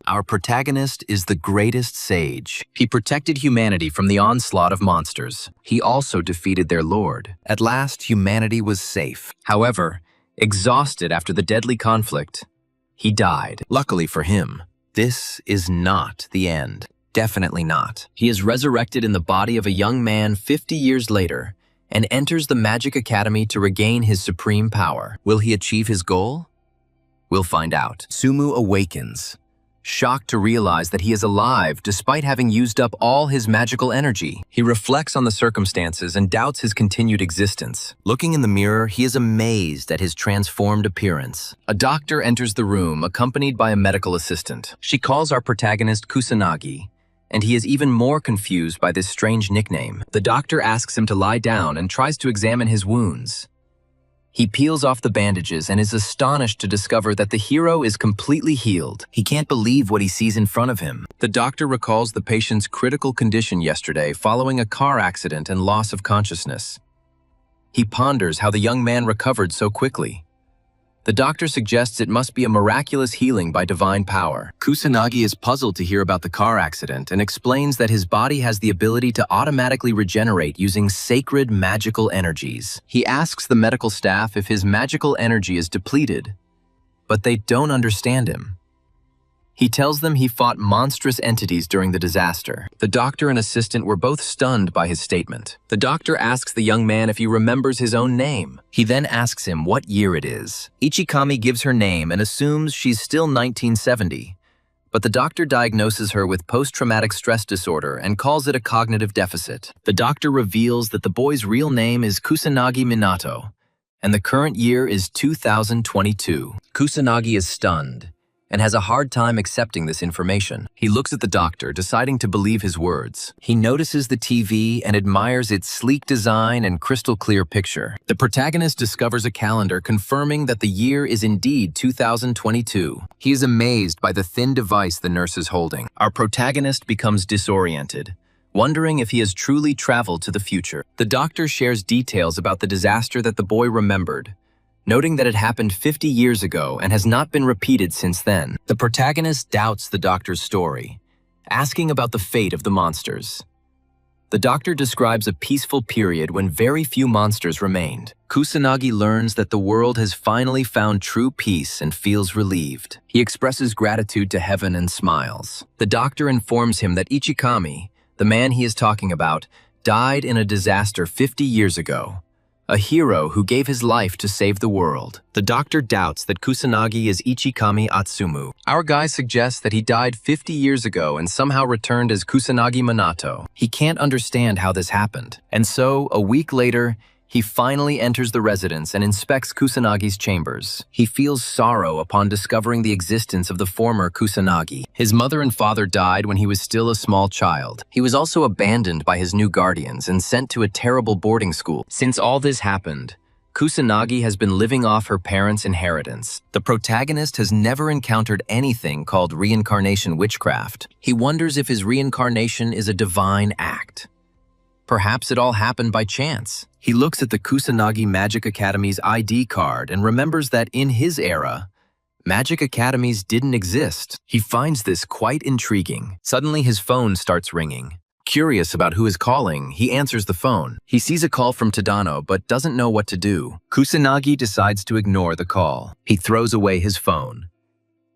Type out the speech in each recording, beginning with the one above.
Our protagonist is the greatest sage. He protected humanity from the onslaught of monsters. He also defeated their lord. At last, humanity was safe. However, exhausted after the deadly conflict, he died. Luckily for him, this is not the end. Definitely not. He is resurrected in the body of a young man 50 years later and enters the Magic Academy to regain his supreme power. Will he achieve his goal? We'll find out. Sumu awakens, shocked to realize that he is alive despite having used up all his magical energy. He reflects on the circumstances and doubts his continued existence. Looking in the mirror, he is amazed at his transformed appearance. A doctor enters the room, accompanied by a medical assistant. She calls our protagonist Kusanagi, and he is even more confused by this strange nickname. The doctor asks him to lie down and tries to examine his wounds. He peels off the bandages and is astonished to discover that the hero is completely healed. He can't believe what he sees in front of him. The doctor recalls the patient's critical condition yesterday following a car accident and loss of consciousness. He ponders how the young man recovered so quickly. The doctor suggests it must be a miraculous healing by divine power. Kusanagi is puzzled to hear about the car accident and explains that his body has the ability to automatically regenerate using sacred magical energies. He asks the medical staff if his magical energy is depleted, but they don't understand him. He tells them he fought monstrous entities during the disaster. The doctor and assistant were both stunned by his statement. The doctor asks the young man if he remembers his own name. He then asks him what year it is. Ichikami gives her name and assumes she's still 1970. But the doctor diagnoses her with post-traumatic stress disorder and calls it a cognitive deficit. The doctor reveals that the boy's real name is Kusanagi Minato, and the current year is 2022. Kusanagi is stunned and has a hard time accepting this information. He looks at the doctor, deciding to believe his words. He notices the TV and admires its sleek design and crystal clear picture. The protagonist discovers a calendar confirming that the year is indeed 2022. He is amazed by the thin device the nurse is holding. Our protagonist becomes disoriented, wondering if he has truly traveled to the future. The doctor shares details about the disaster that the boy remembered, noting that it happened 50 years ago and has not been repeated since then. The protagonist doubts the doctor's story, asking about the fate of the monsters. The doctor describes a peaceful period when very few monsters remained. Kusanagi learns that the world has finally found true peace and feels relieved. He expresses gratitude to heaven and smiles. The doctor informs him that Ichikami, the man he is talking about, died in a disaster 50 years ago. A hero who gave his life to save the world. The doctor doubts that Kusanagi is Ichikami Atsumu. Our guy suggests that he died 50 years ago and somehow returned as Kusanagi Minato. He can't understand how this happened. And so, a week later, he finally enters the residence and inspects Kusanagi's chambers. He feels sorrow upon discovering the existence of the former Kusanagi. His mother and father died when he was still a small child. He was also abandoned by his new guardians and sent to a terrible boarding school. Since all this happened, Kusanagi has been living off her parents' inheritance. The protagonist has never encountered anything called reincarnation witchcraft. He wonders if his reincarnation is a divine act. Perhaps it all happened by chance. He looks at the Kusanagi Magic Academy's ID card and remembers that in his era, Magic Academies didn't exist. He finds this quite intriguing. Suddenly his phone starts ringing. Curious about who is calling, he answers the phone. He sees a call from Tadano but doesn't know what to do. Kusanagi decides to ignore the call. He throws away his phone.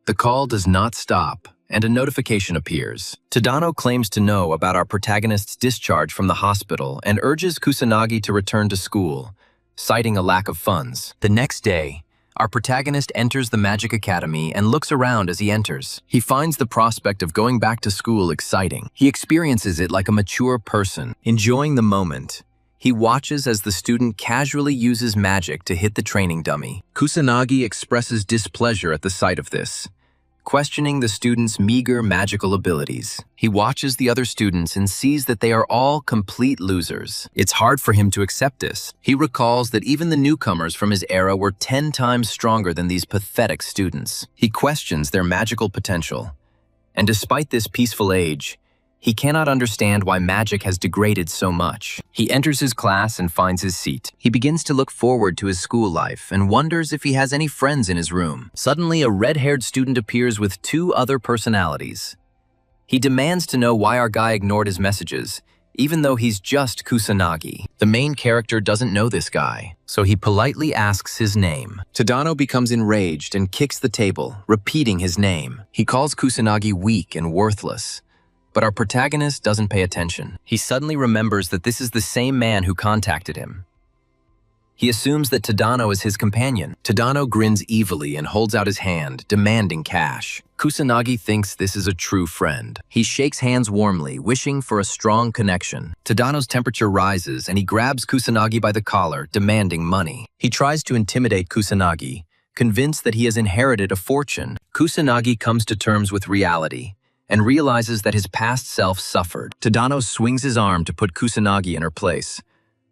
The call does not stop, and a notification appears. Tadano claims to know about our protagonist's discharge from the hospital and urges Kusanagi to return to school, citing a lack of funds. The next day, our protagonist enters the Magic Academy and looks around as he enters. He finds the prospect of going back to school exciting. He experiences it like a mature person, enjoying the moment. He watches as the student casually uses magic to hit the training dummy. Kusanagi expresses displeasure at the sight of this, questioning the student's meager magical abilities. He watches the other students and sees that they are all complete losers. It's hard for him to accept this. He recalls that even the newcomers from his era were 10 times stronger than these pathetic students. He questions their magical potential. And despite this peaceful age, He cannot understand why magic has degraded so much. He enters his class and finds his seat. He begins to look forward to his school life and wonders if he has any friends in his room. Suddenly, a red-haired student appears with two other personalities. He demands to know why our guy ignored his messages, even though he's just Kusanagi. The main character doesn't know this guy, so he politely asks his name. Tadano becomes enraged and kicks the table, repeating his name. He calls Kusanagi weak and worthless. But our protagonist doesn't pay attention. He suddenly remembers that this is the same man who contacted him. He assumes that Tadano is his companion. Tadano grins evilly and holds out his hand, demanding cash. Kusanagi thinks this is a true friend. He shakes hands warmly, wishing for a strong connection. Tadano's temperature rises and he grabs Kusanagi by the collar, demanding money. He tries to intimidate Kusanagi, convinced that he has inherited a fortune. Kusanagi comes to terms with reality and realizes that his past self suffered. Tadano swings his arm to put Kusanagi in her place.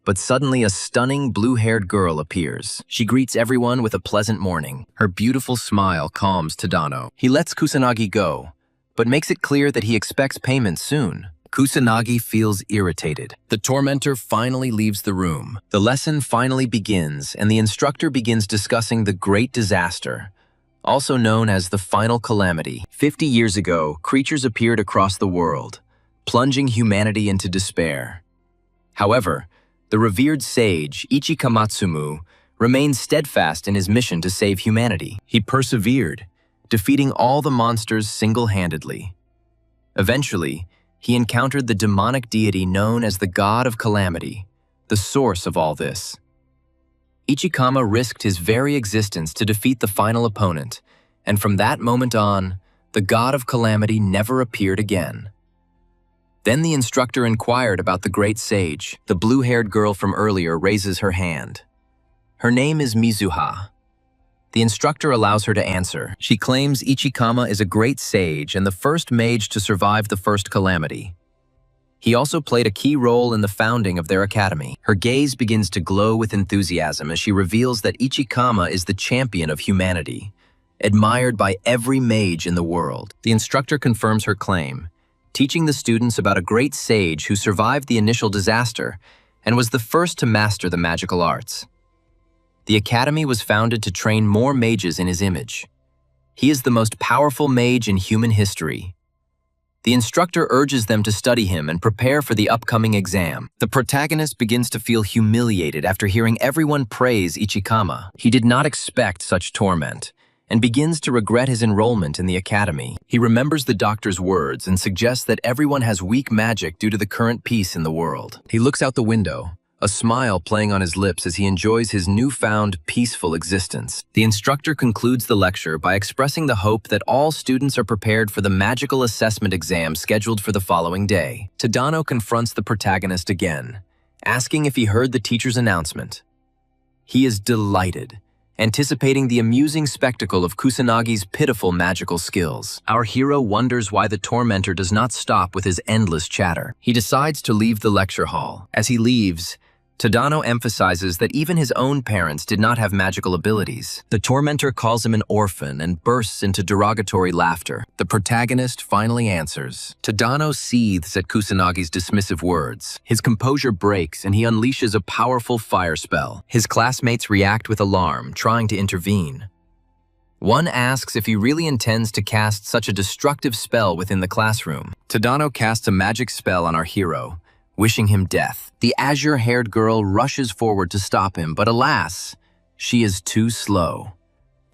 But suddenly a stunning blue-haired girl appears. She greets everyone with a pleasant morning. Her beautiful smile calms Tadano. He lets Kusanagi go, but makes it clear that he expects payment soon. Kusanagi feels irritated. The tormentor finally leaves the room. The lesson finally begins, and the instructor begins discussing the Great Disaster, also known as the Final Calamity. 50 years ago, creatures appeared across the world, plunging humanity into despair. However, the revered sage, Ichikamatsumu, remained steadfast in his mission to save humanity. He persevered, defeating all the monsters single-handedly. Eventually, he encountered the demonic deity known as the God of Calamity, the source of all this. Ichikama risked his very existence to defeat the final opponent, and from that moment on, the God of Calamity never appeared again. Then the instructor inquired about the great sage. The blue-haired girl from earlier raises her hand. Her name is Mizuha. The instructor allows her to answer. She claims Ichikama is a great sage and the first mage to survive the first calamity. He also played a key role in the founding of their academy. Her gaze begins to glow with enthusiasm as she reveals that Ichikama is the champion of humanity, admired by every mage in the world. The instructor confirms her claim, teaching the students about a great sage who survived the initial disaster and was the first to master the magical arts. The academy was founded to train more mages in his image. He is the most powerful mage in human history. The instructor urges them to study him and prepare for the upcoming exam. The protagonist begins to feel humiliated after hearing everyone praise Ichikama. He did not expect such torment and begins to regret his enrollment in the academy. He remembers the doctor's words and suggests that everyone has weak magic due to the current peace in the world. He looks out the window, a smile playing on his lips as he enjoys his newfound peaceful existence. The instructor concludes the lecture by expressing the hope that all students are prepared for the magical assessment exam scheduled for the following day. Tadano confronts the protagonist again, asking if he heard the teacher's announcement. He is delighted, anticipating the amusing spectacle of Kusanagi's pitiful magical skills. Our hero wonders why the tormentor does not stop with his endless chatter. He decides to leave the lecture hall. As he leaves, Tadano emphasizes that even his own parents did not have magical abilities. The tormentor calls him an orphan and bursts into derogatory laughter. The protagonist finally answers. Tadano seethes at Kusanagi's dismissive words. His composure breaks and he unleashes a powerful fire spell. His classmates react with alarm, trying to intervene. One asks if he really intends to cast such a destructive spell within the classroom. Tadano casts a magic spell on our hero, wishing him death. The azure-haired girl rushes forward to stop him, but alas, she is too slow.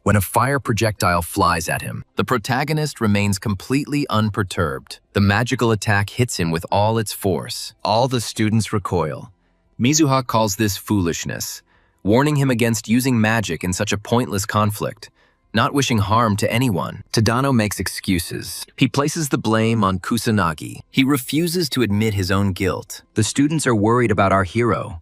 When a fire projectile flies at him, the protagonist remains completely unperturbed. The magical attack hits him with all its force. All the students recoil. Mizuha calls this foolishness, warning him against using magic in such a pointless conflict, not wishing harm to anyone. Tadano makes excuses. He places the blame on Kusanagi. He refuses to admit his own guilt. The students are worried about our hero.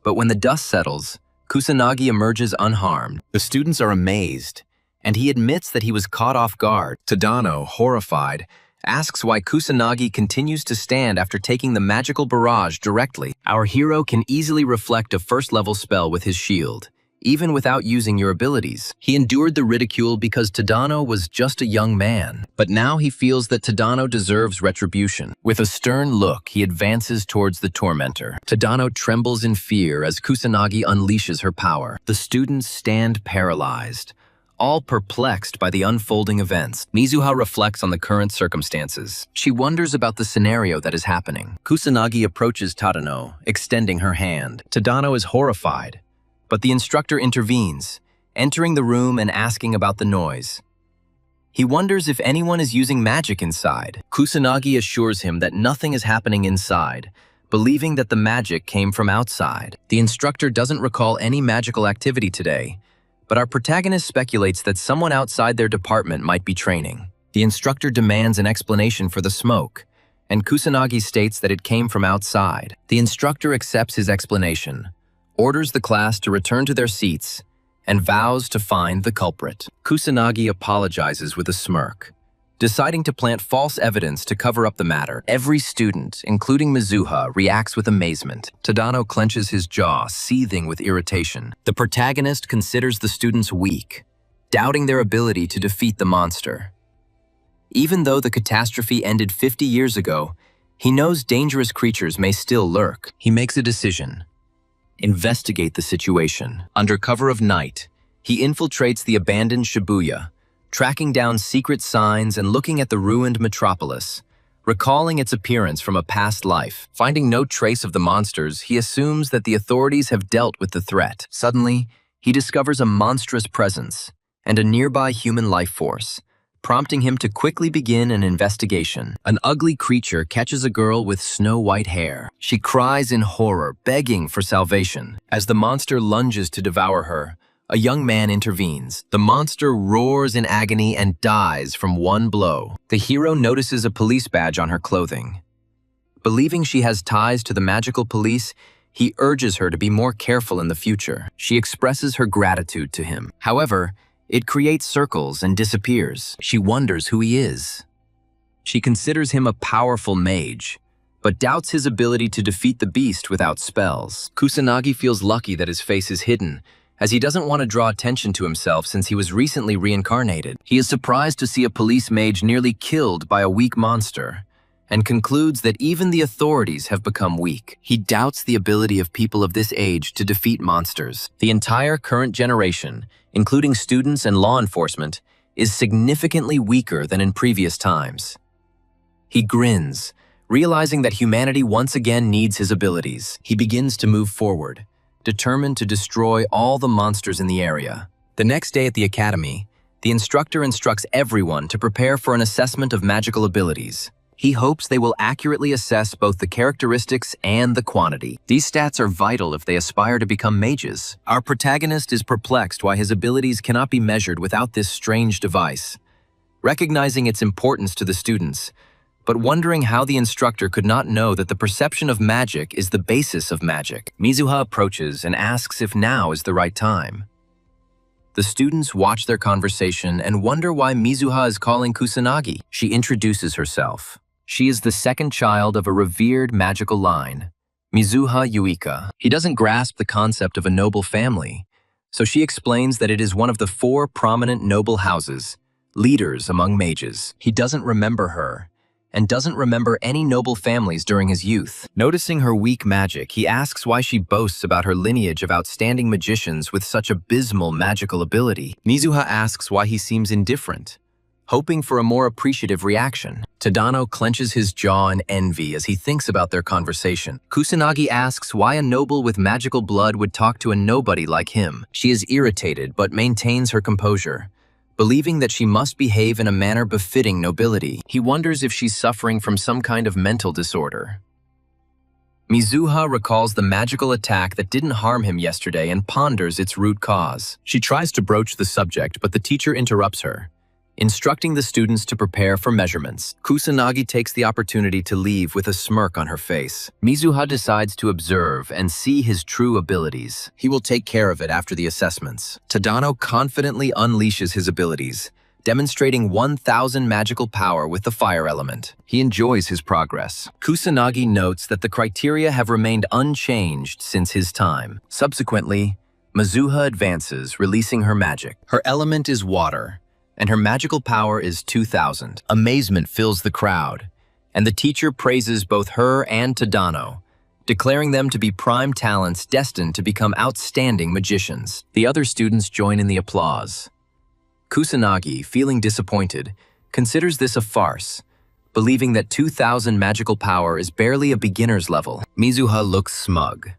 But when the dust settles, Kusanagi emerges unharmed. The students are amazed, and he admits that he was caught off guard. Tadano, horrified, asks why Kusanagi continues to stand after taking the magical barrage directly. Our hero can easily reflect a first-level spell with his shield, even without using your abilities. He endured the ridicule because Tadano was just a young man, but now he feels that Tadano deserves retribution. With a stern look, he advances towards the tormentor. Tadano trembles in fear as Kusanagi unleashes her power. The students stand paralyzed, all perplexed by the unfolding events. Mizuha reflects on the current circumstances. She wonders about the scenario that is happening. Kusanagi approaches Tadano, extending her hand. Tadano is horrified, but the instructor intervenes, entering the room and asking about the noise. He wonders if anyone is using magic inside. Kusanagi assures him that nothing is happening inside, believing that the magic came from outside. The instructor doesn't recall any magical activity today, but our protagonist speculates that someone outside their department might be training. The instructor demands an explanation for the smoke, and Kusanagi states that it came from outside. The instructor accepts his explanation, orders the class to return to their seats, and vows to find the culprit. Kusanagi apologizes with a smirk, deciding to plant false evidence to cover up the matter. Every student, including Mizuha, reacts with amazement. Tadano clenches his jaw, seething with irritation. The protagonist considers the students weak, doubting their ability to defeat the monster. Even though the catastrophe ended 50 years ago, he knows dangerous creatures may still lurk. He makes a decision. Investigate the situation. Under cover of night, he infiltrates the abandoned Shibuya, tracking down secret signs and looking at the ruined metropolis, recalling its appearance from a past life. Finding no trace of the monsters, he assumes that the authorities have dealt with the threat. Suddenly, he discovers a monstrous presence and a nearby human life force, prompting him to quickly begin an investigation. An ugly creature catches a girl with snow-white hair. She cries in horror, begging for salvation. As the monster lunges to devour her, a young man intervenes. The monster roars in agony and dies from one blow. The hero notices a police badge on her clothing. Believing she has ties to the magical police, he urges her to be more careful in the future. She expresses her gratitude to him. However, it creates circles and disappears. She wonders who he is. She considers him a powerful mage, but doubts his ability to defeat the beast without spells. Kusanagi feels lucky that his face is hidden, as he doesn't want to draw attention to himself since he was recently reincarnated. He is surprised to see a police mage nearly killed by a weak monster, and concludes that even the authorities have become weak. He doubts the ability of people of this age to defeat monsters. The entire current generation, including students and law enforcement, is significantly weaker than in previous times. He grins, realizing that humanity once again needs his abilities. He begins to move forward, determined to destroy all the monsters in the area. The next day at the academy, the instructor instructs everyone to prepare for an assessment of magical abilities. He hopes they will accurately assess both the characteristics and the quantity. These stats are vital if they aspire to become mages. Our protagonist is perplexed why his abilities cannot be measured without this strange device. Recognizing its importance to the students, but wondering how the instructor could not know that the perception of magic is the basis of magic. Mizuha approaches and asks if now is the right time. The students watch their conversation and wonder why Mizuha is calling Kusanagi. She introduces herself. She is the second child of a revered magical line, Mizuha Yuika. He doesn't grasp the concept of a noble family, so she explains that it is one of the 4 prominent noble houses, leaders among mages. He doesn't remember her, and doesn't remember any noble families during his youth. Noticing her weak magic, he asks why she boasts about her lineage of outstanding magicians with such abysmal magical ability. Mizuha asks why he seems indifferent, hoping for a more appreciative reaction. Tadano clenches his jaw in envy as he thinks about their conversation. Kusanagi asks why a noble with magical blood would talk to a nobody like him. She is irritated but maintains her composure, believing that she must behave in a manner befitting nobility. He wonders if she's suffering from some kind of mental disorder. Mizuha recalls the magical attack that didn't harm him yesterday and ponders its root cause. She tries to broach the subject, but the teacher interrupts her, instructing the students to prepare for measurements. Kusanagi takes the opportunity to leave with a smirk on her face. Mizuha decides to observe and see his true abilities. He will take care of it after the assessments. Tadano confidently unleashes his abilities, demonstrating 1,000 magical power with the fire element. He enjoys his progress. Kusanagi notes that the criteria have remained unchanged since his time. Subsequently, Mizuha advances, releasing her magic. Her element is water, and her magical power is 2,000. Amazement fills the crowd, and the teacher praises both her and Tadano, declaring them to be prime talents destined to become outstanding magicians. The other students join in the applause. Kusanagi, feeling disappointed, considers this a farce, believing that 2,000 magical power is barely a beginner's level. Mizuha looks smug.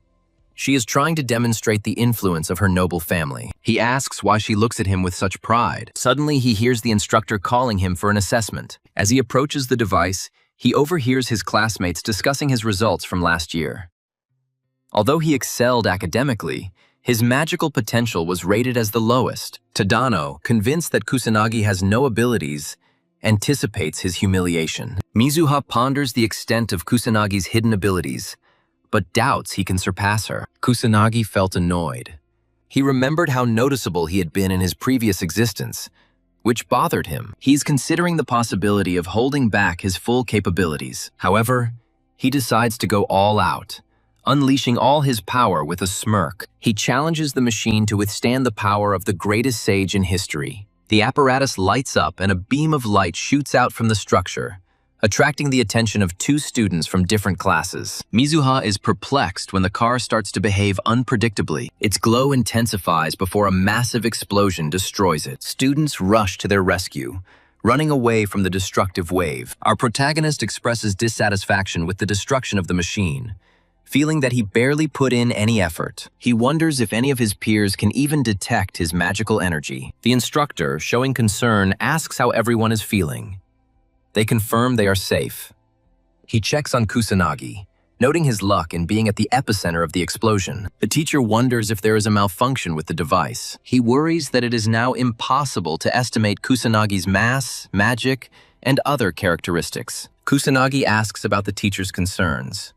She is trying to demonstrate the influence of her noble family. He asks why she looks at him with such pride. Suddenly, he hears the instructor calling him for an assessment. As he approaches the device, he overhears his classmates discussing his results from last year. Although he excelled academically, his magical potential was rated as the lowest. Tadano, convinced that Kusanagi has no abilities, anticipates his humiliation. Mizuha ponders the extent of Kusanagi's hidden abilities, but doubts he can surpass her. Kusanagi felt annoyed. He remembered how noticeable he had been in his previous existence, which bothered him. He's considering the possibility of holding back his full capabilities. However, he decides to go all out, unleashing all his power with a smirk. He challenges the machine to withstand the power of the greatest sage in history. The apparatus lights up and a beam of light shoots out from the structure, attracting the attention of two students from different classes. Mizuha is perplexed when the car starts to behave unpredictably. Its glow intensifies before a massive explosion destroys it. Students rush to their rescue, running away from the destructive wave. Our protagonist expresses dissatisfaction with the destruction of the machine, feeling that he barely put in any effort. He wonders if any of his peers can even detect his magical energy. The instructor, showing concern, asks how everyone is feeling. They confirm they are safe. He checks on Kusanagi, noting his luck in being at the epicenter of the explosion. The teacher wonders if there is a malfunction with the device. He worries that it is now impossible to estimate Kusanagi's mass, magic, and other characteristics. Kusanagi asks about the teacher's concerns.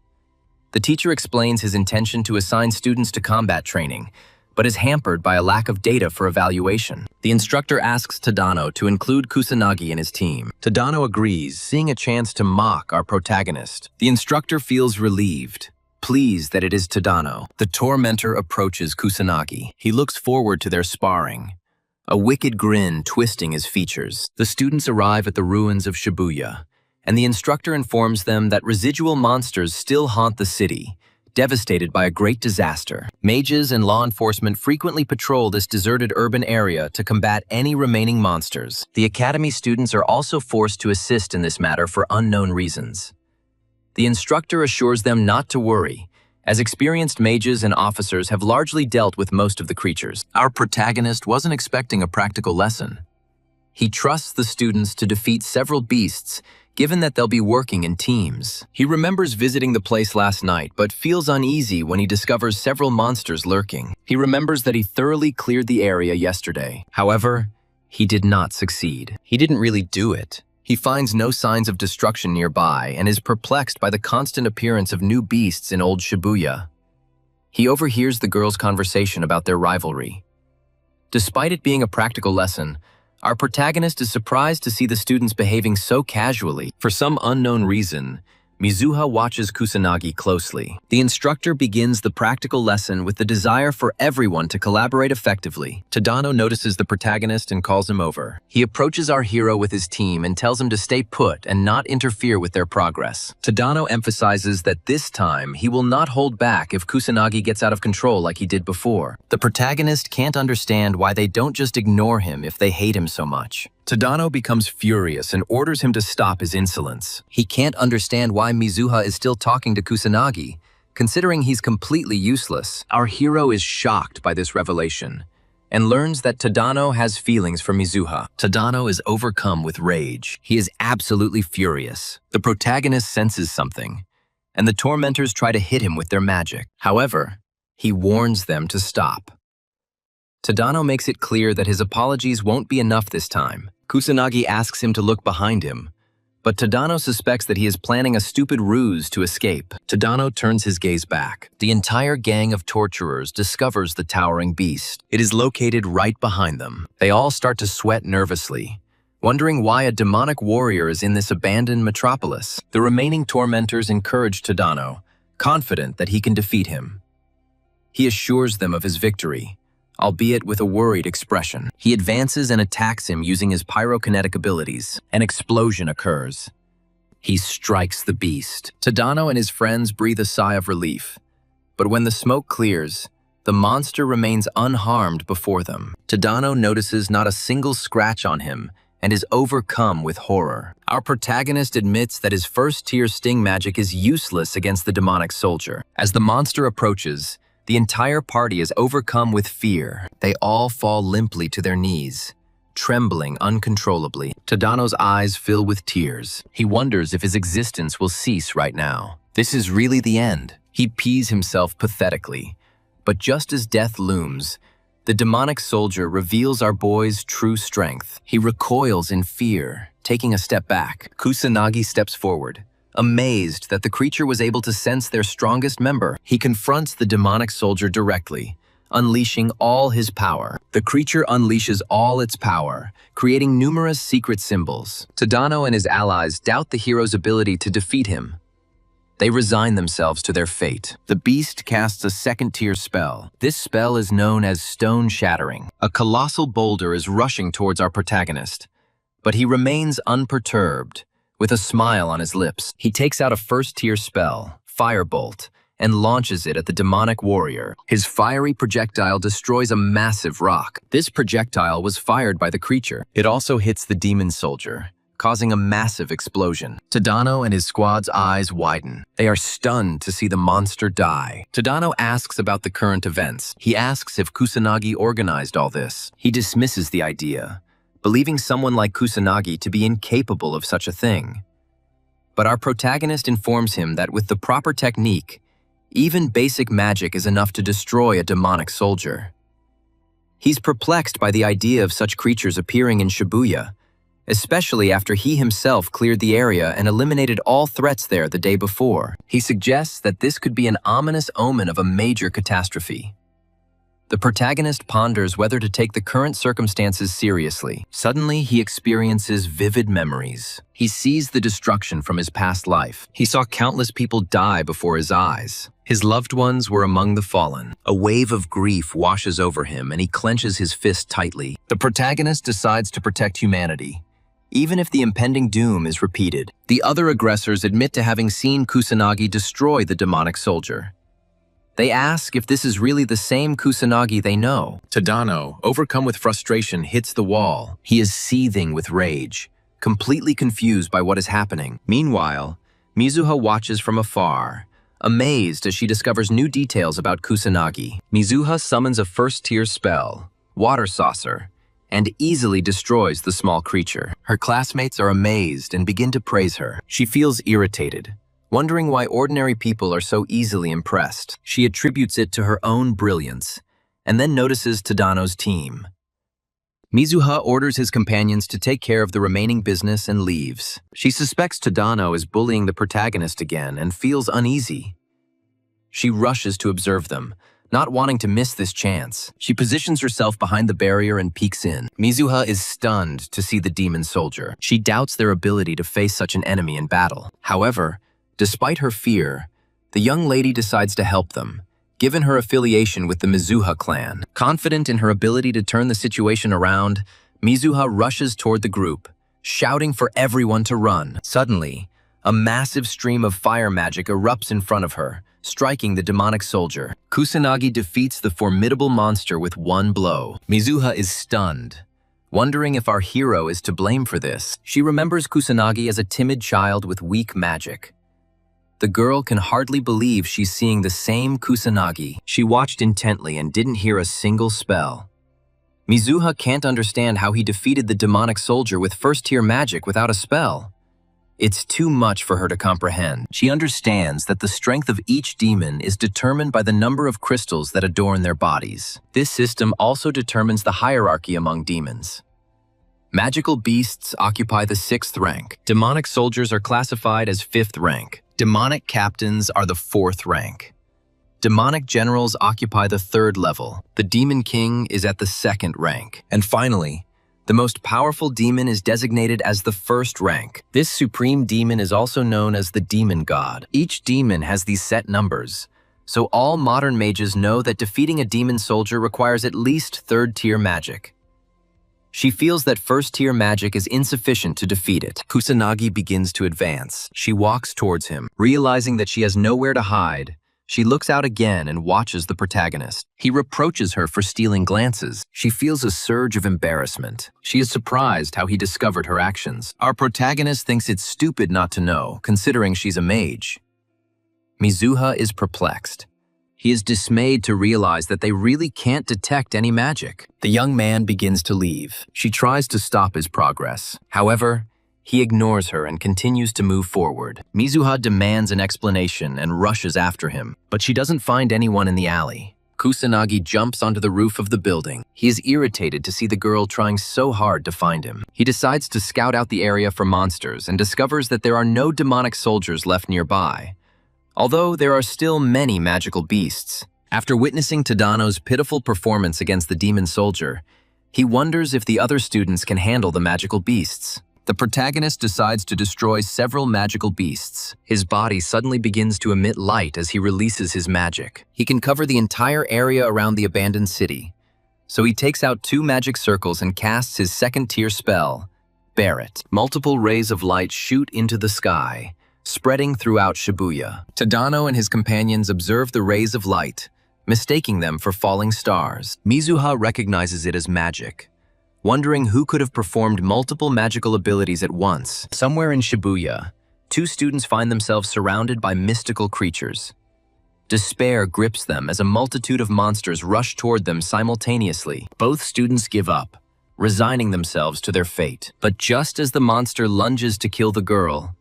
The teacher explains his intention to assign students to combat training, but is hampered by a lack of data for evaluation. The instructor asks Tadano to include Kusanagi in his team. Tadano agrees, seeing a chance to mock our protagonist. The instructor feels relieved, pleased that it is Tadano. The tormentor approaches Kusanagi. He looks forward to their sparring, a wicked grin twisting his features. The students arrive at the ruins of Shibuya, and the instructor informs them that residual monsters still haunt the city, devastated by a great disaster. Mages and law enforcement frequently patrol this deserted urban area to combat any remaining monsters. The academy students are also forced to assist in this matter for unknown reasons. The instructor assures them not to worry, as experienced mages and officers have largely dealt with most of the creatures. Our protagonist wasn't expecting a practical lesson. He trusts the students to defeat several beasts, given that they'll be working in teams. He remembers visiting the place last night, but feels uneasy when he discovers several monsters lurking. He remembers that he thoroughly cleared the area yesterday. However, he did not succeed. He didn't really do it. He finds no signs of destruction nearby and is perplexed by the constant appearance of new beasts in old Shibuya. He overhears the girls' conversation about their rivalry. Despite it being a practical lesson, our protagonist is surprised to see the students behaving so casually. For some unknown reason, Mizuha watches Kusanagi closely. The instructor begins the practical lesson with the desire for everyone to collaborate effectively. Tadano notices the protagonist and calls him over. He approaches our hero with his team and tells him to stay put and not interfere with their progress. Tadano emphasizes that this time he will not hold back if Kusanagi gets out of control like he did before. The protagonist can't understand why they don't just ignore him if they hate him so much. Tadano becomes furious and orders him to stop his insolence. He can't understand why Mizuha is still talking to Kusanagi, considering he's completely useless. Our hero is shocked by this revelation and learns that Tadano has feelings for Mizuha. Tadano is overcome with rage. He is absolutely furious. The protagonist senses something, and the tormentors try to hit him with their magic. However, he warns them to stop. Tadano makes it clear that his apologies won't be enough this time. Kusanagi asks him to look behind him, but Tadano suspects that he is planning a stupid ruse to escape. Tadano turns his gaze back. The entire gang of torturers discovers the towering beast. It is located right behind them. They all start to sweat nervously, wondering why a demonic warrior is in this abandoned metropolis. The remaining tormentors encourage Tadano, confident that he can defeat him. He assures them of his victory, albeit with a worried expression. He advances and attacks him using his pyrokinetic abilities. An explosion occurs. He strikes the beast. Tadano and his friends breathe a sigh of relief. But when the smoke clears, the monster remains unharmed before them. Tadano notices not a single scratch on him and is overcome with horror. Our protagonist admits that his first-tier sting magic is useless against the demonic soldier. As the monster approaches, the entire party is overcome with fear. They all fall limply to their knees, trembling uncontrollably. Tadano's eyes fill with tears. He wonders if his existence will cease right now. This is really the end. He pees himself pathetically. But just as death looms, the demonic soldier reveals our boy's true strength. He recoils in fear, taking a step back. Kusanagi steps forward, amazed that the creature was able to sense their strongest member. He confronts the demonic soldier directly, unleashing all his power. The creature unleashes all its power, creating numerous secret symbols. Tadano and his allies doubt the hero's ability to defeat him. They resign themselves to their fate. The beast casts a second-tier spell. This spell is known as Stone Shattering. A colossal boulder is rushing towards our protagonist, but he remains unperturbed, with a smile on his lips. He takes out a first-tier spell, Firebolt, and launches it at the demonic warrior. His fiery projectile destroys a massive rock. This projectile was fired by the creature. It also hits the demon soldier, causing a massive explosion. Tadano and his squad's eyes widen. They are stunned to see the monster die. Tadano asks about the current events. He asks if Kusanagi organized all this. He dismisses the idea, believing someone like Kusanagi to be incapable of such a thing. But our protagonist informs him that with the proper technique, even basic magic is enough to destroy a demonic soldier. He's perplexed by the idea of such creatures appearing in Shibuya, especially after he himself cleared the area and eliminated all threats there the day before. He suggests that this could be an ominous omen of a major catastrophe. The protagonist ponders whether to take the current circumstances seriously. Suddenly, he experiences vivid memories. He sees the destruction from his past life. He saw countless people die before his eyes. His loved ones were among the fallen. A wave of grief washes over him, and he clenches his fist tightly. The protagonist decides to protect humanity, even if the impending doom is repeated. The other aggressors admit to having seen Kusanagi destroy the demonic soldier. They ask if this is really the same Kusanagi they know. Tadano, overcome with frustration, hits the wall. He is seething with rage, completely confused by what is happening. Meanwhile, Mizuha watches from afar, amazed as she discovers new details about Kusanagi. Mizuha summons a first-tier spell, Water Saucer, and easily destroys the small creature. Her classmates are amazed and begin to praise her. She feels irritated, wondering why ordinary people are so easily impressed. She attributes it to her own brilliance, and then notices Tadano's team. Mizuha orders his companions to take care of the remaining business and leaves. She suspects Tadano is bullying the protagonist again and feels uneasy. She rushes to observe them, not wanting to miss this chance. She positions herself behind the barrier and peeks in. Mizuha is stunned to see the demon soldier. She doubts their ability to face such an enemy in battle. However, despite her fear, the young lady decides to help them, given her affiliation with the Mizuha clan. Confident in her ability to turn the situation around, Mizuha rushes toward the group, shouting for everyone to run. Suddenly, a massive stream of fire magic erupts in front of her, striking the demonic soldier. Kusanagi defeats the formidable monster with one blow. Mizuha is stunned, wondering if our hero is to blame for this. She remembers Kusanagi as a timid child with weak magic. The girl can hardly believe she's seeing the same Kusanagi. She watched intently and didn't hear a single spell. Mizuha can't understand how he defeated the demonic soldier with first-tier magic without a spell. It's too much for her to comprehend. She understands that the strength of each demon is determined by the number of crystals that adorn their bodies. This system also determines the hierarchy among demons. Magical beasts occupy the 6th rank. Demonic soldiers are classified as 5th rank. Demonic captains are the 4th rank. Demonic generals occupy the 3rd level. The demon king is at the 2nd rank. And finally, the most powerful demon is designated as the 1st rank. This supreme demon is also known as the demon god. Each demon has these set numbers, so all modern mages know that defeating a demon soldier requires at least third-tier magic. She feels that first-tier magic is insufficient to defeat it. Kusanagi begins to advance. She walks towards him. Realizing that she has nowhere to hide, she looks out again and watches the protagonist. He reproaches her for stealing glances. She feels a surge of embarrassment. She is surprised how he discovered her actions. Our protagonist thinks it's stupid not to know, considering she's a mage. Mizuha is perplexed. He is dismayed to realize that they really can't detect any magic. The young man begins to leave. She tries to stop his progress. However, he ignores her and continues to move forward. Mizuha demands an explanation and rushes after him, but she doesn't find anyone in the alley. Kusanagi jumps onto the roof of the building. He is irritated to see the girl trying so hard to find him. He decides to scout out the area for monsters and discovers that there are no demonic soldiers left nearby, although there are still many magical beasts. After witnessing Tadano's pitiful performance against the demon soldier, he wonders if the other students can handle the magical beasts. The protagonist decides to destroy several magical beasts. His body suddenly begins to emit light as he releases his magic. He can cover the entire area around the abandoned city, so he takes out 2 magic circles and casts his second-tier spell, Barret. Multiple rays of light shoot into the sky, spreading throughout Shibuya. Tadano and his companions observe the rays of light, mistaking them for falling stars. Mizuha recognizes it as magic, wondering who could have performed multiple magical abilities at once. Somewhere in Shibuya, 2 students find themselves surrounded by mystical creatures. Despair grips them as a multitude of monsters rush toward them simultaneously. Both students give up, resigning themselves to their fate. But just as the monster lunges to kill the girl,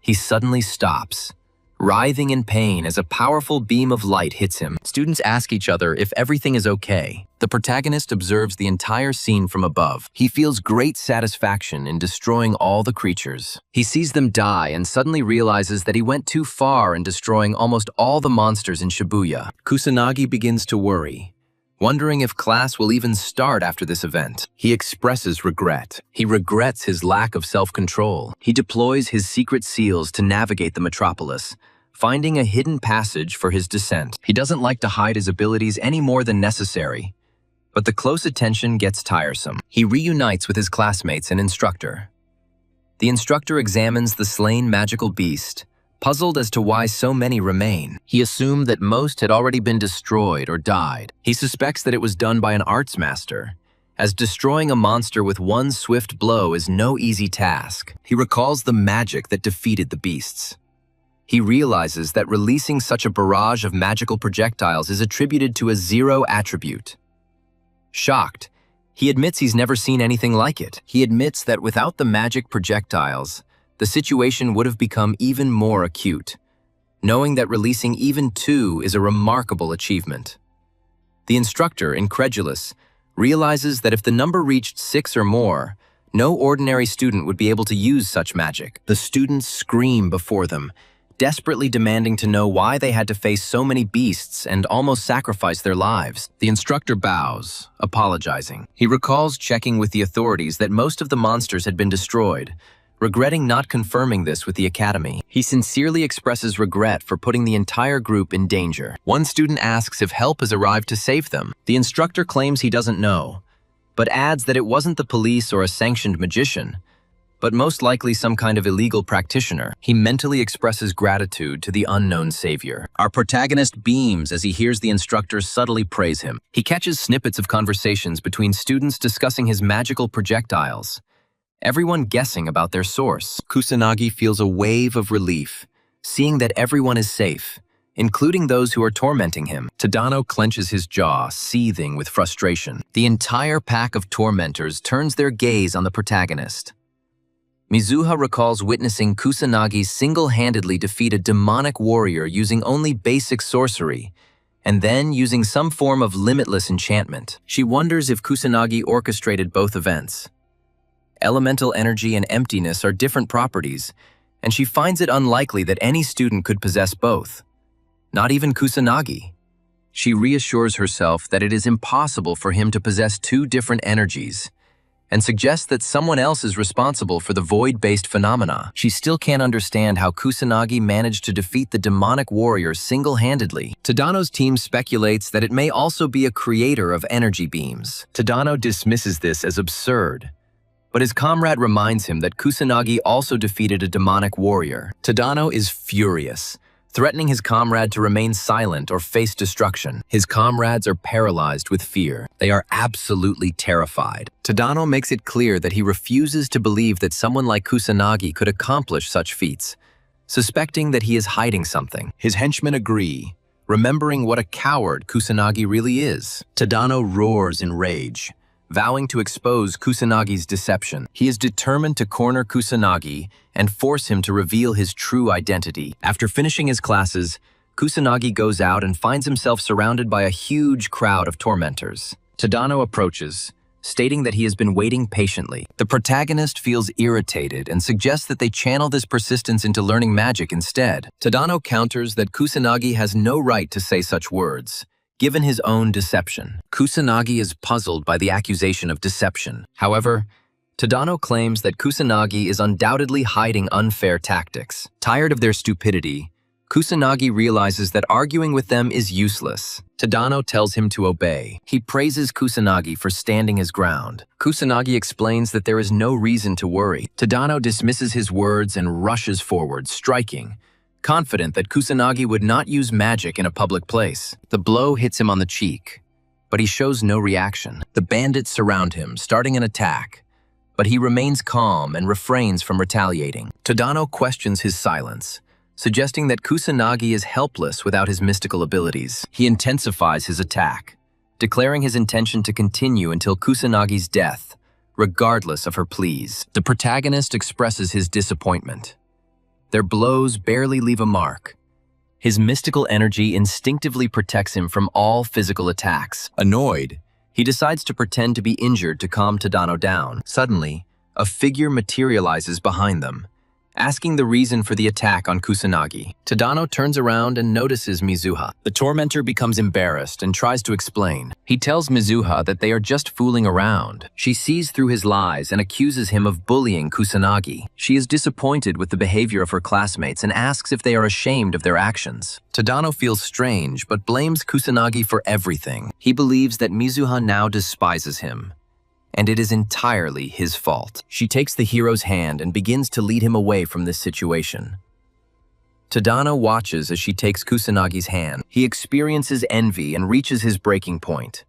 he suddenly stops, writhing in pain as a powerful beam of light hits him. Students ask each other if everything is okay. The protagonist observes the entire scene from above. He feels great satisfaction in destroying all the creatures. He sees them die and suddenly realizes that he went too far in destroying almost all the monsters in Shibuya. Kusanagi begins to worry, wondering if class will even start after this event. He expresses regret. He regrets his lack of self-control. He deploys his secret seals to navigate the metropolis, finding a hidden passage for his descent. He doesn't like to hide his abilities any more than necessary, but the close attention gets tiresome. He reunites with his classmates and instructor. The instructor examines the slain magical beast, puzzled as to why so many remain. He assumed that most had already been destroyed or died. He suspects that it was done by an arts master, as destroying a monster with one swift blow is no easy task. He recalls the magic that defeated the beasts. He realizes that releasing such a barrage of magical projectiles is attributed to a 0 attribute. Shocked, he admits he's never seen anything like it. He admits that without the magic projectiles, the situation would have become even more acute, knowing that releasing even 2 is a remarkable achievement. The instructor, incredulous, realizes that if the number reached 6 or more, no ordinary student would be able to use such magic. The students scream before them, desperately demanding to know why they had to face so many beasts and almost sacrifice their lives. The instructor bows, apologizing. He recalls checking with the authorities that most of the monsters had been destroyed, regretting not confirming this with the academy. He sincerely expresses regret for putting the entire group in danger. One student asks if help has arrived to save them. The instructor claims he doesn't know, but adds that it wasn't the police or a sanctioned magician, but most likely some kind of illegal practitioner. He mentally expresses gratitude to the unknown savior. Our protagonist beams as he hears the instructor subtly praise him. He catches snippets of conversations between students discussing his magical projectiles, everyone guessing about their source. Kusanagi feels a wave of relief, seeing that everyone is safe, including those who are tormenting him. Tadano clenches his jaw, seething with frustration. The entire pack of tormentors turns their gaze on the protagonist. Mizuha recalls witnessing Kusanagi single-handedly defeat a demonic warrior using only basic sorcery, and then using some form of limitless enchantment. She wonders if Kusanagi orchestrated both events. Elemental energy and emptiness are different properties, and she finds it unlikely that any student could possess both. Not even Kusanagi. She reassures herself that it is impossible for him to possess 2 different energies, and suggests that someone else is responsible for the void-based phenomena. She still can't understand how Kusanagi managed to defeat the demonic warrior single-handedly. Tadano's team speculates that it may also be a creator of energy beams. Tadano dismisses this as absurd, but his comrade reminds him that Kusanagi also defeated a demonic warrior. Tadano is furious, threatening his comrade to remain silent or face destruction. His comrades are paralyzed with fear. They are absolutely terrified. Tadano makes it clear that he refuses to believe that someone like Kusanagi could accomplish such feats, suspecting that he is hiding something. His henchmen agree, remembering what a coward Kusanagi really is. Tadano roars in rage, vowing to expose Kusanagi's deception. He is determined to corner Kusanagi and force him to reveal his true identity. After finishing his classes, Kusanagi goes out and finds himself surrounded by a huge crowd of tormentors. Tadano approaches, stating that he has been waiting patiently. The protagonist feels irritated and suggests that they channel this persistence into learning magic instead. Tadano counters that Kusanagi has no right to say such words, given his own deception. Kusanagi is puzzled by the accusation of deception. However, Tadano claims that Kusanagi is undoubtedly hiding unfair tactics. Tired of their stupidity, Kusanagi realizes that arguing with them is useless. Tadano tells him to obey. He praises Kusanagi for standing his ground. Kusanagi explains that there is no reason to worry. Tadano dismisses his words and rushes forward, striking, confident that Kusanagi would not use magic in a public place. The blow hits him on the cheek, but he shows no reaction. The bandits surround him, starting an attack, but he remains calm and refrains from retaliating. Tadano questions his silence, suggesting that Kusanagi is helpless without his mystical abilities. He intensifies his attack, declaring his intention to continue until Kusanagi's death, regardless of her pleas. The protagonist expresses his disappointment. Their blows barely leave a mark. His mystical energy instinctively protects him from all physical attacks. Annoyed, he decides to pretend to be injured to calm Tadano down. Suddenly, a figure materializes behind them, asking the reason for the attack on Kusanagi. Tadano turns around and notices Mizuha. The tormentor becomes embarrassed and tries to explain. He tells Mizuha that they are just fooling around. She sees through his lies and accuses him of bullying Kusanagi. She is disappointed with the behavior of her classmates and asks if they are ashamed of their actions. Tadano feels strange but blames Kusanagi for everything. He believes that Mizuha now despises him, and it is entirely his fault. She takes the hero's hand and begins to lead him away from this situation. Tadano watches as she takes Kusanagi's hand. He experiences envy and reaches his breaking point.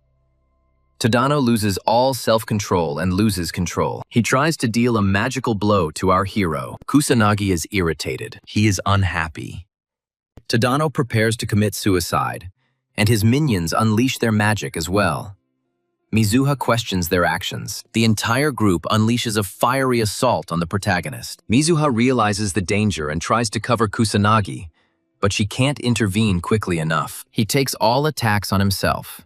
Tadano loses all self-control and loses control. He tries to deal a magical blow to our hero. Kusanagi is irritated. He is unhappy. Tadano prepares to commit suicide, and his minions unleash their magic as well. Mizuha questions their actions. The entire group unleashes a fiery assault on the protagonist. Mizuha realizes the danger and tries to cover Kusanagi, but she can't intervene quickly enough. He takes all attacks on himself.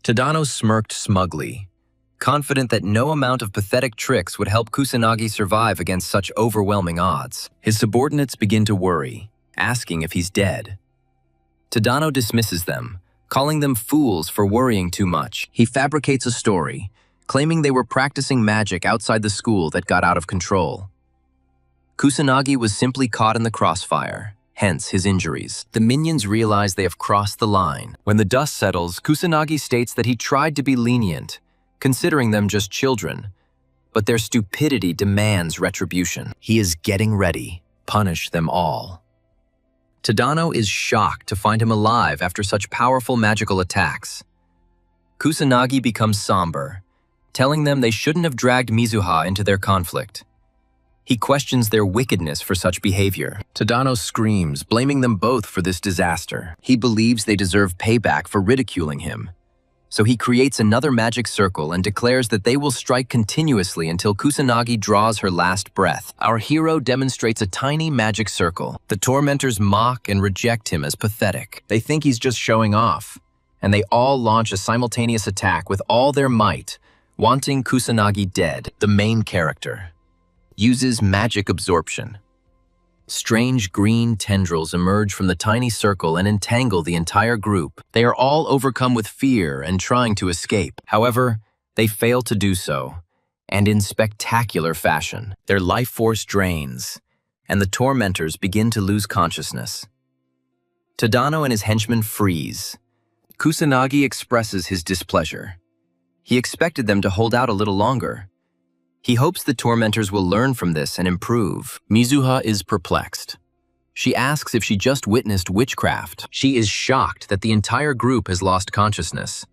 Tadano smirked smugly, confident that no amount of pathetic tricks would help Kusanagi survive against such overwhelming odds. His subordinates begin to worry, asking if he's dead. Tadano dismisses them, calling them fools for worrying too much. He fabricates a story, claiming they were practicing magic outside the school that got out of control. Kusanagi was simply caught in the crossfire, hence his injuries. The minions realize they have crossed the line. When the dust settles, Kusanagi states that he tried to be lenient, considering them just children, but their stupidity demands retribution. He is getting ready. Punish them all. Tadano is shocked to find him alive after such powerful magical attacks. Kusanagi becomes somber, telling them they shouldn't have dragged Mizuha into their conflict. He questions their wickedness for such behavior. Tadano screams, blaming them both for this disaster. He believes they deserve payback for ridiculing him. So he creates another magic circle and declares that they will strike continuously until Kusanagi draws her last breath. Our hero demonstrates a tiny magic circle. The tormentors mock and reject him as pathetic. They think he's just showing off, and they all launch a simultaneous attack with all their might, wanting Kusanagi dead. The main character uses magic absorption. Strange green tendrils emerge from the tiny circle and entangle the entire group. They are all overcome with fear and trying to escape. However, they fail to do so, and in spectacular fashion. Their life force drains, and the tormentors begin to lose consciousness. Tadano and his henchmen freeze. Kusanagi expresses his displeasure. He expected them to hold out a little longer. He hopes the tormentors will learn from this and improve. Mizuha is perplexed. She asks if she just witnessed witchcraft. She is shocked that the entire group has lost consciousness,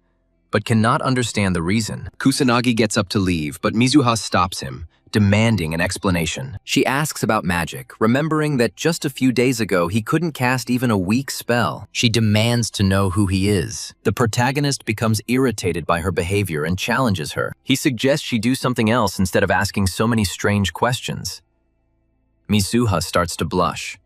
but cannot understand the reason. Kusanagi gets up to leave, but Mizuha stops him, demanding an explanation. She asks about magic, remembering that just a few days ago he couldn't cast even a weak spell. She demands to know who he is. The protagonist becomes irritated by her behavior and challenges her. He suggests she do something else instead of asking so many strange questions. Mizuha starts to blush.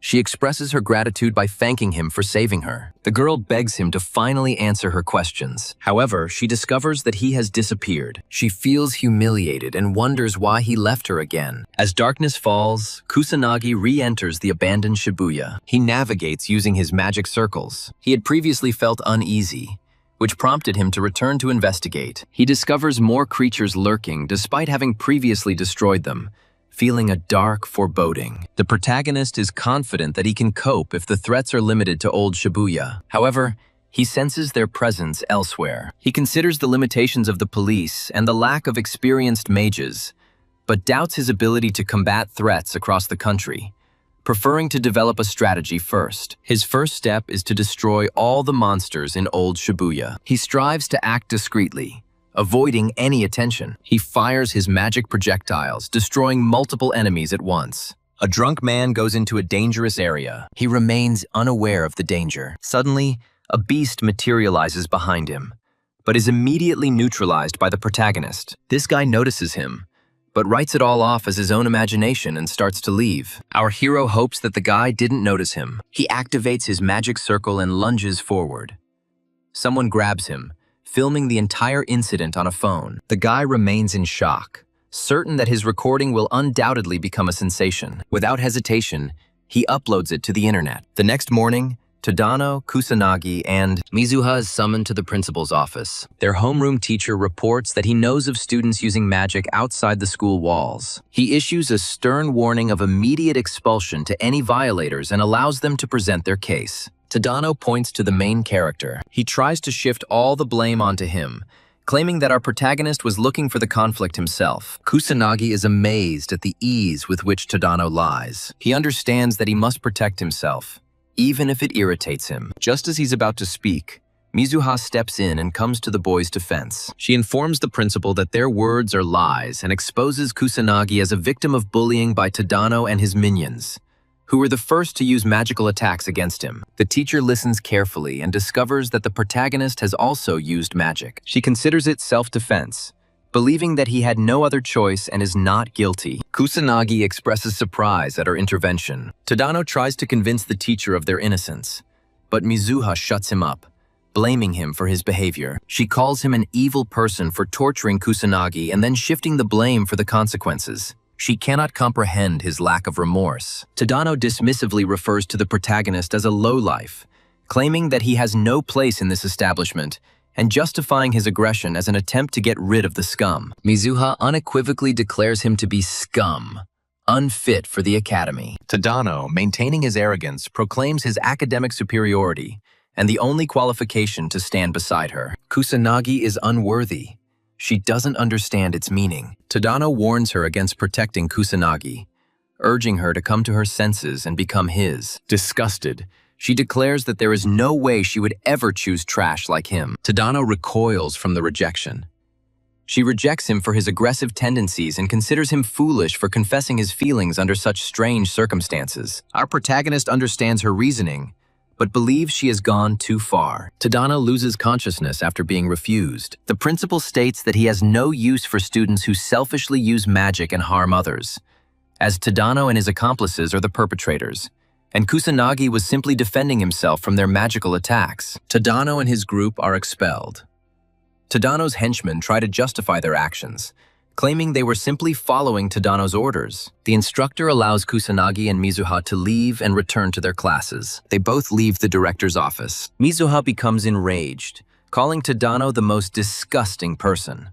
She expresses her gratitude by thanking him for saving her. The girl begs him to finally answer her questions. However, she discovers that he has disappeared. She feels humiliated and wonders why he left her again. As darkness falls, Kusanagi re-enters the abandoned Shibuya. He navigates using his magic circles. He had previously felt uneasy, which prompted him to return to investigate. He discovers more creatures lurking despite having previously destroyed them, feeling a dark foreboding. The protagonist is confident that he can cope if the threats are limited to old Shibuya. However, he senses their presence elsewhere. He considers the limitations of the police and the lack of experienced mages, but doubts his ability to combat threats across the country, preferring to develop a strategy first. His first step is to destroy all the monsters in old Shibuya. He strives to act discreetly, avoiding any attention. He fires his magic projectiles, destroying multiple enemies at once. A drunk man goes into a dangerous area. He remains unaware of the danger. Suddenly, a beast materializes behind him, but is immediately neutralized by the protagonist. This guy notices him, but writes it all off as his own imagination and starts to leave. Our hero hopes that the guy didn't notice him. He activates his magic circle and lunges forward. Someone grabs him, filming the entire incident on a phone. The guy remains in shock, certain that his recording will undoubtedly become a sensation. Without hesitation, he uploads it to the internet. The next morning, Tadano, Kusanagi, and Mizuha is summoned to the principal's office. Their homeroom teacher reports that he knows of students using magic outside the school walls. He issues a stern warning of immediate expulsion to any violators and allows them to present their case. Tadano points to the main character. He tries to shift all the blame onto him, claiming that our protagonist was looking for the conflict himself. Kusanagi is amazed at the ease with which Tadano lies. He understands that he must protect himself, even if it irritates him. Just as he's about to speak, Mizuha steps in and comes to the boy's defense. She informs the principal that their words are lies and exposes Kusanagi as a victim of bullying by Tadano and his minions, who were the first to use magical attacks against him. The teacher listens carefully and discovers that the protagonist has also used magic. She considers it self-defense, believing that he had no other choice and is not guilty. Kusanagi expresses surprise at her intervention. Tadano tries to convince the teacher of their innocence, but Mizuha shuts him up, blaming him for his behavior. She calls him an evil person for torturing Kusanagi and then shifting the blame for the consequences. She cannot comprehend his lack of remorse. Tadano dismissively refers to the protagonist as a lowlife, claiming that he has no place in this establishment and justifying his aggression as an attempt to get rid of the scum. Mizuha unequivocally declares him to be scum, unfit for the academy. Tadano, maintaining his arrogance, proclaims his academic superiority and the only qualification to stand beside her. Kusanagi is unworthy. She doesn't understand its meaning. Tadano warns her against protecting Kusanagi, urging her to come to her senses and become his. Disgusted, she declares that there is no way she would ever choose trash like him. Tadano recoils from the rejection. She rejects him for his aggressive tendencies and considers him foolish for confessing his feelings under such strange circumstances. Our protagonist understands her reasoning, but believes she has gone too far. Tadano loses consciousness after being refused. The principal states that he has no use for students who selfishly use magic and harm others, as Tadano and his accomplices are the perpetrators, and Kusanagi was simply defending himself from their magical attacks. Tadano and his group are expelled. Tadano's henchmen try to justify their actions, claiming they were simply following Tadano's orders. The instructor allows Kusanagi and Mizuha to leave and return to their classes. They both leave the director's office. Mizuha becomes enraged, calling Tadano the most disgusting person.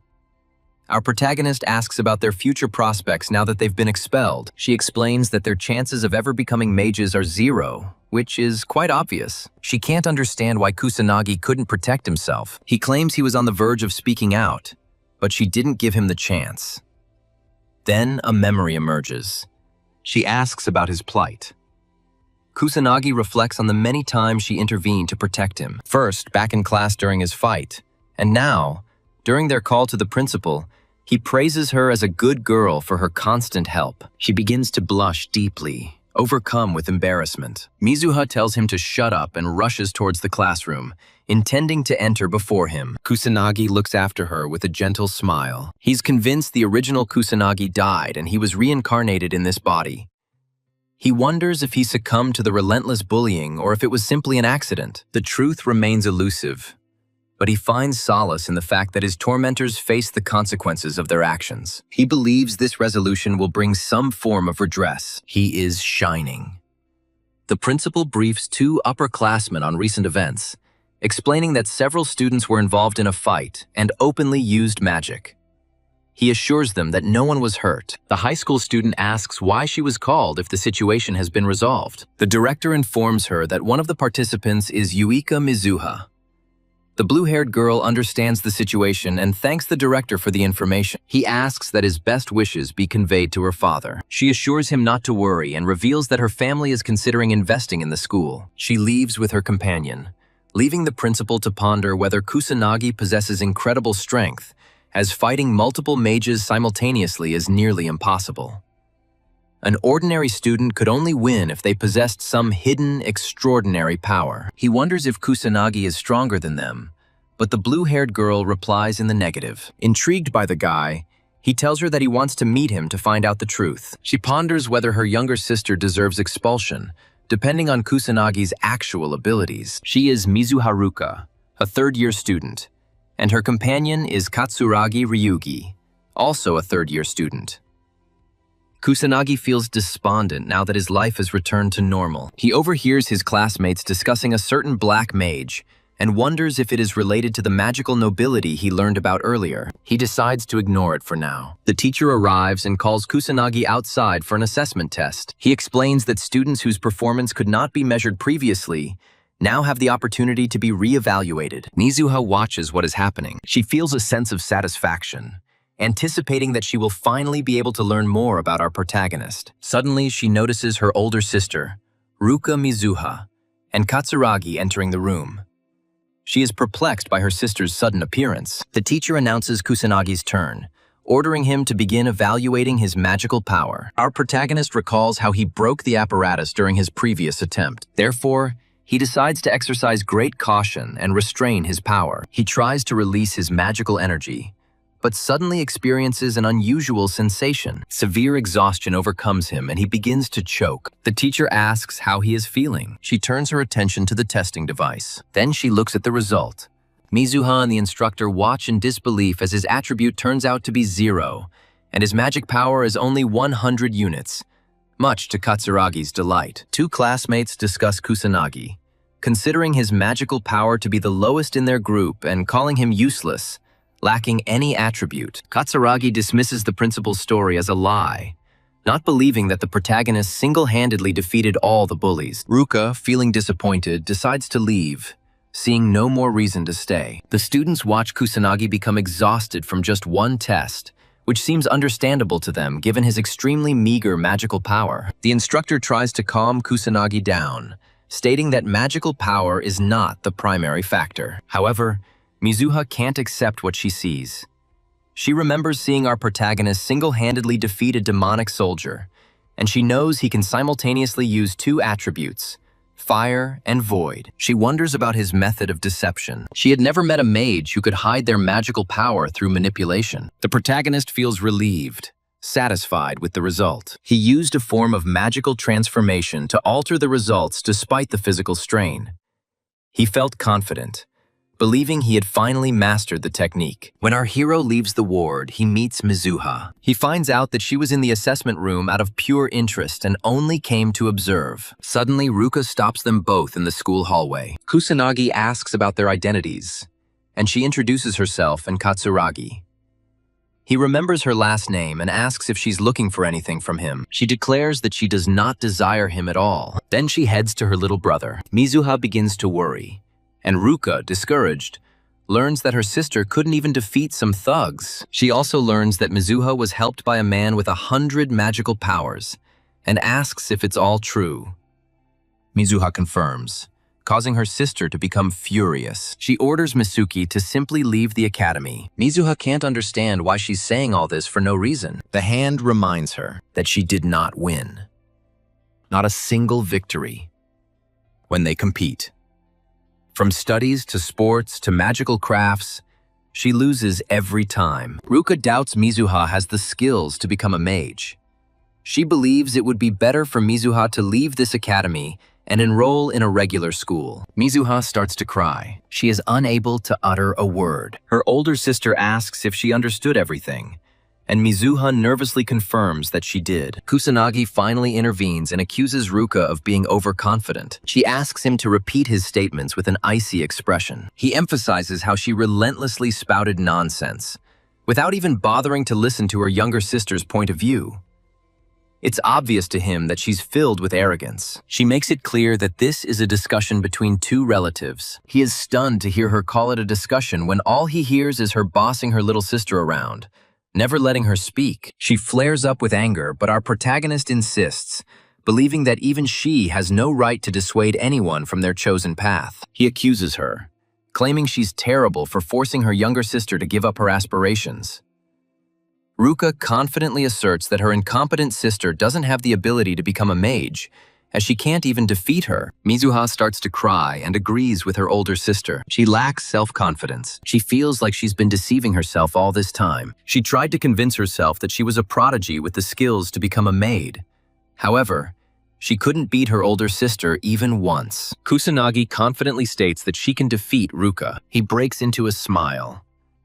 Our protagonist asks about their future prospects now that they've been expelled. She explains that their chances of ever becoming mages are 0, which is quite obvious. She can't understand why Kusanagi couldn't protect himself. He claims he was on the verge of speaking out, but she didn't give him the chance. Then a memory emerges. She asks about his plight. Kusanagi reflects on the many times she intervened to protect him. First, back in class during his fight, and now, during their call to the principal, he praises her as a good girl for her constant help. She begins to blush deeply, overcome with embarrassment. Mizuha tells him to shut up and rushes towards the classroom, intending to enter before him. Kusanagi looks after her with a gentle smile. He's convinced the original Kusanagi died and he was reincarnated in this body. He wonders if he succumbed to the relentless bullying or if it was simply an accident. The truth remains elusive, but he finds solace in the fact that his tormentors face the consequences of their actions. He believes this resolution will bring some form of redress. He is shining. The principal briefs 2 upperclassmen on recent events, explaining that several students were involved in a fight and openly used magic. He assures them that no one was hurt. The high school student asks why she was called if the situation has been resolved. The director informs her that one of the participants is Yuika Mizuha. The blue-haired girl understands the situation and thanks the director for the information. He asks that his best wishes be conveyed to her father. She assures him not to worry and reveals that her family is considering investing in the school. She leaves with her companion, leaving the principal to ponder whether Kusanagi possesses incredible strength, as fighting multiple mages simultaneously is nearly impossible. An ordinary student could only win if they possessed some hidden, extraordinary power. He wonders if Kusanagi is stronger than them, but the blue-haired girl replies in the negative. Intrigued by the guy, he tells her that he wants to meet him to find out the truth. She ponders whether her younger sister deserves expulsion, depending on Kusanagi's actual abilities. She is Mizuharuka, a third-year student, and her companion is Katsuragi Ryugi, also a third-year student. Kusanagi feels despondent now that his life has returned to normal. He overhears his classmates discussing a certain black mage and wonders if it is related to the magical nobility he learned about earlier. He decides to ignore it for now. The teacher arrives and calls Kusanagi outside for an assessment test. He explains that students whose performance could not be measured previously now have the opportunity to be re-evaluated. Mizuha watches what is happening. She feels a sense of satisfaction, anticipating that she will finally be able to learn more about our protagonist. Suddenly, she notices her older sister, Ruka Mizuha, and Katsuragi entering the room. She is perplexed by her sister's sudden appearance. The teacher announces Kusanagi's turn, ordering him to begin evaluating his magical power. Our protagonist recalls how he broke the apparatus during his previous attempt. Therefore, he decides to exercise great caution and restrain his power. He tries to release his magical energy, but suddenly experiences an unusual sensation. Severe exhaustion overcomes him and he begins to choke. The teacher asks how he is feeling. She turns her attention to the testing device. Then she looks at the result. Mizuha and the instructor watch in disbelief as his attribute turns out to be 0, and his magic power is only 100 units, much to Katsuragi's delight. 2 classmates discuss Kusanagi, considering his magical power to be the lowest in their group and calling him useless, lacking any attribute. Katsuragi dismisses the principal's story as a lie, not believing that the protagonist single-handedly defeated all the bullies. Ruka, feeling disappointed, decides to leave, seeing no more reason to stay. The students watch Kusanagi become exhausted from just one test, which seems understandable to them given his extremely meager magical power. The instructor tries to calm Kusanagi down, stating that magical power is not the primary factor. However, Mizuha can't accept what she sees. She remembers seeing our protagonist single-handedly defeat a demonic soldier, and she knows he can simultaneously use 2 attributes, fire and void. She wonders about his method of deception. She had never met a mage who could hide their magical power through manipulation. The protagonist feels relieved, satisfied with the result. He used a form of magical transformation to alter the results despite the physical strain. He felt confident, believing he had finally mastered the technique. When our hero leaves the ward, he meets Mizuha. He finds out that she was in the assessment room out of pure interest and only came to observe. Suddenly, Ruka stops them both in the school hallway. Kusanagi asks about their identities, and she introduces herself and Katsuragi. He remembers her last name and asks if she's looking for anything from him. She declares that she does not desire him at all. Then she heads to her little brother. Mizuha begins to worry, and Ruka, discouraged, learns that her sister couldn't even defeat some thugs. She also learns that Mizuha was helped by a man with 100 magical powers, and asks if it's all true. Mizuha confirms, causing her sister to become furious. She orders Misuki to simply leave the academy. Mizuha can't understand why she's saying all this for no reason. The hand reminds her that she did not win. Not a single victory when they compete. From studies to sports to magical crafts, she loses every time. Ruka doubts Mizuha has the skills to become a mage. She believes it would be better for Mizuha to leave this academy and enroll in a regular school. Mizuha starts to cry. She is unable to utter a word. Her older sister asks if she understood everything, and Mizuha nervously confirms that she did. Kusanagi finally intervenes and accuses Ruka of being overconfident. She asks him to repeat his statements with an icy expression. He emphasizes how she relentlessly spouted nonsense, without even bothering to listen to her younger sister's point of view. It's obvious to him that she's filled with arrogance. She makes it clear that this is a discussion between two relatives. He is stunned to hear her call it a discussion when all he hears is her bossing her little sister around, never letting her speak. She flares up with anger, but our protagonist insists, believing that even she has no right to dissuade anyone from their chosen path. He accuses her, claiming she's terrible for forcing her younger sister to give up her aspirations. Ruka confidently asserts that her incompetent sister doesn't have the ability to become a mage, as she can't even defeat her. Mizuha starts to cry and agrees with her older sister. She lacks self-confidence. She feels like she's been deceiving herself all this time. She tried to convince herself that she was a prodigy with the skills to become a maid. However, she couldn't beat her older sister even once. Kusanagi confidently states that she can defeat Ruka. He breaks into a smile,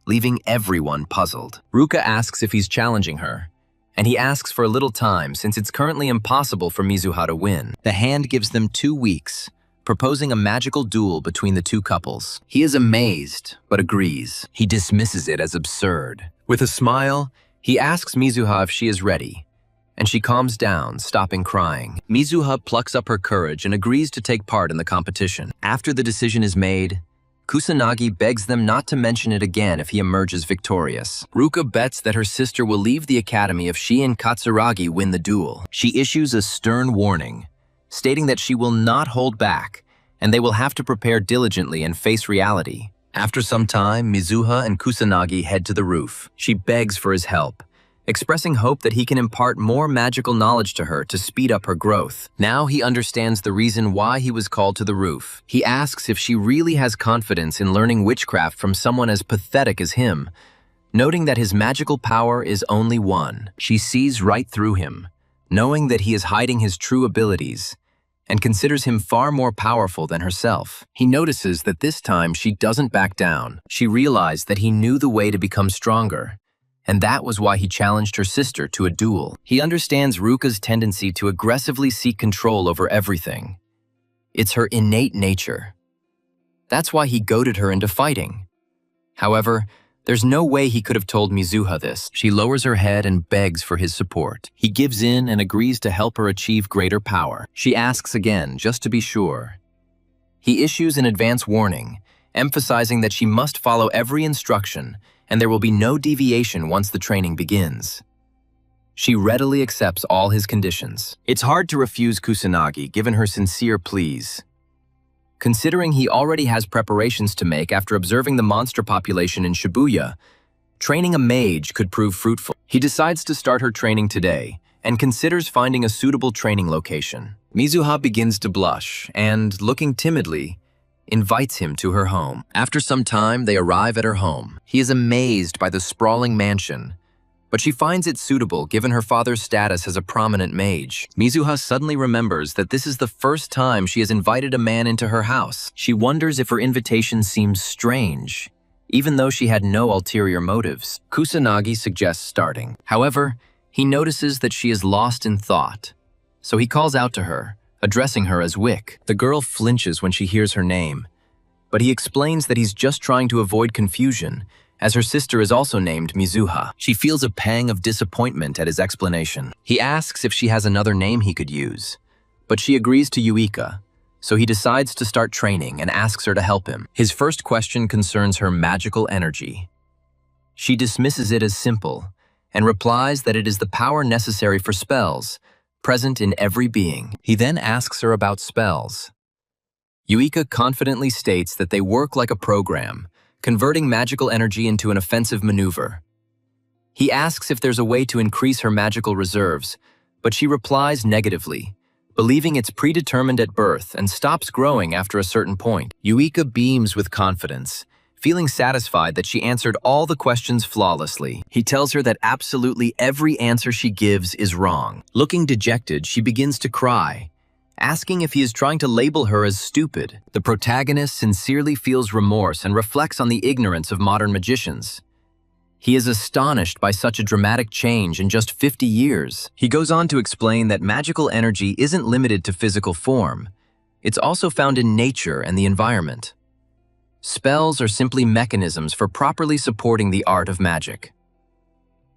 leaving everyone puzzled. Ruka asks if he's challenging her, and he asks for a little time since it's currently impossible for Mizuha to win. The hand gives them 2 weeks, proposing a magical duel between the two couples. He is amazed, but agrees. He dismisses it as absurd. With a smile, he asks Mizuha if she is ready, and she calms down, stopping crying. Mizuha plucks up her courage and agrees to take part in the competition. After the decision is made, Kusanagi begs them not to mention it again if he emerges victorious. Ruka bets that her sister will leave the academy if she and Katsuragi win the duel. She issues a stern warning, stating that she will not hold back, and they will have to prepare diligently and face reality. After some time, Mizuha and Kusanagi head to the roof. She begs for his help, expressing hope that he can impart more magical knowledge to her to speed up her growth. Now he understands the reason why he was called to the roof. He asks if she really has confidence in learning witchcraft from someone as pathetic as him, noting that his magical power is only one. She sees right through him, knowing that he is hiding his true abilities, and considers him far more powerful than herself. He notices that this time she doesn't back down. She realized that he knew the way to become stronger, and that was why he challenged her sister to a duel. He understands Ruka's tendency to aggressively seek control over everything. It's her innate nature. That's why he goaded her into fighting. However, there's no way he could have told Mizuha this. She lowers her head and begs for his support. He gives in and agrees to help her achieve greater power. She asks again, just to be sure. He issues an advance warning, emphasizing that she must follow every instruction and there will be no deviation once the training begins. She readily accepts all his conditions. It's hard to refuse Kusanagi given her sincere pleas. Considering he already has preparations to make after observing the monster population in Shibuya, training a mage could prove fruitful. He decides to start her training today and considers finding a suitable training location. Mizuha begins to blush and, looking timidly, invites him to her home. After some time, they arrive at her home. He is amazed by the sprawling mansion, but she finds it suitable given her father's status as a prominent mage. Mizuha suddenly remembers that this is the first time she has invited a man into her house. She wonders if her invitation seems strange, even though she had no ulterior motives. Kusanagi suggests starting. However, he notices that she is lost in thought, so he calls out to her, addressing her as Wick. The girl flinches when she hears her name, but he explains that he's just trying to avoid confusion as her sister is also named Mizuha. She feels a pang of disappointment at his explanation. He asks if she has another name he could use, but she agrees to Yuika, so he decides to start training and asks her to help him. His first question concerns her magical energy. She dismisses it as simple and replies that it is the power necessary for spells, present in every being. He then asks her about spells. Yuika confidently states that they work like a program, converting magical energy into an offensive maneuver. He asks if there's a way to increase her magical reserves, but she replies negatively, believing it's predetermined at birth and stops growing after a certain point. Yuika beams with confidence, feeling satisfied that she answered all the questions flawlessly. He tells her that absolutely every answer she gives is wrong. Looking dejected, she begins to cry, asking if he is trying to label her as stupid. The protagonist sincerely feels remorse and reflects on the ignorance of modern magicians. He is astonished by such a dramatic change in just 50 years. He goes on to explain that magical energy isn't limited to physical form. It's also found in nature and the environment. Spells are simply mechanisms for properly supporting the art of magic.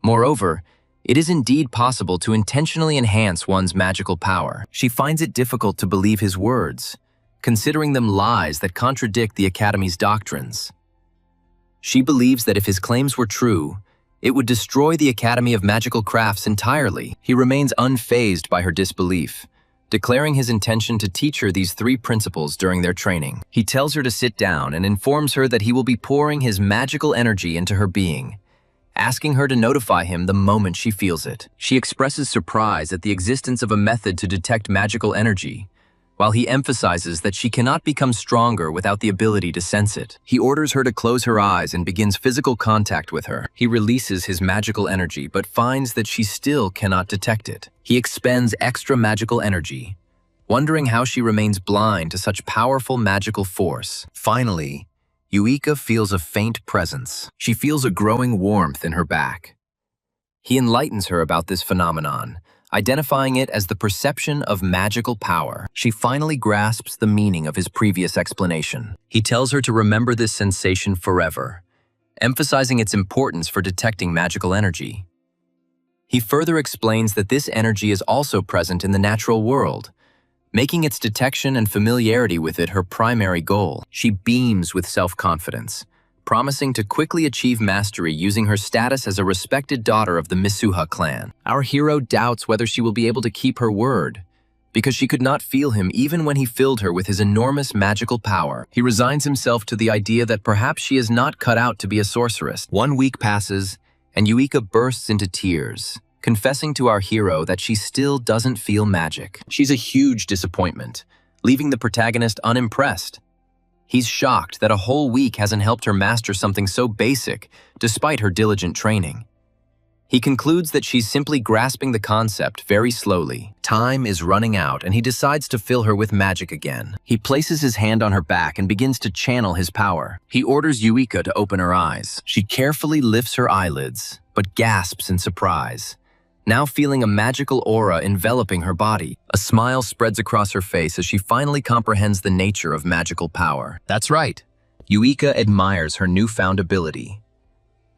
Moreover, it is indeed possible to intentionally enhance one's magical power. She finds it difficult to believe his words, considering them lies that contradict the Academy's doctrines. She believes that if his claims were true, it would destroy the Academy of Magical Crafts entirely. He remains unfazed by her disbelief, declaring his intention to teach her these 3 principles during their training. He tells her to sit down and informs her that he will be pouring his magical energy into her being, asking her to notify him the moment she feels it. She expresses surprise at the existence of a method to detect magical energy, while he emphasizes that she cannot become stronger without the ability to sense it. He orders her to close her eyes and begins physical contact with her. He releases his magical energy, but finds that she still cannot detect it. He expends extra magical energy, wondering how she remains blind to such powerful magical force. Finally, Yuika feels a faint presence. She feels a growing warmth in her back. He enlightens her about this phenomenon, identifying it as the perception of magical power. She finally grasps the meaning of his previous explanation. He tells her to remember this sensation forever, emphasizing its importance for detecting magical energy. He further explains that this energy is also present in the natural world, making its detection and familiarity with it her primary goal. She beams with self-confidence, promising to quickly achieve mastery using her status as a respected daughter of the Misuha clan. Our hero doubts whether she will be able to keep her word, because she could not feel him even when he filled her with his enormous magical power. He resigns himself to the idea that perhaps she is not cut out to be a sorceress. 1 week passes, and Yuika bursts into tears, confessing to our hero that she still doesn't feel magic. She's a huge disappointment, leaving the protagonist unimpressed. He's shocked that a whole week hasn't helped her master something so basic, despite her diligent training. He concludes that she's simply grasping the concept very slowly. Time is running out, and he decides to fill her with magic again. He places his hand on her back and begins to channel his power. He orders Yuika to open her eyes. She carefully lifts her eyelids, but gasps in surprise, now feeling a magical aura enveloping her body. A smile spreads across her face as she finally comprehends the nature of magical power. That's right. Yuika admires her newfound ability.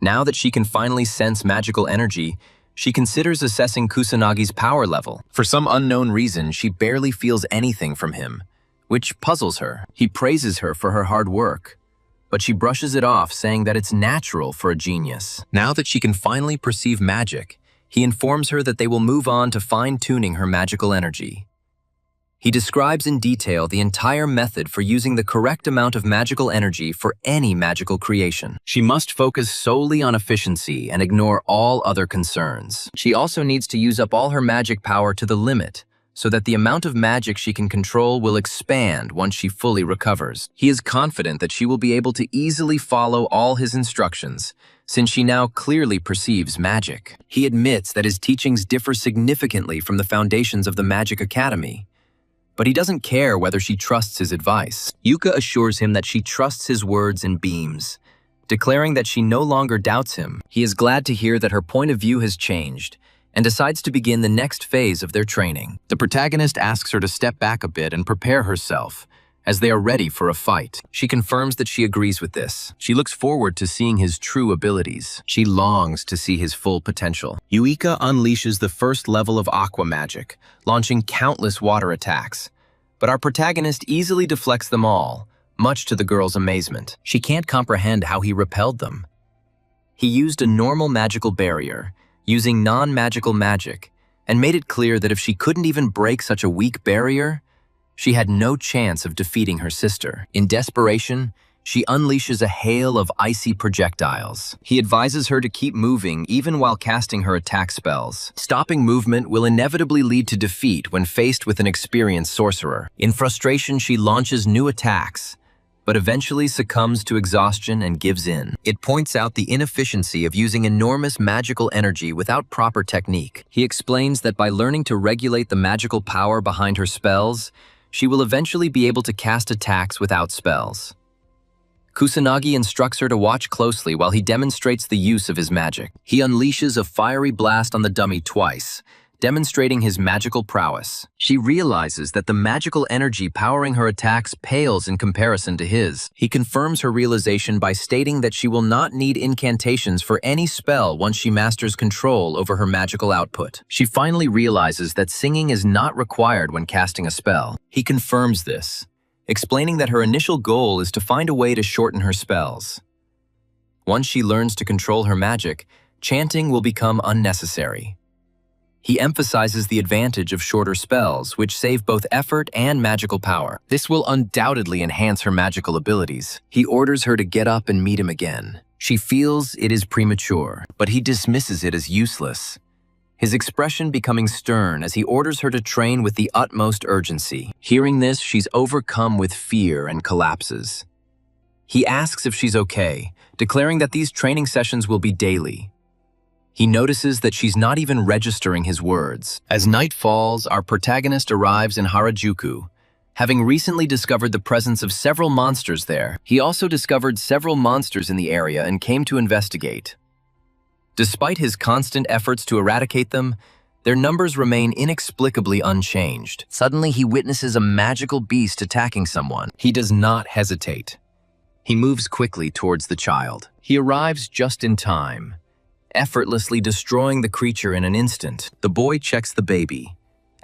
Now that she can finally sense magical energy, she considers assessing Kusanagi's power level. For some unknown reason, she barely feels anything from him, which puzzles her. He praises her for her hard work, but she brushes it off, saying that it's natural for a genius. Now that she can finally perceive magic, he informs her that they will move on to fine-tuning her magical energy. He describes in detail the entire method for using the correct amount of magical energy for any magical creation. She must focus solely on efficiency and ignore all other concerns. She also needs to use up all her magic power to the limit, so that the amount of magic she can control will expand once she fully recovers. He is confident that she will be able to easily follow all his instructions, since she now clearly perceives magic. He admits that his teachings differ significantly from the foundations of the Magic Academy, but he doesn't care whether she trusts his advice. Yuika assures him that she trusts his words and beams, declaring that she no longer doubts him. He is glad to hear that her point of view has changed, and decides to begin the next phase of their training. The protagonist asks her to step back a bit and prepare herself, as they are ready for a fight. She confirms that she agrees with this. She looks forward to seeing his true abilities. She longs to see his full potential. Yuika unleashes the first level of aqua magic, launching countless water attacks. But our protagonist easily deflects them all, much to the girl's amazement. She can't comprehend how he repelled them. He used a normal magical barrier, using non-magical magic, and made it clear that if she couldn't even break such a weak barrier, she had no chance of defeating her sister. In desperation, she unleashes a hail of icy projectiles. He advises her to keep moving even while casting her attack spells. Stopping movement will inevitably lead to defeat when faced with an experienced sorcerer. In frustration, she launches new attacks, but eventually succumbs to exhaustion and gives in. It points out the inefficiency of using enormous magical energy without proper technique. He explains that by learning to regulate the magical power behind her spells, she will eventually be able to cast attacks without spells. Kusanagi instructs her to watch closely while he demonstrates the use of his magic. He unleashes a fiery blast on the dummy twice, demonstrating his magical prowess. She realizes that the magical energy powering her attacks pales in comparison to his. He confirms her realization by stating that she will not need incantations for any spell once she masters control over her magical output. She finally realizes that singing is not required when casting a spell. He confirms this, explaining that her initial goal is to find a way to shorten her spells. Once she learns to control her magic, chanting will become unnecessary. He emphasizes the advantage of shorter spells, which save both effort and magical power. This will undoubtedly enhance her magical abilities. He orders her to get up and meet him again. She feels it is premature, but he dismisses it as useless, his expression becoming stern as he orders her to train with the utmost urgency. Hearing this, she's overcome with fear and collapses. He asks if she's okay, declaring that these training sessions will be daily. He notices that she's not even registering his words. As night falls, our protagonist arrives in Harajuku. Having recently discovered the presence of several monsters there, he also discovered several monsters in the area and came to investigate. Despite his constant efforts to eradicate them, their numbers remain inexplicably unchanged. Suddenly, he witnesses a magical beast attacking someone. He does not hesitate. He moves quickly towards the child. He arrives just in time, effortlessly destroying the creature in an instant. The boy checks the baby,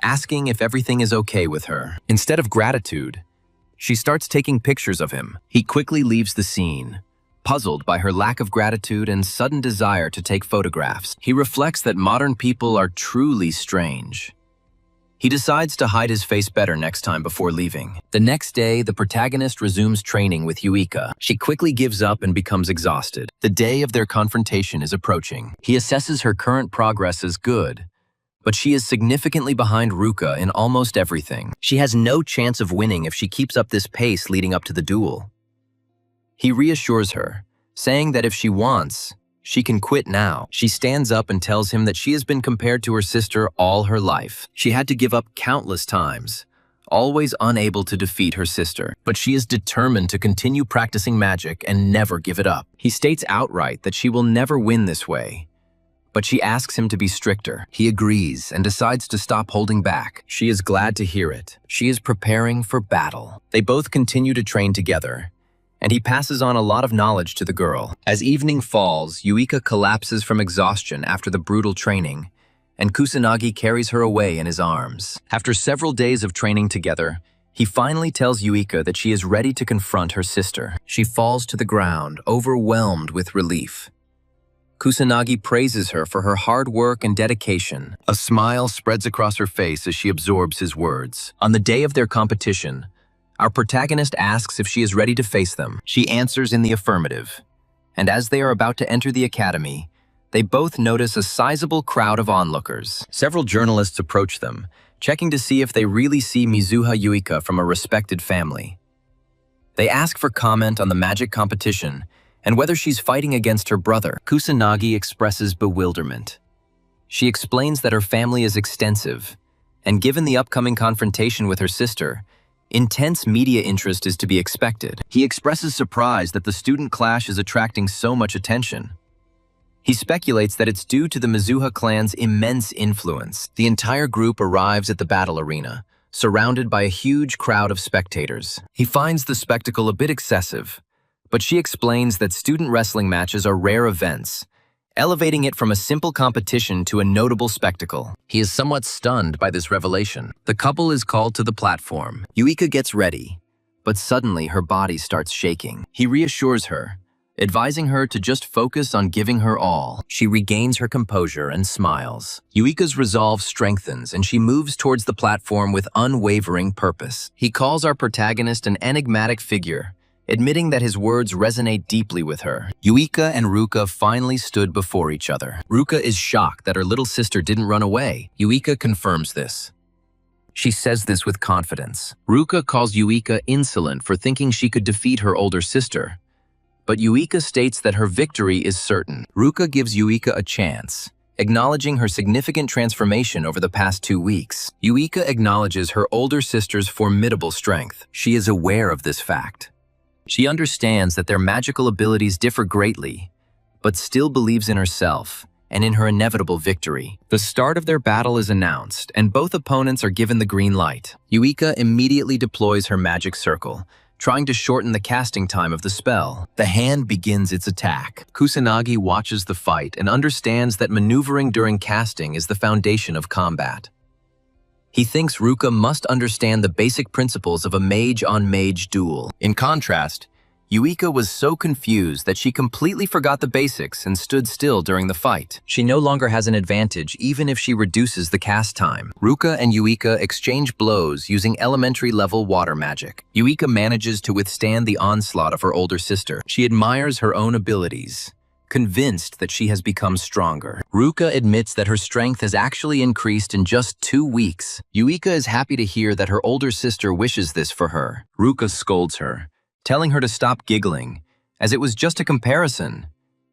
asking if everything is okay with her. Instead of gratitude, she starts taking pictures of him. He quickly leaves the scene, puzzled by her lack of gratitude and sudden desire to take photographs. He reflects that modern people are truly strange. He decides to hide his face better next time before leaving. The next day, the protagonist resumes training with Yuika. She quickly gives up and becomes exhausted. The day of their confrontation is approaching. He assesses her current progress as good, but she is significantly behind Ruka in almost everything. She has no chance of winning if she keeps up this pace leading up to the duel. He reassures her, saying that if she wants, she can quit now. She stands up and tells him that she has been compared to her sister all her life. She had to give up countless times, always unable to defeat her sister. But she is determined to continue practicing magic and never give it up. He states outright that she will never win this way, but she asks him to be stricter. He agrees and decides to stop holding back. She is glad to hear it. She is preparing for battle. They both continue to train together, and he passes on a lot of knowledge to the girl. As evening falls, Yuika collapses from exhaustion after the brutal training, and Kusanagi carries her away in his arms. After several days of training together, he finally tells Yuika that she is ready to confront her sister. She falls to the ground, overwhelmed with relief. Kusanagi praises her for her hard work and dedication. A smile spreads across her face as she absorbs his words. On the day of their competition, our protagonist asks if she is ready to face them. She answers in the affirmative. And as they are about to enter the academy, they both notice a sizable crowd of onlookers. Several journalists approach them, checking to see if they really see Mizuha Yuika from a respected family. They ask for comment on the magic competition and whether she's fighting against her brother. Kusanagi expresses bewilderment. She explains that her family is extensive, and given the upcoming confrontation with her sister, intense media interest is to be expected. He expresses surprise that the student clash is attracting so much attention. He speculates that it's due to the Mizuha clan's immense influence. The entire group arrives at the battle arena, surrounded by a huge crowd of spectators. He finds the spectacle a bit excessive, but she explains that student wrestling matches are rare events, elevating it from a simple competition to a notable spectacle. He is somewhat stunned by this revelation. The couple is called to the platform. Yuika gets ready, but suddenly her body starts shaking. He reassures her, advising her to just focus on giving her all. She regains her composure and smiles. Yuika's resolve strengthens and she moves towards the platform with unwavering purpose. He calls our protagonist an enigmatic figure, admitting that his words resonate deeply with her. Yuika and Ruka finally stood before each other. Ruka is shocked that her little sister didn't run away. Yuika confirms this. She says this with confidence. Ruka calls Yuika insolent for thinking she could defeat her older sister, but Yuika states that her victory is certain. Ruka gives Yuika a chance, acknowledging her significant transformation over the past 2 weeks. Yuika acknowledges her older sister's formidable strength. She is aware of this fact. She understands that their magical abilities differ greatly, but still believes in herself and in her inevitable victory. The start of their battle is announced, and both opponents are given the green light. Yuika immediately deploys her magic circle, trying to shorten the casting time of the spell. The hand begins its attack. Kusanagi watches the fight and understands that maneuvering during casting is the foundation of combat. He thinks Ruka must understand the basic principles of a mage-on-mage duel. In contrast, Yuika was so confused that she completely forgot the basics and stood still during the fight. She no longer has an advantage even if she reduces the cast time. Ruka and Yuika exchange blows using elementary-level water magic. Yuika manages to withstand the onslaught of her older sister. She admires her own abilities, convinced that she has become stronger. Ruka admits that her strength has actually increased in just 2 weeks. Yuika is happy to hear that her older sister wishes this for her. Ruka scolds her, telling her to stop giggling, as it was just a comparison.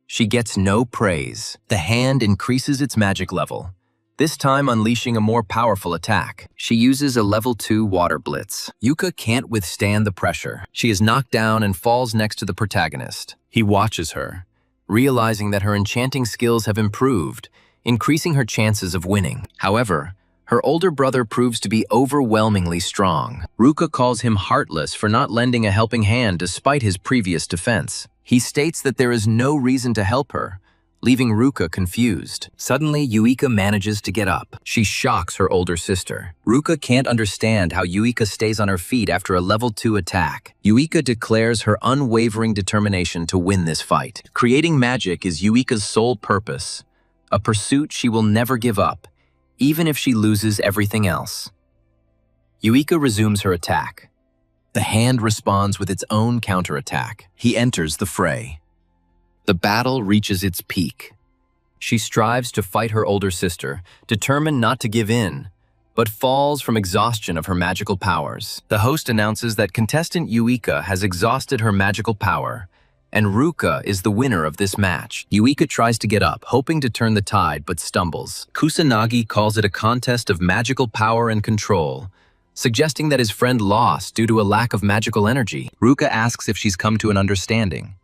She gets no praise. The hand increases its magic level, this time unleashing a more powerful attack. She uses a level 2 water blitz. Yuka can't withstand the pressure. She is knocked down and falls next to the protagonist. He watches her, realizing that her enchanting skills have improved, increasing her chances of winning. However, her older brother proves to be overwhelmingly strong. Ruka calls him heartless for not lending a helping hand despite his previous defense. He states that there is no reason to help her, leaving Ruka confused. Suddenly, Yuika manages to get up. She shocks her older sister. Ruka can't understand how Yuika stays on her feet after a level 2 attack. Yuika declares her unwavering determination to win this fight. Creating magic is Yuika's sole purpose, a pursuit she will never give up, even if she loses everything else. Yuika resumes her attack. The hand responds with its own counterattack. He enters the fray. The battle reaches its peak. She strives to fight her older sister, determined not to give in, but falls from exhaustion of her magical powers. The host announces that contestant Yuika has exhausted her magical power, and Ruka is the winner of this match. Yuika tries to get up, hoping to turn the tide, but stumbles. Kusanagi calls it a contest of magical power and control, suggesting that his friend lost due to a lack of magical energy. Ruka asks if she's come to an understanding.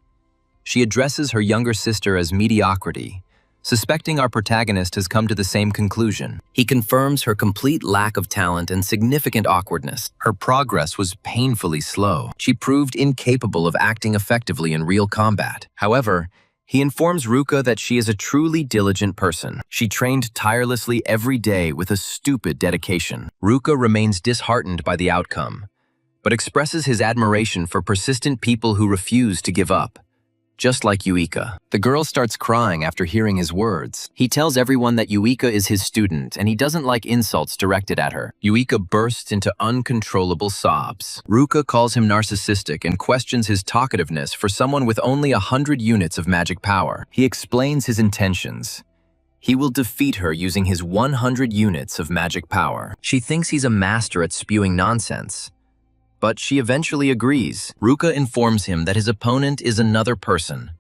She addresses her younger sister as mediocrity, suspecting our protagonist has come to the same conclusion. He confirms her complete lack of talent and significant awkwardness. Her progress was painfully slow. She proved incapable of acting effectively in real combat. However, he informs Ruka that she is a truly diligent person. She trained tirelessly every day with a stupid dedication. Ruka remains disheartened by the outcome, but expresses his admiration for persistent people who refuse to give up. Just like Yuika. The girl starts crying after hearing his words. He tells everyone that Yuika is his student and he doesn't like insults directed at her. Yuika bursts into uncontrollable sobs. Ruka calls him narcissistic and questions his talkativeness for someone with only 100 units of magic power. He explains his intentions. He will defeat her using his 100 units of magic power. She thinks he's a master at spewing nonsense, but she eventually agrees. Ruka informs him that his opponent is another person,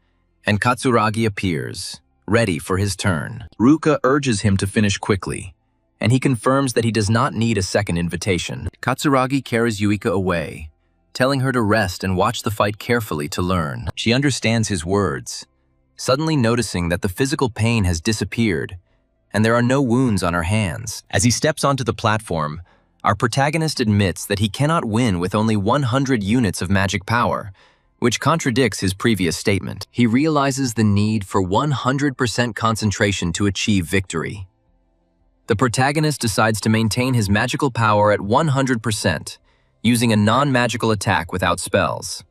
and Katsuragi appears, ready for his turn. Ruka urges him to finish quickly, and he confirms that he does not need a second invitation. Katsuragi carries Yuika away, telling her to rest and watch the fight carefully to learn. She understands his words, suddenly noticing that the physical pain has disappeared, and there are no wounds on her hands. As he steps onto the platform, Our protagonist admits that he cannot win with only 100 units of magic power, which contradicts his previous statement. He realizes the need for 100% concentration to achieve victory. The protagonist decides to maintain his magical power at 100%, using a non-magical attack without spells.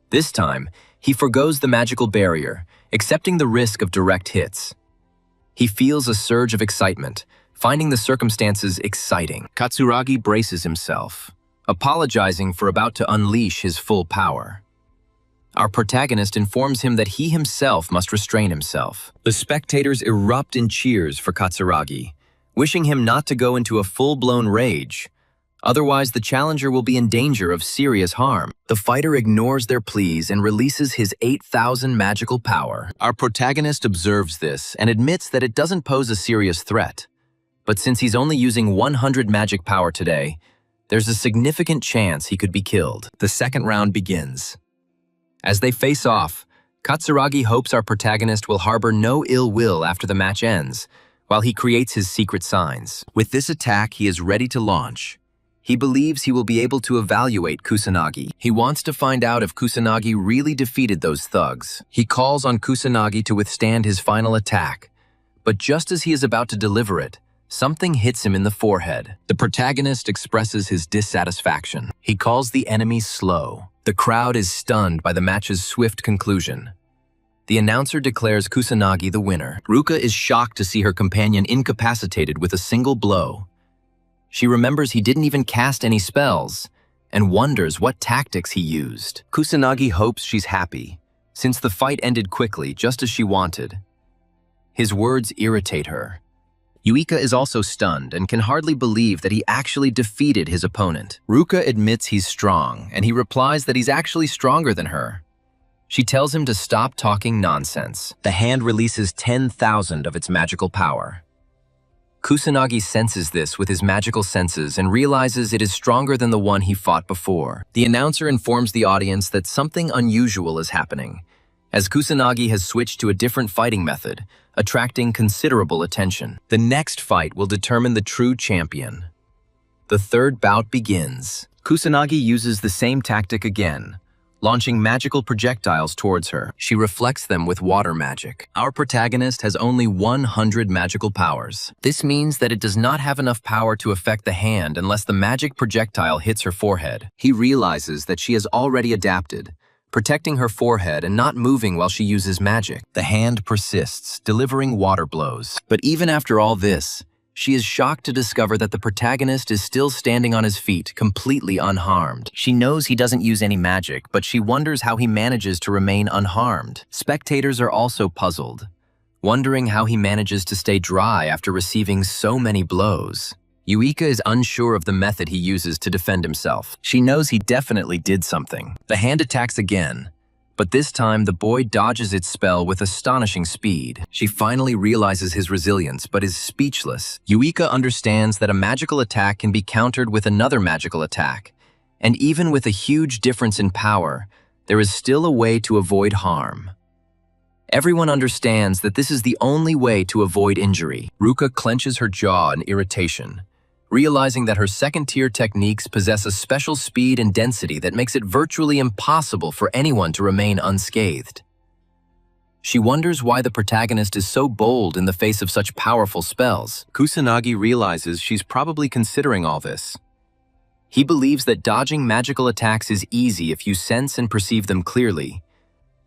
This time, he forgoes the magical barrier, accepting the risk of direct hits. He feels a surge of excitement, finding the circumstances exciting. Katsuragi braces himself, apologizing for about to unleash his full power. Our protagonist informs him that he himself must restrain himself. The spectators erupt in cheers for Katsuragi, wishing him not to go into a full-blown rage. Otherwise, the challenger will be in danger of serious harm. The fighter ignores their pleas and releases his 8,000 magical power. Our protagonist observes this and admits that it doesn't pose a serious threat. But since he's only using 100 magic power today, there's a significant chance he could be killed. The second round begins. As they face off, Katsuragi hopes our protagonist will harbor no ill will after the match ends, while he creates his secret signs. With this attack, he is ready to launch. He believes he will be able to evaluate Kusanagi. He wants to find out if Kusanagi really defeated those thugs. He calls on Kusanagi to withstand his final attack, but just as he is about to deliver it, something hits him in the forehead. The protagonist expresses his dissatisfaction. He calls the enemy slow. The crowd is stunned by the match's swift conclusion. The announcer declares Kusanagi the winner. Ruka is shocked to see her companion incapacitated with a single blow. She remembers he didn't even cast any spells, and wonders what tactics he used. Kusanagi hopes she's happy, since the fight ended quickly, just as she wanted. His words irritate her. Yuika is also stunned and can hardly believe that he actually defeated his opponent. Ruka admits he's strong, and he replies that he's actually stronger than her. She tells him to stop talking nonsense. The hand releases 10,000 of its magical power. Kusanagi senses this with his magical senses and realizes it is stronger than the one he fought before. The announcer informs the audience that something unusual is happening, as Kusanagi has switched to a different fighting method, attracting considerable attention. The next fight will determine the true champion. The third bout begins. Kusanagi uses the same tactic again, launching magical projectiles towards her. She reflects them with water magic. Our protagonist has only 100 magical powers. This means that it does not have enough power to affect the hand unless the magic projectile hits her forehead. He realizes that she has already adapted, protecting her forehead and not moving while she uses magic. The hand persists, delivering water blows. But even after all this, she is shocked to discover that the protagonist is still standing on his feet, completely unharmed. She knows he doesn't use any magic, but she wonders how he manages to remain unharmed. Spectators are also puzzled, wondering how he manages to stay dry after receiving so many blows. Yuika is unsure of the method he uses to defend himself. She knows he definitely did something. The hand attacks again, but this time the boy dodges its spell with astonishing speed. She finally realizes his resilience, but is speechless. Yuika understands that a magical attack can be countered with another magical attack, and even with a huge difference in power, there is still a way to avoid harm. Everyone understands that this is the only way to avoid injury. Ruka clenches her jaw in irritation, realizing that her second-tier techniques possess a special speed and density that makes it virtually impossible for anyone to remain unscathed. She wonders why the protagonist is so bold in the face of such powerful spells. Kusanagi realizes she's probably considering all this. He believes that dodging magical attacks is easy if you sense and perceive them clearly,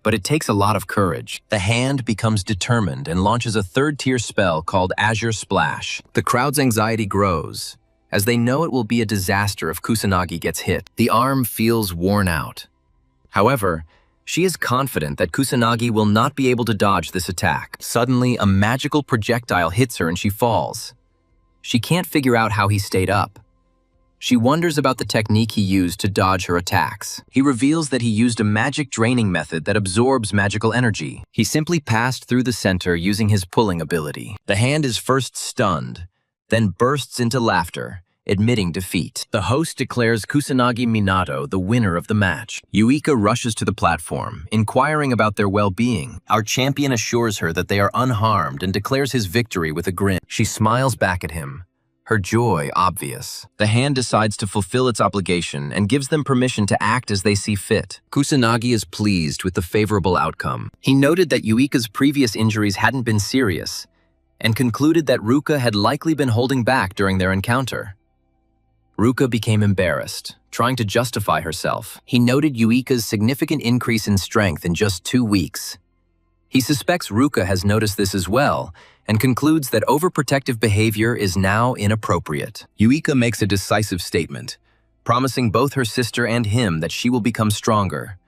but it takes a lot of courage. The hand becomes determined and launches a third-tier spell called Azure Splash. The crowd's anxiety grows, as they know it will be a disaster if Kusanagi gets hit. The arm feels worn out. However, she is confident that Kusanagi will not be able to dodge this attack. Suddenly, a magical projectile hits her and she falls. She can't figure out how he stayed up. She wonders about the technique he used to dodge her attacks. He reveals that he used a magic draining method that absorbs magical energy. He simply passed through the center using his pulling ability. The hand is first stunned, then bursts into laughter, admitting defeat. The host declares Kusanagi Minato the winner of the match. Yuika rushes to the platform, inquiring about their well-being. Our champion assures her that they are unharmed and declares his victory with a grin. She smiles back at him, her joy obvious. The hand decides to fulfill its obligation and gives them permission to act as they see fit. Kusanagi is pleased with the favorable outcome. He noted that Yuika's previous injuries hadn't been serious and concluded that Ruka had likely been holding back during their encounter. Ruka became embarrassed, trying to justify herself. He noted Yuika's significant increase in strength in just 2 weeks. He suspects Ruka has noticed this as well and concludes that overprotective behavior is now inappropriate. Yuika makes a decisive statement, promising both her sister and him that she will become stronger,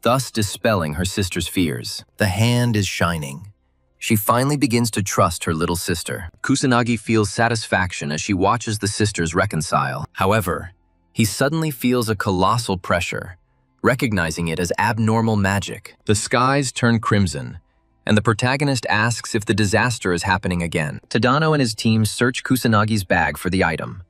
thus dispelling her sister's fears. The hand is shining. She finally begins to trust her little sister. Kusanagi feels satisfaction as she watches the sisters reconcile. However, he suddenly feels a colossal pressure, recognizing it as abnormal magic. The skies turn crimson, and the protagonist asks if the disaster is happening again. Tadano and his team search Kusanagi's bag for the item.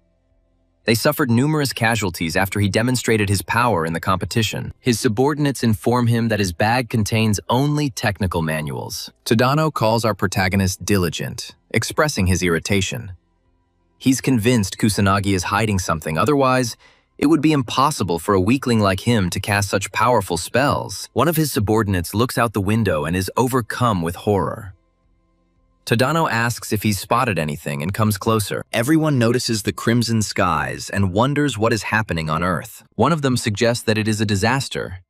They suffered numerous casualties after he demonstrated his power in the competition. His subordinates inform him that his bag contains only technical manuals. Tadano calls our protagonist diligent, expressing his irritation. He's convinced Kusanagi is hiding something, otherwise, it would be impossible for a weakling like him to cast such powerful spells. One of his subordinates looks out the window and is overcome with horror. Tadano asks if he's spotted anything and comes closer. Everyone notices the crimson skies and wonders what is happening on Earth. One of them suggests that it is a disaster,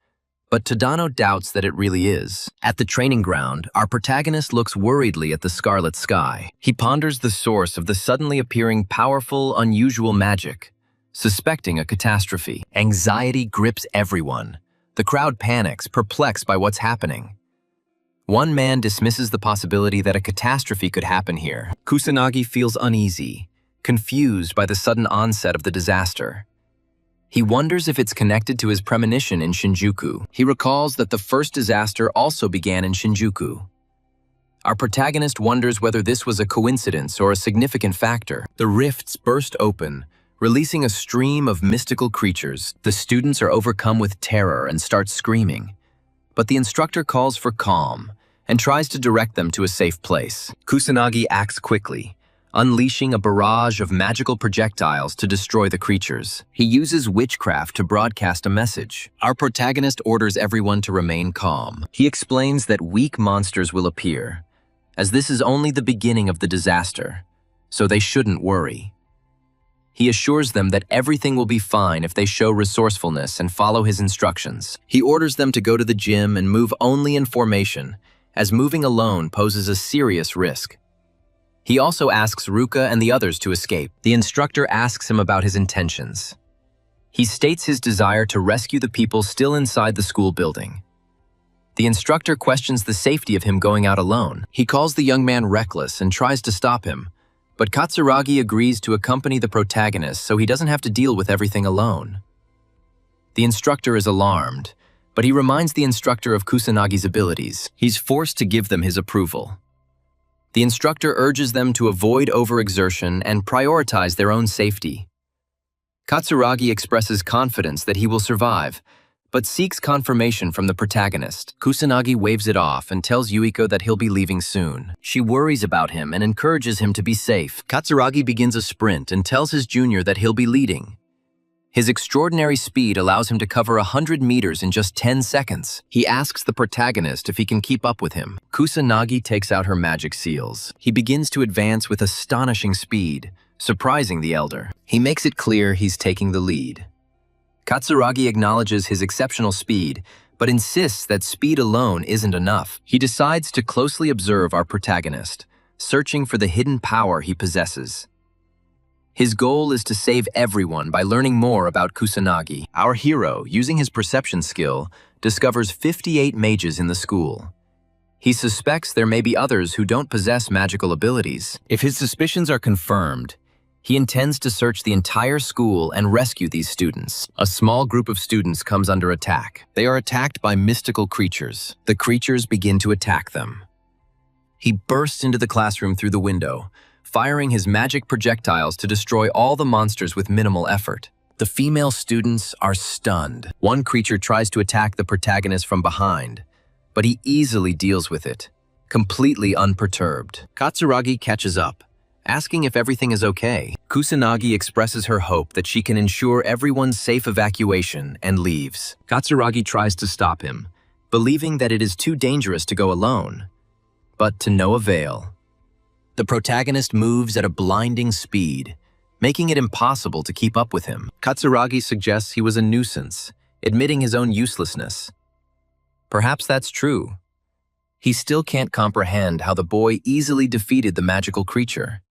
but Tadano doubts that it really is. At the training ground, our protagonist looks worriedly at the scarlet sky. He ponders the source of the suddenly appearing powerful, unusual magic, suspecting a catastrophe. Anxiety grips everyone. The crowd panics, perplexed by what's happening. One man dismisses the possibility that a catastrophe could happen here. Kusanagi feels uneasy, confused by the sudden onset of the disaster. He wonders if it's connected to his premonition in Shinjuku. He recalls that the first disaster also began in Shinjuku. Our protagonist wonders whether this was a coincidence or a significant factor. The rifts burst open, releasing a stream of mystical creatures. The students are overcome with terror and start screaming. But the instructor calls for calm and tries to direct them to a safe place. Kusanagi acts quickly, unleashing a barrage of magical projectiles to destroy the creatures. He uses witchcraft to broadcast a message. Our protagonist orders everyone to remain calm. He explains that weak monsters will appear, as this is only the beginning of the disaster, so they shouldn't worry. He assures them that everything will be fine if they show resourcefulness and follow his instructions. He orders them to go to the gym and move only in formation, as moving alone poses a serious risk. He also asks Ruka and the others to escape. The instructor asks him about his intentions. He states his desire to rescue the people still inside the school building. The instructor questions the safety of him going out alone. He calls the young man reckless and tries to stop him, but Katsuragi agrees to accompany the protagonist so he doesn't have to deal with everything alone. The instructor is alarmed, but he reminds the instructor of Kusanagi's abilities. He's forced to give them his approval. The instructor urges them to avoid overexertion and prioritize their own safety. Katsuragi expresses confidence that he will survive, but seeks confirmation from the protagonist. Kusanagi waves it off and tells Yuiko that he'll be leaving soon. She worries about him and encourages him to be safe. Katsuragi begins a sprint and tells his junior that he'll be leading. His extraordinary speed allows him to cover 100 meters in just 10 seconds. He asks the protagonist if he can keep up with him. Kusanagi takes out her magic seals. He begins to advance with astonishing speed, surprising the elder. He makes it clear he's taking the lead. Katsuragi acknowledges his exceptional speed, but insists that speed alone isn't enough. He decides to closely observe our protagonist, searching for the hidden power he possesses. His goal is to save everyone by learning more about Kusanagi. Our hero, using his perception skill, discovers 58 mages in the school. He suspects there may be others who don't possess magical abilities. If his suspicions are confirmed, he intends to search the entire school and rescue these students. A small group of students comes under attack. They are attacked by mystical creatures. The creatures begin to attack them. He bursts into the classroom through the window, firing his magic projectiles to destroy all the monsters with minimal effort. The female students are stunned. One creature tries to attack the protagonist from behind, but he easily deals with it, completely unperturbed. Katsuragi catches up asking if everything is okay. Kusanagi expresses her hope that she can ensure everyone's safe evacuation and leaves. Katsuragi tries to stop him, believing that it is too dangerous to go alone, but to no avail. The protagonist moves at a blinding speed, making it impossible to keep up with him. Katsuragi suggests he was a nuisance, admitting his own uselessness. Perhaps that's true. He still can't comprehend how the boy easily defeated the magical creature.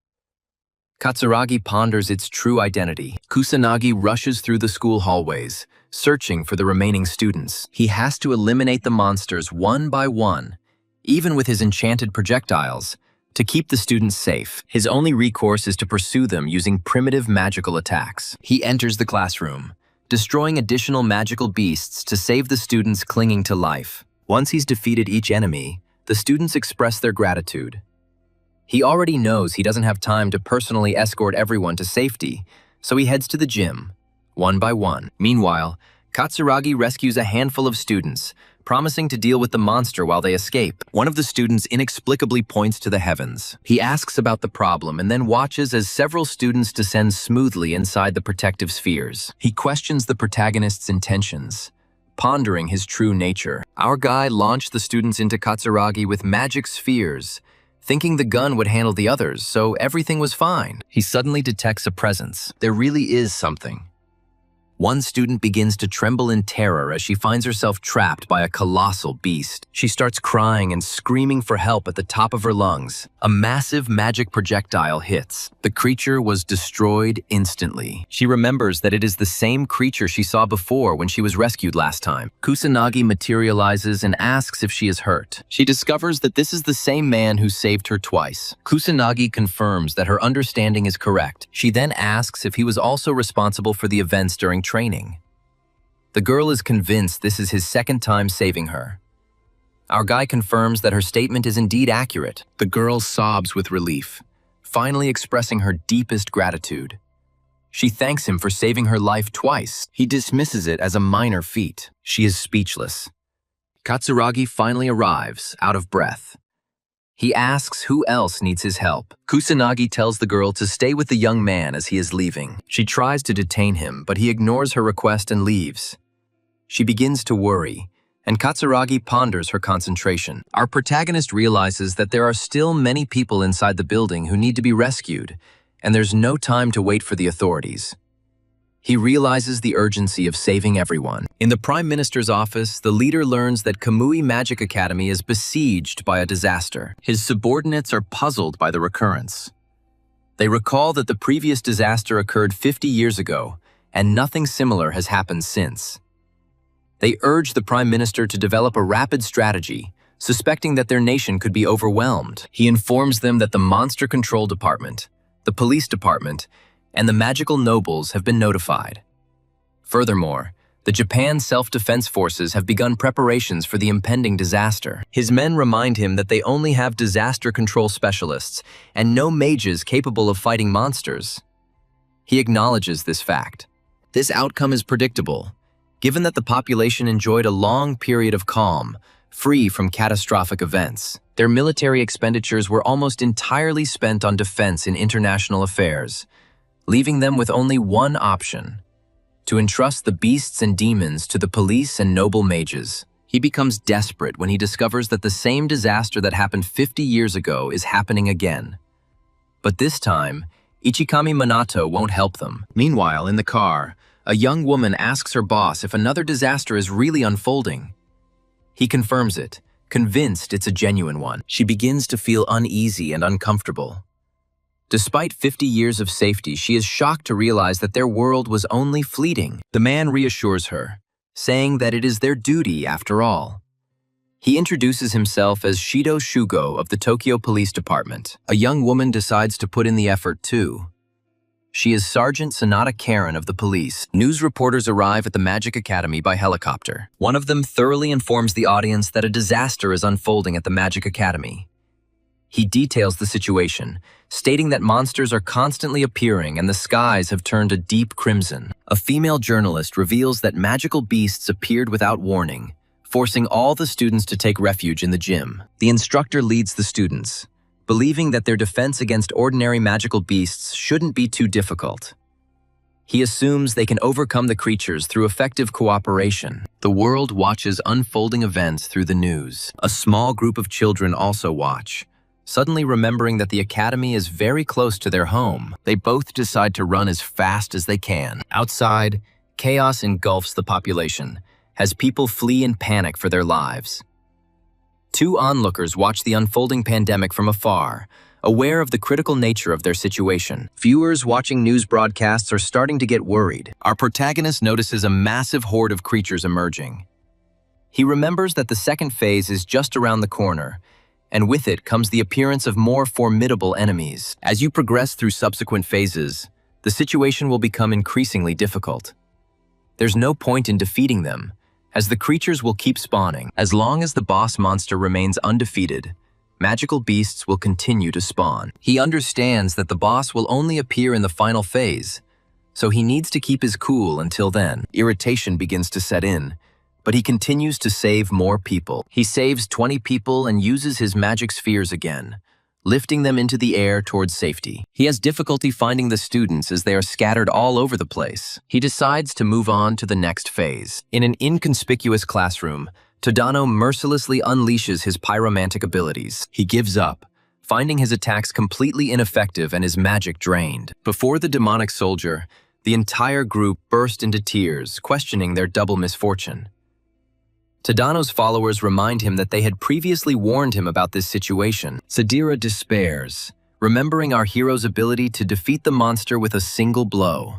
Katsuragi ponders its true identity. Kusanagi rushes through the school hallways, searching for the remaining students. He has to eliminate the monsters one by one, even with his enchanted projectiles, to keep the students safe. His only recourse is to pursue them using primitive magical attacks. He enters the classroom, destroying additional magical beasts to save the students clinging to life. Once he's defeated each enemy, the students express their gratitude. He already knows he doesn't have time to personally escort everyone to safety, so he heads to the gym, one by one. Meanwhile, Katsuragi rescues a handful of students, promising to deal with the monster while they escape. One of the students inexplicably points to the heavens. He asks about the problem and then watches as several students descend smoothly inside the protective spheres. He questions the protagonist's intentions, pondering his true nature. Our guy launched the students into Katsuragi with magic spheres, thinking the gun would handle the others, so everything was fine. He suddenly detects a presence. There really is something. One student begins to tremble in terror as she finds herself trapped by a colossal beast. She starts crying and screaming for help at the top of her lungs. A massive magic projectile hits. The creature was destroyed instantly. She remembers that it is the same creature she saw before when she was rescued last time. Kusanagi materializes and asks if she is hurt. She discovers that this is the same man who saved her twice. Kusanagi confirms that her understanding is correct. She then asks if he was also responsible for the events during training. The girl is convinced this is his second time saving her. Our guy confirms that her statement is indeed accurate. The girl sobs with relief, finally expressing her deepest gratitude. She thanks him for saving her life twice. He dismisses it as a minor feat. She is speechless. Katsuragi finally arrives, out of breath. He asks who else needs his help. Kusanagi tells the girl to stay with the young man as he is leaving. She tries to detain him, but he ignores her request and leaves. She begins to worry, and Katsuragi ponders her concentration. Our protagonist realizes that there are still many people inside the building who need to be rescued, and there's no time to wait for the authorities. He realizes the urgency of saving everyone. In the Prime Minister's office, the leader learns that Kamui Magic Academy is besieged by a disaster. His subordinates are puzzled by the recurrence. They recall that the previous disaster occurred 50 years ago, and nothing similar has happened since. They urge the Prime Minister to develop a rapid strategy, suspecting that their nation could be overwhelmed. He informs them that the Monster Control Department, the Police Department, and the magical nobles have been notified. Furthermore, the Japan Self-Defense Forces have begun preparations for the impending disaster. His men remind him that they only have disaster control specialists and no mages capable of fighting monsters. He acknowledges this fact. This outcome is predictable, given that the population enjoyed a long period of calm, free from catastrophic events. Their military expenditures were almost entirely spent on defense in international affairs, leaving them with only one option: to entrust the beasts and demons to the police and noble mages. He becomes desperate when he discovers that the same disaster that happened 50 years ago is happening again. But this time, Ichikami Minato won't help them. Meanwhile, in the car, a young woman asks her boss if another disaster is really unfolding. He confirms it, convinced it's a genuine one. She begins to feel uneasy and uncomfortable. Despite 50 years of safety, she is shocked to realize that their world was only fleeting. The man reassures her, saying that it is their duty after all. He introduces himself as Shido Shugo of the Tokyo Police Department. A young woman decides to put in the effort too. She is Sergeant Sonata Karen of the police. News reporters arrive at the Magic Academy by helicopter. One of them thoroughly informs the audience that a disaster is unfolding at the Magic Academy. He details the situation, stating that monsters are constantly appearing and the skies have turned a deep crimson. A female journalist reveals that magical beasts appeared without warning, forcing all the students to take refuge in the gym. The instructor leads the students, believing that their defense against ordinary magical beasts shouldn't be too difficult. He assumes they can overcome the creatures through effective cooperation. The world watches unfolding events through the news. A small group of children also watch, suddenly remembering that the academy is very close to their home. They both decide to run as fast as they can. Outside, chaos engulfs the population as people flee in panic for their lives. Two onlookers watch the unfolding pandemic from afar, aware of the critical nature of their situation. Viewers watching news broadcasts are starting to get worried. Our protagonist notices a massive horde of creatures emerging. He remembers that the second phase is just around the corner, and with it comes the appearance of more formidable enemies. As you progress through subsequent phases, the situation will become increasingly difficult. There's no point in defeating them, as the creatures will keep spawning. As long as the boss monster remains undefeated, magical beasts will continue to spawn. He understands that the boss will only appear in the final phase, so he needs to keep his cool until then. Irritation begins to set in, but he continues to save more people. He saves 20 people and uses his magic spheres again, lifting them into the air towards safety. He has difficulty finding the students as they are scattered all over the place. He decides to move on to the next phase. In an inconspicuous classroom, Tadano mercilessly unleashes his pyromantic abilities. He gives up, finding his attacks completely ineffective and his magic drained. Before the demonic soldier, the entire group burst into tears, questioning their double misfortune. Tadano's followers remind him that they had previously warned him about this situation. Sadira despairs, remembering our hero's ability to defeat the monster with a single blow.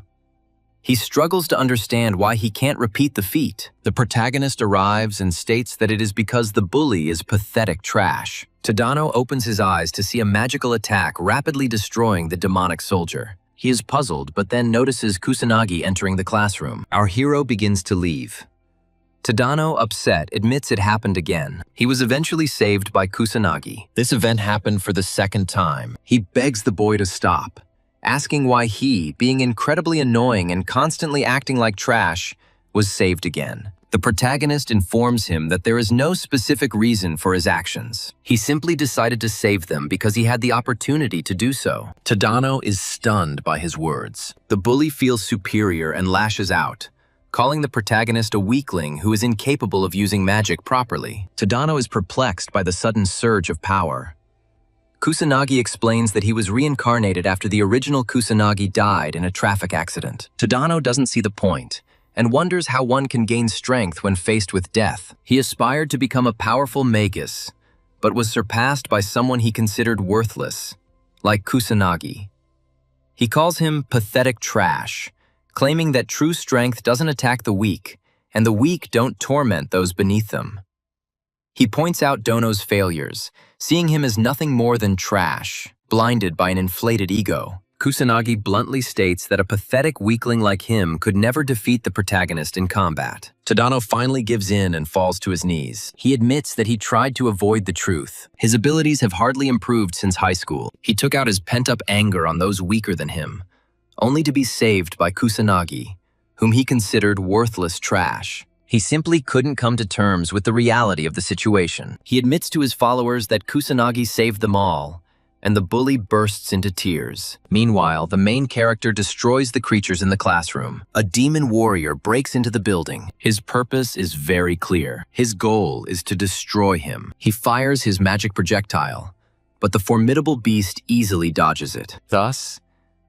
He struggles to understand why he can't repeat the feat. The protagonist arrives and states that it is because the bully is pathetic trash. Tadano opens his eyes to see a magical attack rapidly destroying the demonic soldier. He is puzzled, but then notices Kusanagi entering the classroom. Our hero begins to leave. Tadano, upset, admits it happened again. He was eventually saved by Kusanagi. This event happened for the second time. He begs the boy to stop, asking why he, being incredibly annoying and constantly acting like trash, was saved again. The protagonist informs him that there is no specific reason for his actions. He simply decided to save them because he had the opportunity to do so. Tadano is stunned by his words. The bully feels superior and lashes out, calling the protagonist a weakling who is incapable of using magic properly. Tadano is perplexed by the sudden surge of power. Kusanagi explains that he was reincarnated after the original Kusanagi died in a traffic accident. Tadano doesn't see the point, and wonders how one can gain strength when faced with death. He aspired to become a powerful magus, but was surpassed by someone he considered worthless, like Kusanagi. He calls him pathetic trash, claiming that true strength doesn't attack the weak, and the weak don't torment those beneath them. He points out Dono's failures, seeing him as nothing more than trash, blinded by an inflated ego. Kusanagi bluntly states that a pathetic weakling like him could never defeat the protagonist in combat. Tadano finally gives in and falls to his knees. He admits that he tried to avoid the truth. His abilities have hardly improved since high school. He took out his pent-up anger on those weaker than him, only to be saved by Kusanagi, whom he considered worthless trash. He simply couldn't come to terms with the reality of the situation. He admits to his followers that Kusanagi saved them all, and the bully bursts into tears. Meanwhile, the main character destroys the creatures in the classroom. A demon warrior breaks into the building. His purpose is very clear. His goal is to destroy him. He fires his magic projectile, but the formidable beast easily dodges it. Thus,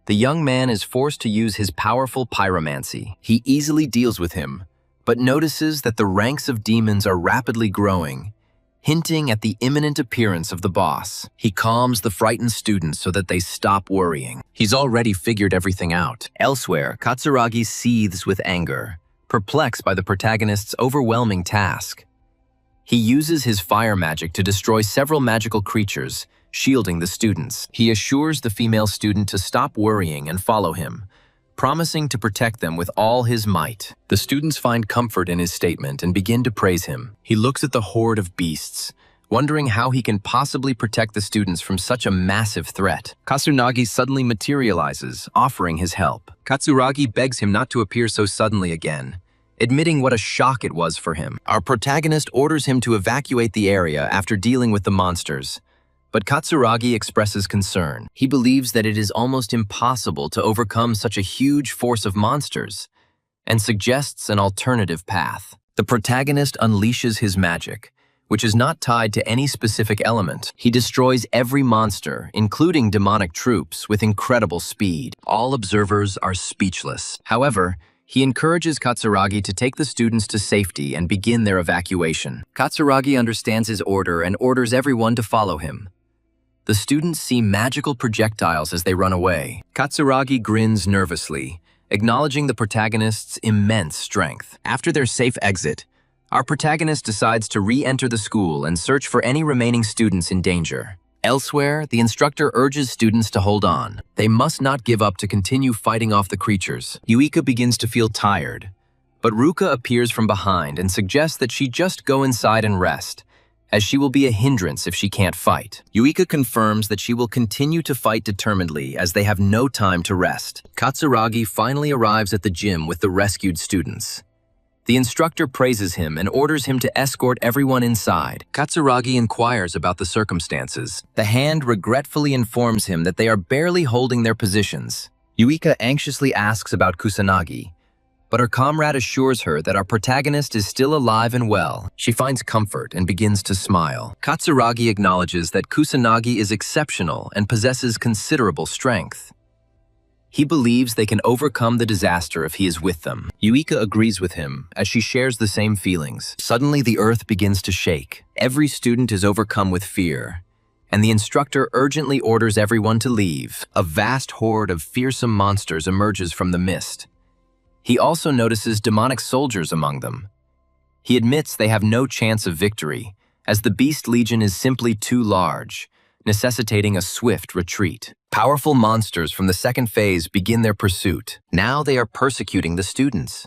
the young man is forced to use his powerful pyromancy. He easily deals with him, but notices that the ranks of demons are rapidly growing, hinting at the imminent appearance of the boss. He calms the frightened students so that they stop worrying. He's already figured everything out. Elsewhere, Katsuragi seethes with anger, perplexed by the protagonist's overwhelming task. He uses his fire magic to destroy several magical creatures, shielding the students. He assures the female student to stop worrying and follow him, promising to protect them with all his might. The students find comfort in his statement and begin to praise him. He looks at the horde of beasts, wondering how he can possibly protect the students from such a massive threat. Katsuragi suddenly materializes, offering his help. Katsuragi begs him not to appear so suddenly again, admitting what a shock it was for him. Our protagonist orders him to evacuate the area after dealing with the monsters, But Katsuragi expresses concern. He believes that it is almost impossible to overcome such a huge force of monsters, and suggests an alternative path. The protagonist unleashes his magic, which is not tied to any specific element. He destroys every monster, including demonic troops, with incredible speed. All observers are speechless. However, he encourages Katsuragi to take the students to safety and begin their evacuation. Katsuragi understands his order and orders everyone to follow him. The students see magical projectiles as they run away. Katsuragi grins nervously, acknowledging the protagonist's immense strength. After their safe exit, our protagonist decides to re-enter the school and search for any remaining students in danger. Elsewhere, the instructor urges students to hold on. They must not give up to continue fighting off the creatures. Yuika begins to feel tired, but Ruka appears from behind and suggests that she just go inside and rest, as she will be a hindrance if she can't fight. Yuika confirms that she will continue to fight determinedly as they have no time to rest. Katsuragi finally arrives at the gym with the rescued students. The instructor praises him and orders him to escort everyone inside. Katsuragi inquires about the circumstances. The hand regretfully informs him that they are barely holding their positions. Yuika anxiously asks about Kusanagi, but her comrade assures her that our protagonist is still alive and well. She finds comfort and begins to smile. Katsuragi acknowledges that Kusanagi is exceptional and possesses considerable strength. He believes they can overcome the disaster if he is with them. Yuika agrees with him, as she shares the same feelings. Suddenly, the earth begins to shake. Every student is overcome with fear, and the instructor urgently orders everyone to leave. A vast horde of fearsome monsters emerges from the mist. He also notices demonic soldiers among them. He admits they have no chance of victory, as the Beast Legion is simply too large, necessitating a swift retreat. Powerful monsters from the second phase begin their pursuit. Now they are persecuting the students.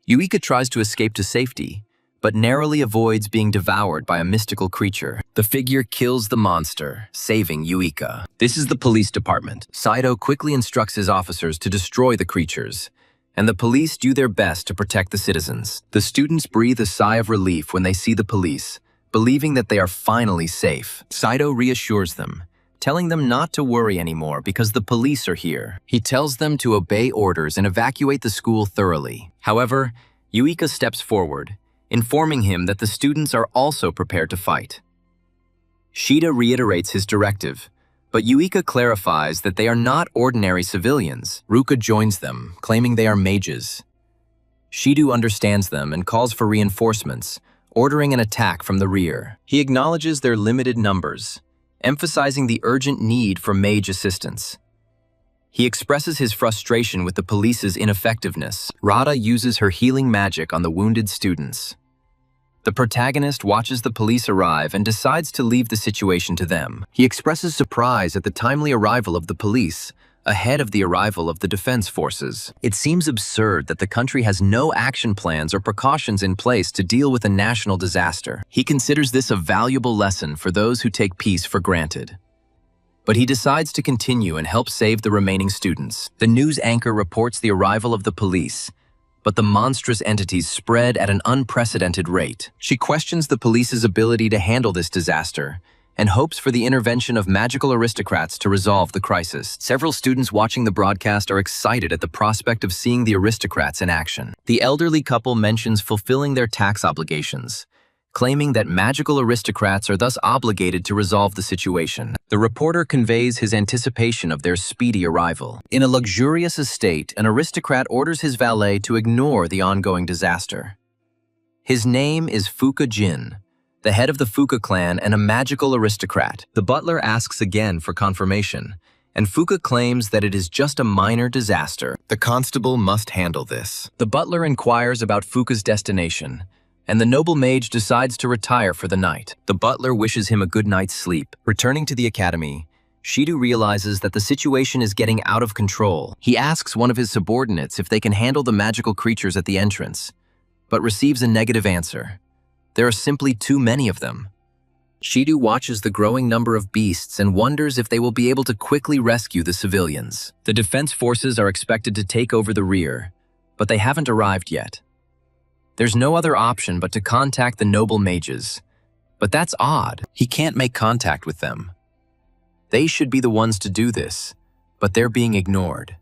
Yuika tries to escape to safety, but narrowly avoids being devoured by a mystical creature. The figure kills the monster, saving Yuika. This is the police department. Saito quickly instructs his officers to destroy the creatures, and the police do their best to protect the citizens. The students breathe a sigh of relief when they see the police, believing that they are finally safe. Saito reassures them, telling them not to worry anymore because the police are here. He tells them to obey orders and evacuate the school thoroughly. However, Yuika steps forward, informing him that the students are also prepared to fight. Shida reiterates his directive, but Yuika clarifies that they are not ordinary civilians. Ruka joins them, claiming they are mages. Shidu understands them and calls for reinforcements, ordering an attack from the rear. He acknowledges their limited numbers, emphasizing the urgent need for mage assistance. He expresses his frustration with the police's ineffectiveness. Rada uses her healing magic on the wounded students. The protagonist watches the police arrive and decides to leave the situation to them. He expresses surprise at the timely arrival of the police, ahead of the arrival of the defense forces. It seems absurd that the country has no action plans or precautions in place to deal with a national disaster. He considers this a valuable lesson for those who take peace for granted. But he decides to continue and help save the remaining students. The news anchor reports the arrival of the police, but the monstrous entities spread at an unprecedented rate. She questions the police's ability to handle this disaster and hopes for the intervention of magical aristocrats to resolve the crisis. Several students watching the broadcast are excited at the prospect of seeing the aristocrats in action. The elderly couple mentions fulfilling their tax obligations, claiming that magical aristocrats are thus obligated to resolve the situation. The reporter conveys his anticipation of their speedy arrival. In a luxurious estate, an aristocrat orders his valet to ignore the ongoing disaster. His name is Fuka Jin, the head of the Fuka clan and a magical aristocrat. The butler asks again for confirmation, and Fuka claims that it is just a minor disaster. The constable must handle this. The butler inquires about Fuka's destination, and the noble mage decides to retire for the night. The butler wishes him a good night's sleep. Returning to the academy, Shidu realizes that the situation is getting out of control. He asks one of his subordinates if they can handle the magical creatures at the entrance, but receives a negative answer. There are simply too many of them. Shidu watches the growing number of beasts and wonders if they will be able to quickly rescue the civilians. The defense forces are expected to take over the rear, but they haven't arrived yet. There's no other option but to contact the noble mages. But that's odd. He can't make contact with them. They should be the ones to do this, but they're being ignored.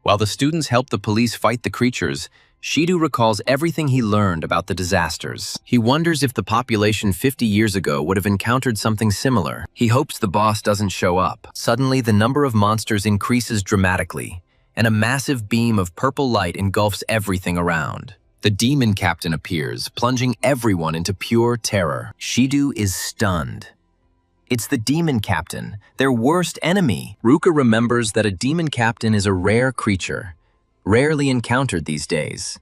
While the students help the police fight the creatures, Shido recalls everything he learned about the disasters. He wonders if the population 50 years ago would have encountered something similar. He hopes the boss doesn't show up. Suddenly, the number of monsters increases dramatically, and a massive beam of purple light engulfs everything around. The demon captain appears, plunging everyone into pure terror. Shido is stunned. It's the demon captain, their worst enemy. Ruka remembers that a demon captain is a rare creature, rarely encountered these days.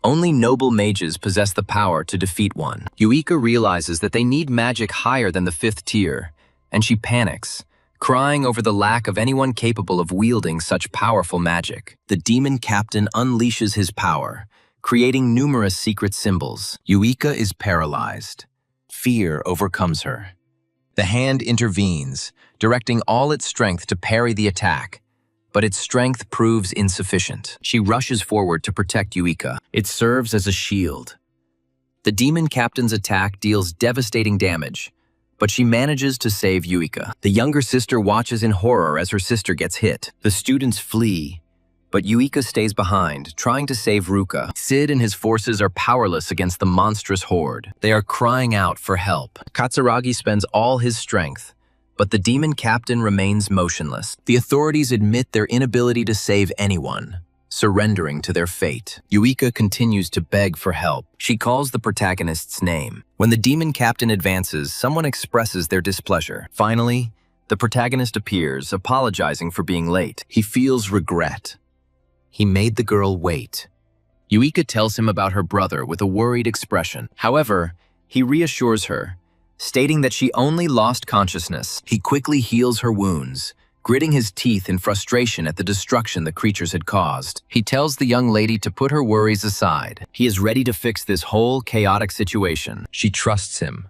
Only noble mages possess the power to defeat one. Yuika realizes that they need magic higher than the 5th tier, and she panics, crying over the lack of anyone capable of wielding such powerful magic. The demon captain unleashes his power, creating numerous secret symbols. Yuika is paralyzed. Fear overcomes her. The hand intervenes, directing all its strength to parry the attack, but its strength proves insufficient. She rushes forward to protect Yuika. It serves as a shield. The demon captain's attack deals devastating damage, but she manages to save Yuika. The younger sister watches in horror as her sister gets hit. The students flee, but Yuika stays behind, trying to save Ruka. Sid and his forces are powerless against the monstrous horde. They are crying out for help. Katsuragi spends all his strength, but the demon captain remains motionless. The authorities admit their inability to save anyone, surrendering to their fate. Yuika continues to beg for help. She calls the protagonist's name. When the demon captain advances, someone expresses their displeasure. Finally, the protagonist appears, apologizing for being late. He feels regret. He made the girl wait. Yuika tells him about her brother with a worried expression. However, he reassures her, stating that she only lost consciousness. He quickly heals her wounds, gritting his teeth in frustration at the destruction the creatures had caused. He tells the young lady to put her worries aside. He is ready to fix this whole chaotic situation. She trusts him.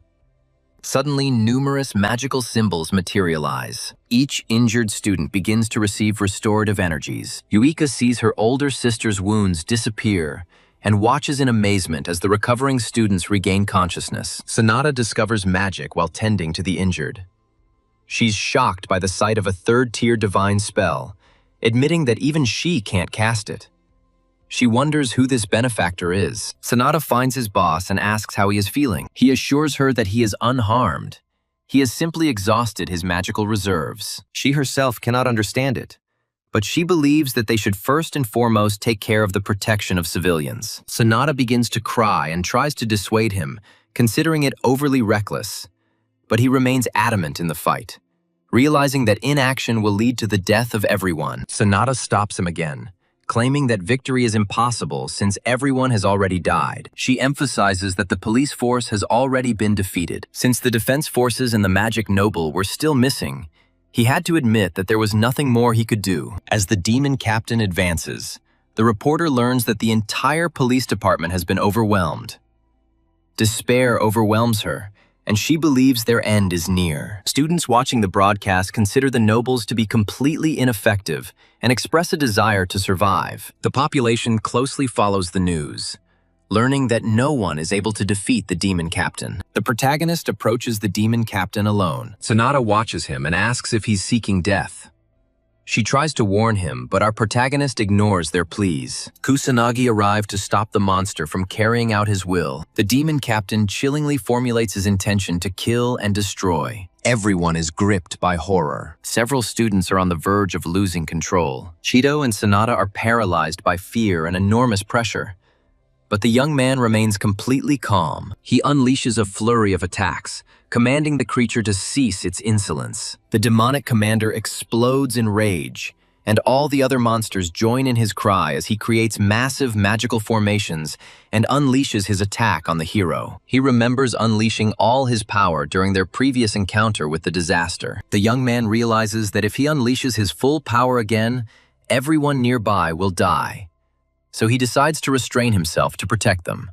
Suddenly, numerous magical symbols materialize. Each injured student begins to receive restorative energies. Yuika sees her older sister's wounds disappear and watches in amazement as the recovering students regain consciousness. Sanada discovers magic while tending to the injured. She's shocked by the sight of a 3rd-tier divine spell, admitting that even she can't cast it. She wonders who this benefactor is. Sanada finds his boss and asks how he is feeling. He assures her that he is unharmed. He has simply exhausted his magical reserves. She herself cannot understand it, but she believes that they should first and foremost take care of the protection of civilians. Sanada begins to cry and tries to dissuade him, considering it overly reckless, but he remains adamant in the fight, realizing that inaction will lead to the death of everyone. Sanada stops him again, claiming that victory is impossible since everyone has already died. She emphasizes that the police force has already been defeated. Since the defense forces and the magic noble were still missing, he had to admit that there was nothing more he could do. As the demon captain advances, the reporter learns that the entire police department has been overwhelmed. Despair overwhelms her, and she believes their end is near. Students watching the broadcast consider the nobles to be completely ineffective and express a desire to survive. The population closely follows the news, learning that no one is able to defeat the demon captain. The protagonist approaches the demon captain alone. Sanada watches him and asks if he's seeking death. She tries to warn him, but our protagonist ignores their pleas. Kusanagi arrived to stop the monster from carrying out his will. The demon captain chillingly formulates his intention to kill and destroy. Everyone is gripped by horror. Several students are on the verge of losing control. Chido and Sanada are paralyzed by fear and enormous pressure. But the young man remains completely calm. He unleashes a flurry of attacks, commanding the creature to cease its insolence. The demonic commander explodes in rage, and all the other monsters join in his cry as he creates massive magical formations and unleashes his attack on the hero. He remembers unleashing all his power during their previous encounter with the disaster. The young man realizes that if he unleashes his full power again, everyone nearby will die. So he decides to restrain himself to protect them.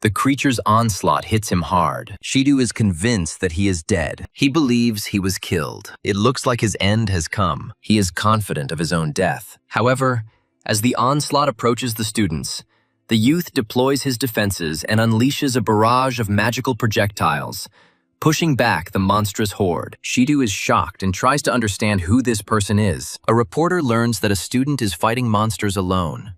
The creature's onslaught hits him hard. Shido is convinced that he is dead. He believes he was killed. It looks like his end has come. He is confident of his own death. However, as the onslaught approaches the students, the youth deploys his defenses and unleashes a barrage of magical projectiles, pushing back the monstrous horde. Shido is shocked and tries to understand who this person is. A reporter learns that a student is fighting monsters alone.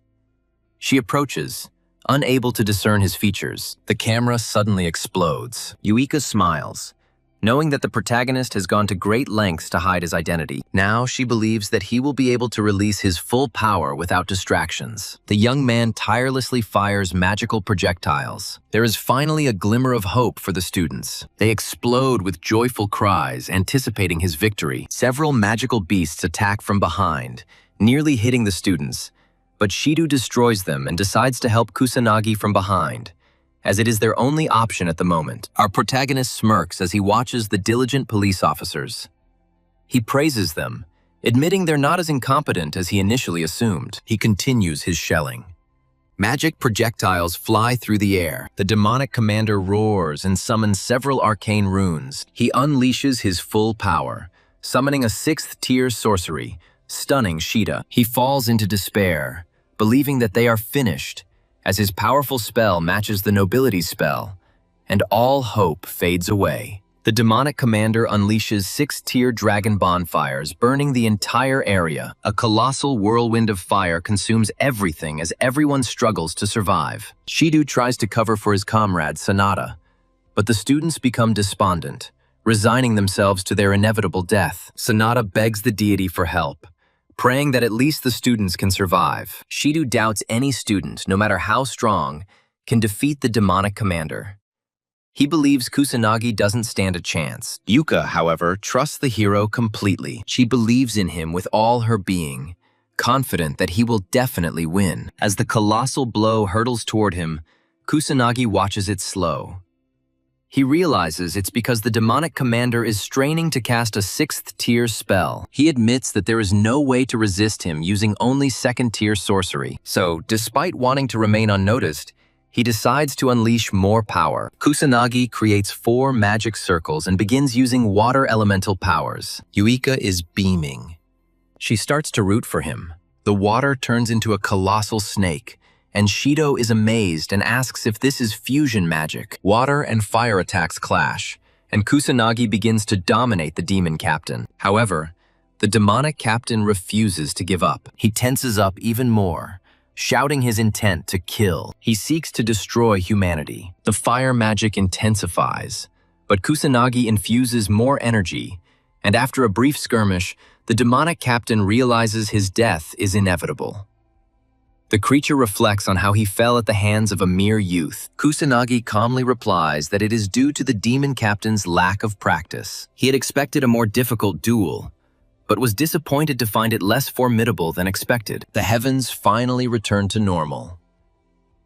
She approaches, unable to discern his features. The camera suddenly explodes. Yuika smiles, knowing that the protagonist has gone to great lengths to hide his identity. Now she believes that he will be able to release his full power without distractions. The young man tirelessly fires magical projectiles. There is finally a glimmer of hope for the students. They explode with joyful cries, anticipating his victory. Several magical beasts attack from behind, nearly hitting the students, but Shido destroys them and decides to help Kusanagi from behind, as it is their only option at the moment. Our protagonist smirks as he watches the diligent police officers. He praises them, admitting they're not as incompetent as he initially assumed. He continues his shelling. Magic projectiles fly through the air. The demonic commander roars and summons several arcane runes. He unleashes his full power, summoning a 6th-tier sorcery, stunning Shida. He falls into despair, believing that they are finished, as his powerful spell matches the nobility spell, and all hope fades away. The demonic commander unleashes 6-tier dragon bonfires, burning the entire area. A colossal whirlwind of fire consumes everything as everyone struggles to survive. Shido tries to cover for his comrade, Sanada, but the students become despondent, resigning themselves to their inevitable death. Sanada begs the deity for help, praying that at least the students can survive. Shido doubts any student, no matter how strong, can defeat the demonic commander. He believes Kusanagi doesn't stand a chance. Yuka, however, trusts the hero completely. She believes in him with all her being, confident that he will definitely win. As the colossal blow hurtles toward him, Kusanagi watches it slow. He realizes it's because the demonic commander is straining to cast a 6th-tier spell. He admits that there is no way to resist him using only 2nd-tier sorcery. So, despite wanting to remain unnoticed, he decides to unleash more power. Kusanagi creates 4 magic circles and begins using water elemental powers. Yuika is beaming. She starts to root for him. The water turns into a colossal snake, and Shido is amazed and asks if this is fusion magic. Water and fire attacks clash, and Kusanagi begins to dominate the demon captain. However, the demonic captain refuses to give up. He tenses up even more, shouting his intent to kill. He seeks to destroy humanity. The fire magic intensifies, but Kusanagi infuses more energy, and after a brief skirmish, the demonic captain realizes his death is inevitable. The creature reflects on how he fell at the hands of a mere youth. Kusanagi calmly replies that it is due to the demon captain's lack of practice. He had expected a more difficult duel, but was disappointed to find it less formidable than expected. The heavens finally return to normal.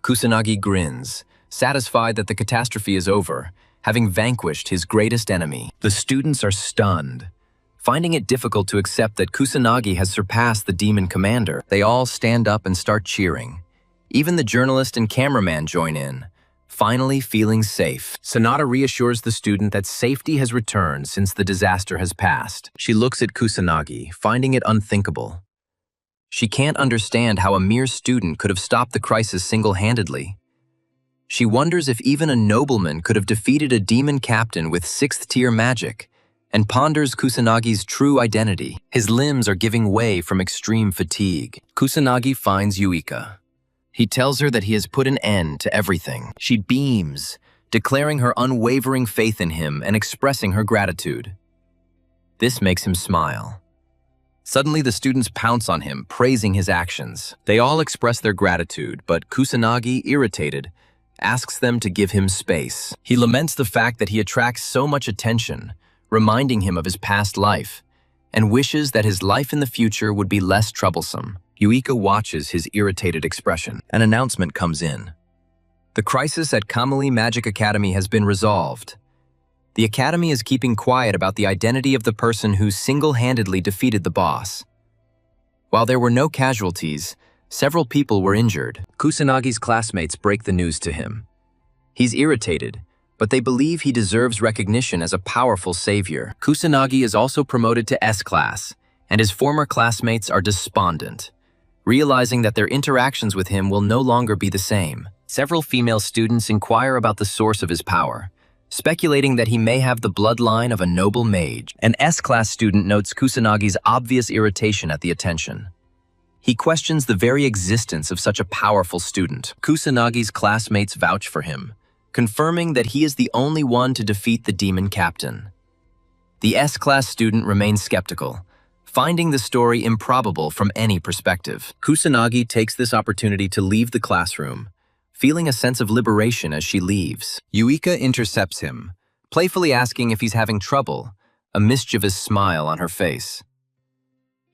Kusanagi grins, satisfied that the catastrophe is over, having vanquished his greatest enemy. The students are stunned, finding it difficult to accept that Kusanagi has surpassed the demon commander. They all stand up and start cheering. Even the journalist and cameraman join in, finally feeling safe. Sanada reassures the student that safety has returned since the disaster has passed. She looks at Kusanagi, finding it unthinkable. She can't understand how a mere student could have stopped the crisis single-handedly. She wonders if even a nobleman could have defeated a demon captain with 6th-tier magic, and ponders Kusanagi's true identity. His limbs are giving way from extreme fatigue. Kusanagi finds Yuika. He tells her that he has put an end to everything. She beams, declaring her unwavering faith in him and expressing her gratitude. This makes him smile. Suddenly, the students pounce on him, praising his actions. They all express their gratitude, but Kusanagi, irritated, asks them to give him space. He laments the fact that he attracts so much attention, reminding him of his past life, and wishes that his life in the future would be less troublesome. Yuika watches his irritated expression. An announcement comes in. The crisis at Kamui Magic Academy has been resolved. The academy is keeping quiet about the identity of the person who single-handedly defeated the boss. While there were no casualties, several people were injured. Kusanagi's classmates break the news to him. He's irritated, but they believe he deserves recognition as a powerful savior. Kusanagi is also promoted to S-class, and his former classmates are despondent, realizing that their interactions with him will no longer be the same. Several female students inquire about the source of his power, speculating that he may have the bloodline of a noble mage. An S-class student notes Kusanagi's obvious irritation at the attention. He questions the very existence of such a powerful student. Kusanagi's classmates vouch for him, confirming that he is the only one to defeat the demon captain. The S-class student remains skeptical, finding the story improbable from any perspective. Kusanagi takes this opportunity to leave the classroom, feeling a sense of liberation as she leaves. Yuika intercepts him, playfully asking if he's having trouble, a mischievous smile on her face.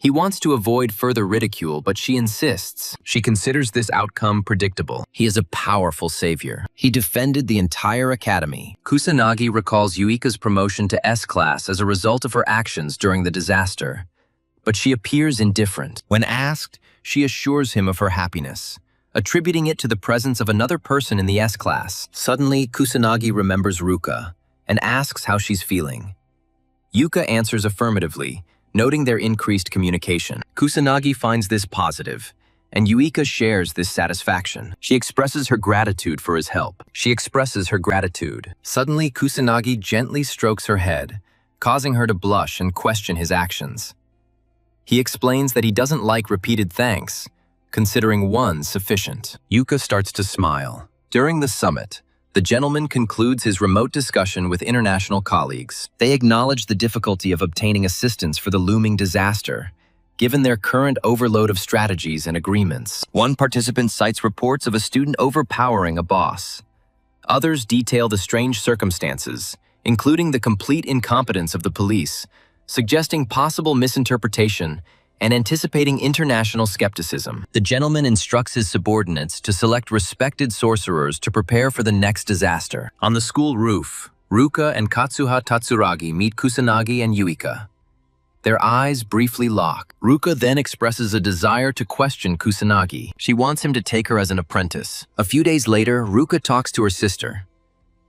He wants to avoid further ridicule, but she insists. She considers this outcome predictable. He is a powerful savior. He defended the entire academy. Kusanagi recalls Yuika's promotion to S-class as a result of her actions during the disaster, but she appears indifferent. When asked, she assures him of her happiness, attributing it to the presence of another person in the S-class. Suddenly, Kusanagi remembers Ruka and asks how she's feeling. Yuka answers affirmatively, noting their increased communication. Kusanagi finds this positive, and Yuika shares this satisfaction. She expresses her gratitude for his help. Suddenly, Kusanagi gently strokes her head, causing her to blush and question his actions. He explains that he doesn't like repeated thanks, considering one sufficient. Yuka starts to smile. During the summit, the gentleman concludes his remote discussion with international colleagues. They acknowledge the difficulty of obtaining assistance for the looming disaster, given their current overload of strategies and agreements. One participant cites reports of a student overpowering a boss. Others detail the strange circumstances, including the complete incompetence of the police, suggesting possible misinterpretation and anticipating international skepticism. The gentleman instructs his subordinates to select respected sorcerers to prepare for the next disaster. On the school roof, Ruka and Katsuha Tatsuragi meet Kusanagi and Yuika. Their eyes briefly lock. Ruka then expresses a desire to question Kusanagi. She wants him to take her as an apprentice. A few days later, Ruka talks to her sister.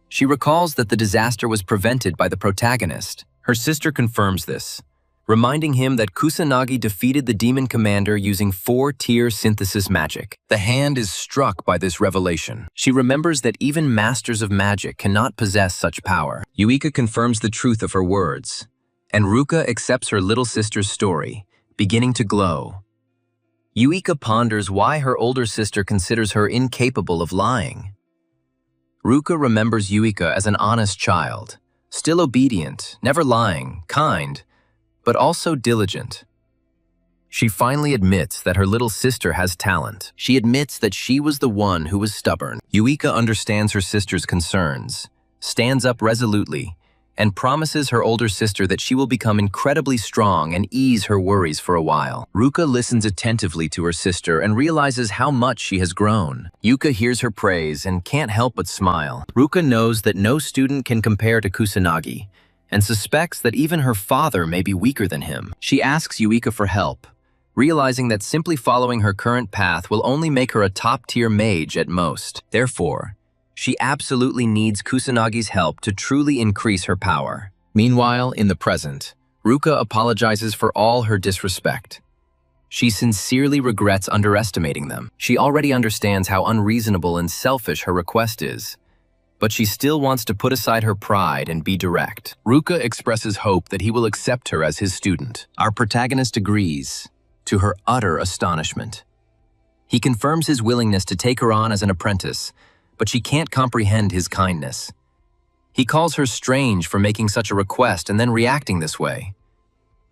She recalls that the disaster was prevented by the protagonist. Her sister confirms this, reminding him that Kusanagi defeated the demon commander using 4-tier synthesis magic. The hand is struck by this revelation. She remembers that even masters of magic cannot possess such power. Yuika confirms the truth of her words, and Ruka accepts her little sister's story, beginning to glow. Yuika ponders why her older sister considers her incapable of lying. Ruka remembers Yuika as an honest child, still obedient, never lying, kind, but also diligent. She finally admits that her little sister has talent. She admits that she was the one who was stubborn. Yuika understands her sister's concerns, stands up resolutely, and promises her older sister that she will become incredibly strong and ease her worries for a while. Ruka listens attentively to her sister and realizes how much she has grown. Yuka hears her praise and can't help but smile. Ruka knows that no student can compare to Kusanagi, and suspects that even her father may be weaker than him. She asks Yuika for help, realizing that simply following her current path will only make her a top-tier mage at most. Therefore, she absolutely needs Kusanagi's help to truly increase her power. Meanwhile, in the present, Ruka apologizes for all her disrespect. She sincerely regrets underestimating them. She already understands how unreasonable and selfish her request is, but she still wants to put aside her pride and be direct. Ruka expresses hope that he will accept her as his student. Our protagonist agrees, to her utter astonishment. He confirms his willingness to take her on as an apprentice, but she can't comprehend his kindness. He calls her strange for making such a request and then reacting this way.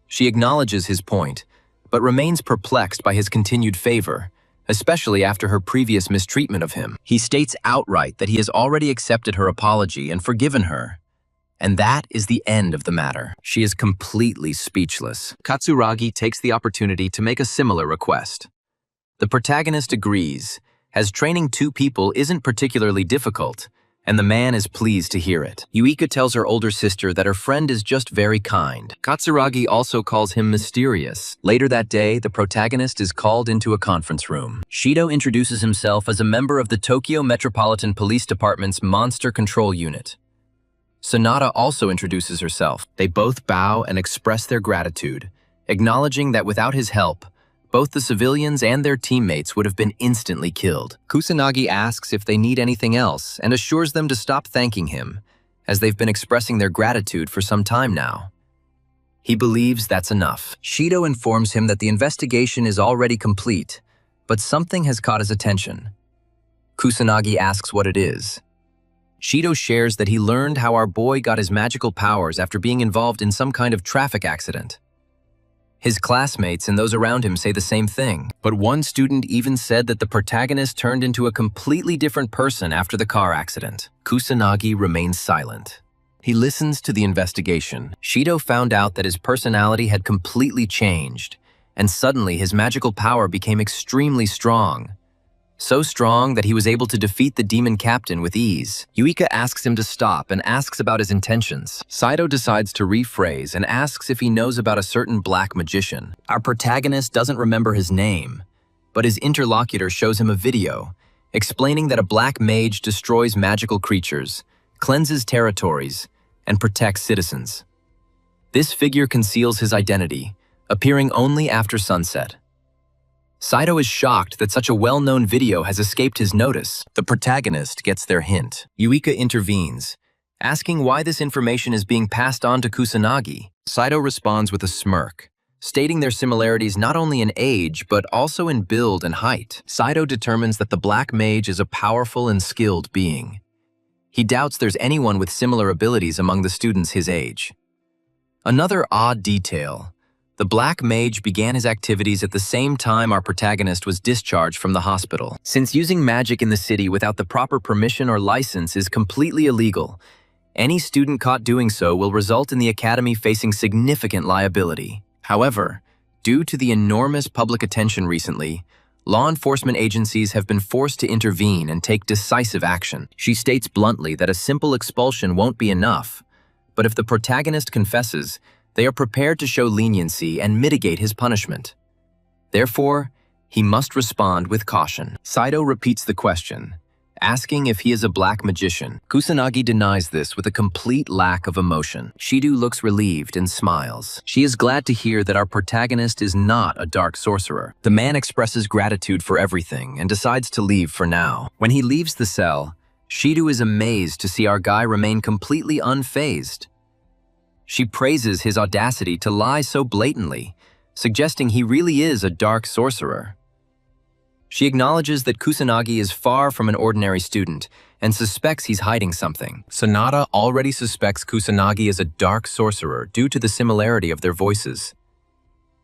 She acknowledges his point, but remains perplexed by his continued favor, especially after her previous mistreatment of him. He states outright that he has already accepted her apology and forgiven her, and that is the end of the matter. She is completely speechless. Katsuragi takes the opportunity to make a similar request. The protagonist agrees, as training 2 people isn't particularly difficult, and the man is pleased to hear it. Yuika tells her older sister that her friend is just very kind. Katsuragi also calls him mysterious. Later that day, the protagonist is called into a conference room. Shido introduces himself as a member of the Tokyo Metropolitan Police Department's Monster Control Unit. Sonata also introduces herself. They both bow and express their gratitude, acknowledging that without his help, both the civilians and their teammates would have been instantly killed. Kusanagi asks if they need anything else and assures them to stop thanking him, as they've been expressing their gratitude for some time now. He believes that's enough. Shido informs him that the investigation is already complete, but something has caught his attention. Kusanagi asks what it is. Shido shares that he learned how our boy got his magical powers after being involved in some kind of traffic accident. His classmates and those around him say the same thing, but one student even said that the protagonist turned into a completely different person after the car accident. Kusanagi remains silent. He listens to the investigation. Shido found out that his personality had completely changed, and suddenly his magical power became extremely strong. So strong that he was able to defeat the demon captain with ease. Yuika asks him to stop and asks about his intentions. Saito decides to rephrase and asks if he knows about a certain black magician. Our protagonist doesn't remember his name, but his interlocutor shows him a video explaining that a black mage destroys magical creatures, cleanses territories, and protects citizens. This figure conceals his identity, appearing only after sunset. Saito is shocked that such a well-known video has escaped his notice. The protagonist gets their hint. Yuika intervenes, asking why this information is being passed on to Kusanagi. Saito responds with a smirk, stating their similarities not only in age, but also in build and height. Saito determines that the black mage is a powerful and skilled being. He doubts there's anyone with similar abilities among the students his age. Another odd detail: the black mage began his activities at the same time our protagonist was discharged from the hospital. Since using magic in the city without the proper permission or license is completely illegal, any student caught doing so will result in the academy facing significant liability. However, due to the enormous public attention recently, law enforcement agencies have been forced to intervene and take decisive action. She states bluntly that a simple expulsion won't be enough, but if the protagonist confesses, they are prepared to show leniency and mitigate his punishment. Therefore, he must respond with caution. Saito repeats the question, asking if he is a black magician. Kusanagi denies this with a complete lack of emotion. Shido looks relieved and smiles. She is glad to hear that our protagonist is not a dark sorcerer. The man expresses gratitude for everything and decides to leave for now. When he leaves the cell, Shido is amazed to see our guy remain completely unfazed. She praises his audacity to lie so blatantly, suggesting he really is a dark sorcerer. She acknowledges that Kusanagi is far from an ordinary student and suspects he's hiding something. Sanada already suspects Kusanagi is a dark sorcerer due to the similarity of their voices.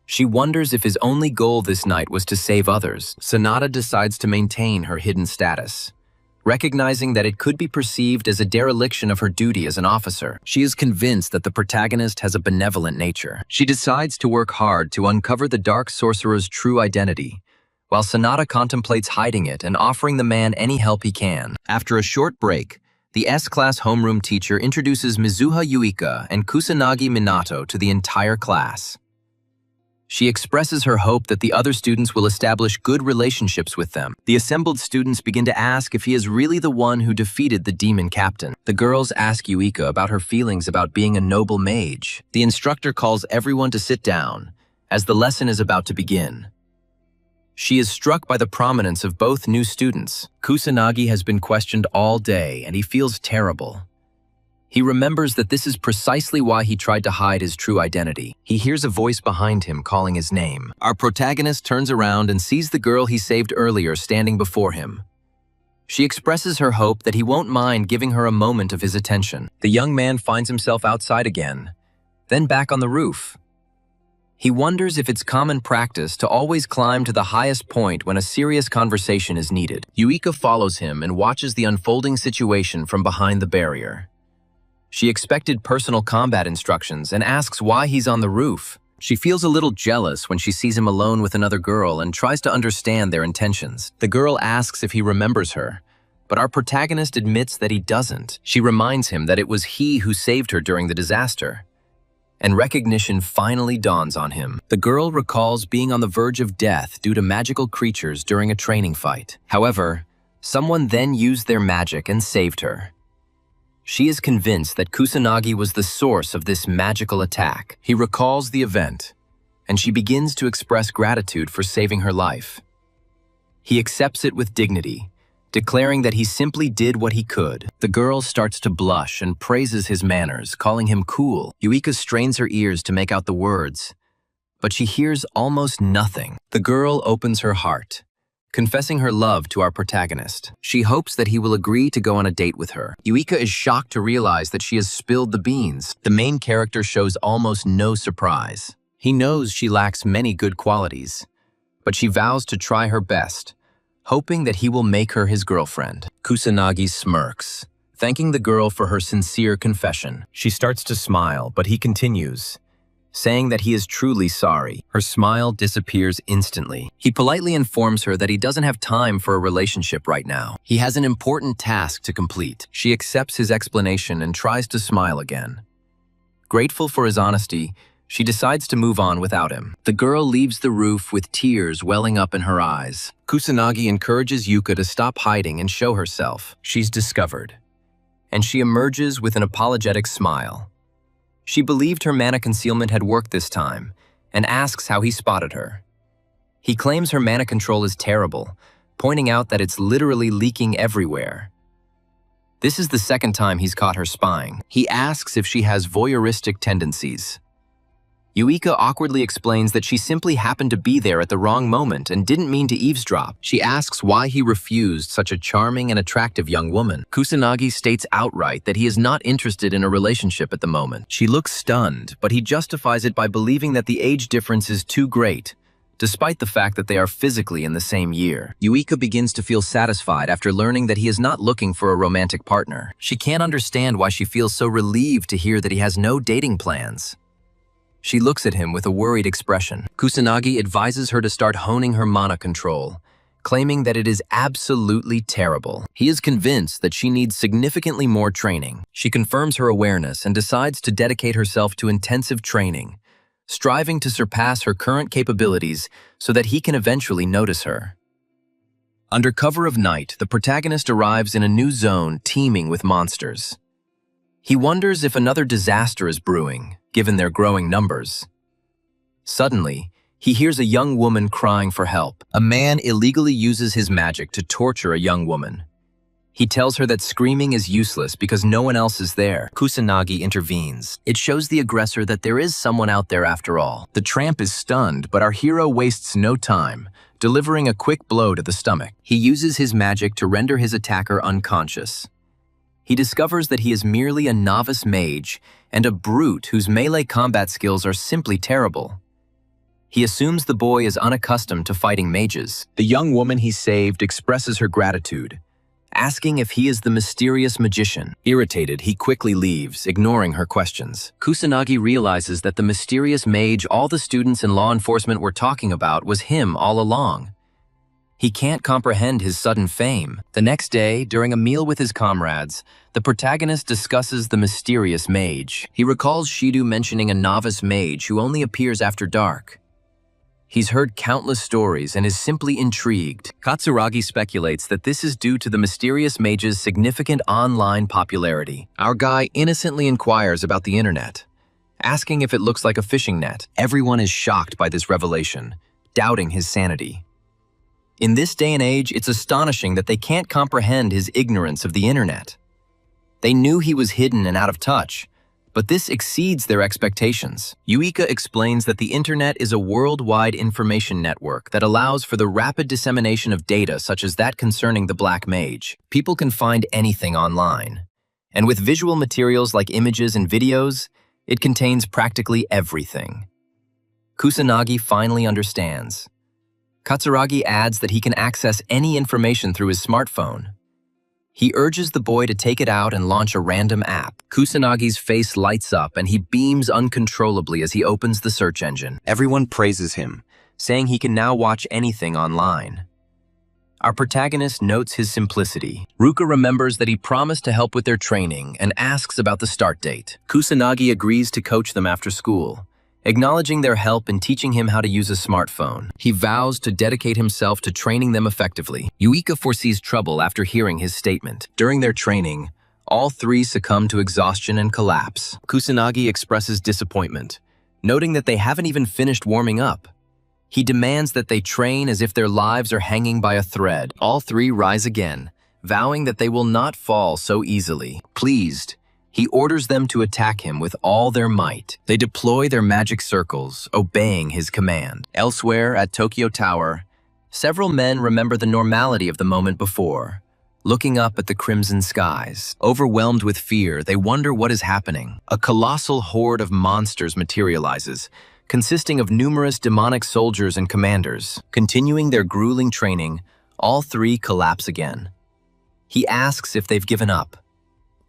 She wonders if his only goal this night was to save others. Sanada decides to maintain her hidden status, recognizing that it could be perceived as a dereliction of her duty as an officer. She is convinced that the protagonist has a benevolent nature. She decides to work hard to uncover the dark sorcerer's true identity, while Sanada contemplates hiding it and offering the man any help he can. After a short break, the S-class homeroom teacher introduces Mizuha Yuika and Kusanagi Minato to the entire class. She expresses her hope that the other students will establish good relationships with them. The assembled students begin to ask if he is really the one who defeated the demon captain. The girls ask Yuika about her feelings about being a noble mage. The instructor calls everyone to sit down, as the lesson is about to begin. She is struck by the prominence of both new students. Kusanagi has been questioned all day, and he feels terrible. He remembers that this is precisely why he tried to hide his true identity. He hears a voice behind him calling his name. Our protagonist turns around and sees the girl he saved earlier standing before him. She expresses her hope that he won't mind giving her a moment of his attention. The young man finds himself outside again, then back on the roof. He wonders if it's common practice to always climb to the highest point when a serious conversation is needed. Yuika follows him and watches the unfolding situation from behind the barrier. She expected personal combat instructions and asks why he's on the roof. She feels a little jealous when she sees him alone with another girl and tries to understand their intentions. The girl asks if he remembers her, but our protagonist admits that he doesn't. She reminds him that it was he who saved her during the disaster, and recognition finally dawns on him. The girl recalls being on the verge of death due to magical creatures during a training fight. However, someone then used their magic and saved her. She is convinced that Kusanagi was the source of this magical attack. He recalls the event, and she begins to express gratitude for saving her life. He accepts it with dignity, declaring that he simply did what he could. The girl starts to blush and praises his manners, calling him cool. Yuika strains her ears to make out the words, but she hears almost nothing. The girl opens her heart, confessing her love to our protagonist. She hopes that he will agree to go on a date with her. Yuika is shocked to realize that she has spilled the beans. The main character shows almost no surprise. He knows she lacks many good qualities, but she vows to try her best, hoping that he will make her his girlfriend. Kusanagi smirks, thanking the girl for her sincere confession. She starts to smile, but he continues, saying that he is truly sorry. Her smile disappears instantly. He politely informs her that he doesn't have time for a relationship right now. He has an important task to complete. She accepts his explanation and tries to smile again. Grateful for his honesty, she decides to move on without him. The girl leaves the roof with tears welling up in her eyes. Kusanagi encourages Yuka to stop hiding and show herself. She's discovered, and she emerges with an apologetic smile. She believed her mana concealment had worked this time, and asks how he spotted her. He claims her mana control is terrible, pointing out that it's literally leaking everywhere. This is the second time he's caught her spying. He asks if she has voyeuristic tendencies. Yuika awkwardly explains that she simply happened to be there at the wrong moment and didn't mean to eavesdrop. She asks why he refused such a charming and attractive young woman. Kusanagi states outright that he is not interested in a relationship at the moment. She looks stunned, but he justifies it by believing that the age difference is too great, despite the fact that they are physically in the same year. Yuika begins to feel satisfied after learning that he is not looking for a romantic partner. She can't understand why she feels so relieved to hear that he has no dating plans. She looks at him with a worried expression. Kusanagi advises her to start honing her mana control, claiming that it is absolutely terrible. He is convinced that she needs significantly more training. She confirms her awareness and decides to dedicate herself to intensive training, striving to surpass her current capabilities so that he can eventually notice her. Under cover of night, the protagonist arrives in a new zone teeming with monsters. He wonders if another disaster is brewing, given their growing numbers. Suddenly, he hears a young woman crying for help. A man illegally uses his magic to torture a young woman. He tells her that screaming is useless because no one else is there. Kusanagi intervenes. It shows the aggressor that there is someone out there after all. The tramp is stunned, but our hero wastes no time, delivering a quick blow to the stomach. He uses his magic to render his attacker unconscious. He discovers that he is merely a novice mage and a brute whose melee combat skills are simply terrible. He assumes the boy is unaccustomed to fighting mages. The young woman he saved expresses her gratitude, asking if he is the mysterious magician. Irritated, he quickly leaves, ignoring her questions. Kusanagi realizes that the mysterious mage all the students and law enforcement were talking about was him all along. He can't comprehend his sudden fame. The next day, during a meal with his comrades, the protagonist discusses the mysterious mage. He recalls Shidu mentioning a novice mage who only appears after dark. He's heard countless stories and is simply intrigued. Katsuragi speculates that this is due to the mysterious mage's significant online popularity. Our guy innocently inquires about the internet, asking if it looks like a fishing net. Everyone is shocked by this revelation, doubting his sanity. In this day and age, it's astonishing that they can't comprehend his ignorance of the internet. They knew he was hidden and out of touch, but this exceeds their expectations. Yuika explains that the internet is a worldwide information network that allows for the rapid dissemination of data such as that concerning the Black Mage. People can find anything online. And with visual materials like images and videos, it contains practically everything. Kusanagi finally understands. Katsuragi adds that he can access any information through his smartphone. He urges the boy to take it out and launch a random app. Kusanagi's face lights up and he beams uncontrollably as he opens the search engine. Everyone praises him, saying he can now watch anything online. Our protagonist notes his simplicity. Ruka remembers that he promised to help with their training and asks about the start date. Kusanagi agrees to coach them after school, acknowledging their help in teaching him how to use a smartphone. He vows to dedicate himself to training them effectively. Yuika foresees trouble after hearing his statement. During their training, all three succumb to exhaustion and collapse. Kusanagi expresses disappointment, noting that they haven't even finished warming up. He demands that they train as if their lives are hanging by a thread. All three rise again, vowing that they will not fall so easily. Pleased, he orders them to attack him with all their might. They deploy their magic circles, obeying his command. Elsewhere, at Tokyo Tower, several men remember the normality of the moment before, looking up at the crimson skies. Overwhelmed with fear, they wonder what is happening. A colossal horde of monsters materializes, consisting of numerous demonic soldiers and commanders. Continuing their grueling training, all three collapse again. He asks if they've given up.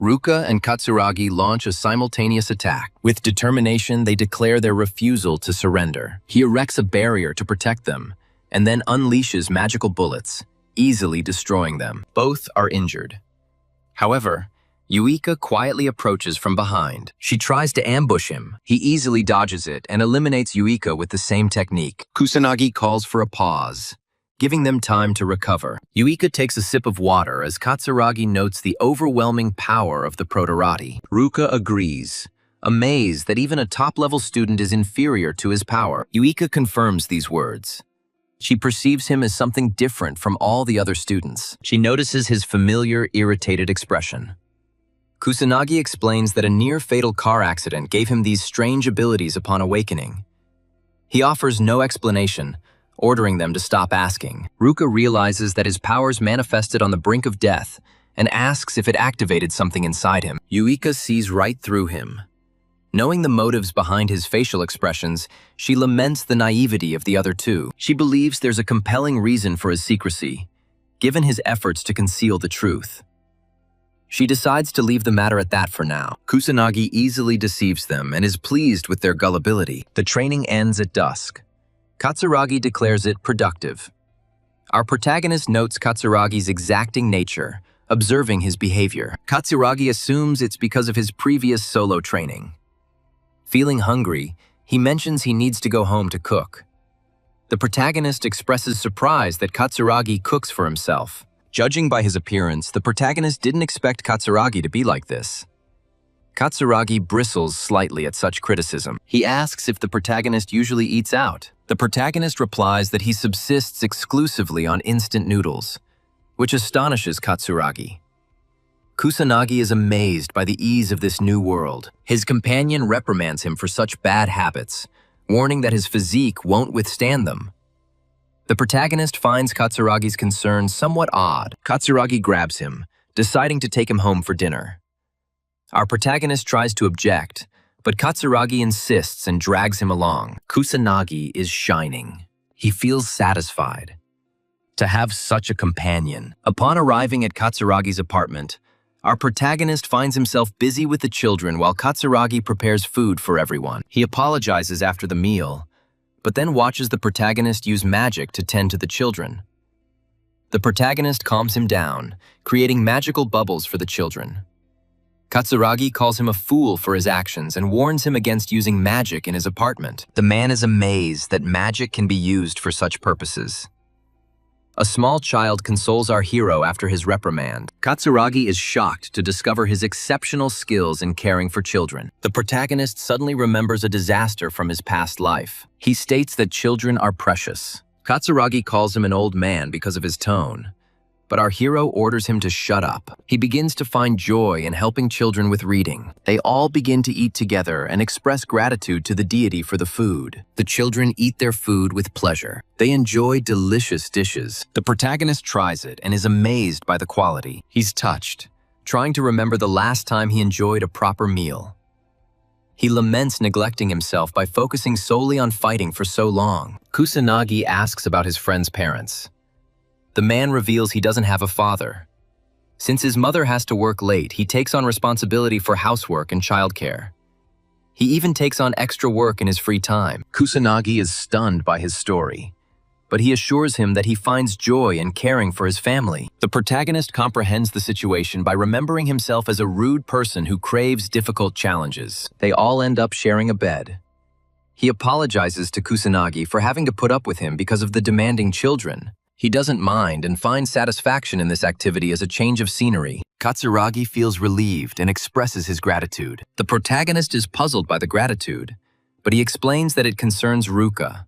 Ruka and Katsuragi launch a simultaneous attack. With determination, they declare their refusal to surrender. He erects a barrier to protect them, and then unleashes magical bullets, easily destroying them. Both are injured. However, Yuika quietly approaches from behind. She tries to ambush him. He easily dodges it and eliminates Yuika with the same technique. Kusanagi calls for a pause, giving them time to recover. Yuika takes a sip of water as Katsuragi notes the overwhelming power of the Protorati. Ruka agrees, amazed that even a top-level student is inferior to his power. Yuika confirms these words. She perceives him as something different from all the other students. She notices his familiar, irritated expression. Kusanagi explains that a near-fatal car accident gave him these strange abilities upon awakening. He offers no explanation, ordering them to stop asking. Ruka realizes that his powers manifested on the brink of death and asks if it activated something inside him. Yuika sees right through him. Knowing the motives behind his facial expressions, she laments the naivety of the other two. She believes there's a compelling reason for his secrecy, given his efforts to conceal the truth. She decides to leave the matter at that for now. Kusanagi easily deceives them and is pleased with their gullibility. The training ends at dusk. Katsuragi declares it productive. Our protagonist notes Katsuragi's exacting nature, observing his behavior. Katsuragi assumes it's because of his previous solo training. Feeling hungry, he mentions he needs to go home to cook. The protagonist expresses surprise that Katsuragi cooks for himself. Judging by his appearance, the protagonist didn't expect Katsuragi to be like this. Katsuragi bristles slightly at such criticism. He asks if the protagonist usually eats out. The protagonist replies that he subsists exclusively on instant noodles, which astonishes Katsuragi. Kusanagi is amazed by the ease of this new world. His companion reprimands him for such bad habits, warning that his physique won't withstand them. The protagonist finds Katsuragi's concern somewhat odd. Katsuragi grabs him, deciding to take him home for dinner. Our protagonist tries to object, but Katsuragi insists and drags him along. Kusanagi is shining. He feels satisfied to have such a companion. Upon arriving at Katsuragi's apartment, our protagonist finds himself busy with the children while Katsuragi prepares food for everyone. He apologizes after the meal, but then watches the protagonist use magic to tend to the children. The protagonist calms him down, creating magical bubbles for the children. Katsuragi calls him a fool for his actions and warns him against using magic in his apartment. The man is amazed that magic can be used for such purposes. A small child consoles our hero after his reprimand. Katsuragi is shocked to discover his exceptional skills in caring for children. The protagonist suddenly remembers a disaster from his past life. He states that children are precious. Katsuragi calls him an old man because of his tone, but our hero orders him to shut up. He begins to find joy in helping children with reading. They all begin to eat together and express gratitude to the deity for the food. The children eat their food with pleasure. They enjoy delicious dishes. The protagonist tries it and is amazed by the quality. He's touched, trying to remember the last time he enjoyed a proper meal. He laments neglecting himself by focusing solely on fighting for so long. Kusanagi asks about his friend's parents. The man reveals he doesn't have a father. Since his mother has to work late, he takes on responsibility for housework and childcare. He even takes on extra work in his free time. Kusanagi is stunned by his story, but he assures him that he finds joy in caring for his family. The protagonist comprehends the situation by remembering himself as a rude person who craves difficult challenges. They all end up sharing a bed. He apologizes to Kusanagi for having to put up with him because of the demanding children. He doesn't mind and finds satisfaction in this activity as a change of scenery. Katsuragi feels relieved and expresses his gratitude. The protagonist is puzzled by the gratitude, but he explains that it concerns Ruka.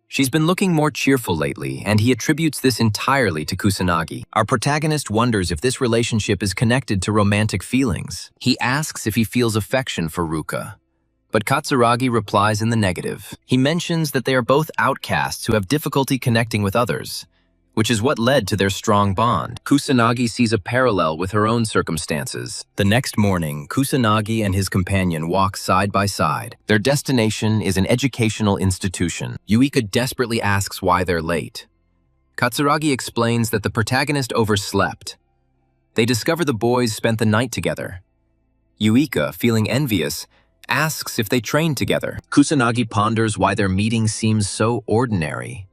She's been looking more cheerful lately, and he attributes this entirely to Kusanagi. Our protagonist wonders if this relationship is connected to romantic feelings. He asks if he feels affection for Ruka, but Katsuragi replies in the negative. He mentions that they are both outcasts who have difficulty connecting with others, which is what led to their strong bond. Kusanagi sees a parallel with her own circumstances. The next morning, Kusanagi and his companion walk side by side. Their destination is an educational institution. Yuika desperately asks why they're late. Katsuragi explains that the protagonist overslept. They discover the boys spent the night together. Yuika, feeling envious, asks if they trained together. Kusanagi ponders why their meeting seems so ordinary.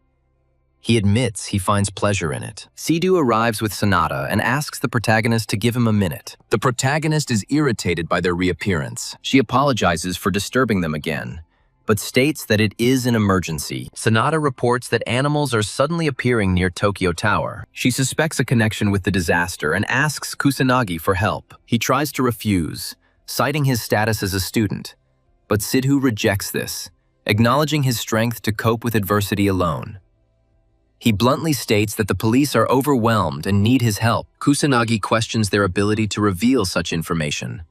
He admits he finds pleasure in it. Sidhu arrives with Sonata and asks the protagonist to give him a minute. The protagonist is irritated by their reappearance. She apologizes for disturbing them again, but states that it is an emergency. Sonata reports that animals are suddenly appearing near Tokyo Tower. She suspects a connection with the disaster and asks Kusanagi for help. He tries to refuse, citing his status as a student, but Sidhu rejects this, acknowledging his strength to cope with adversity alone. He bluntly states that the police are overwhelmed and need his help. Kusanagi questions their ability to reveal such information,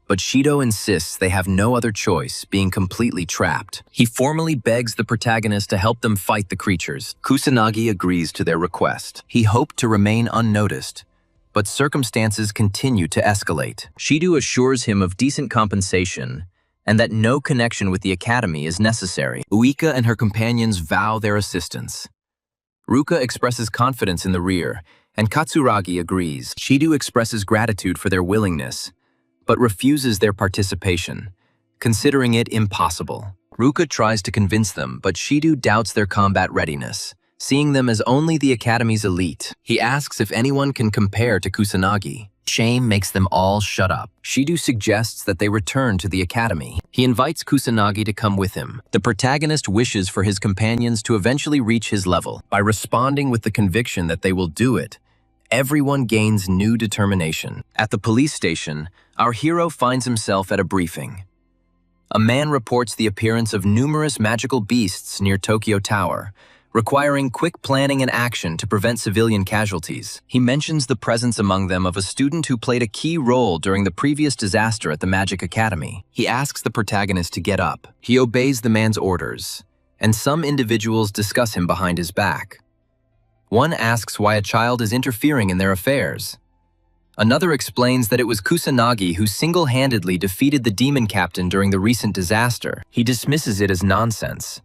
but Shido insists they have no other choice, being completely trapped. He formally begs the protagonist to help them fight the creatures. Kusanagi agrees to their request. He hoped to remain unnoticed, but circumstances continue to escalate. Shido assures him of decent compensation and that no connection with the academy is necessary. Uika and her companions vow their assistance. Ruka expresses confidence in the rear, and Katsuragi agrees. Shido expresses gratitude for their willingness, but refuses their participation, considering it impossible. Ruka tries to convince them, but Shido doubts their combat readiness, seeing them as only the academy's elite. He asks if anyone can compare to Kusanagi. Shame makes them all shut up. Shido suggests that they return to the academy. He invites Kusanagi to come with him. The protagonist wishes for his companions to eventually reach his level. By responding with the conviction that they will do it, everyone gains new determination. At the police station, our hero finds himself at a briefing. A man reports the appearance of numerous magical beasts near Tokyo Tower, requiring quick planning and action to prevent civilian casualties. He mentions the presence among them of a student who played a key role during the previous disaster at the Magic Academy. He asks the protagonist to get up. He obeys the man's orders, and some individuals discuss him behind his back. One asks why a child is interfering in their affairs. Another explains that it was Kusanagi who single-handedly defeated the demon captain during the recent disaster. He dismisses it as nonsense.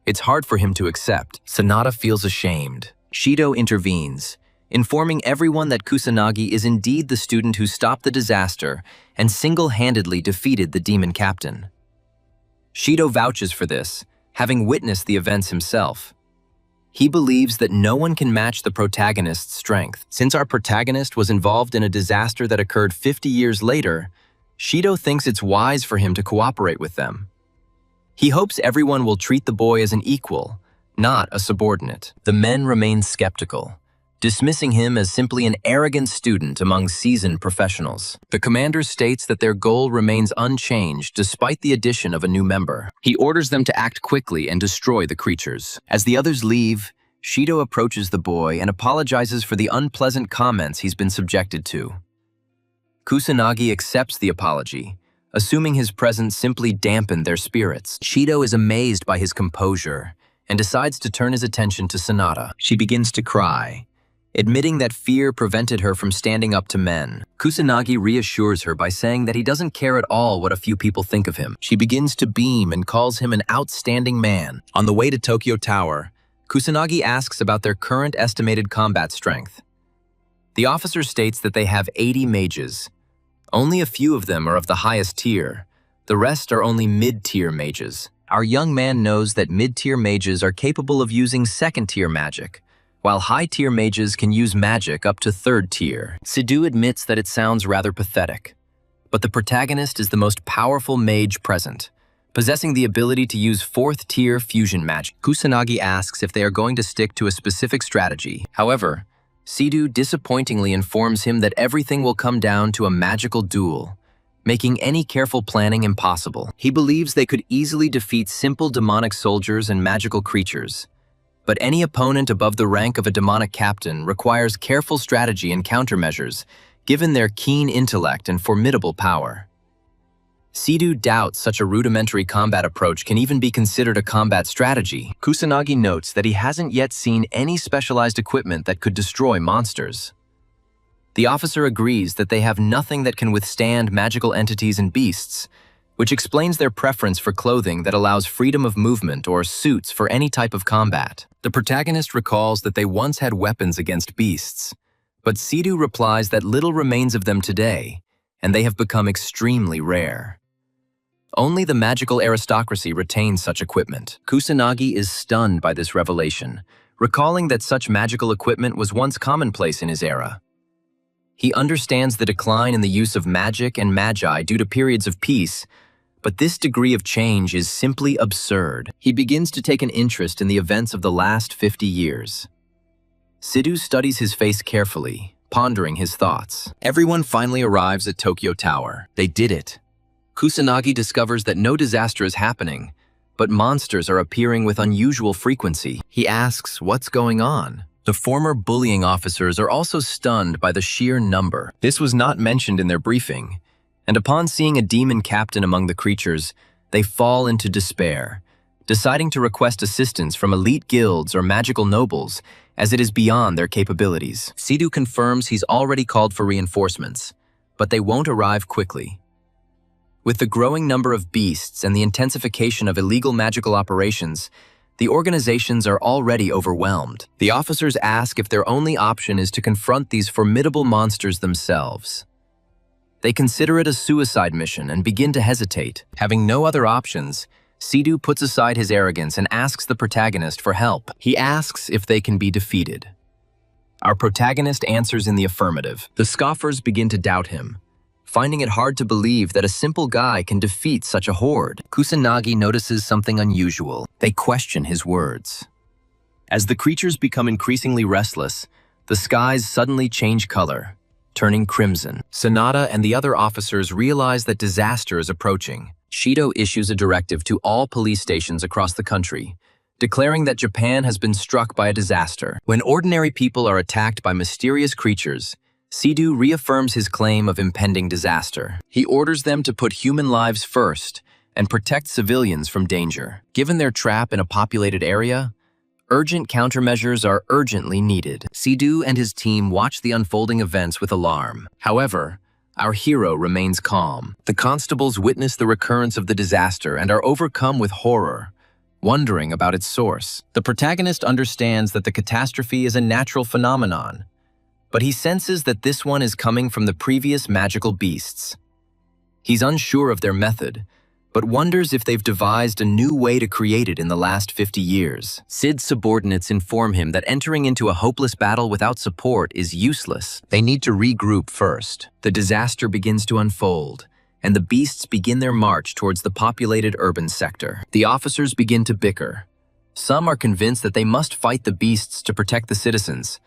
It's hard for him to accept. Sonata feels ashamed. Shido intervenes, informing everyone that Kusanagi is indeed the student who stopped the disaster and single-handedly defeated the demon captain. Shido vouches for this, having witnessed the events himself. He believes that no one can match the protagonist's strength. Since our protagonist was involved in a disaster that occurred 50 years later, Shido thinks it's wise for him to cooperate with them. He hopes everyone will treat the boy as an equal, not a subordinate. The men remain skeptical, dismissing him as simply an arrogant student among seasoned professionals. The commander states that their goal remains unchanged despite the addition of a new member. He orders them to act quickly and destroy the creatures. As the others leave, Shido approaches the boy and apologizes for the unpleasant comments he's been subjected to. Kusanagi accepts the apology, assuming his presence simply dampened their spirits. Shido is amazed by his composure and decides to turn his attention to Sonata. She begins to cry, admitting that fear prevented her from standing up to men. Kusanagi reassures her by saying that he doesn't care at all what a few people think of him. She begins to beam and calls him an outstanding man. On the way to Tokyo Tower, Kusanagi asks about their current estimated combat strength. The officer states that they have 80 mages. Only a few of them are of the highest tier. The rest are only mid-tier mages. Our young man knows that mid-tier mages are capable of using second-tier magic, while high-tier mages can use magic up to third tier. Sidhu admits that it sounds rather pathetic, but the protagonist is the most powerful mage present, possessing the ability to use fourth-tier fusion magic. Kusanagi asks if they are going to stick to a specific strategy. However, Sidhu disappointingly informs him that everything will come down to a magical duel, making any careful planning impossible. He believes they could easily defeat simple demonic soldiers and magical creatures, But any opponent above the rank of a demonic captain requires careful strategy and countermeasures, given their keen intellect and formidable power. Sidhu doubts such a rudimentary combat approach can even be considered a combat strategy. Kusanagi notes that he hasn't yet seen any specialized equipment that could destroy monsters. The officer agrees that they have nothing that can withstand magical entities and beasts, which explains their preference for clothing that allows freedom of movement or suits for any type of combat. The protagonist recalls that they once had weapons against beasts, but Sidhu replies that little remains of them today, and they have become extremely rare. Only the magical aristocracy retains such equipment. Kusanagi is stunned by this revelation, recalling that such magical equipment was once commonplace in his era. He understands the decline in the use of magic and magi due to periods of peace, but this degree of change is simply absurd. He begins to take an interest in the events of the last 50 years. Sidhu studies his face carefully, pondering his thoughts. Everyone finally arrives at Tokyo Tower. They did it. Kusanagi discovers that no disaster is happening, but monsters are appearing with unusual frequency. He asks what's going on. The former bullying officers are also stunned by the sheer number. This was not mentioned in their briefing, and upon seeing a demon captain among the creatures, they fall into despair, deciding to request assistance from elite guilds or magical nobles, as it is beyond their capabilities. Sidhu confirms he's already called for reinforcements, but they won't arrive quickly. With the growing number of beasts and the intensification of illegal magical operations, the organizations are already overwhelmed. The officers ask if their only option is to confront these formidable monsters themselves. They consider it a suicide mission and begin to hesitate. Having no other options, Sidhu puts aside his arrogance and asks the protagonist for help. He asks if they can be defeated. Our protagonist answers in the affirmative. The scoffers begin to doubt him, finding it hard to believe that a simple guy can defeat such a horde. Kusanagi notices something unusual. They question his words. As the creatures become increasingly restless, the skies suddenly change color, turning crimson. Sanada and the other officers realize that disaster is approaching. Shido issues a directive to all police stations across the country, declaring that Japan has been struck by a disaster. When ordinary people are attacked by mysterious creatures, Sidhu reaffirms his claim of impending disaster. He orders them to put human lives first and protect civilians from danger. Given their trap in a populated area, urgent countermeasures are urgently needed. Sidhu and his team watch the unfolding events with alarm. However, our hero remains calm. The constables witness the recurrence of the disaster and are overcome with horror, wondering about its source. The protagonist understands that the catastrophe is a natural phenomenon, but he senses that this one is coming from the previous magical beasts. He's unsure of their method, but wonders if they've devised a new way to create it in the last 50 years. Sid's subordinates inform him that entering into a hopeless battle without support is useless. They need to regroup first. The disaster begins to unfold, and the beasts begin their march towards the populated urban sector. The officers begin to bicker. Some are convinced that they must fight the beasts to protect the citizens,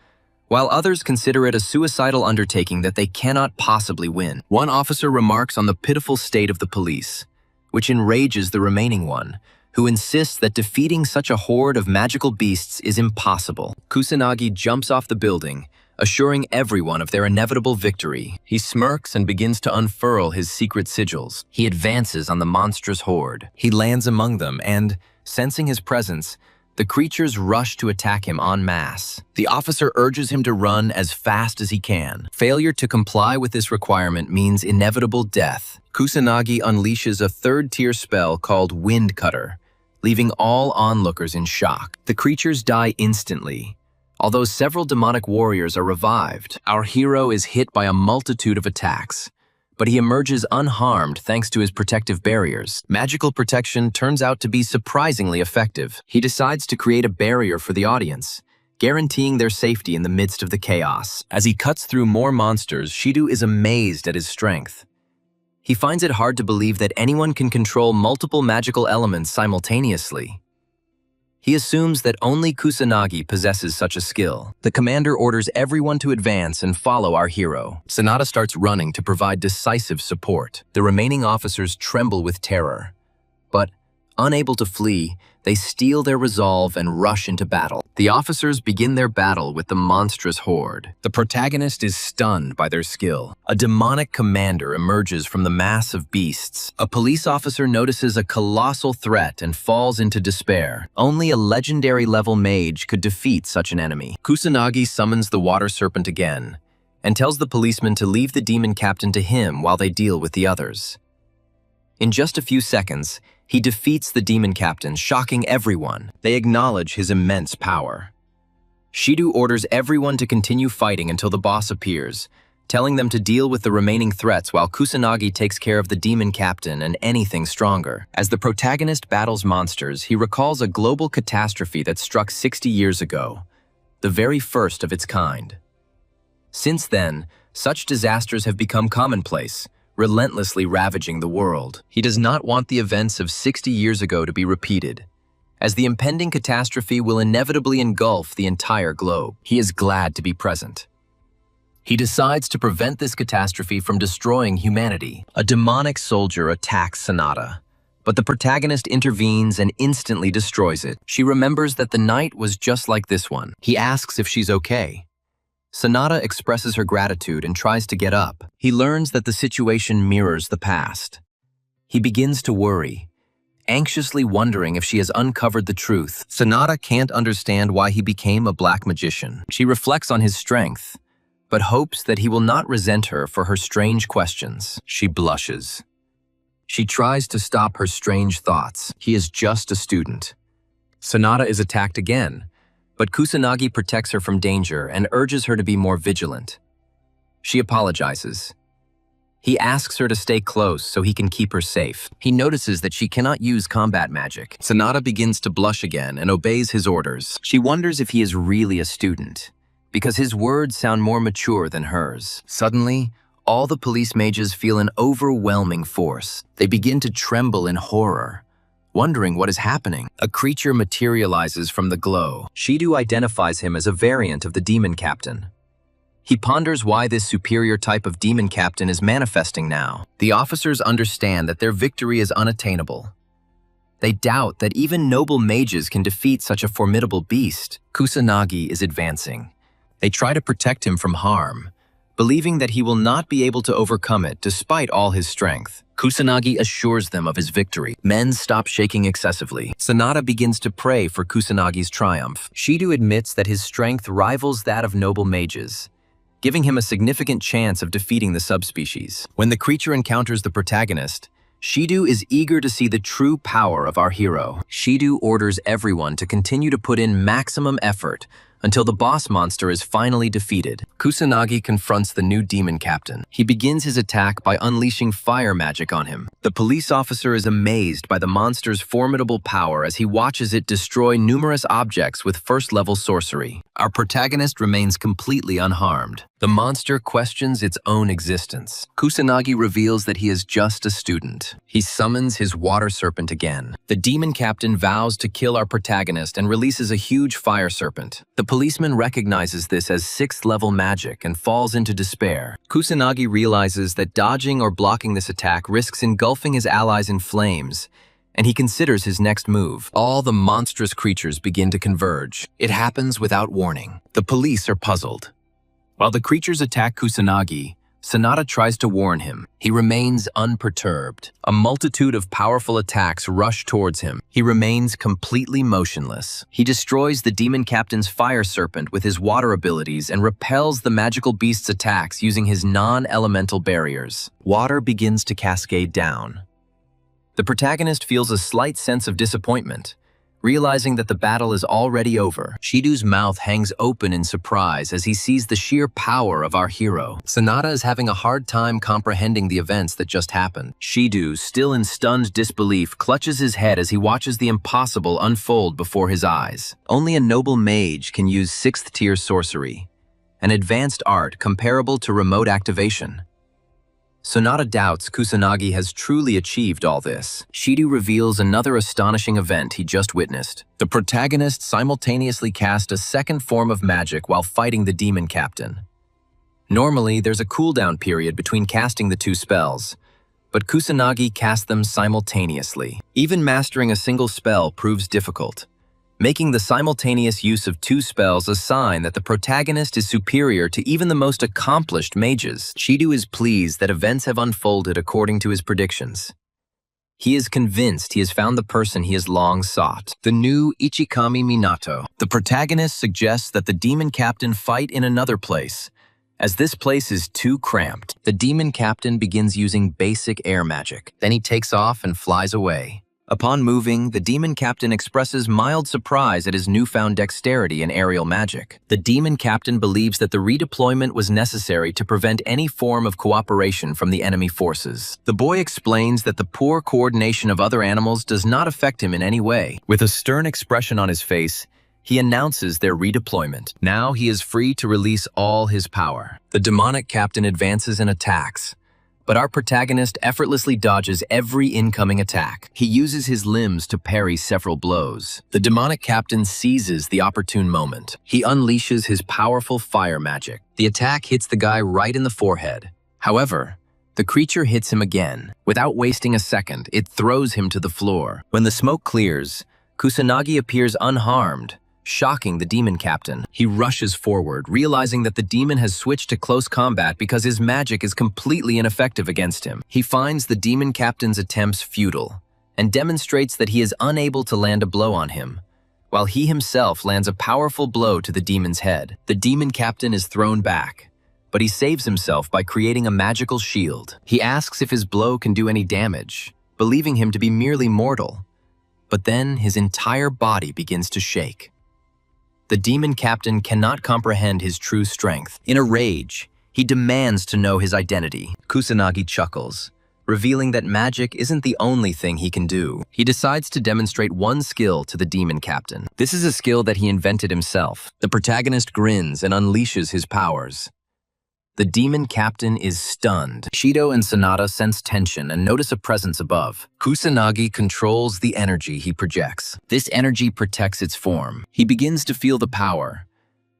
while others consider it a suicidal undertaking that they cannot possibly win. One officer remarks on the pitiful state of the police, which enrages the remaining one, who insists that defeating such a horde of magical beasts is impossible. Kusanagi jumps off the building, assuring everyone of their inevitable victory. He smirks and begins to unfurl his secret sigils. He advances on the monstrous horde. He lands among them and, sensing his presence, the creatures rush to attack him en masse. The officer urges him to run as fast as he can. Failure to comply with this requirement means inevitable death. Kusanagi unleashes a third-tier spell called Wind Cutter, leaving all onlookers in shock. The creatures die instantly, although several demonic warriors are revived. Our hero is hit by a multitude of attacks, but he emerges unharmed thanks to his protective barriers. Magical protection turns out to be surprisingly effective. He decides to create a barrier for the audience, guaranteeing their safety in the midst of the chaos. As he cuts through more monsters, Shido is amazed at his strength. He finds it hard to believe that anyone can control multiple magical elements simultaneously. He assumes that only Kusanagi possesses such a skill. The commander orders everyone to advance and follow our hero. Sanada starts running to provide decisive support. The remaining officers tremble with terror, but unable to flee, they steel their resolve and rush into battle. The officers begin their battle with the monstrous horde. The protagonist is stunned by their skill. A demonic commander emerges from the mass of beasts. A police officer notices a colossal threat and falls into despair. Only a legendary level mage could defeat such an enemy. Kusanagi summons the water serpent again and tells the policeman to leave the demon captain to him while they deal with the others. In just a few seconds, he defeats the demon captain, shocking everyone. They acknowledge his immense power. Shido orders everyone to continue fighting until the boss appears, telling them to deal with the remaining threats while Kusanagi takes care of the demon captain and anything stronger. As the protagonist battles monsters, he recalls a global catastrophe that struck 60 years ago, the very first of its kind. Since then, such disasters have become commonplace, relentlessly ravaging the world. He does not want the events of 60 years ago to be repeated, as the impending catastrophe will inevitably engulf the entire globe. He is glad to be present. He decides to prevent this catastrophe from destroying humanity. A demonic soldier attacks Sanada, but the protagonist intervenes and instantly destroys it. She remembers that the night was just like this one. He asks if she's okay. Sanada expresses her gratitude and tries to get up. He learns that the situation mirrors the past. He begins to worry, anxiously wondering if she has uncovered the truth. Sanada can't understand why he became a black magician. She reflects on his strength, but hopes that he will not resent her for her strange questions. She blushes. She tries to stop her strange thoughts. He is just a student. Sanada is attacked again, but Kusanagi protects her from danger and urges her to be more vigilant. She apologizes. He asks her to stay close so he can keep her safe. He notices that she cannot use combat magic. Sanada begins to blush again and obeys his orders. She wonders if he is really a student, because his words sound more mature than hers. Suddenly, all the police mages feel an overwhelming force. They begin to tremble in horror, wondering what is happening. A creature materializes from the glow. Shido identifies him as a variant of the demon captain. He ponders why this superior type of demon captain is manifesting now. The officers understand that their victory is unattainable. They doubt that even noble mages can defeat such a formidable beast. Kusanagi is advancing. They try to protect him from harm, believing that he will not be able to overcome it despite all his strength. Kusanagi assures them of his victory. Men stop shaking excessively. Sanada begins to pray for Kusanagi's triumph. Shido admits that his strength rivals that of noble mages, giving him a significant chance of defeating the subspecies. When the creature encounters the protagonist, Shido is eager to see the true power of our hero. Shido orders everyone to continue to put in maximum effort until the boss monster is finally defeated. Kusanagi confronts the new demon captain. He begins his attack by unleashing fire magic on him. The police officer is amazed by the monster's formidable power as he watches it destroy numerous objects with first-level sorcery. Our protagonist remains completely unharmed. The monster questions its own existence. Kusanagi reveals that he is just a student. He summons his water serpent again. The demon captain vows to kill our protagonist and releases a huge fire serpent. The policeman recognizes this as 6th-level magic and falls into despair. Kusanagi realizes that dodging or blocking this attack risks engulfing his allies in flames, and he considers his next move. All the monstrous creatures begin to converge. It happens without warning. The police are puzzled. While the creatures attack Kusanagi, Sanada tries to warn him. He remains unperturbed. A multitude of powerful attacks rush towards him. He remains completely motionless. He destroys the demon captain's fire serpent with his water abilities and repels the magical beast's attacks using his non-elemental barriers. Water begins to cascade down. The protagonist feels a slight sense of disappointment, realizing that the battle is already over. Shido's mouth hangs open in surprise as he sees the sheer power of our hero. Sanada is having a hard time comprehending the events that just happened. Shido, still in stunned disbelief, clutches his head as he watches the impossible unfold before his eyes. Only a noble mage can use 6th-tier sorcery, an advanced art comparable to remote activation. Sanada doubts Kusanagi has truly achieved all this. Shido reveals another astonishing event he just witnessed. The protagonist simultaneously cast a second form of magic while fighting the demon captain. Normally, there's a cooldown period between casting the two spells, but Kusanagi cast them simultaneously. Even mastering a single spell proves difficult. making the simultaneous use of two spells a sign that the protagonist is superior to even the most accomplished mages. Shido is pleased that events have unfolded according to his predictions. He is convinced he has found the person he has long sought, the new Ichikami Minato. The protagonist suggests that the demon captain fight in another place, as this place is too cramped. The demon captain begins using basic air magic. Then he takes off and flies away. Upon moving, the demon captain expresses mild surprise at his newfound dexterity in aerial magic. The demon captain believes that the redeployment was necessary to prevent any form of cooperation from the enemy forces. The boy explains that the poor coordination of other animals does not affect him in any way. With a stern expression on his face, he announces their redeployment. Now he is free to release all his power. The demonic captain advances and attacks, but our protagonist effortlessly dodges every incoming attack. He uses his limbs to parry several blows. The demonic captain seizes the opportune moment. He unleashes his powerful fire magic. The attack hits the guy right in the forehead. However, the creature hits him again. Without wasting a second, it throws him to the floor. When the smoke clears, Kusanagi appears unharmed, shocking the demon captain. He rushes forward, realizing that the demon has switched to close combat because his magic is completely ineffective against him. He finds the demon captain's attempts futile and demonstrates that he is unable to land a blow on him, while he himself lands a powerful blow to the demon's head. The demon captain is thrown back, but he saves himself by creating a magical shield. He asks if his blow can do any damage, believing him to be merely mortal, but then his entire body begins to shake. The demon captain cannot comprehend his true strength. In a rage, he demands to know his identity. Kusanagi chuckles, revealing that magic isn't the only thing he can do. He decides to demonstrate one skill to the demon captain. This is a skill that he invented himself. The protagonist grins and unleashes his powers. The demon captain is stunned. Shido and Sanada sense tension and notice a presence above. Kusanagi controls the energy he projects. This energy protects its form. He begins to feel the power,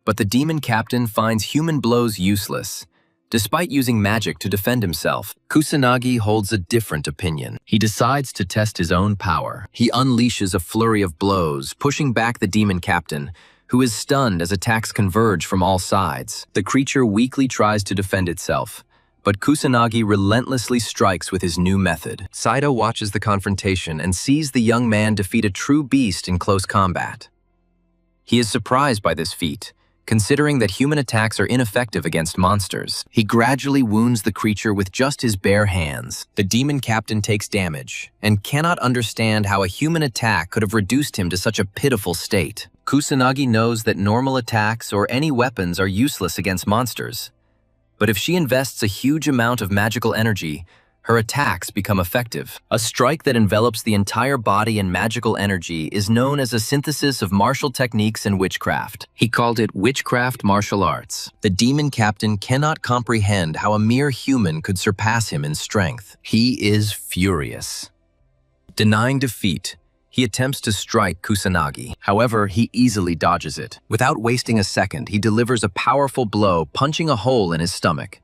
but the demon captain finds human blows useless, despite using magic to defend himself. Kusanagi holds a different opinion. He decides to test his own power. He unleashes a flurry of blows, pushing back the demon captain, who is stunned as attacks converge from all sides. The creature weakly tries to defend itself, but Kusanagi relentlessly strikes with his new method. Saito watches the confrontation and sees the young man defeat a true beast in close combat. He is surprised by this feat, considering that human attacks are ineffective against monsters. He gradually wounds the creature with just his bare hands. The demon captain takes damage and cannot understand how a human attack could have reduced him to such a pitiful state. Kusanagi knows that normal attacks or any weapons are useless against monsters, but if she invests a huge amount of magical energy, her attacks become effective. A strike that envelops the entire body in magical energy is known as a synthesis of martial techniques and witchcraft. He called it witchcraft martial arts. The demon captain cannot comprehend how a mere human could surpass him in strength. He is furious. Denying defeat, he attempts to strike Kusanagi. However, he easily dodges it. Without wasting a second, he delivers a powerful blow, punching a hole in his stomach.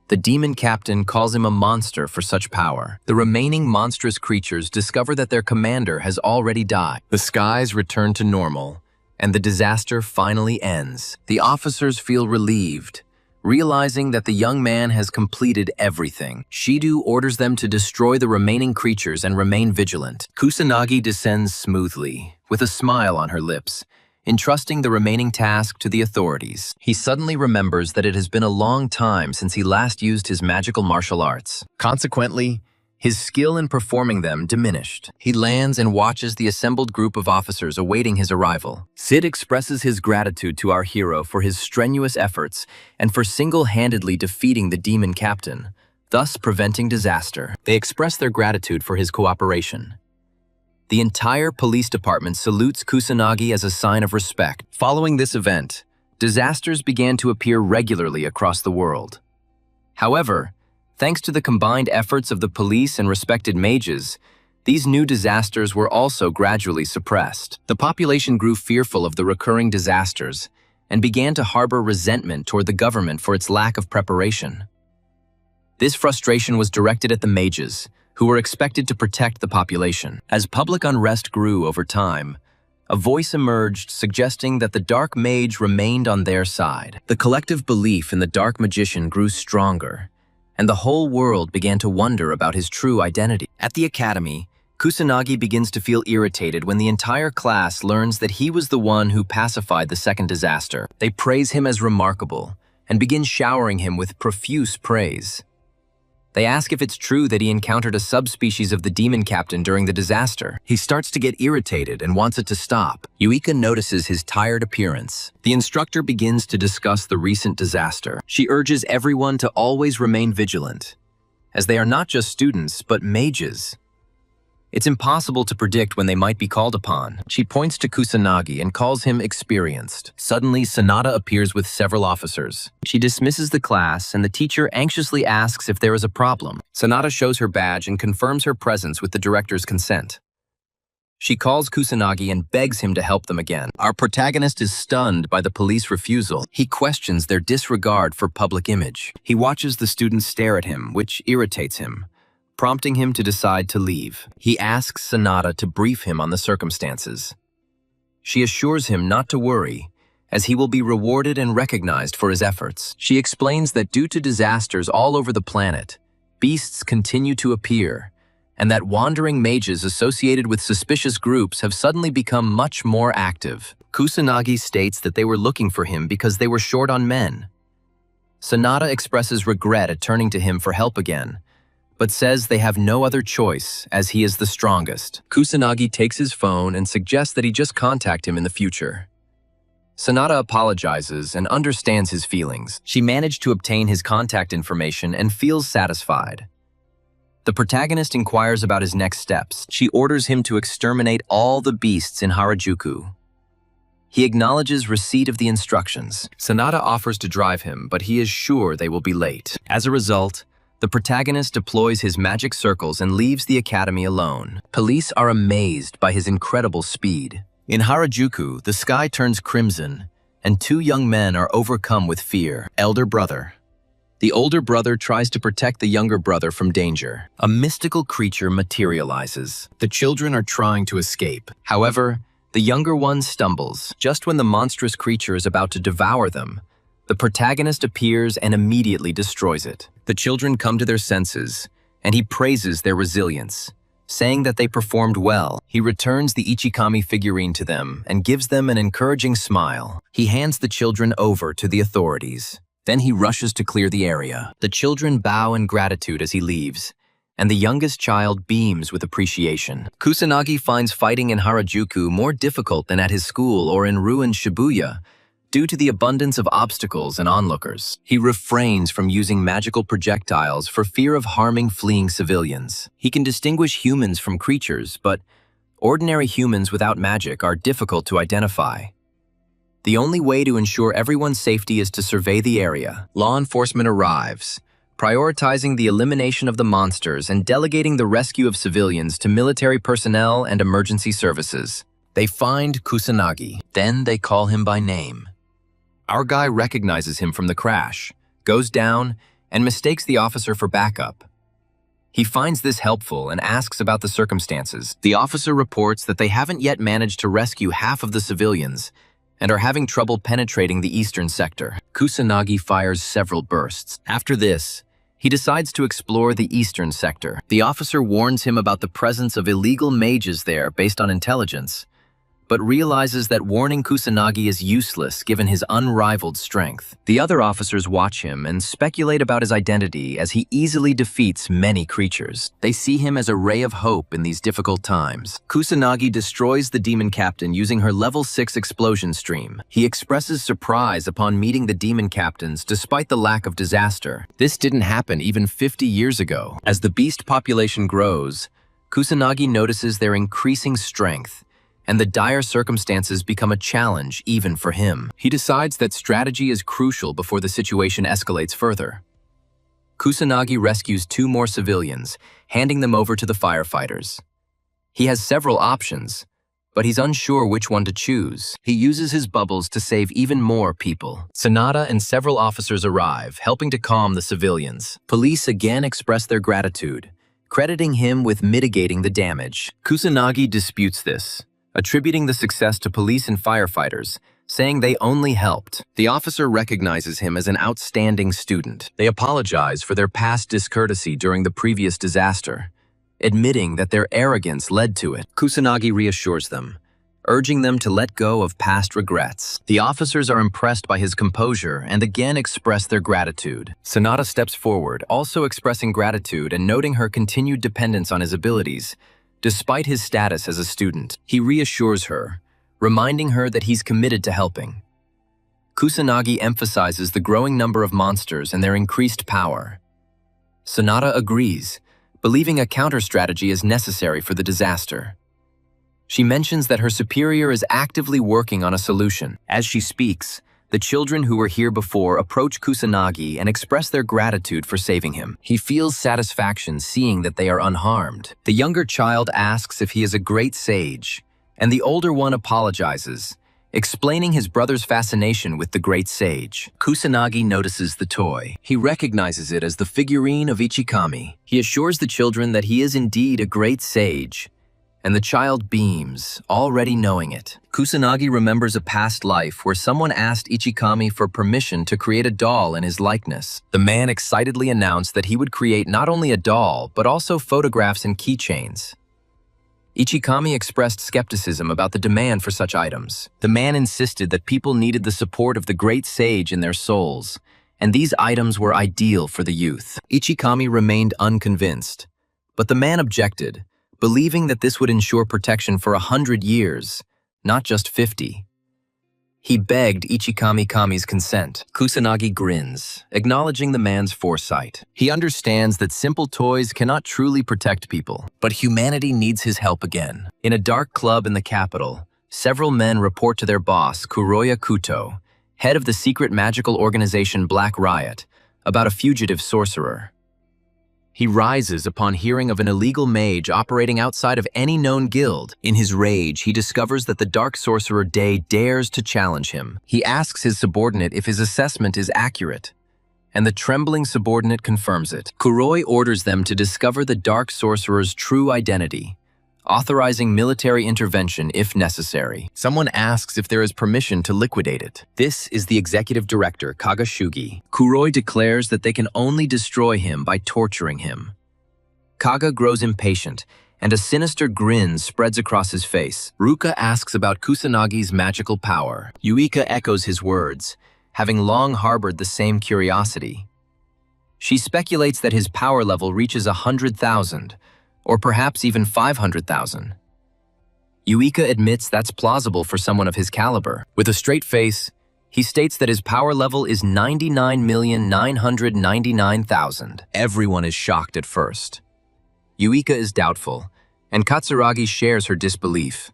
The demon captain calls him a monster for such power. The remaining monstrous creatures discover that their commander has already died. The skies return to normal, and the disaster finally ends. The officers feel relieved, realizing that the young man has completed everything. Shido orders them to destroy the remaining creatures and remain vigilant. Kusanagi descends smoothly, with a smile on her lips, entrusting the remaining task to the authorities. He suddenly remembers that it has been a long time since he last used his magical martial arts. Consequently, his skill in performing them diminished. He lands and watches the assembled group of officers awaiting his arrival. Sid expresses his gratitude to our hero for his strenuous efforts and for single-handedly defeating the demon captain, thus preventing disaster. They express their gratitude for his cooperation. The entire police department salutes Kusanagi as a sign of respect. Following this event, disasters began to appear regularly across the world. However, thanks to the combined efforts of the police and respected mages, these new disasters were also gradually suppressed. The population grew fearful of the recurring disasters and began to harbor resentment toward the government for its lack of preparation. This frustration was directed at the mages, who were expected to protect the population. As public unrest grew over time, A voice emerged suggesting that the dark mage remained on their side. The collective belief in the dark magician grew stronger, and the whole world began to wonder about his true identity. At the academy, Kusanagi begins to feel irritated when the entire class learns that he was the one who pacified the second disaster. They praise him as remarkable and begin showering him with profuse praise. They ask if it's true that he encountered a subspecies of the demon captain during the disaster. He starts to get irritated and wants it to stop. Yuika notices his tired appearance. The instructor begins to discuss the recent disaster. She urges everyone to always remain vigilant, as they are not just students, but mages. It's impossible to predict when they might be called upon. She points to Kusanagi and calls him experienced. Suddenly, Sanada appears with several officers. She dismisses the class, and the teacher anxiously asks if there is a problem. Sanada shows her badge and confirms her presence with the director's consent. She calls Kusanagi and begs him to help them again. Our protagonist is stunned by the police refusal. He questions their disregard for public image. He watches the students stare at him, which irritates him, prompting him to decide to leave. He asks Sanada to brief him on the circumstances. She assures him not to worry, as he will be rewarded and recognized for his efforts. She explains that due to disasters all over the planet, beasts continue to appear, and that wandering mages associated with suspicious groups have suddenly become much more active. Kusanagi states that they were looking for him because they were short on men. Sanada expresses regret at turning to him for help again, but says they have no other choice as he is the strongest. Kusanagi takes his phone and suggests that he just contact him in the future. Sanada apologizes and understands his feelings. She managed to obtain his contact information and feels satisfied. The protagonist inquires about his next steps. She orders him to exterminate all the beasts in Harajuku. He acknowledges receipt of the instructions. Sanada offers to drive him, but he is sure they will be late. As a result, the protagonist deploys his magic circles and leaves the academy alone. Police are amazed by his incredible speed. In Harajuku, the sky turns crimson, and two young men are overcome with fear. Elder brother. The older brother tries to protect the younger brother from danger. A mystical creature materializes. The children are trying to escape. However, the younger one stumbles. Just when the monstrous creature is about to devour them, the protagonist appears and immediately destroys it. The children come to their senses, and he praises their resilience, saying that they performed well. He returns the Ichikami figurine to them and gives them an encouraging smile. He hands the children over to the authorities. Then he rushes to clear the area. The children bow in gratitude as he leaves, and the youngest child beams with appreciation. Kusanagi finds fighting in Harajuku more difficult than at his school or in ruined Shibuya, due to the abundance of obstacles and onlookers. He refrains from using magical projectiles for fear of harming fleeing civilians. He can distinguish humans from creatures, but ordinary humans without magic are difficult to identify. The only way to ensure everyone's safety is to survey the area. Law enforcement arrives, prioritizing the elimination of the monsters and delegating the rescue of civilians to military personnel and emergency services. They find Kusanagi. Then they call him by name. Our guy recognizes him from the crash, goes down, and mistakes the officer for backup. He finds this helpful and asks about the circumstances. The officer reports that they haven't yet managed to rescue half of the civilians and are having trouble penetrating the eastern sector. Kusanagi fires several bursts. After this, he decides to explore the eastern sector. The officer warns him about the presence of illegal mages there based on intelligence, but realizes that warning Kusanagi is useless given his unrivaled strength. The other officers watch him and speculate about his identity as he easily defeats many creatures. They see him as a ray of hope in these difficult times. Kusanagi destroys the demon captain using her level 6 explosion stream. He expresses surprise upon meeting the demon captains despite the lack of disaster. This didn't happen even 50 years ago. As the beast population grows, Kusanagi notices their increasing strength, and the dire circumstances become a challenge even for him. He decides that strategy is crucial before the situation escalates further. Kusanagi rescues 2 more civilians, handing them over to the firefighters. He has several options, but he's unsure which one to choose. He uses his bubbles to save even more people. Sanada and several officers arrive, helping to calm the civilians. Police again express their gratitude, crediting him with mitigating the damage. Kusanagi disputes this, attributing the success to police and firefighters, saying they only helped. The officer recognizes him as an outstanding student. They apologize for their past discourtesy during the previous disaster, admitting that their arrogance led to it. Kusanagi reassures them, urging them to let go of past regrets. The officers are impressed by his composure and again express their gratitude. Sanada steps forward, also expressing gratitude and noting her continued dependence on his abilities, despite his status as a student. He reassures her, reminding her that he's committed to helping. Kusanagi emphasizes the growing number of monsters and their increased power. Sanada agrees, believing a counter-strategy is necessary for the disaster. She mentions that her superior is actively working on a solution. As she speaks, the children who were here before approach Kusanagi and express their gratitude for saving him. He feels satisfaction seeing that they are unharmed. The younger child asks if he is a great sage, and the older one apologizes, explaining his brother's fascination with the great sage. Kusanagi notices the toy. He recognizes it as the figurine of Ichikami. He assures the children that he is indeed a great sage, and the child beams, already knowing it. Kusanagi remembers a past life where someone asked Ichikami for permission to create a doll in his likeness. The man excitedly announced that he would create not only a doll, but also photographs and keychains. Ichikami expressed skepticism about the demand for such items. The man insisted that people needed the support of the great sage in their souls, and these items were ideal for the youth. Ichikami remained unconvinced, but the man objected, believing that this would ensure protection for 100 years, not just 50. He begged Ichikami-kami's consent. Kusanagi grins, acknowledging the man's foresight. He understands that simple toys cannot truly protect people, but humanity needs his help again. In a dark club in the capital, several men report to their boss, Kuroya Kuto, head of the secret magical organization Black Riot, about a fugitive sorcerer. He rises upon hearing of an illegal mage operating outside of any known guild. In his rage, he discovers that the dark sorcerer Day dares to challenge him. He asks his subordinate if his assessment is accurate, and the trembling subordinate confirms it. Kuroi orders them to discover the dark sorcerer's true identity, authorizing military intervention if necessary. Someone asks if there is permission to liquidate it. This is the executive director, Kagashugi. Kuroi declares that they can only destroy him by torturing him. Kaga grows impatient, and a sinister grin spreads across his face. Ruka asks about Kusanagi's magical power. Yuika echoes his words, having long harbored the same curiosity. She speculates that his power level reaches 100,000, or perhaps even 500,000. Yuika admits that's plausible for someone of his caliber. With a straight face, he states that his power level is 99,999,000. Everyone is shocked at first. Yuika is doubtful, and Katsuragi shares her disbelief.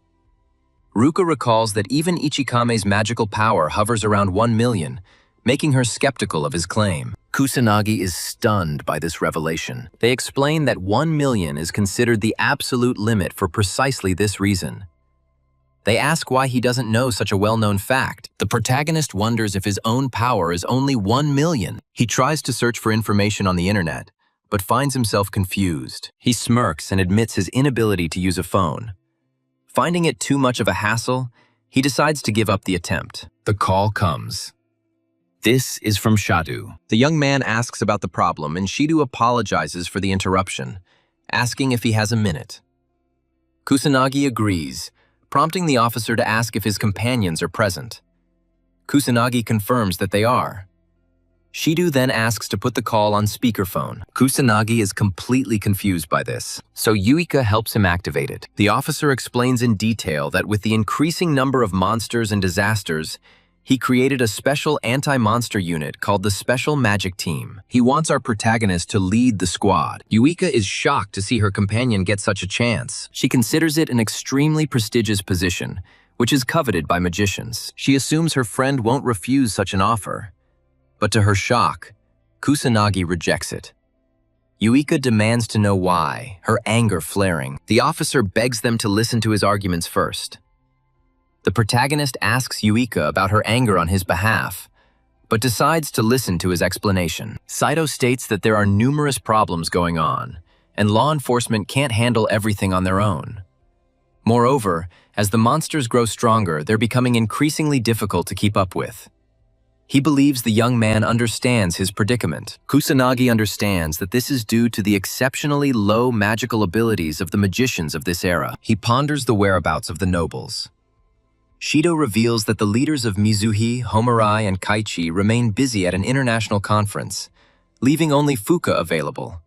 Ruka recalls that even Ichikame's magical power hovers around 1 million, making her skeptical of his claim. Kusanagi is stunned by this revelation. They explain that 1 million is considered the absolute limit for precisely this reason. They ask why he doesn't know such a well-known fact. The protagonist wonders if his own power is only 1 million. He tries to search for information on the internet, but finds himself confused. He smirks and admits his inability to use a phone. Finding it too much of a hassle, he decides to give up the attempt. The call comes. This is from Shadu. The young man asks about the problem, and Shidu apologizes for the interruption, asking if he has a minute. Kusanagi agrees, prompting the officer to ask if his companions are present. Kusanagi confirms that they are. Shidu then asks to put the call on speakerphone. Kusanagi is completely confused by this, so Yuika helps him activate it. The officer explains in detail that with the increasing number of monsters and disasters, he created a special anti-monster unit called the Special Magic Team. He wants our protagonist to lead the squad. Yuika is shocked to see her companion get such a chance. She considers it an extremely prestigious position, which is coveted by magicians. She assumes her friend won't refuse such an offer. But to her shock, Kusanagi rejects it. Yuika demands to know why, her anger flaring. The officer begs them to listen to his arguments first. The protagonist asks Yuika about her anger on his behalf, but decides to listen to his explanation. Saito states that there are numerous problems going on, and law enforcement can't handle everything on their own. Moreover, as the monsters grow stronger, they're becoming increasingly difficult to keep up with. He believes the young man understands his predicament. Kusanagi understands that this is due to the exceptionally low magical abilities of the magicians of this era. He ponders the whereabouts of the nobles. Shido reveals that the leaders of Mizuhi, Homarai, and Kaichi remain busy at an international conference, leaving only Fuka available.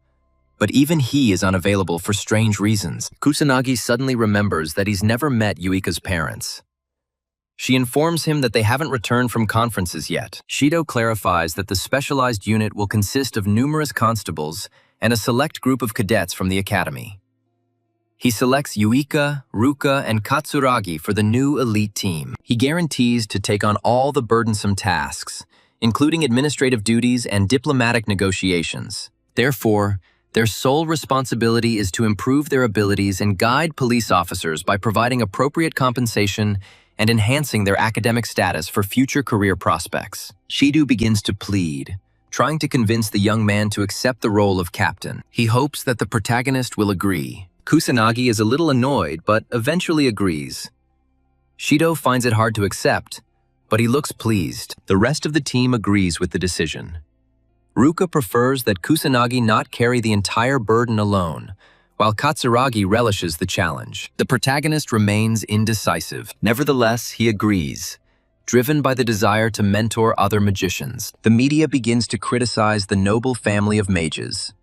But even he is unavailable for strange reasons. Kusanagi suddenly remembers that he's never met Yuika's parents. She informs him that they haven't returned from conferences yet. Shido clarifies that the specialized unit will consist of numerous constables and a select group of cadets from the academy. He selects Yuika, Ruka, and Katsuragi for the new elite team. He guarantees to take on all the burdensome tasks, including administrative duties and diplomatic negotiations. Therefore, their sole responsibility is to improve their abilities and guide police officers by providing appropriate compensation and enhancing their academic status for future career prospects. Shido begins to plead, trying to convince the young man to accept the role of captain. He hopes that the protagonist will agree. Kusanagi is a little annoyed, but eventually agrees. Shido finds it hard to accept, but he looks pleased. The rest of the team agrees with the decision. Ruka prefers that Kusanagi not carry the entire burden alone, while Katsuragi relishes the challenge. The protagonist remains indecisive. Nevertheless, he agrees, driven by the desire to mentor other magicians. The media begins to criticize the noble family of mages.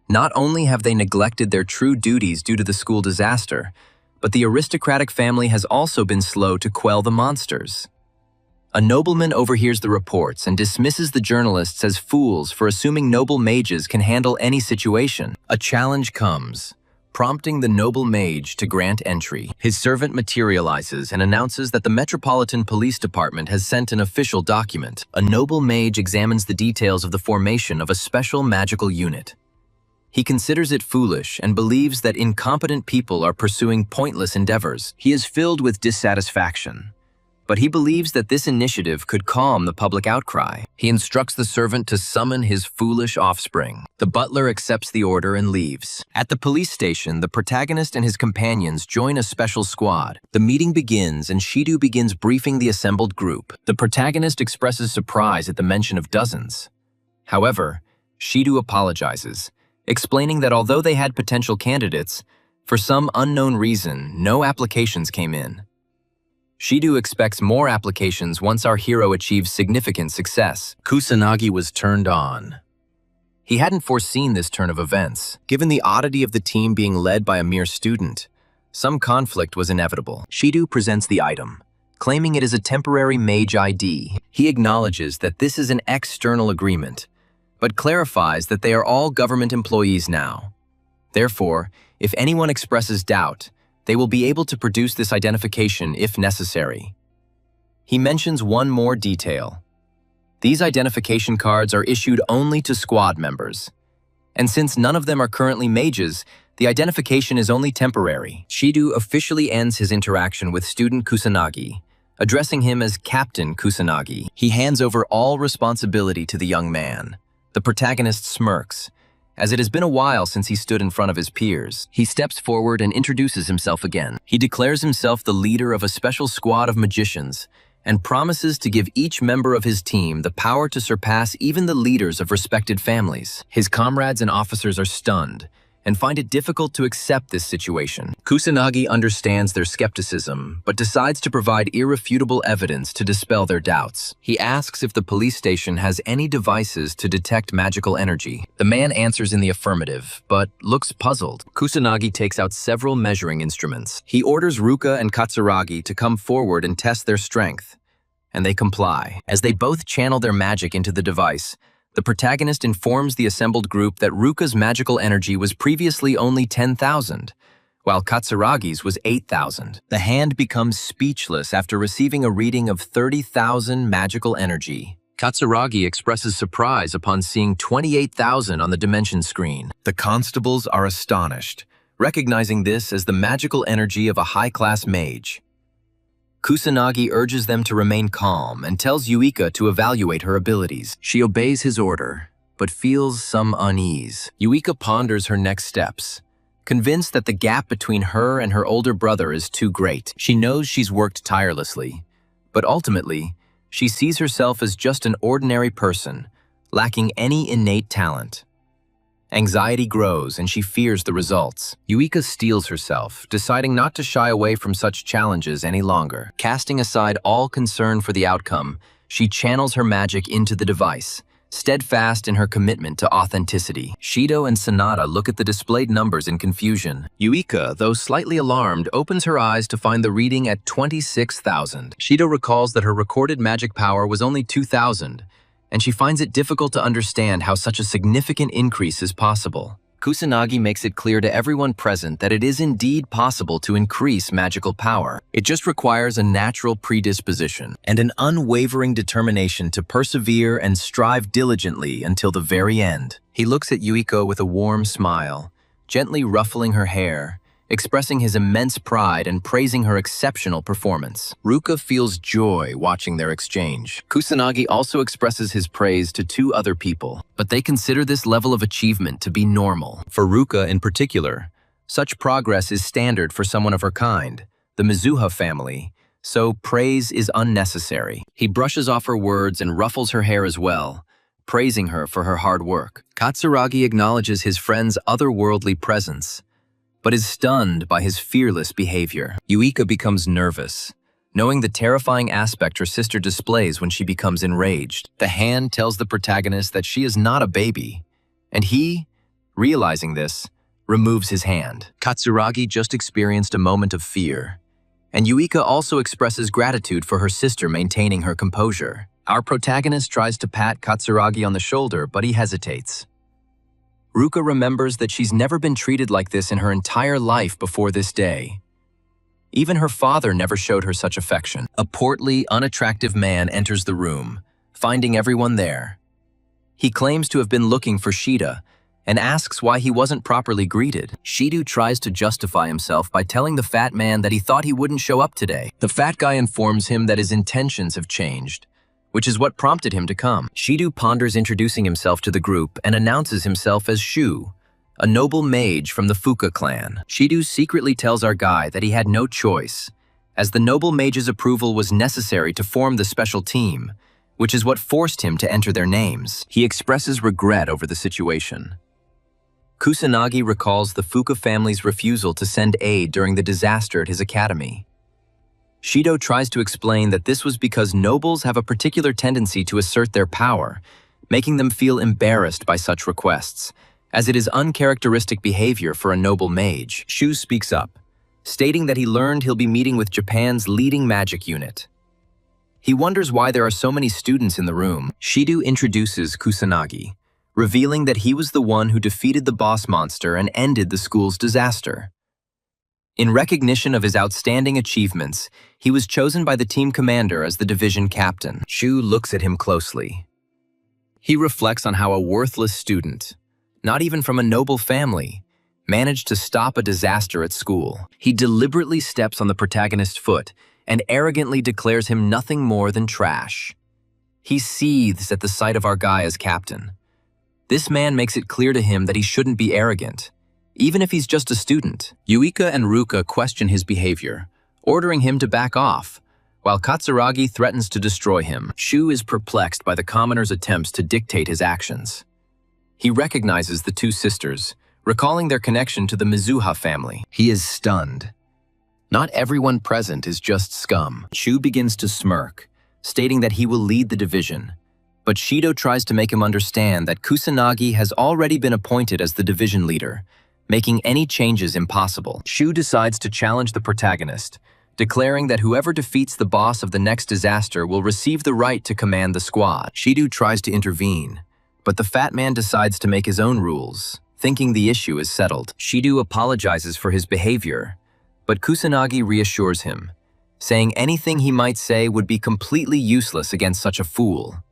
Not only have they neglected their true duties due to the school disaster, but the aristocratic family has also been slow to quell the monsters. A nobleman overhears the reports and dismisses the journalists as fools for assuming noble mages can handle any situation. A challenge comes, prompting the noble mage to grant entry. His servant materializes and announces that the Metropolitan Police Department has sent an official document. A noble mage examines the details of the formation of a special magical unit. He considers it foolish and believes that incompetent people are pursuing pointless endeavors. He is filled with dissatisfaction, but he believes that this initiative could calm the public outcry. He instructs the servant to summon his foolish offspring. The butler accepts the order and leaves. At the police station, the protagonist and his companions join a special squad. The meeting begins and Shido begins briefing the assembled group. The protagonist expresses surprise at the mention of dozens. However, Shido apologizes, explaining that although they had potential candidates, for some unknown reason, no applications came in. Shido expects more applications once our hero achieves significant success. Kusanagi was turned on. He hadn't foreseen this turn of events. Given the oddity of the team being led by a mere student, some conflict was inevitable. Shido presents the item, claiming it is a temporary mage ID. He acknowledges that this is an external agreement, but clarifies that they are all government employees now. Therefore, if anyone expresses doubt, they will be able to produce this identification if necessary. He mentions one more detail. These identification cards are issued only to squad members, and since none of them are currently mages, the identification is only temporary. Shido officially ends his interaction with student Kusanagi, addressing him as Captain Kusanagi. He hands over all responsibility to the young man. The protagonist smirks, as it has been a while since he stood in front of his peers. He steps forward and introduces himself again. He declares himself the leader of a special squad of magicians and promises to give each member of his team the power to surpass even the leaders of respected families. His comrades and officers are stunned and find it difficult to accept this situation. Kusanagi understands their skepticism, but decides to provide irrefutable evidence to dispel their doubts. He asks if the police station has any devices to detect magical energy. The man answers in the affirmative, but looks puzzled. Kusanagi takes out several measuring instruments. He orders Ruka and Katsuragi to come forward and test their strength, and they comply. As they both channel their magic into the device, the protagonist informs the assembled group that Ruka's magical energy was previously only 10,000, while Katsuragi's was 8,000. The hand becomes speechless after receiving a reading of 30,000 magical energy. Katsuragi expresses surprise upon seeing 28,000 on the dimension screen. The constables are astonished, recognizing this as the magical energy of a high-class mage. Kusanagi urges them to remain calm and tells Yuika to evaluate her abilities. She obeys his order, but feels some unease. Yuika ponders her next steps, convinced that the gap between her and her older brother is too great. She knows she's worked tirelessly, but ultimately, she sees herself as just an ordinary person, lacking any innate talent. Anxiety grows and she fears the results. Yuika steels herself, deciding not to shy away from such challenges any longer. Casting aside all concern for the outcome, she channels her magic into the device, steadfast in her commitment to authenticity. Shido and Sanada look at the displayed numbers in confusion. Yuika, though slightly alarmed, opens her eyes to find the reading at 26,000. Shido recalls that her recorded magic power was only 2,000, and she finds it difficult to understand how such a significant increase is possible. Kusanagi makes it clear to everyone present that it is indeed possible to increase magical power. It just requires a natural predisposition and an unwavering determination to persevere and strive diligently until the very end. He looks at Yuiko with a warm smile, gently ruffling her hair, expressing his immense pride and praising her exceptional performance. Ruka feels joy watching their exchange. Kusanagi also expresses his praise to two other people, but they consider this level of achievement to be normal. For Ruka in particular, such progress is standard for someone of her kind, the Mizuha family, so praise is unnecessary. He brushes off her words and ruffles her hair as well, praising her for her hard work. Katsuragi acknowledges his friend's otherworldly presence, but is stunned by his fearless behavior. Yuika becomes nervous, knowing the terrifying aspect her sister displays when she becomes enraged. The hand tells the protagonist that she is not a baby, and he, realizing this, removes his hand. Katsuragi just experienced a moment of fear, and Yuika also expresses gratitude for her sister maintaining her composure. Our protagonist tries to pat Katsuragi on the shoulder, but he hesitates. Ruka remembers that she's never been treated like this in her entire life before this day. Even her father never showed her such affection. A portly, unattractive man enters the room, finding everyone there. He claims to have been looking for Shida and asks why he wasn't properly greeted. Shido tries to justify himself by telling the fat man that he thought he wouldn't show up today. The fat guy informs him that his intentions have changed, which is what prompted him to come. Shido ponders introducing himself to the group and announces himself as Shu, a noble mage from the Fuka clan. Shido secretly tells our guy that he had no choice, as the noble mage's approval was necessary to form the special team, which is what forced him to enter their names. He expresses regret over the situation. Kusanagi recalls the Fuka family's refusal to send aid during the disaster at his academy. Shido tries to explain that this was because nobles have a particular tendency to assert their power, making them feel embarrassed by such requests, as it is uncharacteristic behavior for a noble mage. Shu speaks up, stating that he learned he'll be meeting with Japan's leading magic unit. He wonders why there are so many students in the room. Shido introduces Kusanagi, revealing that he was the one who defeated the boss monster and ended the school's disaster. In recognition of his outstanding achievements, he was chosen by the team commander as the division captain. Shu looks at him closely. He reflects on how a worthless student, not even from a noble family, managed to stop a disaster at school. He deliberately steps on the protagonist's foot and arrogantly declares him nothing more than trash. He seethes at the sight of our guy as captain. This man makes it clear to him that he shouldn't be arrogant, even if he's just a student. Yuika and Ruka question his behavior, ordering him to back off, while Katsuragi threatens to destroy him. Shu is perplexed by the commoner's attempts to dictate his actions. He recognizes the two sisters, recalling their connection to the Mizuha family. He is stunned. Not everyone present is just scum. Shu begins to smirk, stating that he will lead the division, but Shido tries to make him understand that Kusanagi has already been appointed as the division leader, making any changes impossible. Shu decides to challenge the protagonist, declaring that whoever defeats the boss of the next disaster will receive the right to command the squad. Shido tries to intervene, but the fat man decides to make his own rules, thinking the issue is settled. Shido apologizes for his behavior, but Kusanagi reassures him, saying anything he might say would be completely useless against such a fool.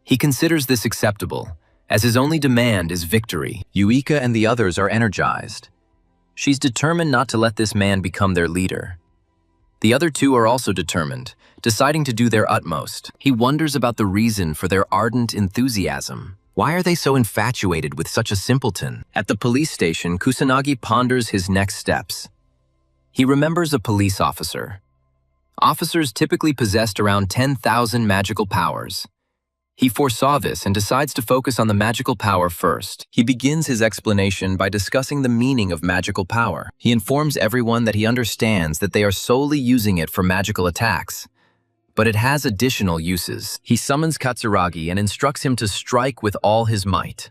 He considers this acceptable, as his only demand is victory. Yuika and the others are energized. She's determined not to let this man become their leader. The other two are also determined, deciding to do their utmost. He wonders about the reason for their ardent enthusiasm. Why are they so infatuated with such a simpleton? At the police station, Kusanagi ponders his next steps. He remembers a police officer. Officers typically possessed around 10,000 magical powers. He foresaw this and decides to focus on the magical power first. He begins his explanation by discussing the meaning of magical power. He informs everyone that he understands that they are solely using it for magical attacks, but it has additional uses. He summons Katsuragi and instructs him to strike with all his might.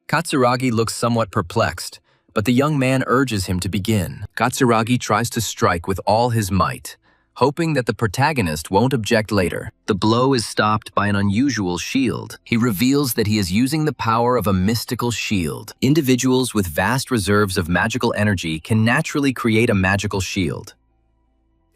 Katsuragi looks somewhat perplexed, but the young man urges him to begin. Katsuragi tries to strike with all his might, hoping that the protagonist won't object later. The blow is stopped by an unusual shield. He reveals that he is using the power of a mystical shield. Individuals with vast reserves of magical energy can naturally create a magical shield.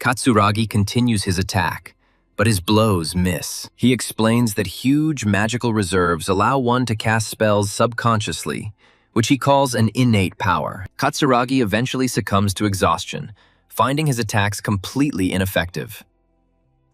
Katsuragi continues his attack, but his blows miss. He explains that huge magical reserves allow one to cast spells subconsciously, which he calls an innate power. Katsuragi eventually succumbs to exhaustion, finding his attacks completely ineffective.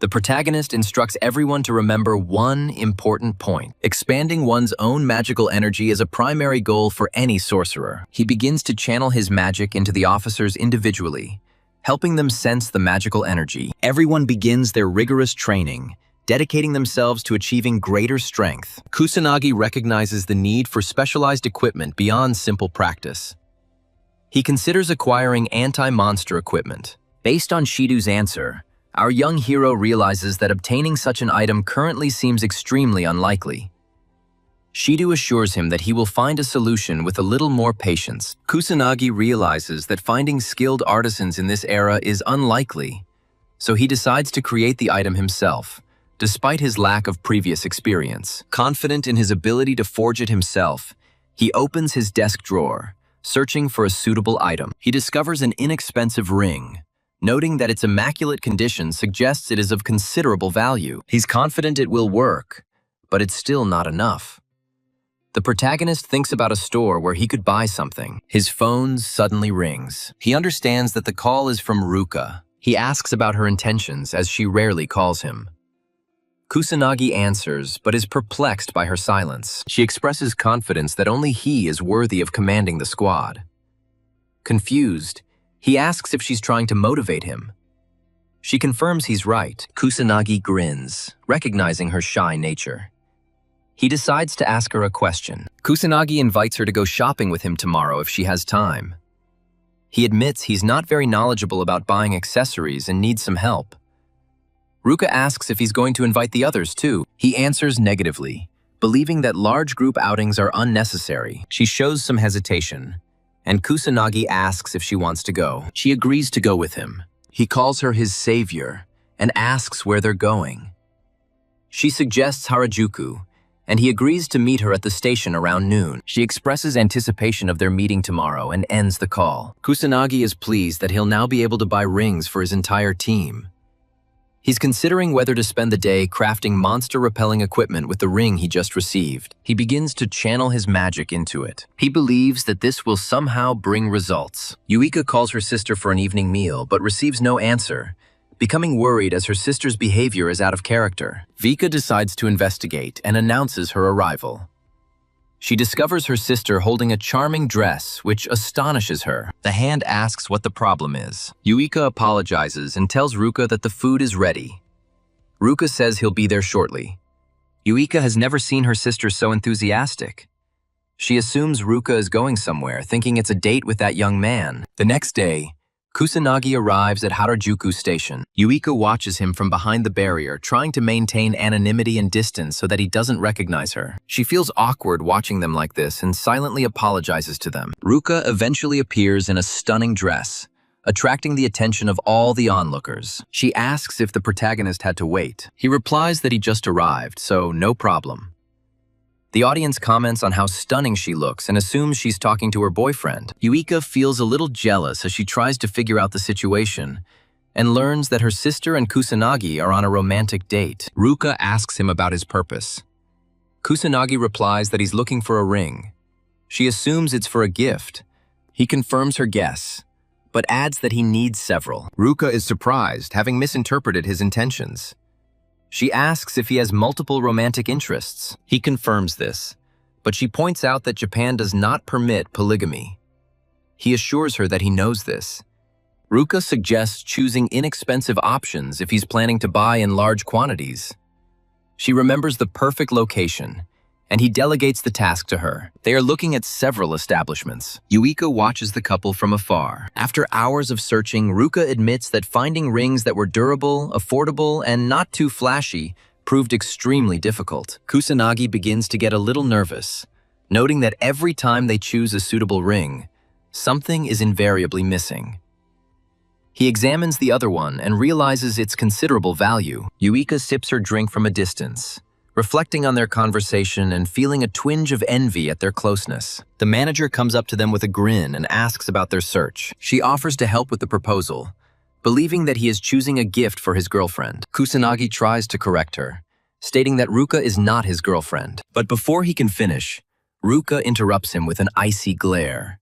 The protagonist instructs everyone to remember one important point. Expanding one's own magical energy is a primary goal for any sorcerer. He begins to channel his magic into the officers individually, helping them sense the magical energy. Everyone begins their rigorous training, dedicating themselves to achieving greater strength. Kusanagi recognizes the need for specialized equipment beyond simple practice. He considers acquiring anti-monster equipment. Based on Shido's answer, our young hero realizes that obtaining such an item currently seems extremely unlikely. Shido assures him that he will find a solution with a little more patience. Kusanagi realizes that finding skilled artisans in this era is unlikely, so he decides to create the item himself, despite his lack of previous experience. Confident in his ability to forge it himself, he opens his desk drawer, searching for a suitable item. He discovers an inexpensive ring, noting that its immaculate condition suggests it is of considerable value. He's confident it will work, but it's still not enough. The protagonist thinks about a store where he could buy something. His phone suddenly rings. He understands that the call is from Ruka. He asks about her intentions, as she rarely calls him. Kusanagi answers, but is perplexed by her silence. She expresses confidence that only he is worthy of commanding the squad. Confused, he asks if she's trying to motivate him. She confirms he's right. Kusanagi grins, recognizing her shy nature. He decides to ask her a question. Kusanagi invites her to go shopping with him tomorrow if she has time. He admits he's not very knowledgeable about buying accessories and needs some help. Ruka asks if he's going to invite the others too. He answers negatively, believing that large group outings are unnecessary. She shows some hesitation, and Kusanagi asks if she wants to go. She agrees to go with him. He calls her his savior and asks where they're going. She suggests Harajuku, and he agrees to meet her at the station around noon. She expresses anticipation of their meeting tomorrow and ends the call. Kusanagi is pleased that he'll now be able to buy rings for his entire team. He's considering whether to spend the day crafting monster-repelling equipment with the ring he just received. He begins to channel his magic into it. He believes that this will somehow bring results. Yuika calls her sister for an evening meal, but receives no answer, becoming worried as her sister's behavior is out of character. Vika decides to investigate and announces her arrival. She discovers her sister holding a charming dress, which astonishes her. The hand asks what the problem is. Yuika apologizes and tells Ruka that the food is ready. Ruka says he'll be there shortly. Yuika has never seen her sister so enthusiastic. She assumes Ruka is going somewhere, thinking it's a date with that young man. The next day, Kusanagi arrives at Harajuku Station. Yuika watches him from behind the barrier, trying to maintain anonymity and distance so that he doesn't recognize her. She feels awkward watching them like this and silently apologizes to them. Ruka eventually appears in a stunning dress, attracting the attention of all the onlookers. She asks if the protagonist had to wait. He replies that he just arrived, so no problem. The audience comments on how stunning she looks and assumes she's talking to her boyfriend. Yuika feels a little jealous as she tries to figure out the situation and learns that her sister and Kusanagi are on a romantic date. Ruka asks him about his purpose. Kusanagi replies that he's looking for a ring. She assumes it's for a gift. He confirms her guess, but adds that he needs several. Ruka is surprised, having misinterpreted his intentions. She asks if he has multiple romantic interests. He confirms this, but she points out that Japan does not permit polygamy. He assures her that he knows this. Ruka suggests choosing inexpensive options if he's planning to buy in large quantities. She remembers the perfect location, and he delegates the task to her. They are looking at several establishments. Yuika watches the couple from afar. After hours of searching, Ruka admits that finding rings that were durable, affordable, and not too flashy proved extremely difficult. Kusanagi begins to get a little nervous, noting that every time they choose a suitable ring, something is invariably missing. He examines the other one and realizes its considerable value. Yuika sips her drink from a distance, reflecting on their conversation and feeling a twinge of envy at their closeness. The manager comes up to them with a grin and asks about their search. She offers to help with the proposal, believing that he is choosing a gift for his girlfriend. Kusanagi tries to correct her, stating that Ruka is not his girlfriend. But before he can finish, Ruka interrupts him with an icy glare,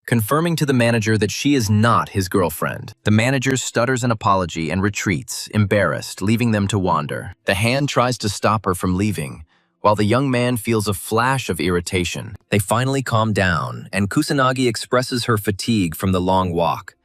confirming to the manager that she is not his girlfriend. The manager stutters an apology and retreats, embarrassed, leaving them to wander. The hand tries to stop her from leaving, while the young man feels a flash of irritation. They finally calm down, and Kusanagi expresses her fatigue from the long walk,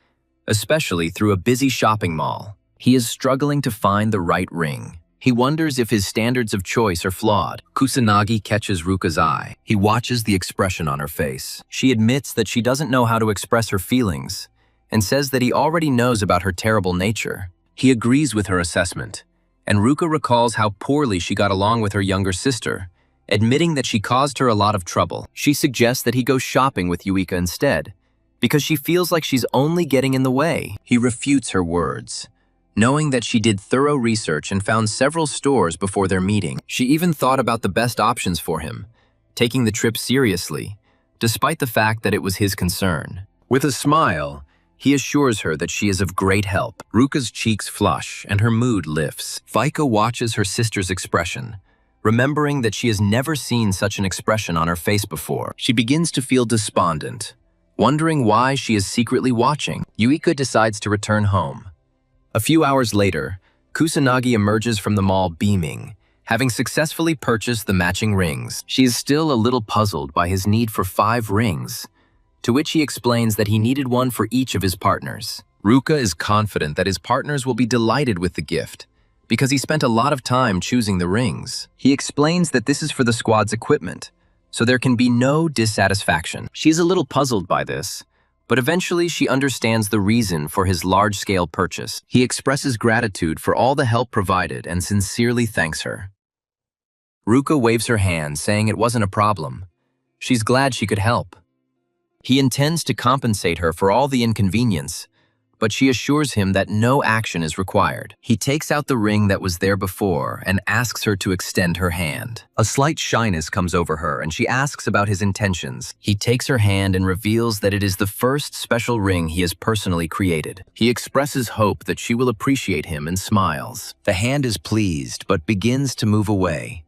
especially through a busy shopping mall. He is struggling to find the right ring. He wonders if his standards of choice are flawed. Kusanagi catches Ruka's eye. He watches the expression on her face. She admits that she doesn't know how to express her feelings and says that he already knows about her terrible nature. He agrees with her assessment, and Ruka recalls how poorly she got along with her younger sister, admitting that she caused her a lot of trouble. She suggests that he go shopping with Yuika instead, because she feels like she's only getting in the way. He refutes her words, knowing that she did thorough research and found several stores before their meeting. She even thought about the best options for him, taking the trip seriously, despite the fact that it was his concern. With a smile, he assures her that she is of great help. Ruka's cheeks flush and her mood lifts. Vaika watches her sister's expression, remembering that she has never seen such an expression on her face before. She begins to feel despondent, wondering why she is secretly watching. Yuika decides to return home. A few hours later, Kusanagi emerges from the mall beaming, having successfully purchased the matching rings. She is still a little puzzled by his need for 5 rings, to which he explains that he needed one for each of his partners. Ruka is confident that his partners will be delighted with the gift, because he spent a lot of time choosing the rings. He explains that this is for the squad's equipment, so there can be no dissatisfaction. She is a little puzzled by this, but eventually she understands the reason for his large-scale purchase. He expresses gratitude for all the help provided and sincerely thanks her. Ruka waves her hand, saying it wasn't a problem. She's glad she could help. He intends to compensate her for all the inconvenience, but she assures him that no action is required. He takes out the ring that was there before and asks her to extend her hand. A slight shyness comes over her and she asks about his intentions. He takes her hand and reveals that it is the first special ring he has personally created. He expresses hope that she will appreciate him and smiles. The hand is pleased but begins to move away.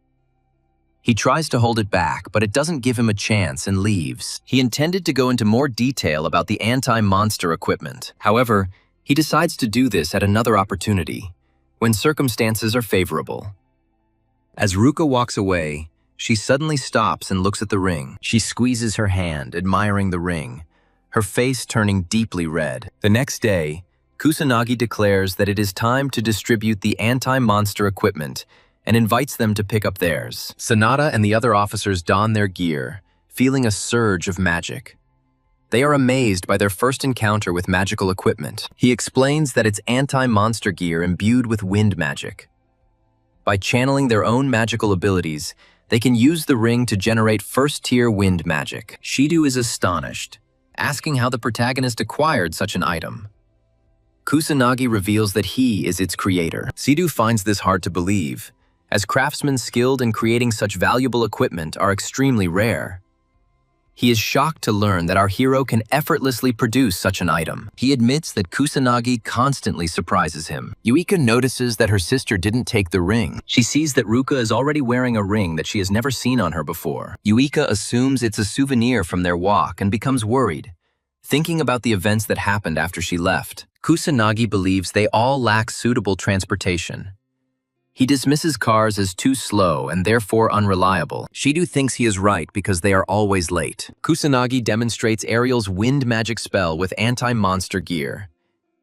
He tries to hold it back, but it doesn't give him a chance and leaves. He intended to go into more detail about the anti-monster equipment. However, he decides to do this at another opportunity, when circumstances are favorable. As Ruka walks away, she suddenly stops and looks at the ring. She squeezes her hand, admiring the ring, her face turning deeply red. The next day, Kusanagi declares that it is time to distribute the anti-monster equipment and invites them to pick up theirs. Sanada and the other officers don their gear, feeling a surge of magic. They are amazed by their first encounter with magical equipment. He explains that it's anti-monster gear imbued with wind magic. By channeling their own magical abilities, they can use the ring to generate first-tier wind magic. Shidu is astonished, asking how the protagonist acquired such an item. Kusanagi reveals that he is its creator. Shidu finds this hard to believe, as craftsmen skilled in creating such valuable equipment are extremely rare. He is shocked to learn that our hero can effortlessly produce such an item. He admits that Kusanagi constantly surprises him. Yuika notices that her sister didn't take the ring. She sees that Ruka is already wearing a ring that she has never seen on her before. Yuika assumes it's a souvenir from their walk and becomes worried, thinking about the events that happened after she left. Kusanagi believes they all lack suitable transportation. He dismisses cars as too slow and therefore unreliable. Shido thinks he is right because they are always late. Kusanagi demonstrates Ariel's wind magic spell with anti-monster gear.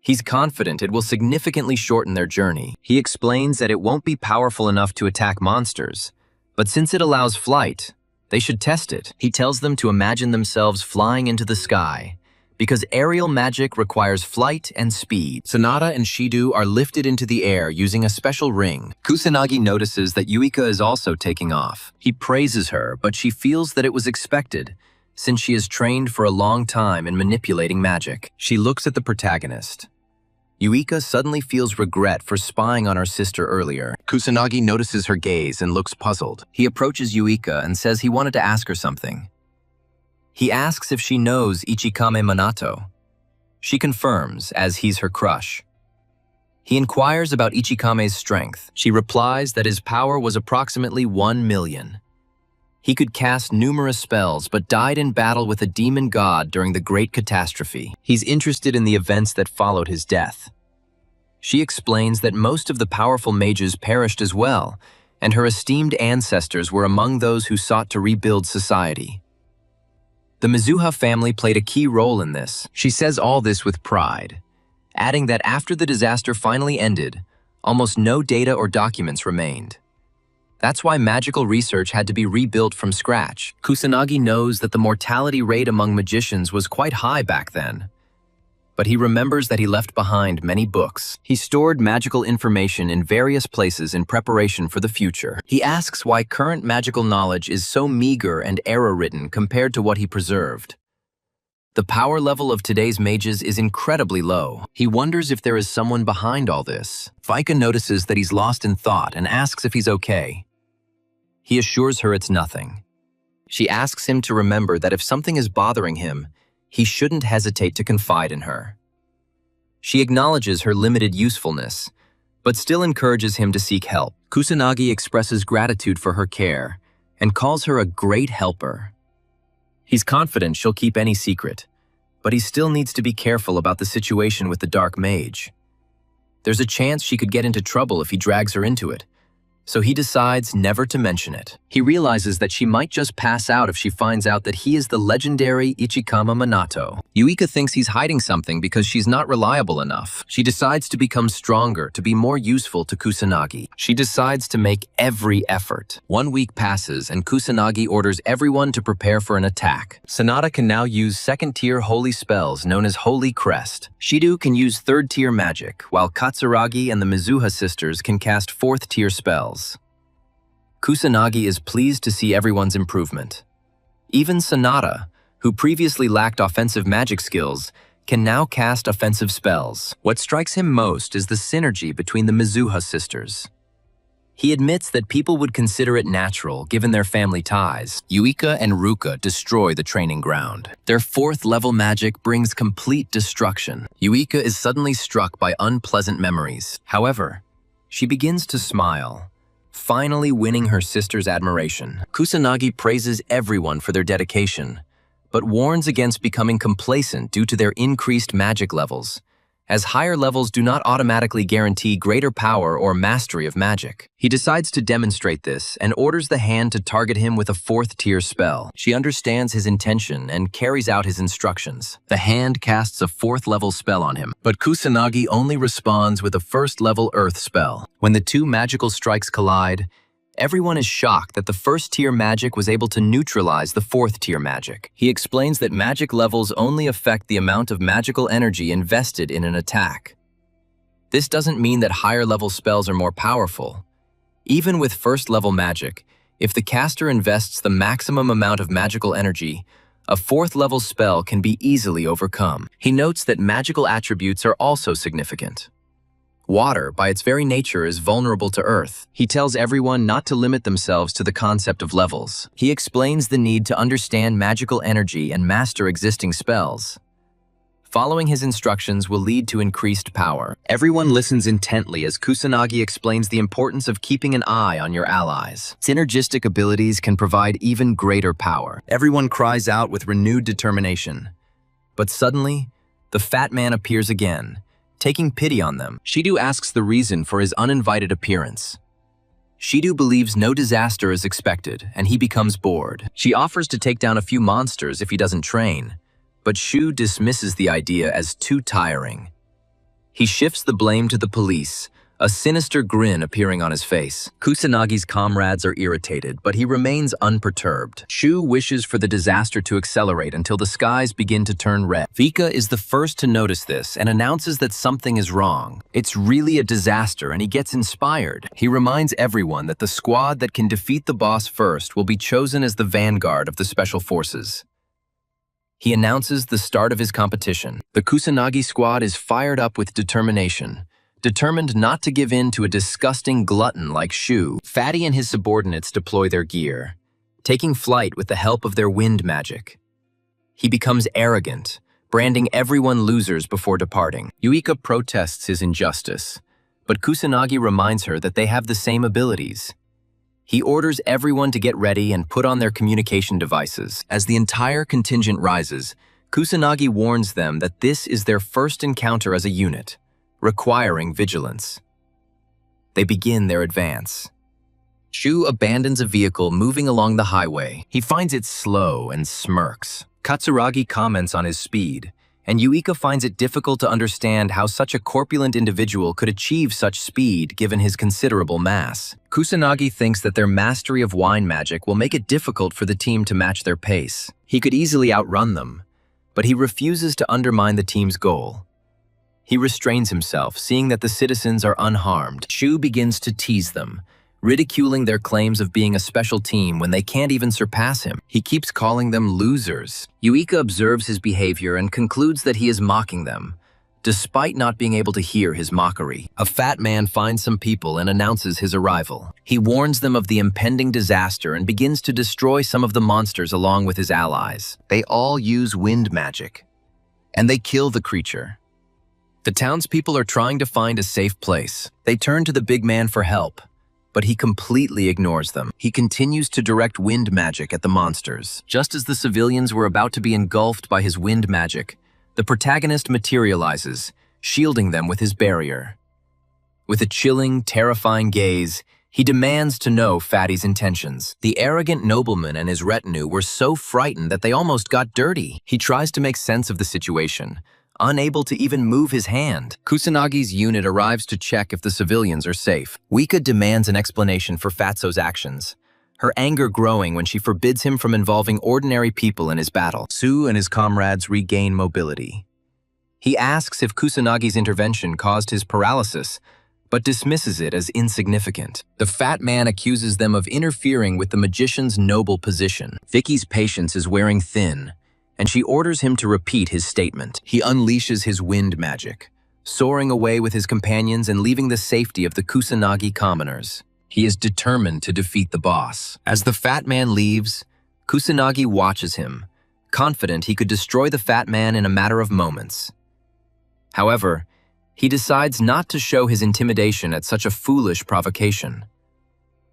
He's confident it will significantly shorten their journey. He explains that it won't be powerful enough to attack monsters, but since it allows flight, they should test it. He tells them to imagine themselves flying into the sky, because aerial magic requires flight and speed. Sanada and Shido are lifted into the air using a special ring. Kusanagi notices that Yuika is also taking off. He praises her, but she feels that it was expected, since she has trained for a long time in manipulating magic. She looks at the protagonist. Yuika suddenly feels regret for spying on her sister earlier. Kusanagi notices her gaze and looks puzzled. He approaches Yuika and says he wanted to ask her something. He asks if she knows Ichikame Minato. She confirms, as he's her crush. He inquires about Ichikame's strength. She replies that his power was approximately 1 million. He could cast numerous spells, but died in battle with a demon god during the Great Catastrophe. He's interested in the events that followed his death. She explains that most of the powerful mages perished as well, and her esteemed ancestors were among those who sought to rebuild society. The Mizuha family played a key role in this. She says all this with pride, adding that after the disaster finally ended, almost no data or documents remained. That's why magical research had to be rebuilt from scratch. Kusanagi knows that the mortality rate among magicians was quite high back then, but he remembers that he left behind many books. He stored magical information in various places in preparation for the future. He asks why current magical knowledge is so meager and error-ridden compared to what he preserved. The power level of today's mages is incredibly low. He wonders if there is someone behind all this. Vika notices that he's lost in thought and asks if he's okay. He assures her it's nothing. She asks him to remember that if something is bothering him, he shouldn't hesitate to confide in her. She acknowledges her limited usefulness, but still encourages him to seek help. Kusanagi expresses gratitude for her care and calls her a great helper. He's confident she'll keep any secret, but he still needs to be careful about the situation with the Dark Mage. There's a chance she could get into trouble if he drags her into it, so he decides never to mention it. He realizes that she might just pass out if she finds out that he is the legendary Ichikama Minato. Yuika thinks he's hiding something because she's not reliable enough. She decides to become stronger to be more useful to Kusanagi. She decides to make every effort. 1 week passes and Kusanagi orders everyone to prepare for an attack. Sanada can now use second-tier holy spells known as Holy Crest. Shido can use third-tier magic, while Katsuragi and the Mizuha sisters can cast fourth-tier spells. Kusanagi is pleased to see everyone's improvement. Even Sanada, who previously lacked offensive magic skills, can now cast offensive spells. What strikes him most is the synergy between the Mizuha sisters. He admits that people would consider it natural given their family ties. Yuika and Ruka destroy the training ground. Their fourth-level magic brings complete destruction. Yuika is suddenly struck by unpleasant memories. However, she begins to smile, finally winning her sister's admiration. Kusanagi praises everyone for their dedication, but warns against becoming complacent due to their increased magic levels, as higher levels do not automatically guarantee greater power or mastery of magic. He decides to demonstrate this and orders the hand to target him with a fourth-tier spell. She understands his intention and carries out his instructions. The hand casts a fourth-level spell on him, but Kusanagi only responds with a first-level earth spell. When the two magical strikes collide, everyone is shocked that the first-tier magic was able to neutralize the fourth-tier magic. He explains that magic levels only affect the amount of magical energy invested in an attack. This doesn't mean that higher-level spells are more powerful. Even with first-level magic, if the caster invests the maximum amount of magical energy, a fourth-level spell can be easily overcome. He notes that magical attributes are also significant. Water, by its very nature, is vulnerable to earth. He tells everyone not to limit themselves to the concept of levels. He explains the need to understand magical energy and master existing spells. Following his instructions will lead to increased power. Everyone listens intently as Kusanagi explains the importance of keeping an eye on your allies. Synergistic abilities can provide even greater power. Everyone cries out with renewed determination. But suddenly, the fat man appears again, taking pity on them. Shido asks the reason for his uninvited appearance. Shido believes no disaster is expected, and he becomes bored. She offers to take down a few monsters if he doesn't train, but Shu dismisses the idea as too tiring. He shifts the blame to the police, a sinister grin appearing on his face. Kusanagi's comrades are irritated, but he remains unperturbed. Shu wishes for the disaster to accelerate until the skies begin to turn red. Vika is the first to notice this and announces that something is wrong. It's really a disaster, and he gets inspired. He reminds everyone that the squad that can defeat the boss first will be chosen as the vanguard of the special forces. He announces the start of his competition. The Kusanagi squad is fired up with determination. Determined not to give in to a disgusting glutton like Shu, Fatty and his subordinates deploy their gear, taking flight with the help of their wind magic. He becomes arrogant, branding everyone losers before departing. Yuika protests his injustice, but Kusanagi reminds her that they have the same abilities. He orders everyone to get ready and put on their communication devices. As the entire contingent rises, Kusanagi warns them that this is their first encounter as a unit, requiring vigilance. They begin their advance. Shu abandons a vehicle moving along the highway. He finds it slow and smirks. Katsuragi comments on his speed, and Yuika finds it difficult to understand how such a corpulent individual could achieve such speed given his considerable mass. Kusanagi thinks that their mastery of wine magic will make it difficult for the team to match their pace. He could easily outrun them, but he refuses to undermine the team's goal. He restrains himself, seeing that the citizens are unharmed. Shu begins to tease them, ridiculing their claims of being a special team when they can't even surpass him. He keeps calling them losers. Yuika observes his behavior and concludes that he is mocking them, despite not being able to hear his mockery. A fat man finds some people and announces his arrival. He warns them of the impending disaster and begins to destroy some of the monsters along with his allies. They all use wind magic, and they kill the creature. The townspeople are trying to find a safe place. They turn to the big man for help, but he completely ignores them. He continues to direct wind magic at the monsters. Just as the civilians were about to be engulfed by his wind magic, the protagonist materializes, shielding them with his barrier. With a chilling, terrifying gaze, he demands to know Fatty's intentions. The arrogant nobleman and his retinue were so frightened that they almost got dirty. He tries to make sense of the situation, unable to even move his hand. Kusanagi's unit arrives to check if the civilians are safe. Wika demands an explanation for Fatso's actions, her anger growing when she forbids him from involving ordinary people in his battle. Su and his comrades regain mobility. He asks if Kusanagi's intervention caused his paralysis, but dismisses it as insignificant. The fat man accuses them of interfering with the magician's noble position. Vicky's patience is wearing thin, and she orders him to repeat his statement. He unleashes his wind magic, soaring away with his companions and leaving the safety of the Kusanagi commoners. He is determined to defeat the boss. As the fat man leaves, Kusanagi watches him, confident he could destroy the fat man in a matter of moments. However, he decides not to show his intimidation at such a foolish provocation.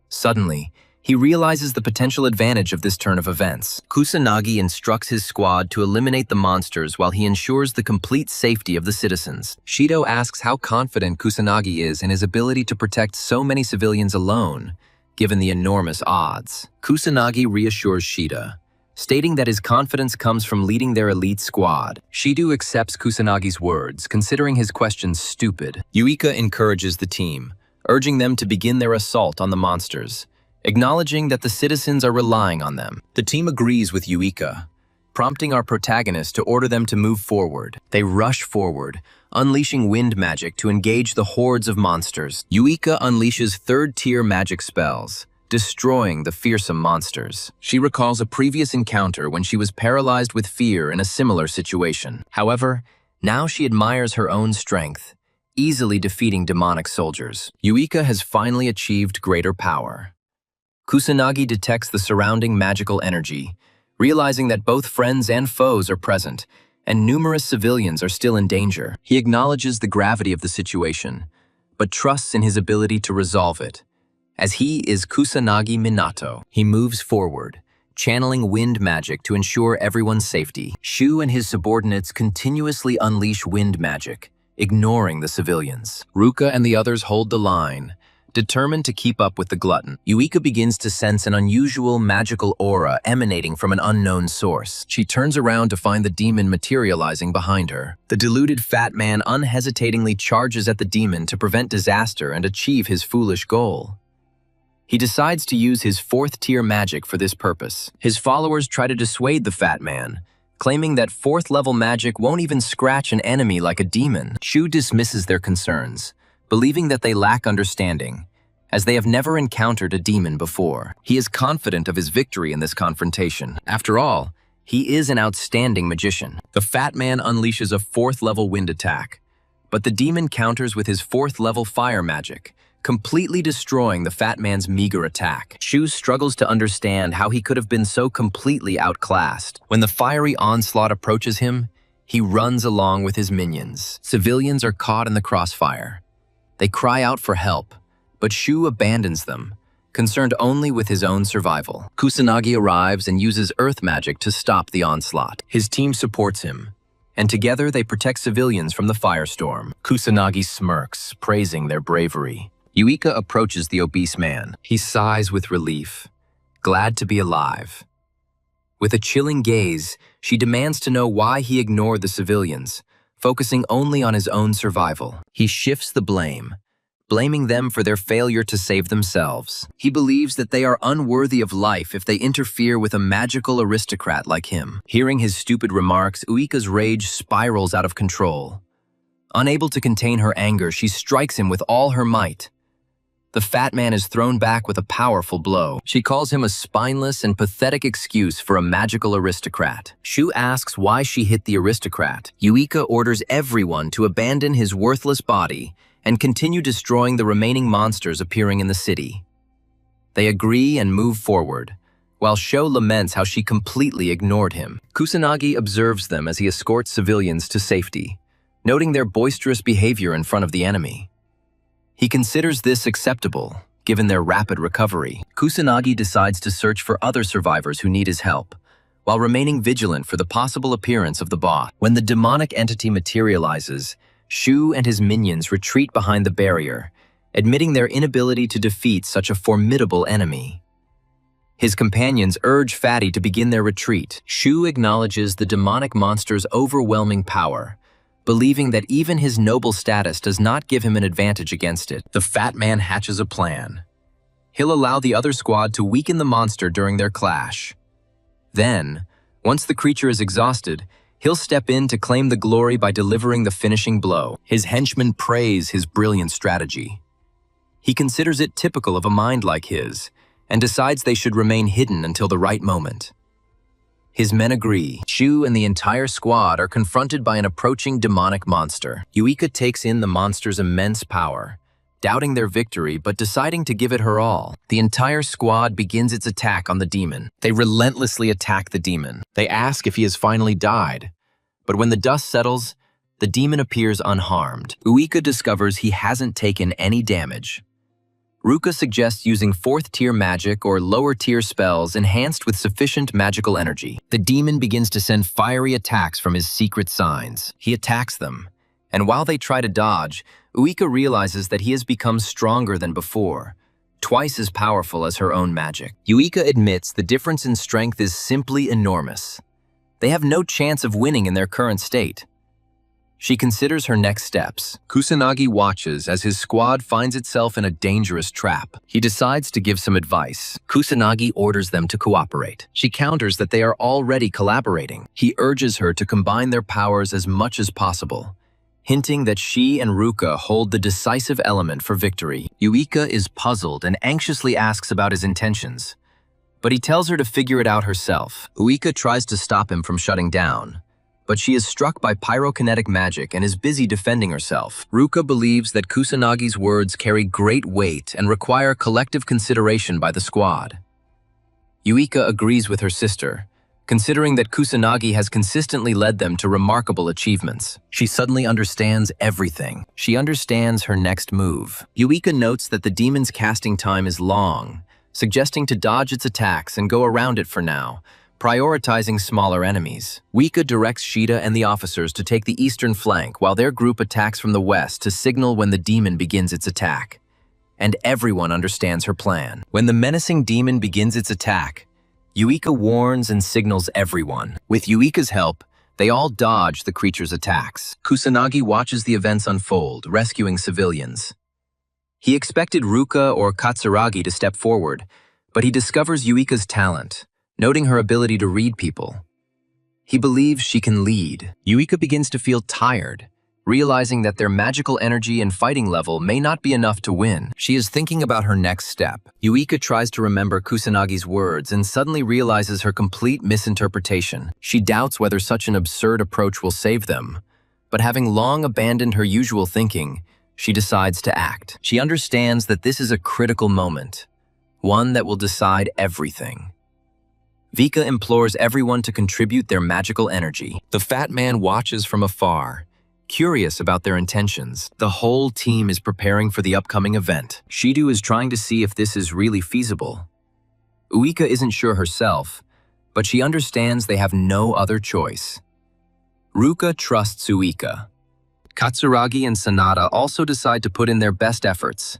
Suddenly, he realizes the potential advantage of this turn of events. Kusanagi instructs his squad to eliminate the monsters while he ensures the complete safety of the citizens. Shido asks how confident Kusanagi is in his ability to protect so many civilians alone, given the enormous odds. Kusanagi reassures Shida, stating that his confidence comes from leading their elite squad. Shido accepts Kusanagi's words, considering his questions stupid. Yuika encourages the team, urging them to begin their assault on the monsters, acknowledging that the citizens are relying on them. The team agrees with Yuika, prompting our protagonist to order them to move forward. They rush forward, unleashing wind magic to engage the hordes of monsters. Yuika unleashes third-tier magic spells, destroying the fearsome monsters. She recalls a previous encounter when she was paralyzed with fear in a similar situation. However, now she admires her own strength, easily defeating demonic soldiers. Yuika has finally achieved greater power. Kusanagi detects the surrounding magical energy, realizing that both friends and foes are present, and numerous civilians are still in danger. He acknowledges the gravity of the situation, but trusts in his ability to resolve it. As he is Kusanagi Minato, he moves forward, channeling wind magic to ensure everyone's safety. Shu and his subordinates continuously unleash wind magic, ignoring the civilians. Ruka and the others hold the line, Determined to keep up with the glutton, Yuika begins to sense an unusual magical aura emanating from an unknown source. She turns around to find the demon materializing behind her. The deluded fat man unhesitatingly charges at the demon to prevent disaster and achieve his foolish goal. He decides to use his fourth-tier magic for this purpose. His followers try to dissuade the fat man, claiming that fourth-level magic won't even scratch an enemy like a demon. Shu dismisses their concerns, believing that they lack understanding, as they have never encountered a demon before. He is confident of his victory in this confrontation. After all, he is an outstanding magician. The fat man unleashes a fourth-level wind attack, but the demon counters with his fourth-level fire magic, completely destroying the fat man's meager attack. Shu struggles to understand how he could have been so completely outclassed. When the fiery onslaught approaches him, he runs along with his minions. Civilians are caught in the crossfire. They cry out for help, but Shu abandons them, concerned only with his own survival. Kusanagi arrives and uses earth magic to stop the onslaught. His team supports him, and together they protect civilians from the firestorm. Kusanagi smirks, praising their bravery. Yuika approaches the obese man. He sighs with relief, glad to be alive. With a chilling gaze, she demands to know why he ignored the civilians, focusing only on his own survival. He shifts the blame, blaming them for their failure to save themselves. He believes that they are unworthy of life if they interfere with a magical aristocrat like him. Hearing his stupid remarks, Uika's rage spirals out of control. Unable to contain her anger, she strikes him with all her might. The fat man is thrown back with a powerful blow. She calls him a spineless and pathetic excuse for a magical aristocrat. Shu asks why she hit the aristocrat. Yuika orders everyone to abandon his worthless body and continue destroying the remaining monsters appearing in the city. They agree and move forward, while Sho laments how she completely ignored him. Kusanagi observes them as he escorts civilians to safety, noting their boisterous behavior in front of the enemy. He considers this acceptable, given their rapid recovery. Kusanagi decides to search for other survivors who need his help, while remaining vigilant for the possible appearance of the boss. When the demonic entity materializes, Shu and his minions retreat behind the barrier, admitting their inability to defeat such a formidable enemy. His companions urge Fatty to begin their retreat. Shu acknowledges the demonic monster's overwhelming power, believing that even his noble status does not give him an advantage against it. The fat man hatches a plan. He'll allow the other squad to weaken the monster during their clash. Then, once the creature is exhausted, he'll step in to claim the glory by delivering the finishing blow. His henchmen praise his brilliant strategy. He considers it typical of a mind like his, and decides they should remain hidden until the right moment. His men agree. Shu and the entire squad are confronted by an approaching demonic monster. Yuika takes in the monster's immense power, doubting their victory but deciding to give it her all. The entire squad begins its attack on the demon. They relentlessly attack the demon. They ask if he has finally died, but when the dust settles, the demon appears unharmed. Uika discovers he hasn't taken any damage. Ruka suggests using fourth-tier magic or lower-tier spells enhanced with sufficient magical energy. The demon begins to send fiery attacks from his secret signs. He attacks them, and while they try to dodge, Uika realizes that he has become stronger than before, twice as powerful as her own magic. Uika admits the difference in strength is simply enormous. They have no chance of winning in their current state. She considers her next steps. Kusanagi watches as his squad finds itself in a dangerous trap. He decides to give some advice. Kusanagi orders them to cooperate. She counters that they are already collaborating. He urges her to combine their powers as much as possible, hinting that she and Ruka hold the decisive element for victory. Yuika is puzzled and anxiously asks about his intentions, but he tells her to figure it out herself. Uika tries to stop him from shutting down, but she is struck by pyrokinetic magic and is busy defending herself. Ruka believes that Kusanagi's words carry great weight and require collective consideration by the squad. Yuika agrees with her sister, considering that Kusanagi has consistently led them to remarkable achievements. She suddenly understands everything. She understands her next move. Yuika notes that the demon's casting time is long, suggesting to dodge its attacks and go around it for now, prioritizing smaller enemies. Uika directs Shida and the officers to take the eastern flank while their group attacks from the west to signal when the demon begins its attack. and everyone understands her plan. When the menacing demon begins its attack, Yuika warns and signals everyone. With Yuika's help, they all dodge the creature's attacks. Kusanagi watches the events unfold, rescuing civilians. He expected Ruka or Katsuragi to step forward, but he discovers Yuika's talent, noting her ability to read people. He believes she can lead. Yuika begins to feel tired, realizing that their magical energy and fighting level may not be enough to win. She is thinking about her next step. Yuika tries to remember Kusanagi's words and suddenly realizes her complete misinterpretation. She doubts whether such an absurd approach will save them, but having long abandoned her usual thinking, she decides to act. She understands that this is a critical moment, one that will decide everything. Vika implores everyone to contribute their magical energy. The fat man watches from afar, curious about their intentions. The whole team is preparing for the upcoming event. Shido is trying to see if this is really feasible. Uika isn't sure herself, but she understands they have no other choice. Ruka trusts Uika. Katsuragi and Sanada also decide to put in their best efforts,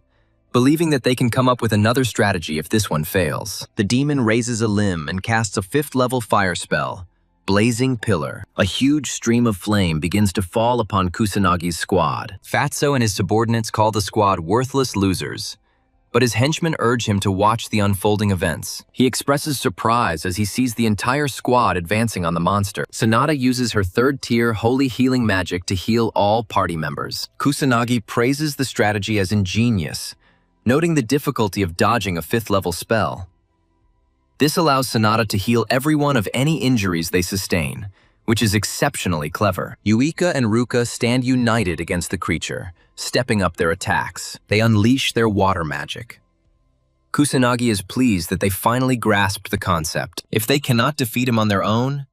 believing that they can come up with another strategy if this one fails. The demon raises a limb and casts a 5th-level fire spell, Blazing Pillar. A huge stream of flame begins to fall upon Kusanagi's squad. Fatso and his subordinates call the squad worthless losers, but his henchmen urge him to watch the unfolding events. He expresses surprise as he sees the entire squad advancing on the monster. Sanada uses her 3rd-tier holy healing magic to heal all party members. Kusanagi praises the strategy as ingenious, noting the difficulty of dodging a 5th-level spell. This allows Sanada to heal everyone of any injuries they sustain, which is exceptionally clever. Yuika and Ruka stand united against the creature, stepping up their attacks. They unleash their water magic. Kusanagi is pleased that they finally grasped the concept. If they cannot defeat him on their own,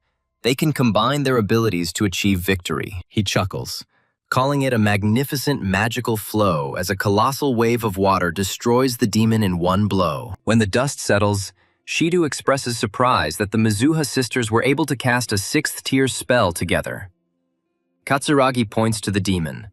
they can combine their abilities to achieve victory. He chuckles, calling it a magnificent magical flow as a colossal wave of water destroys the demon in one blow. When the dust settles, Shido expresses surprise that the Mizuha sisters were able to cast a 6th-tier spell together. Katsuragi points to the demon.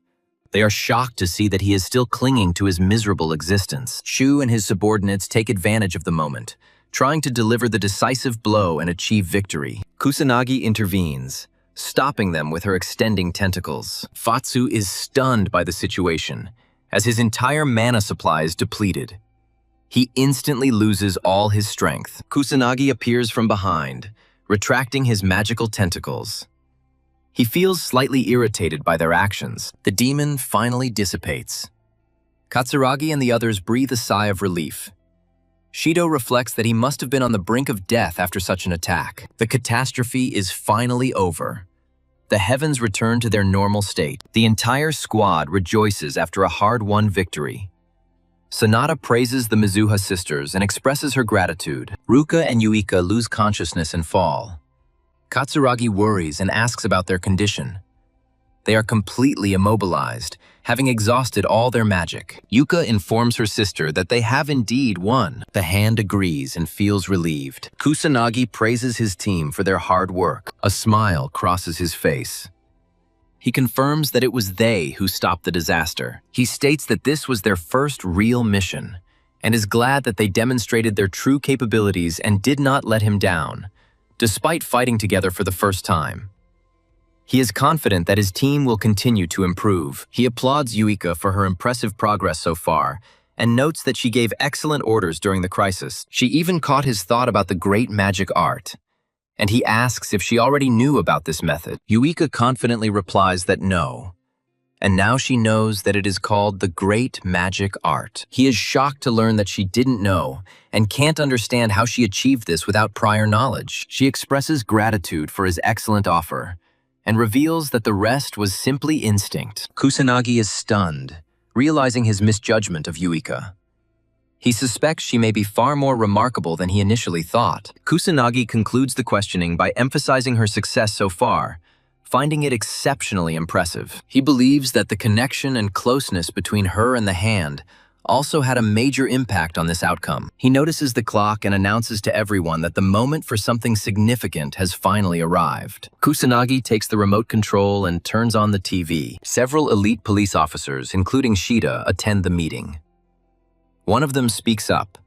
They are shocked to see that he is still clinging to his miserable existence. Shu and his subordinates take advantage of the moment, trying to deliver the decisive blow and achieve victory. Kusanagi intervenes, stopping them with her extending tentacles. Fatsu is stunned by the situation, as his entire mana supply is depleted. He instantly loses all his strength. Kusanagi appears from behind, retracting his magical tentacles. He feels slightly irritated by their actions. The demon finally dissipates. Katsuragi and the others breathe a sigh of relief. Shido reflects that he must have been on the brink of death after such an attack. The catastrophe is finally over. The heavens return to their normal state. The entire squad rejoices after a hard-won victory. Sanada praises the Mizuha sisters and expresses her gratitude. Ruka and Yuika lose consciousness and fall. Katsuragi worries and asks about their condition. They are completely immobilized, having exhausted all their magic. Yuka informs her sister that they have indeed won. The hand agrees and feels relieved. Kusanagi praises his team for their hard work. A smile crosses his face. He confirms that it was they who stopped the disaster. He states that this was their first real mission, and is glad that they demonstrated their true capabilities and did not let him down, despite fighting together for the first time. He is confident that his team will continue to improve. He applauds Yuika for her impressive progress so far, and notes that she gave excellent orders during the crisis. She even caught his thought about the great magic art, and he asks if she already knew about this method. Yuika confidently replies that no, and now she knows that it is called the Great Magic Art. He is shocked to learn that she didn't know and can't understand how she achieved this without prior knowledge. She expresses gratitude for his excellent offer and reveals that the rest was simply instinct. Kusanagi is stunned, realizing his misjudgment of Yuika. He suspects she may be far more remarkable than he initially thought. Kusanagi concludes the questioning by emphasizing her success so far, finding it exceptionally impressive. He believes that the connection and closeness between her and the hand also had a major impact on this outcome. He notices the clock and announces to everyone that the moment for something significant has finally arrived. Kusanagi takes the remote control and turns on the TV. Several elite police officers, including Shida, attend the meeting. One of them speaks up,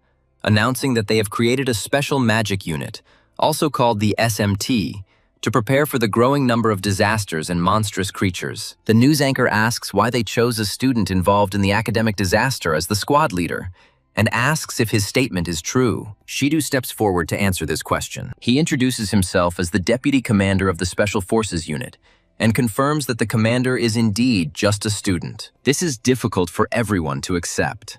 announcing that they have created a special magic unit, also called the SMT, to prepare for the growing number of disasters and monstrous creatures. The news anchor asks why they chose a student involved in the academic disaster as the squad leader, and asks if his statement is true. Shidu steps forward to answer this question. He introduces himself as the deputy commander of the Special Forces unit, and confirms that the commander is indeed just a student. This is difficult for everyone to accept.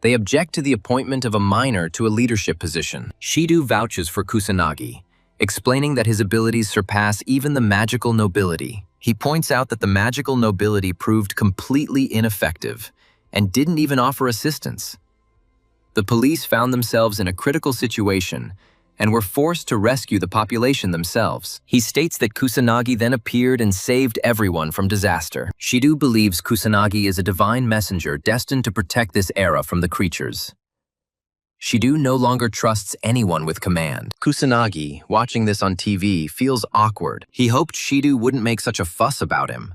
They object to the appointment of a minor to a leadership position. Shidu vouches for Kusanagi, explaining that his abilities surpass even the magical nobility. He points out that the magical nobility proved completely ineffective and didn't even offer assistance. The police found themselves in a critical situation and were forced to rescue the population themselves. He states that Kusanagi then appeared and saved everyone from disaster. Shidu believes Kusanagi is a divine messenger destined to protect this era from the creatures. Shidu no longer trusts anyone with command. Kusanagi, watching this on TV, feels awkward. He hoped Shidu wouldn't make such a fuss about him.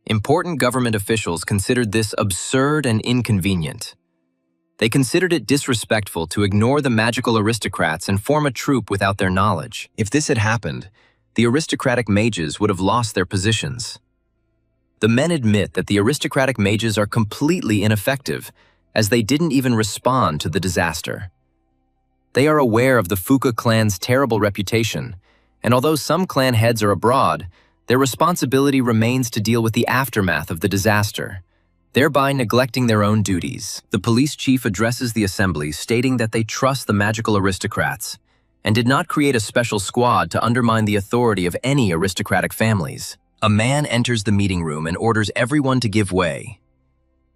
Important government officials considered this absurd and inconvenient. They considered it disrespectful to ignore the magical aristocrats and form a troop without their knowledge. If this had happened, the aristocratic mages would have lost their positions. The men admit that the aristocratic mages are completely ineffective, as they didn't even respond to the disaster. They are aware of the Fuka clan's terrible reputation, and although some clan heads are abroad, their responsibility remains to deal with the aftermath of the disaster, thereby neglecting their own duties. The police chief addresses the assembly, stating that they trust the magical aristocrats and did not create a special squad to undermine the authority of any aristocratic families. A man enters the meeting room and orders everyone to give way.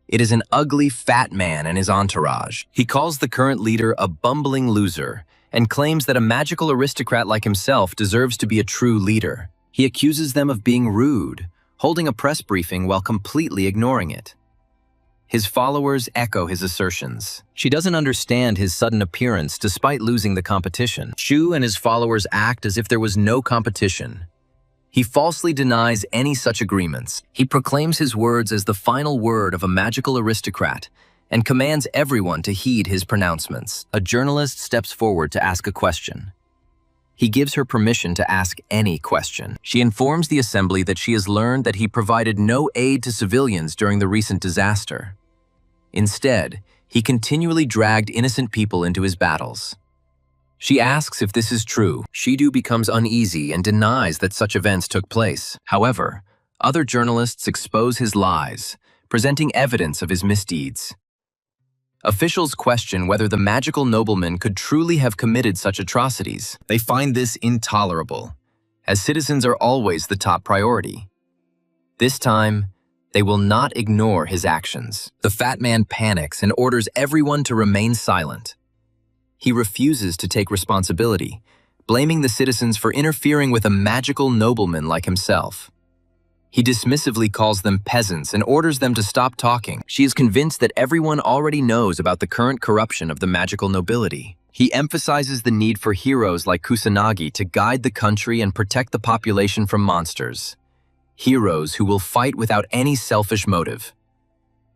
It is an ugly, fat man and his entourage. He calls the current leader a bumbling loser and claims that a magical aristocrat like himself deserves to be a true leader. He accuses them of being rude, holding a press briefing while completely ignoring it. His followers echo his assertions. She doesn't understand his sudden appearance despite losing the competition. Shu and his followers act as if there was no competition. He falsely denies any such agreements. He proclaims his words as the final word of a magical aristocrat and commands everyone to heed his pronouncements. A journalist steps forward to ask a question. He gives her permission to ask any question. She informs the assembly that she has learned that he provided no aid to civilians during the recent disaster. Instead, he continually dragged innocent people into his battles. She asks if this is true. Shidu becomes uneasy and denies that such events took place. However, other journalists expose his lies, presenting evidence of his misdeeds. Officials question whether the magical nobleman could truly have committed such atrocities. They find this intolerable, as citizens are always the top priority. This time, they will not ignore his actions. The fat man panics and orders everyone to remain silent. He refuses to take responsibility, blaming the citizens for interfering with a magical nobleman like himself. He dismissively calls them peasants and orders them to stop talking. She is convinced that everyone already knows about the current corruption of the magical nobility. He emphasizes the need for heroes like Kusanagi to guide the country and protect the population from monsters. Heroes who will fight without any selfish motive.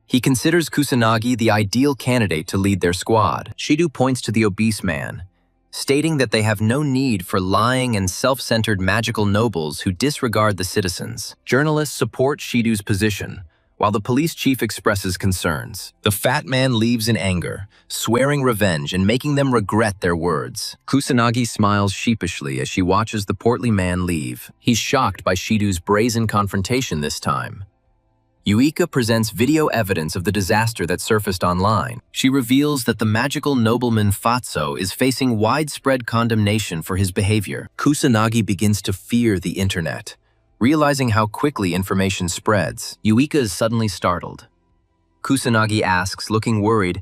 He considers Kusanagi the ideal candidate to lead their squad. Shidu points to the obese man, stating that they have no need for lying and self-centered magical nobles who disregard the citizens. Journalists support Shidu's position, while the police chief expresses concerns. The fat man leaves in anger, swearing revenge and making them regret their words. Kusanagi smiles sheepishly as she watches the portly man leave. He's shocked by Shidu's brazen confrontation this time. Yuika presents video evidence of the disaster that surfaced online. She reveals that the magical nobleman Fatso is facing widespread condemnation for his behavior. Kusanagi begins to fear the internet, realizing how quickly information spreads. Yuika is suddenly startled. Kusanagi asks, looking worried,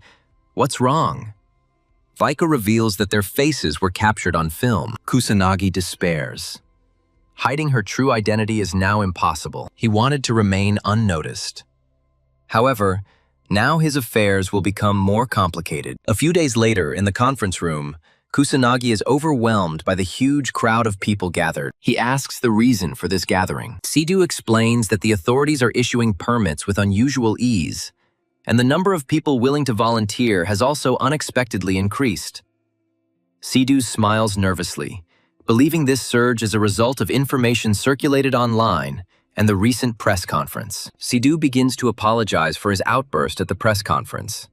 "What's wrong?" Vaika reveals that their faces were captured on film. Kusanagi despairs. Hiding her true identity is now impossible. He wanted to remain unnoticed. However, now his affairs will become more complicated. A few days later, in the conference room, Kusanagi is overwhelmed by the huge crowd of people gathered. He asks the reason for this gathering. Shidu explains that the authorities are issuing permits with unusual ease, and the number of people willing to volunteer has also unexpectedly increased. Sidhu smiles nervously, believing this surge is a result of information circulated online and the recent press conference. Sidhu begins to apologize for his outburst at the press conference.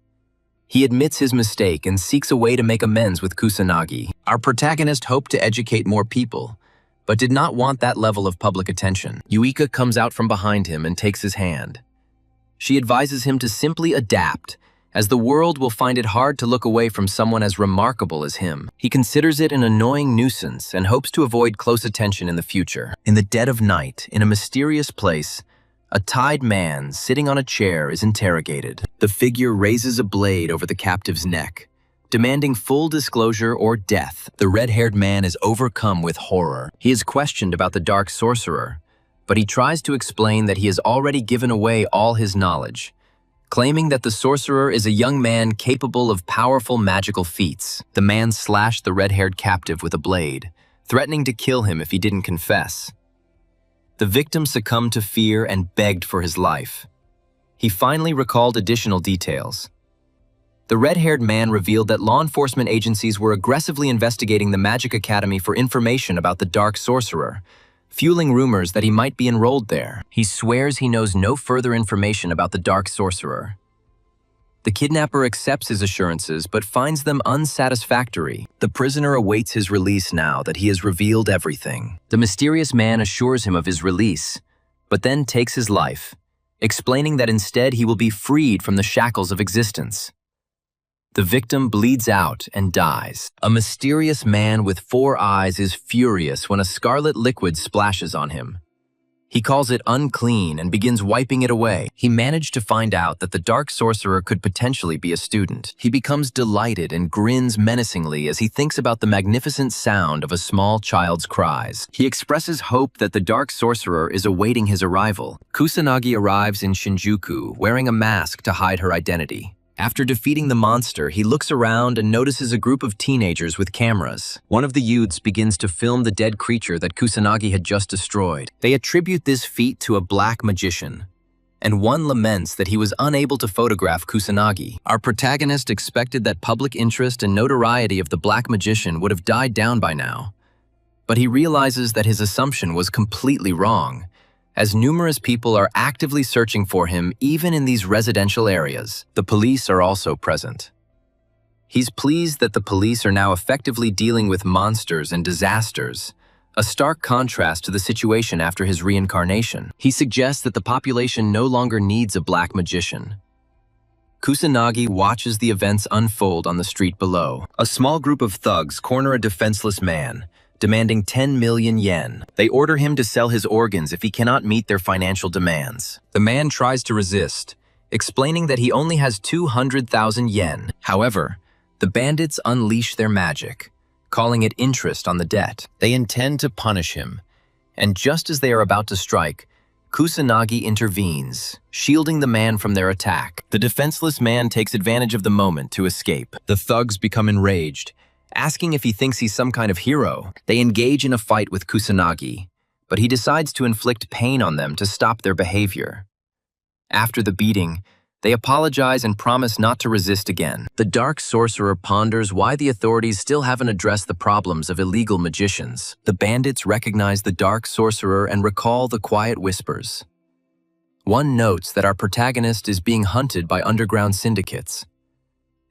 He admits his mistake and seeks a way to make amends with Kusanagi. Our protagonist hoped to educate more people, but did not want that level of public attention. Yuika comes out from behind him and takes his hand. She advises him to simply adapt, as the world will find it hard to look away from someone as remarkable as him. He considers it an annoying nuisance and hopes to avoid close attention in the future. In the dead of night, in a mysterious place, a tied man sitting on a chair is interrogated. The figure raises a blade over the captive's neck, demanding full disclosure or death. The red-haired man is overcome with horror. He is questioned about the dark sorcerer, but he tries to explain that he has already given away all his knowledge, claiming that the sorcerer is a young man capable of powerful magical feats. The man slashed the red-haired captive with a blade, threatening to kill him if he didn't confess. The victim succumbed to fear and begged for his life. He finally recalled additional details. The red-haired man revealed that law enforcement agencies were aggressively investigating the Magic Academy for information about the dark sorcerer, fueling rumors that he might be enrolled there. He swears he knows no further information about the dark sorcerer. The kidnapper accepts his assurances but finds them unsatisfactory. The prisoner awaits his release now that he has revealed everything. The mysterious man assures him of his release, but then takes his life, explaining that instead he will be freed from the shackles of existence. The victim bleeds out and dies. A mysterious man with 4 eyes is furious when a scarlet liquid splashes on him. He calls it unclean and begins wiping it away. He managed to find out that the dark sorcerer could potentially be a student. He becomes delighted and grins menacingly as he thinks about the magnificent sound of a small child's cries. He expresses hope that the dark sorcerer is awaiting his arrival. Kusanagi arrives in Shinjuku wearing a mask to hide her identity. After defeating the monster, he looks around and notices a group of teenagers with cameras. One of the youths begins to film the dead creature that Kusanagi had just destroyed. They attribute this feat to a black magician, and one laments that he was unable to photograph Kusanagi. Our protagonist expected that public interest and notoriety of the black magician would have died down by now, but he realizes that his assumption was completely wrong, as numerous people are actively searching for him even in these residential areas. The police are also present. He's pleased that the police are now effectively dealing with monsters and disasters, a stark contrast to the situation after his reincarnation. He suggests that the population no longer needs a black magician. Kusanagi watches the events unfold on the street below. A small group of thugs corner a defenseless man, demanding 10 million yen. They order him to sell his organs if he cannot meet their financial demands. The man tries to resist, explaining that he only has 200,000 yen. However, the bandits unleash their magic, calling it interest on the debt. They intend to punish him, and just as they are about to strike, Kusanagi intervenes, shielding the man from their attack. The defenseless man takes advantage of the moment to escape. The thugs become enraged, asking if he thinks he's some kind of hero. They engage in a fight with Kusanagi, but he decides to inflict pain on them to stop their behavior. After the beating, they apologize and promise not to resist again. The dark sorcerer ponders why the authorities still haven't addressed the problems of illegal magicians. The bandits recognize the dark sorcerer and recall the quiet whispers. One notes that our protagonist is being hunted by underground syndicates.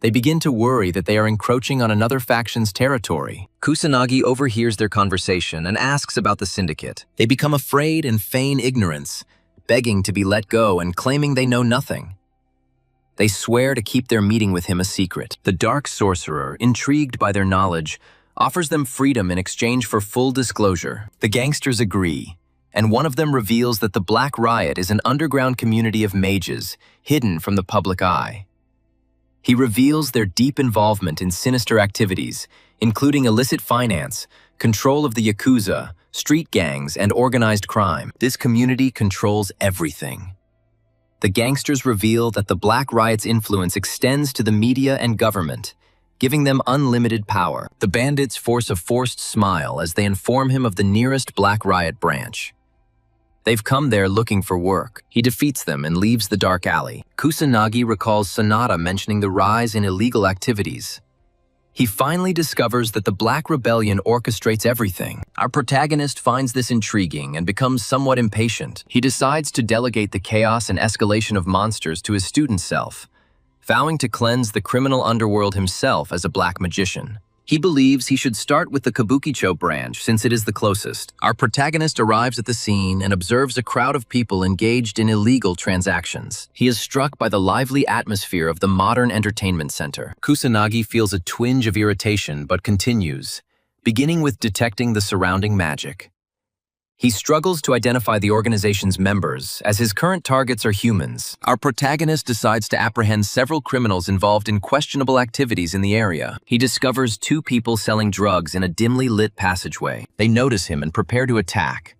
They begin to worry that they are encroaching on another faction's territory. Kusanagi overhears their conversation and asks about the syndicate. They become afraid and feign ignorance, begging to be let go and claiming they know nothing. They swear to keep their meeting with him a secret. The dark sorcerer, intrigued by their knowledge, offers them freedom in exchange for full disclosure. The gangsters agree, and one of them reveals that the Black Riot is an underground community of mages, hidden from the public eye. He reveals their deep involvement in sinister activities, including illicit finance, control of the Yakuza, street gangs, and organized crime. This community controls everything. The gangsters reveal that the Black Riot's influence extends to the media and government, giving them unlimited power. The bandits force a forced smile as they inform him of the nearest Black Riot branch. They've come there looking for work. He defeats them and leaves the dark alley. Kusanagi recalls Sonata mentioning the rise in illegal activities. He finally discovers that the Black Rebellion orchestrates everything. Our protagonist finds this intriguing and becomes somewhat impatient. He decides to delegate the chaos and escalation of monsters to his student self, vowing to cleanse the criminal underworld himself as a black magician. He believes he should start with the Kabukicho branch since it is the closest. Our protagonist arrives at the scene and observes a crowd of people engaged in illegal transactions. He is struck by the lively atmosphere of the modern entertainment center. Kusanagi feels a twinge of irritation but continues, beginning with detecting the surrounding magic. He struggles to identify the organization's members, as his current targets are humans. Our protagonist decides to apprehend several criminals involved in questionable activities in the area. He discovers two people selling drugs in a dimly lit passageway. They notice him and prepare to attack,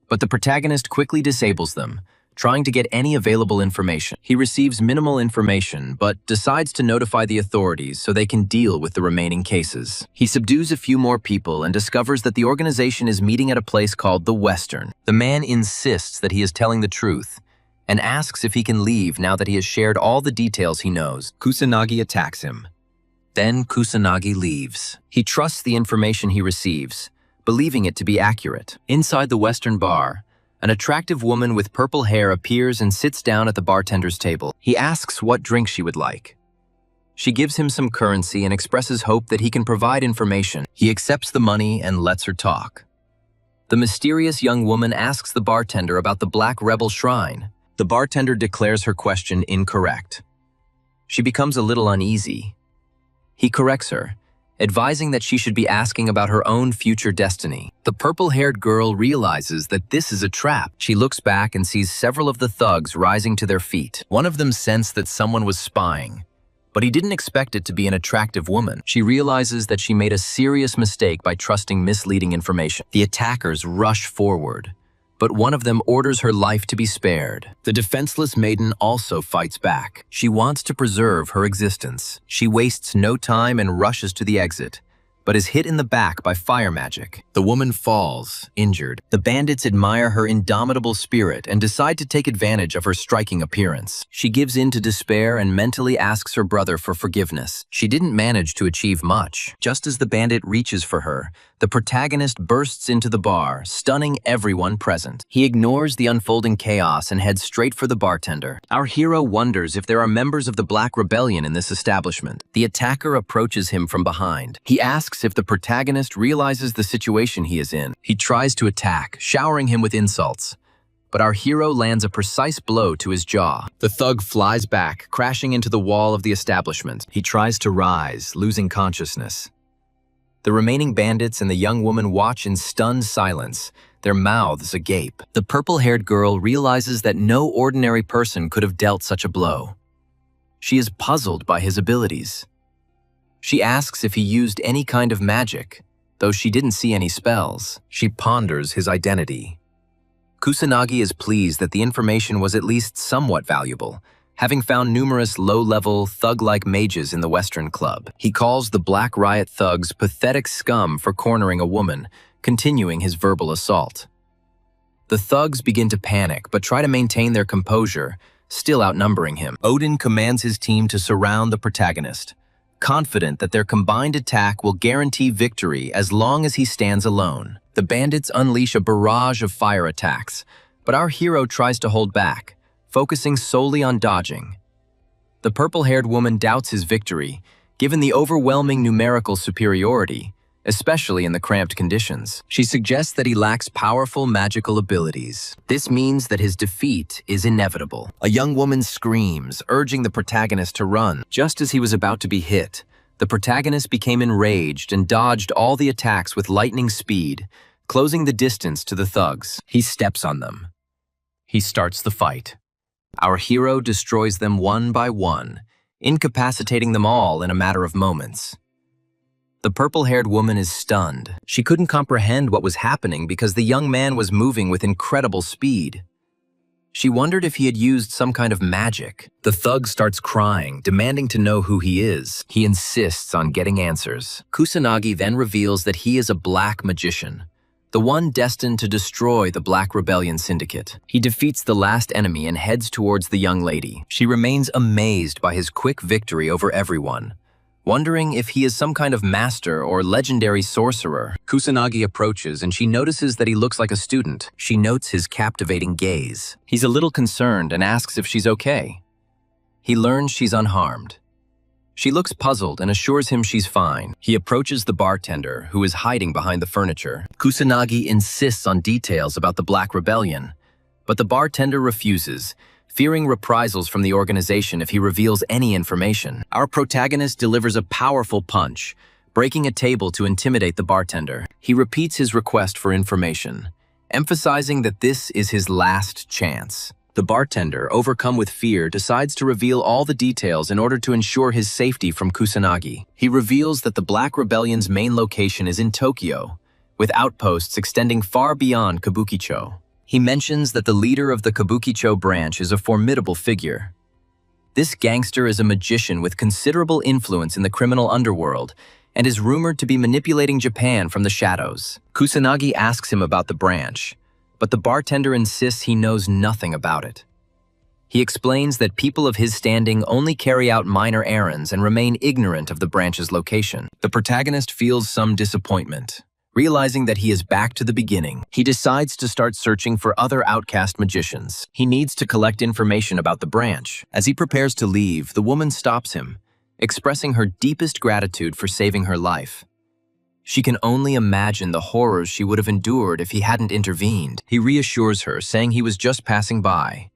but the protagonist quickly disables them, trying to get any available information. He receives minimal information, but decides to notify the authorities so they can deal with the remaining cases. He subdues a few more people and discovers that the organization is meeting at a place called the Western. The man insists that he is telling the truth and asks if he can leave now that he has shared all the details he knows. Kusanagi attacks him. Then Kusanagi leaves. He trusts the information he receives, believing it to be accurate. Inside the Western bar, an attractive woman with purple hair appears and sits down at the bartender's table. He asks what drink she would like. She gives him some currency and expresses hope that he can provide information. He accepts the money and lets her talk. The mysterious young woman asks the bartender about the Black Rebel Shrine. The bartender declares her question incorrect. She becomes a little uneasy. He corrects her, advising that she should be asking about her own future destiny. The purple-haired girl realizes that this is a trap. She looks back and sees several of the thugs rising to their feet. One of them sensed that someone was spying, but he didn't expect it to be an attractive woman. She realizes that she made a serious mistake by trusting misleading information. The attackers rush forward, but one of them orders her life to be spared. The defenseless maiden also fights back. She wants to preserve her existence. She wastes no time and rushes to the exit, but is hit in the back by fire magic. The woman falls, injured. The bandits admire her indomitable spirit and decide to take advantage of her striking appearance. She gives in to despair and mentally asks her brother for forgiveness. She didn't manage to achieve much. Just as the bandit reaches for her, the protagonist bursts into the bar, stunning everyone present. He ignores the unfolding chaos and heads straight for the bartender. Our hero wonders if there are members of the Black Rebellion in this establishment. The attacker approaches him from behind. He asks if the protagonist realizes the situation he is in. He tries to attack, showering him with insults, but our hero lands a precise blow to his jaw. The thug flies back, crashing into the wall of the establishment. He tries to rise, losing consciousness. The remaining bandits and the young woman watch in stunned silence, their mouths agape. The purple-haired girl realizes that no ordinary person could have dealt such a blow. She is puzzled by his abilities. She asks if he used any kind of magic, though she didn't see any spells. She ponders his identity. Kusanagi is pleased that the information was at least somewhat valuable, having found numerous low-level, thug-like mages in the Western Club. He calls the Black Riot thugs pathetic scum for cornering a woman, continuing his verbal assault. The thugs begin to panic, but try to maintain their composure, still outnumbering him. Odin commands his team to surround the protagonist, confident that their combined attack will guarantee victory as long as he stands alone. The bandits unleash a barrage of fire attacks, but our hero tries to hold back, focusing solely on dodging. The purple-haired woman doubts his victory, given the overwhelming numerical superiority, especially in the cramped conditions. She suggests that he lacks powerful magical abilities. This means that his defeat is inevitable. A young woman screams, urging the protagonist to run. Just as he was about to be hit, the protagonist became enraged and dodged all the attacks with lightning speed, closing the distance to the thugs. He steps on them. He starts the fight. Our hero destroys them one by one, incapacitating them all in a matter of moments. The purple-haired woman is stunned. She couldn't comprehend what was happening because the young man was moving with incredible speed. She wondered if he had used some kind of magic. The thug starts crying, demanding to know who he is. He insists on getting answers. Kusanagi then reveals that he is a black magician, the one destined to destroy the Black Rebellion Syndicate. He defeats the last enemy and heads towards the young lady. She remains amazed by his quick victory over everyone, wondering if he is some kind of master or legendary sorcerer. Kusanagi approaches and she notices that he looks like a student. She notes his captivating gaze. He's a little concerned and asks if she's okay. He learns she's unharmed. She looks puzzled and assures him she's fine. He approaches the bartender, who is hiding behind the furniture. Kusanagi insists on details about the Black Rebellion, but the bartender refuses, fearing reprisals from the organization if he reveals any information. Our protagonist delivers a powerful punch, breaking a table to intimidate the bartender. He repeats his request for information, emphasizing that this is his last chance. The bartender, overcome with fear, decides to reveal all the details in order to ensure his safety from Kusanagi. He reveals that the Black Rebellion's main location is in Tokyo, with outposts extending far beyond Kabukicho. He mentions that the leader of the Kabukicho branch is a formidable figure. This gangster is a magician with considerable influence in the criminal underworld and is rumored to be manipulating Japan from the shadows. Kusanagi asks him about the branch, but the bartender insists he knows nothing about it. He explains that people of his standing only carry out minor errands and remain ignorant of the branch's location. The protagonist feels some disappointment. Realizing that he is back to the beginning, he decides to start searching for other outcast magicians. He needs to collect information about the branch. As he prepares to leave, the woman stops him, expressing her deepest gratitude for saving her life. She can only imagine the horrors she would have endured if he hadn't intervened. He reassures her, saying he was just passing by.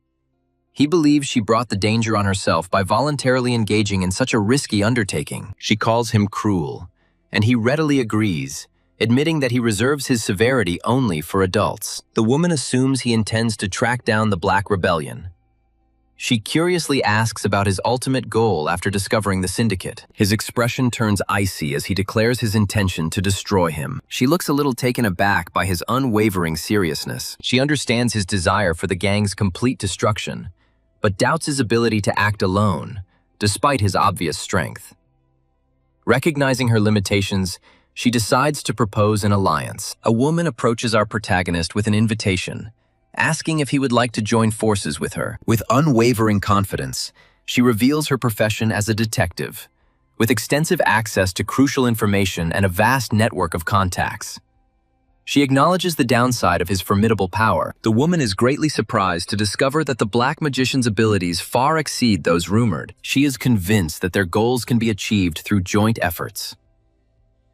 He believes she brought the danger on herself by voluntarily engaging in such a risky undertaking. She calls him cruel, and he readily agrees, admitting that he reserves his severity only for adults. The woman assumes he intends to track down the Black Rebellion. She curiously asks about his ultimate goal after discovering the syndicate. His expression turns icy as he declares his intention to destroy him. She looks a little taken aback by his unwavering seriousness. She understands his desire for the gang's complete destruction, but doubts his ability to act alone, despite his obvious strength. Recognizing her limitations, she decides to propose an alliance. A woman approaches our protagonist with an invitation, asking if he would like to join forces with her. With unwavering confidence, she reveals her profession as a detective, with extensive access to crucial information and a vast network of contacts. She acknowledges the downside of his formidable power. The woman is greatly surprised to discover that the Black Magician's abilities far exceed those rumored. She is convinced that their goals can be achieved through joint efforts.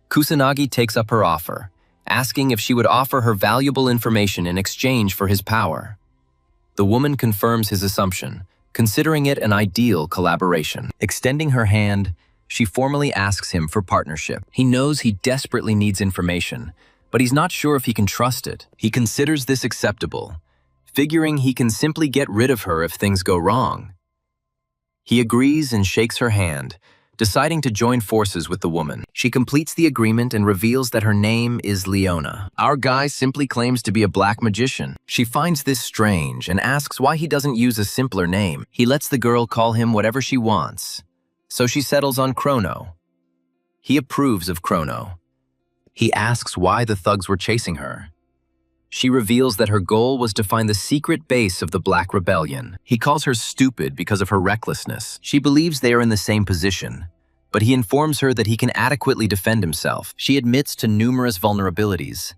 Kusanagi takes up her offer, asking if she would offer her valuable information in exchange for his power. The woman confirms his assumption, considering it an ideal collaboration. Extending her hand, she formally asks him for partnership. He knows he desperately needs information, but he's not sure if he can trust it. He considers this acceptable, figuring he can simply get rid of her if things go wrong. He agrees and shakes her hand, deciding to join forces with the woman. She completes the agreement and reveals that her name is Leona. Our guy simply claims to be a black magician. She finds this strange and asks why he doesn't use a simpler name. He lets the girl call him whatever she wants, so she settles on Chrono. He approves of Chrono. He asks why the thugs were chasing her. She reveals that her goal was to find the secret base of the Black Rebellion. He calls her stupid because of her recklessness. She believes they are in the same position, but he informs her that he can adequately defend himself. She admits to numerous vulnerabilities,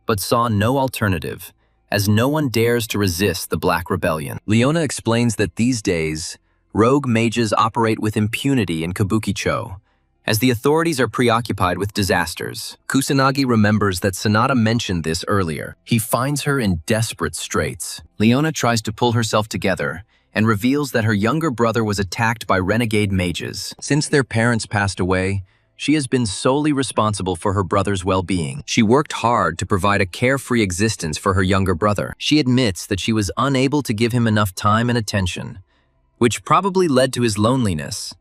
but saw no alternative, as no one dares to resist the Black Rebellion. Leona explains that these days, rogue mages operate with impunity in Kabukicho, as the authorities are preoccupied with disasters. Kusanagi remembers that Sanada mentioned this earlier. He finds her in desperate straits. Leona tries to pull herself together and reveals that her younger brother was attacked by renegade mages. Since their parents passed away, she has been solely responsible for her brother's well-being. She worked hard to provide a carefree existence for her younger brother. She admits that she was unable to give him enough time and attention, which probably led to his loneliness.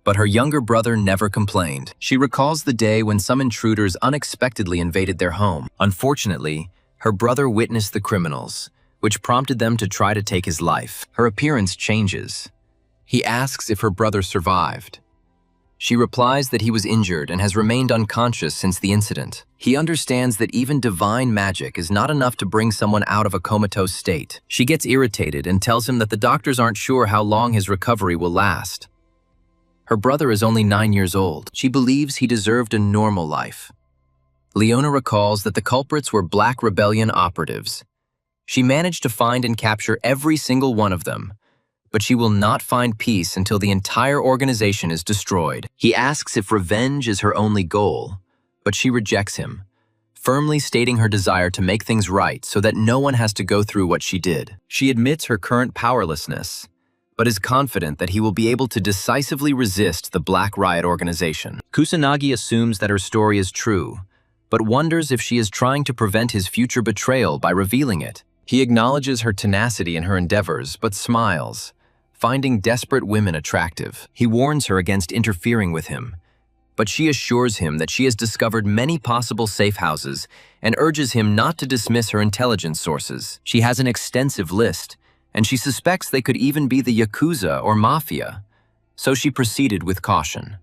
But her younger brother never complained. She recalls the day when some intruders unexpectedly invaded their home. Unfortunately, her brother witnessed the criminals, which prompted them to try to take his life. Her appearance changes. He asks if her brother survived. She replies that he was injured and has remained unconscious since the incident. He understands that even divine magic is not enough to bring someone out of a comatose state. She gets irritated and tells him that the doctors aren't sure how long his recovery will last. Her brother is only 9 years old. She believes he deserved a normal life. Leona recalls that the culprits were Black Rebellion operatives. She managed to find and capture every single one of them, but she will not find peace until the entire organization is destroyed. He asks if revenge is her only goal, but she rejects him, firmly stating her desire to make things right so that no one has to go through what she did. She admits her current powerlessness, but is confident that he will be able to decisively resist the Black Riot organization. Kusanagi assumes that her story is true, but wonders if she is trying to prevent his future betrayal by revealing it. He acknowledges her tenacity in her endeavors, but smiles, finding desperate women attractive. He warns her against interfering with him, but she assures him that she has discovered many possible safe houses and urges him not to dismiss her intelligence sources. She has an extensive list, and she suspects they could even be the Yakuza or Mafia, so she proceeded with caution.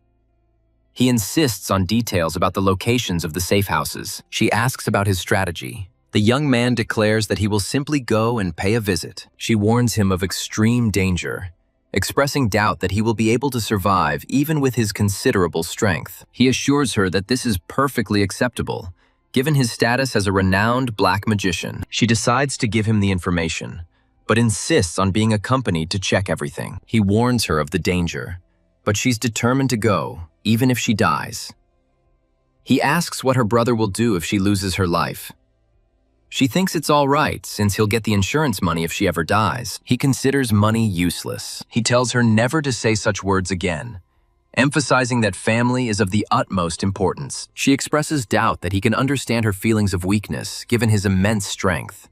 He insists on details about the locations of the safe houses. She asks about his strategy. The young man declares that he will simply go and pay a visit. She warns him of extreme danger, expressing doubt that he will be able to survive even with his considerable strength. He assures her that this is perfectly acceptable, given his status as a renowned black magician. She decides to give him the information, but insists on being accompanied to check everything. He warns her of the danger, but she's determined to go, even if she dies. He asks what her brother will do if she loses her life. She thinks it's all right, since he'll get the insurance money if she ever dies. He considers money useless. He tells her never to say such words again, emphasizing that family is of the utmost importance. She expresses doubt that he can understand her feelings of weakness, given his immense strength.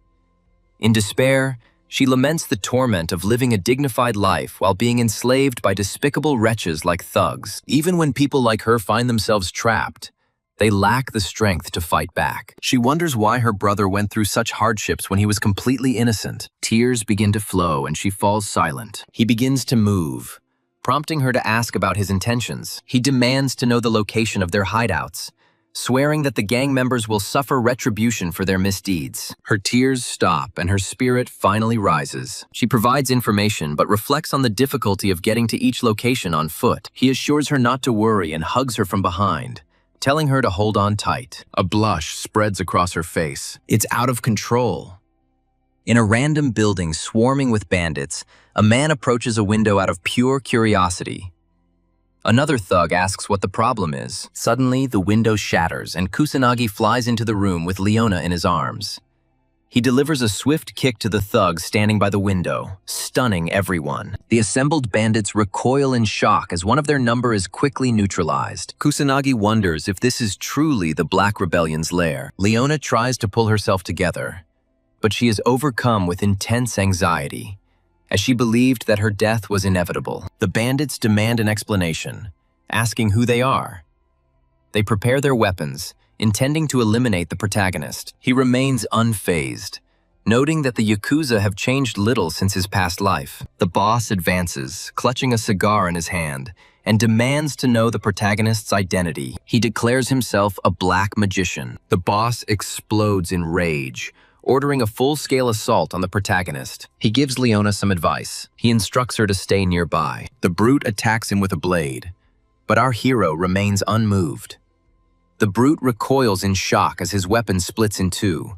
In despair, she laments the torment of living a dignified life while being enslaved by despicable wretches like thugs. Even when people like her find themselves trapped, they lack the strength to fight back. She wonders why her brother went through such hardships when he was completely innocent. Tears begin to flow and she falls silent. He begins to move, prompting her to ask about his intentions. He demands to know the location of their hideouts, swearing that the gang members will suffer retribution for their misdeeds. Her tears stop and her spirit finally rises. She provides information but reflects on the difficulty of getting to each location on foot. He assures her not to worry and hugs her from behind, telling her to hold on tight. A blush spreads across her face. It's out of control. In a random building swarming with bandits, a man approaches a window out of pure curiosity. Another thug asks what the problem is. Suddenly, the window shatters and Kusanagi flies into the room with Leona in his arms. He delivers a swift kick to the thug standing by the window, stunning everyone. The assembled bandits recoil in shock as one of their number is quickly neutralized. Kusanagi wonders if this is truly the Black Rebellion's lair. Leona tries to pull herself together, but she is overcome with intense anxiety, as she believed that her death was inevitable. The bandits demand an explanation, asking who they are. They prepare their weapons, intending to eliminate the protagonist. He remains unfazed, noting that the Yakuza have changed little since his past life. The boss advances, clutching a cigar in his hand, and demands to know the protagonist's identity. He declares himself a black magician. The boss explodes in rage, ordering a full-scale assault on the protagonist. He gives Leona some advice. He instructs her to stay nearby. The brute attacks him with a blade, but our hero remains unmoved. The brute recoils in shock as his weapon splits in two.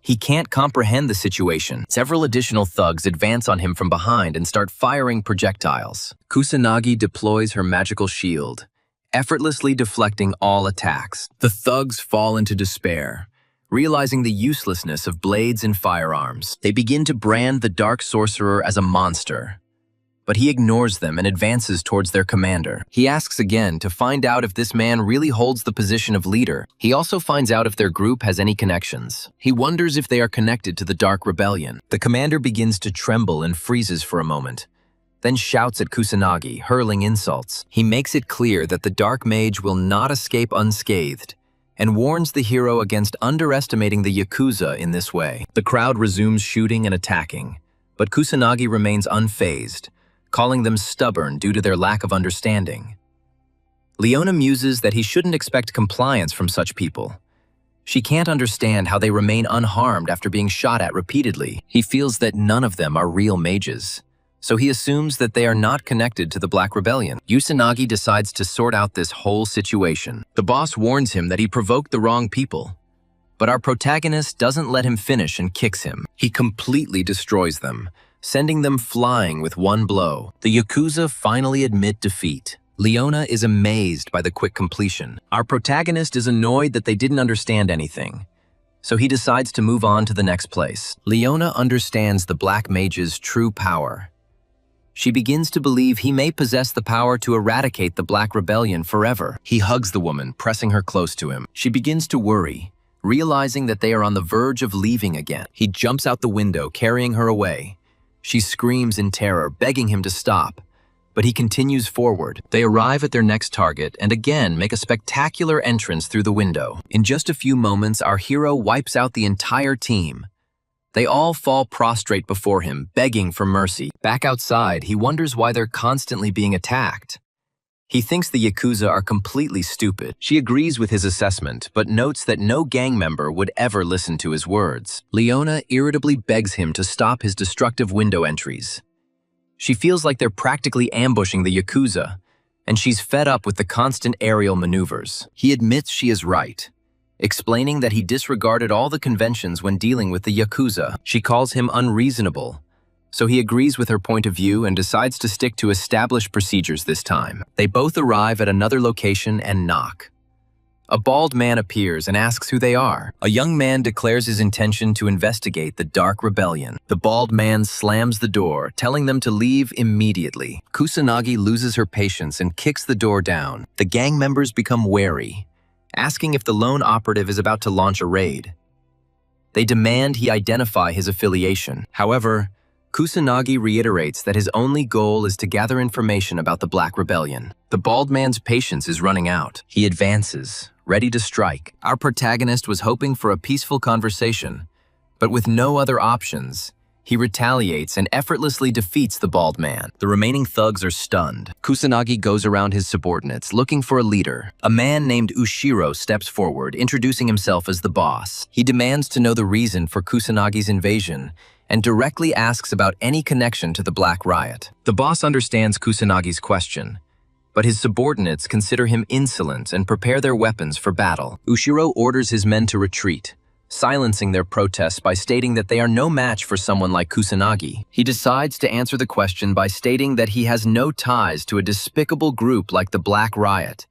He can't comprehend the situation. Several additional thugs advance on him from behind and start firing projectiles. Kusanagi deploys her magical shield, effortlessly deflecting all attacks. The thugs fall into despair, realizing the uselessness of blades and firearms. They begin to brand the dark sorcerer as a monster, but he ignores them and advances towards their commander. He asks again to find out if this man really holds the position of leader. He also finds out if their group has any connections. He wonders if they are connected to the Dark Rebellion. The commander begins to tremble and freezes for a moment, then shouts at Kusanagi, hurling insults. He makes it clear that the Dark Mage will not escape unscathed, and warns the hero against underestimating the Yakuza in this way. The crowd resumes shooting and attacking, but Kusanagi remains unfazed, calling them stubborn due to their lack of understanding. Leona muses that he shouldn't expect compliance from such people. She can't understand how they remain unharmed after being shot at repeatedly. He feels that none of them are real mages, so he assumes that they are not connected to the Black Rebellion. Kusanagi decides to sort out this whole situation. The boss warns him that he provoked the wrong people, but our protagonist doesn't let him finish and kicks him. He completely destroys them, sending them flying with one blow. The Yakuza finally admit defeat. Leona is amazed by the quick completion. Our protagonist is annoyed that they didn't understand anything, so he decides to move on to the next place. Leona understands the Black Mage's true power. She begins to believe he may possess the power to eradicate the Black Rebellion forever. He hugs the woman, pressing her close to him. She begins to worry, realizing that they are on the verge of leaving again. He jumps out the window, carrying her away. She screams in terror, begging him to stop, but he continues forward. They arrive at their next target and again make a spectacular entrance through the window. In just a few moments, our hero wipes out the entire team. They all fall prostrate before him, begging for mercy. Back outside, he wonders why they're constantly being attacked. He thinks the Yakuza are completely stupid. She agrees with his assessment, but notes that no gang member would ever listen to his words. Leona irritably begs him to stop his destructive window entries. She feels like they're practically ambushing the Yakuza, and she's fed up with the constant aerial maneuvers. He admits she is right, explaining that he disregarded all the conventions when dealing with the Yakuza. She calls him unreasonable, so he agrees with her point of view and decides to stick to established procedures this time. They both arrive at another location and knock. A bald man appears and asks who they are. A young man declares his intention to investigate the Dark Rebellion. The bald man slams the door, telling them to leave immediately. Kusanagi loses her patience and kicks the door down. The gang members become wary, asking if the lone operative is about to launch a raid. They demand he identify his affiliation. However, Kusanagi reiterates that his only goal is to gather information about the Black Rebellion. The bald man's patience is running out. He advances, ready to strike. Our protagonist was hoping for a peaceful conversation, but with no other options, he retaliates and effortlessly defeats the bald man. The remaining thugs are stunned. Kusanagi goes around his subordinates, looking for a leader. A man named Ushiro steps forward, introducing himself as the boss. He demands to know the reason for Kusanagi's invasion and directly asks about any connection to the Black Riot. The boss understands Kusanagi's question, but his subordinates consider him insolent and prepare their weapons for battle. Ushiro orders his men to retreat, silencing their protests by stating that they are no match for someone like Kusanagi. He decides to answer the question by stating that he has no ties to a despicable group like the Black Riot,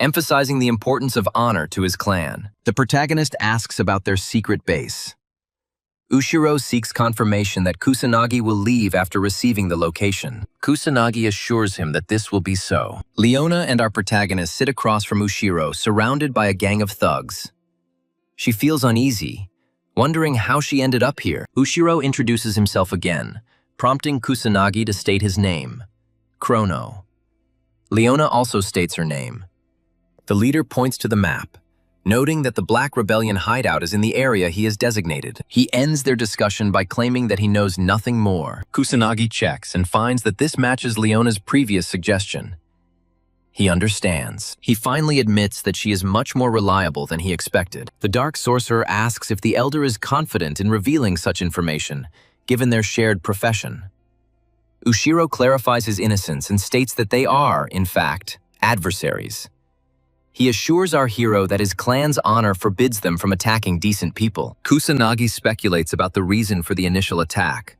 emphasizing the importance of honor to his clan. The protagonist asks about their secret base. Ushiro seeks confirmation that Kusanagi will leave after receiving the location. Kusanagi assures him that this will be so. Leona and our protagonist sit across from Ushiro, surrounded by a gang of thugs. She feels uneasy, wondering how she ended up here. Ushiro introduces himself again, prompting Kusanagi to state his name, Chrono. Leona also states her name. The leader points to the map, noting that the Black Rebellion hideout is in the area he has designated. He ends their discussion by claiming that he knows nothing more. Kusanagi checks and finds that this matches Leona's previous suggestion. He understands. He finally admits that she is much more reliable than he expected. The Dark Sorcerer asks if the Elder is confident in revealing such information, given their shared profession. Ushiro clarifies his innocence and states that they are, in fact, adversaries. He assures our hero that his clan's honor forbids them from attacking decent people. Kusanagi speculates about the reason for the initial attack,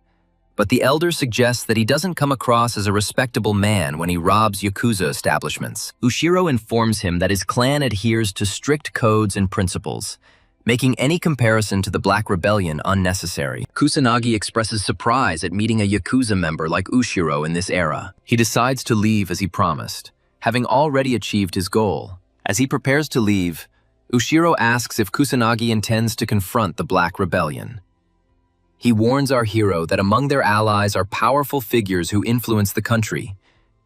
but the Elder suggests that he doesn't come across as a respectable man when he robs Yakuza establishments. Ushiro informs him that his clan adheres to strict codes and principles, making any comparison to the Black Rebellion unnecessary. Kusanagi expresses surprise at meeting a Yakuza member like Ushiro in this era. He decides to leave as he promised, having already achieved his goal. As he prepares to leave, Ushiro asks if Kusanagi intends to confront the Black Rebellion. He warns our hero that among their allies are powerful figures who influence the country,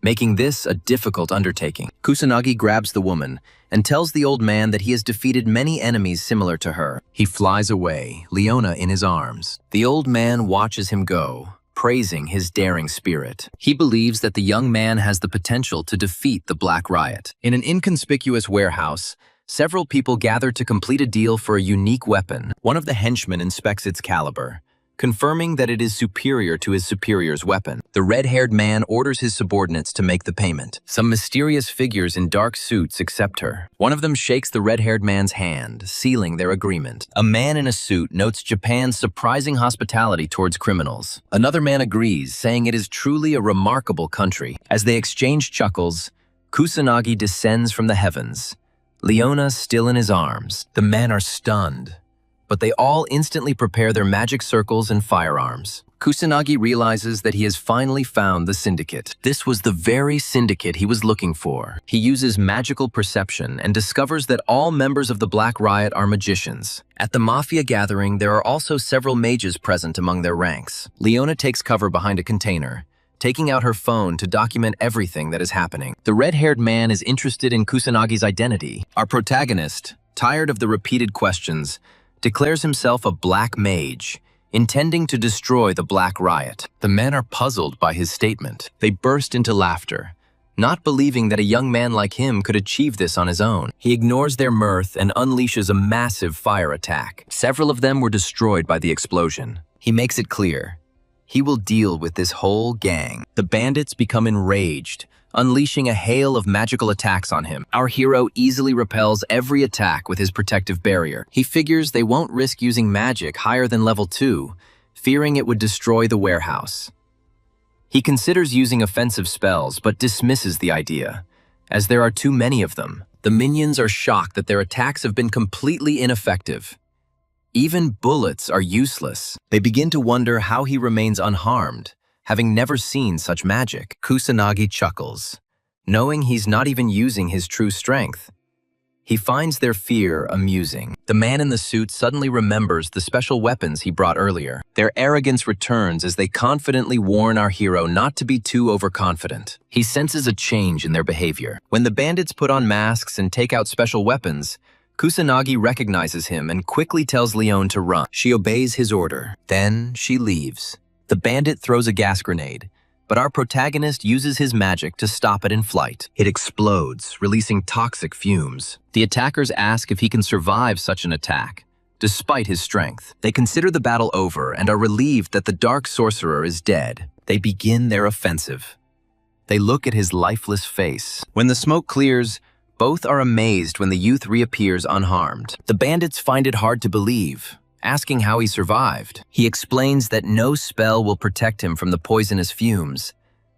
making this a difficult undertaking. Kusanagi grabs the woman and tells the old man that he has defeated many enemies similar to her. He flies away, Leona in his arms. The old man watches him go, praising his daring spirit. He believes that the young man has the potential to defeat the Black Riot. In an inconspicuous warehouse, several people gather to complete a deal for a unique weapon. One of the henchmen inspects its caliber, confirming that it is superior to his superior's weapon. The red-haired man orders his subordinates to make the payment. Some mysterious figures in dark suits accept her. One of them shakes the red-haired man's hand, sealing their agreement. A man in a suit notes Japan's surprising hospitality towards criminals. Another man agrees, saying it is truly a remarkable country. As they exchange chuckles, Kusanagi descends from the heavens, Leona still in his arms. The men are stunned, but they all instantly prepare their magic circles and firearms. Kusanagi realizes that he has finally found the syndicate. This was the very syndicate he was looking for. He uses magical perception and discovers that all members of the Black Riot are magicians. At the Mafia gathering, there are also several mages present among their ranks. Leona takes cover behind a container, taking out her phone to document everything that is happening. The red-haired man is interested in Kusanagi's identity. Our protagonist, tired of the repeated questions, declares himself a black mage, intending to destroy the Black Riot. The men are puzzled by his statement. They burst into laughter, not believing that a young man like him could achieve this on his own. He ignores their mirth and unleashes a massive fire attack. Several of them were destroyed by the explosion. He makes it clear he will deal with this whole gang. The bandits become enraged, unleashing a hail of magical attacks on him. Our hero easily repels every attack with his protective barrier. He figures they won't risk using magic higher than level 2, fearing it would destroy the warehouse. He considers using offensive spells, but dismisses the idea, as there are too many of them. The minions are shocked that their attacks have been completely ineffective. Even bullets are useless. They begin to wonder how he remains unharmed, having never seen such magic. Kusanagi chuckles, knowing he's not even using his true strength. He finds their fear amusing. The man in the suit suddenly remembers the special weapons he brought earlier. Their arrogance returns as they confidently warn our hero not to be too overconfident. He senses a change in their behavior. When the bandits put on masks and take out special weapons, Kusanagi recognizes him and quickly tells Leone to run. She obeys his order. Then she leaves. The bandit throws a gas grenade, but our protagonist uses his magic to stop it in flight. It explodes, releasing toxic fumes. The attackers ask if he can survive such an attack, despite his strength. They consider the battle over and are relieved that the dark sorcerer is dead. They begin their offensive. They look at his lifeless face. When the smoke clears, both are amazed when the youth reappears unharmed. The bandits find it hard to believe, asking how he survived. He explains that no spell will protect him from the poisonous fumes,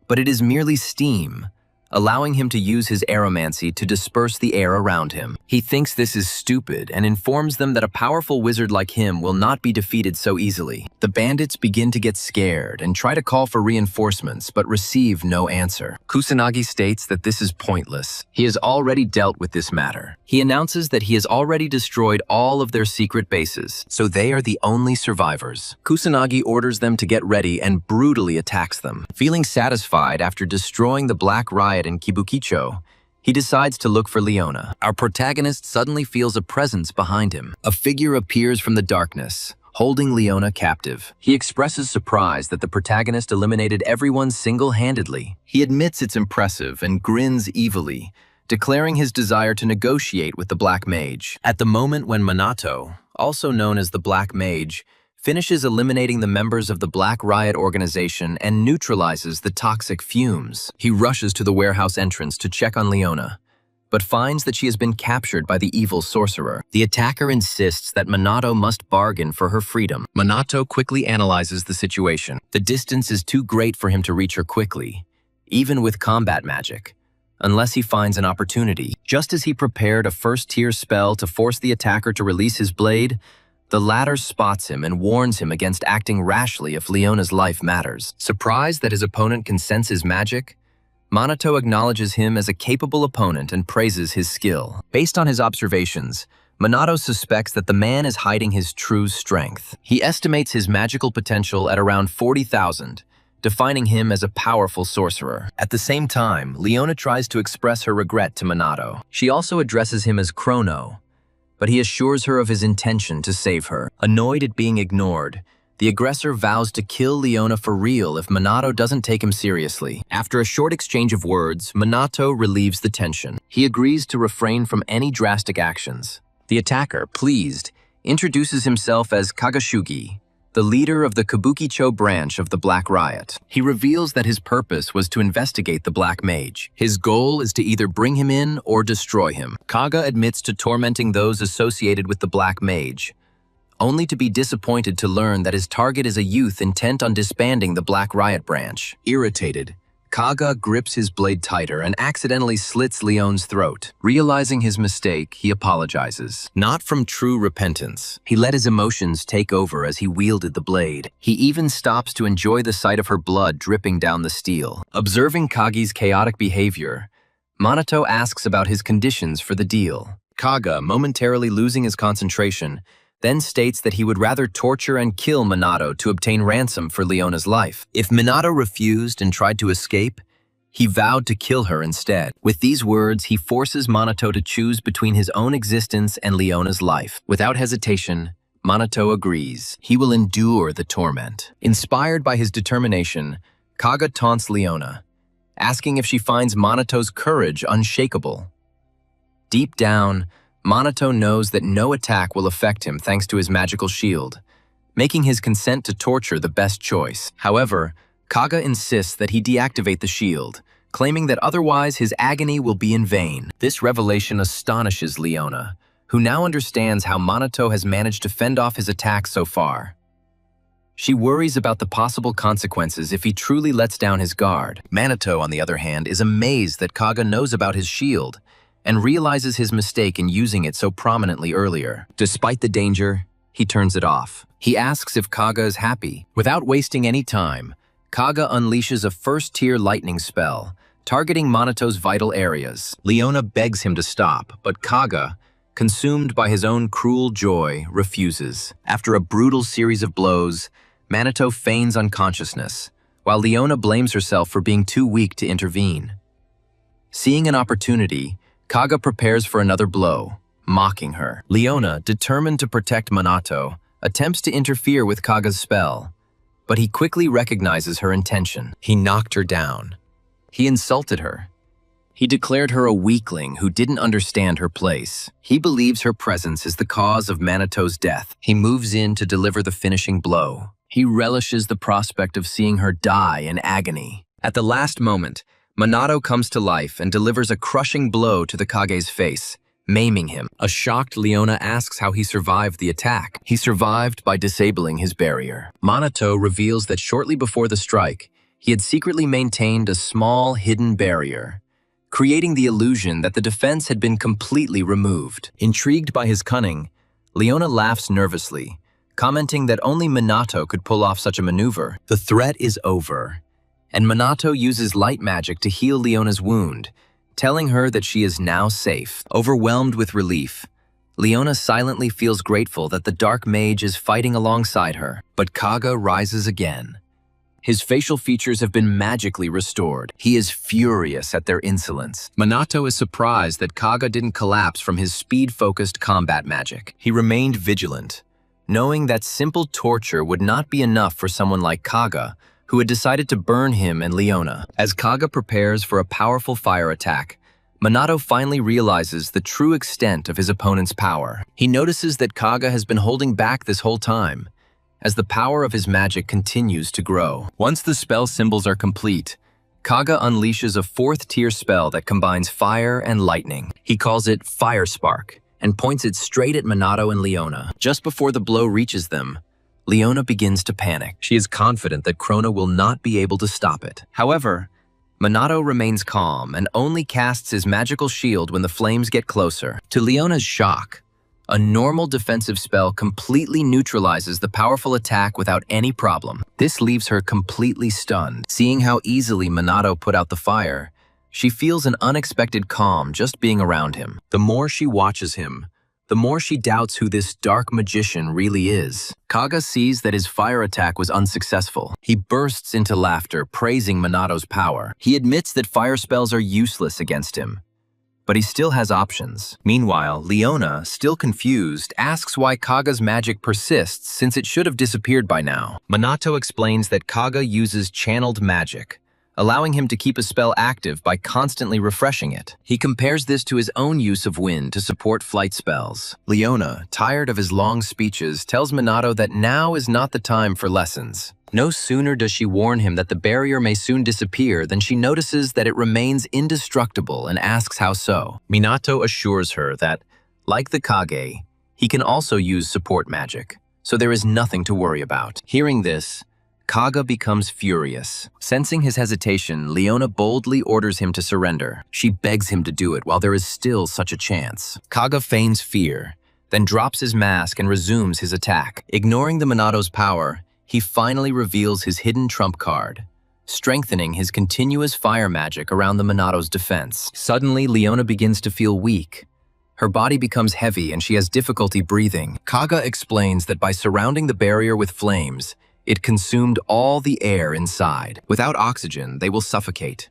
but it is merely steam, allowing him to use his aeromancy to disperse the air around him. He thinks this is stupid and informs them that a powerful wizard like him will not be defeated so easily. The bandits begin to get scared and try to call for reinforcements, but receive no answer. Kusanagi states that this is pointless. He has already dealt with this matter. He announces that he has already destroyed all of their secret bases, so they are the only survivors. Kusanagi orders them to get ready and brutally attacks them. Feeling satisfied after destroying the Black Riot in Kibukicho, he decides to look for Leona. Our protagonist suddenly feels a presence behind him. A figure appears from the darkness, holding Leona captive. He expresses surprise that the protagonist eliminated everyone single-handedly. He admits it's impressive and grins evilly, declaring his desire to negotiate with the Black Mage. At the moment when Minato, also known as the Black Mage, finishes eliminating the members of the Black Riot organization and neutralizes the toxic fumes, he rushes to the warehouse entrance to check on Leona, but finds that she has been captured by the evil sorcerer. The attacker insists that Minato must bargain for her freedom. Minato quickly analyzes the situation. The distance is too great for him to reach her quickly, even with combat magic, unless he finds an opportunity. Just as he prepared a first-tier spell to force the attacker to release his blade, the latter spots him and warns him against acting rashly if Leona's life matters. Surprised that his opponent can sense his magic, Minato acknowledges him as a capable opponent and praises his skill. Based on his observations, Minato suspects that the man is hiding his true strength. He estimates his magical potential at around 40,000, defining him as a powerful sorcerer. At the same time, Leona tries to express her regret to Minato. She also addresses him as Chrono, but he assures her of his intention to save her. Annoyed at being ignored, The aggressor vows to kill Leona for real if Minato doesn't take him seriously. After a short exchange of words, Minato relieves the tension. He agrees to refrain from any drastic actions. The attacker, pleased, introduces himself as Kagashugi, the leader of the Kabukicho branch of the Black Riot. He reveals that his purpose was to investigate the Black Mage. His goal is to either bring him in or destroy him. Kaga admits to tormenting those associated with the Black Mage, only to be disappointed to learn that his target is a youth intent on disbanding the Black Riot branch. Irritated, Kaga grips his blade tighter and accidentally slits Leon's throat. Realizing his mistake, he apologizes. Not from true repentance. He let his emotions take over as he wielded the blade. He even stops to enjoy the sight of her blood dripping down the steel. Observing Kagi's chaotic behavior, Minato asks about his conditions for the deal. Kaga, momentarily losing his concentration, then states that he would rather torture and kill Minato to obtain ransom for Leona's life. If Minato refused and tried to escape, he vowed to kill her instead. With these words, he forces Minato to choose between his own existence and Leona's life. Without hesitation, Minato agrees. He will endure the torment. Inspired by his determination, Kaga taunts Leona, asking if she finds Minato's courage unshakable. Deep down, Minato knows that no attack will affect him thanks to his magical shield, making his consent to torture the best choice. However, Kaga insists that he deactivate the shield, claiming that otherwise his agony will be in vain. This revelation astonishes Leona, who now understands how Minato has managed to fend off his attacks so far. She worries about the possible consequences if he truly lets down his guard. Minato, on the other hand, is amazed that Kaga knows about his shield and realizes his mistake in using it so prominently earlier. Despite the danger, he turns it off. He asks if Kaga is happy. Without wasting any time, Kaga unleashes a first-tier lightning spell, targeting Minato's vital areas. Leona begs him to stop, but Kaga, consumed by his own cruel joy, refuses. After a brutal series of blows, Minato feigns unconsciousness, while Leona blames herself for being too weak to intervene. Seeing an opportunity, Kaga prepares for another blow, mocking her. Leona, determined to protect Minato, attempts to interfere with Kaga's spell, but he quickly recognizes her intention. He knocked her down. He insulted her. He declared her a weakling who didn't understand her place. He believes her presence is the cause of Minato's death. He moves in to deliver the finishing blow. He relishes the prospect of seeing her die in agony. At the last moment, Minato comes to life and delivers a crushing blow to the Kage's face, maiming him. A shocked Leona asks how he survived the attack. He survived by disabling his barrier. Minato reveals that shortly before the strike, he had secretly maintained a small, hidden barrier, creating the illusion that the defense had been completely removed. Intrigued by his cunning, Leona laughs nervously, commenting that only Minato could pull off such a maneuver. The threat is over, and Minato uses light magic to heal Leona's wound, telling her that she is now safe. Overwhelmed with relief, Leona silently feels grateful that the Dark Mage is fighting alongside her. But Kaga rises again. His facial features have been magically restored. He is furious at their insolence. Minato is surprised that Kaga didn't collapse from his speed-focused combat magic. He remained vigilant, knowing that simple torture would not be enough for someone like Kaga, who had decided to burn him and Leona. As Kaga prepares for a powerful fire attack, Minato finally realizes the true extent of his opponent's power. He notices that Kaga has been holding back this whole time, as the power of his magic continues to grow. Once the spell symbols are complete, Kaga unleashes a fourth-tier spell that combines fire and lightning. He calls it Fire Spark and points it straight at Minato and Leona. Just before the blow reaches them, Leona begins to panic. She is confident that Krona will not be able to stop it. However, Minato remains calm and only casts his magical shield when the flames get closer. To Leona's shock, a normal defensive spell completely neutralizes the powerful attack without any problem. This leaves her completely stunned. Seeing how easily Minato put out the fire, she feels an unexpected calm just being around him. The more she watches him, the more she doubts who this dark magician really is. Kaga sees that his fire attack was unsuccessful. He bursts into laughter, praising Minato's power. He admits that fire spells are useless against him. but he still has options. Meanwhile, Leona, still confused, asks why Kaga's magic persists since it should have disappeared by now. Minato explains that Kaga uses channeled magic, allowing him to keep a spell active by constantly refreshing it. He compares this to his own use of wind to support flight spells. Leona, tired of his long speeches, tells Minato that now is not the time for lessons. No sooner does she warn him that the barrier may soon disappear than she notices that it remains indestructible and asks how so. Minato assures her that, like the Kage, he can also use support magic, so there is nothing to worry about. Hearing this, Kaga becomes furious. Sensing his hesitation, Leona boldly orders him to surrender. She begs him to do it while there is still such a chance. Kaga feigns fear, then drops his mask and resumes his attack. Ignoring the Minato's power, he finally reveals his hidden trump card, strengthening his continuous fire magic around the Minato's defense. Suddenly, Leona begins to feel weak. Her body becomes heavy and she has difficulty breathing. Kaga explains that by surrounding the barrier with flames, it consumed all the air inside. Without oxygen, they will suffocate.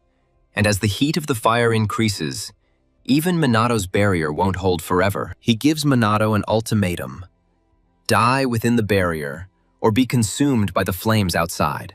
And as the heat of the fire increases, even Minato's barrier won't hold forever. He gives Minato an ultimatum: die within the barrier, or be consumed by the flames outside.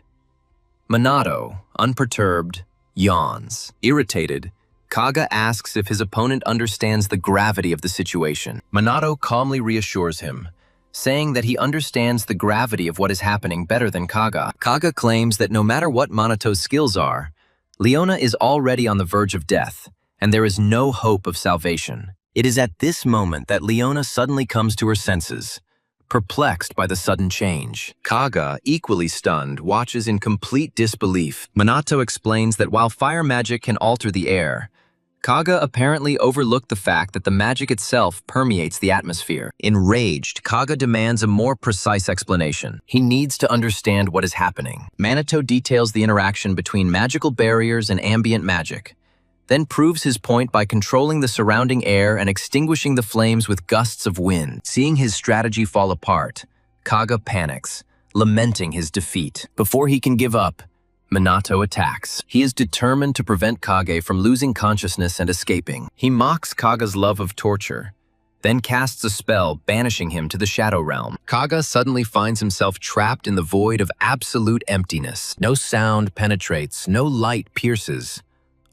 Minato, unperturbed, yawns. Irritated, Kaga asks if his opponent understands the gravity of the situation. Minato calmly reassures him, saying that he understands the gravity of what is happening better than Kaga. Kaga claims that no matter what Minato's skills are, Leona is already on the verge of death, and there is no hope of salvation. It is at this moment that Leona suddenly comes to her senses, perplexed by the sudden change. Kaga, equally stunned, watches in complete disbelief. Minato explains that while fire magic can alter the air, Kaga apparently overlooked the fact that the magic itself permeates the atmosphere. Enraged, Kaga demands a more precise explanation. He needs to understand what is happening. Minato details the interaction between magical barriers and ambient magic, then proves his point by controlling the surrounding air and extinguishing the flames with gusts of wind. Seeing his strategy fall apart, Kaga panics, lamenting his defeat. Before he can give up, Minato attacks. He is determined to prevent Kage from losing consciousness and escaping. He mocks Kaga's love of torture, then casts a spell banishing him to the Shadow Realm. Kaga suddenly finds himself trapped in the void of absolute emptiness. No sound penetrates, no light pierces,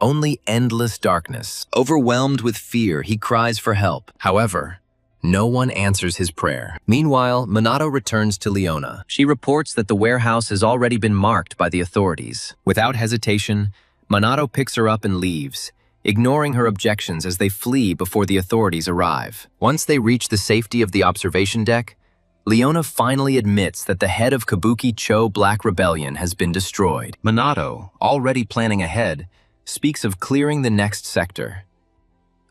only endless darkness. Overwhelmed with fear, he cries for help. However, no one answers his prayer. Meanwhile, Minato returns to Leona. She reports that the warehouse has already been marked by the authorities. Without hesitation, Minato picks her up and leaves, ignoring her objections as they flee before the authorities arrive. Once they reach the safety of the observation deck, Leona finally admits that the head of Kabuki-cho Black Rebellion has been destroyed. Minato, already planning ahead, speaks of clearing the next sector.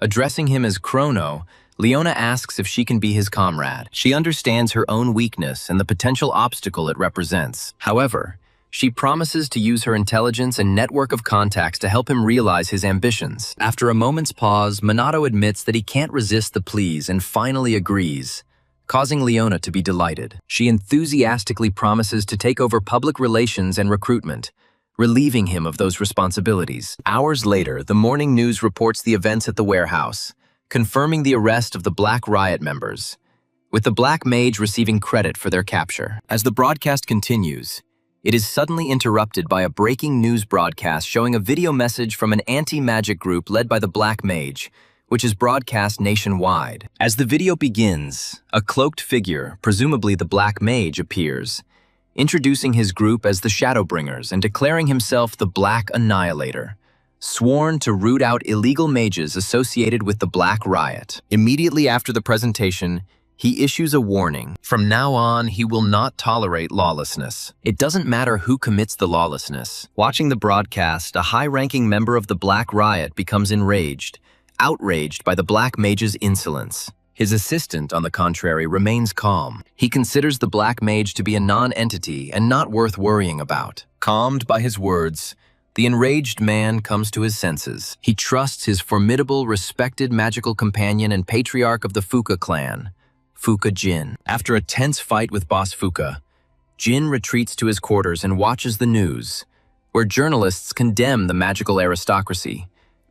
Addressing him as Chrono, Leona asks if she can be his comrade. She understands her own weakness and the potential obstacle it represents. However, she promises to use her intelligence and network of contacts to help him realize his ambitions. After a moment's pause, Minato admits that he can't resist the pleas and finally agrees, causing Leona to be delighted. She enthusiastically promises to take over public relations and recruitment, relieving him of those responsibilities. Hours later, the morning news reports the events at the warehouse, confirming the arrest of the Black Riot members, with the Black Mage receiving credit for their capture. As the broadcast continues, it is suddenly interrupted by a breaking news broadcast showing a video message from an anti-magic group led by the Black Mage, which is broadcast nationwide. As the video begins, a cloaked figure, presumably the Black Mage, appears, introducing his group as the Shadowbringers and declaring himself the Black Annihilator, sworn to root out illegal mages associated with the Black Riot. Immediately after the presentation, he issues a warning. From now on, he will not tolerate lawlessness. It doesn't matter who commits the lawlessness. Watching the broadcast, a high-ranking member of the Black Riot becomes enraged, outraged by the Black Mage's insolence. His assistant, on the contrary, remains calm. He considers the Black Mage to be a non-entity and not worth worrying about. Calmed by his words, the enraged man comes to his senses. He trusts his formidable, respected magical companion and patriarch of the Fuka clan, Fuka Jin. After a tense fight with boss Fuka, Jin retreats to his quarters and watches the news, where journalists condemn the magical aristocracy,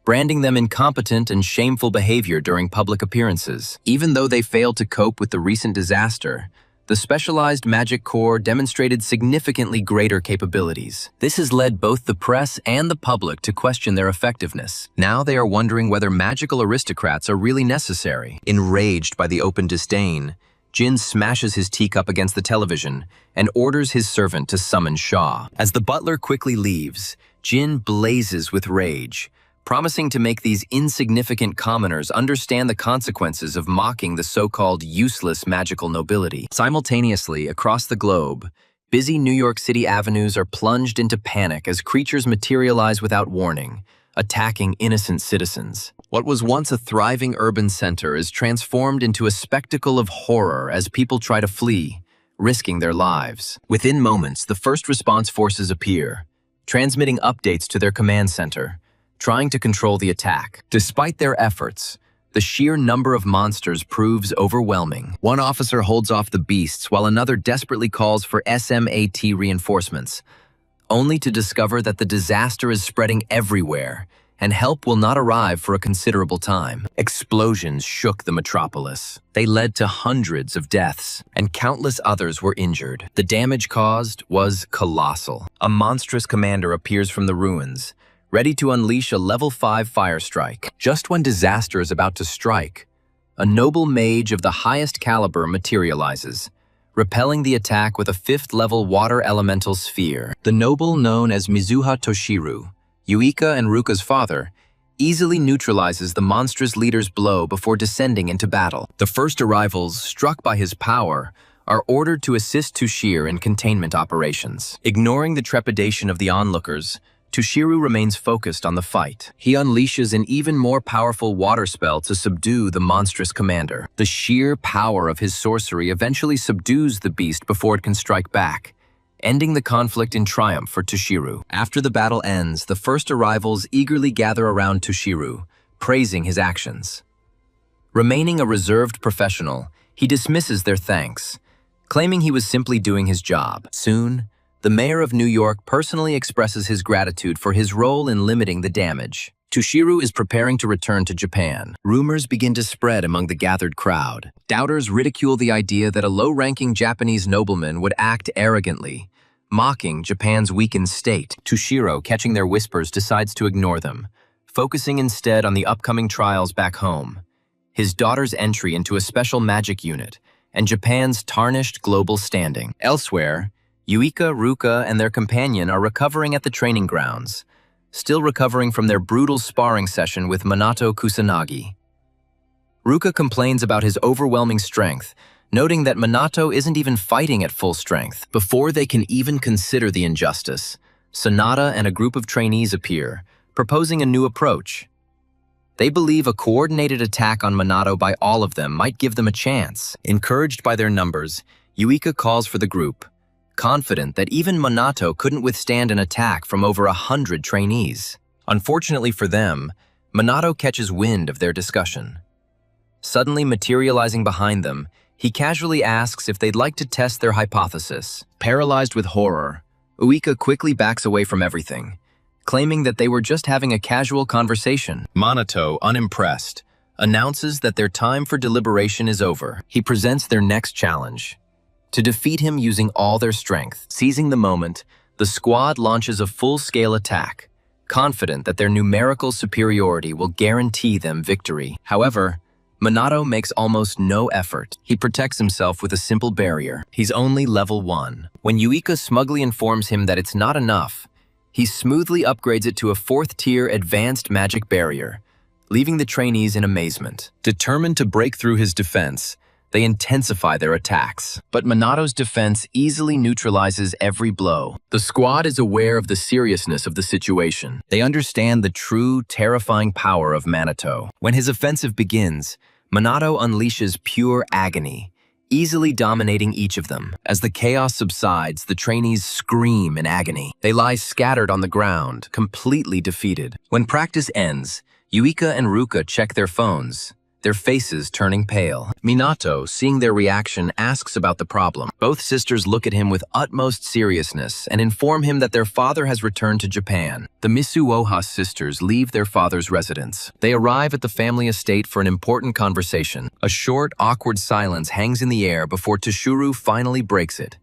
branding them incompetent and shameful behavior during public appearances. Even though they failed to cope with the recent disaster, the specialized Magic Corps demonstrated significantly greater capabilities. This has led both the press and the public to question their effectiveness. Now they are wondering whether magical aristocrats are really necessary. Enraged by the open disdain, Jin smashes his teacup against the television and orders his servant to summon Shaw. As the butler quickly leaves, Jin blazes with rage, promising to make these insignificant commoners understand the consequences of mocking the so-called useless magical nobility. Simultaneously, across the globe, busy New York City avenues are plunged into panic as creatures materialize without warning, attacking innocent citizens. What was once a thriving urban center is transformed into a spectacle of horror as people try to flee, risking their lives. Within moments, the first response forces appear, transmitting updates to their command center, trying to control the attack. Despite their efforts, the sheer number of monsters proves overwhelming. One officer holds off the beasts while another desperately calls for SMAT reinforcements, only to discover that the disaster is spreading everywhere and help will not arrive for a considerable time. Explosions shook the metropolis. They led to hundreds of deaths, and countless others were injured. The damage caused was colossal. A monstrous commander appears from the ruins, ready to unleash a level 5 fire strike. Just when disaster is about to strike, a noble mage of the highest caliber materializes, repelling the attack with a 5th-level water elemental sphere. The noble, known as Mizuha Toshiru, Yuika and Ruka's father, easily neutralizes the monstrous leader's blow before descending into battle. The first arrivals, struck by his power, are ordered to assist Toshiro in containment operations. Ignoring the trepidation of the onlookers, Toshiro remains focused on the fight. He unleashes an even more powerful water spell to subdue the monstrous commander. The sheer power of his sorcery eventually subdues the beast before it can strike back, ending the conflict in triumph for Toshiro. After the battle ends, the first arrivals eagerly gather around Toshiro, praising his actions. Remaining a reserved professional, he dismisses their thanks, claiming he was simply doing his job. Soon, the mayor of New York personally expresses his gratitude for his role in limiting the damage. Toshiro is preparing to return to Japan. Rumors begin to spread among the gathered crowd. Doubters ridicule the idea that a low-ranking Japanese nobleman would act arrogantly, mocking Japan's weakened state. Toshiro, catching their whispers, decides to ignore them, focusing instead on the upcoming trials back home, his daughter's entry into a special magic unit, and Japan's tarnished global standing. Elsewhere, Yuika, Ruka, and their companion are recovering at the training grounds, still recovering from their brutal sparring session with Minato Kusanagi. Ruka complains about his overwhelming strength, noting that Minato isn't even fighting at full strength. Before they can even consider the injustice, Sonata and a group of trainees appear, proposing a new approach. They believe a coordinated attack on Minato by all of them might give them a chance. Encouraged by their numbers, Yuika calls for the group, confident that even Minato couldn't withstand an attack from over 100 trainees. Unfortunately for them, Minato catches wind of their discussion. Suddenly materializing behind them, he casually asks if they'd like to test their hypothesis. Paralyzed with horror, Uika quickly backs away from everything, claiming that they were just having a casual conversation. Minato, unimpressed, announces that their time for deliberation is over. He presents their next challenge: to defeat him using all their strength. Seizing the moment, the squad launches a full-scale attack, confident that their numerical superiority will guarantee them victory. However, Minato makes almost no effort. He protects himself with a simple barrier. He's only level 1. When Yuika smugly informs him that it's not enough, he smoothly upgrades it to a 4th-tier advanced magic barrier, leaving the trainees in amazement. Determined to break through his defense, they intensify their attacks. But Minato's defense easily neutralizes every blow. The squad is aware of the seriousness of the situation. They understand the true, terrifying power of Minato. When his offensive begins, Minato unleashes pure agony, easily dominating each of them. As the chaos subsides, the trainees scream in agony. They lie scattered on the ground, completely defeated. When practice ends, Yuika and Ruka check their phones, their faces turning pale. Minato, seeing their reaction, asks about the problem. Both sisters look at him with utmost seriousness and inform him that their father has returned to Japan. The Misuoha sisters leave their father's residence. They arrive at the family estate for an important conversation. A short, awkward silence hangs in the air before Toshiro finally breaks it,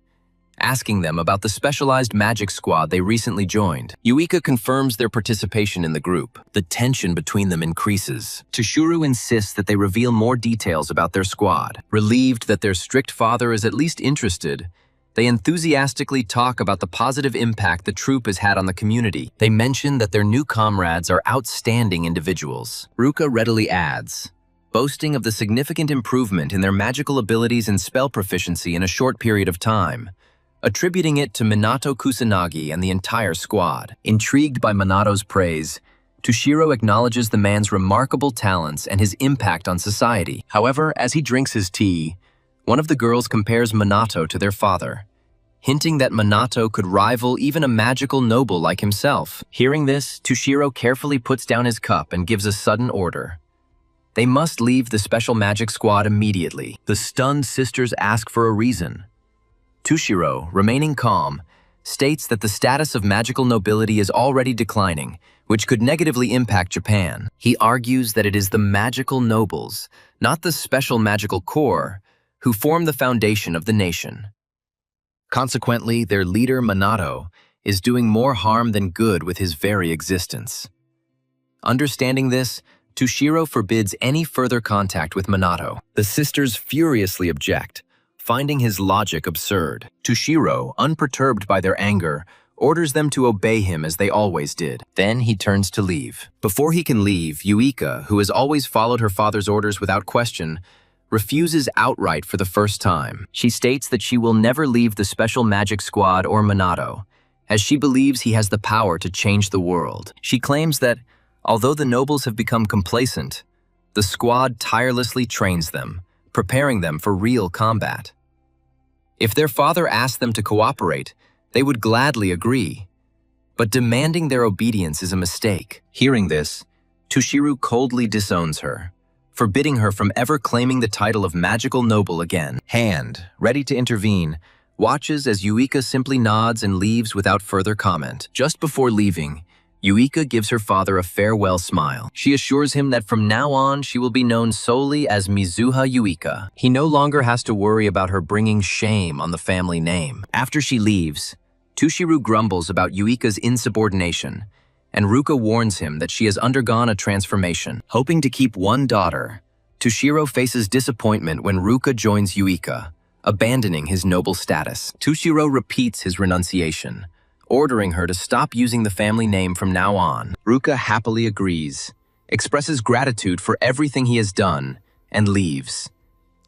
asking them about the specialized magic squad they recently joined. Yuika confirms their participation in the group. The tension between them increases. Toshiro insists that they reveal more details about their squad. Relieved that their strict father is at least interested, they enthusiastically talk about the positive impact the troop has had on the community. They mention that their new comrades are outstanding individuals. Ruka readily adds, boasting of the significant improvement in their magical abilities and spell proficiency in a short period of time, attributing it to Minato Kusanagi and the entire squad. Intrigued by Minato's praise, Toshiro acknowledges the man's remarkable talents and his impact on society. However, as he drinks his tea, one of the girls compares Minato to their father, hinting that Minato could rival even a magical noble like himself. Hearing this, Toshiro carefully puts down his cup and gives a sudden order. They must leave the special magic squad immediately. The stunned sisters ask for a reason. Toshiro, remaining calm, states that the status of magical nobility is already declining, which could negatively impact Japan. He argues that it is the magical nobles, not the special magical corps, who form the foundation of the nation. Consequently, their leader, Minato, is doing more harm than good with his very existence. Understanding this, Toshiro forbids any further contact with Minato. The sisters furiously object, finding his logic absurd. Toshiro, unperturbed by their anger, orders them to obey him as they always did. Then he turns to leave. Before he can leave, Yuika, who has always followed her father's orders without question, refuses outright for the first time. She states that she will never leave the special magic squad or Minato, as she believes he has the power to change the world. She claims that, although the nobles have become complacent, the squad tirelessly trains them, preparing them for real combat. If their father asked them to cooperate, they would gladly agree. But demanding their obedience is a mistake. Hearing this, Toshiro coldly disowns her, forbidding her from ever claiming the title of magical noble again. Hand, ready to intervene, watches as Yuika simply nods and leaves without further comment. Just before leaving, Yuika gives her father a farewell smile. She assures him that from now on she will be known solely as Mizuha Yuika. He no longer has to worry about her bringing shame on the family name. After she leaves, Toshiro grumbles about Yuika's insubordination, and Ruka warns him that she has undergone a transformation. Hoping to keep one daughter, Toshiro faces disappointment when Ruka joins Yuika, abandoning his noble status. Toshiro repeats his renunciation, ordering her to stop using the family name from now on. Ruka happily agrees, expresses gratitude for everything he has done, and leaves,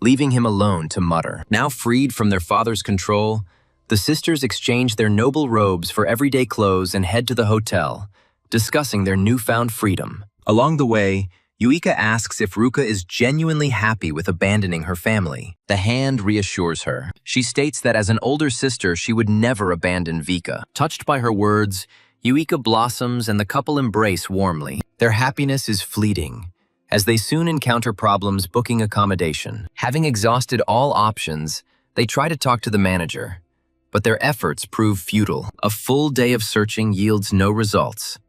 leaving him alone to mutter. Now freed from their father's control, the sisters exchange their noble robes for everyday clothes and head to the hotel, discussing their newfound freedom. Along the way, Yuika asks if Ruka is genuinely happy with abandoning her family. The hand reassures her. She states that as an older sister, she would never abandon Vika. Touched by her words, Yuika blossoms and the couple embrace warmly. Their happiness is fleeting, as they soon encounter problems booking accommodation. Having exhausted all options, they try to talk to the manager, but their efforts prove futile. A full day of searching yields no results.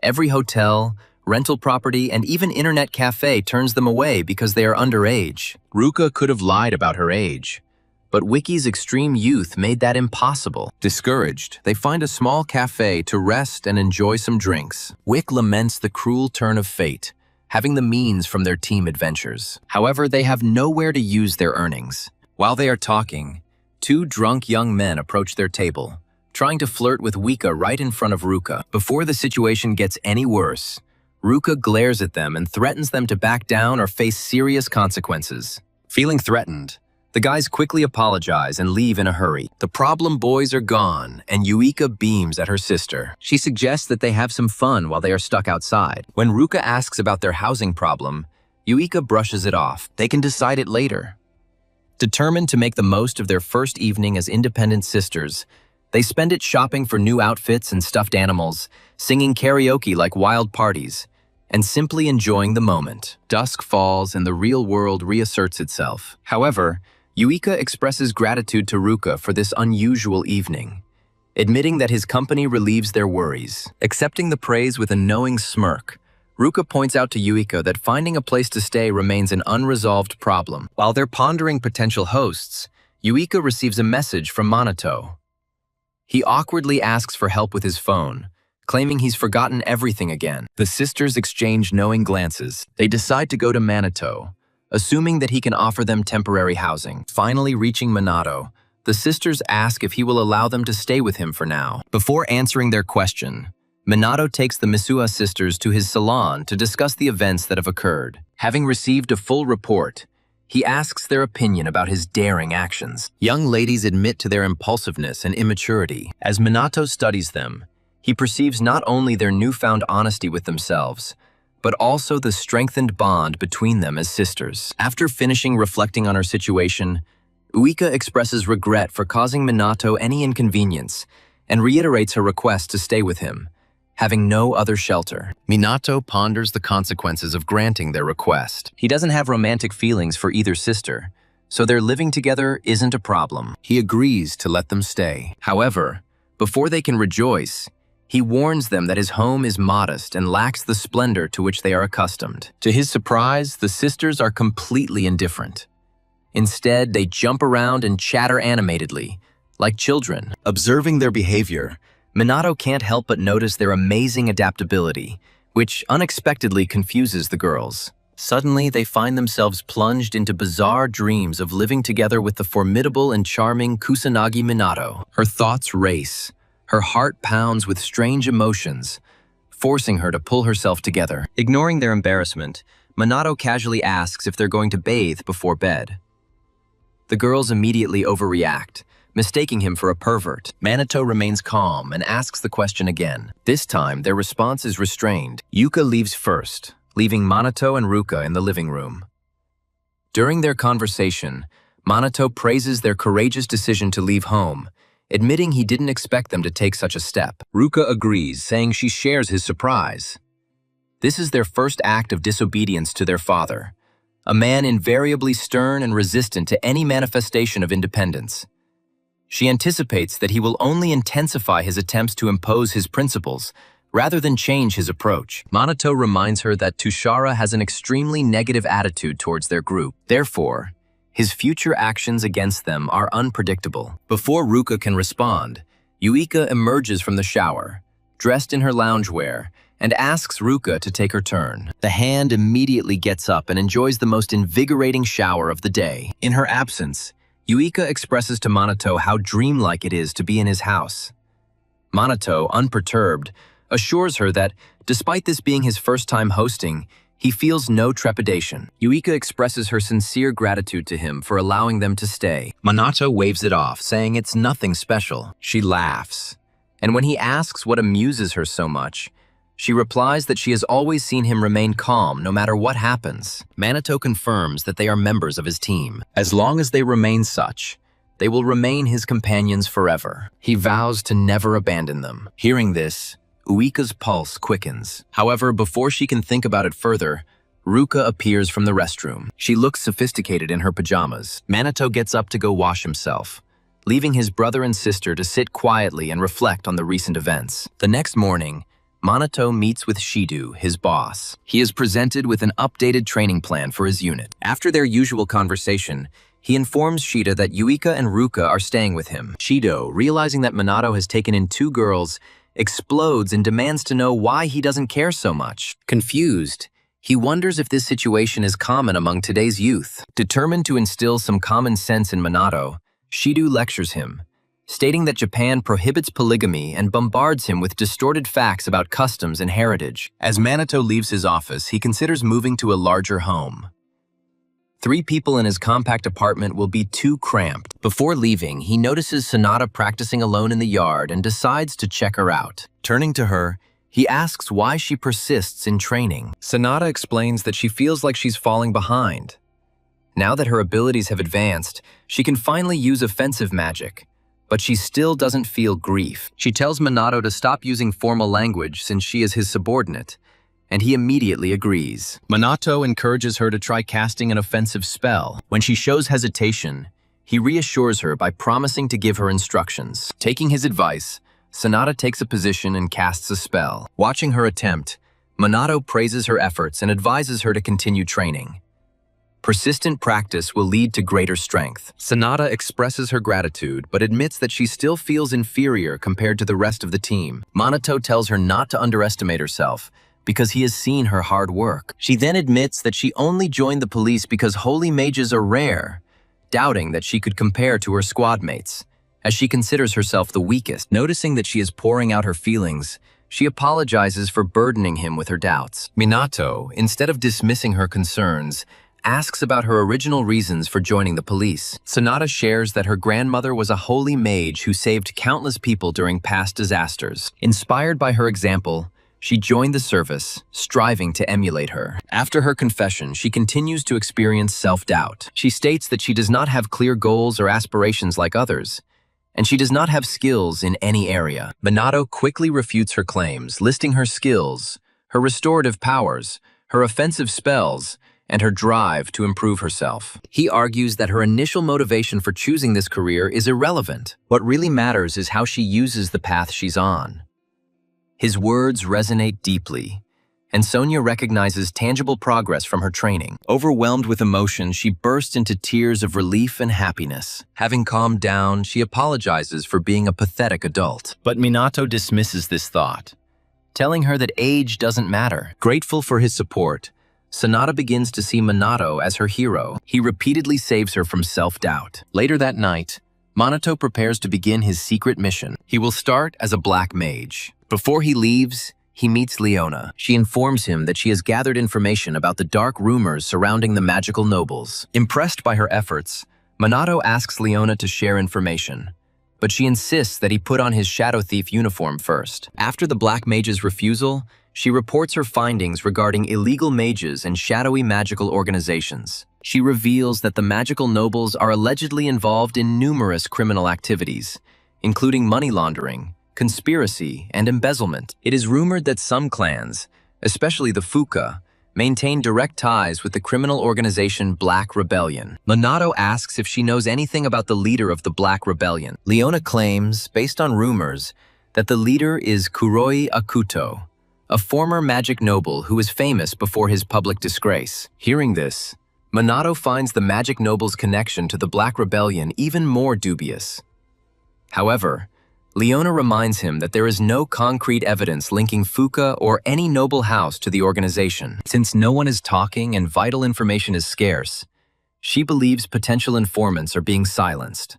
Every hotel, rental property, and even internet cafe turns them away because they are underage. Ruka could have lied about her age, but Wiki's extreme youth made that impossible. Discouraged, they find a small cafe to rest and enjoy some drinks. Wick laments the cruel turn of fate, having the means from their team adventures. However, they have nowhere to use their earnings. While they are talking, two drunk young men approach their table, trying to flirt with Wika right in front of Ruka. Before the situation gets any worse, Ruka glares at them and threatens them to back down or face serious consequences. Feeling threatened, the guys quickly apologize and leave in a hurry. The problem boys are gone, and Yuika beams at her sister. She suggests that they have some fun while they are stuck outside. When Ruka asks about their housing problem, Yuika brushes it off. They can decide it later. Determined to make the most of their first evening as independent sisters, they spend it shopping for new outfits and stuffed animals, singing karaoke like wild parties, and simply enjoying the moment. Dusk falls and the real world reasserts itself. However, Yuika expresses gratitude to Ruka for this unusual evening, admitting that his company relieves their worries. Accepting the praise with a knowing smirk, Ruka points out to Yuika that finding a place to stay remains an unresolved problem. While they're pondering potential hosts, Yuika receives a message from Minato. He awkwardly asks for help with his phone, claiming he's forgotten everything again. The sisters exchange knowing glances. They decide to go to Minato, assuming that he can offer them temporary housing. Finally reaching Minato, the sisters ask if he will allow them to stay with him for now. Before answering their question, Minato takes the Misua sisters to his salon to discuss the events that have occurred. Having received a full report, he asks their opinion about his daring actions. Young ladies admit to their impulsiveness and immaturity. As Minato studies them, he perceives not only their newfound honesty with themselves, but also the strengthened bond between them as sisters. After finishing reflecting on her situation, Uika expresses regret for causing Minato any inconvenience and reiterates her request to stay with him, having no other shelter. Minato ponders the consequences of granting their request. He doesn't have romantic feelings for either sister, so their living together isn't a problem. He agrees to let them stay. However, before they can rejoice, he warns them that his home is modest and lacks the splendor to which they are accustomed. To his surprise, the sisters are completely indifferent. Instead, they jump around and chatter animatedly, like children. Observing their behavior, Minato can't help but notice their amazing adaptability, which unexpectedly confuses the girls. Suddenly, they find themselves plunged into bizarre dreams of living together with the formidable and charming Kusanagi Minato. Her thoughts race. Her heart pounds with strange emotions, forcing her to pull herself together. Ignoring their embarrassment, Minato casually asks if they're going to bathe before bed. The girls immediately overreact, mistaking him for a pervert. Minato remains calm and asks the question again. This time, their response is restrained. Yuka leaves first, leaving Minato and Ruka in the living room. During their conversation, Minato praises their courageous decision to leave home, admitting he didn't expect them to take such a step. Ruka agrees, saying she shares his surprise. This is their first act of disobedience to their father, a man invariably stern and resistant to any manifestation of independence. She anticipates that he will only intensify his attempts to impose his principles, rather than change his approach. Minato reminds her that Tushara has an extremely negative attitude towards their group. Therefore, his future actions against them are unpredictable. Before Ruka can respond, Yuika emerges from the shower, dressed in her loungewear, and asks Ruka to take her turn. The hand immediately gets up and enjoys the most invigorating shower of the day. In her absence, Yuika expresses to Minato how dreamlike it is to be in his house. Minato, unperturbed, assures her that, despite this being his first time hosting, he feels no trepidation. Yuika expresses her sincere gratitude to him for allowing them to stay. Minato waves it off, saying it's nothing special. She laughs, and when he asks what amuses her so much, she replies that she has always seen him remain calm no matter what happens. Minato confirms that they are members of his team. As long as they remain such, they will remain his companions forever. He vows to never abandon them. Hearing this, Uika's pulse quickens. However, before she can think about it further, Ruka appears from the restroom. She looks sophisticated in her pajamas. Minato gets up to go wash himself, leaving his brother and sister to sit quietly and reflect on the recent events. The next morning, Minato meets with Shido, his boss. He is presented with an updated training plan for his unit. After their usual conversation, he informs Shida that Yuika and Ruka are staying with him. Shido, realizing that Minato has taken in 2 girls, explodes and demands to know why he doesn't care so much. Confused, he wonders if this situation is common among today's youth. Determined to instill some common sense in Minato, Shido lectures him, stating that Japan prohibits polygamy and bombards him with distorted facts about customs and heritage. As Minato leaves his office, he considers moving to a larger home. 3 people in his compact apartment will be too cramped. Before leaving, he notices Sonata practicing alone in the yard and decides to check her out. Turning to her, he asks why she persists in training. Sonata explains that she feels like she's falling behind. Now that her abilities have advanced, she can finally use offensive magic, but she still doesn't feel grief. She tells Minato to stop using formal language since she is his subordinate, and he immediately agrees. Minato encourages her to try casting an offensive spell. When she shows hesitation, he reassures her by promising to give her instructions. Taking his advice, Sanada takes a position and casts a spell. Watching her attempt, Minato praises her efforts and advises her to continue training. Persistent practice will lead to greater strength. Sanada expresses her gratitude, but admits that she still feels inferior compared to the rest of the team. Minato tells her not to underestimate herself, because he has seen her hard work. She then admits that she only joined the police because holy mages are rare, doubting that she could compare to her squad mates, as she considers herself the weakest. Noticing that she is pouring out her feelings, she apologizes for burdening him with her doubts. Minato, instead of dismissing her concerns, asks about her original reasons for joining the police. Sanada shares that her grandmother was a holy mage who saved countless people during past disasters. Inspired by her example, she joined the service, striving to emulate her. After her confession, she continues to experience self-doubt. She states that she does not have clear goals or aspirations like others, and she does not have skills in any area. Minato quickly refutes her claims, listing her skills, her restorative powers, her offensive spells, and her drive to improve herself. He argues that her initial motivation for choosing this career is irrelevant. What really matters is how she uses the path she's on. His words resonate deeply, and Sonia recognizes tangible progress from her training. Overwhelmed with emotion, she bursts into tears of relief and happiness. Having calmed down, she apologizes for being a pathetic adult. But Minato dismisses this thought, telling her that age doesn't matter. Grateful for his support, Sanada begins to see Minato as her hero. He repeatedly saves her from self-doubt. Later that night, Minato prepares to begin his secret mission. He will start as a black mage. Before he leaves, he meets Leona. She informs him that she has gathered information about the dark rumors surrounding the magical nobles. Impressed by her efforts, Minato asks Leona to share information, but she insists that he put on his Shadow Thief uniform first. After the Black Mage's refusal, she reports her findings regarding illegal mages and shadowy magical organizations. She reveals that the magical nobles are allegedly involved in numerous criminal activities, including money laundering, conspiracy, and embezzlement. It is rumored that some clans, especially the Fuka, maintain direct ties with the criminal organization Black Rebellion. Minato asks if she knows anything about the leader of the Black Rebellion. Leona claims, based on rumors, that the leader is Kuroi Akuto, a former magic noble who was famous before his public disgrace. Hearing this, Minato finds the magic noble's connection to the Black Rebellion even more dubious. However, Leona reminds him that there is no concrete evidence linking Fuka or any noble house to the organization. Since no one is talking and vital information is scarce, she believes potential informants are being silenced.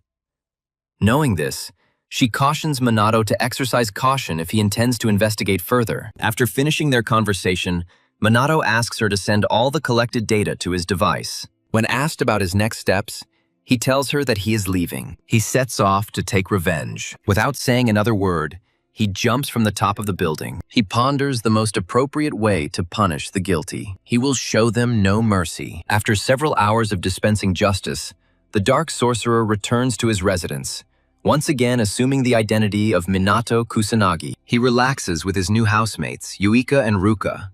Knowing this, she cautions Minato to exercise caution if he intends to investigate further. After finishing their conversation, Minato asks her to send all the collected data to his device. When asked about his next steps, he tells her that he is leaving. He sets off to take revenge. Without saying another word, he jumps from the top of the building. He ponders the most appropriate way to punish the guilty. He will show them no mercy. After several hours of dispensing justice, the Dark Sorcerer returns to his residence, once again assuming the identity of Minato Kusanagi. He relaxes with his new housemates, Yuika and Ruka,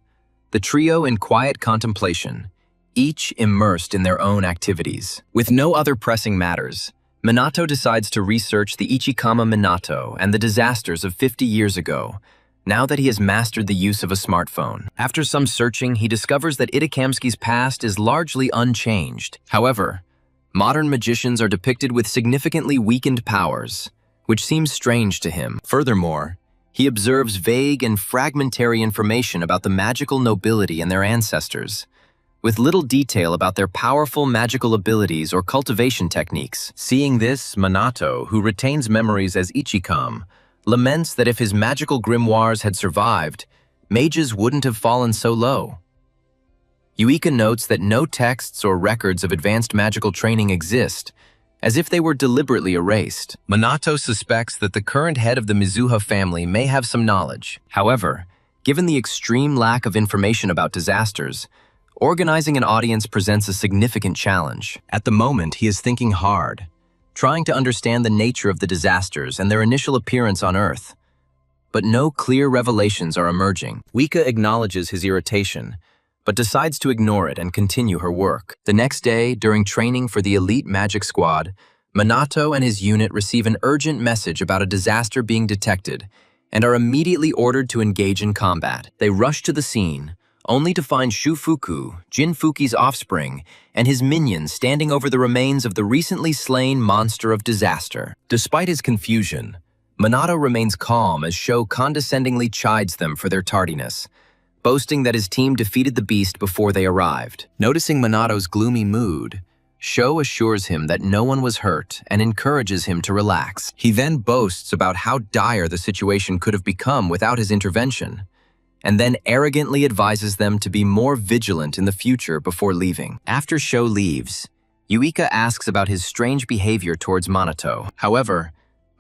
the trio in quiet contemplation, each immersed in their own activities. With no other pressing matters, Minato decides to research the Ichikama Minato and the disasters of 50 years ago, now that he has mastered the use of a smartphone. After some searching, he discovers that Itakamski's past is largely unchanged. However, modern magicians are depicted with significantly weakened powers, which seems strange to him. Furthermore, he observes vague and fragmentary information about the magical nobility and their ancestors, with little detail about their powerful magical abilities or cultivation techniques. Seeing this, Minato, who retains memories as Ichikam, laments that if his magical grimoires had survived, mages wouldn't have fallen so low. Yuika notes that no texts or records of advanced magical training exist, as if they were deliberately erased. Minato suspects that the current head of the Mizuha family may have some knowledge. However, given the extreme lack of information about disasters, organizing an audience presents a significant challenge. At the moment, he is thinking hard, trying to understand the nature of the disasters and their initial appearance on Earth. but no clear revelations are emerging. Wika acknowledges his irritation, but decides to ignore it and continue her work. The next day, during training for the elite magic squad, Minato and his unit receive an urgent message about a disaster being detected and are immediately ordered to engage in combat. They rush to the scene, only to find Shufuku, Jinfuki's offspring, and his minions standing over the remains of the recently slain monster of disaster. Despite his confusion, Minato remains calm as Sho condescendingly chides them for their tardiness, boasting that his team defeated the beast before they arrived. Noticing Minato's gloomy mood, Sho assures him that no one was hurt and encourages him to relax. He then boasts about how dire the situation could have become without his intervention, and then arrogantly advises them to be more vigilant in the future before leaving. After Sho leaves, Yuika asks about his strange behavior towards Minato. However,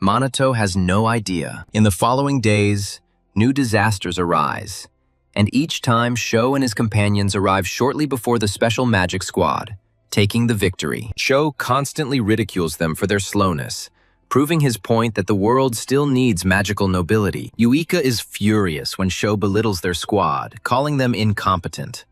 Minato has no idea. In the following days, new disasters arise, and each time Sho and his companions arrive shortly before the special magic squad, taking the victory. Sho constantly ridicules them for their slowness, proving his point that the world still needs magical nobility. Yuika is furious when Sho belittles their squad, calling them incompetent.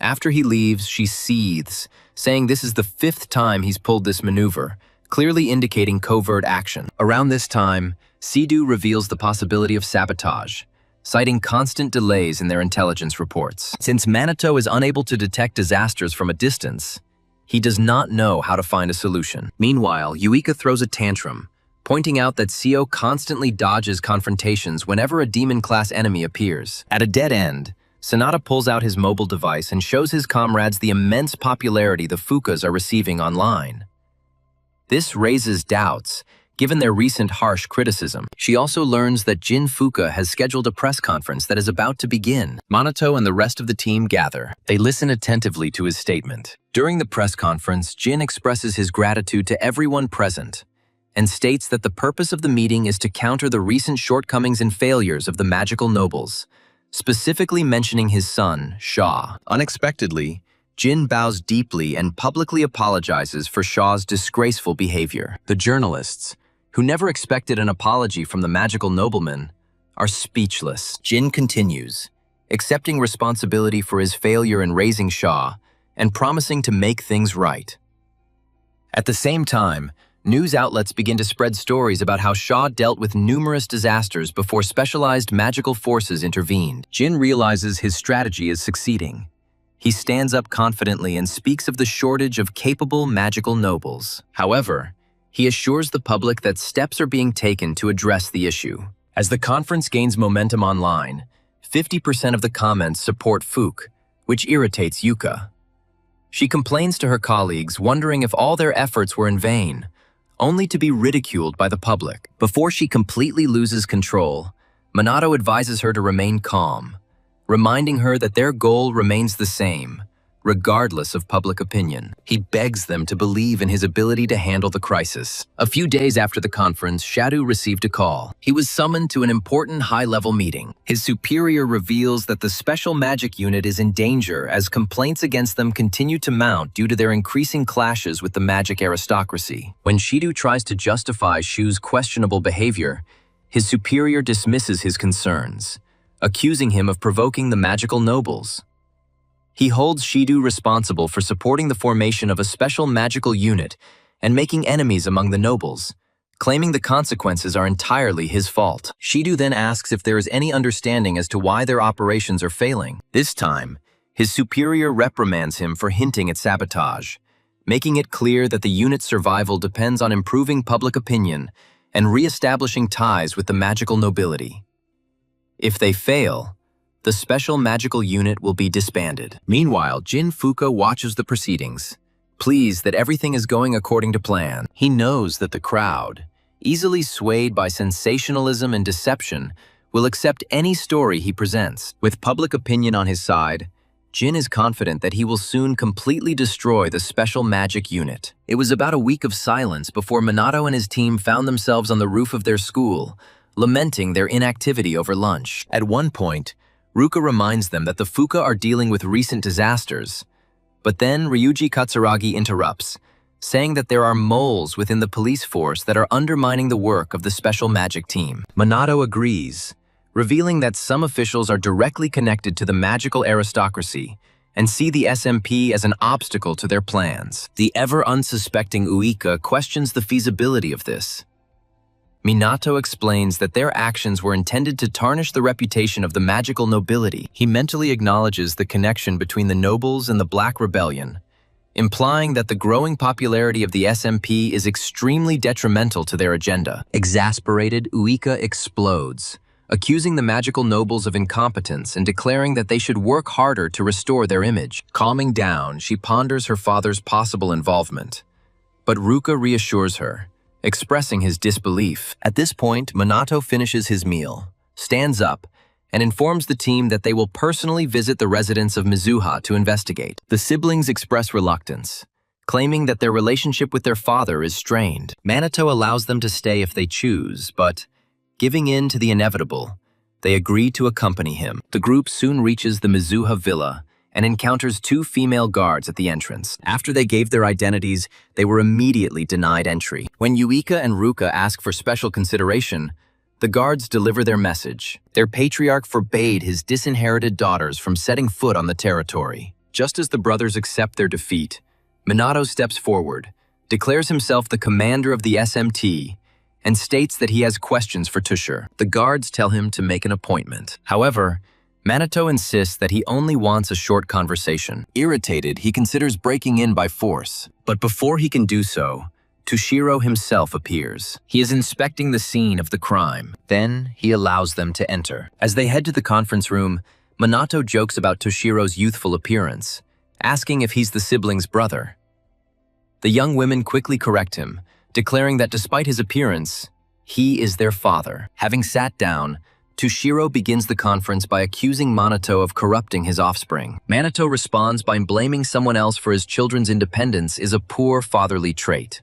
After he leaves, she seethes, saying this is the 5th time he's pulled this maneuver, clearly indicating covert action. Around this time, Sidu reveals the possibility of sabotage, citing constant delays in their intelligence reports. Since Minato is unable to detect disasters from a distance, he does not know how to find a solution. Meanwhile, Yuika throws a tantrum, pointing out that Seo constantly dodges confrontations whenever a demon-class enemy appears. At a dead end, Sanada pulls out his mobile device and shows his comrades the immense popularity the Fukas are receiving online. This raises doubts, given their recent harsh criticism. She also learns that Jin Fuka has scheduled a press conference that is about to begin. Minato and the rest of the team gather. They listen attentively to his statement. During the press conference, Jin expresses his gratitude to everyone present and states that the purpose of the meeting is to counter the recent shortcomings and failures of the magical nobles, specifically mentioning his son, Shaw. Unexpectedly, Jin bows deeply and publicly apologizes for Shaw's disgraceful behavior. The journalists, who never expected an apology from the magical nobleman, are speechless. Jin continues, accepting responsibility for his failure in raising Shaw and promising to make things right. At the same time, news outlets begin to spread stories about how Shaw dealt with numerous disasters before specialized magical forces intervened. Jin realizes his strategy is succeeding. He stands up confidently and speaks of the shortage of capable magical nobles. However, he assures the public that steps are being taken to address the issue. As the conference gains momentum online, 50% of the comments support Fook, which irritates Yuka. She complains to her colleagues, wondering if all their efforts were in vain, only to be ridiculed by the public. Before she completely loses control, Minato advises her to remain calm, reminding her that their goal remains the same, regardless of public opinion. He begs them to believe in his ability to handle the crisis. A few days after the conference, Shadow received a call. He was summoned to an important high-level meeting. His superior reveals that the special magic unit is in danger as complaints against them continue to mount due to their increasing clashes with the magic aristocracy. When Shidu tries to justify Shu's questionable behavior, his superior dismisses his concerns, accusing him of provoking the magical nobles. He holds Shidu responsible for supporting the formation of a special magical unit and making enemies among the nobles, claiming the consequences are entirely his fault. Shidu then asks if there is any understanding as to why their operations are failing. This time, his superior reprimands him for hinting at sabotage, making it clear that the unit's survival depends on improving public opinion and re-establishing ties with the magical nobility. If they fail, the special magical unit will be disbanded. Meanwhile, Jin Fuka watches the proceedings, pleased that everything is going according to plan. He knows that the crowd, easily swayed by sensationalism and deception, will accept any story he presents. With public opinion on his side, Jin is confident that he will soon completely destroy the special magic unit. It was about a week of silence before Minato and his team found themselves on the roof of their school, lamenting their inactivity over lunch. At one point, Ruka reminds them that the Fuka are dealing with recent disasters, but then Ryuji Katsuragi interrupts, saying that there are moles within the police force that are undermining the work of the special magic team. Minato agrees, revealing that some officials are directly connected to the magical aristocracy and see the SMP as an obstacle to their plans. The ever-unsuspecting Uika questions the feasibility of this. Minato explains that their actions were intended to tarnish the reputation of the magical nobility. He mentally acknowledges the connection between the nobles and the Black Rebellion, implying that the growing popularity of the SMP is extremely detrimental to their agenda. Exasperated, Uika explodes, accusing the magical nobles of incompetence and declaring that they should work harder to restore their image. Calming down, she ponders her father's possible involvement. But Ruka reassures her, expressing his disbelief. At this point, Minato finishes his meal, stands up, and informs the team that they will personally visit the residence of Mizuha to investigate. The siblings express reluctance, claiming that their relationship with their father is strained. Minato allows them to stay if they choose, but, giving in to the inevitable, they agree to accompany him. The group soon reaches the Mizuha villa and encounters two female guards at the entrance. After they gave their identities, they were immediately denied entry. When Yuika and Ruka ask for special consideration, the guards deliver their message. Their patriarch forbade his disinherited daughters from setting foot on the territory. Just as the brothers accept their defeat, Minato steps forward, declares himself the commander of the SMT, and states that he has questions for Tushar. The guards tell him to make an appointment. However, Minato insists that he only wants a short conversation. Irritated, he considers breaking in by force. But before he can do so, Tushiro himself appears. He is inspecting the scene of the crime. Then, he allows them to enter. As they head to the conference room, Minato jokes about Toshiro's youthful appearance, asking if he's the sibling's brother. The young women quickly correct him, declaring that despite his appearance, he is their father. Having sat down, Tushiro begins the conference by accusing Minato of corrupting his offspring. Minato responds by blaming someone else for his children's independence is a poor fatherly trait.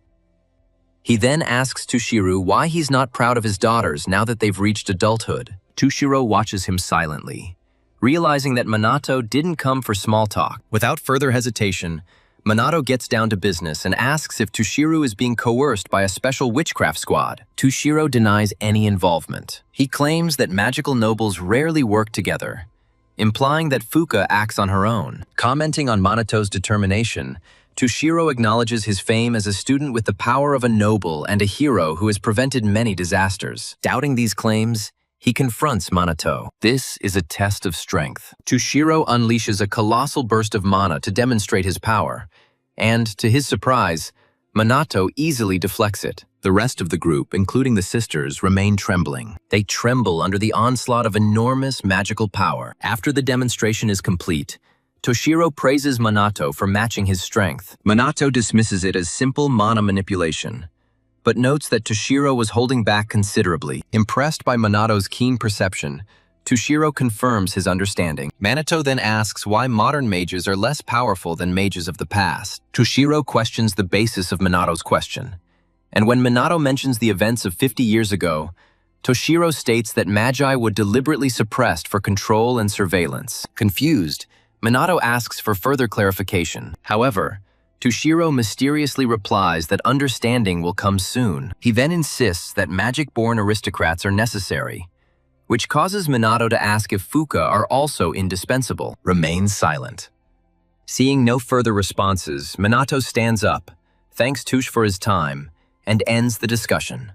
He then asks Tushiro why he's not proud of his daughters now that they've reached adulthood. Tushiro watches him silently, realizing that Minato didn't come for small talk. Without further hesitation, Minato gets down to business and asks if Tushiro is being coerced by a special witchcraft squad. Tushiro denies any involvement. He claims that magical nobles rarely work together, implying that Fuka acts on her own. Commenting on Minato's determination, Tushiro acknowledges his fame as a student with the power of a noble and a hero who has prevented many disasters. Doubting these claims, he confronts Minato. This is a test of strength. Tushiro unleashes a colossal burst of mana to demonstrate his power, and, to his surprise, Minato easily deflects it. The rest of the group, including the sisters, remain trembling. They tremble under the onslaught of enormous magical power. After the demonstration is complete, Toshiro praises Minato for matching his strength. Minato dismisses it as simple mana manipulation, but notes that Toshiro was holding back considerably. Impressed by Minato's keen perception, Toshiro confirms his understanding. Minato then asks why modern mages are less powerful than mages of the past. Toshiro questions the basis of Minato's question, and when Minato mentions the events of 50 years ago, Toshiro states that magi were deliberately suppressed for control and surveillance. Confused, Minato asks for further clarification. However, Toshiro mysteriously replies that understanding will come soon. He then insists that magic-born aristocrats are necessary, which causes Minato to ask if Fuka are also indispensable. Remains silent. Seeing no further responses, Minato stands up, thanks Tush for his time, and ends the discussion.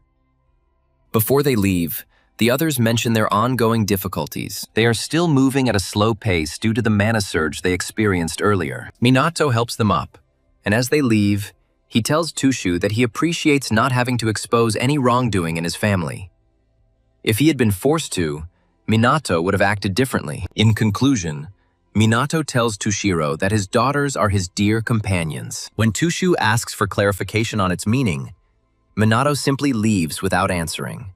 Before they leave, the others mention their ongoing difficulties. They are still moving at a slow pace due to the mana surge they experienced earlier. Minato helps them up, and as they leave, he tells Tushu that he appreciates not having to expose any wrongdoing in his family. If he had been forced to, Minato would have acted differently. In conclusion, Minato tells Tushiro that his daughters are his dear companions. When Tushu asks for clarification on its meaning, Minato simply leaves without answering.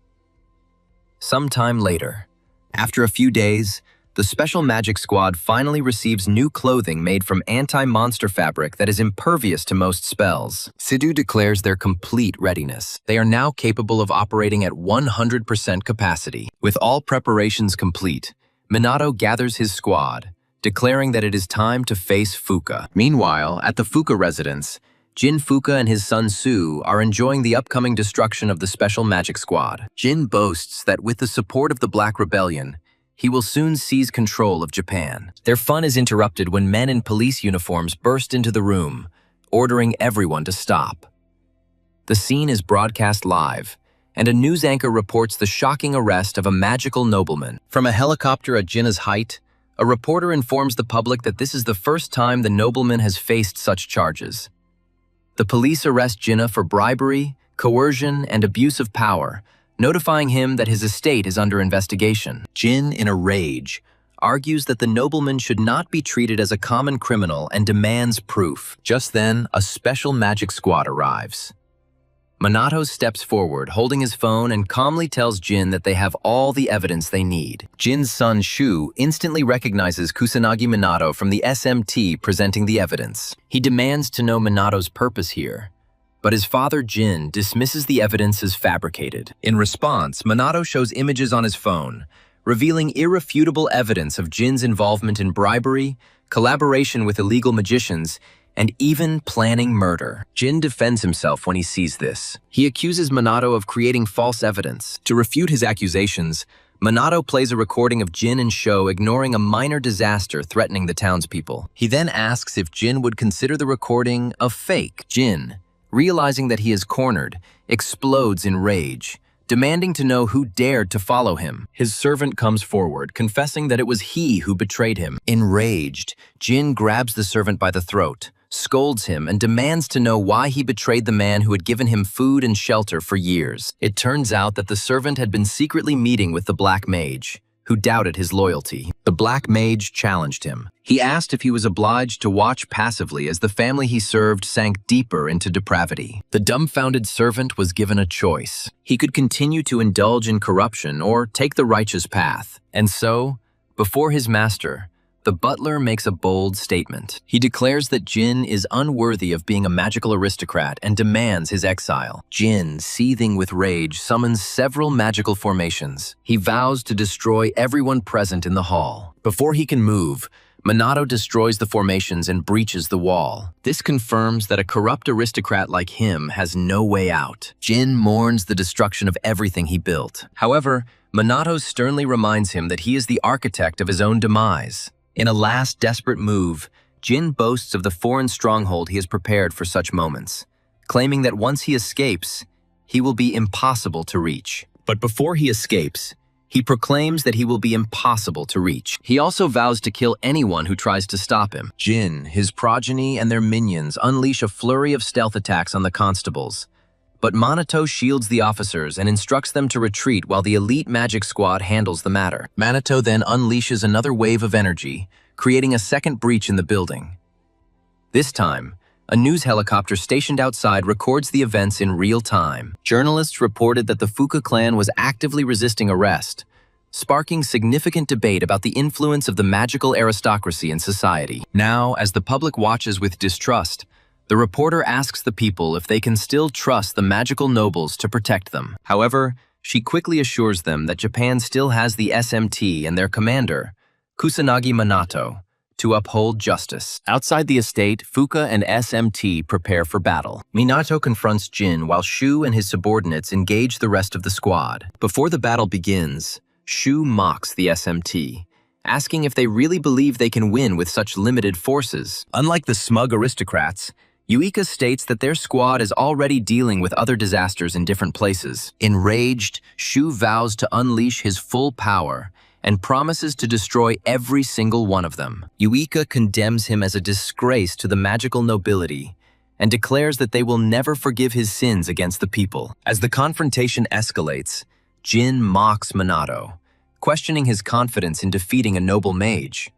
Sometime later, after a few days, the Special Magic Squad finally receives new clothing made from anti-monster fabric that is impervious to most spells. Sidhu declares their complete readiness. They are now capable of operating at 100% capacity. With all preparations complete, Minato gathers his squad, declaring that it is time to face Fuka. Meanwhile, at the Fuka residence, Jin Fuka and his son Su are enjoying the upcoming destruction of the Special Magic Squad. Jin boasts that with the support of the Black Rebellion, he will soon seize control of Japan. Their fun is interrupted when men in police uniforms burst into the room, ordering everyone to stop. The scene is broadcast live, and a news anchor reports the shocking arrest of a magical nobleman. From a helicopter at Jinna's height, a reporter informs the public that this is the first time the nobleman has faced such charges. The police arrest Jinna for bribery, coercion, and abuse of power, notifying him that his estate is under investigation. Jin, in a rage, argues that the nobleman should not be treated as a common criminal and demands proof. Just then, a special magic squad arrives. Minato steps forward, holding his phone, and calmly tells Jin that they have all the evidence they need. Jin's son Shu instantly recognizes Kusanagi Minato from the SMT presenting the evidence. He demands to know Minato's purpose here, but his father Jin dismisses the evidence as fabricated. In response, Minato shows images on his phone, revealing irrefutable evidence of Jin's involvement in bribery, collaboration with illegal magicians, and even planning murder. Jin defends himself when he sees this. He accuses Minato of creating false evidence. To refute his accusations, Minato plays a recording of Jin and Sho ignoring a minor disaster threatening the townspeople. He then asks if Jin would consider the recording a fake. Jin, realizing that he is cornered, explodes in rage, demanding to know who dared to follow him. His servant comes forward, confessing that it was he who betrayed him. Enraged, Jin grabs the servant by the throat, scolds him, and demands to know why he betrayed the man who had given him food and shelter for years. It turns out that the servant had been secretly meeting with the Black Mage, who doubted his loyalty. The Black Mage challenged him. He asked if he was obliged to watch passively as the family he served sank deeper into depravity. The dumbfounded servant was given a choice. He could continue to indulge in corruption or take the righteous path. And so, before his master, the butler makes a bold statement. He declares that Jin is unworthy of being a magical aristocrat and demands his exile. Jin, seething with rage, summons several magical formations. He vows to destroy everyone present in the hall. Before he can move, Minato destroys the formations and breaches the wall. This confirms that a corrupt aristocrat like him has no way out. Jin mourns the destruction of everything he built. However, Minato sternly reminds him that he is the architect of his own demise. In a last desperate move, Jin boasts of the foreign stronghold he has prepared for such moments, claiming that once he escapes, he will be impossible to reach. But before he escapes, he proclaims that he will be impossible to reach. He also vows to kill anyone who tries to stop him. Jin, his progeny, and their minions unleash a flurry of stealth attacks on the constables. But Minato shields the officers and instructs them to retreat while the elite magic squad handles the matter. Minato then unleashes another wave of energy, creating a second breach in the building. This time, a news helicopter stationed outside records the events in real time. Journalists reported that the Fuka clan was actively resisting arrest, sparking significant debate about the influence of the magical aristocracy in society. Now, as the public watches with distrust, the reporter asks the people if they can still trust the magical nobles to protect them. However, she quickly assures them that Japan still has the SMT and their commander, Kusanagi Minato, to uphold justice. Outside the estate, Fuka and SMT prepare for battle. Minato confronts Jin while Shu and his subordinates engage the rest of the squad. Before the battle begins, Shu mocks the SMT, asking if they really believe they can win with such limited forces. Unlike the smug aristocrats, Yuika states that their squad is already dealing with other disasters in different places. Enraged, Shu vows to unleash his full power and promises to destroy every single one of them. Yuika condemns him as a disgrace to the magical nobility and declares that they will never forgive his sins against the people. As the confrontation escalates, Jin mocks Minato, questioning his confidence in defeating a noble mage.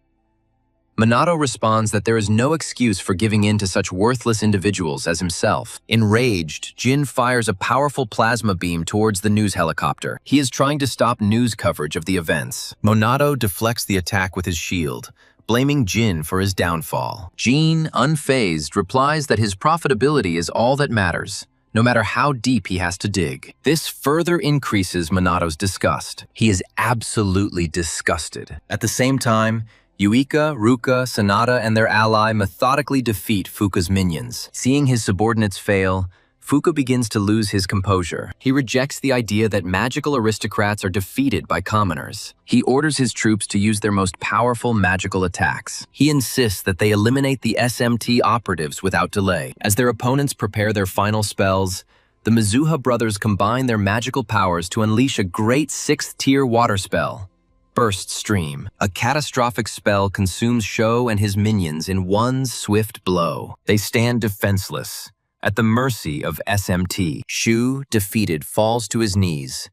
Minato responds that there is no excuse for giving in to such worthless individuals as himself. Enraged, Jin fires a powerful plasma beam towards the news helicopter. He is trying to stop news coverage of the events. Minato deflects the attack with his shield, blaming Jin for his downfall. Jin, unfazed, replies that his profitability is all that matters, no matter how deep he has to dig. This further increases Minato's disgust. He is absolutely disgusted. At the same time, Yuika, Ruka, Sanada, and their ally methodically defeat Fuka's minions. Seeing his subordinates fail, Fuka begins to lose his composure. He rejects the idea that magical aristocrats are defeated by commoners. He orders his troops to use their most powerful magical attacks. He insists that they eliminate the SMT operatives without delay. As their opponents prepare their final spells, the Mizuha brothers combine their magical powers to unleash a great 6th-tier water spell. Burst Stream. A catastrophic spell consumes Sho and his minions in one swift blow. They stand defenseless, at the mercy of SMT. Shu, defeated, falls to his knees.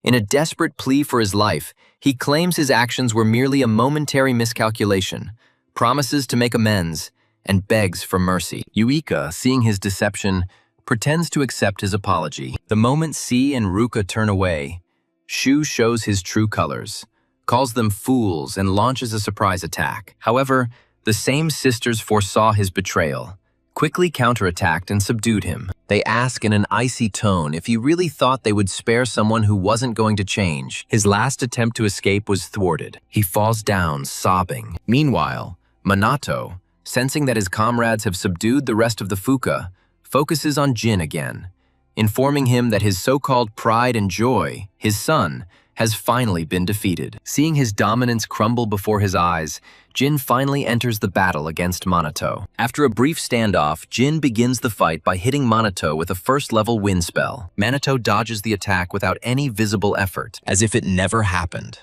In a desperate plea for his life, he claims his actions were merely a momentary miscalculation, promises to make amends, and begs for mercy. Yuika, seeing his deception, pretends to accept his apology. The moment C and Ruka turn away, Shu shows his true colors, calls them fools, and launches a surprise attack. However, the same sisters foresaw his betrayal, quickly counterattacked and subdued him. They ask in an icy tone if he really thought they would spare someone who wasn't going to change. His last attempt to escape was thwarted. He falls down, sobbing. Meanwhile, Minato, sensing that his comrades have subdued the rest of the Fuka, focuses on Jin again, informing him that his so-called pride and joy, his son, has finally been defeated. Seeing his dominance crumble before his eyes, Jin finally enters the battle against Minato. After a brief standoff, Jin begins the fight by hitting Minato with a first-level wind spell. Minato dodges the attack without any visible effort, as if it never happened.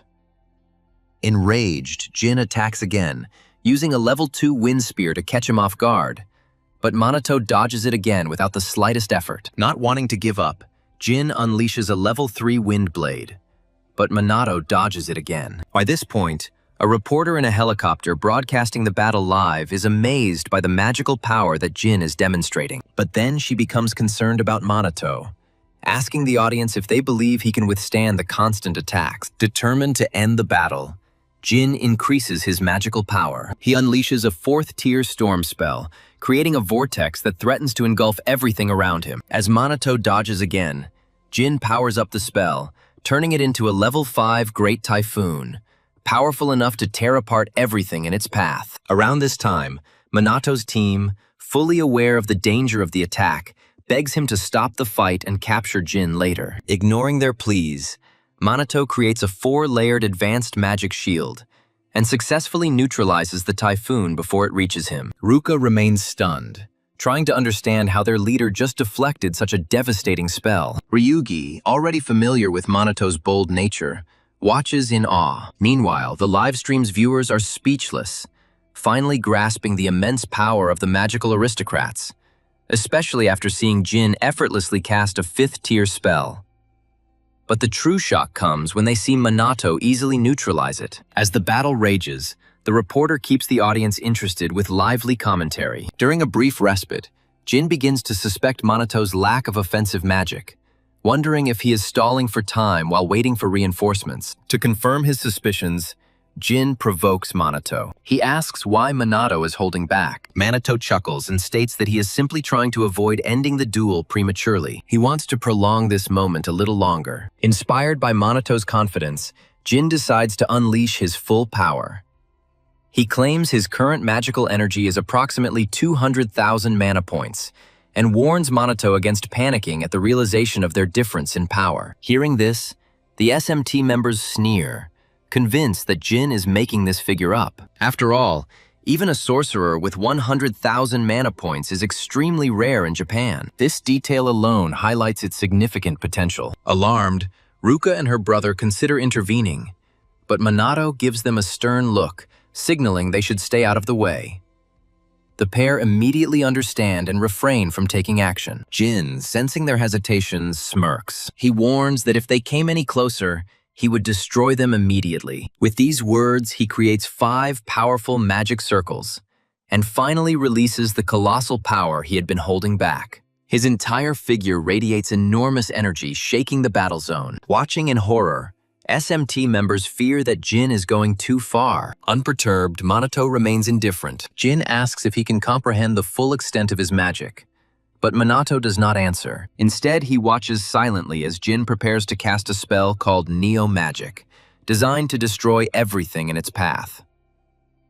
Enraged, Jin attacks again, using a level 2 wind spear to catch him off guard. But Minato dodges it again without the slightest effort. Not wanting to give up, Jin unleashes a level 3 wind blade. But Minato dodges it again. By this point, a reporter in a helicopter broadcasting the battle live is amazed by the magical power that Jin is demonstrating. But then she becomes concerned about Minato, asking the audience if they believe he can withstand the constant attacks. Determined to end the battle, Jin increases his magical power. He unleashes a 4th-tier storm spell, creating a vortex that threatens to engulf everything around him. As Minato dodges again, Jin powers up the spell, turning it into a level 5 Great Typhoon, powerful enough to tear apart everything in its path. Around this time, Minato's team, fully aware of the danger of the attack, begs him to stop the fight and capture Jin later. Ignoring their pleas, Minato creates a 4-layered advanced magic shield and successfully neutralizes the typhoon before it reaches him. Ruka remains stunned, trying to understand how their leader just deflected such a devastating spell. Ryugi, already familiar with Minato's bold nature, watches in awe. Meanwhile, the livestream's viewers are speechless, finally grasping the immense power of the magical aristocrats, especially after seeing Jin effortlessly cast a 5th-tier spell. But the true shock comes when they see Minato easily neutralize it. As the battle rages, the reporter keeps the audience interested with lively commentary. During a brief respite, Jin begins to suspect Minato's lack of offensive magic, wondering if he is stalling for time while waiting for reinforcements. To confirm his suspicions, Jin provokes Minato. He asks why Minato is holding back. Minato chuckles and states that he is simply trying to avoid ending the duel prematurely. He wants to prolong this moment a little longer. Inspired by Minato's confidence, Jin decides to unleash his full power. He claims his current magical energy is approximately 200,000 mana points, and warns Minato against panicking at the realization of their difference in power. Hearing this, the SMT members sneer, convinced that Jin is making this figure up. After all, even a sorcerer with 100,000 mana points is extremely rare in Japan. This detail alone highlights its significant potential. Alarmed, Ruka and her brother consider intervening, but Minato gives them a stern look, signaling they should stay out of the way. The pair immediately understand and refrain from taking action. Jin, sensing their hesitations, smirks. He warns that if they came any closer, he would destroy them immediately. With these words, he creates 5 powerful magic circles, and finally releases the colossal power he had been holding back. His entire figure radiates enormous energy, shaking the battle zone. Watching in horror, SMT members fear that Jin is going too far. Unperturbed, Minato remains indifferent. Jin asks if he can comprehend the full extent of his magic, but Minato does not answer. Instead, he watches silently as Jin prepares to cast a spell called Neo Magic, designed to destroy everything in its path.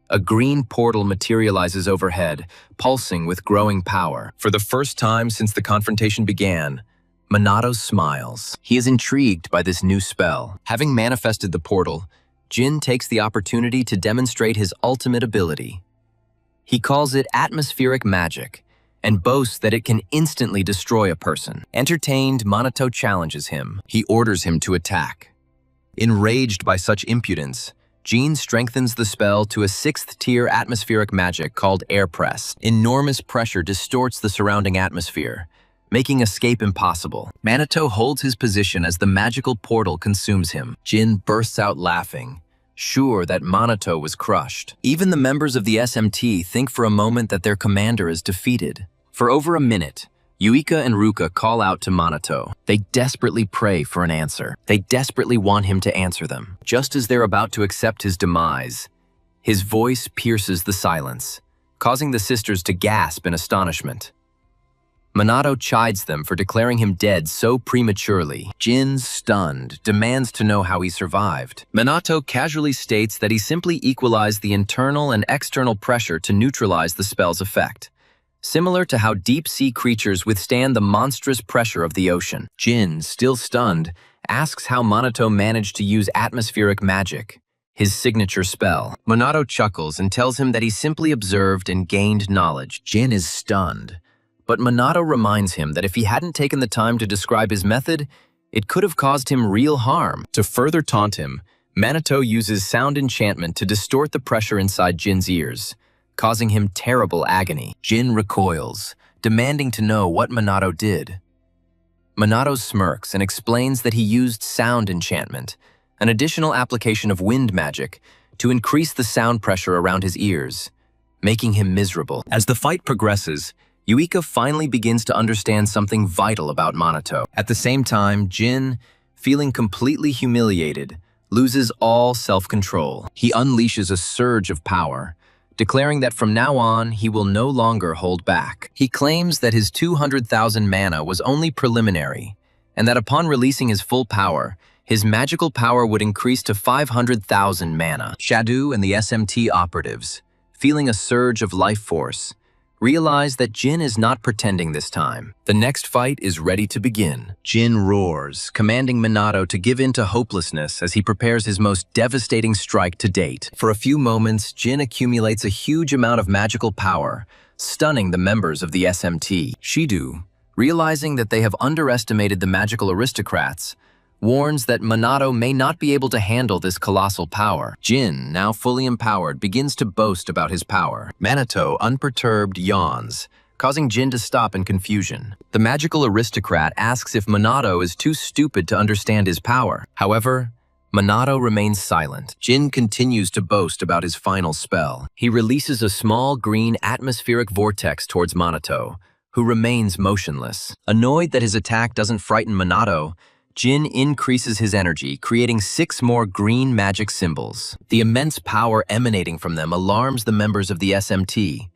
A green portal materializes overhead, pulsing with growing power. For the first time since the confrontation began, Minato smiles. He is intrigued by this new spell. Having manifested the portal, Jin takes the opportunity to demonstrate his ultimate ability. He calls it atmospheric magic and boasts that it can instantly destroy a person. Entertained, Minato challenges him. He orders him to attack. Enraged by such impudence, Jin strengthens the spell to a 6th-tier atmospheric magic called air press. Enormous pressure distorts the surrounding atmosphere, making escape impossible. Minato holds his position as the magical portal consumes him. Jin bursts out laughing, sure that Minato was crushed. Even the members of the SMT think for a moment that their commander is defeated. For over a minute, Yuika and Ruka call out to Minato. They desperately pray for an answer. They desperately want him to answer them. Just as they're about to accept his demise, his voice pierces the silence, causing the sisters to gasp in astonishment. Minato chides them for declaring him dead so prematurely. Jin, stunned, demands to know how he survived. Minato casually states that he simply equalized the internal and external pressure to neutralize the spell's effect, similar to how deep-sea creatures withstand the monstrous pressure of the ocean. Jin, still stunned, asks how Minato managed to use atmospheric magic, his signature spell. Minato chuckles and tells him that he simply observed and gained knowledge. Jin is stunned, but Minato reminds him that if he hadn't taken the time to describe his method, it could have caused him real harm. To further taunt him, Minato uses sound enchantment to distort the pressure inside Jin's ears, causing him terrible agony. Jin recoils, demanding to know what Minato did. Minato smirks and explains that he used sound enchantment, an additional application of wind magic, to increase the sound pressure around his ears, making him miserable. As the fight progresses, Yuika finally begins to understand something vital about Minato. At the same time, Jin, feeling completely humiliated, loses all self-control. He unleashes a surge of power, declaring that from now on, he will no longer hold back. He claims that his 200,000 mana was only preliminary, and that upon releasing his full power, his magical power would increase to 500,000 mana. Shadu and the SMT operatives, feeling a surge of life force, realize that Jin is not pretending this time. The next fight is ready to begin. Jin roars, commanding Minato to give in to hopelessness as he prepares his most devastating strike to date. For a few moments, Jin accumulates a huge amount of magical power, stunning the members of the SMT. Shidu, realizing that they have underestimated the magical aristocrats, warns that Minato may not be able to handle this colossal power. Jin, now fully empowered, begins to boast about his power. Minato, unperturbed, yawns, causing Jin to stop in confusion. The magical aristocrat asks if Minato is too stupid to understand his power. However, Minato remains silent. Jin continues to boast about his final spell. He releases a small green atmospheric vortex towards Minato, who remains motionless. Annoyed that his attack doesn't frighten Minato, Jin increases his energy, creating 6 more green magic symbols. The immense power emanating from them alarms the members of the SMT,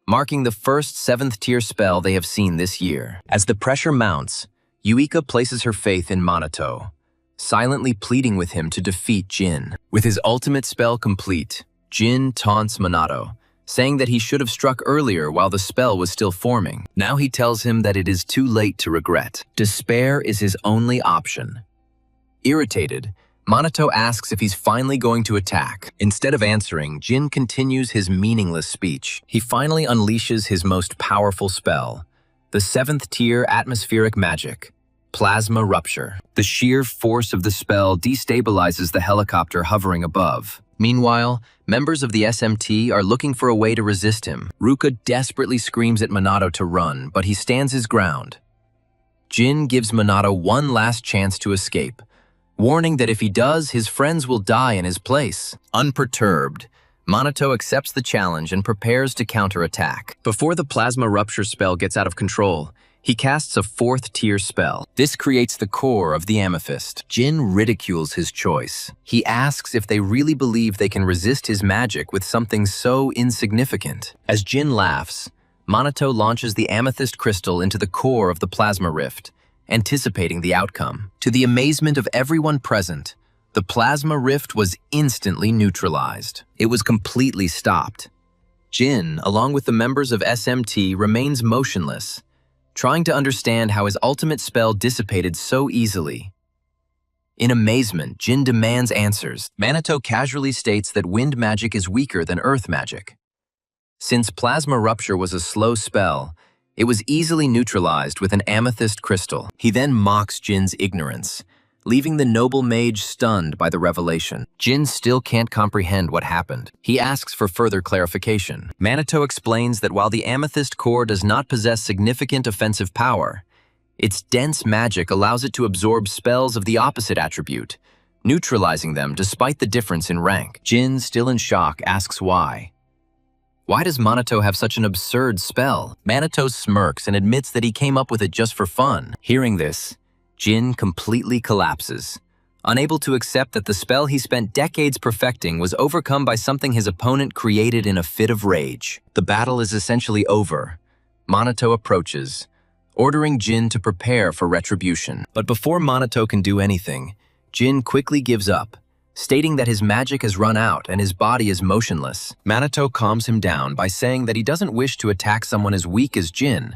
marking the first 7th-tier spell they have seen this year. As the pressure mounts, Yuika places her faith in Minato, silently pleading with him to defeat Jin. With his ultimate spell complete, Jin taunts Minato, saying that he should have struck earlier while the spell was still forming. Now he tells him that it is too late to regret. Despair is his only option. Irritated, Minato asks if he's finally going to attack. Instead of answering, Jin continues his meaningless speech. He finally unleashes his most powerful spell, the 7th-tier atmospheric magic, Plasma Rupture. The sheer force of the spell destabilizes the helicopter hovering above. Meanwhile, members of the SMT are looking for a way to resist him. Ruka desperately screams at Minato to run, but he stands his ground. Jin gives Minato one last chance to escape, warning that if he does, his friends will die in his place. Unperturbed, Minato accepts the challenge and prepares to counterattack. Before the Plasma Rupture spell gets out of control, he casts a 4th-tier spell. This creates the core of the amethyst. Jin ridicules his choice. He asks if they really believe they can resist his magic with something so insignificant. As Jin laughs, Minato launches the amethyst crystal into the core of the plasma rift, anticipating the outcome. To the amazement of everyone present, The plasma rift was instantly neutralized. It was completely stopped. Jin, along with the members of SMT, remains motionless, trying to understand how his ultimate spell dissipated so easily. In amazement, Jin demands answers. Minato casually states that wind magic is weaker than earth magic. Since plasma rupture was a slow spell, it was easily neutralized with an amethyst crystal. He then mocks Jin's ignorance, leaving the noble mage stunned by the revelation. Jin still can't comprehend what happened. He asks for further clarification. Minato explains that while the amethyst core does not possess significant offensive power, its dense magic allows it to absorb spells of the opposite attribute, neutralizing them despite the difference in rank. Jin, still in shock, asks why. Why does Minato have such an absurd spell? Minato smirks and admits that he came up with it just for fun. Hearing this, Jin completely collapses, unable to accept that the spell he spent decades perfecting was overcome by something his opponent created in a fit of rage. The battle is essentially over. Minato approaches, ordering Jin to prepare for retribution. But before Minato can do anything, Jin quickly gives up, stating that his magic has run out and his body is motionless. Minato calms him down by saying that he doesn't wish to attack someone as weak as Jin,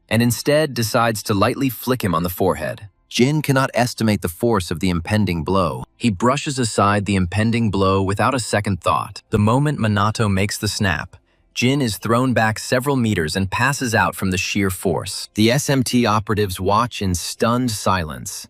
and instead decides to lightly flick him on the forehead. Jin cannot estimate the force of the impending blow. He brushes aside the impending blow without a second thought. The moment Minato makes the snap, Jin is thrown back several meters and passes out from the sheer force. The SMT operatives watch in stunned silence,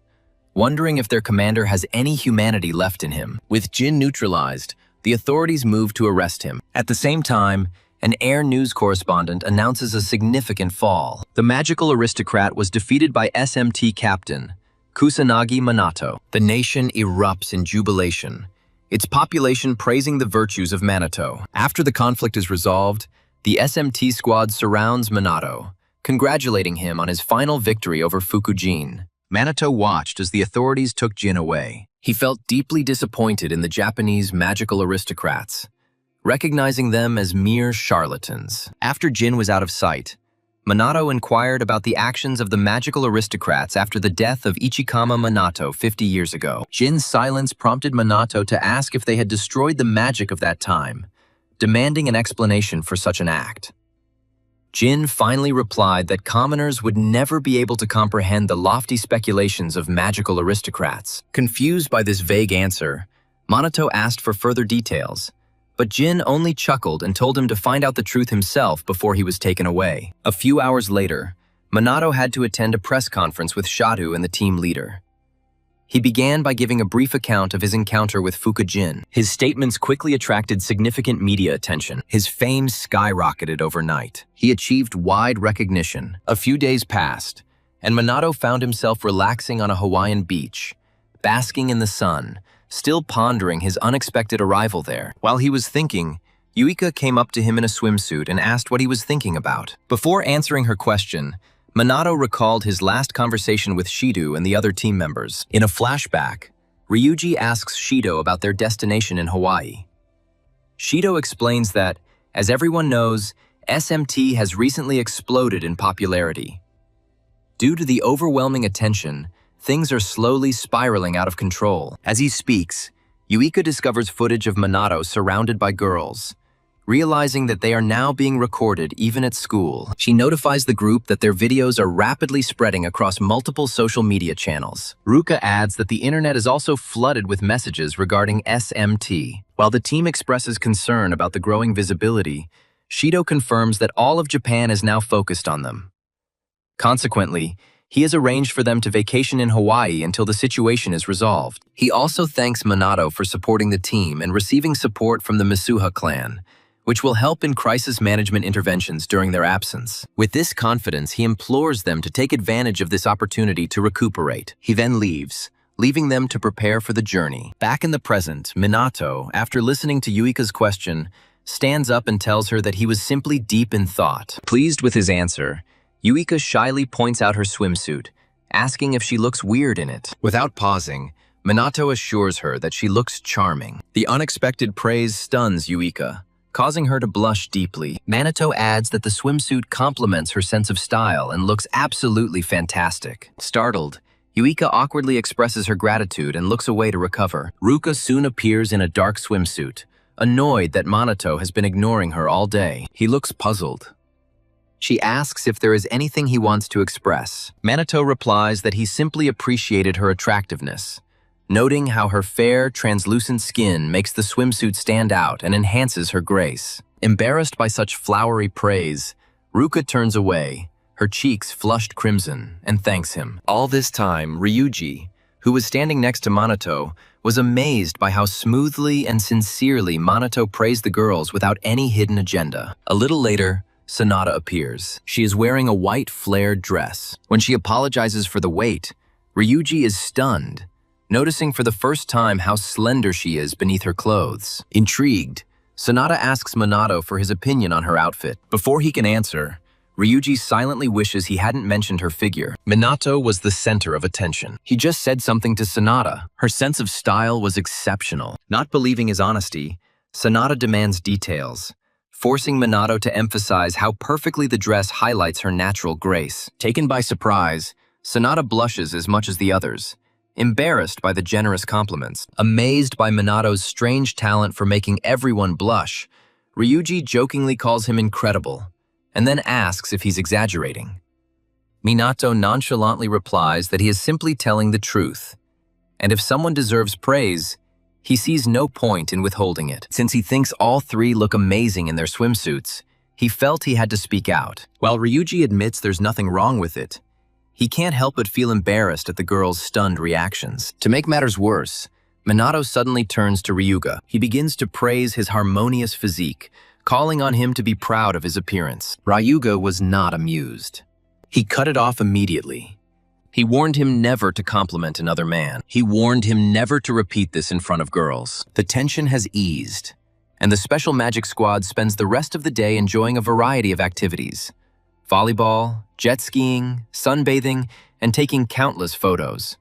wondering if their commander has any humanity left in him. With Jin neutralized, the authorities move to arrest him. At the same time, an air news correspondent announces a significant fall. The magical aristocrat was defeated by SMT captain Kusanagi Minato. The nation erupts in jubilation, its population praising the virtues of Minato. After the conflict is resolved, the SMT squad surrounds Minato, congratulating him on his final victory over Fukujin. Minato watched as the authorities took Jin away. He felt deeply disappointed in the Japanese magical aristocrats, recognizing them as mere charlatans. After Jin was out of sight, Minato inquired about the actions of the magical aristocrats after the death of Ichikama Minato 50 years ago. Jin's silence prompted Minato to ask if they had destroyed the magic of that time, demanding an explanation for such an act. Jin finally replied that commoners would never be able to comprehend the lofty speculations of magical aristocrats. Confused by this vague answer, Minato asked for further details, but Jin only chuckled and told him to find out the truth himself before he was taken away. A few hours later, Minato had to attend a press conference with Shadu and the team leader. He began by giving a brief account of his encounter with Fukujin. His statements quickly attracted significant media attention. His fame skyrocketed overnight. He achieved wide recognition. A few days passed, and Minato found himself relaxing on a Hawaiian beach, basking in the sun, still pondering his unexpected arrival there. While he was thinking, Yuika came up to him in a swimsuit and asked what he was thinking about. Before answering her question, Minato recalled his last conversation with Shido and the other team members. In a flashback, Ryuji asks Shido about their destination in Hawaii. Shido explains that, as everyone knows, SMT has recently exploded in popularity. Due to the overwhelming attention, things are slowly spiraling out of control. As he speaks, Yuika discovers footage of Minato surrounded by girls. Realizing that they are now being recorded even at school, she notifies the group that their videos are rapidly spreading across multiple social media channels. Ruka adds that the internet is also flooded with messages regarding SMT. While the team expresses concern about the growing visibility, Shido confirms that all of Japan is now focused on them. Consequently, he has arranged for them to vacation in Hawaii until the situation is resolved. He also thanks Minato for supporting the team and receiving support from the Misuha clan, which will help in crisis management interventions during their absence. With this confidence, he implores them to take advantage of this opportunity to recuperate. He then leaves, leaving them to prepare for the journey. Back in the present, Minato, after listening to Yuika's question, stands up and tells her that he was simply deep in thought. Pleased with his answer, Yuika shyly points out her swimsuit, asking if she looks weird in it. Without pausing, Minato assures her that she looks charming. The unexpected praise stuns Yuika, causing her to blush deeply. Minato adds that the swimsuit complements her sense of style and looks absolutely fantastic. Startled, Yuika awkwardly expresses her gratitude and looks away to recover. Ruka soon appears in a dark swimsuit, annoyed that Minato has been ignoring her all day. He looks puzzled. She asks if there is anything he wants to express. Minato replies that he simply appreciated her attractiveness, noting how her fair, translucent skin makes the swimsuit stand out and enhances her grace. Embarrassed by such flowery praise, Ruka turns away, her cheeks flushed crimson, and thanks him. All this time, Ryuji, who was standing next to Minato, was amazed by how smoothly and sincerely Minato praised the girls without any hidden agenda. A little later, Sanada appears. She is wearing a white flared dress. When she apologizes for the weight, Ryuji is stunned, noticing for the first time how slender she is beneath her clothes. Intrigued, Sanada asks Minato for his opinion on her outfit. Before he can answer, Ryuji silently wishes he hadn't mentioned her figure. Minato was the center of attention. He just said something to Sanada. Her sense of style was exceptional. Not believing his honesty, Sanada demands details, forcing Minato to emphasize how perfectly the dress highlights her natural grace. Taken by surprise, Sanada blushes as much as the others, embarrassed by the generous compliments. Amazed by Minato's strange talent for making everyone blush, Ryuji jokingly calls him incredible, and then asks if he's exaggerating. Minato nonchalantly replies that he is simply telling the truth, and if someone deserves praise, he sees no point in withholding it. Since he thinks all three look amazing in their swimsuits, he felt he had to speak out. While Ryuji admits there's nothing wrong with it, he can't help but feel embarrassed at the girls' stunned reactions. To make matters worse, Minato suddenly turns to Ryuga. He begins to praise his harmonious physique, calling on him to be proud of his appearance. Ryuga was not amused. He cut it off immediately. He warned him never to compliment another man. He warned him never to repeat this in front of girls. The tension has eased, and the Special Magic Squad spends the rest of the day enjoying a variety of activities: volleyball, jet skiing, sunbathing, and taking countless photos.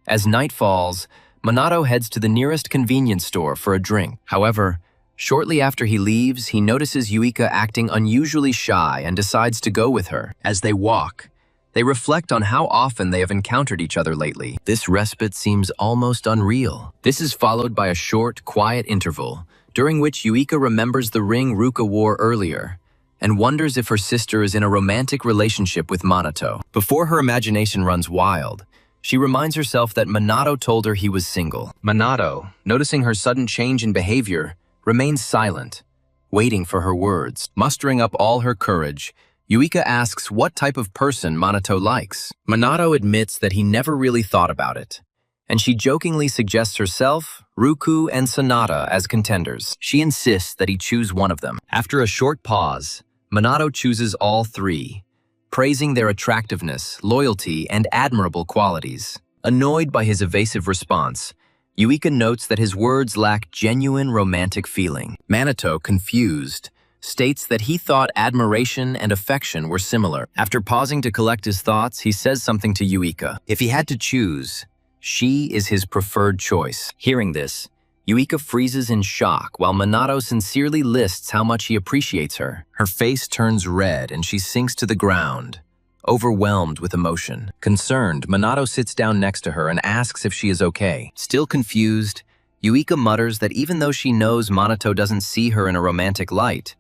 As night falls, Minato heads to the nearest convenience store for a drink. However, shortly after he leaves, he notices Yuika acting unusually shy and decides to go with her. As they walk, they reflect on how often they have encountered each other lately. This respite seems almost unreal. This is followed by a short, quiet interval, during which Yuika remembers the ring Ruka wore earlier and wonders if her sister is in a romantic relationship with Minato. Before her imagination runs wild, she reminds herself that Minato told her he was single. Minato, noticing her sudden change in behavior, remains silent, waiting for her words. Mustering up all her courage, Yuika asks what type of person Minato likes. Minato admits that he never really thought about it, and she jokingly suggests herself, Ruku, and Sanada as contenders. She insists that he choose one of them. After a short pause, Minato chooses all three, praising their attractiveness, loyalty, and admirable qualities. Annoyed by his evasive response, Yuika notes that his words lack genuine romantic feeling. Minato, confused, states that he thought admiration and affection were similar. After pausing to collect his thoughts, he says something to Yuika. If he had to choose, she is his preferred choice. Hearing this, Yuika freezes in shock while Minato sincerely lists how much he appreciates her. Her face turns red and she sinks to the ground, overwhelmed with emotion. Concerned, Minato sits down next to her and asks if she is okay. Still confused, Yuika mutters that even though she knows Minato doesn't see her in a romantic light,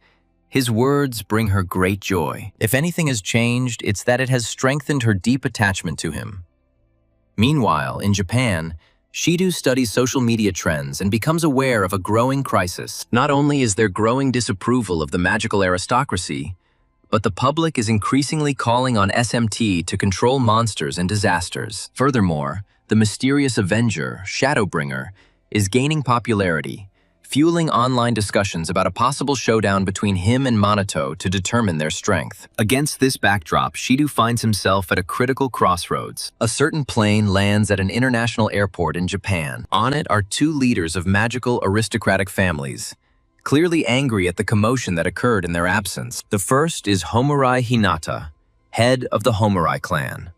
his words bring her great joy. If anything has changed, it's that it has strengthened her deep attachment to him. Meanwhile, in Japan, Shidu studies social media trends and becomes aware of a growing crisis. Not only is there growing disapproval of the magical aristocracy, but the public is increasingly calling on SMT to control monsters and disasters. Furthermore, the mysterious Avenger, Shadowbringer, is gaining popularity, fueling online discussions about a possible showdown between him and Minato to determine their strength. Against this backdrop, Shidu finds himself at a critical crossroads. A certain plane lands at an international airport in Japan. On it are two leaders of magical aristocratic families, clearly angry at the commotion that occurred in their absence. The first is Homurai Hinata, head of the Homurai clan.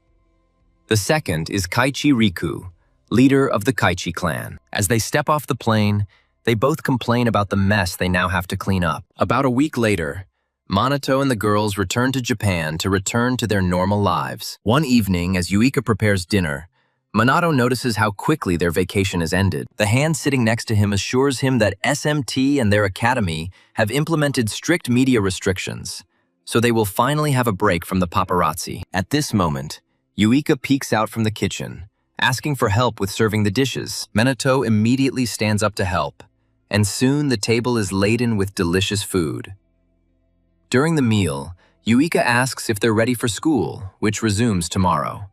The second is Kaichi Riku, leader of the Kaichi clan. As they step off the plane, they both complain about the mess they now have to clean up. About a week later, Minato and the girls return to Japan to return to their normal lives. One evening, as Yuika prepares dinner, Minato notices how quickly their vacation has ended. The hand sitting next to him assures him that SMT and their academy have implemented strict media restrictions, so they will finally have a break from the paparazzi. At this moment, Yuika peeks out from the kitchen, asking for help with serving the dishes. Minato immediately stands up to help, and soon the table is laden with delicious food. During the meal, Yuika asks if they're ready for school, which resumes tomorrow.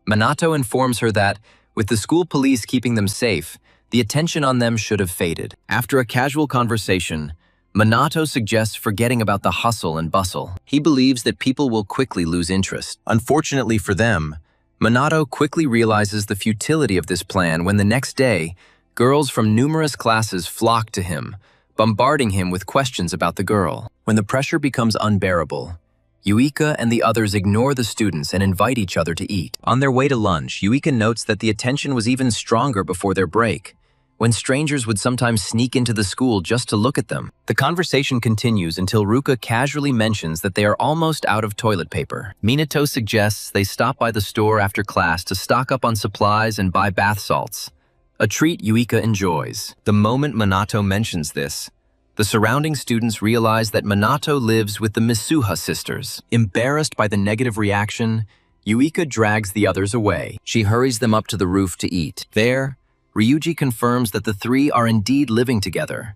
Minato informs her that, with the school police keeping them safe, the attention on them should have faded. After a casual conversation, Minato suggests forgetting about the hustle and bustle. He believes that people will quickly lose interest. Unfortunately for them, Minato quickly realizes the futility of this plan when the next day, girls from numerous classes flock to him, bombarding him with questions about the girl. When the pressure becomes unbearable, Yuika and the others ignore the students and invite each other to eat. On their way to lunch, Yuika notes that the attention was even stronger before their break, when strangers would sometimes sneak into the school just to look at them. The conversation continues until Ruka casually mentions that they are almost out of toilet paper. Minato suggests they stop by the store after class to stock up on supplies and buy bath salts, a treat Yuika enjoys. The moment Minato mentions this, the surrounding students realize that Minato lives with the Misuha sisters. Embarrassed by the negative reaction, Yuika drags the others away. She hurries them up to the roof to eat. There, Ryuji confirms that the three are indeed living together,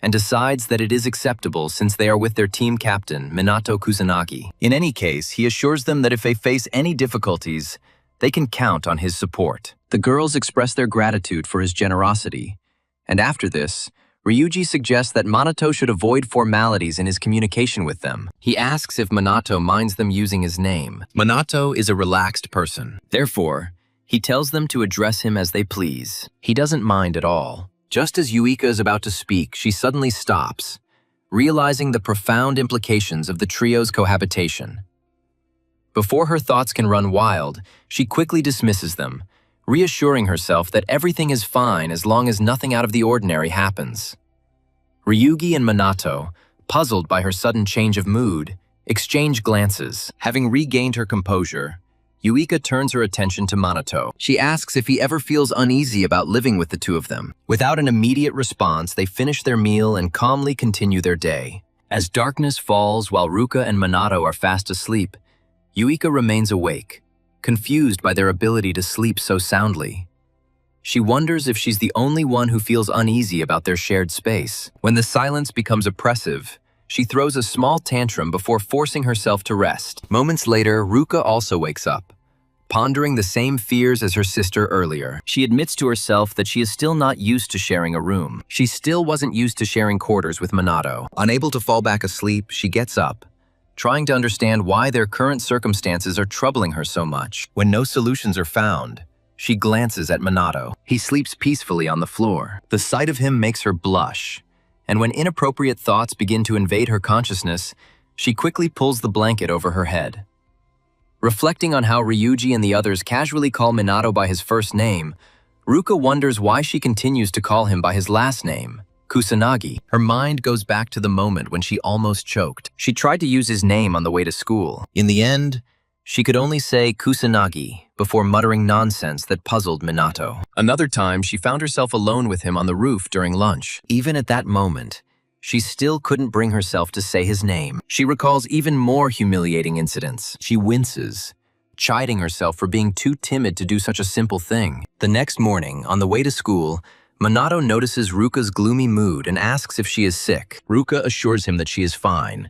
and decides that it is acceptable since they are with their team captain, Minato Kusanagi. In any case, he assures them that if they face any difficulties, they can count on his support. The girls express their gratitude for his generosity, and after this, Ryuji suggests that Minato should avoid formalities in his communication with them. He asks if Minato minds them using his name. Minato is a relaxed person. Therefore, he tells them to address him as they please. He doesn't mind at all. Just as Yuika is about to speak, she suddenly stops, realizing the profound implications of the trio's cohabitation. Before her thoughts can run wild, she quickly dismisses them, reassuring herself that everything is fine as long as nothing out of the ordinary happens. Ryugi and Minato, puzzled by her sudden change of mood, exchange glances. Having regained her composure, Yuika turns her attention to Minato. She asks if he ever feels uneasy about living with the two of them. Without an immediate response, they finish their meal and calmly continue their day. As darkness falls while Ruka and Minato are fast asleep, Yuika remains awake, confused by their ability to sleep so soundly. She wonders if she's the only one who feels uneasy about their shared space. When the silence becomes oppressive, she throws a small tantrum before forcing herself to rest. Moments later, Ruka also wakes up, pondering the same fears as her sister earlier. She admits to herself that she is still not used to sharing a room. She still wasn't used to sharing quarters with Minato. Unable to fall back asleep, she gets up, trying to understand why their current circumstances are troubling her so much. When no solutions are found, she glances at Minato. He sleeps peacefully on the floor. The sight of him makes her blush, and when inappropriate thoughts begin to invade her consciousness, she quickly pulls the blanket over her head. Reflecting on how Ryuji and the others casually call Minato by his first name, Ruka wonders why she continues to call him by his last name, Kusanagi. Her mind goes back to the moment when she almost choked. She tried to use his name on the way to school. In the end, she could only say Kusanagi before muttering nonsense that puzzled Minato. Another time, she found herself alone with him on the roof during lunch. Even at that moment, she still couldn't bring herself to say his name. She recalls even more humiliating incidents. She winces, chiding herself for being too timid to do such a simple thing. The next morning, on the way to school, Minato notices Ruka's gloomy mood and asks if she is sick. Ruka assures him that she is fine,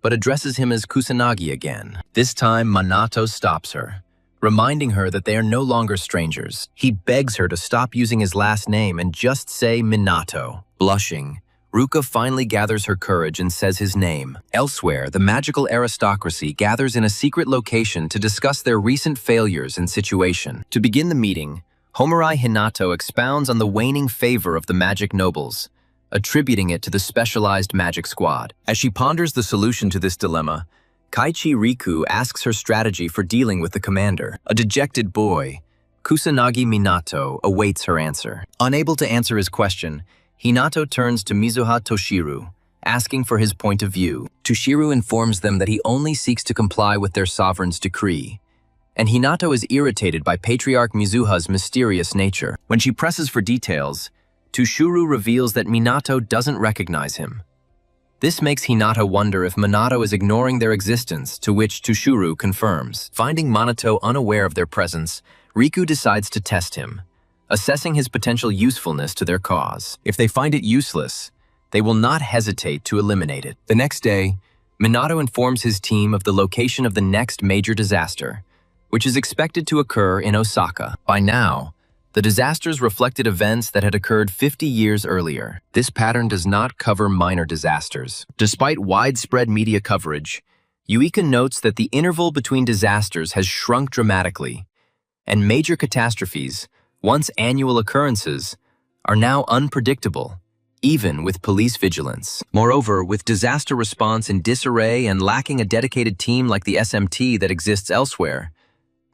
but addresses him as Kusanagi again. This time, Minato stops her, reminding her that they are no longer strangers. He begs her to stop using his last name and just say Minato. Blushing, Ruka finally gathers her courage and says his name. Elsewhere, the magical aristocracy gathers in a secret location to discuss their recent failures and situation. To begin the meeting, Homarai Hinato expounds on the waning favor of the magic nobles, attributing it to the specialized magic squad. As she ponders the solution to this dilemma, Kaichi Riku asks her strategy for dealing with the commander. A dejected boy, Kusanagi Minato, awaits her answer. Unable to answer his question, Hinato turns to Mizuha Toshiru asking for his point of view. Tushiru informs them that he only seeks to comply with their sovereign's decree, and Hinato is irritated by Patriarch Mizuha's mysterious nature. When she presses for details, Tushuru reveals that Minato doesn't recognize him. This makes Hinato wonder if Minato is ignoring their existence, to which Tushuru confirms. Finding Minato unaware of their presence, Riku decides to test him, assessing his potential usefulness to their cause. If they find it useless, they will not hesitate to eliminate it. The next day, Minato informs his team of the location of the next major disaster, which is expected to occur in Osaka. By now, the disasters reflected events that had occurred 50 years earlier. This pattern does not cover minor disasters. Despite widespread media coverage, Yuika notes that the interval between disasters has shrunk dramatically, and major catastrophes, once annual occurrences, are now unpredictable, even with police vigilance. Moreover, with disaster response in disarray and lacking a dedicated team like the SMT that exists elsewhere,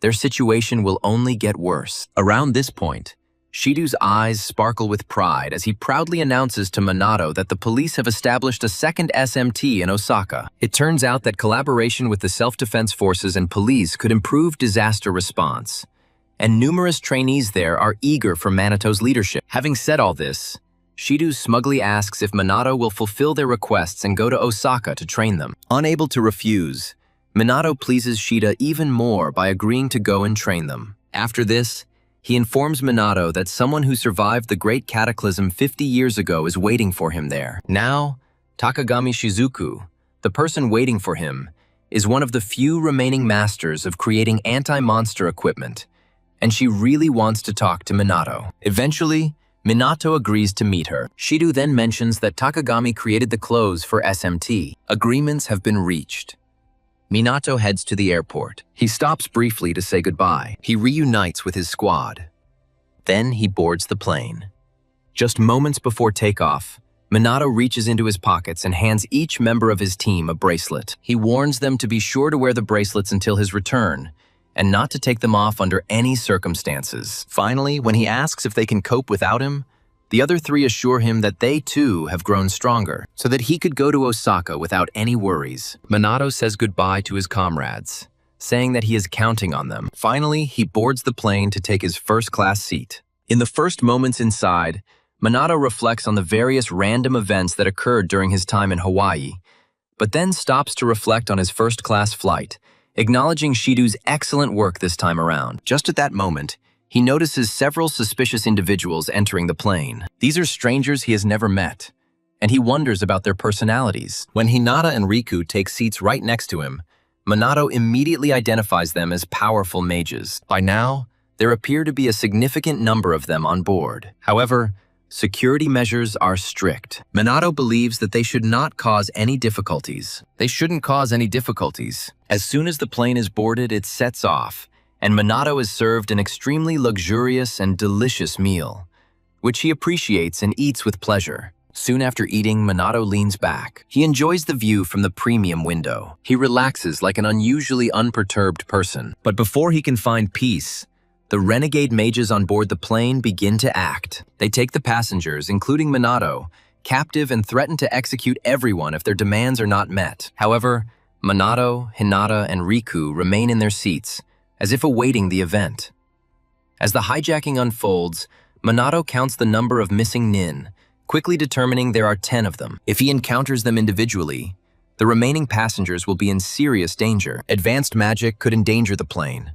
their situation will only get worse. Around this point, Shido's eyes sparkle with pride as he proudly announces to Minato that the police have established a second SMT in Osaka. It turns out that collaboration with the self-defense forces and police could improve disaster response, and numerous trainees there are eager for Manito's leadership. Having said all this, Shido smugly asks if Minato will fulfill their requests and go to Osaka to train them. Unable to refuse, Minato pleases Shida even more by agreeing to go and train them. After this, he informs Minato that someone who survived the Great Cataclysm 50 years ago is waiting for him there. Now, Takagami Shizuku, the person waiting for him, is one of the few remaining masters of creating anti-monster equipment, and she really wants to talk to Minato. Eventually, Minato agrees to meet her. Shido then mentions that Takagami created the clothes for SMT. Agreements have been reached. Minato heads to the airport. He stops briefly to say goodbye. He reunites with his squad. Then he boards the plane. Just moments before takeoff, Minato reaches into his pockets and hands each member of his team a bracelet. He warns them to be sure to wear the bracelets until his return, and not to take them off under any circumstances. Finally, when he asks if they can cope without him, the other three assure him that they too have grown stronger, so that he could go to Osaka without any worries. Minato says goodbye to his comrades, saying that he is counting on them. Finally, he boards the plane to take his first-class seat. In the first moments inside, Minato reflects on the various random events that occurred during his time in Hawaii, but then stops to reflect on his first-class flight, acknowledging Shido's excellent work this time around. Just at that moment, he notices several suspicious individuals entering the plane. These are strangers he has never met, and he wonders about their personalities. When Hinata and Riku take seats right next to him, Minato immediately identifies them as powerful mages. By now, there appear to be a significant number of them on board. However, security measures are strict. Minato believes that they should not cause any difficulties. They shouldn't cause any difficulties. As soon as the plane is boarded, it sets off, and Minato is served an extremely luxurious and delicious meal, which he appreciates and eats with pleasure. Soon after eating, Minato leans back. He enjoys the view from the premium window. He relaxes like an unusually unperturbed person. But before he can find peace, the renegade mages on board the plane begin to act. They take the passengers, including Minato, captive and threaten to execute everyone if their demands are not met. However, Minato, Hinata, and Riku remain in their seats, as if awaiting the event. As the hijacking unfolds, Minato counts the number of missing nin, quickly determining there are 10 of them. If he encounters them individually, the remaining passengers will be in serious danger. Advanced magic could endanger the plane,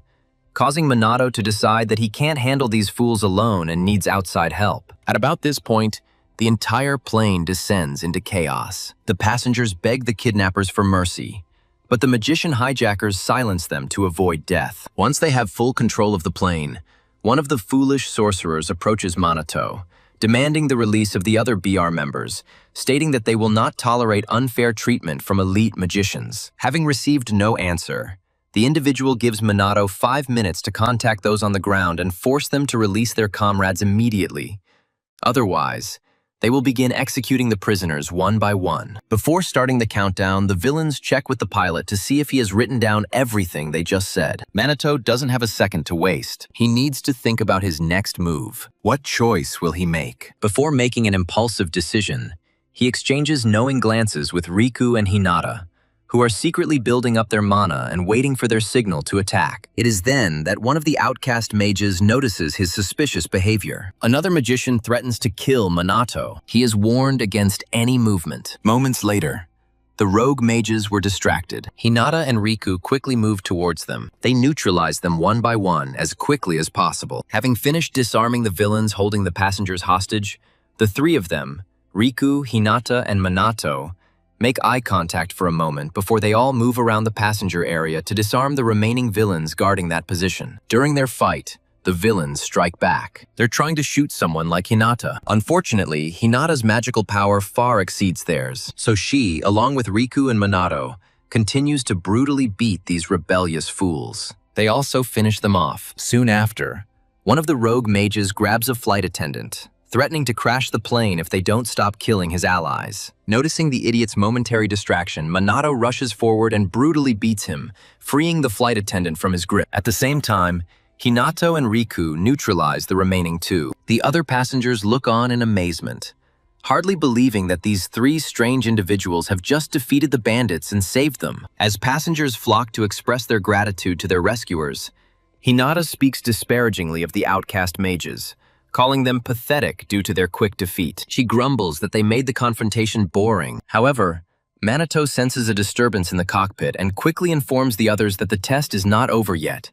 causing Minato to decide that he can't handle these fools alone and needs outside help. At about this point, the entire plane descends into chaos. The passengers beg the kidnappers for mercy, but the magician hijackers silence them to avoid death. Once they have full control of the plane, one of the foolish sorcerers approaches Minato, demanding the release of the other BR members, stating that they will not tolerate unfair treatment from elite magicians. Having received no answer, the individual gives Minato 5 minutes to contact those on the ground and force them to release their comrades immediately. Otherwise, they will begin executing the prisoners one by one. Before starting the countdown, the villains check with the pilot to see if he has written down everything they just said. Minato doesn't have a second to waste. He needs to think about his next move. What choice will he make? Before making an impulsive decision, He exchanges knowing glances with Riku and Hinata, who are secretly building up their mana and waiting for their signal to attack. It is then that one of the outcast mages notices his suspicious behavior. Another magician threatens to kill Minato. He is warned against any movement. Moments later, the rogue mages were distracted. Hinata and Riku quickly moved towards them. They neutralized them one by one as quickly as possible. Having finished disarming the villains holding the passengers hostage, the three of them, Riku, Hinata, and Minato, make eye contact for a moment before they all move around the passenger area to disarm the remaining villains guarding that position. During their fight, the villains strike back. They're trying to shoot someone like Hinata. Unfortunately, Hinata's magical power far exceeds theirs, so she, along with Riku and Minato, continues to brutally beat these rebellious fools. They also finish them off. Soon after, one of the rogue mages grabs a flight attendant, threatening to crash the plane if they don't stop killing his allies. Noticing the idiot's momentary distraction, Minato rushes forward and brutally beats him, freeing the flight attendant from his grip. At the same time, Hinata and Riku neutralize the remaining two. The other passengers look on in amazement, hardly believing that these three strange individuals have just defeated the bandits and saved them. As passengers flock to express their gratitude to their rescuers, Hinata speaks disparagingly of the outcast mages, calling them pathetic due to their quick defeat. She grumbles that they made the confrontation boring. However, Minato senses a disturbance in the cockpit and quickly informs the others that the test is not over yet,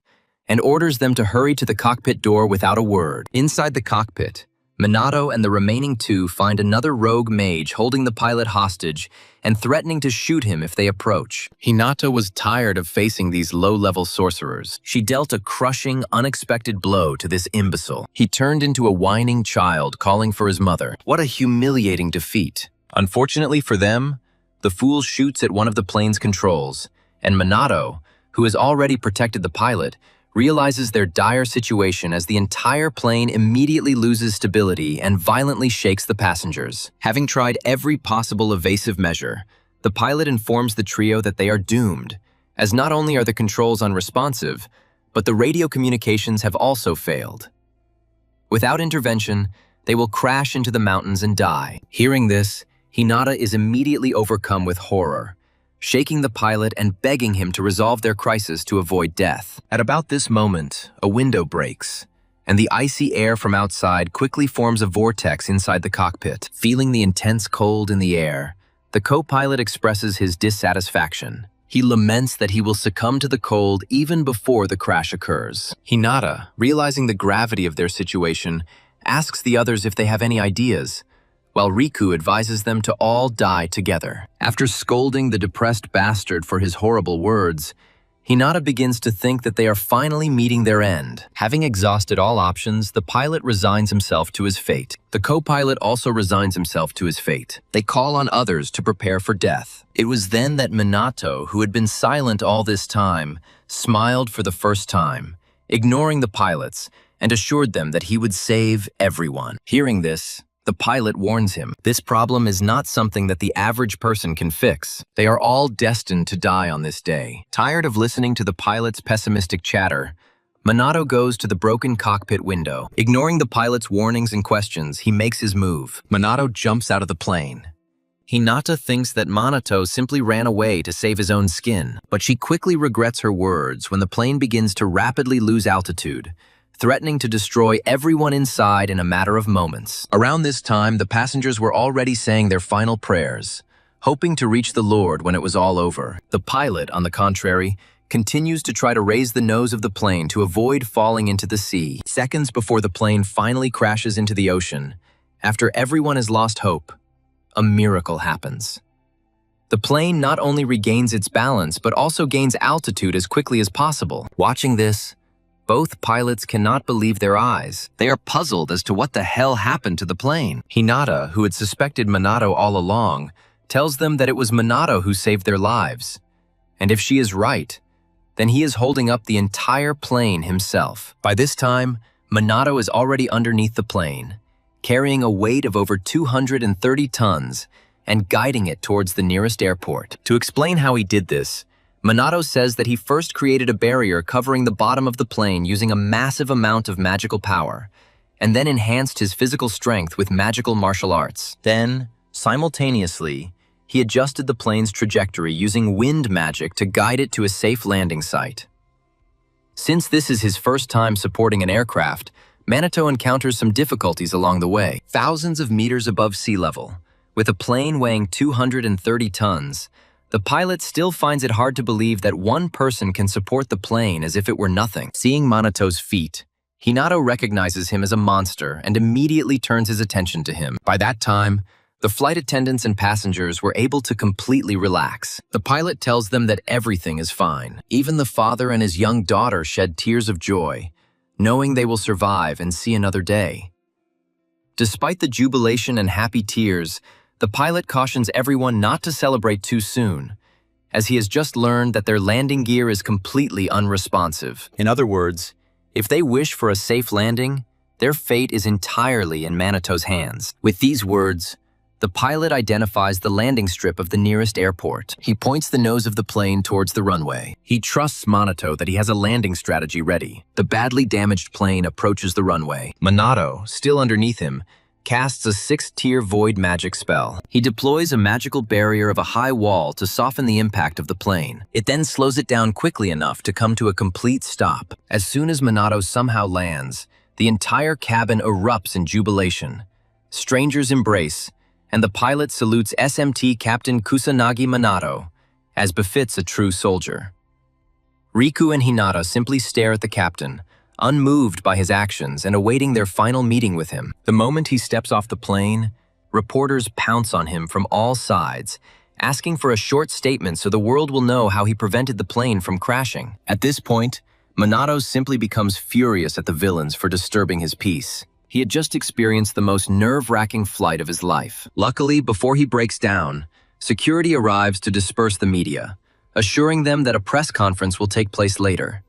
and orders them to hurry to the cockpit door without a word. Inside the cockpit, Minato and the remaining two find another rogue mage holding the pilot hostage and threatening to shoot him if they approach. Hinata was tired of facing these low-level sorcerers. She dealt a crushing, unexpected blow to this imbecile. He turned into a whining child, calling for his mother. What a humiliating defeat. Unfortunately for them, the fool shoots at one of the plane's controls, and Minato, who has already protected the pilot, realizes their dire situation as the entire plane immediately loses stability and violently shakes the passengers. Having tried every possible evasive measure, the pilot informs the trio that they are doomed, as not only are the controls unresponsive, but the radio communications have also failed. Without intervention, they will crash into the mountains and die. Hearing this, Hinata is immediately overcome with horror, shaking the pilot and begging him to resolve their crisis to avoid death. At about this moment, a window breaks, and the icy air from outside quickly forms a vortex inside the cockpit. Feeling the intense cold in the air, the co-pilot expresses his dissatisfaction. He laments that he will succumb to the cold even before the crash occurs. Hinata, realizing the gravity of their situation, asks the others if they have any ideas, while Riku advises them to all die together. After scolding the depressed bastard for his horrible words, Hinata begins to think that they are finally meeting their end. Having exhausted all options, the pilot resigns himself to his fate. The co-pilot also resigns himself to his fate. They call on others to prepare for death. It was then that Minato, who had been silent all this time, smiled for the first time, ignoring the pilots, and assured them that he would save everyone. Hearing this, the pilot warns him, this problem is not something that the average person can fix. They are all destined to die on this day. Tired of listening to the pilot's pessimistic chatter, Minato goes to the broken cockpit window. Ignoring the pilot's warnings and questions, he makes his move. Minato jumps out of the plane. Hinata thinks that Minato simply ran away to save his own skin, but she quickly regrets her words when the plane begins to rapidly lose altitude, threatening to destroy everyone inside in a matter of moments. Around this time, the passengers were already saying their final prayers, hoping to reach the Lord when it was all over. The pilot, on the contrary, continues to try to raise the nose of the plane to avoid falling into the sea. Seconds before the plane finally crashes into the ocean, after everyone has lost hope, a miracle happens. The plane not only regains its balance, but also gains altitude as quickly as possible. Watching this, both pilots cannot believe their eyes. They are puzzled as to what the hell happened to the plane. Hinata, who had suspected Minato all along, tells them that it was Minato who saved their lives. And if she is right, then he is holding up the entire plane himself. By this time, Minato is already underneath the plane, carrying a weight of over 230 tons and guiding it towards the nearest airport. To explain how he did this, Minato says that he first created a barrier covering the bottom of the plane using a massive amount of magical power, and then enhanced his physical strength with magical martial arts. Then, Simultaneously, he adjusted the plane's trajectory using wind magic to guide it to a safe landing site. Since this is his first time supporting an aircraft, Minato encounters some difficulties along the way. Thousands of meters above sea level, with a plane weighing 230 tons, the pilot still finds it hard to believe that one person can support the plane as if it were nothing. Seeing Manato's feat, Hinata recognizes him as a monster and immediately turns his attention to him. By that time, the flight attendants and passengers were able to completely relax. The pilot tells them that everything is fine. Even the father and his young daughter shed tears of joy, knowing they will survive and see another day. Despite the jubilation and happy tears, the pilot cautions everyone not to celebrate too soon, as he has just learned that their landing gear is completely unresponsive. In other words, if they wish for a safe landing, their fate is entirely in Manato's hands. With these words, the pilot identifies the landing strip of the nearest airport. He points the nose of the plane towards the runway. He trusts Minato that he has a landing strategy ready. The badly damaged plane approaches the runway. Minato, still underneath him, casts a 6-tier void magic spell. He deploys a magical barrier of a high wall to soften the impact of the plane. It then slows it down quickly enough to come to a complete stop. As soon as Minato somehow lands, the entire cabin erupts in jubilation. Strangers embrace, and the pilot salutes SMT Captain Kusanagi Minato, as befits a true soldier. Riku and Hinata simply stare at the captain, unmoved by his actions and awaiting their final meeting with him. The moment he steps off the plane, reporters pounce on him from all sides, asking for a short statement so the world will know how he prevented the plane from crashing. At this point, Minato simply becomes furious at the villains for disturbing his peace. He had just experienced the most nerve-wracking flight of his life. Luckily, before he breaks down, security arrives to disperse the media, assuring them that a press conference will take place later,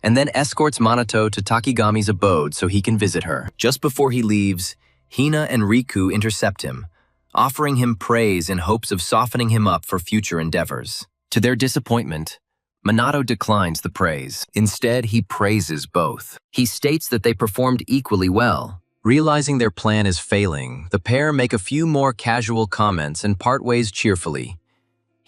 and then escorts Minato to Takigami's abode so he can visit her. Just before he leaves, Hina and Riku intercept him, offering him praise in hopes of softening him up for future endeavors. To their disappointment, Minato declines the praise. Instead, he praises both. He states that they performed equally well. Realizing their plan is failing, the pair make a few more casual comments and part ways cheerfully,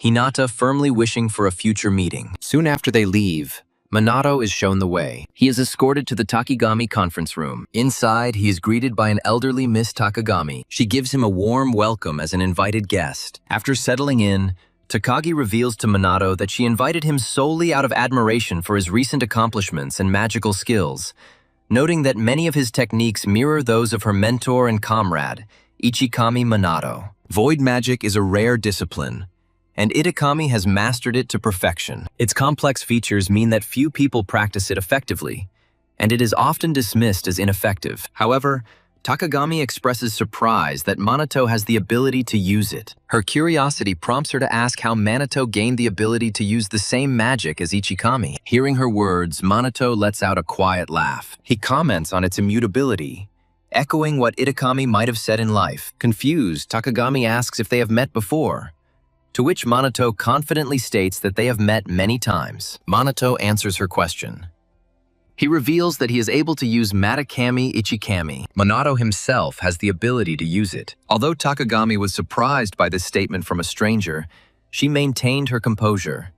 Hinata firmly wishing for a future meeting. Soon after they leave, Minato is shown the way. He is escorted to the Takigami conference room. Inside, he is greeted by an elderly Miss Takagami. She gives him a warm welcome as an invited guest. After settling in, Takagi reveals to Minato that she invited him solely out of admiration for his recent accomplishments and magical skills, noting that many of his techniques mirror those of her mentor and comrade, Ichikami Minato. Void magic is a rare discipline, and Ichikami has mastered it to perfection. Its complex features mean that few people practice it effectively, and it is often dismissed as ineffective. However, Takagami expresses surprise that Minato has the ability to use it. Her curiosity prompts her to ask how Minato gained the ability to use the same magic as Ichikami. Hearing her words, Minato lets out a quiet laugh. He comments on its immutability, echoing what Ichikami might have said in life. Confused, Takagami asks if they have met before, to which Minato confidently states that they have met many times. Minato answers her question. He reveals that he is able to use Matakami Ichikami. Minato himself has the ability to use it. Although Takagami was surprised by this statement from a stranger, she maintained her composure,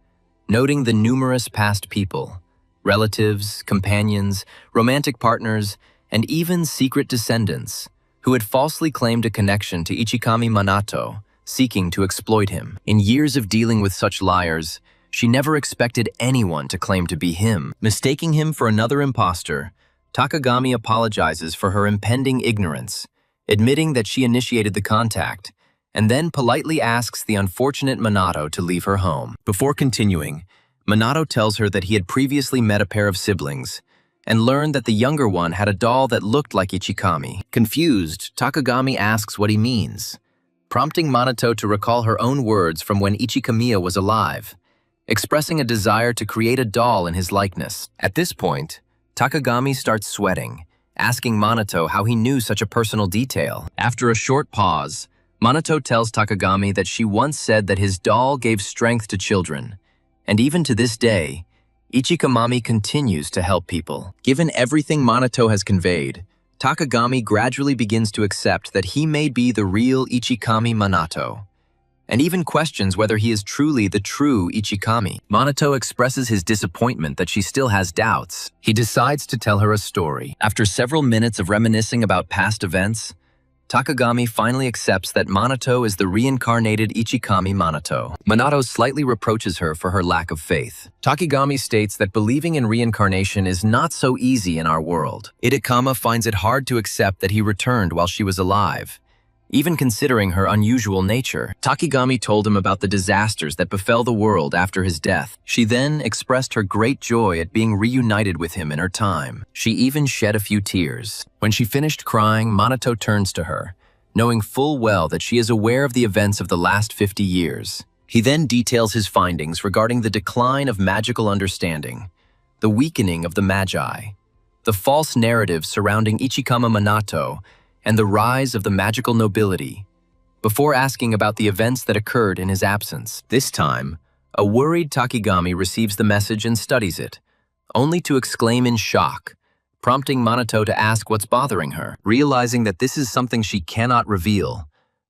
noting the numerous past people, relatives, companions, romantic partners, and even secret descendants, who had falsely claimed a connection to Ichikami Minato, seeking to exploit him. In years of dealing with such liars, she never expected anyone to claim to be him. Mistaking him for another imposter, Takagami apologizes for her impending ignorance, admitting that she initiated the contact, and then politely asks the unfortunate Minato to leave her home. Before continuing, Minato tells her that he had previously met a pair of siblings, and learned that the younger one had a doll that looked like Ichikami. Confused, Takagami asks what he means, prompting Minato to recall her own words from when Ichikamiya was alive, expressing a desire to create a doll in his likeness. At this point, Takagami starts sweating, asking Minato how he knew such a personal detail. After a short pause, Minato tells Takagami that she once said that his doll gave strength to children, and even to this day, Ichikamami continues to help people. Given everything Minato has conveyed, Takagami gradually begins to accept that he may be the real Ichikami Minato, and even questions whether he is truly the true Ichikami. Minato expresses his disappointment that she still has doubts. He decides to tell her a story. After several minutes of reminiscing about past events, Takagami finally accepts that Minato is the reincarnated Ichikami Minato. Minato slightly reproaches her for her lack of faith. Takagami states that believing in reincarnation is not so easy in our world. Ichikama finds it hard to accept that he returned while she was alive, even considering her unusual nature. Takagami told him about the disasters that befell the world after his death. She then expressed her great joy at being reunited with him in her time. She even shed a few tears. When she finished crying, Minato turns to her, knowing full well that she is aware of the events of the last 50 years. He then details his findings regarding the decline of magical understanding, the weakening of the Magi, the false narratives surrounding Ichikama Minato, and the rise of the magical nobility, before asking about the events that occurred in his absence. This time, a worried Takagami receives the message and studies it, only to exclaim in shock, prompting Minato to ask what's bothering her. Realizing that this is something she cannot reveal,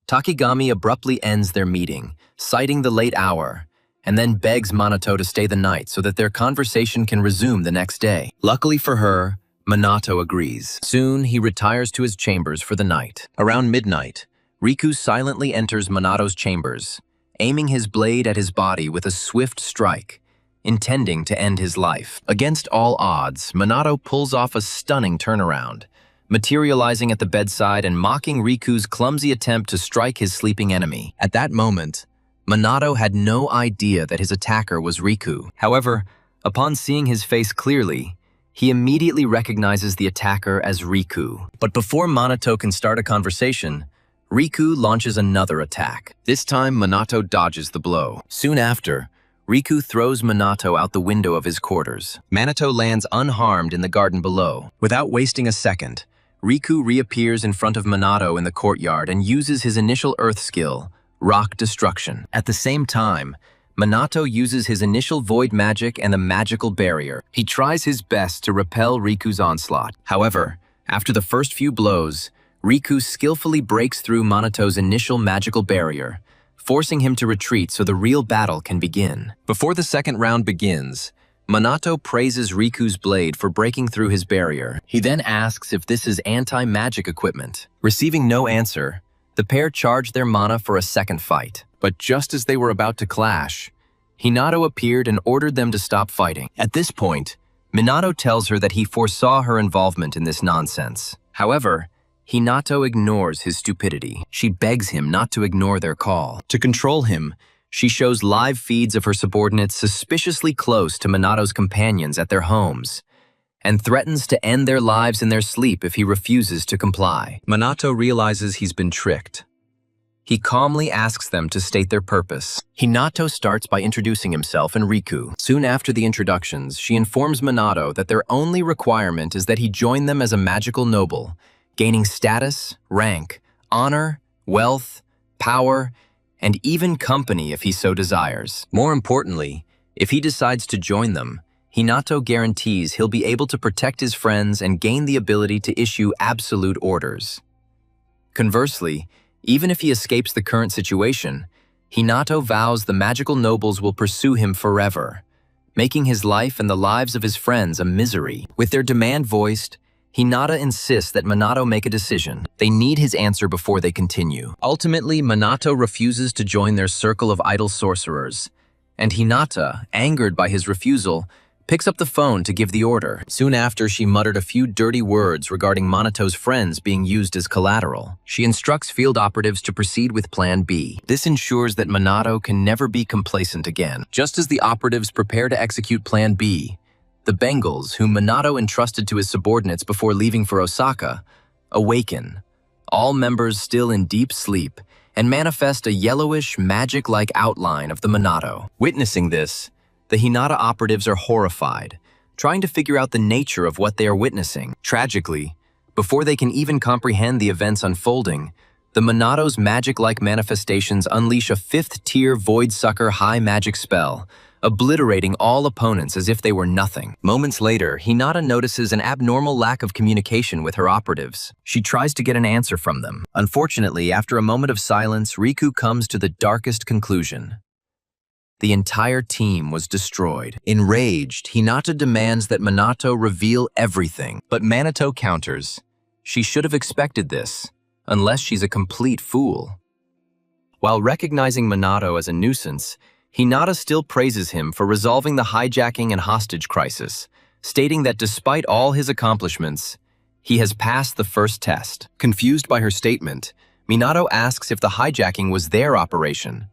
Takagami abruptly ends their meeting, citing the late hour, and then begs Minato to stay the night so that their conversation can resume the next day. Luckily for her, Minato agrees. Soon, he retires to his chambers for the night. Around midnight, Riku silently enters Minato's chambers, aiming his blade at his body with a swift strike, intending to end his life. Against all odds, Minato pulls off a stunning turnaround, materializing at the bedside and mocking Riku's clumsy attempt to strike his sleeping enemy. At that moment, Minato had no idea that his attacker was Riku. However, upon seeing his face clearly, he immediately recognizes the attacker as Riku. But before Minato can start a conversation, Riku launches another attack. This time, Minato dodges the blow. Soon after, Riku throws Minato out the window of his quarters. Minato lands unharmed in the garden below. Without wasting a second, Riku reappears in front of Minato in the courtyard and uses his initial earth skill, Rock Destruction. At the same time, Minato uses his initial void magic and the magical barrier. He tries his best to repel Riku's onslaught. However, after the first few blows, Riku skillfully breaks through Minato's initial magical barrier, forcing him to retreat so the real battle can begin. Before the second round begins, Minato praises Riku's blade for breaking through his barrier. He then asks if this is anti-magic equipment. Receiving no answer, the pair charge their mana for a second fight. But just as they were about to clash, Minato appeared and ordered them to stop fighting. At this point, Minato tells her that he foresaw her involvement in this nonsense. However, Minato ignores his stupidity. She begs him not to ignore their call. To control him, she shows live feeds of her subordinates suspiciously close to Minato's companions at their homes, and threatens to end their lives in their sleep if he refuses to comply. Minato realizes he's been tricked. He calmly asks them to state their purpose. Minato starts by introducing himself and Riku. Soon after the introductions, she informs Minato that their only requirement is that he join them as a magical noble, gaining status, rank, honor, wealth, power, and even company if he so desires. More importantly, if he decides to join them, Minato guarantees he'll be able to protect his friends and gain the ability to issue absolute orders. Conversely, even if he escapes the current situation, Minato vows the magical nobles will pursue him forever, making his life and the lives of his friends a misery. With their demand voiced, Hinata insists that Minato make a decision. They need his answer before they continue. Ultimately, Minato refuses to join their circle of idle sorcerers, and Hinata, angered by his refusal, picks up the phone to give the order. Soon after, she muttered a few dirty words regarding Minato's friends being used as collateral. She instructs field operatives to proceed with Plan B. This ensures that Minato can never be complacent again. Just as the operatives prepare to execute Plan B, the Bengals, whom Minato entrusted to his subordinates before leaving for Osaka, awaken, all members still in deep sleep, and manifest a yellowish, magic-like outline of the Minato. Witnessing this, the Hinata operatives are horrified, trying to figure out the nature of what they are witnessing. Tragically, before they can even comprehend the events unfolding, the Minato's magic-like manifestations unleash a 5th-tier Void Sucker high magic spell, obliterating all opponents as if they were nothing. Moments later, Hinata notices an abnormal lack of communication with her operatives. She tries to get an answer from them. Unfortunately, after a moment of silence, Riku comes to the darkest conclusion. The entire team was destroyed. Enraged, Hinata demands that Minato reveal everything, but Minato counters. She should have expected this, unless she's a complete fool. While recognizing Minato as a nuisance, Hinata still praises him for resolving the hijacking and hostage crisis, stating that despite all his accomplishments, he has passed the first test. Confused by her statement, Minato asks if the hijacking was their operation,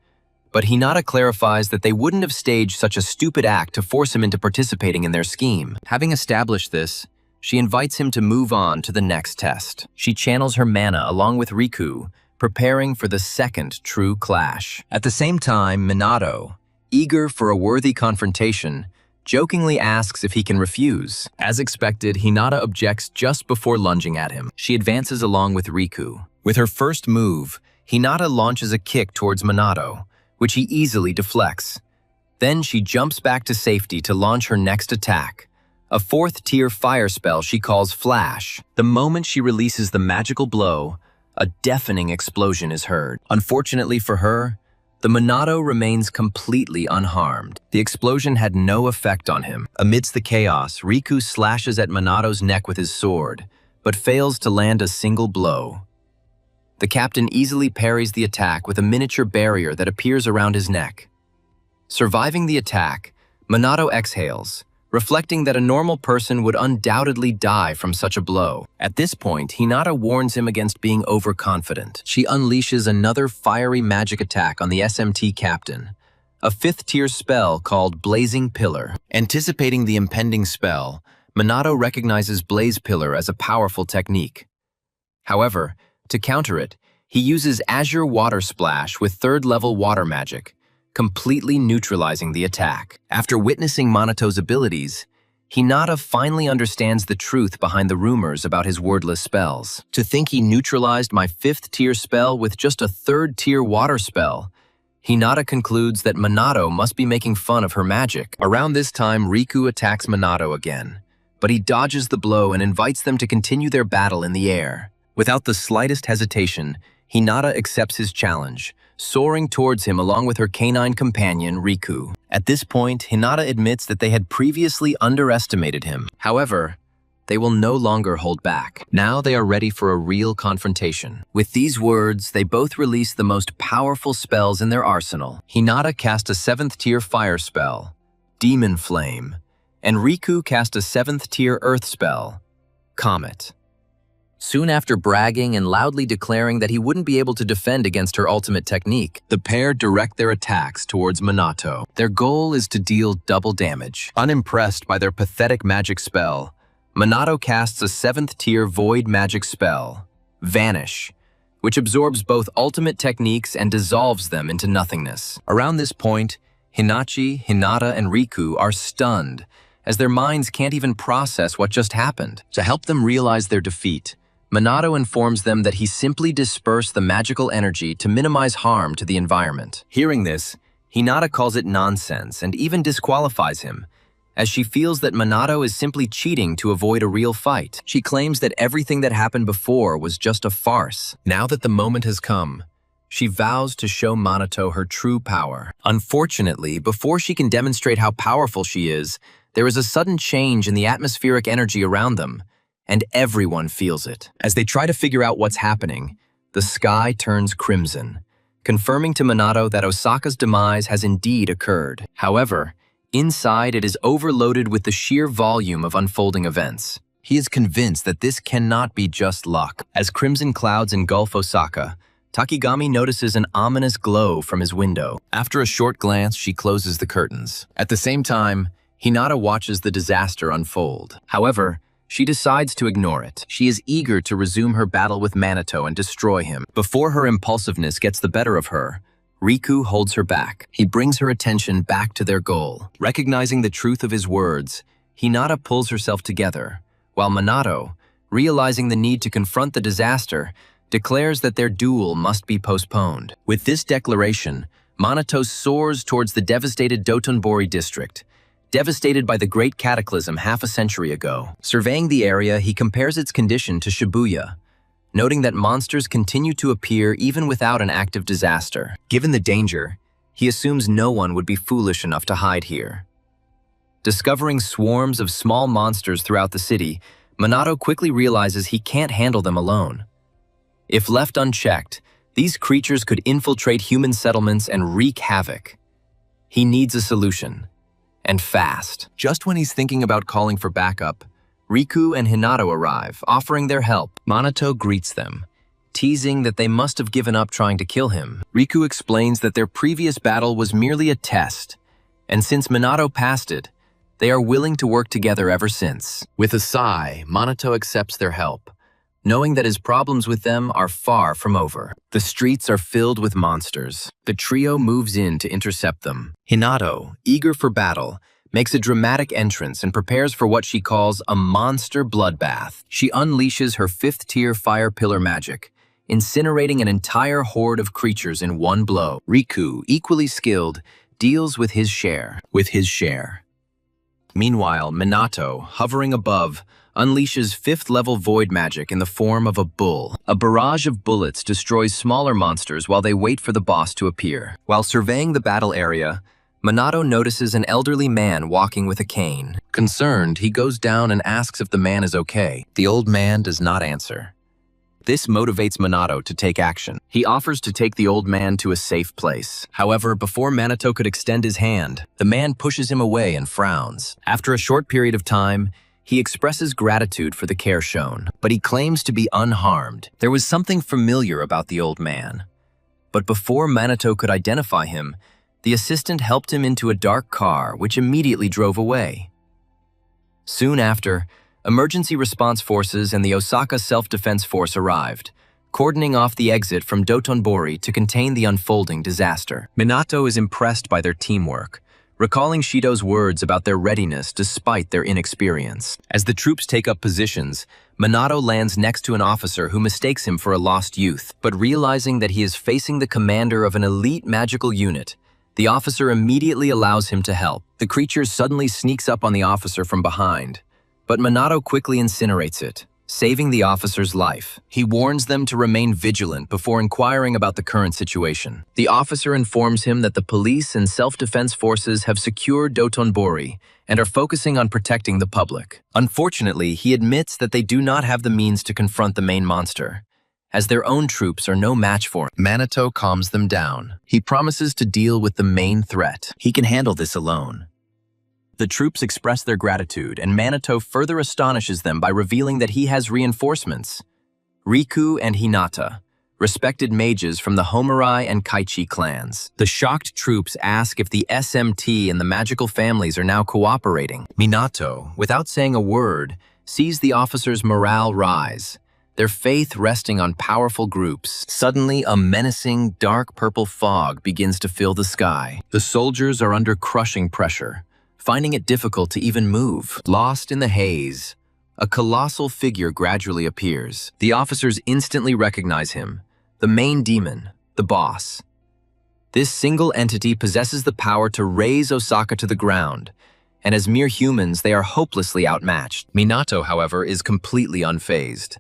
but Hinata clarifies that they wouldn't have staged such a stupid act to force him into participating in their scheme. Having established this, she invites him to move on to the next test. She channels her mana along with Riku, preparing for the second true clash. At the same time, Minato, eager for a worthy confrontation, jokingly asks if he can refuse. As expected, Hinata objects just before lunging at him. She advances along with Riku. With her first move, Hinata launches a kick towards Minato, which he easily deflects. Then she jumps back to safety to launch her next attack, a 4th-tier fire spell she calls Flash. The moment she releases the magical blow, a deafening explosion is heard. Unfortunately for her, the Minato remains completely unharmed. The explosion had no effect on him. Amidst the chaos, Riku slashes at Minato's neck with his sword, but fails to land a single blow. The captain easily parries the attack with a miniature barrier that appears around his neck. Surviving the attack, Minato exhales, reflecting that a normal person would undoubtedly die from such a blow. At this point, Hinata warns him against being overconfident. She unleashes another fiery magic attack on the SMT captain, a 5th-tier spell called Blazing Pillar. Anticipating the impending spell, Minato recognizes Blaze Pillar as a powerful technique. However, to counter it, he uses Azure Water Splash with 3rd-level water magic, completely neutralizing the attack. After witnessing Minato's abilities, Hinata finally understands the truth behind the rumors about his wordless spells. To think he neutralized my 5th-tier spell with just a 3rd-tier water spell, Hinata concludes that Minato must be making fun of her magic. Around this time, Riku attacks Minato again, but he dodges the blow and invites them to continue their battle in the air. Without the slightest hesitation, Hinata accepts his challenge, soaring towards him along with her canine companion, Riku. At this point, Hinata admits that they had previously underestimated him. However, they will no longer hold back. Now they are ready for a real confrontation. With these words, they both release the most powerful spells in their arsenal. Hinata cast a 7th-tier fire spell, Demon Flame, and Riku cast a 7th-tier earth spell, Comet. Soon after bragging and loudly declaring that he wouldn't be able to defend against her ultimate technique, the pair direct their attacks towards Minato. Their goal is to deal double damage. Unimpressed by their pathetic magic spell, Minato casts a 7th-tier void magic spell, Vanish, which absorbs both ultimate techniques and dissolves them into nothingness. Around this point, Hinachi, Hinata, and Riku are stunned, as their minds can't even process what just happened. To help them realize their defeat, Minato informs them that he simply dispersed the magical energy to minimize harm to the environment. Hearing this, Hinata calls it nonsense and even disqualifies him, as she feels that Minato is simply cheating to avoid a real fight. She claims that everything that happened before was just a farce. Now that the moment has come, she vows to show Minato her true power. Unfortunately, before she can demonstrate how powerful she is, there is a sudden change in the atmospheric energy around them, and everyone feels it. As they try to figure out what's happening, the sky turns crimson, confirming to Minato that Osaka's demise has indeed occurred. However, inside it is overloaded with the sheer volume of unfolding events. He is convinced that this cannot be just luck. As crimson clouds engulf Osaka, Takigami notices an ominous glow from his window. After a short glance, she closes the curtains. At the same time, Hinata watches the disaster unfold. However, she decides to ignore it. She is eager to resume her battle with Minato and destroy him. Before her impulsiveness gets the better of her, Riku holds her back. He brings her attention back to their goal. Recognizing the truth of his words, Hinata pulls herself together, while Minato, realizing the need to confront the disaster, declares that their duel must be postponed. With this declaration, Minato soars towards the devastated Dotonbori district, devastated by the Great Cataclysm half a century ago. Surveying the area, he compares its condition to Shibuya, noting that monsters continue to appear even without an active disaster. Given the danger, he assumes no one would be foolish enough to hide here. Discovering swarms of small monsters throughout the city, Minato quickly realizes he can't handle them alone. If left unchecked, these creatures could infiltrate human settlements and wreak havoc. He needs a solution, and fast. Just when he's thinking about calling for backup, Riku and Hinata arrive, offering their help. Minato greets them, teasing that they must have given up trying to kill him. Riku explains that their previous battle was merely a test, and since Minato passed it, they are willing to work together ever since. With a sigh, Minato accepts their help, knowing that his problems with them are far from over. The streets are filled with monsters. The trio moves in to intercept them. Hinata, eager for battle, makes a dramatic entrance and prepares for what she calls a monster bloodbath. She unleashes her 5th-tier fire pillar magic, incinerating an entire horde of creatures in one blow. Riku, equally skilled, deals with his share. Meanwhile, Minato, hovering above, unleashes 5th-level void magic in the form of a bull. A barrage of bullets destroys smaller monsters while they wait for the boss to appear. While surveying the battle area, Minato notices an elderly man walking with a cane. Concerned, he goes down and asks if the man is okay. The old man does not answer. This motivates Minato to take action. He offers to take the old man to a safe place. However, before Minato could extend his hand, the man pushes him away and frowns. After a short period of time, he expresses gratitude for the care shown, but he claims to be unharmed. There was something familiar about the old man. But before Minato could identify him, the assistant helped him into a dark car, which immediately drove away. Soon after, emergency response forces and the Osaka Self-Defense Force arrived, cordoning off the exit from Dotonbori to contain the unfolding disaster. Minato is impressed by their teamwork, recalling Shido's words about their readiness despite their inexperience. As the troops take up positions, Minato lands next to an officer who mistakes him for a lost youth, but realizing that he is facing the commander of an elite magical unit, the officer immediately allows him to help. The creature suddenly sneaks up on the officer from behind, but Minato quickly incinerates it, saving the officer's life. He warns them to remain vigilant before inquiring about the current situation. The officer informs him that the police and self-defense forces have secured Dotonbori and are focusing on protecting the public. Unfortunately, he admits that they do not have the means to confront the main monster, as their own troops are no match for him. Minato calms them down. He promises to deal with the main threat. He can handle this alone. The troops express their gratitude, and Minato further astonishes them by revealing that he has reinforcements. Riku and Hinata, respected mages from the Homarai and Kaichi clans. The shocked troops ask if the SMT and the magical families are now cooperating. Minato, without saying a word, sees the officers' morale rise, their faith resting on powerful groups. Suddenly, a menacing, dark purple fog begins to fill the sky. The soldiers are under crushing pressure, finding it difficult to even move. Lost in the haze, a colossal figure gradually appears. The officers instantly recognize him, the main demon, the boss. This single entity possesses the power to raze Osaka to the ground, and as mere humans, they are hopelessly outmatched. Minato, however, is completely unfazed.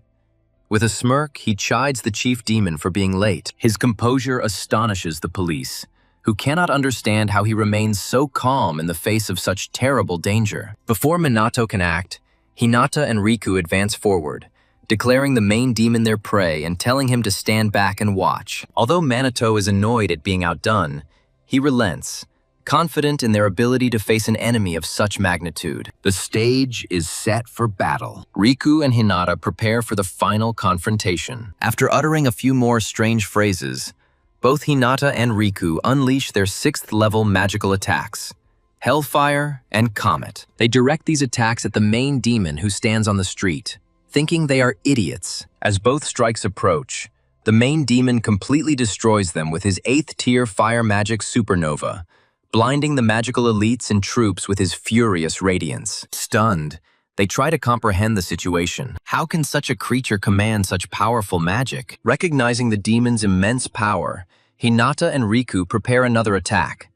With a smirk, he chides the chief demon for being late. His composure astonishes the police, who cannot understand how he remains so calm in the face of such terrible danger. Before Minato can act, Hinata and Riku advance forward, declaring the main demon their prey and telling him to stand back and watch. Although Minato is annoyed at being outdone, he relents, confident in their ability to face an enemy of such magnitude. The stage is set for battle. Riku and Hinata prepare for the final confrontation. After uttering a few more strange phrases, both Hinata and Riku unleash their 6th-level magical attacks, Hellfire and Comet. They direct these attacks at the main demon who stands on the street, thinking they are idiots. As both strikes approach, the main demon completely destroys them with his 8th-tier fire magic supernova, blinding the magical elites and troops with his furious radiance. Stunned, they try to comprehend the situation. How can such a creature command such powerful magic? Recognizing the demon's immense power, Hinata and Riku prepare another attack.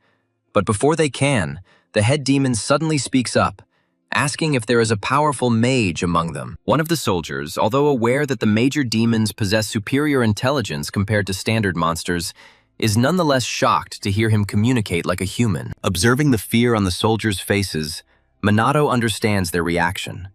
But before they can, the head demon suddenly speaks up, asking if there is a powerful mage among them. One of the soldiers, although aware that the major demons possess superior intelligence compared to standard monsters, is nonetheless shocked to hear him communicate like a human. Observing the fear on the soldiers' faces, Minato understands their reaction.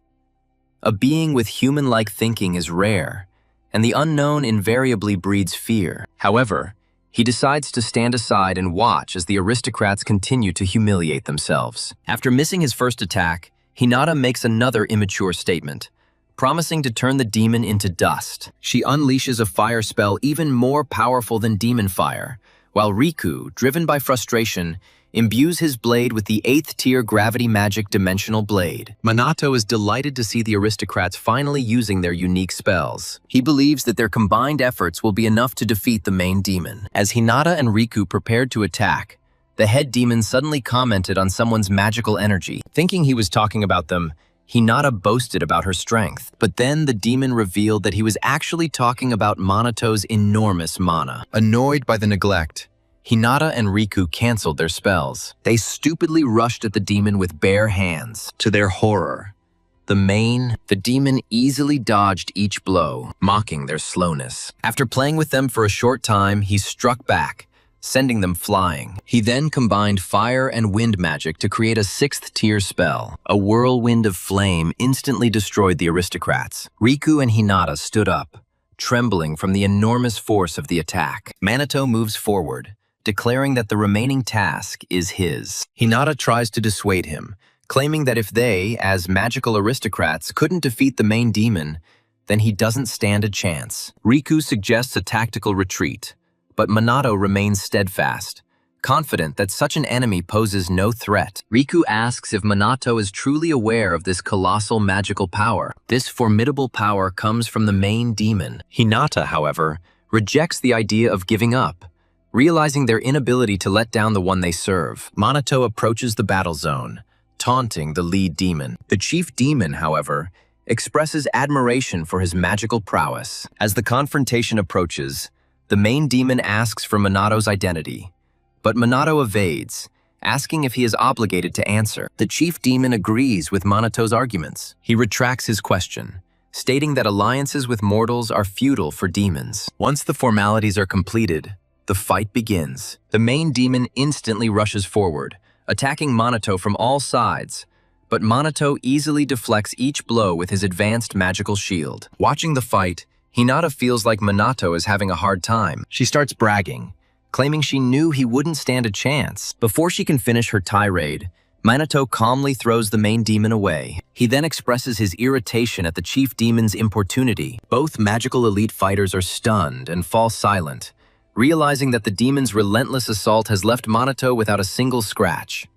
A being with human-like thinking is rare, and the unknown invariably breeds fear. However, he decides to stand aside and watch as the aristocrats continue to humiliate themselves. After missing his first attack, Hinata makes another immature statement, promising to turn the demon into dust. She unleashes a fire spell even more powerful than demon fire, while Riku, driven by frustration, imbues his blade with the 8th-tier gravity magic dimensional blade. Minato is delighted to see the aristocrats finally using their unique spells. He believes that their combined efforts will be enough to defeat the main demon. As Hinata and Riku prepared to attack, the head demon suddenly commented on someone's magical energy. Thinking he was talking about them, Hinata boasted about her strength. But then the demon revealed that he was actually talking about Manato's enormous mana. Annoyed by the neglect, Hinata and Riku canceled their spells. They stupidly rushed at the demon with bare hands. To their horror, the demon easily dodged each blow, mocking their slowness. After playing with them for a short time, he struck back, sending them flying. He then combined fire and wind magic to create a 6th-tier spell. A whirlwind of flame instantly destroyed the aristocrats. Riku and Hinata stood up, trembling from the enormous force of the attack. Minato moves forward, declaring that the remaining task is his. Hinata tries to dissuade him, claiming that if they, as magical aristocrats, couldn't defeat the main demon, then he doesn't stand a chance. Riku suggests a tactical retreat, but Minato remains steadfast, confident that such an enemy poses no threat. Riku asks if Minato is truly aware of this colossal magical power. This formidable power comes from the main demon. Hinata, however, rejects the idea of giving up, realizing their inability to let down the one they serve. Minato approaches the battle zone, taunting the lead demon. The chief demon, however, expresses admiration for his magical prowess. As the confrontation approaches, the main demon asks for Minato's identity, but Minato evades, asking if he is obligated to answer. The chief demon agrees with Minato's arguments. He retracts his question, stating that alliances with mortals are futile for demons. Once the formalities are completed, the fight begins. The main demon instantly rushes forward, attacking Minato from all sides, but Minato easily deflects each blow with his advanced magical shield. Watching the fight, Hinata feels like Minato is having a hard time. She starts bragging, claiming she knew he wouldn't stand a chance. Before she can finish her tirade, Minato calmly throws the main demon away. He then expresses his irritation at the chief demon's importunity. Both magical elite fighters are stunned and fall silent, realizing that the demon's relentless assault has left Minato without a single scratch.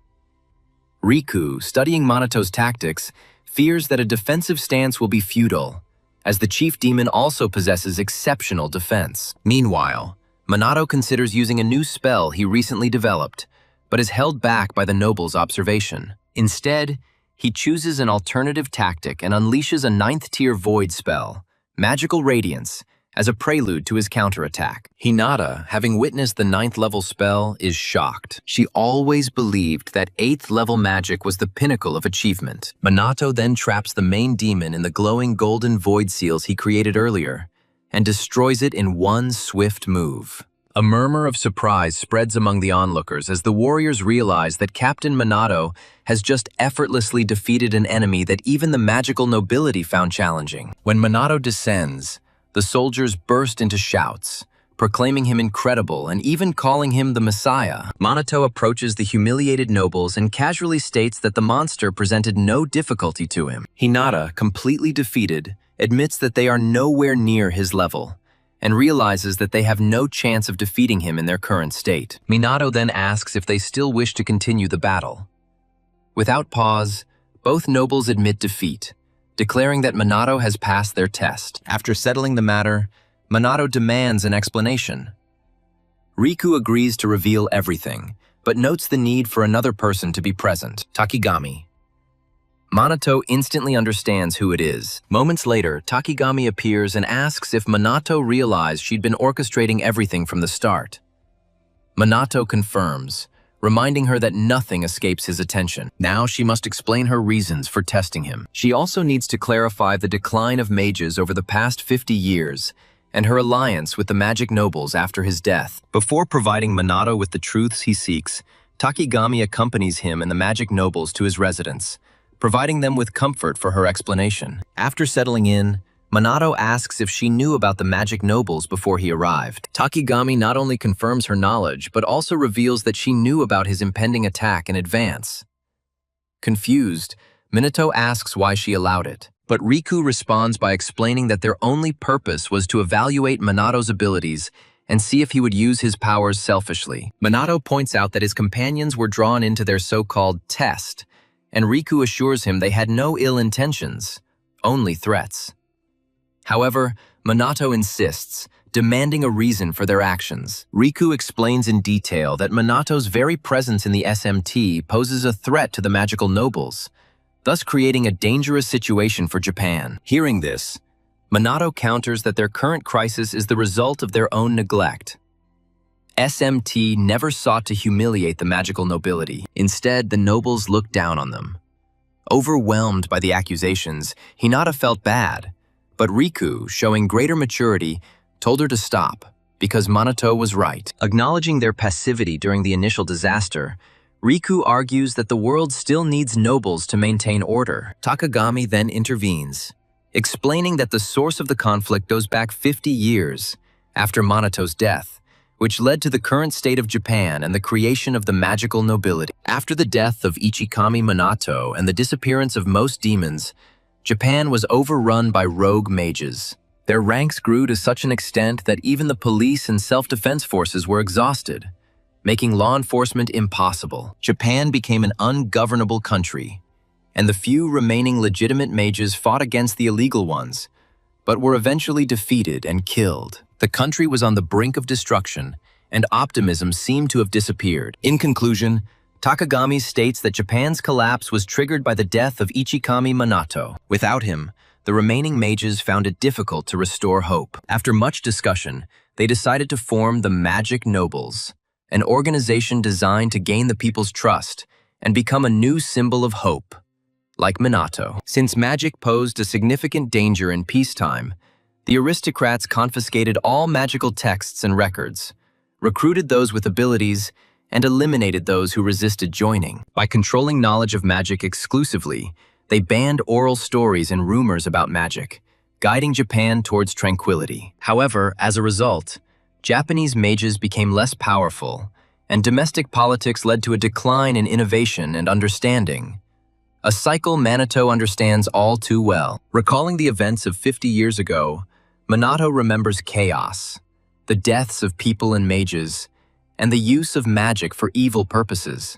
Riku, studying Manato's tactics, fears that a defensive stance will be futile, as the chief demon also possesses exceptional defense. Meanwhile, Minato considers using a new spell he recently developed, but is held back by the noble's observation. Instead, he chooses an alternative tactic and unleashes a 9th-tier void spell, Magical Radiance, as a prelude to his counterattack. Hinata, having witnessed the 9th-level spell, is shocked. She always believed that 8th-level magic was the pinnacle of achievement. Minato then traps the main demon in the glowing golden void seals he created earlier, and destroys it in one swift move. A murmur of surprise spreads among the onlookers as the warriors realize that Captain Minato has just effortlessly defeated an enemy that even the magical nobility found challenging. When Minato descends, the soldiers burst into shouts, proclaiming him incredible and even calling him the Messiah. Minato approaches the humiliated nobles and casually states that the monster presented no difficulty to him. Hinata, completely defeated, admits that they are nowhere near his level, and realizes that they have no chance of defeating him in their current state. Minato then asks if they still wish to continue the battle. Without pause, both nobles admit defeat, declaring that Minato has passed their test. After settling the matter, Minato demands an explanation. Riku agrees to reveal everything, but notes the need for another person to be present, Takigami. Minato instantly understands who it is. Moments later, Takigami appears and asks if Minato realized she'd been orchestrating everything from the start. Minato confirms, reminding her that nothing escapes his attention. Now she must explain her reasons for testing him. She also needs to clarify the decline of mages over the past 50 years and her alliance with the magic nobles after his death. Before providing Minato with the truths he seeks, Takigami accompanies him and the magic nobles to his residence, providing them with comfort for her explanation. After settling in, Minato asks if she knew about the magic nobles before he arrived. Takigami not only confirms her knowledge, but also reveals that she knew about his impending attack in advance. Confused, Minato asks why she allowed it, but Riku responds by explaining that their only purpose was to evaluate Minato's abilities and see if he would use his powers selfishly. Minato points out that his companions were drawn into their so-called test, and Riku assures him they had no ill intentions, only threats. However, Minato insists, demanding a reason for their actions. Riku explains in detail that Minato's very presence in the SMT poses a threat to the magical nobles, thus creating a dangerous situation for Japan. Hearing this, Minato counters that their current crisis is the result of their own neglect. SMT never sought to humiliate the magical nobility. Instead, the nobles looked down on them. Overwhelmed by the accusations, Hinata felt bad, but Riku, showing greater maturity, told her to stop, because Minato was right. Acknowledging their passivity during the initial disaster, Riku argues that the world still needs nobles to maintain order. Takagami then intervenes, explaining that the source of the conflict goes back 50 years after Minato's death, which led to the current state of Japan and the creation of the magical nobility. After the death of Ichikami Minato and the disappearance of most demons, Japan was overrun by rogue mages. Their ranks grew to such an extent that even the police and self-defense forces were exhausted, making law enforcement impossible. Japan became an ungovernable country, and the few remaining legitimate mages fought against the illegal ones, but were eventually defeated and killed. The country was on the brink of destruction, and optimism seemed to have disappeared. In conclusion, Takagami states that Japan's collapse was triggered by the death of Ichikami Minato. Without him, the remaining mages found it difficult to restore hope. After much discussion, they decided to form the Magic Nobles, an organization designed to gain the people's trust and become a new symbol of hope. Like Minato. Since magic posed a significant danger in peacetime, the aristocrats confiscated all magical texts and records, recruited those with abilities, and eliminated those who resisted joining. By controlling knowledge of magic exclusively, they banned oral stories and rumors about magic, guiding Japan towards tranquility. However, as a result, Japanese mages became less powerful, and domestic politics led to a decline in innovation and understanding. A cycle Minato understands all too well. Recalling the events of 50 years ago, Minato remembers chaos, the deaths of people and mages, and the use of magic for evil purposes.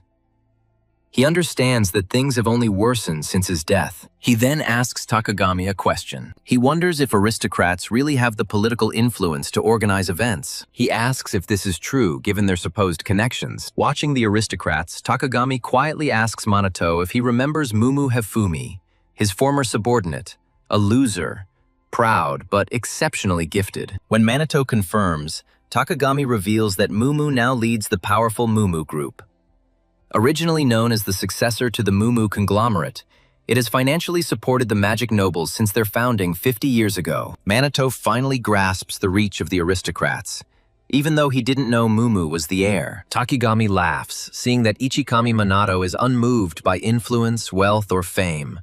He understands that things have only worsened since his death. He then asks Takagami a question. He wonders if aristocrats really have the political influence to organize events. He asks if this is true given their supposed connections. Watching the aristocrats, Takagami quietly asks Minato if he remembers Mumu Hefumi, his former subordinate, a loser, proud but exceptionally gifted. When Minato confirms, Takagami reveals that Mumu now leads the powerful Mumu Group. Originally known as the successor to the Mumu conglomerate, it has financially supported the Magic Nobles since their founding 50 years ago. Minato finally grasps the reach of the aristocrats, even though he didn't know Mumu was the heir. Takigami laughs, seeing that Ichikami Minato is unmoved by influence, wealth, or fame,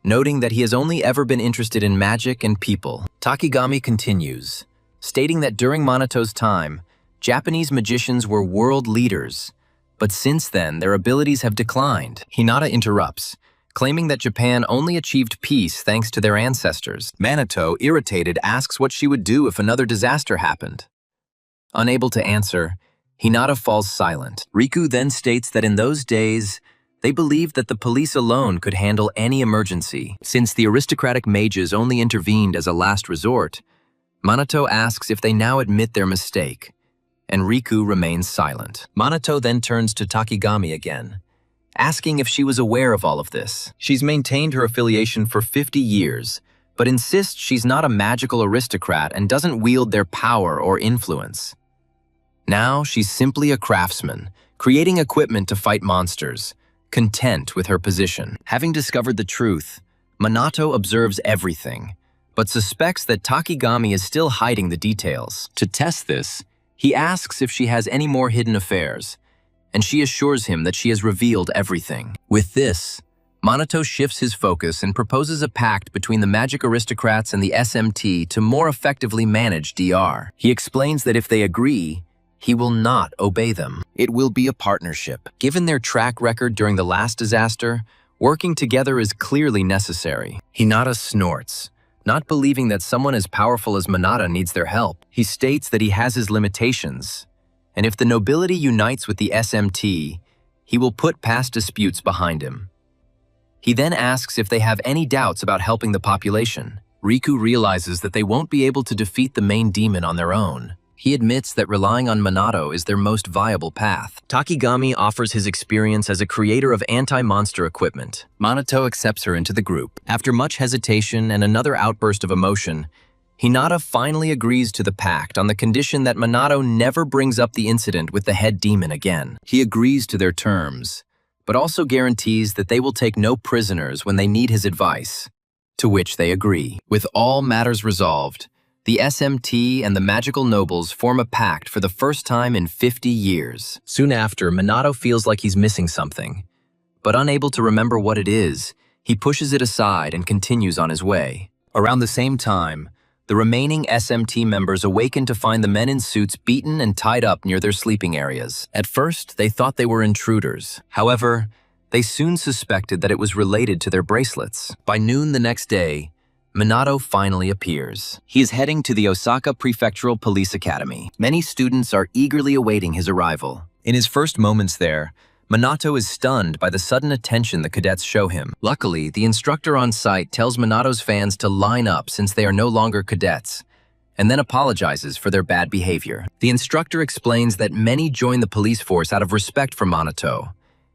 noting that he has only ever been interested in magic and people. Takigami continues, stating that during Minato's time, Japanese magicians were world leaders, but since then, their abilities have declined. Hinata interrupts, claiming that Japan only achieved peace thanks to their ancestors. Minato, irritated, asks what she would do if another disaster happened. Unable to answer, Hinata falls silent. Riku then states that in those days, they believed that the police alone could handle any emergency. Since the aristocratic mages only intervened as a last resort, Minato asks if they now admit their mistake, and Riku remains silent. Minato then turns to Takigami again, asking if she was aware of all of this. She's maintained her affiliation for 50 years, but insists she's not a magical aristocrat and doesn't wield their power or influence. Now she's simply a craftsman, creating equipment to fight monsters, content with her position. Having discovered the truth, Minato observes everything, but suspects that Takigami is still hiding the details. To test this, he asks if she has any more hidden affairs, and she assures him that she has revealed everything. With this, Minato shifts his focus and proposes a pact between the magic aristocrats and the SMT to more effectively manage DR. He explains that if they agree, he will not obey them. It will be a partnership. Given their track record during the last disaster, working together is clearly necessary. Hinata snorts, not believing that someone as powerful as Minato needs their help. He states that he has his limitations, and if the nobility unites with the SMT, he will put past disputes behind him. He then asks if they have any doubts about helping the population. Riku realizes that they won't be able to defeat the main demon on their own. He admits that relying on Minato is their most viable path. Takigami offers his experience as a creator of anti-monster equipment. Minato accepts her into the group. After much hesitation and another outburst of emotion, Hinata finally agrees to the pact on the condition that Minato never brings up the incident with the head demon again. He agrees to their terms, but also guarantees that they will take no prisoners when they need his advice, to which they agree. With all matters resolved, the SMT and the magical nobles form a pact for the first time in 50 years. Soon after, Minato feels like he's missing something, but unable to remember what it is, he pushes it aside and continues on his way. Around the same time, the remaining SMT members awaken to find the men in suits beaten and tied up near their sleeping areas. At first, they thought they were intruders. However, they soon suspected that it was related to their bracelets. By noon the next day, Minato finally appears. He is heading to the Osaka Prefectural Police Academy. Many students are eagerly awaiting his arrival. In his first moments there, Minato is stunned by the sudden attention the cadets show him. Luckily, the instructor on site tells Minato's fans to line up since they are no longer cadets, and then apologizes for their bad behavior. The instructor explains that many join the police force out of respect for Minato,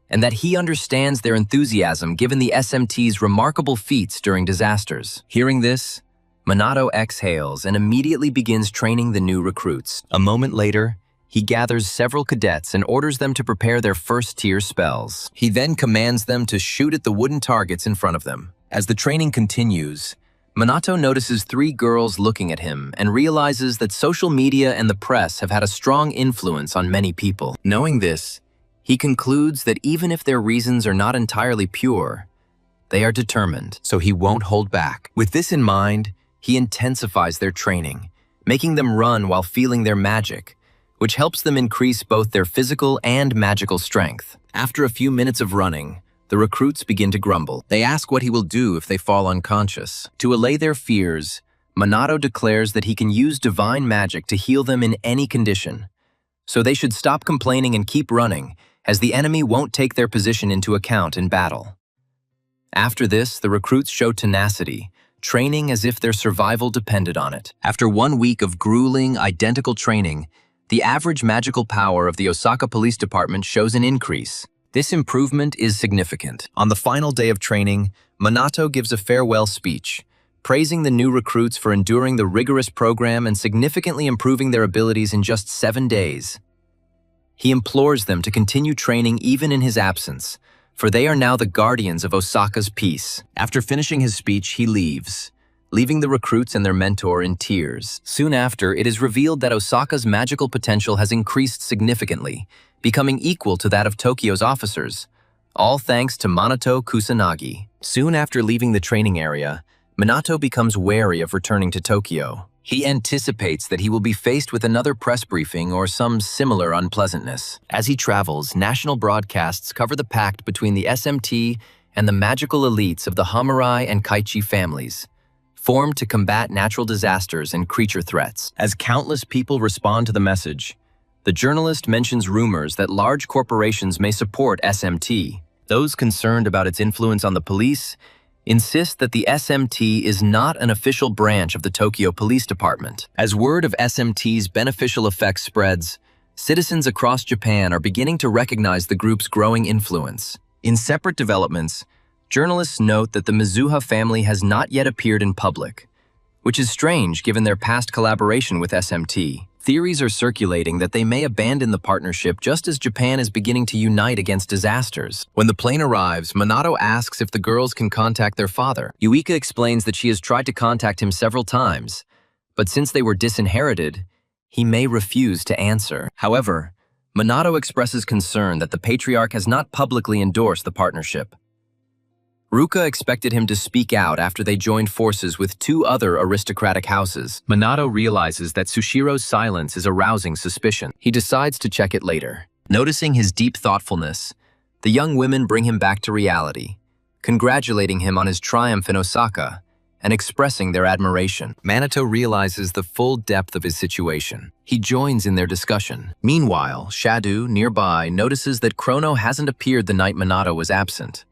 and that he understands their enthusiasm given the SMT's remarkable feats during disasters. Hearing this, Minato exhales and immediately begins training the new recruits. A moment later, he gathers several cadets and orders them to prepare their first-tier spells. He then commands them to shoot at the wooden targets in front of them. As the training continues, Minato notices 3 girls looking at him and realizes that social media and the press have had a strong influence on many people. Knowing this, he concludes that even if their reasons are not entirely pure, they are determined, so he won't hold back. With this in mind, he intensifies their training, making them run while feeling their magic, which helps them increase both their physical and magical strength. After a few minutes of running, the recruits begin to grumble. They ask what he will do if they fall unconscious. To allay their fears, Minato declares that he can use divine magic to heal them in any condition, so they should stop complaining and keep running, as the enemy won't take their position into account in battle. After this, the recruits show tenacity, training as if their survival depended on it. After 1 week of grueling, identical training, the average magical power of the Osaka Police Department shows an increase. This improvement is significant. On the final day of training, Minato gives a farewell speech, praising the new recruits for enduring the rigorous program and significantly improving their abilities in just 7 days. He implores them to continue training even in his absence, for they are now the guardians of Osaka's peace. After finishing his speech, he leaves, leaving the recruits and their mentor in tears. Soon after, it is revealed that Osaka's magical potential has increased significantly, becoming equal to that of Tokyo's officers, all thanks to Minato Kusanagi. Soon after leaving the training area, Minato becomes wary of returning to Tokyo. He anticipates that he will be faced with another press briefing or some similar unpleasantness. As he travels, national broadcasts cover the pact between the SMT and the magical elites of the Hamurai and Kaichi families, formed to combat natural disasters and creature threats. As countless people respond to the message, the journalist mentions rumors that large corporations may support SMT. Those concerned about its influence on the police insist that the SMT is not an official branch of the Tokyo Police Department. As word of SMT's beneficial effects spreads, citizens across Japan are beginning to recognize the group's growing influence. In separate developments, journalists note that the Mizuha family has not yet appeared in public, which is strange given their past collaboration with SMT. Theories are circulating that they may abandon the partnership just as Japan is beginning to unite against disasters. When the plane arrives, Minato asks if the girls can contact their father. Yuika explains that she has tried to contact him several times, but since they were disinherited, he may refuse to answer. However, Minato expresses concern that the patriarch has not publicly endorsed the partnership. Ruka expected him to speak out after they joined forces with two other aristocratic houses. Minato realizes that Sushiro's silence is arousing suspicion. He decides to check it later. Noticing his deep thoughtfulness, the young women bring him back to reality, congratulating him on his triumph in Osaka and expressing their admiration. Minato realizes the full depth of his situation. He joins in their discussion. Meanwhile, Shadu, nearby, notices that Chrono hasn't appeared the night Minato was absent.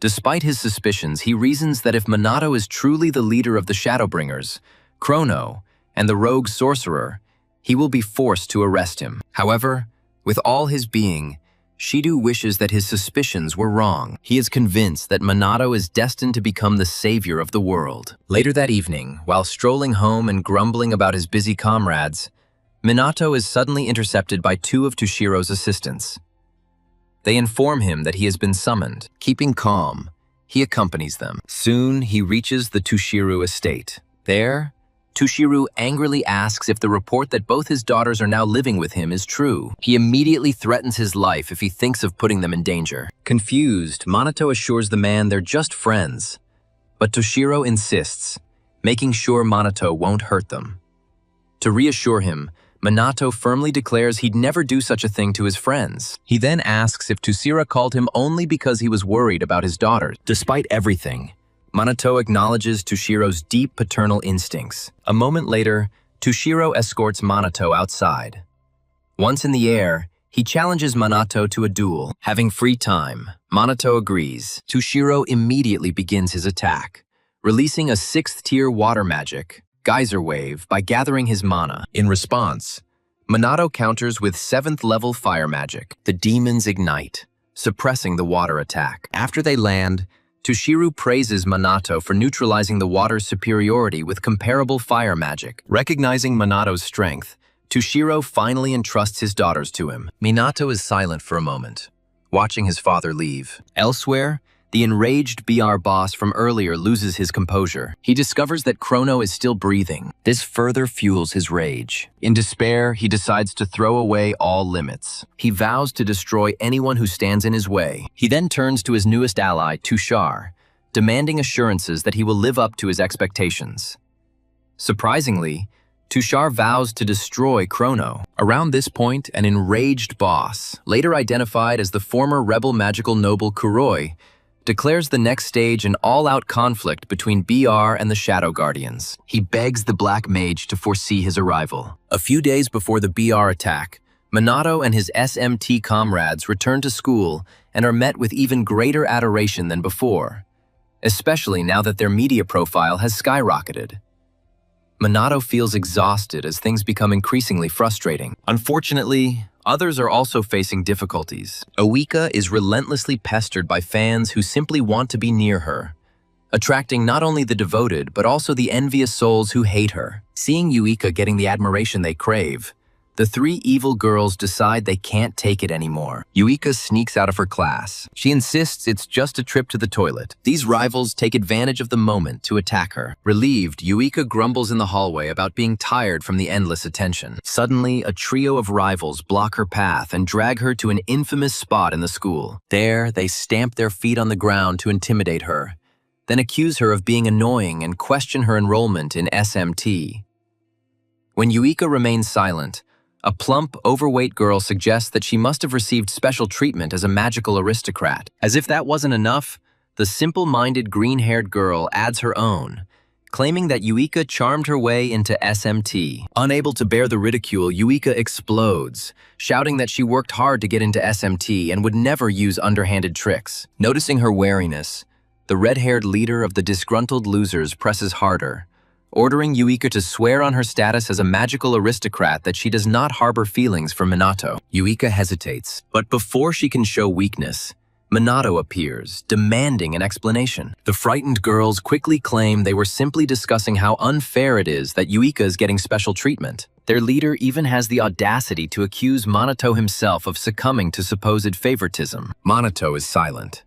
Despite his suspicions, he reasons that if Minato is truly the leader of the Shadowbringers, Chrono, and the rogue sorcerer, he will be forced to arrest him. However, with all his being, Shidu wishes that his suspicions were wrong. He is convinced that Minato is destined to become the savior of the world. Later that evening, while strolling home and grumbling about his busy comrades, Minato is suddenly intercepted by two of Toshiro's assistants. They inform him that he has been summoned. Keeping calm, he accompanies them. Soon, he reaches the Toshiro estate. There, Toshiro angrily asks if the report that both his daughters are now living with him is true. He immediately threatens his life if he thinks of putting them in danger. Confused, Minato assures the man they're just friends. But Toshiro insists, making sure Minato won't hurt them. To reassure him, Minato firmly declares he'd never do such a thing to his friends. He then asks if Toshiro called him only because he was worried about his daughters. Despite everything, Minato acknowledges Toshiro's deep paternal instincts. A moment later, Toshiro escorts Minato outside. Once in the air, he challenges Minato to a duel. Having free time, Minato agrees. Toshiro immediately begins his attack, releasing a 6th-tier water magic, Geyser Wave, by gathering his mana. In response, Minato counters with 7th-level fire magic. The demons ignite, suppressing the water attack. After they land, Toshiro praises Minato for neutralizing the water's superiority with comparable fire magic. Recognizing Minato's strength, Toshiro finally entrusts his daughters to him. Minato is silent for a moment, watching his father leave. Elsewhere, the enraged BR boss from earlier loses his composure. He discovers that Chrono is still breathing. This further fuels his rage. In despair, he decides to throw away all limits. He vows to destroy anyone who stands in his way. He then turns to his newest ally, Tushar, demanding assurances that he will live up to his expectations. Surprisingly, Tushar vows to destroy Chrono. Around this point, an enraged boss, later identified as the former rebel magical noble Kuroi, declares the next stage an all-out conflict between BR and the Shadow Guardians. He begs the Black Mage to foresee his arrival. A few days before the BR attack, Minato and his SMT comrades return to school and are met with even greater adoration than before, especially now that their media profile has skyrocketed. Minato feels exhausted as things become increasingly frustrating. Unfortunately, others are also facing difficulties. Oika is relentlessly pestered by fans who simply want to be near her, attracting not only the devoted but also the envious souls who hate her. Seeing Yuika getting the admiration they crave, the three evil girls decide they can't take it anymore. Yuika sneaks out of her class. She insists it's just a trip to the toilet. These rivals take advantage of the moment to attack her. Relieved, Yuika grumbles in the hallway about being tired from the endless attention. Suddenly, a trio of rivals block her path and drag her to an infamous spot in the school. There, they stamp their feet on the ground to intimidate her, then accuse her of being annoying and question her enrollment in SMT. When Yuika remains silent, a plump, overweight girl suggests that she must have received special treatment as a magical aristocrat. As if that wasn't enough, the simple-minded green-haired girl adds her own, claiming that Yuika charmed her way into SMT. Unable to bear the ridicule, Yuika explodes, shouting that she worked hard to get into SMT and would never use underhanded tricks. Noticing her wariness, the red-haired leader of the disgruntled losers presses harder, ordering Yuika to swear on her status as a magical aristocrat that she does not harbor feelings for Minato. Yuika hesitates, but before she can show weakness, Minato appears, demanding an explanation. The frightened girls quickly claim they were simply discussing how unfair it is that Yuika is getting special treatment. Their leader even has the audacity to accuse Minato himself of succumbing to supposed favoritism. Minato is silent.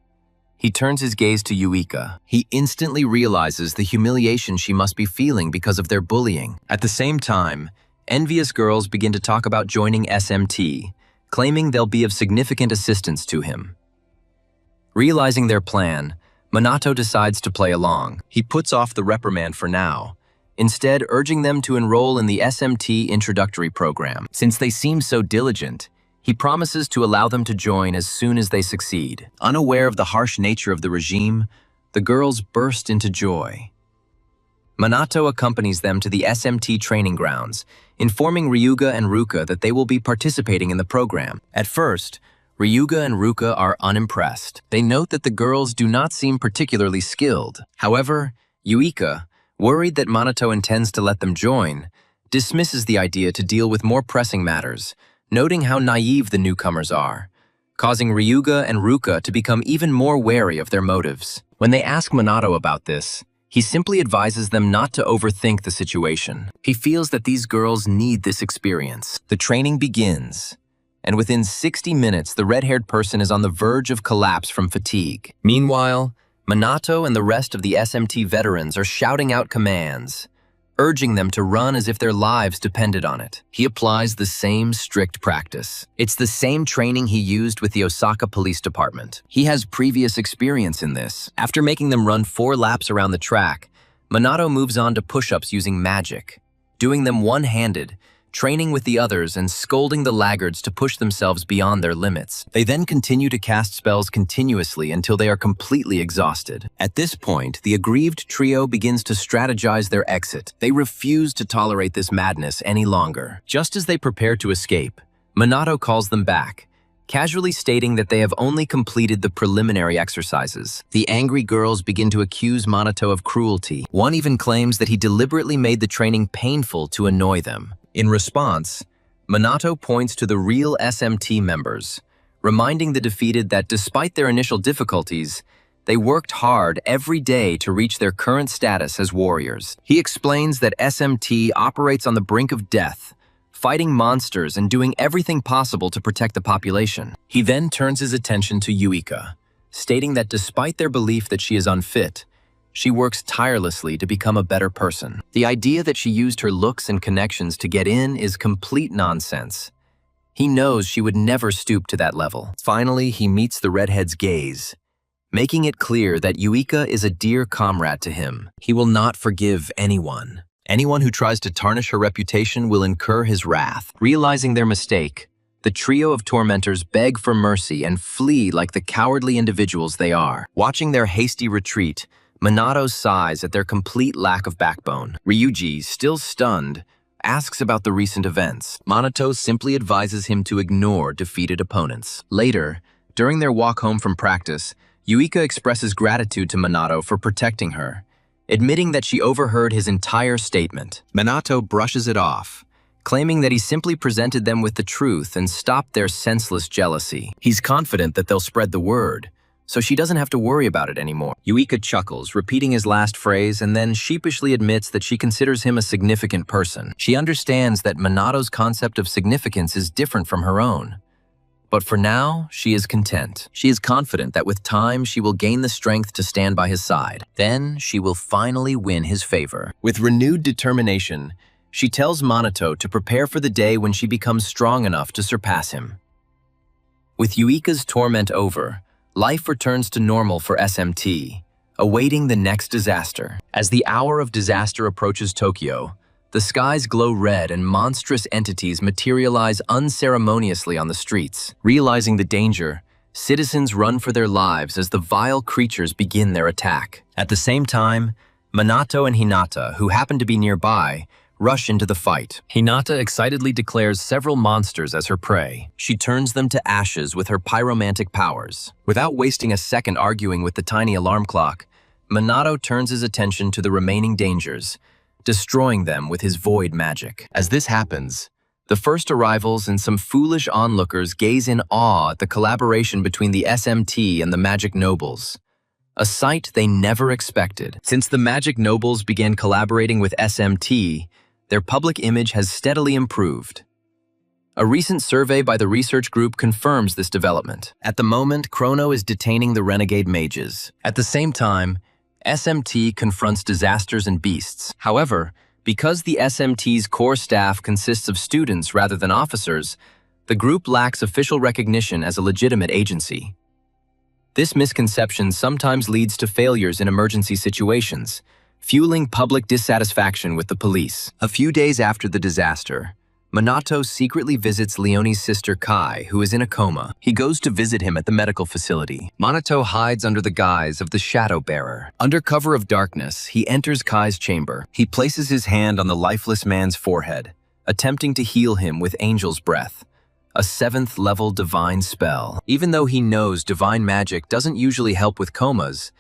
He turns his gaze to Yuika. He instantly realizes the humiliation she must be feeling because of their bullying. At the same time, envious girls begin to talk about joining SMT, claiming they'll be of significant assistance to him. Realizing their plan, Minato decides to play along. He puts off the reprimand for now, instead urging them to enroll in the SMT introductory program. Since they seem so diligent, he promises to allow them to join as soon as they succeed. Unaware of the harsh nature of the regime, the girls burst into joy. Minato accompanies them to the SMT training grounds, informing Ryuga and Ruka that they will be participating in the program. At first, Ryuga and Ruka are unimpressed. They note that the girls do not seem particularly skilled. However, Yuika, worried that Minato intends to let them join, dismisses the idea to deal with more pressing matters, noting how naive the newcomers are, causing Ryuga and Ruka to become even more wary of their motives. When they ask Minato about this, he simply advises them not to overthink the situation. He feels that these girls need this experience. The training begins, and within 60 minutes, the red-haired person is on the verge of collapse from fatigue. Meanwhile, Minato and the rest of the SMT veterans are shouting out commands, urging them to run as if their lives depended on it. He applies the same strict practice. It's the same training he used with the Osaka Police Department. He has previous experience in this. After making them run 4 laps around the track, Minato moves on to push-ups using magic, doing them one-handed, training with the others and scolding the laggards to push themselves beyond their limits. They then continue to cast spells continuously until they are completely exhausted. At this point, the aggrieved trio begins to strategize their exit. They refuse to tolerate this madness any longer. Just as they prepare to escape, Minato calls them back, casually stating that they have only completed the preliminary exercises. The angry girls begin to accuse Minato of cruelty. One even claims that he deliberately made the training painful to annoy them. In response, Minato points to the real SMT members, reminding the defeated that despite their initial difficulties, they worked hard every day to reach their current status as warriors. He explains that SMT operates on the brink of death, fighting monsters and doing everything possible to protect the population. He then turns his attention to Yuika, stating that despite their belief that she is unfit, she works tirelessly to become a better person. The idea that she used her looks and connections to get in is complete nonsense. He knows she would never stoop to that level. Finally, he meets the redhead's gaze, making it clear that Yuika is a dear comrade to him. He will not forgive anyone. Anyone who tries to tarnish her reputation will incur his wrath. Realizing their mistake, the trio of tormentors beg for mercy and flee like the cowardly individuals they are. Watching their hasty retreat, Minato sighs at their complete lack of backbone. Ryuji, still stunned, asks about the recent events. Minato simply advises him to ignore defeated opponents. Later, during their walk home from practice, Yuika expresses gratitude to Minato for protecting her, admitting that she overheard his entire statement. Minato brushes it off, claiming that he simply presented them with the truth and stopped their senseless jealousy. He's confident that they'll spread the word, so she doesn't have to worry about it anymore. Yuika chuckles, repeating his last phrase, and then sheepishly admits that she considers him a significant person. She understands that Minato's concept of significance is different from her own. But for now, she is content. She is confident that with time, she will gain the strength to stand by his side. Then, she will finally win his favor. With renewed determination, she tells Minato to prepare for the day when she becomes strong enough to surpass him. With Yuika's torment over, life returns to normal for SMT, awaiting the next disaster. As the hour of disaster approaches Tokyo, the skies glow red and monstrous entities materialize unceremoniously on the streets. Realizing the danger, citizens run for their lives as the vile creatures begin their attack. At the same time, Minato and Hinata, who happen to be nearby, rush into the fight. Hinata excitedly declares several monsters as her prey. She turns them to ashes with her pyromantic powers. Without wasting a second arguing with the tiny alarm clock, Minato turns his attention to the remaining dangers, destroying them with his void magic. As this happens, The first arrivals and some foolish onlookers gaze in awe at the collaboration between the SMT and the magic nobles, a sight they never expected. Since the magic nobles began collaborating with SMT, their public image has steadily improved. A recent survey by the research group confirms this development. At the moment, Chrono is detaining the renegade mages. At the same time, SMT confronts disasters and beasts. However, because the SMT's core staff consists of students rather than officers, the group lacks official recognition as a legitimate agency. This misconception sometimes leads to failures in emergency situations, fueling public dissatisfaction with the police. A few days after the disaster, Minato secretly visits Leone's sister Kai, who is in a coma. He goes to visit him at the medical facility. Minato hides under the guise of the Shadow Bearer. Under cover of darkness, he enters Kai's chamber. He places his hand on the lifeless man's forehead, attempting to heal him with Angel's Breath, a 7th-level divine spell. Even though he knows divine magic doesn't usually help with comas,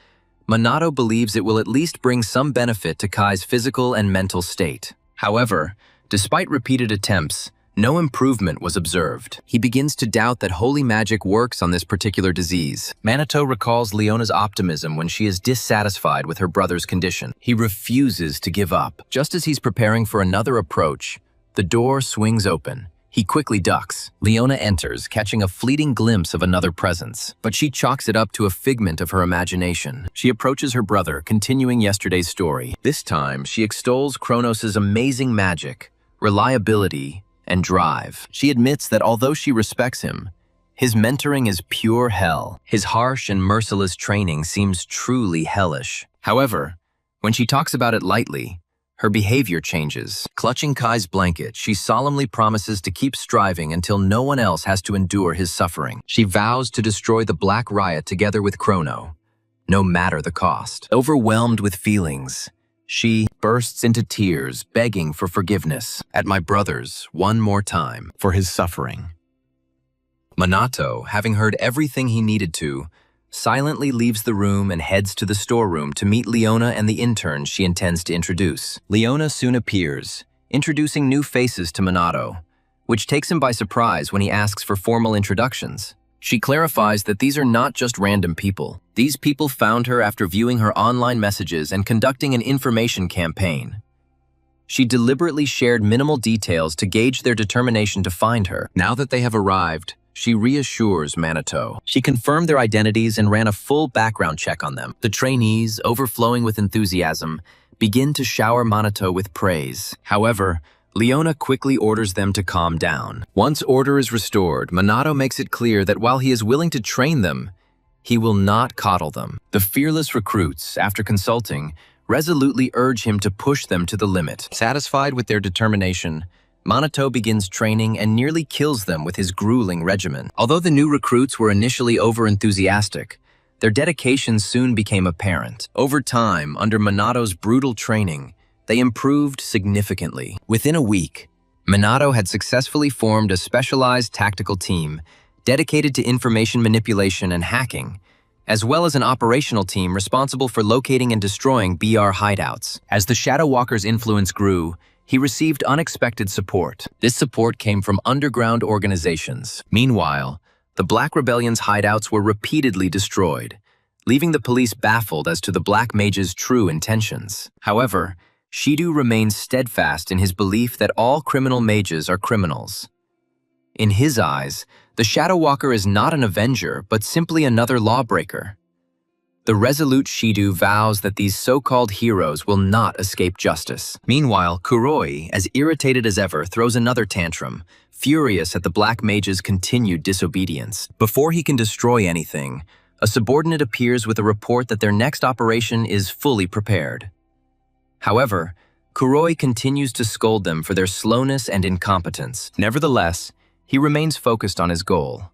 Minato believes it will at least bring some benefit to Kai's physical and mental state. However, despite repeated attempts, no improvement was observed. He begins to doubt that holy magic works on this particular disease. Minato recalls Leona's optimism when she is dissatisfied with her brother's condition. He refuses to give up. Just as he's preparing for another approach, the door swings open. He quickly ducks. Leona enters, catching a fleeting glimpse of another presence, but she chalks it up to a figment of her imagination. She approaches her brother, continuing yesterday's story. This time, she extols Kronos' amazing magic, reliability, and drive. She admits that although she respects him, his mentoring is pure hell. His harsh and merciless training seems truly hellish. However, when she talks about it lightly, her behavior changes. Clutching Kai's blanket, she solemnly promises to keep striving until no one else has to endure his suffering. She vows to destroy the Black Riot together with Chrono, no matter the cost. Overwhelmed with feelings, she bursts into tears, begging for forgiveness at my brother's one more time for his suffering. Minato, having heard everything he needed to, silently leaves the room and heads to the storeroom to meet Leona and the interns she intends to introduce. Leona soon appears, introducing new faces to Minato, which takes him by surprise when he asks for formal introductions. She clarifies that these are not just random people. These people found her after viewing her online messages and conducting an information campaign. She deliberately shared minimal details to gauge their determination to find her. Now that they have arrived, she reassures Minato. She confirmed their identities and ran a full background check on them. The trainees, overflowing with enthusiasm, begin to shower Minato with praise. However, Leona quickly orders them to calm down. Once order is restored, Minato makes it clear that while he is willing to train them, he will not coddle them. The fearless recruits, after consulting, resolutely urge him to push them to the limit. Satisfied with their determination, Minato begins training and nearly kills them with his grueling regimen. Although the new recruits were initially over-enthusiastic, their dedication soon became apparent. Over time, under Minato's brutal training, they improved significantly. Within a week, Minato had successfully formed a specialized tactical team dedicated to information manipulation and hacking, as well as an operational team responsible for locating and destroying BR hideouts. As the Shadow Walker's influence grew, he received unexpected support. This support came from underground organizations. Meanwhile, the Black Rebellion's hideouts were repeatedly destroyed, leaving the police baffled as to the Black Mage's true intentions. However, Shido remains steadfast in his belief that all criminal mages are criminals. In his eyes, the Shadow Walker is not an avenger, but simply another lawbreaker. The resolute Shido vows that these so-called heroes will not escape justice. Meanwhile, Kuroi, as irritated as ever, throws another tantrum, furious at the Black Mage's continued disobedience. Before he can destroy anything, a subordinate appears with a report that their next operation is fully prepared. However, Kuroi continues to scold them for their slowness and incompetence. Nevertheless, he remains focused on his goal.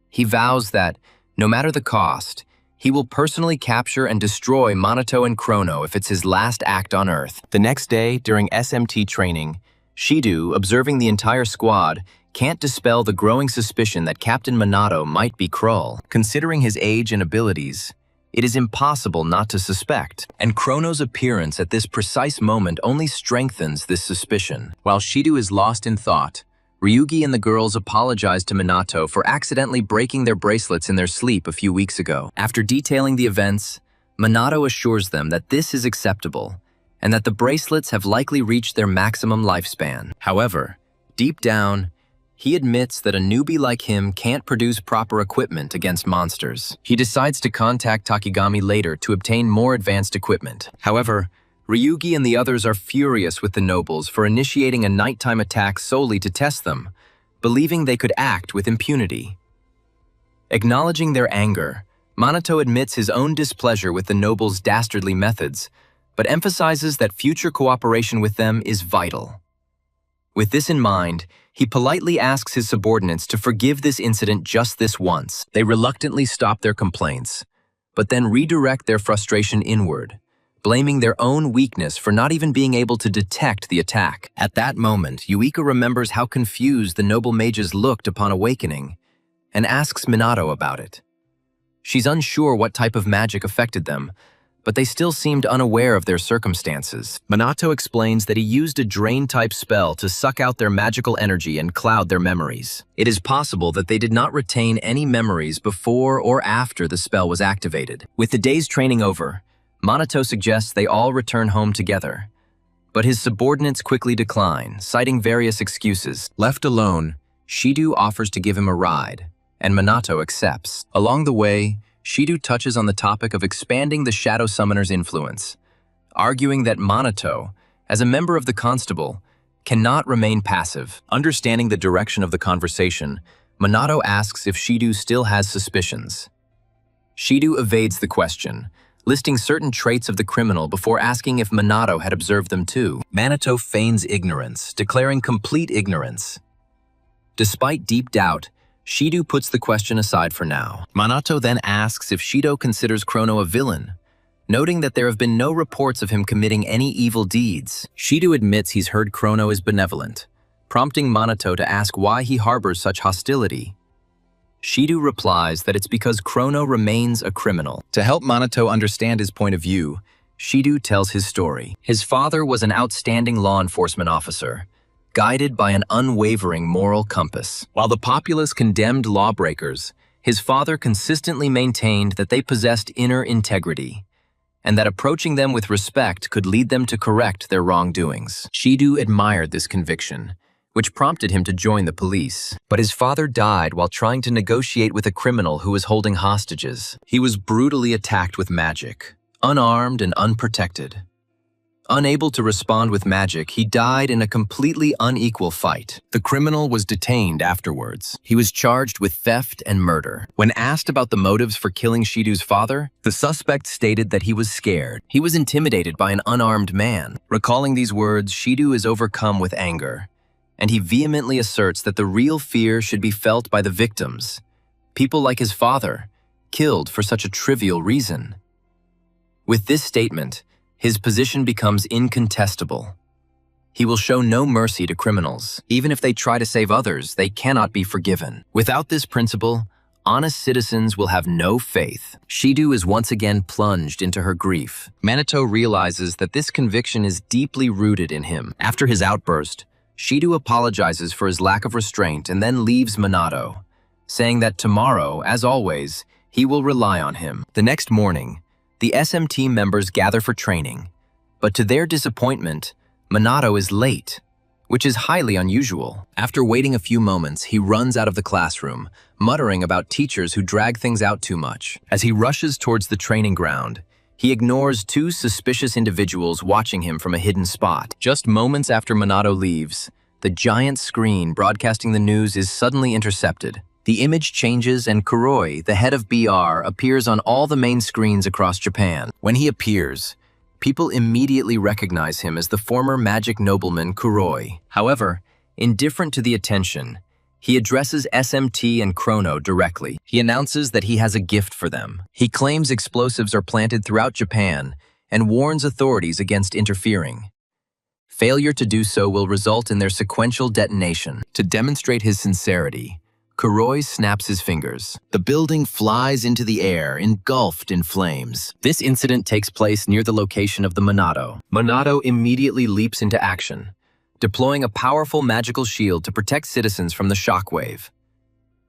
He vows that, no matter the cost, he will personally capture and destroy Minato and Chrono if it's his last act on Earth. The next day, during SMT training, Shido, observing the entire squad, can't dispel the growing suspicion that Captain Minato might be Krull. Considering his age and abilities, it is impossible not to suspect, and Chrono's appearance at this precise moment only strengthens this suspicion. While Shido is lost in thought, Ryugi and the girls apologized to Minato for accidentally breaking their bracelets in their sleep a few weeks ago. After detailing the events, Minato assures them that this is acceptable and that the bracelets have likely reached their maximum lifespan. However, deep down, he admits that a newbie like him can't produce proper equipment against monsters. He decides to contact Takigami later to obtain more advanced equipment. However, Ryugi and the others are furious with the nobles for initiating a nighttime attack solely to test them, believing they could act with impunity. Acknowledging their anger, Minato admits his own displeasure with the nobles' dastardly methods, but emphasizes that future cooperation with them is vital. With this in mind, he politely asks his subordinates to forgive this incident just this once. They reluctantly stop their complaints, but then redirect their frustration inward, blaming their own weakness for not even being able to detect the attack. At that moment, Yuika remembers how confused the noble mages looked upon awakening, and asks Minato about it. She's unsure what type of magic affected them, but they still seemed unaware of their circumstances. Minato explains that he used a drain-type spell to suck out their magical energy and cloud their memories. It is possible that they did not retain any memories before or after the spell was activated. With the day's training over, Minato suggests they all return home together, but his subordinates quickly decline, citing various excuses. Left alone, Shido offers to give him a ride, and Minato accepts. Along the way, Shido touches on the topic of expanding the Shadow Summoner's influence, arguing that Minato, as a member of the Constable, cannot remain passive. Understanding the direction of the conversation, Minato asks if Shido still has suspicions. Shido evades the question, listing certain traits of the criminal before asking if Minato had observed them too. Minato feigns ignorance, declaring complete ignorance. Despite deep doubt, Shido puts the question aside for now. Minato then asks if Shido considers Chrono a villain, noting that there have been no reports of him committing any evil deeds. Shido admits he's heard Chrono is benevolent, prompting Minato to ask why he harbors such hostility. Shido replies that it's because Chrono remains a criminal. To help Minato understand his point of view, Shido tells his story. His father was an outstanding law enforcement officer, guided by an unwavering moral compass. While the populace condemned lawbreakers, his father consistently maintained that they possessed inner integrity, and that approaching them with respect could lead them to correct their wrongdoings. Shido admired this conviction, which prompted him to join the police. But his father died while trying to negotiate with a criminal who was holding hostages. He was brutally attacked with magic, unarmed and unprotected. Unable to respond with magic, he died in a completely unequal fight. The criminal was detained afterwards. He was charged with theft and murder. When asked about the motives for killing Shido's father, the suspect stated that he was scared. He was intimidated by an unarmed man. Recalling these words, Shido is overcome with anger, and he vehemently asserts that the real fear should be felt by the victims, people like his father, killed for such a trivial reason. With this statement, his position becomes incontestable. He will show no mercy to criminals. Even if they try to save others, they cannot be forgiven. Without this principle, honest citizens will have no faith. Shido is once again plunged into her grief. Minato realizes that this conviction is deeply rooted in him. After his outburst, Shido apologizes for his lack of restraint and then leaves Minato, saying that tomorrow, as always, he will rely on him. The next morning, the SMT members gather for training, but to their disappointment, Minato is late, which is highly unusual. After waiting a few moments, he runs out of the classroom, muttering about teachers who drag things out too much. As he rushes towards the training ground, he ignores two suspicious individuals watching him from a hidden spot. Just moments after Minato leaves, the giant screen broadcasting the news is suddenly intercepted. The image changes and Kuroi, the head of BR, appears on all the main screens across Japan. When he appears, people immediately recognize him as the former magic nobleman Kuroi. However, indifferent to the attention, he addresses SMT and Chrono directly. He announces that he has a gift for them. He claims explosives are planted throughout Japan and warns authorities against interfering. Failure to do so will result in their sequential detonation. To demonstrate his sincerity, Kuroi snaps his fingers. The building flies into the air, engulfed in flames. This incident takes place near the location of the Minato. Minato immediately leaps into action, deploying a powerful magical shield to protect citizens from the shockwave.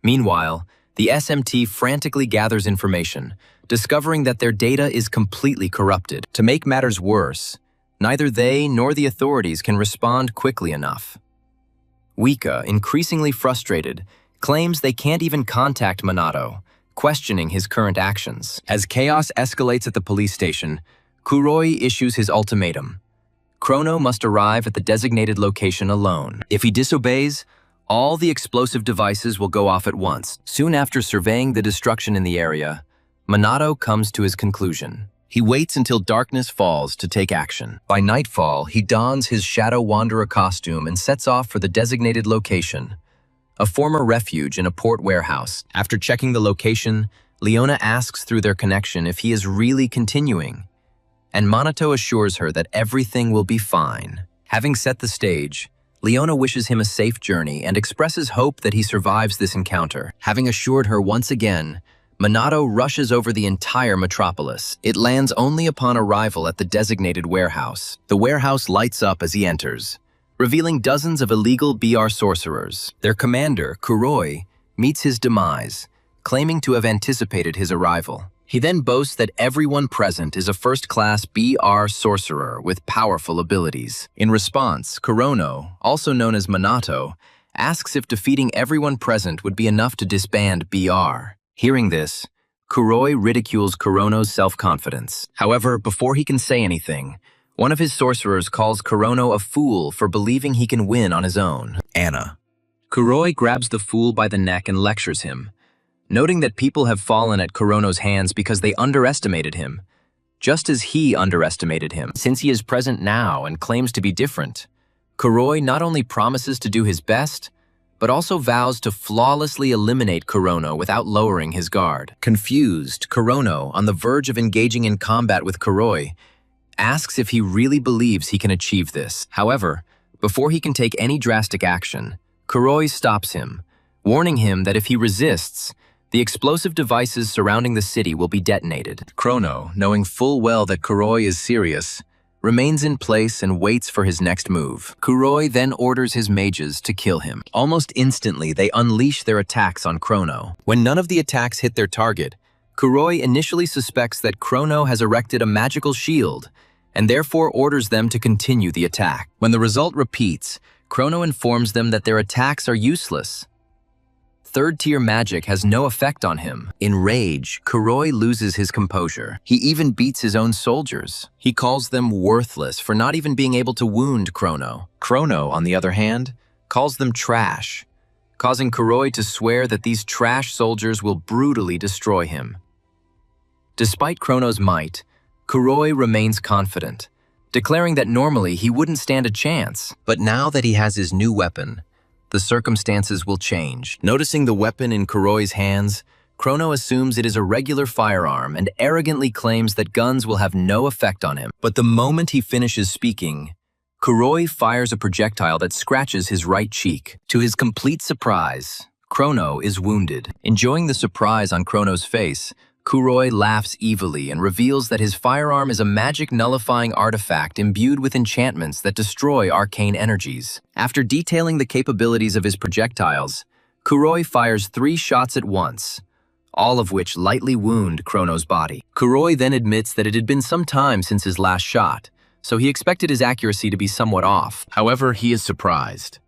Meanwhile, the SMT frantically gathers information, discovering that their data is completely corrupted. To make matters worse, neither they nor the authorities can respond quickly enough. Wika, increasingly frustrated, claims they can't even contact Minato, questioning his current actions. As chaos escalates at the police station, Kuroi issues his ultimatum. Chrono must arrive at the designated location alone. If he disobeys, all the explosive devices will go off at once. Soon after surveying the destruction in the area, Minato comes to his conclusion. He waits until darkness falls to take action. By nightfall, he dons his Shadow Wanderer costume and sets off for the designated location, a former refuge in a port warehouse. After checking the location, Leona asks through their connection if he is really continuing, and Minato assures her that everything will be fine. Having set the stage, Leona wishes him a safe journey and expresses hope that he survives this encounter. Having assured her once again, Minato rushes over the entire metropolis. It lands only upon arrival at the designated warehouse. The warehouse lights up as he enters, revealing dozens of illegal BR sorcerers. Their commander, Kuroi, meets his demise, claiming to have anticipated his arrival. He then boasts that everyone present is a first-class BR sorcerer with powerful abilities. In response, Kurono, also known as Minato, asks if defeating everyone present would be enough to disband BR. Hearing this, Kuroi ridicules Kurono's self-confidence. However, before he can say anything, one of his sorcerers calls Kurono a fool for believing he can win on his own. Anna. Kuroi grabs the fool by the neck and lectures him, noting that people have fallen at Kurono's hands because they underestimated him, just as he underestimated him. Since he is present now and claims to be different, Kuroi not only promises to do his best, but also vows to flawlessly eliminate Kurono without lowering his guard. Confused, Kurono, on the verge of engaging in combat with Kuroi, asks if he really believes he can achieve this. However, before he can take any drastic action, Kuroi stops him, warning him that if he resists, the explosive devices surrounding the city will be detonated. Chrono, knowing full well that Kuroi is serious, remains in place and waits for his next move. Kuroi then orders his mages to kill him. Almost instantly, they unleash their attacks on Chrono. When none of the attacks hit their target, Kuroi initially suspects that Chrono has erected a magical shield, and therefore orders them to continue the attack. When the result repeats, Chrono informs them that their attacks are useless. Third-tier magic has no effect on him. In rage, Kuroi loses his composure. He even beats his own soldiers. He calls them worthless for not even being able to wound Chrono. Chrono, on the other hand, calls them trash, causing Kuroi to swear that these trash soldiers will brutally destroy him. Despite Chrono's might, Kuroi remains confident, declaring that normally he wouldn't stand a chance. But now that he has his new weapon, the circumstances will change. Noticing the weapon in Kuroi's hands, Chrono assumes it is a regular firearm and arrogantly claims that guns will have no effect on him. But the moment he finishes speaking, Kuroi fires a projectile that scratches his right cheek. To his complete surprise, Chrono is wounded. Enjoying the surprise on Chrono's face, Kuroi laughs evilly and reveals that his firearm is a magic nullifying artifact imbued with enchantments that destroy arcane energies. After detailing the capabilities of his projectiles, Kuroi fires 3 shots at once, all of which lightly wound Chrono's body. Kuroi then admits that it had been some time since his last shot, so he expected his accuracy to be somewhat off. However, he is surprised.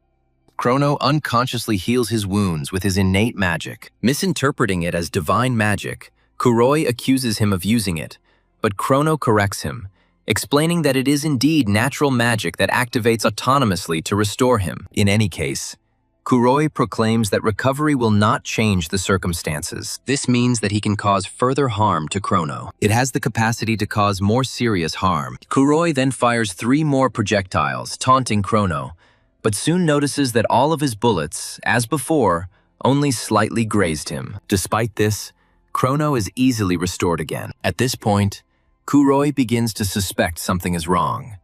Chrono unconsciously heals his wounds with his innate magic. Misinterpreting it as divine magic, Kuroi accuses him of using it, but Chrono corrects him, explaining that it is indeed natural magic that activates autonomously to restore him. In any case, Kuroi proclaims that recovery will not change the circumstances. This means that he can cause further harm to Chrono. It has the capacity to cause more serious harm. Kuroi then fires 3 more projectiles, taunting Chrono, but soon notices that all of his bullets, as before, only slightly grazed him. Despite this, Chrono is easily restored again. At this point, Kuroi begins to suspect something is wrong.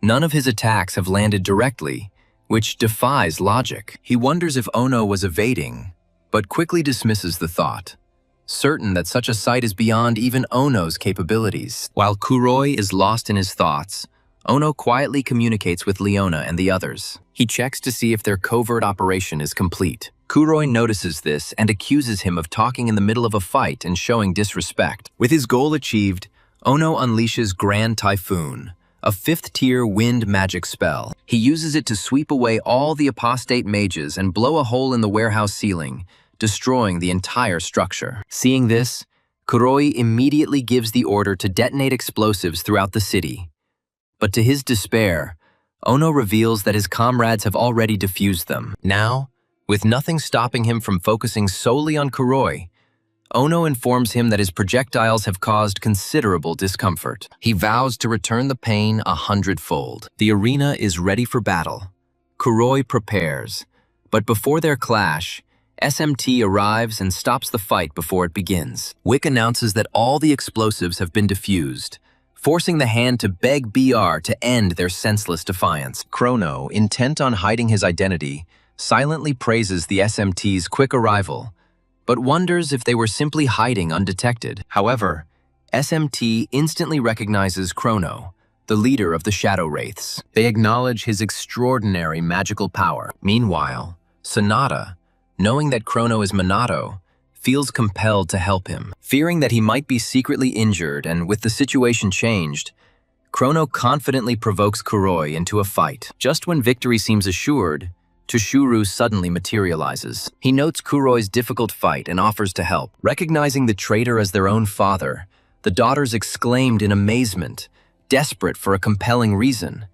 None of his attacks have landed directly, which defies logic. He wonders if Ono was evading, but quickly dismisses the thought, certain that such a sight is beyond even Ono's capabilities. While Kuroi is lost in his thoughts, Ono quietly communicates with Leona and the others. He checks to see if their covert operation is complete. Kuroi notices this and accuses him of talking in the middle of a fight and showing disrespect. With his goal achieved, Ono unleashes Grand Typhoon, a 5th-tier wind magic spell. He uses it to sweep away all the apostate mages and blow a hole in the warehouse ceiling, destroying the entire structure. Seeing this, Kuroi immediately gives the order to detonate explosives throughout the city. But to his despair, Ono reveals that his comrades have already defused them. Now, with nothing stopping him from focusing solely on Kuroi, Ono informs him that his projectiles have caused considerable discomfort. He vows to return the pain 100-fold. The arena is ready for battle. Kuroi prepares, but before their clash, SMT arrives and stops the fight before it begins. Wick announces that all the explosives have been defused, forcing the hand to beg BR to end their senseless defiance. Chrono, intent on hiding his identity, silently praises the SMT's quick arrival, but wonders if they were simply hiding undetected. However, SMT instantly recognizes Chrono, the leader of the Shadow Wraiths. They acknowledge his extraordinary magical power. Meanwhile, Sonata, knowing that Chrono is Minato, feels compelled to help him. Fearing that he might be secretly injured and with the situation changed, Chrono confidently provokes Kuroi into a fight. Just when victory seems assured, Toshiro suddenly materializes. He notes Kuroi's difficult fight and offers to help. Recognizing the traitor as their own father, the daughters exclaimed in amazement, desperate for a compelling reason.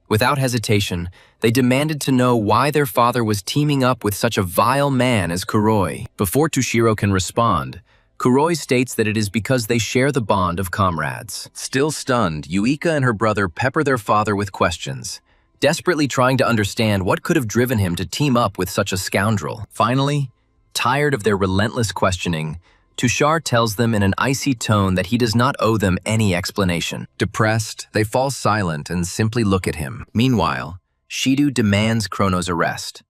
Without hesitation, they demanded to know why their father was teaming up with such a vile man as Kuroi. Before Toshiro can respond, Kuroi states that it is because they share the bond of comrades. Still stunned, Yuika and her brother pepper their father with questions, desperately trying to understand what could have driven him to team up with such a scoundrel. Finally, tired of their relentless questioning, Tushar tells them in an icy tone that he does not owe them any explanation. Depressed, they fall silent and simply look at him. Meanwhile, Shidu demands Chrono's arrest,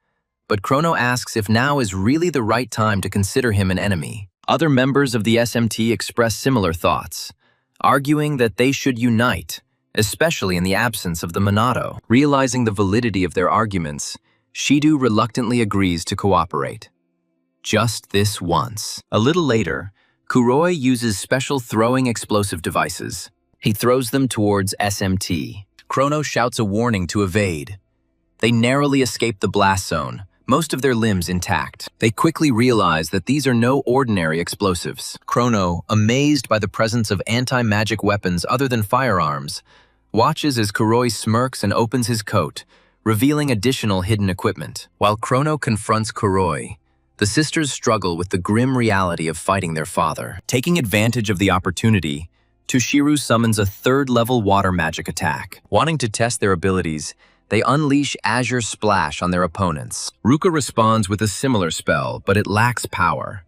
but Chrono asks if now is really the right time to consider him an enemy. Other members of the SMT express similar thoughts, arguing that they should unite, especially in the absence of the Minato. Realizing the validity of their arguments, Shidu reluctantly agrees to cooperate. Just this once. A little later, Kuroi uses special throwing explosive devices. He throws them towards SMT. Chrono shouts a warning to evade. They narrowly escape the blast zone, most of their limbs intact. They quickly realize that these are no ordinary explosives. Chrono, amazed by the presence of anti-magic weapons other than firearms, watches as Kuroi smirks and opens his coat, revealing additional hidden equipment. While Chrono confronts Kuroi, the sisters struggle with the grim reality of fighting their father. Taking advantage of the opportunity, Toshiro summons a 3rd-level water magic attack. Wanting to test their abilities, they unleash Azure Splash on their opponents. Ruka responds with a similar spell, but it lacks power.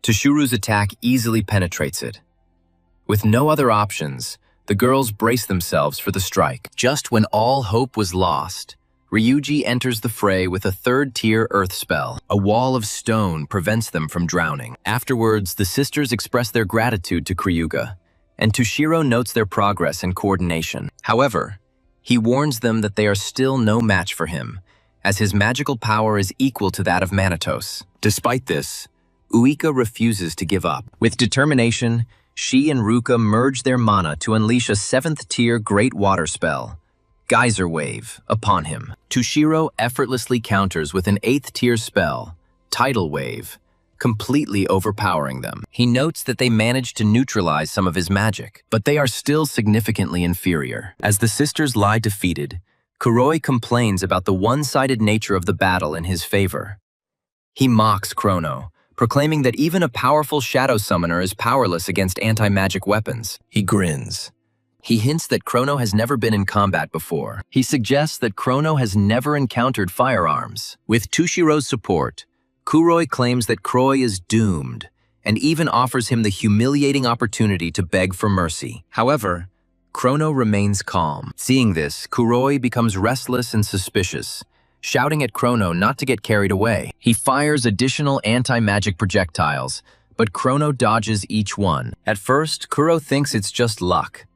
Toshiro's attack easily penetrates it. With no other options, the girls brace themselves for the strike. Just when all hope was lost, Ryuji enters the fray with a 3rd-tier earth spell. A wall of stone prevents them from drowning. Afterwards, the sisters express their gratitude to Kryuga, and Toshiro notes their progress and coordination. However, he warns them that they are still no match for him, as his magical power is equal to that of Manatos. Despite this, Uika refuses to give up. With determination, she and Ruka merge their mana to unleash a 7th-tier Great Water spell, Geyser Wave, upon him. Toshiro effortlessly counters with an 8th-tier spell, Tidal Wave, completely overpowering them. He notes that they managed to neutralize some of his magic, but they are still significantly inferior. As the sisters lie defeated, Kuroi complains about the one-sided nature of the battle in his favor. He mocks Chrono, proclaiming that even a powerful shadow summoner is powerless against anti-magic weapons. He grins. He hints that Chrono has never been in combat before. He suggests that Chrono has never encountered firearms. With Tushiro's support, Kuroi claims that Kroi is doomed, and even offers him the humiliating opportunity to beg for mercy. However, Chrono remains calm. Seeing this, Kuroi becomes restless and suspicious, shouting at Chrono not to get carried away. He fires additional anti-magic projectiles, but Chrono dodges each one. At first, Kuro thinks it's just luck,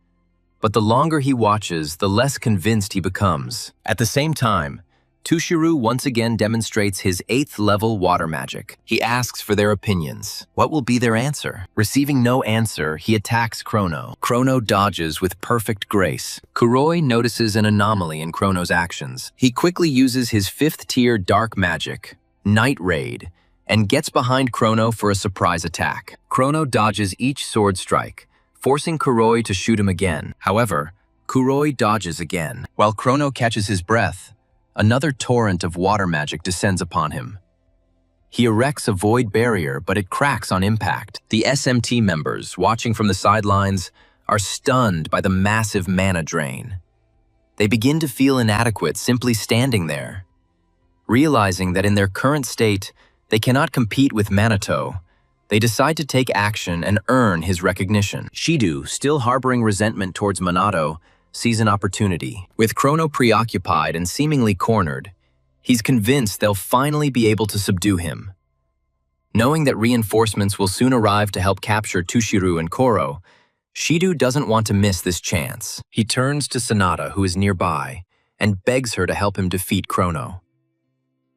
But the longer he watches, the less convinced he becomes. At the same time, Tushiru once again demonstrates his 8th level water magic. He asks for their opinions. What will be their answer? Receiving no answer, he attacks Chrono. Chrono dodges with perfect grace. Kuroi notices an anomaly in Chrono's actions. He quickly uses his 5th tier dark magic, Night Raid, and gets behind Chrono for a surprise attack. Chrono dodges each sword strike, forcing Kuroi to shoot him again. However, Kuroi dodges again. While Chrono catches his breath, another torrent of water magic descends upon him. He erects a void barrier, but it cracks on impact. The SMT members, watching from the sidelines, are stunned by the massive mana drain. They begin to feel inadequate simply standing there. Realizing that in their current state, they cannot compete with Minato, they decide to take action and earn his recognition. Shido, still harboring resentment towards Minato, sees an opportunity. With Chrono preoccupied and seemingly cornered, he's convinced they'll finally be able to subdue him. Knowing that reinforcements will soon arrive to help capture Tushiru and Koro, Shido doesn't want to miss this chance. He turns to Sanada, who is nearby, and begs her to help him defeat Chrono.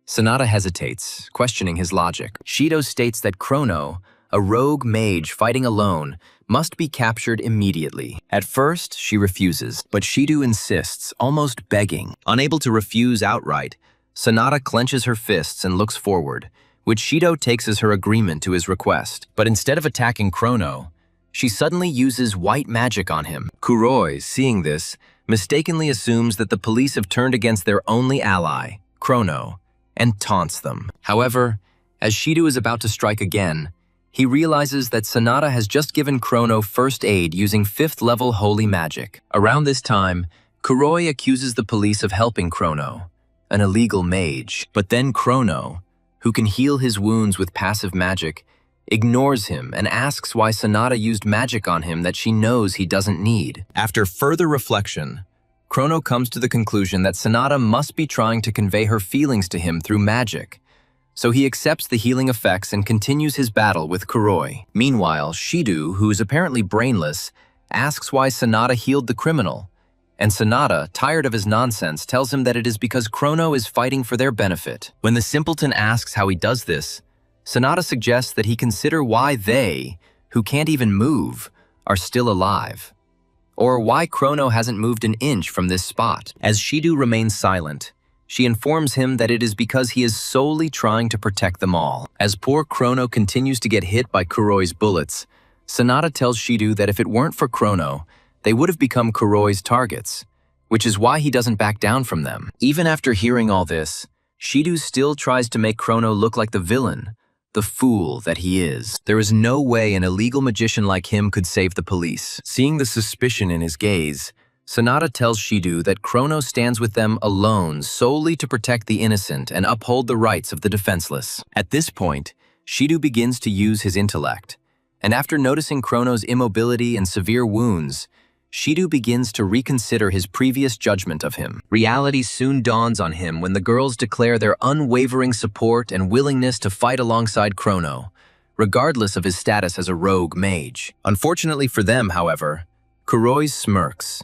Sanada hesitates, questioning his logic. Shido states that Chrono, a rogue mage fighting alone, must be captured immediately. At first, she refuses, but Shido insists, almost begging. Unable to refuse outright, Sanada clenches her fists and looks forward, which Shido takes as her agreement to his request. But instead of attacking Chrono, she suddenly uses white magic on him. Kuroi, seeing this, mistakenly assumes that the police have turned against their only ally, Chrono, and taunts them. However, as Shido is about to strike again, he realizes that Sanada has just given Chrono first aid using 5th level holy magic. Around this time, Kuroi accuses the police of helping Chrono, an illegal mage. But then Chrono, who can heal his wounds with passive magic, ignores him and asks why Sanada used magic on him that she knows he doesn't need. After further reflection, Chrono comes to the conclusion that Sanada must be trying to convey her feelings to him through magic. So he accepts the healing effects and continues his battle with Kuroi. Meanwhile, Shido, who is apparently brainless, asks why Sanada healed the criminal. And Sanada, tired of his nonsense, tells him that it is because Chrono is fighting for their benefit. When the simpleton asks how he does this, Sanada suggests that he consider why they, who can't even move, are still alive. Or why Chrono hasn't moved an inch from this spot. As Shido remains silent, she informs him that it is because he is solely trying to protect them all. As poor Chrono continues to get hit by Kuroi's bullets, Sanada tells Shido that if it weren't for Chrono, they would have become Kuroi's targets, which is why he doesn't back down from them. Even after hearing all this, Shido still tries to make Chrono look like the villain, the fool that he is. There is no way an illegal magician like him could save the police. Seeing the suspicion in his gaze, Sanada tells Shido that Chrono stands with them alone solely to protect the innocent and uphold the rights of the defenseless. At this point, Shido begins to use his intellect, and after noticing Chrono's immobility and severe wounds, Shido begins to reconsider his previous judgment of him. Reality soon dawns on him when the girls declare their unwavering support and willingness to fight alongside Chrono, regardless of his status as a rogue mage. Unfortunately for them, however, Kuroi smirks,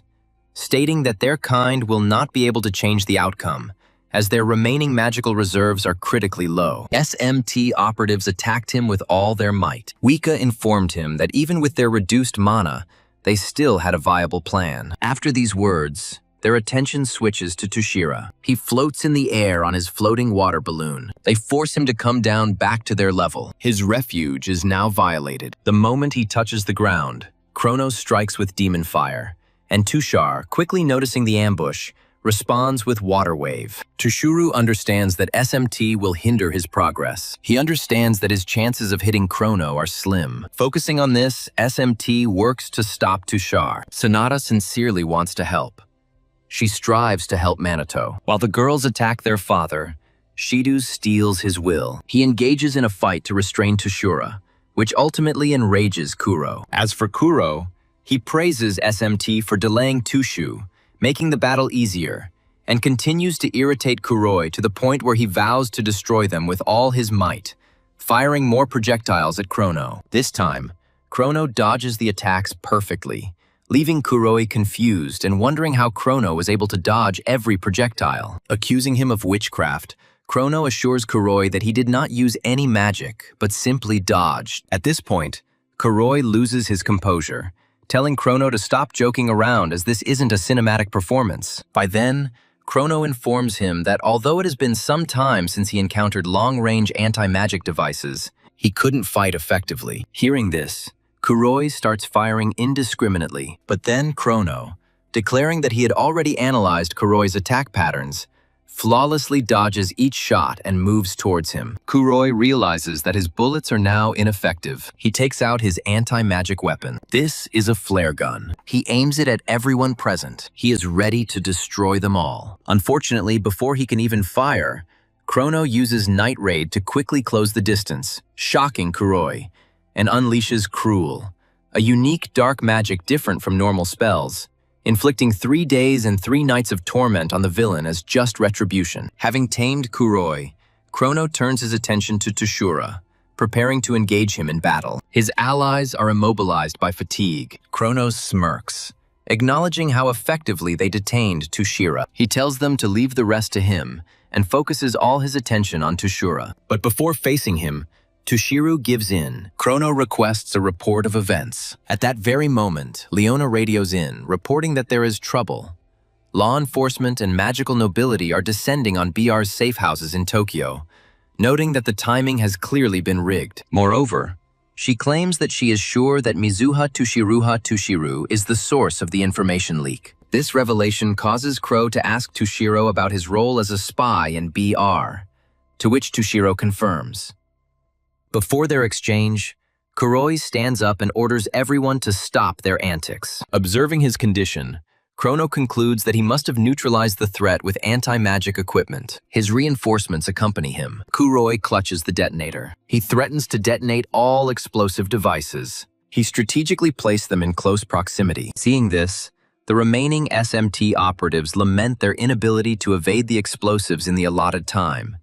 stating that their kind will not be able to change the outcome, as their remaining magical reserves are critically low. SMT operatives attacked him with all their might. Wika informed him that even with their reduced mana, they still had a viable plan. After these words, their attention switches to Tushira. He floats in the air on his floating water balloon. They force him to come down back to their level. His refuge is now violated. The moment he touches the ground, Chrono strikes with demon fire, and Tushar, quickly noticing the ambush, responds with Water Wave. Tushuru understands that SMT will hinder his progress. He understands that his chances of hitting Chrono are slim. Focusing on this, SMT works to stop Tushar. Sanada sincerely wants to help. She strives to help Minato. While the girls attack their father, Shido steals his will. He engages in a fight to restrain Tushura, which ultimately enrages Kuro. As for Kuro, he praises SMT for delaying Tushu, making the battle easier, and continues to irritate Kuroi to the point where he vows to destroy them with all his might, firing more projectiles at Chrono. This time, Chrono dodges the attacks perfectly, leaving Kuroi confused and wondering how Chrono was able to dodge every projectile. Accusing him of witchcraft, Chrono assures Kuroi that he did not use any magic, but simply dodged. At this point, Kuroi loses his composure, telling Chrono to stop joking around as this isn't a cinematic performance. By then, Chrono informs him that although it has been some time since he encountered long-range anti-magic devices, he couldn't fight effectively. Hearing this, Kuroi starts firing indiscriminately, but then Chrono, declaring that he had already analyzed Kuroi's attack patterns, flawlessly dodges each shot and moves towards him. Kuroi realizes that his bullets are now ineffective. He takes out his anti-magic weapon. This is a flare gun. He aims it at everyone present. He is ready to destroy them all. Unfortunately, before he can even fire, Chrono uses Night Raid to quickly close the distance, shocking Kuroi, and unleashes Cruel, a unique dark magic different from normal spells, inflicting 3 days and 3 nights of torment on the villain as just retribution. Having tamed Kuroi, Chrono turns his attention to Tushura, preparing to engage him in battle. His allies are immobilized by fatigue. Chrono smirks, acknowledging how effectively they detained Tushira. He tells them to leave the rest to him and focuses all his attention on Tushura. But before facing him, Tushiru gives in. Chrono requests a report of events. At that very moment, Leona radios in, reporting that there is trouble. Law enforcement and magical nobility are descending on BR's safe houses in Tokyo, noting that the timing has clearly been rigged. Moreover, she claims that she is sure that Mizuha Tushiru is the source of the information leak. This revelation causes Crow to ask Tushiro about his role as a spy in BR, to which Tushiro confirms. Before their exchange, Kuroi stands up and orders everyone to stop their antics. Observing his condition, Chrono concludes that he must have neutralized the threat with anti-magic equipment. His reinforcements accompany him. Kuroi clutches the detonator. He threatens to detonate all explosive devices. He strategically placed them in close proximity. Seeing this, the remaining SMT operatives lament their inability to evade the explosives in the allotted time.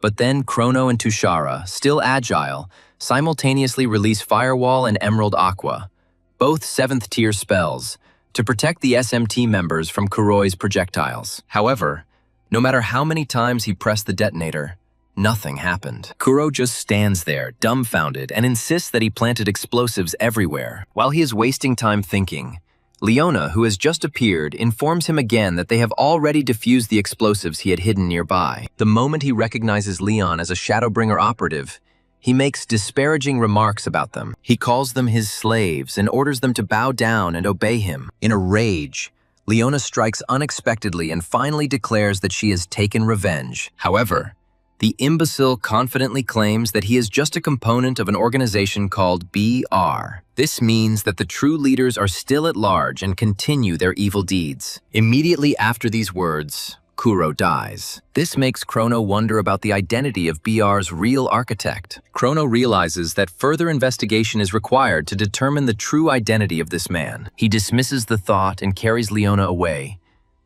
But then Chrono and Tushara, still agile, simultaneously release Firewall and Emerald Aqua, both 7th tier spells, to protect the SMT members from Kuroi's projectiles. However, no matter how many times he pressed the detonator, nothing happened. Kuro just stands there, dumbfounded, and insists that he planted explosives everywhere. While he is wasting time thinking, Leona, who has just appeared, informs him again that they have already defused the explosives he had hidden nearby. The moment he recognizes Leon as a Shadowbringer operative, he makes disparaging remarks about them. He calls them his slaves and orders them to bow down and obey him. In a rage, Leona strikes unexpectedly and finally declares that she has taken revenge. However, the imbecile confidently claims that he is just a component of an organization called BR. This means that the true leaders are still at large and continue their evil deeds. Immediately after these words, Kuro dies. This makes Chrono wonder about the identity of BR's real architect. Chrono realizes that further investigation is required to determine the true identity of this man. He dismisses the thought and carries Leona away,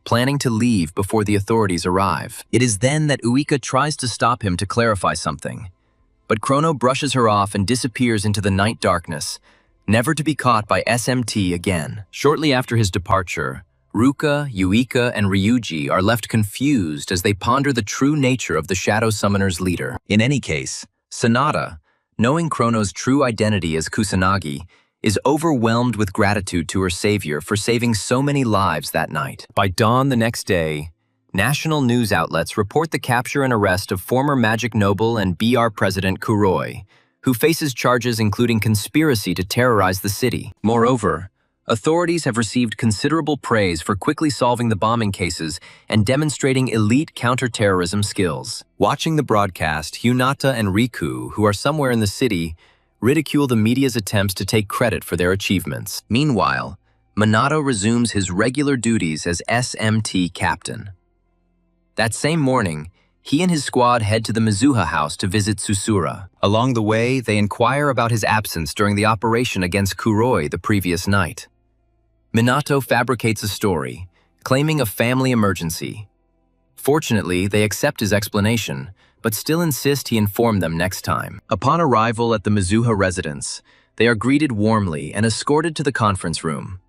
planning to leave before the authorities arrive. It is then that Uika tries to stop him to clarify something, but Chrono brushes her off and disappears into the night darkness, never to be caught by SMT again. Shortly after his departure, Ruka, Yuika, and Ryuji are left confused as they ponder the true nature of the Shadow Summoner's leader. In any case, Sanada, knowing Chrono's true identity as Kusanagi, is overwhelmed with gratitude to her savior for saving so many lives that night. By dawn the next day, national news outlets report the capture and arrest of former Magic Noble and BR President Kuroi, who faces charges including conspiracy to terrorize the city. Moreover, authorities have received considerable praise for quickly solving the bombing cases and demonstrating elite counterterrorism skills. Watching the broadcast, Hinata and Riku, who are somewhere in the city, ridicule the media's attempts to take credit for their achievements. Meanwhile, Minato resumes his regular duties as SMT captain. That same morning, he and his squad head to the Mizuha house to visit Susura. Along the way, they inquire about his absence during the operation against Kuroi the previous night. Minato fabricates a story, claiming a family emergency. Fortunately, they accept his explanation, but still insist he inform them next time. Upon arrival at the Mizuha residence, they are greeted warmly and escorted to the conference room.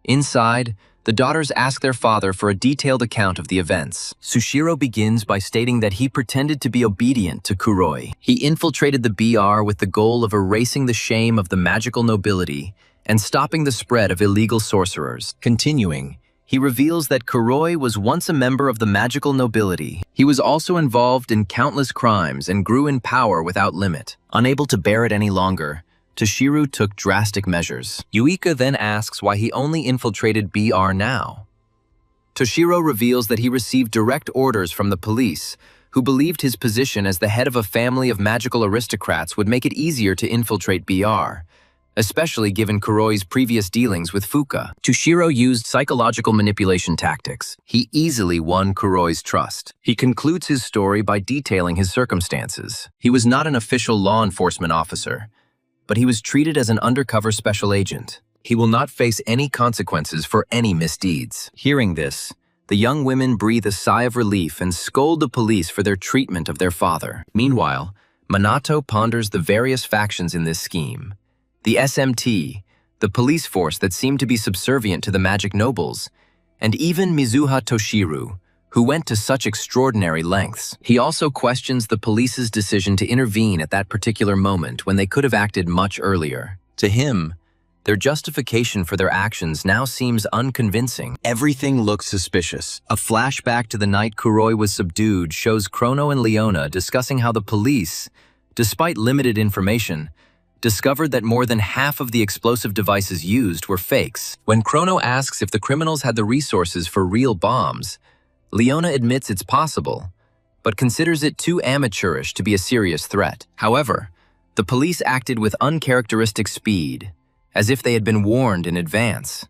Inside, the daughters ask their father for a detailed account of the events. Sushiro begins by stating that he pretended to be obedient to Kuroi. He infiltrated the BR with the goal of erasing the shame of the magical nobility and stopping the spread of illegal sorcerers. Continuing, he reveals that Kuroi was once a member of the magical nobility. He was also involved in countless crimes and grew in power without limit. Unable to bear it any longer, Toshiro took drastic measures. Yuika then asks why he only infiltrated BR now. Toshiro reveals that he received direct orders from the police, who believed his position as the head of a family of magical aristocrats would make it easier to infiltrate BR, especially given Kuroi's previous dealings with Fuka. Toshiro used psychological manipulation tactics. He easily won Kuroi's trust. He concludes his story by detailing his circumstances. He was not an official law enforcement officer, but he was treated as an undercover special agent. He will not face any consequences for any misdeeds. Hearing this, the young women breathe a sigh of relief and scold the police for their treatment of their father. Meanwhile, Minato ponders the various factions in this scheme. The SMT, the police force that seemed to be subservient to the magic nobles, and even Mizuha Toshiru, who went to such extraordinary lengths. He also questions the police's decision to intervene at that particular moment when they could have acted much earlier. To him, their justification for their actions now seems unconvincing. Everything looks suspicious. A flashback to the night Kuroi was subdued shows Chrono and Leona discussing how the police, despite limited information, discovered that more than half of the explosive devices used were fakes. When Chrono asks if the criminals had the resources for real bombs, Leona admits it's possible, but considers it too amateurish to be a serious threat. However, the police acted with uncharacteristic speed, as if they had been warned in advance.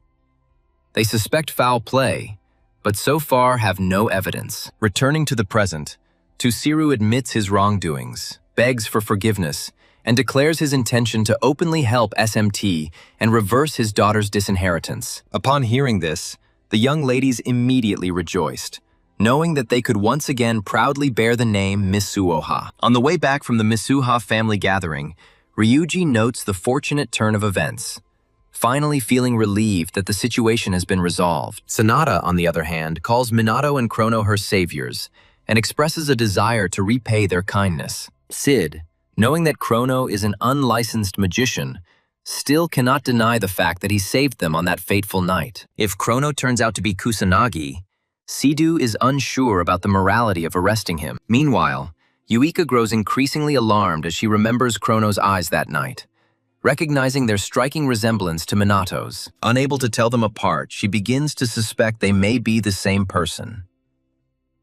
They suspect foul play, but so far have no evidence. Returning to the present, Toshiro admits his wrongdoings, begs for forgiveness, and declares his intention to openly help SMT and reverse his daughter's disinheritance. Upon hearing this, the young ladies immediately rejoiced, knowing that they could once again proudly bear the name Misuoha. On the way back from the Misuha family gathering, Ryuji notes the fortunate turn of events, finally feeling relieved that the situation has been resolved. Sanada, on the other hand, calls Minato and Chrono her saviors and expresses a desire to repay their kindness. Sid, knowing that Chrono is an unlicensed magician, still cannot deny the fact that he saved them on that fateful night. If Chrono turns out to be Kusanagi, Sidhu is unsure about the morality of arresting him. Meanwhile, Yuika grows increasingly alarmed as she remembers Chrono's eyes that night, recognizing their striking resemblance to Minato's. Unable to tell them apart, she begins to suspect they may be the same person.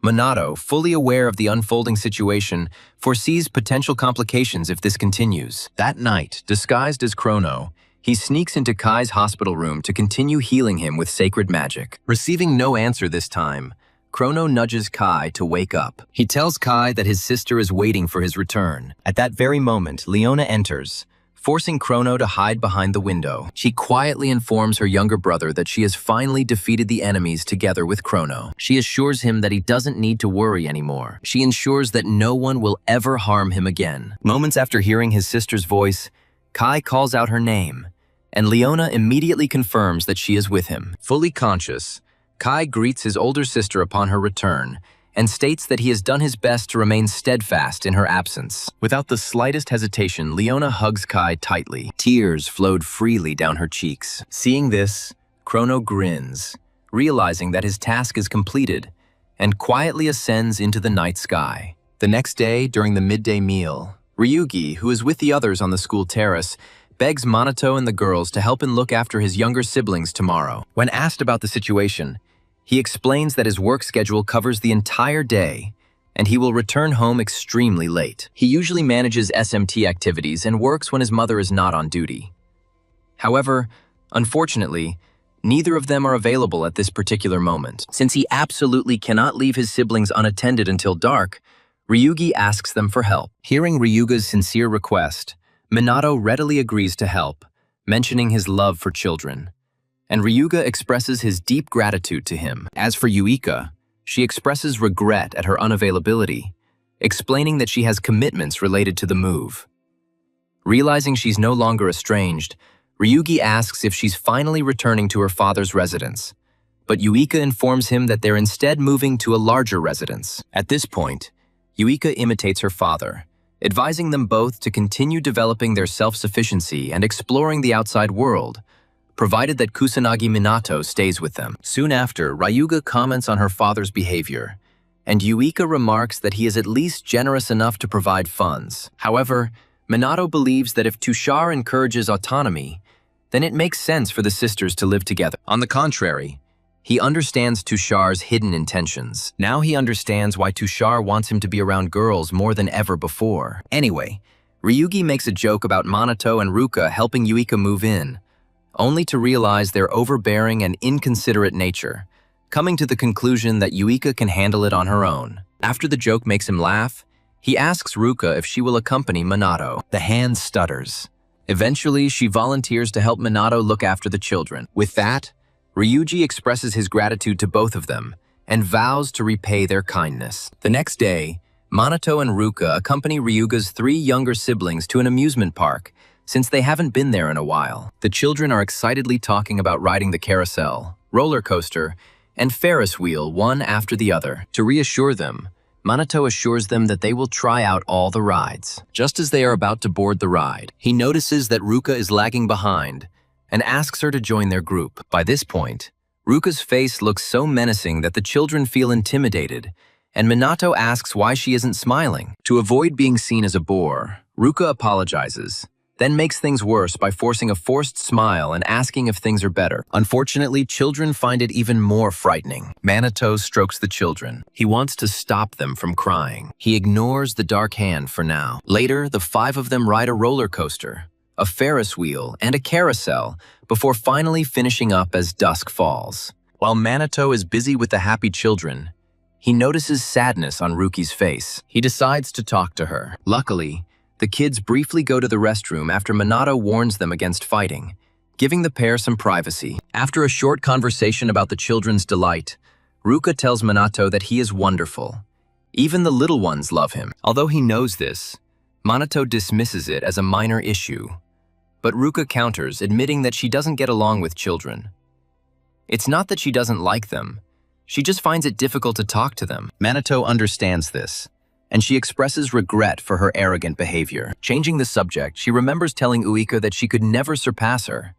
Minato, fully aware of the unfolding situation, foresees potential complications if this continues. That night, disguised as Chrono, he sneaks into Kai's hospital room to continue healing him with sacred magic. Receiving no answer this time, Chrono nudges Kai to wake up. He tells Kai that his sister is waiting for his return. At that very moment, Leona enters, forcing Chrono to hide behind the window. She quietly informs her younger brother that she has finally defeated the enemies together with Chrono. She assures him that he doesn't need to worry anymore. She ensures that no one will ever harm him again. Moments after hearing his sister's voice, Kai calls out her name, and Leona immediately confirms that she is with him. Fully conscious, Kai greets his older sister upon her return and states that he has done his best to remain steadfast in her absence. Without the slightest hesitation, Leona hugs Kai tightly. Tears flowed freely down her cheeks. Seeing this, Chrono grins, realizing that his task is completed, and quietly ascends into the night sky. The next day, during the midday meal, Ryugi, who is with the others on the school terrace, begs Minato and the girls to help him look after his younger siblings tomorrow. When asked about the situation, he explains that his work schedule covers the entire day, and he will return home extremely late. He usually manages SMT activities and works when his mother is not on duty. However, unfortunately, neither of them are available at this particular moment. Since he absolutely cannot leave his siblings unattended until dark, Ryugi asks them for help. Hearing Ryuga's sincere request, Minato readily agrees to help, mentioning his love for children, and Ryuga expresses his deep gratitude to him. As for Yuika, she expresses regret at her unavailability, explaining that she has commitments related to the move. Realizing she's no longer estranged, Ryugi asks if she's finally returning to her father's residence, but Yuika informs him that they're instead moving to a larger residence. At this point, Yuika imitates her father, advising them both to continue developing their self-sufficiency and exploring the outside world, provided that Kusanagi Minato stays with them. Soon after, Ryuga comments on her father's behavior, and Yuika remarks that he is at least generous enough to provide funds. However, Minato believes that if Tushar encourages autonomy, then it makes sense for the sisters to live together. On the contrary, he understands Tushar's hidden intentions. Now he understands why Tushar wants him to be around girls more than ever before. Anyway, Ryugi makes a joke about Minato and Ruka helping Yuika move in, only to realize their overbearing and inconsiderate nature, coming to the conclusion that Yuika can handle it on her own. After the joke makes him laugh, he asks Ruka if she will accompany Minato. The hand stutters. Eventually, she volunteers to help Minato look after the children. With that, Ryuji expresses his gratitude to both of them and vows to repay their kindness. The next day, Minato and Ruka accompany Ryuga's 3 younger siblings to an amusement park, since they haven't been there in a while. The children are excitedly talking about riding the carousel, roller coaster, and Ferris wheel one after the other. To reassure them, Minato assures them that they will try out all the rides. Just as they are about to board the ride, he notices that Ruka is lagging behind and asks her to join their group. By this point, Ruka's face looks so menacing that the children feel intimidated, and Minato asks why she isn't smiling. To avoid being seen as a bore, Ruka apologizes, then makes things worse by forcing a forced smile and asking if things are better. Unfortunately, children find it even more frightening. Minato strokes the children. He wants to stop them from crying. He ignores the dark hand for now. Later, the 5 of them ride a roller coaster, a Ferris wheel, and a carousel before finally finishing up as dusk falls. While Minato is busy with the happy children, he notices sadness on Ruki's face. He decides to talk to her. Luckily, the kids briefly go to the restroom after Minato warns them against fighting, giving the pair some privacy. After a short conversation about the children's delight, Ruka tells Minato that he is wonderful. Even the little ones love him. Although he knows this, Minato dismisses it as a minor issue, but Ruka counters, admitting that she doesn't get along with children. It's not that she doesn't like them, she just finds it difficult to talk to them. Minato understands this, and she expresses regret for her arrogant behavior. Changing the subject, she remembers telling Uika that she could never surpass her.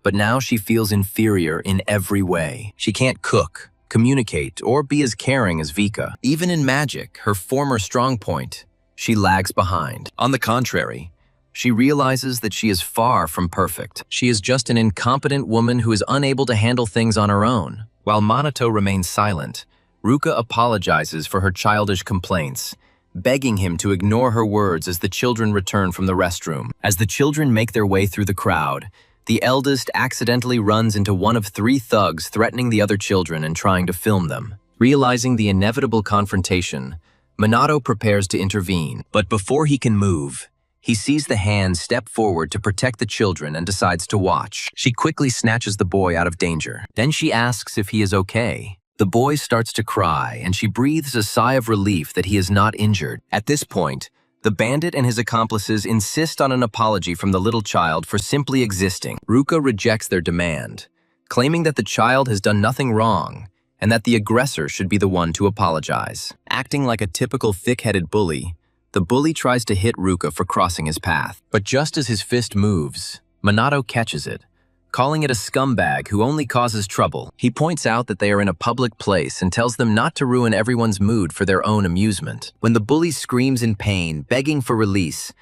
But now she feels inferior in every way. She can't cook, communicate, or be as caring as Vika. Even in magic, her former strong point, she lags behind. On the contrary, she realizes that she is far from perfect. She is just an incompetent woman who is unable to handle things on her own. While Minato remains silent, Ruka apologizes for her childish complaints, begging him to ignore her words as the children return from the restroom. As the children make their way through the crowd, the eldest accidentally runs into one of 3 thugs threatening the other children and trying to film them. Realizing the inevitable confrontation, Minato prepares to intervene, but before he can move, he sees the hand step forward to protect the children and decides to watch. She quickly snatches the boy out of danger. Then she asks if he is okay. The boy starts to cry, and she breathes a sigh of relief that he is not injured. At this point, the bandit and his accomplices insist on an apology from the little child for simply existing. Ruka rejects their demand, claiming that the child has done nothing wrong and that the aggressor should be the one to apologize. Acting like a typical thick-headed bully, the bully tries to hit Ruka for crossing his path. But just as his fist moves, Minato catches it, calling it a scumbag who only causes trouble. He points out that they are in a public place and tells them not to ruin everyone's mood for their own amusement. When the bully screams in pain, begging for release,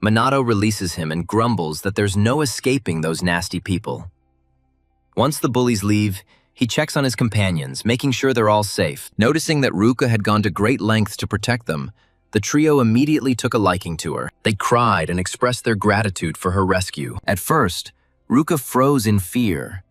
Minato releases him and grumbles that there's no escaping those nasty people. Once the bullies leave, he checks on his companions, making sure they're all safe. Noticing that Ruka had gone to great lengths to protect them, the trio immediately took a liking to her. They cried and expressed their gratitude for her rescue. At first, Ruka froze in fear,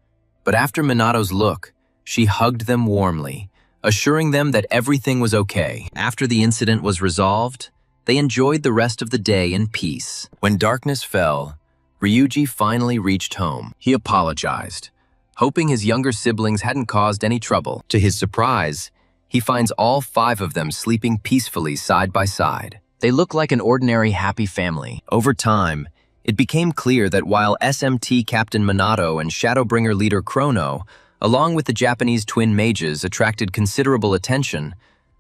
but after Minato's look, she hugged them warmly, assuring them that everything was okay. After the incident was resolved, they enjoyed the rest of the day in peace. When darkness fell, Ryuji finally reached home. He apologized, hoping his younger siblings hadn't caused any trouble. To his surprise, he finds all 5 of them sleeping peacefully side by side. They look like an ordinary happy family. Over time, It became clear that while SMT Captain Minato and Shadowbringer leader Chrono, along with the Japanese twin mages, attracted considerable attention,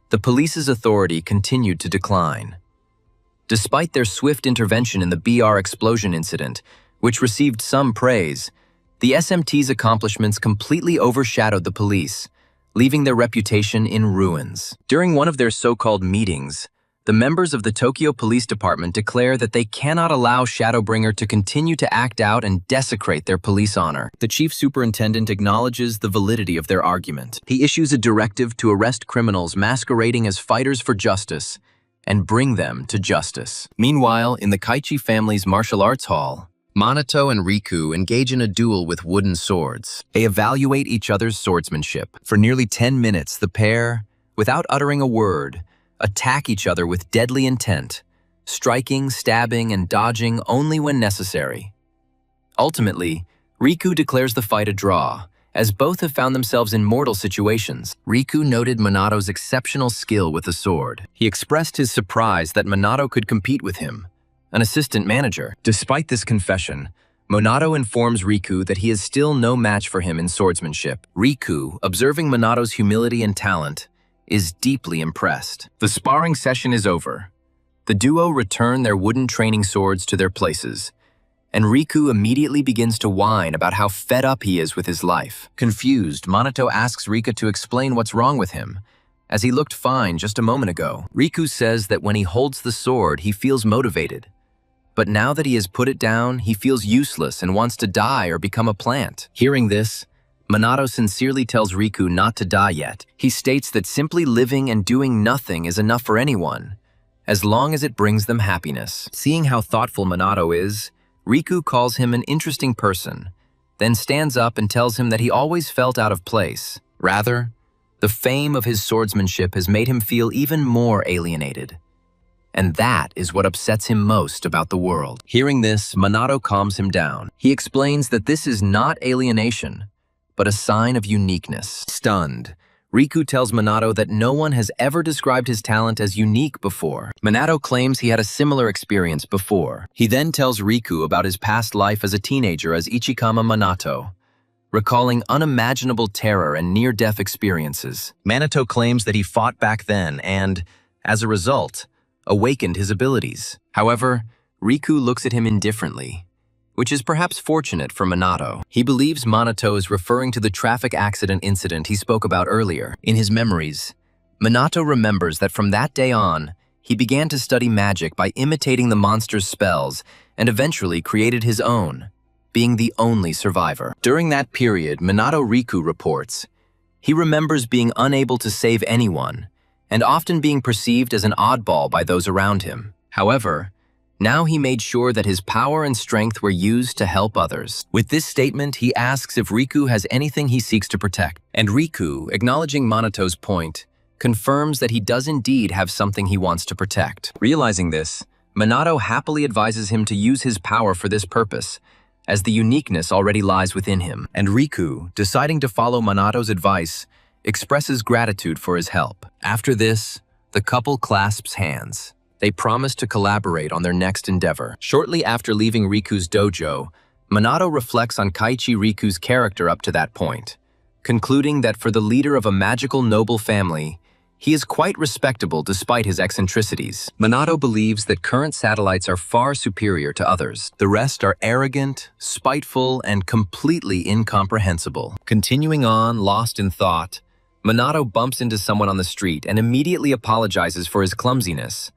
the police's authority continued to decline. Despite their swift intervention in the BR explosion incident, which received some praise, the SMT's accomplishments completely overshadowed the police, leaving their reputation in ruins. During one of their so-called meetings, the members of the Tokyo Police Department declare that they cannot allow Shadowbringer to continue to act out and desecrate their police honor. The chief superintendent acknowledges the validity of their argument. He issues a directive to arrest criminals masquerading as fighters for justice and bring them to justice. Meanwhile, in the Kaichi family's martial arts hall, Minato and Riku engage in a duel with wooden swords. They evaluate each other's swordsmanship. For nearly 10 minutes, the pair, without uttering a word, attack each other with deadly intent, striking, stabbing, and dodging only when necessary. Ultimately, Riku declares the fight a draw, as both have found themselves in mortal situations. Riku noted Minato's exceptional skill with the sword. He expressed his surprise that Minato could compete with him, an assistant manager. Despite this confession, Minato informs Riku that he is still no match for him in swordsmanship. Riku, observing Minato's humility and talent, is deeply impressed. The sparring session is over. The duo return their wooden training swords to their places, and Riku immediately begins to whine about how fed up he is with his life. Confused, Minato asks Rika to explain what's wrong with him, as he looked fine just a moment ago. Riku says that when he holds the sword, he feels motivated. But now that he has put it down, he feels useless and wants to die or become a plant. Hearing this, Minato sincerely tells Riku not to die yet. He states that simply living and doing nothing is enough for anyone, as long as it brings them happiness. Seeing how thoughtful Minato is, Riku calls him an interesting person, then stands up and tells him that he always felt out of place. Rather, the fame of his swordsmanship has made him feel even more alienated. And that is what upsets him most about the world. Hearing this, Minato calms him down. He explains that this is not alienation, but a sign of uniqueness. Stunned, Riku tells Minato that no one has ever described his talent as unique before. Minato claims he had a similar experience before. He then tells Riku about his past life as a teenager as Ichikama Minato, recalling unimaginable terror and near-death experiences. Minato claims that he fought back then and, as a result, awakened his abilities. However, Riku looks at him indifferently, which is perhaps fortunate for Minato. He believes Minato is referring to the traffic accident incident he spoke about earlier. In his memories, Minato remembers that from that day on, he began to study magic by imitating the monster's spells and eventually created his own, being the only survivor. During that period, Minato Riku reports, he remembers being unable to save anyone and often being perceived as an oddball by those around him. However, now he made sure that his power and strength were used to help others. With this statement, he asks if Riku has anything he seeks to protect. And Riku, acknowledging Minato's point, confirms that he does indeed have something he wants to protect. Realizing this, Minato happily advises him to use his power for this purpose, as the uniqueness already lies within him. And Riku, deciding to follow Minato's advice, expresses gratitude for his help. After this, the couple clasps hands. They promise to collaborate on their next endeavor. Shortly after leaving Riku's dojo, Minato reflects on Kaichi Riku's character up to that point, concluding that for the leader of a magical noble family, he is quite respectable despite his eccentricities. Minato believes that current satellites are far superior to others. The rest are arrogant, spiteful, and completely incomprehensible. Continuing on, lost in thought, Minato bumps into someone on the street and immediately apologizes for his clumsiness,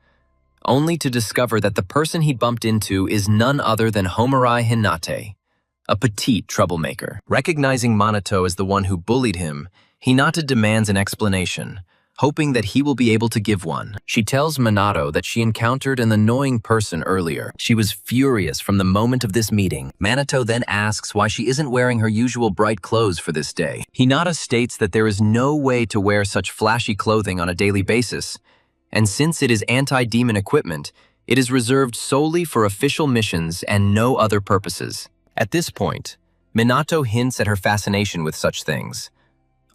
only to discover that the person he bumped into is none other than Homarai Hinate, a petite troublemaker. Recognizing Minato as the one who bullied him, Hinata demands an explanation, hoping that he will be able to give one. She tells Minato that she encountered an annoying person earlier. She was furious from the moment of this meeting. Minato then asks why she isn't wearing her usual bright clothes for this day. Hinata states that there is no way to wear such flashy clothing on a daily basis, and since it is anti-demon equipment, it is reserved solely for official missions and no other purposes. At this point, Minato hints at her fascination with such things,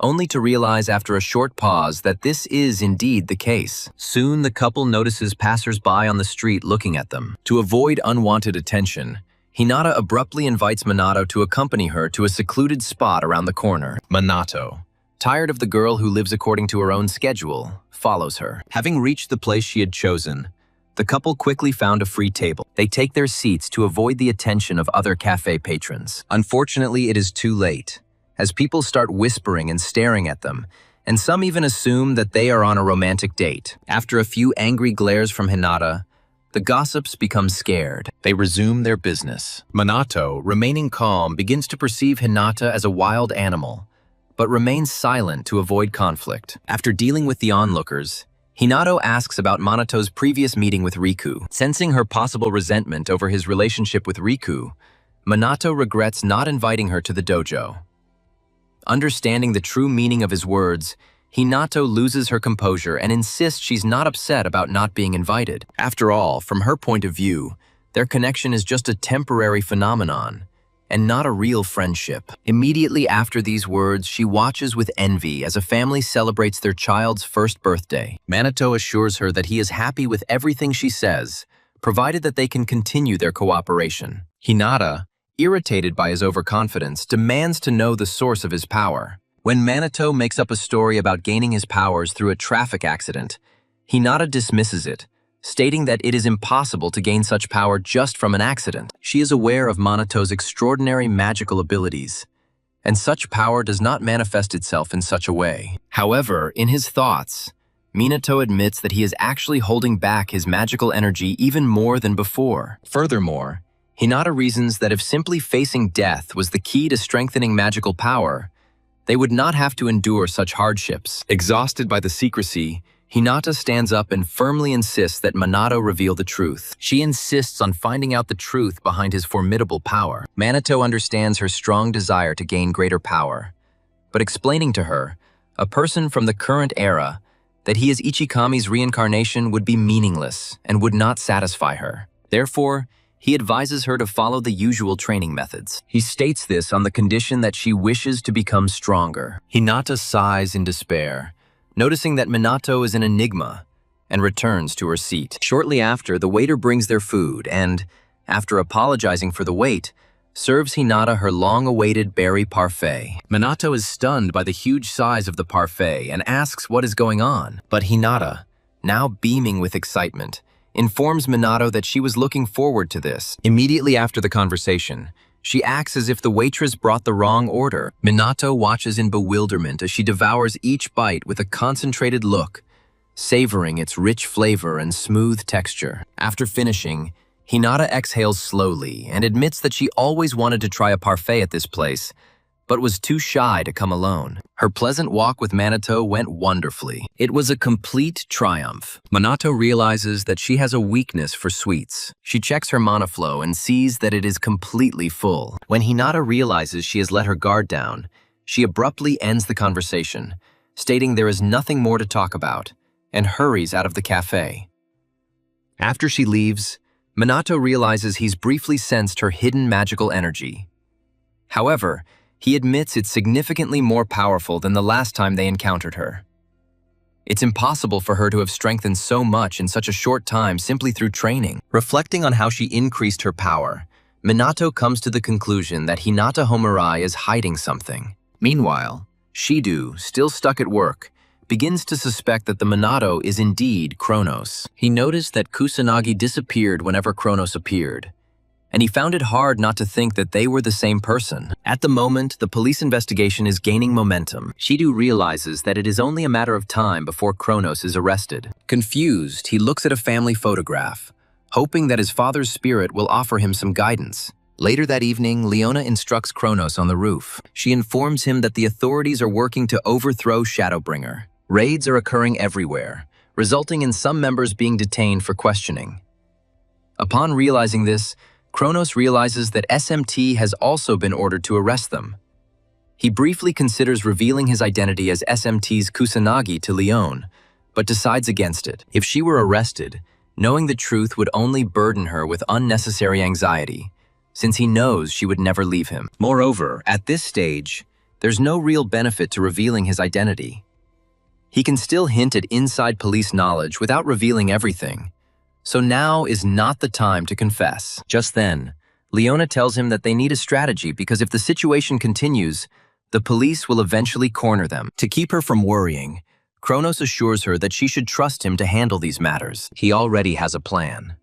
only to realize after a short pause that this is indeed the case. Soon the couple notices passers-by on the street looking at them. To avoid unwanted attention, Hinata abruptly invites Minato to accompany her to a secluded spot around the corner. Minato, tired of the girl who lives according to her own schedule, follows her. Having reached the place she had chosen, the couple quickly found a free table. They take their seats to avoid the attention of other cafe patrons. Unfortunately, it is too late, as people start whispering and staring at them, and some even assume that they are on a romantic date. After a few angry glares from Hinata, the gossips become scared. They resume their business. Minato, remaining calm, begins to perceive Hinata as a wild animal, but remains silent to avoid conflict. After dealing with the onlookers, Hinata asks about Minato's previous meeting with Riku. Sensing her possible resentment over his relationship with Riku, Minato regrets not inviting her to the dojo. Understanding the true meaning of his words, Hinata loses her composure and insists she's not upset about not being invited. After all, from her point of view, their connection is just a temporary phenomenon and not a real friendship. Immediately after these words, she watches with envy as a family celebrates their child's first birthday. Minato assures her that he is happy with everything she says, provided that they can continue their cooperation. Hinata, irritated by his overconfidence, demands to know the source of his power. When Minato makes up a story about gaining his powers through a traffic accident, Hinata dismisses it, stating that it is impossible to gain such power just from an accident. She is aware of Minato's extraordinary magical abilities, and such power does not manifest itself in such a way. However, in his thoughts, Minato admits that he is actually holding back his magical energy even more than before. Furthermore, Hinata reasons that if simply facing death was the key to strengthening magical power, they would not have to endure such hardships. Exhausted by the secrecy, Hinata stands up and firmly insists that Minato reveal the truth. She insists on finding out the truth behind his formidable power. Minato understands her strong desire to gain greater power, but explaining to her, a person from the current era, that he is Ichikami's reincarnation would be meaningless and would not satisfy her. Therefore, he advises her to follow the usual training methods. He states this on the condition that she wishes to become stronger. Hinata sighs in despair, noticing that Minato is an enigma, and returns to her seat. Shortly after, the waiter brings their food and, after apologizing for the wait, serves Hinata her long-awaited berry parfait. Minato is stunned by the huge size of the parfait and asks what is going on. But Hinata, now beaming with excitement, informs Minato that she was looking forward to this. Immediately after the conversation, she acts as if the waitress brought the wrong order. Minato watches in bewilderment as she devours each bite with a concentrated look, savoring its rich flavor and smooth texture. After finishing, Hinata exhales slowly and admits that she always wanted to try a parfait at this place, but was too shy to come alone. Her pleasant walk with Minato went wonderfully. It was a complete triumph. Minato realizes that she has a weakness for sweets. She checks her mana flow and sees that it is completely full. When Hinata realizes she has let her guard down, she abruptly ends the conversation, stating there is nothing more to talk about, and hurries out of the cafe. After she leaves, Minato realizes he's briefly sensed her hidden magical energy. However, he admits it's significantly more powerful than the last time they encountered her. It's impossible for her to have strengthened so much in such a short time simply through training. Reflecting on how she increased her power, Minato comes to the conclusion that Hinata Homarai is hiding something. Meanwhile, Shidu, still stuck at work, begins to suspect that the Minato is indeed Kronos. He noticed that Kusanagi disappeared whenever Kronos appeared, and he found it hard not to think that they were the same person. At the moment, the police investigation is gaining momentum. Shidu realizes that it is only a matter of time before Kronos is arrested. Confused, he looks at a family photograph, hoping that his father's spirit will offer him some guidance. Later that evening, Leona instructs Kronos on the roof. She informs him that the authorities are working to overthrow Shadowbringer. Raids are occurring everywhere, resulting in some members being detained for questioning. Upon realizing this, Kronos realizes that SMT has also been ordered to arrest them. He briefly considers revealing his identity as SMT's Kusanagi to Leon, but decides against it. If she were arrested, knowing the truth would only burden her with unnecessary anxiety, since he knows she would never leave him. Moreover, at this stage, there's no real benefit to revealing his identity. He can still hint at inside police knowledge without revealing everything. So now is not the time to confess. Just then, Leona tells him that they need a strategy because if the situation continues, the police will eventually corner them. To keep her from worrying, Kronos assures her that she should trust him to handle these matters. He already has a plan.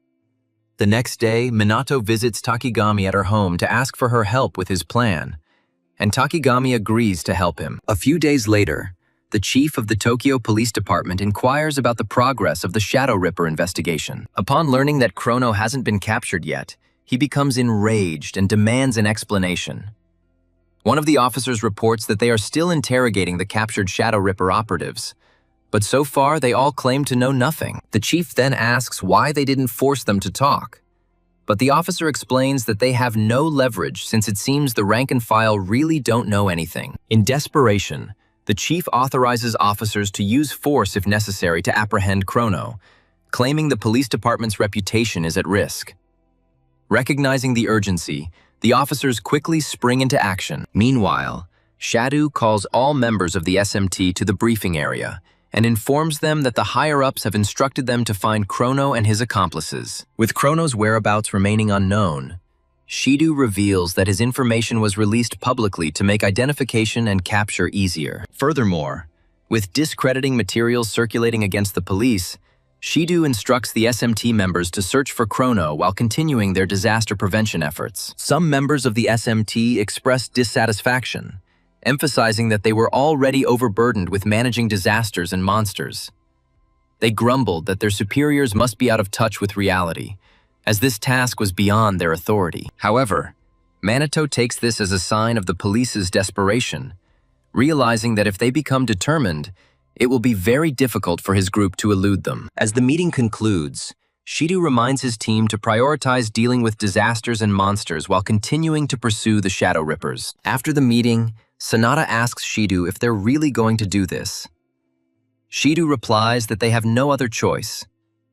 The next day, Minato visits Takigami at her home to ask for her help with his plan, and Takigami agrees to help him. A few days later, the chief of the Tokyo Police Department inquires about the progress of the Shadow Ripper investigation. Upon learning that Chrono hasn't been captured yet, he becomes enraged and demands an explanation. One of the officers reports that they are still interrogating the captured Shadow Ripper operatives, but so far they all claim to know nothing. The chief then asks why they didn't force them to talk, but the officer explains that they have no leverage since it seems the rank and file really don't know anything. In desperation, the chief authorizes officers to use force if necessary to apprehend Chrono, claiming the police department's reputation is at risk. Recognizing the urgency, the officers quickly spring into action. Meanwhile, Shadow calls all members of the SMT to the briefing area and informs them that the higher-ups have instructed them to find Chrono and his accomplices. With Chrono's whereabouts remaining unknown, Shido reveals that his information was released publicly to make identification and capture easier. Furthermore, with discrediting materials circulating against the police, Shido instructs the SMT members to search for Chrono while continuing their disaster prevention efforts. Some members of the SMT expressed dissatisfaction, emphasizing that they were already overburdened with managing disasters and monsters. They grumbled that their superiors must be out of touch with reality, as this task was beyond their authority. However, Minato takes this as a sign of the police's desperation, realizing that if they become determined, it will be very difficult for his group to elude them. As the meeting concludes, Shido reminds his team to prioritize dealing with disasters and monsters while continuing to pursue the Shadow Rippers. After the meeting, Sanada asks Shido if they're really going to do this. Shido replies that they have no other choice.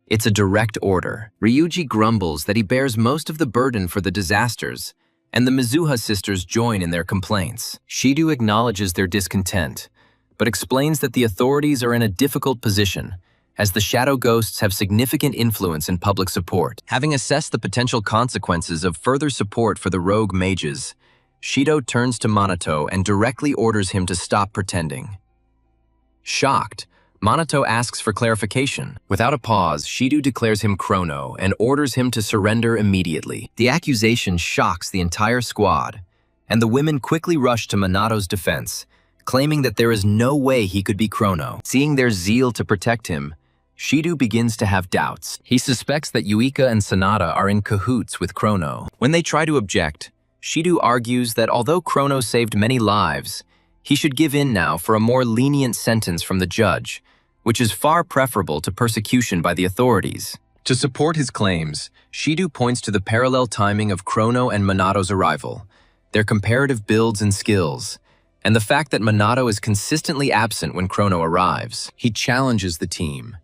It's a direct order. Ryuji grumbles that he bears most of the burden for the disasters, and the Mizuha sisters join in their complaints. Shido acknowledges their discontent, but explains that the authorities are in a difficult position, as the Shadow Ghosts have significant influence in public support. Having assessed the potential consequences of further support for the rogue mages, Shido turns to Minato and directly orders him to stop pretending. Shocked, Minato asks for clarification. Without a pause, Shido declares him Chrono and orders him to surrender immediately. The accusation shocks the entire squad, and the women quickly rush to Minato's defense, claiming that there is no way he could be Chrono. Seeing their zeal to protect him, Shido begins to have doubts. He suspects that Yuika and Sanada are in cahoots with Chrono. When they try to object, Shido argues that although Chrono saved many lives, he should give in now for a more lenient sentence from the judge, which is far preferable to persecution by the authorities. To support his claims, Shido points to the parallel timing of Chrono and Minato's arrival, their comparative builds and skills, and the fact that Minato is consistently absent when Chrono arrives. He challenges the team,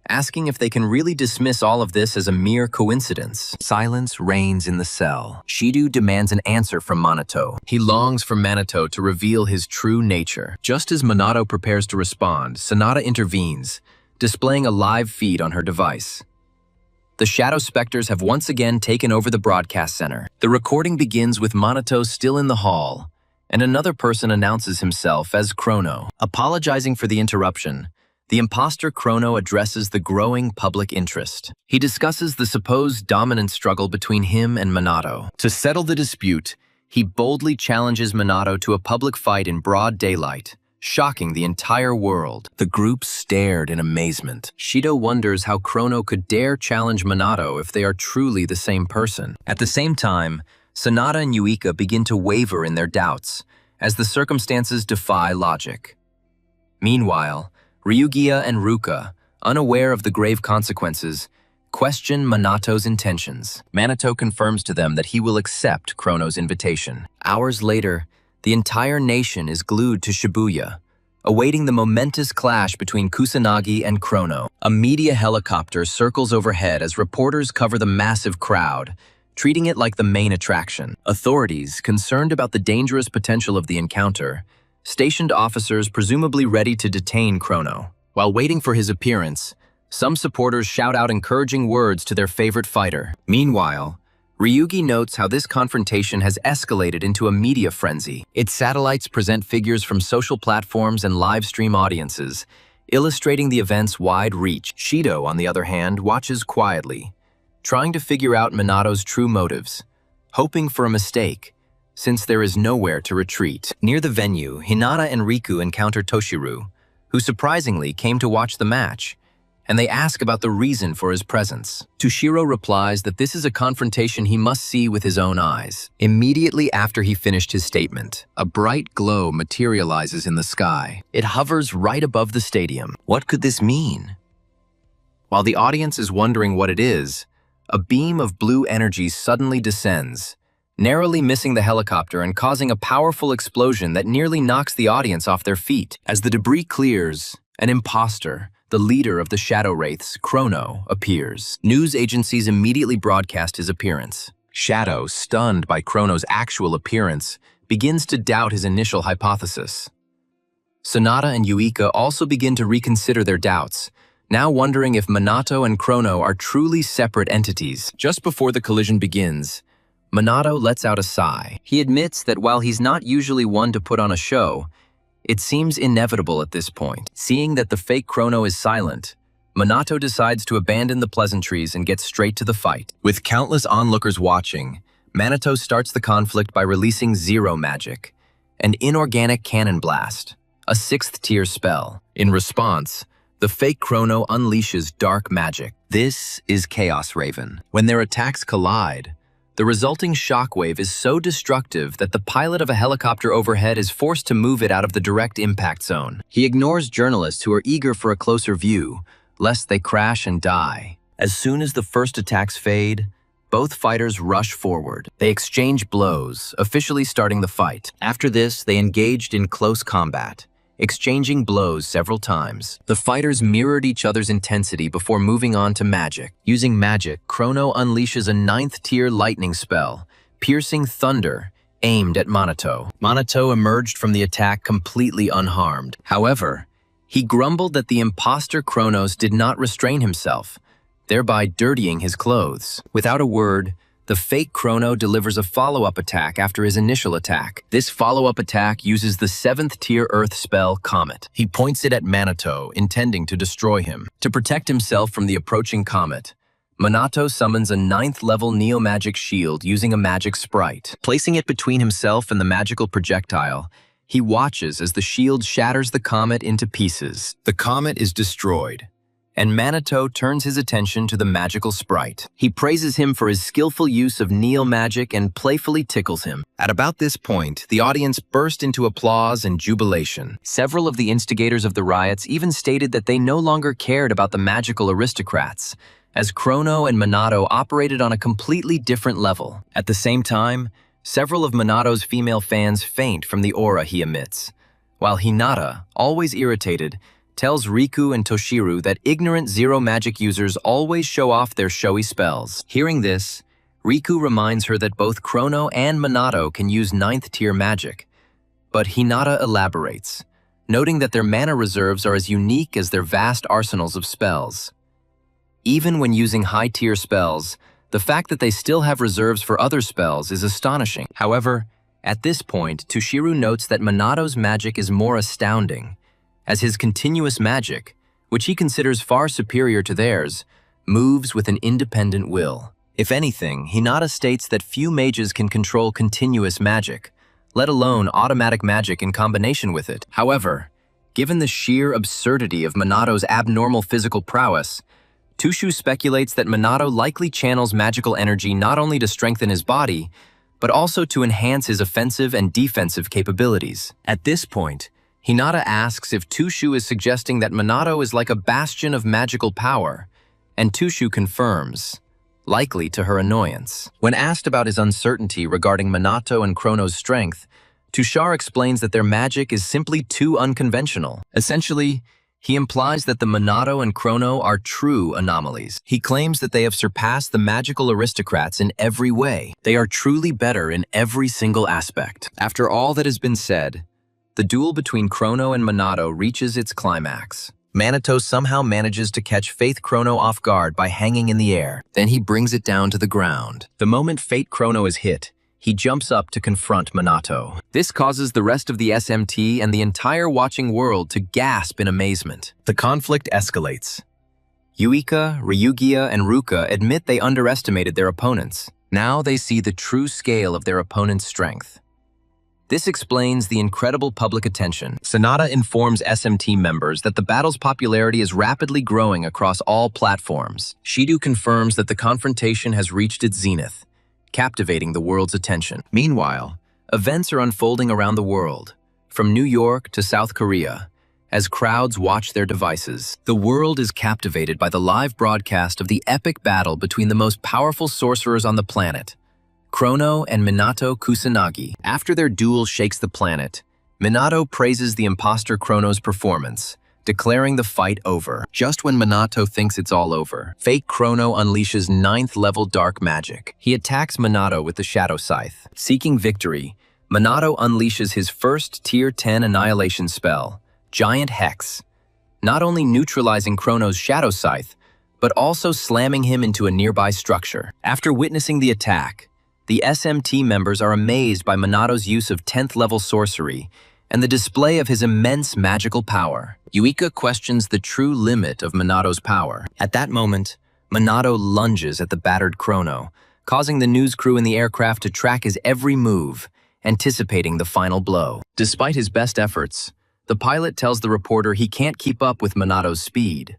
asking if they can really dismiss all of this as a mere coincidence. Silence reigns in the cell. Shido demands an answer from Minato. He longs for Minato to reveal his true nature. Just as Minato prepares to respond, Sanada intervenes, displaying a live feed on her device. The Shadow Specters have once again taken over the broadcast center. The recording begins with Minato still in the hall, and another person announces himself as Chrono. Apologizing for the interruption, the imposter Chrono addresses the growing public interest. He discusses the supposed dominance struggle between him and Minato. To settle the dispute, he boldly challenges Minato to a public fight in broad daylight, shocking the entire world. The group stared in amazement. Shido wonders how Chrono could dare challenge Minato if they are truly the same person. At the same time, Sanada and Yuika begin to waver in their doubts, as the circumstances defy logic. Meanwhile, Ryugia and Ruka, unaware of the grave consequences, question Minato's intentions. Minato confirms to them that he will accept Chrono's invitation. Hours later, the entire nation is glued to Shibuya, awaiting the momentous clash between Kusanagi and Chrono. A media helicopter circles overhead as reporters cover the massive crowd, treating it like the main attraction. Authorities, concerned about the dangerous potential of the encounter, stationed officers presumably ready to detain Chrono. While waiting for his appearance, some supporters shout out encouraging words to their favorite fighter. Meanwhile, Ryugi notes how this confrontation has escalated into a media frenzy. Its satellites present figures from social platforms and live stream audiences, illustrating the event's wide reach. Shido, on the other hand, watches quietly, trying to figure out Minato's true motives, hoping for a mistake, since there is nowhere to retreat. Near the venue, Hinata and Riku encounter Toshiru, who surprisingly came to watch the match, and they ask about the reason for his presence. Toshiro replies that this is a confrontation he must see with his own eyes. Immediately after he finished his statement, a bright glow materializes in the sky. It hovers right above the stadium. What could this mean? While the audience is wondering what it is, a beam of blue energy suddenly descends, narrowly missing the helicopter and causing a powerful explosion that nearly knocks the audience off their feet. As the debris clears, an imposter, the leader of the Shadow Wraiths, Chrono, appears. News agencies immediately broadcast his appearance. Shadow, stunned by Chrono's actual appearance, begins to doubt his initial hypothesis. Sonata and Yuika also begin to reconsider their doubts, now wondering if Minato and Chrono are truly separate entities. Just before the collision begins, Minato lets out a sigh. He admits that while he's not usually one to put on a show, it seems inevitable at this point. Seeing that the fake Chrono is silent, Minato decides to abandon the pleasantries and get straight to the fight. With countless onlookers watching, Minato starts the conflict by releasing Zero Magic, an inorganic cannon blast, a 6th tier spell. In response, the fake Chrono unleashes Dark Magic. This is Chaos Raven. When their attacks collide, the resulting shockwave is so destructive that the pilot of a helicopter overhead is forced to move it out of the direct impact zone. He ignores journalists who are eager for a closer view, lest they crash and die. As soon as the first attacks fade, both fighters rush forward. They exchange blows, officially starting the fight. After this, they engaged in close combat, exchanging blows several times. The fighters mirrored each other's intensity before moving on to magic. Using magic, Chrono unleashes a 9th tier lightning spell, piercing thunder, aimed at Minato. Minato emerged from the attack completely unharmed. However, he grumbled that the imposter Chronos did not restrain himself, thereby dirtying his clothes. Without a word, the fake Chrono delivers a follow-up attack after his initial attack. This follow-up attack uses the 7th tier earth spell Comet. He points it at Minato, intending to destroy him. To protect himself from the approaching comet, Minato summons a 9th level Neo-Magic shield using a magic sprite. Placing it between himself and the magical projectile, he watches as the shield shatters the comet into pieces. The comet is destroyed, and Minato turns his attention to the magical sprite. He praises him for his skillful use of Neo-Magic and playfully tickles him. At about this point, the audience burst into applause and jubilation. Several of the instigators of the riots even stated that they no longer cared about the magical aristocrats, as Chrono and Minato operated on a completely different level. At the same time, several of Minato's female fans faint from the aura he emits, while Hinata, always irritated, tells Riku and Toshiru that ignorant Zero Magic users always show off their showy spells. Hearing this, Riku reminds her that both Chrono and Minato can use 9th tier magic, but Hinata elaborates, noting that their mana reserves are as unique as their vast arsenals of spells. Even when using high-tier spells, the fact that they still have reserves for other spells is astonishing. However, at this point, Toshiru notes that Minato's magic is more astounding, as his continuous magic, which he considers far superior to theirs, moves with an independent will. If anything, Hinata states that few mages can control continuous magic, let alone automatic magic in combination with it. However, given the sheer absurdity of Minato's abnormal physical prowess, Tushu speculates that Minato likely channels magical energy not only to strengthen his body, but also to enhance his offensive and defensive capabilities. At this point, Hinata asks if Tushu is suggesting that Minato is like a bastion of magical power, and Tushu confirms, likely to her annoyance. When asked about his uncertainty regarding Minato and Chrono's strength, Tushar explains that their magic is simply too unconventional. Essentially, he implies that the Minato and Chrono are true anomalies. He claims that they have surpassed the magical aristocrats in every way. They are truly better in every single aspect. After all that has been said, The duel between Chrono and Minato reaches its climax. Minato somehow manages to catch Faith Chrono off guard by hanging in the air. Then he brings it down to the ground. The moment Fate Chrono is hit, he jumps up to confront Minato. This causes the rest of the SMT and the entire watching world to gasp in amazement. The conflict escalates. Yuika, Ryugia, and Ruka admit they underestimated their opponents. Now they see the true scale of their opponent's strength. This explains the incredible public attention. Sonata informs SMT members that the battle's popularity is rapidly growing across all platforms. Shido confirms that the confrontation has reached its zenith, captivating the world's attention. Meanwhile, events are unfolding around the world, from New York to South Korea, as crowds watch their devices. The world is captivated by the live broadcast of the epic battle between the most powerful sorcerers on the planet, Chrono and Minato Kusanagi. After their duel shakes the planet, Minato praises the imposter Chrono's performance, declaring the fight over. Just when Minato thinks it's all over, fake Chrono unleashes 9th-level dark magic. He attacks Minato with the Shadow Scythe. Seeking victory, Minato unleashes his first Tier 10 annihilation spell, Giant Hex, not only neutralizing Chrono's Shadow Scythe, but also slamming him into a nearby structure. After witnessing the attack, the SMT members are amazed by Minato's use of 10th-level sorcery and the display of his immense magical power. Yuika questions the true limit of Minato's power. At that moment, Minato lunges at the battered Chrono, causing the news crew in the aircraft to track his every move, anticipating the final blow. Despite his best efforts, the pilot tells the reporter he can't keep up with Minato's speed.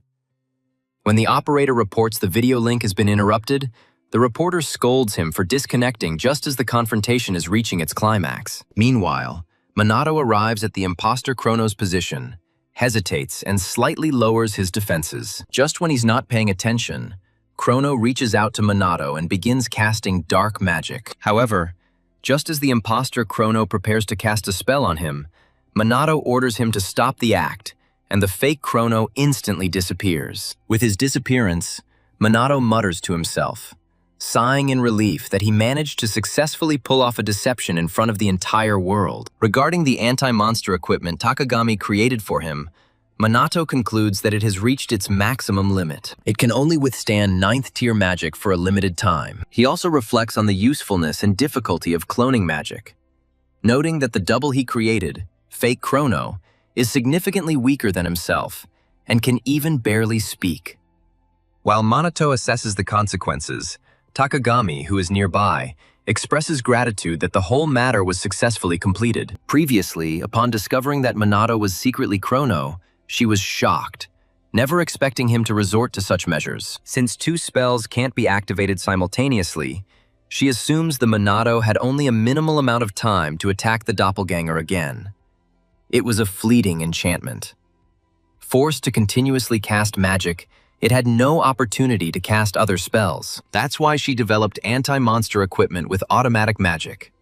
When the operator reports the video link has been interrupted, the reporter scolds him for disconnecting just as the confrontation is reaching its climax. Meanwhile, Minato arrives at the imposter Chrono's position, hesitates, and slightly lowers his defenses. Just when he's not paying attention, Chrono reaches out to Minato and begins casting dark magic. However, just as the imposter Chrono prepares to cast a spell on him, Minato orders him to stop the act, and the fake Chrono instantly disappears. With his disappearance, Minato mutters to himself, sighing in relief that he managed to successfully pull off a deception in front of the entire world. Regarding the anti-monster equipment Takagami created for him, Minato concludes that it has reached its maximum limit. It can only withstand 9th-tier magic for a limited time. He also reflects on the usefulness and difficulty of cloning magic, noting that the double he created, fake Chrono, is significantly weaker than himself and can even barely speak. While Minato assesses the consequences, Takagami, who is nearby, expresses gratitude that the whole matter was successfully completed. Previously, upon discovering that Minato was secretly Chrono, she was shocked, never expecting him to resort to such measures. Since 2 spells can't be activated simultaneously, she assumes the Minato had only a minimal amount of time to attack the doppelganger again. It was a fleeting enchantment. Forced to continuously cast magic, it had no opportunity to cast other spells. That's why she developed anti-monster equipment with automatic magic.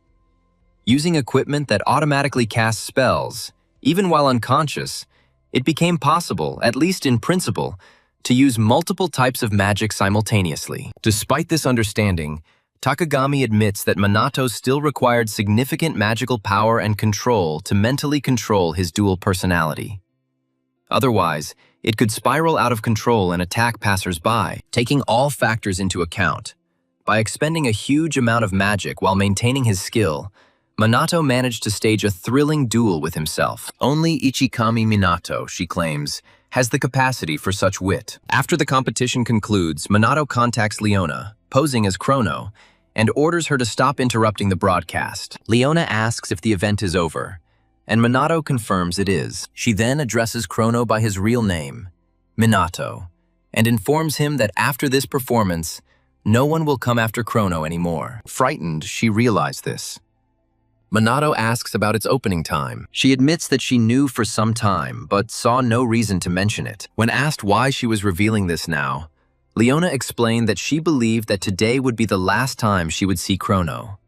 Using equipment that automatically casts spells, even while unconscious, it became possible, at least in principle, to use multiple types of magic simultaneously. Despite this understanding, Takagami admits that Minato still required significant magical power and control to mentally control his dual personality. Otherwise, it could spiral out of control and attack passers-by. Taking all factors into account, by expending a huge amount of magic while maintaining his skill, Minato managed to stage a thrilling duel with himself. Only Ichikami Minato, she claims, has the capacity for such wit. After the competition concludes, Minato contacts Leona, posing as Chrono, and orders her to stop interrupting the broadcast. Leona asks if the event is over, and Minato confirms it is. She then addresses Chrono by his real name, Minato, and informs him that after this performance, no one will come after Chrono anymore. Frightened, she realized this. Minato asks about its opening time. She admits that she knew for some time, but saw no reason to mention it. When asked why she was revealing this now, Leona explained that she believed that today would be the last time she would see Chrono.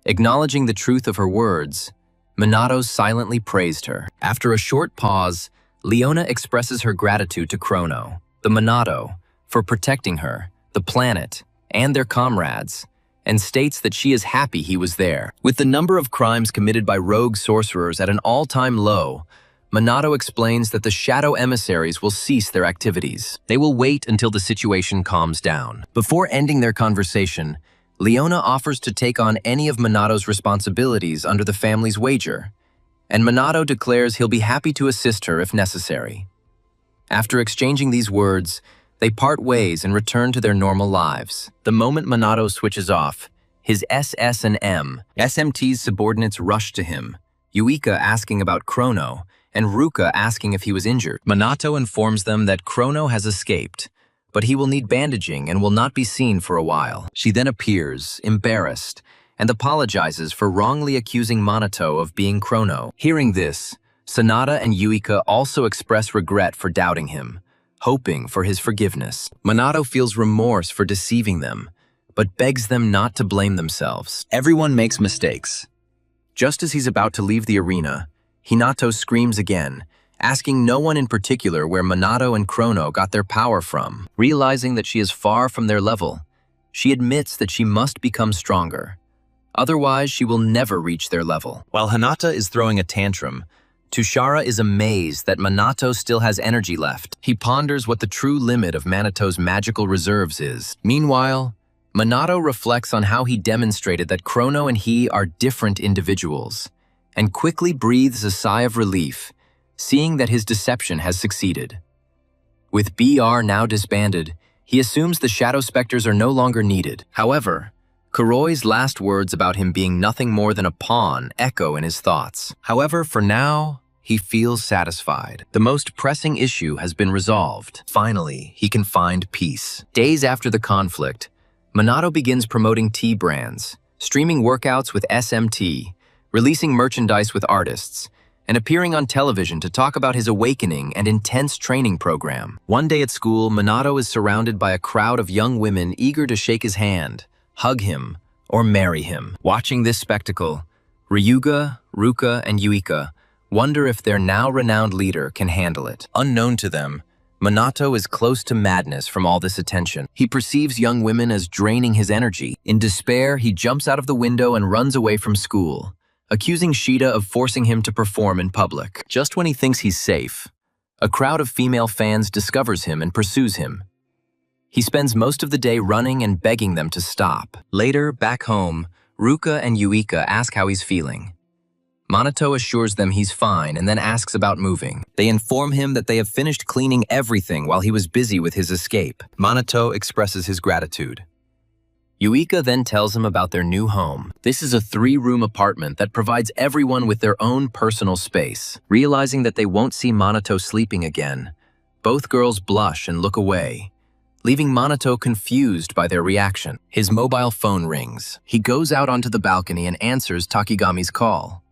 Acknowledging the truth of her words, Minato silently praised her. After a short pause, Leona expresses her gratitude to Chrono, the Minato, for protecting her, the planet, and their comrades, and states that she is happy he was there. With the number of crimes committed by rogue sorcerers at an all-time low, Minato explains that the shadow emissaries will cease their activities. They will wait until the situation calms down. Before ending their conversation, Leona offers to take on any of Minato's responsibilities under the family's wager, and Minato declares he'll be happy to assist her if necessary. After exchanging these words, they part ways and return to their normal lives. The moment Minato switches off, his SS and SMT's subordinates rush to him, Yuika asking about Chrono, and Ruka asking if he was injured. Minato informs them that Chrono has escaped, but he will need bandaging and will not be seen for a while. She then appears, embarrassed, and apologizes for wrongly accusing Minato of being Chrono. Hearing this, Sanada and Yuika also express regret for doubting him, hoping for his forgiveness. Minato feels remorse for deceiving them, but begs them not to blame themselves. Everyone makes mistakes. Just as he's about to leave the arena, Hinato screams again, asking no one in particular where Minato and Chrono got their power from. Realizing that she is far from their level, she admits that she must become stronger. Otherwise, she will never reach their level. While Hinata is throwing a tantrum, Tushara is amazed that Minato still has energy left. He ponders what the true limit of Manito's magical reserves is. Meanwhile, Minato reflects on how he demonstrated that Chrono and he are different individuals, and quickly breathes a sigh of relief, seeing that his deception has succeeded. With BR now disbanded, he assumes the Shadow Specters are no longer needed. However, Kuroi's last words about him being nothing more than a pawn echo in his thoughts. However, for now, he feels satisfied. The most pressing issue has been resolved. Finally, he can find peace. Days after the conflict, Minato begins promoting tea brands, streaming workouts with SMT, releasing merchandise with artists, and appearing on television to talk about his awakening and intense training program. One day at school, Minato is surrounded by a crowd of young women eager to shake his hand, hug him, or marry him. Watching this spectacle, Ryuga, Ruka, and Yuika wonder if their now renowned leader can handle it. Unknown to them, Minato is close to madness from all this attention. He perceives young women as draining his energy. In despair, he jumps out of the window and runs away from school, accusing Shida of forcing him to perform in public. Just when he thinks he's safe, a crowd of female fans discovers him and pursues him. He spends most of the day running and begging them to stop. Later, back home, Ruka and Yuika ask how he's feeling. Minato assures them he's fine and then asks about moving. They inform him that they have finished cleaning everything while he was busy with his escape. Minato expresses his gratitude. Yuika then tells him about their new home. This is a 3-room apartment that provides everyone with their own personal space. Realizing that they won't see Minato sleeping again, both girls blush and look away, leaving Minato confused by their reaction. His mobile phone rings. He goes out onto the balcony and answers Takigami's call.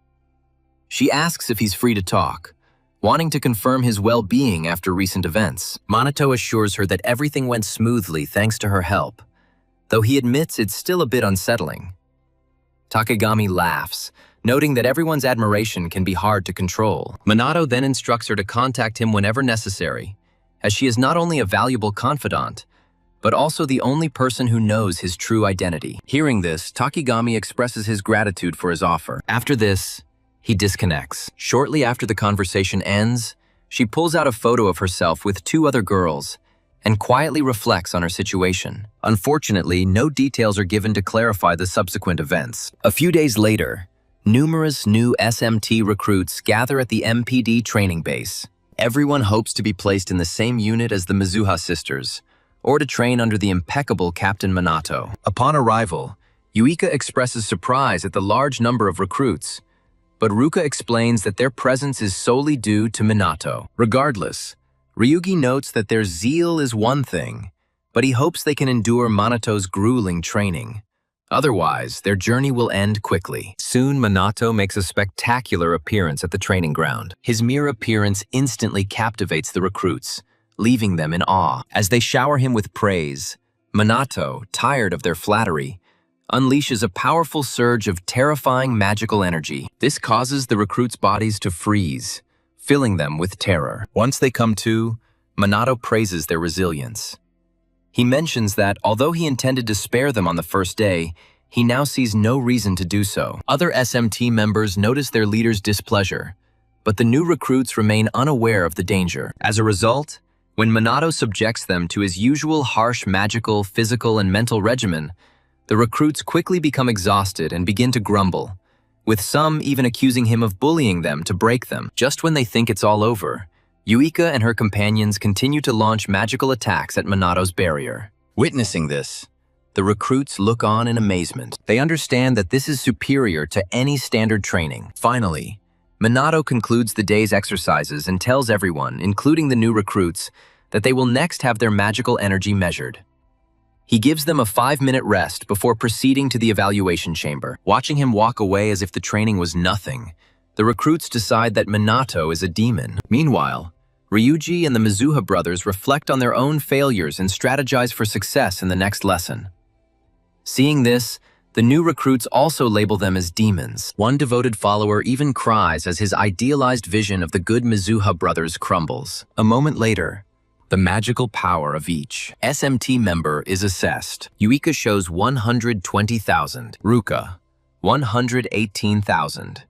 She asks if he's free to talk, wanting to confirm his well-being after recent events. Minato assures her that everything went smoothly thanks to her help, though he admits it's still a bit unsettling. Takigami laughs, noting that everyone's admiration can be hard to control. Minato then instructs her to contact him whenever necessary, as she is not only a valuable confidant, but also the only person who knows his true identity. Hearing this, Takigami expresses his gratitude for his offer. After this, he disconnects. Shortly after the conversation ends, she pulls out a photo of herself with 2 other girls and quietly reflects on her situation. Unfortunately, no details are given to clarify the subsequent events. A few days later, numerous new SMT recruits gather at the MPD training base. Everyone hopes to be placed in the same unit as the Mizuha sisters, or to train under the impeccable Captain Minato. Upon arrival, Yuika expresses surprise at the large number of recruits, but Ruka explains that their presence is solely due to Minato. Regardless, Ryugi notes that their zeal is one thing, but he hopes they can endure Minato's grueling training. Otherwise, their journey will end quickly. Soon, Minato makes a spectacular appearance at the training ground. His mere appearance instantly captivates the recruits, leaving them in awe. As they shower him with praise, Minato, tired of their flattery, unleashes a powerful surge of terrifying magical energy. This causes the recruits' bodies to freeze, filling them with terror. Once they come to, Minato praises their resilience. He mentions that, although he intended to spare them on the first day, he now sees no reason to do so. Other SMT members notice their leader's displeasure, but the new recruits remain unaware of the danger. As a result, when Minato subjects them to his usual harsh magical, physical, and mental regimen, the recruits quickly become exhausted and begin to grumble, with some even accusing him of bullying them to break them. Just when they think it's all over, Yuika and her companions continue to launch magical attacks at Minato's barrier. Witnessing this, the recruits look on in amazement. They understand that this is superior to any standard training. Finally, Minato concludes the day's exercises and tells everyone, including the new recruits, that they will next have their magical energy measured. He gives them a 5-minute rest before proceeding to the evaluation chamber. Watching him walk away as if the training was nothing, the recruits decide that Minato is a demon. Meanwhile, Ryuji and the Mizuha brothers reflect on their own failures and strategize for success in the next lesson. Seeing this, the new recruits also label them as demons. One devoted follower even cries as his idealized vision of the good Mizuha brothers crumbles. A moment later, the magical power of each SMT member is assessed. Yuika shows 120,000, Ruka, 118,000,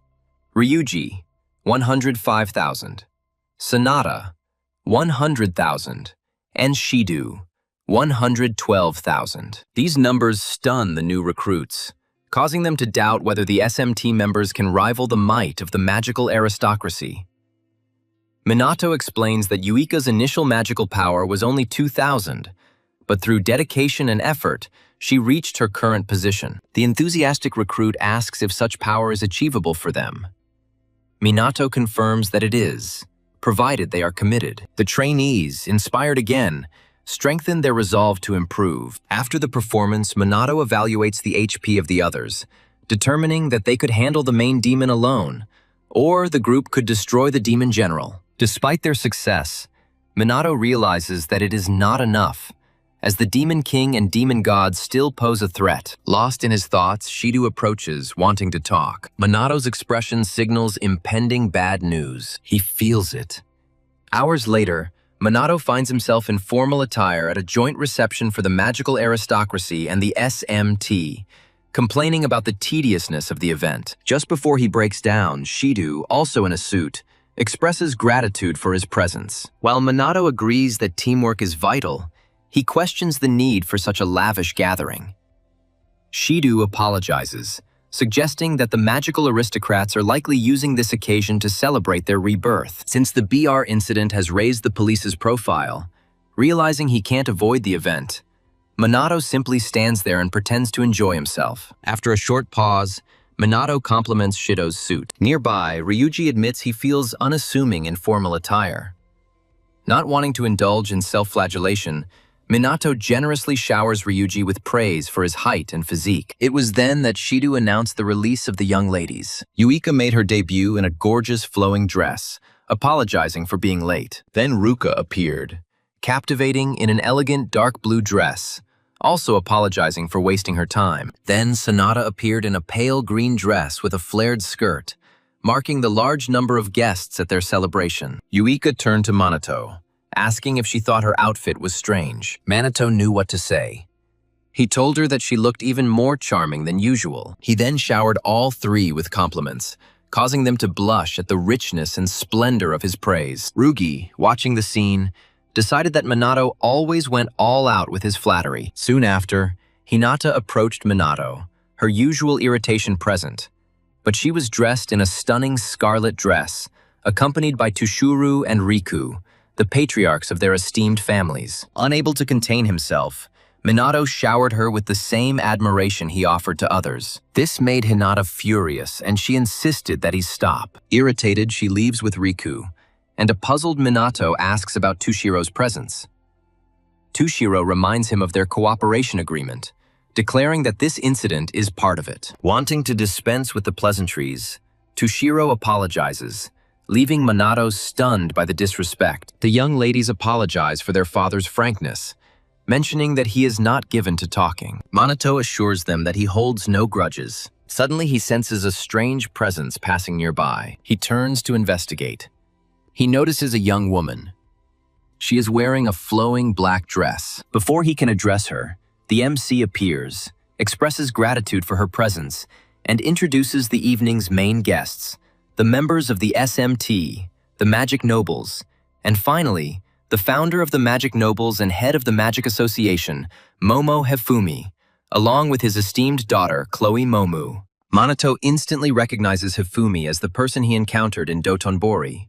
Ryuji, 105,000, Sanada, 100,000, and Shidu, 112,000. These numbers stun the new recruits, causing them to doubt whether the SMT members can rival the might of the magical aristocracy. Minato explains that Yuika's initial magical power was only 2,000, but through dedication and effort, she reached her current position. The enthusiastic recruit asks if such power is achievable for them. Minato confirms that it is, provided they are committed. The trainees, inspired again, strengthen their resolve to improve. After the performance, Minato evaluates the HP of the others, determining that they could handle the main demon alone, or the group could destroy the demon general. Despite their success, Minato realizes that it is not enough, as the Demon King and Demon God still pose a threat. Lost in his thoughts, Shido approaches, wanting to talk. Minato's expression signals impending bad news. He feels it. Hours later, Minato finds himself in formal attire at a joint reception for the magical aristocracy and the SMT, complaining about the tediousness of the event. Just before he breaks down, Shido, also in a suit, expresses gratitude for his presence. While Minato agrees that teamwork is vital, he questions the need for such a lavish gathering. Shido apologizes, suggesting that the magical aristocrats are likely using this occasion to celebrate their rebirth. Since the BR incident has raised the police's profile, realizing he can't avoid the event, Minato simply stands there and pretends to enjoy himself. After a short pause, Minato compliments Shido's suit. Nearby, Ryuji admits he feels unassuming in formal attire. Not wanting to indulge in self-flagellation, Minato generously showers Ryuji with praise for his height and physique. It was then that Shido announced the release of the young ladies. Yuika made her debut in a gorgeous flowing dress, apologizing for being late. Then Ruka appeared, captivating in an elegant dark blue dress, also apologizing for wasting her time. Then Sanada appeared in a pale green dress with a flared skirt, marking the large number of guests at their celebration. Yuika turned to Minato, asking if she thought her outfit was strange. Minato knew what to say. He told her that she looked even more charming than usual. He then showered all three with compliments, causing them to blush at the richness and splendor of his praise. Rugi, watching the scene, decided that Minato always went all out with his flattery. Soon after, Hinata approached Minato, her usual irritation present, but she was dressed in a stunning scarlet dress, accompanied by Tushuru and Riku, the patriarchs of their esteemed families. Unable to contain himself, Minato showered her with the same admiration he offered to others. This made Hinata furious, and she insisted that he stop. Irritated, she leaves with Riku, and a puzzled Minato asks about Tushiro's presence. Tushiro reminds him of their cooperation agreement, declaring that this incident is part of it. Wanting to dispense with the pleasantries, Tushiro apologizes, leaving Minato stunned by the disrespect. The young ladies apologize for their father's frankness, mentioning that he is not given to talking. Minato assures them that he holds no grudges. Suddenly he senses a strange presence passing nearby. He turns to investigate. He notices a young woman. She is wearing a flowing black dress. Before he can address her, the MC appears, expresses gratitude for her presence, and introduces the evening's main guests, the members of the SMT, the Magic Nobles, and finally, the founder of the Magic Nobles and head of the Magic Association, Momo Hifumi, along with his esteemed daughter, Chloe Momu. Minato instantly recognizes Hifumi as the person he encountered in Dotonbori.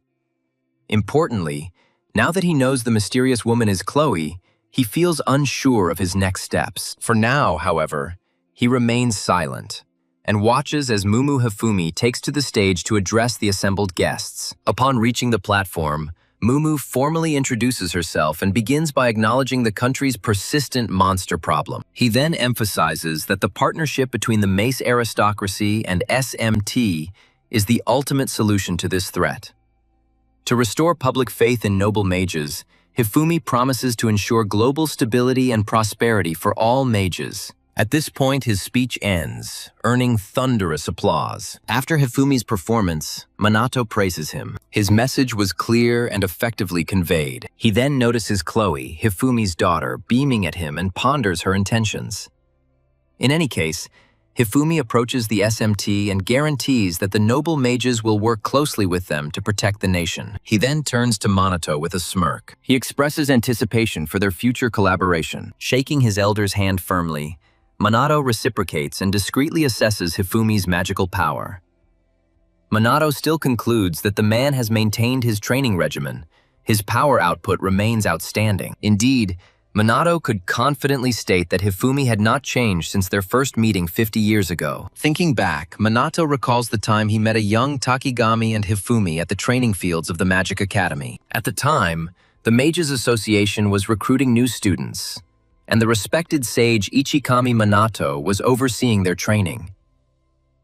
Importantly, now that he knows the mysterious woman is Chloe, he feels unsure of his next steps. For now, however, he remains silent and watches as Mumu Hifumi takes to the stage to address the assembled guests. Upon reaching the platform, Mumu formally introduces herself and begins by acknowledging the country's persistent monster problem. He then emphasizes that the partnership between the Mace aristocracy and SMT is the ultimate solution to this threat. To restore public faith in noble mages, Hifumi promises to ensure global stability and prosperity for all mages. At this point, his speech ends, earning thunderous applause. After Hifumi's performance, Minato praises him. His message was clear and effectively conveyed. He then notices Chloe, Hifumi's daughter, beaming at him and ponders her intentions. In any case, Hifumi approaches the SMT and guarantees that the noble mages will work closely with them to protect the nation. He then turns to Minato with a smirk. He expresses anticipation for their future collaboration. Shaking his elder's hand firmly, Minato reciprocates and discreetly assesses Hifumi's magical power. Minato still concludes that the man has maintained his training regimen. His power output remains outstanding. Indeed, Minato could confidently state that Hifumi had not changed since their first meeting 50 years ago. Thinking back, Minato recalls the time he met a young Takigami and Hifumi at the training fields of the Magic Academy. At the time, the Mages Association was recruiting new students, and the respected sage Ichikami Minato was overseeing their training.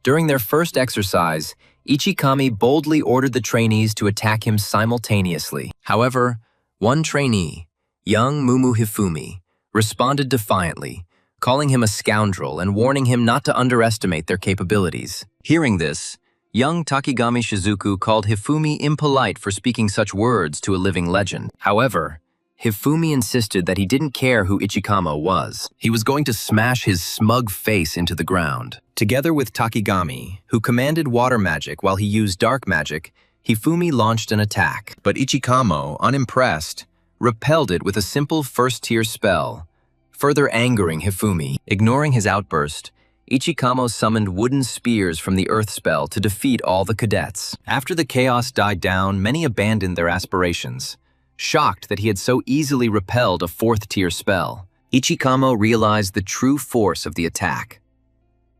During their first exercise, Ichikami boldly ordered the trainees to attack him simultaneously. However, one trainee, young Mumu Hifumi, responded defiantly, calling him a scoundrel and warning him not to underestimate their capabilities. Hearing this, young Takigami Shizuku called Hifumi impolite for speaking such words to a living legend. However, Hifumi insisted that he didn't care who Ichikama was. He was going to smash his smug face into the ground. Together with Takigami, who commanded water magic while he used dark magic, Hifumi launched an attack. But Ichikama, unimpressed, repelled it with a simple first-tier spell, further angering Hifumi. Ignoring his outburst, Ichikama summoned wooden spears from the earth spell to defeat all the cadets. After the chaos died down, many abandoned their aspirations, shocked that he had so easily repelled a fourth-tier spell. Ichikama realized the true force of the attack.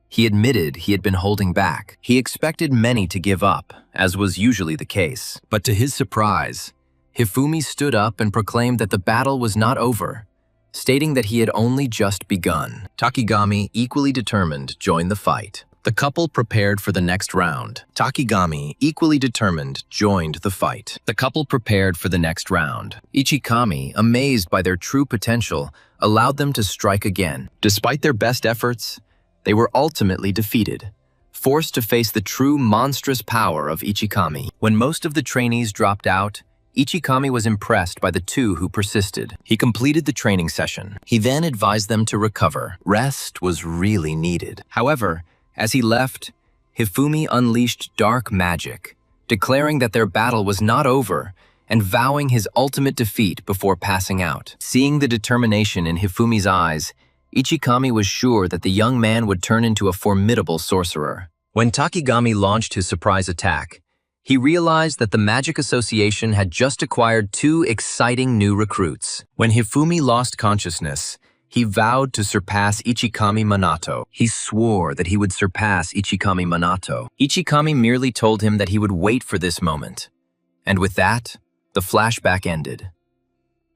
He admitted he had been holding back. He expected many to give up, as was usually the case. But to his surprise, Hifumi stood up and proclaimed that the battle was not over, stating that he had only just begun. Takigami, equally determined, joined the fight. The couple prepared for the next round. Takigami, equally determined, joined the fight. The couple prepared for the next round. Ichikami, amazed by their true potential, allowed them to strike again. Despite their best efforts, they were ultimately defeated, forced to face the true monstrous power of Ichikami. When most of the trainees dropped out, Ichikami was impressed by the two who persisted. He completed the training session. He then advised them to recover. Rest was really needed. However, as he left, Hifumi unleashed dark magic, declaring that their battle was not over and vowing his ultimate defeat before passing out. Seeing the determination in Hifumi's eyes, Ichikami was sure that the young man would turn into a formidable sorcerer. When Takigami launched his surprise attack, he realized that the Magic Association had just acquired two exciting new recruits. When Hifumi lost consciousness, he vowed to surpass Ichikami Minato. He swore that he would surpass Ichikami Minato. Ichikami merely told him that he would wait for this moment. And with that, the flashback ended.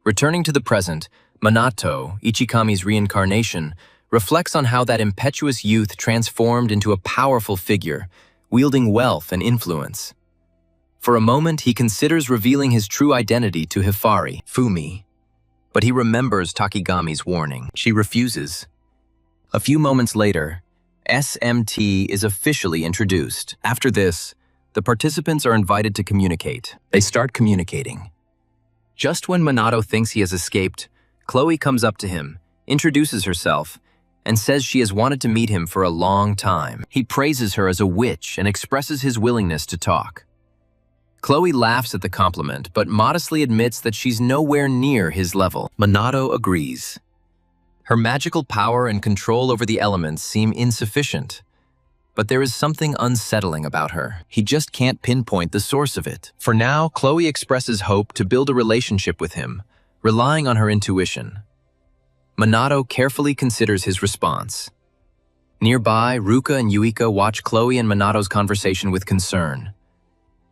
Returning to the present, Minato, Ichikami's reincarnation, reflects on how that impetuous youth transformed into a powerful figure, wielding wealth and influence. For a moment, he considers revealing his true identity to Fumi, but he remembers Takigami's warning. She refuses. A few moments later, SMT is officially introduced. After this, the participants are invited to communicate. They start communicating. Just when Minato thinks he has escaped, Chloe comes up to him, introduces herself, and says she has wanted to meet him for a long time. He praises her as a witch and expresses his willingness to talk. Chloe laughs at the compliment, but modestly admits that she's nowhere near his level. Minato agrees. Her magical power and control over the elements seem insufficient, but there is something unsettling about her. He just can't pinpoint the source of it. For now, Chloe expresses hope to build a relationship with him, relying on her intuition. Minato carefully considers his response. Nearby, Ruka and Yuika watch Chloe and Minato's conversation with concern.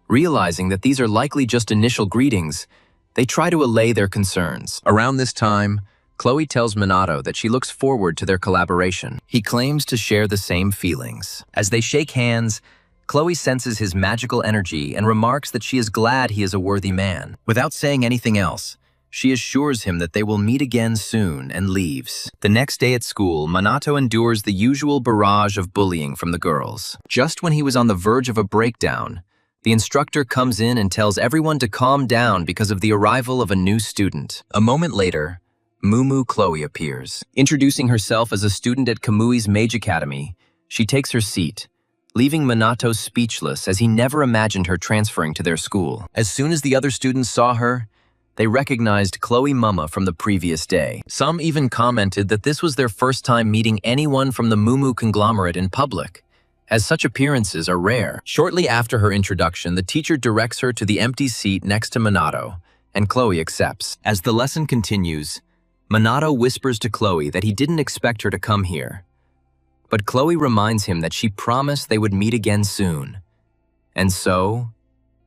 Realizing that these are likely just initial greetings, they try to allay their concerns. Around this time, Chloe tells Minato that she looks forward to their collaboration. He claims to share the same feelings. As they shake hands, Chloe senses his magical energy and remarks that she is glad he is a worthy man. Without saying anything else, she assures him that they will meet again soon and leaves. The next day at school, Minato endures the usual barrage of bullying from the girls. Just when he was on the verge of a breakdown, the instructor comes in and tells everyone to calm down because of the arrival of a new student. A moment later, Mumu Chloe appears. Introducing herself as a student at Kamui's Mage Academy, she takes her seat, leaving Minato speechless as he never imagined her transferring to their school. As soon as the other students saw her, they recognized Chloe Mama from the previous day. Some even commented that this was their first time meeting anyone from the Mumu conglomerate in public, as such appearances are rare. Shortly after her introduction, the teacher directs her to the empty seat next to Minato, and Chloe accepts. As the lesson continues, Minato whispers to Chloe that he didn't expect her to come here. But Chloe reminds him that she promised they would meet again soon. And so,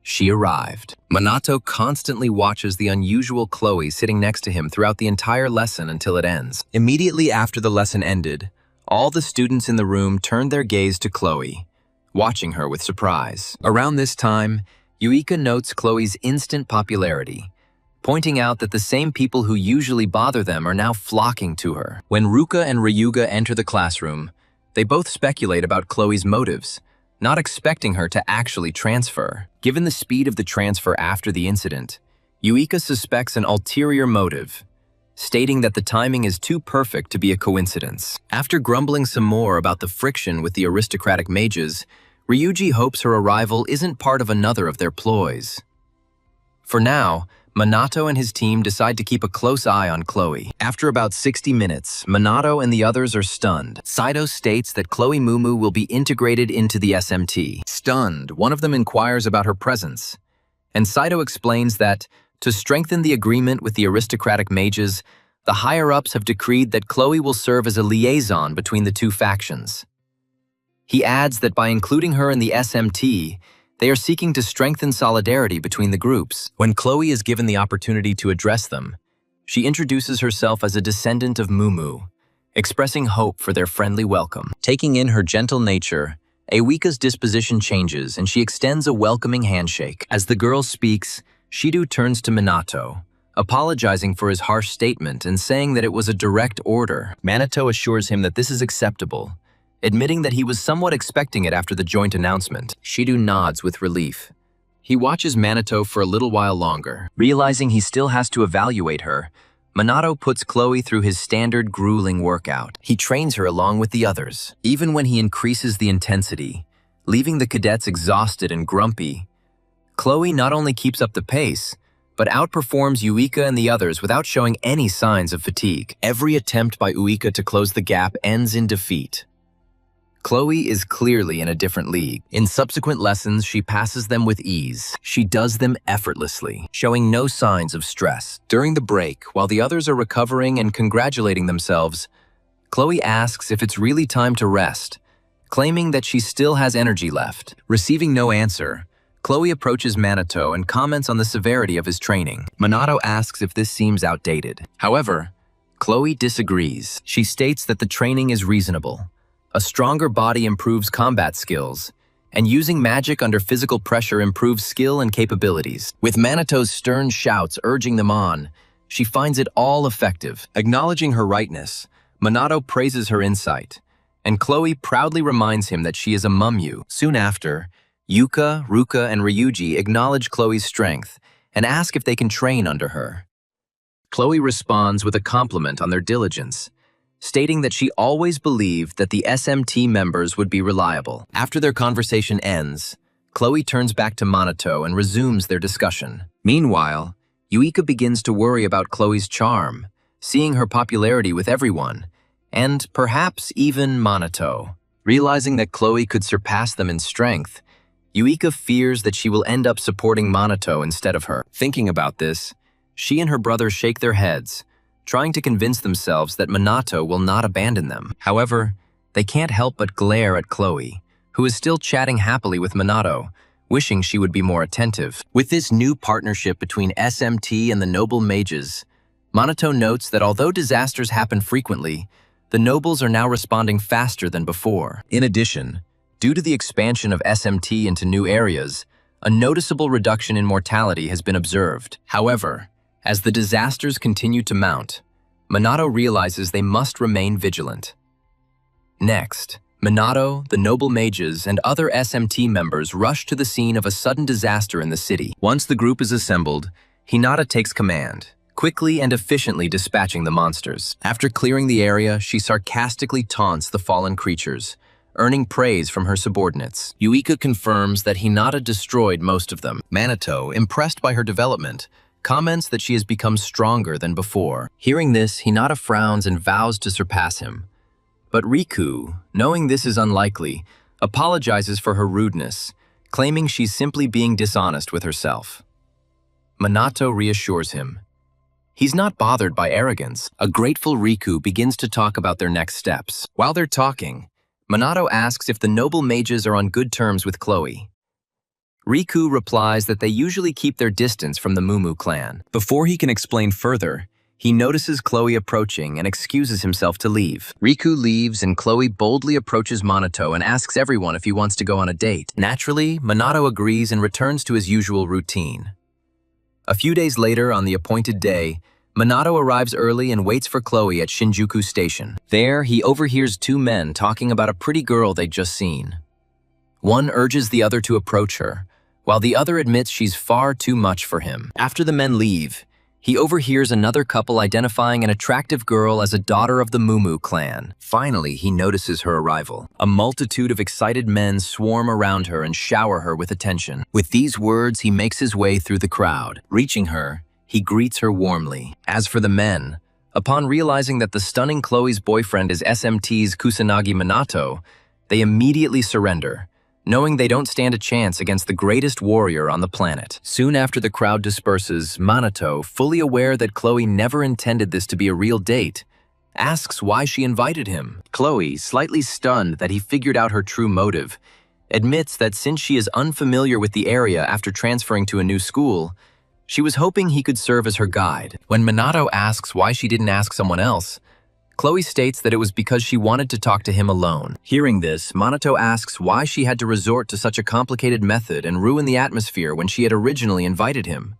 she arrived. Minato constantly watches the unusual Chloe sitting next to him throughout the entire lesson until it ends. Immediately after the lesson ended, all the students in the room turned their gaze to Chloe, watching her with surprise. Around this time, Yuika notes Chloe's instant popularity, pointing out that the same people who usually bother them are now flocking to her. When Ruka and Ryuga enter the classroom, they both speculate about Chloe's motives, not expecting her to actually transfer. Given the speed of the transfer after the incident, Yuika suspects an ulterior motive, stating that the timing is too perfect to be a coincidence. After grumbling some more about the friction with the aristocratic mages, Ryuji hopes her arrival isn't part of another of their ploys. For now, Minato and his team decide to keep a close eye on Chloe. After about 60 minutes, Minato and the others are stunned. Saito states that Chloe Mumu will be integrated into the SMT. Stunned, one of them inquires about her presence, and Saito explains that, to strengthen the agreement with the aristocratic mages, the higher-ups have decreed that Chloe will serve as a liaison between the two factions. He adds that by including her in the SMT, they are seeking to strengthen solidarity between the groups. When Chloe is given the opportunity to address them, she introduces herself as a descendant of Mumu, expressing hope for their friendly welcome. Taking in her gentle nature, Ewika's disposition changes and she extends a welcoming handshake. As the girl speaks, Shido turns to Minato, apologizing for his harsh statement and saying that it was a direct order. Minato assures him that this is acceptable, admitting that he was somewhat expecting it after the joint announcement. Shido nods with relief. He watches Minato for a little while longer. Realizing he still has to evaluate her, Minato puts Chloe through his standard grueling workout. He trains her along with the others. Even when he increases the intensity, leaving the cadets exhausted and grumpy, Chloe not only keeps up the pace, but outperforms Yuika and the others without showing any signs of fatigue. Every attempt by Yuika to close the gap ends in defeat. Chloe is clearly in a different league. In subsequent lessons, she passes them with ease. She does them effortlessly, showing no signs of stress. During the break, while the others are recovering and congratulating themselves, Chloe asks if it's really time to rest, claiming that she still has energy left. Receiving no answer, Chloe approaches Minato and comments on the severity of his training. Minato asks if this seems outdated. However, Chloe disagrees. She states that the training is reasonable. A stronger body improves combat skills, and using magic under physical pressure improves skill and capabilities. With Manito's stern shouts urging them on, she finds it all effective. Acknowledging her rightness, Minato praises her insight, and Chloe proudly reminds him that she is a mumyu. Soon after, Yuka, Ruka, and Ryuji acknowledge Chloe's strength and ask if they can train under her. Chloe responds with a compliment on their diligence, stating that she always believed that the SMT members would be reliable. After their conversation ends, Chloe turns back to Minato and resumes their discussion. Meanwhile, Yuika begins to worry about Chloe's charm, seeing her popularity with everyone, and perhaps even Minato. Realizing that Chloe could surpass them in strength, Yuika fears that she will end up supporting Minato instead of her. Thinking about this, she and her brother shake their heads, trying to convince themselves that Minato will not abandon them. However, they can't help but glare at Chloe, who is still chatting happily with Minato, wishing she would be more attentive. With this new partnership between SMT and the noble mages, Minato notes that although disasters happen frequently, the nobles are now responding faster than before. In addition, due to the expansion of SMT into new areas, a noticeable reduction in mortality has been observed. However, as the disasters continue to mount, Minato realizes they must remain vigilant. Next, Minato, the noble mages, and other SMT members rush to the scene of a sudden disaster in the city. Once the group is assembled, Hinata takes command, quickly and efficiently dispatching the monsters. After clearing the area, she sarcastically taunts the fallen creatures, earning praise from her subordinates. Yuika confirms that Hinata destroyed most of them. Minato, impressed by her development, comments that she has become stronger than before. Hearing this, Hinata frowns and vows to surpass him. But Riku, knowing this is unlikely, apologizes for her rudeness, claiming she's simply being dishonest with herself. Minato reassures him. He's not bothered by arrogance. A grateful Riku begins to talk about their next steps. While they're talking, Minato asks if the noble mages are on good terms with Chloe. Riku replies that they usually keep their distance from the Mumu clan. Before he can explain further, he notices Chloe approaching and excuses himself to leave. Riku leaves and Chloe boldly approaches Minato and asks everyone if he wants to go on a date. Naturally, Minato agrees and returns to his usual routine. A few days later, on the appointed day, Minato arrives early and waits for Chloe at Shinjuku Station. There, he overhears two men talking about a pretty girl they'd just seen. One urges the other to approach her, while the other admits she's far too much for him. After the men leave, he overhears another couple identifying an attractive girl as a daughter of the Mumu clan. Finally, he notices her arrival. A multitude of excited men swarm around her and shower her with attention. With these words, he makes his way through the crowd. Reaching her, he greets her warmly. As for the men, upon realizing that the stunning Chloe's boyfriend is SMT's Kusanagi Minato, they immediately surrender, knowing they don't stand a chance against the greatest warrior on the planet. Soon after the crowd disperses, Minato, fully aware that Chloe never intended this to be a real date, asks why she invited him. Chloe, slightly stunned that he figured out her true motive, admits that since she is unfamiliar with the area after transferring to a new school, she was hoping he could serve as her guide. When Minato asks why she didn't ask someone else, Chloe states that it was because she wanted to talk to him alone. Hearing this, Minato asks why she had to resort to such a complicated method and ruin the atmosphere when she had originally invited him.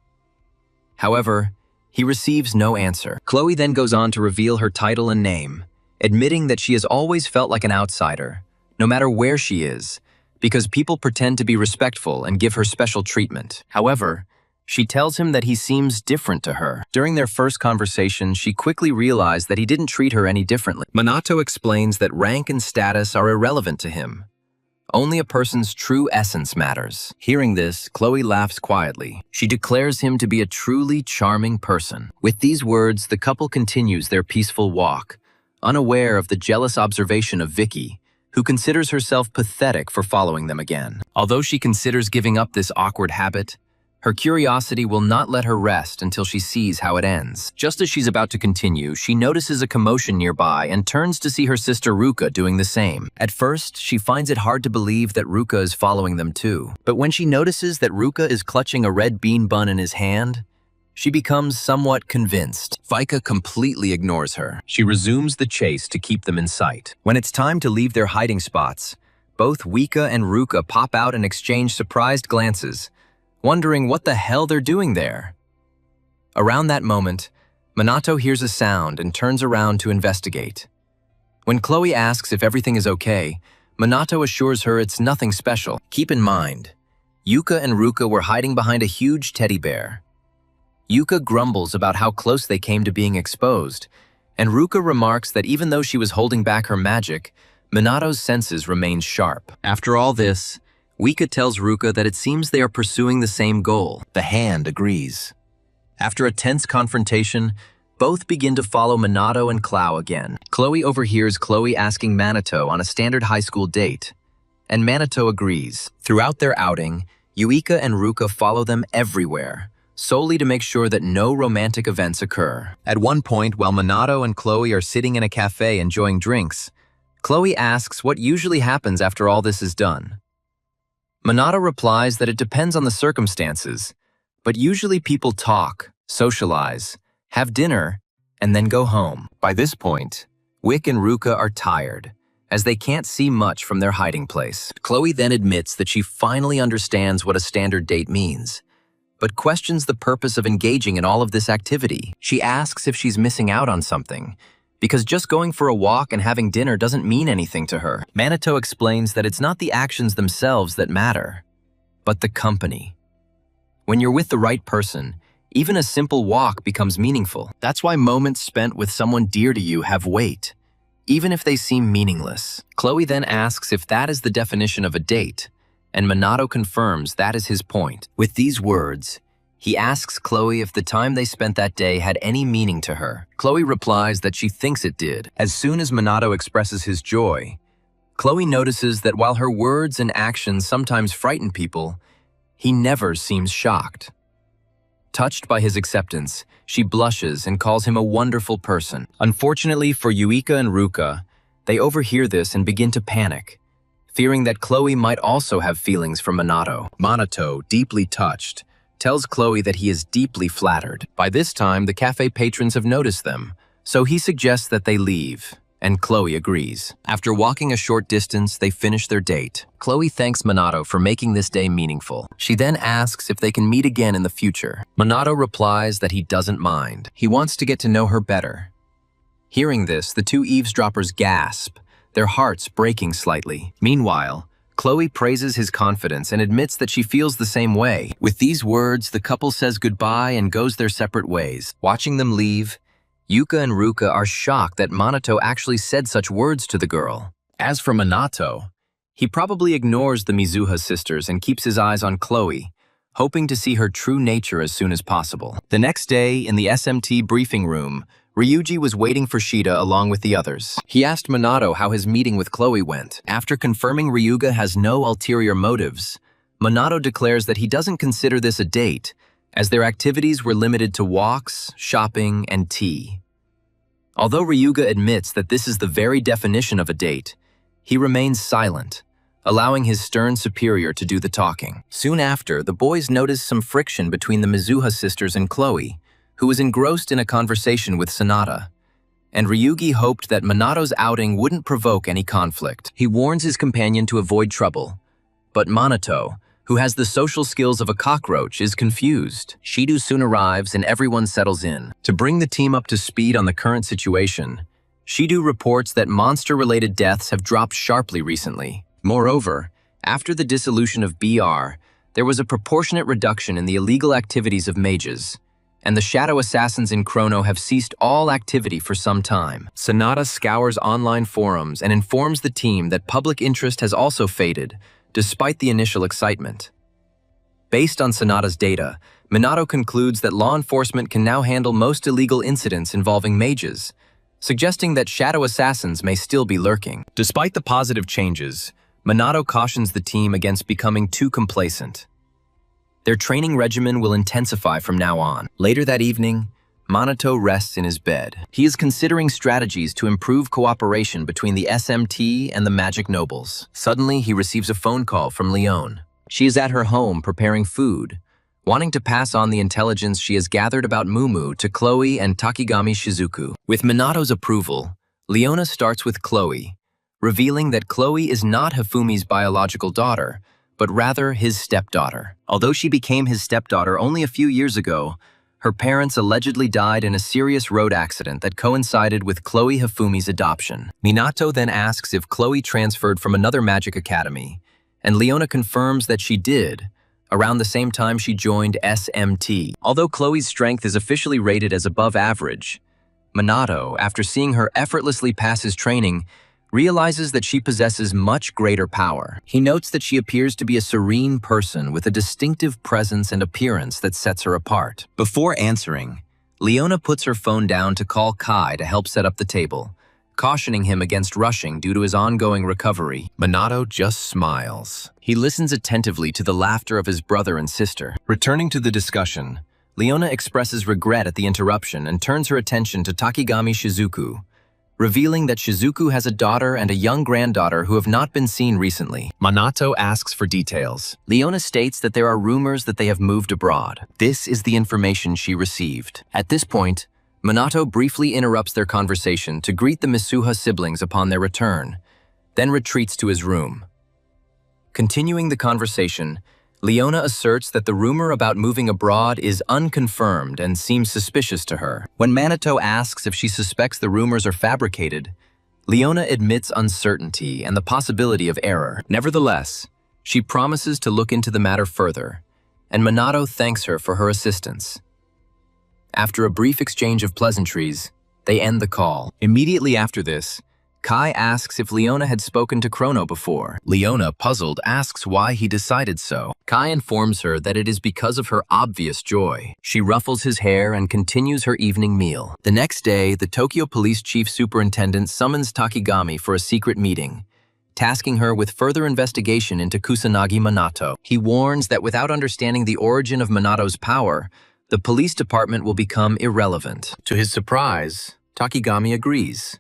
However, he receives no answer. Chloe then goes on to reveal her title and name, admitting that she has always felt like an outsider, no matter where she is, because people pretend to be respectful and give her special treatment. However, she tells him that he seems different to her. During their first conversation, she quickly realized that he didn't treat her any differently. Minato explains that rank and status are irrelevant to him. Only a person's true essence matters. Hearing this, Chloe laughs quietly. She declares him to be a truly charming person. With these words, the couple continues their peaceful walk, unaware of the jealous observation of Vicky, who considers herself pathetic for following them again. Although she considers giving up this awkward habit, her curiosity will not let her rest until she sees how it ends. Just as she's about to continue, she notices a commotion nearby and turns to see her sister Ruka doing the same. At first, she finds it hard to believe that Ruka is following them too. But when she notices that Ruka is clutching a red bean bun in his hand, she becomes somewhat convinced. Vika completely ignores her. She resumes the chase to keep them in sight. When it's time to leave their hiding spots, both Wika and Ruka pop out and exchange surprised glances, wondering what the hell they're doing there. Around that moment, Minato hears a sound and turns around to investigate. When Chloe asks if everything is okay, Minato assures her it's nothing special. Keep in mind, Yuka and Ruka were hiding behind a huge teddy bear. Yuka grumbles about how close they came to being exposed, And Ruka remarks that even though she was holding back her magic, Minato's senses remained sharp. After all this, Wika tells Ruka that it seems they are pursuing the same goal. The hand agrees. After a tense confrontation, both begin to follow Minato and Clow again. Chloe overhears Chloe asking Minato on a standard high school date, and Minato agrees. Throughout their outing, Yuika and Ruka follow them everywhere, solely to make sure that no romantic events occur. At one point, while Minato and Chloe are sitting in a cafe enjoying drinks, Chloe asks what usually happens after all this is done. Minato replies that it depends on the circumstances, but usually people talk, socialize, have dinner, and then go home. By this point, Wick and Ruka are tired, as they can't see much from their hiding place. Chloe then admits that she finally understands what a standard date means, but questions the purpose of engaging in all of this activity. She asks if she's missing out on something, because just going for a walk and having dinner doesn't mean anything to her. Minato explains that it's not the actions themselves that matter, but the company. When you're with the right person, even a simple walk becomes meaningful. That's why moments spent with someone dear to you have weight, even if they seem meaningless. Chloe then asks if that is the definition of a date, and Minato confirms that is his point. With these words, he asks Chloe if the time they spent that day had any meaning to her. Chloe replies that she thinks it did. As soon as Minato expresses his joy, Chloe notices that while her words and actions sometimes frighten people, he never seems shocked. Touched by his acceptance, she blushes and calls him a wonderful person. Unfortunately for Yuika and Ruka, they overhear this and begin to panic, fearing that Chloe might also have feelings for Minato. Minato, deeply touched, tells Chloe that he is deeply flattered. By this time, the cafe patrons have noticed them, so he suggests that they leave, and Chloe agrees. After walking a short distance, they finish their date. Chloe thanks Minato for making this day meaningful. She then asks if they can meet again in the future. Minato replies that he doesn't mind. He wants to get to know her better. Hearing this, the two eavesdroppers gasp, their hearts breaking slightly. Meanwhile, Chloe praises his confidence and admits that she feels the same way. With these words, the couple says goodbye and goes their separate ways. Watching them leave, Yuka and Ruka are shocked that Minato actually said such words to the girl. As for Minato, he probably ignores the Mizuha sisters and keeps his eyes on Chloe, hoping to see her true nature as soon as possible. The next day, in the SMT briefing room, Ryuji was waiting for Shida along with the others. He asked Minato how his meeting with Chloe went. After confirming Ryuga has no ulterior motives, Minato declares that he doesn't consider this a date, as their activities were limited to walks, shopping, and tea. Although Ryuga admits that this is the very definition of a date, he remains silent, allowing his stern superior to do the talking. Soon after, the boys notice some friction between the Mizuha sisters and Chloe, who was engrossed in a conversation with Sonata, and Ryugi hoped that Minato's outing wouldn't provoke any conflict. He warns his companion to avoid trouble, but Minato, who has the social skills of a cockroach, is confused. Shido soon arrives and everyone settles in. To bring the team up to speed on the current situation, Shido reports that monster-related deaths have dropped sharply recently. Moreover, after the dissolution of BR, there was a proportionate reduction in the illegal activities of mages, and the shadow assassins in Chrono have ceased all activity for some time. Sonata scours online forums and informs the team that public interest has also faded, despite the initial excitement. Based on Sonata's data, Minato concludes that law enforcement can now handle most illegal incidents involving mages, suggesting that shadow assassins may still be lurking. Despite the positive changes, Minato cautions the team against becoming too complacent. Their training regimen will intensify from now on. Later that evening, Minato rests in his bed. He is considering strategies to improve cooperation between the SMT and the Magic Nobles. Suddenly, he receives a phone call from Leone. She is at her home preparing food, wanting to pass on the intelligence she has gathered about Mumu to Chloe and Takigami Shizuku. With Minato's approval, Leona starts with Chloe, revealing that Chloe is not Hifumi's biological daughter, but rather his stepdaughter. Although she became his stepdaughter only a few years ago, her parents allegedly died in a serious road accident that coincided with Chloe Hifumi's adoption. Minato then asks if Chloe transferred from another magic academy, and Leona confirms that she did, around the same time she joined SMT. Although Chloe's strength is officially rated as above average, Minato, after seeing her effortlessly pass his training, realizes that she possesses much greater power. He notes that she appears to be a serene person with a distinctive presence and appearance that sets her apart. Before answering, Leona puts her phone down to call Kai to help set up the table, cautioning him against rushing due to his ongoing recovery. Minato just smiles. He listens attentively to the laughter of his brother and sister. Returning to the discussion, Leona expresses regret at the interruption and turns her attention to Takigami Shizuku, revealing that Shizuku has a daughter and a young granddaughter who have not been seen recently. Minato asks for details. Leona states that there are rumors that they have moved abroad. This is the information she received. At this point, Minato briefly interrupts their conversation to greet the Misuha siblings upon their return, then retreats to his room. Continuing the conversation, Leona asserts that the rumor about moving abroad is unconfirmed and seems suspicious to her. When Minato asks if she suspects the rumors are fabricated, Leona admits uncertainty and the possibility of error. Nevertheless, she promises to look into the matter further, and Minato thanks her for her assistance. After a brief exchange of pleasantries, they end the call. Immediately after this, Kai asks if Leona had spoken to Chrono before. Leona, puzzled, asks why he decided so. Kai informs her that it is because of her obvious joy. She ruffles his hair and continues her evening meal. The next day, the Tokyo Police Chief Superintendent summons Takigami for a secret meeting, tasking her with further investigation into Kusanagi Minato. He warns that without understanding the origin of Minato's power, the police department will become irrelevant. To his surprise, Takigami agrees.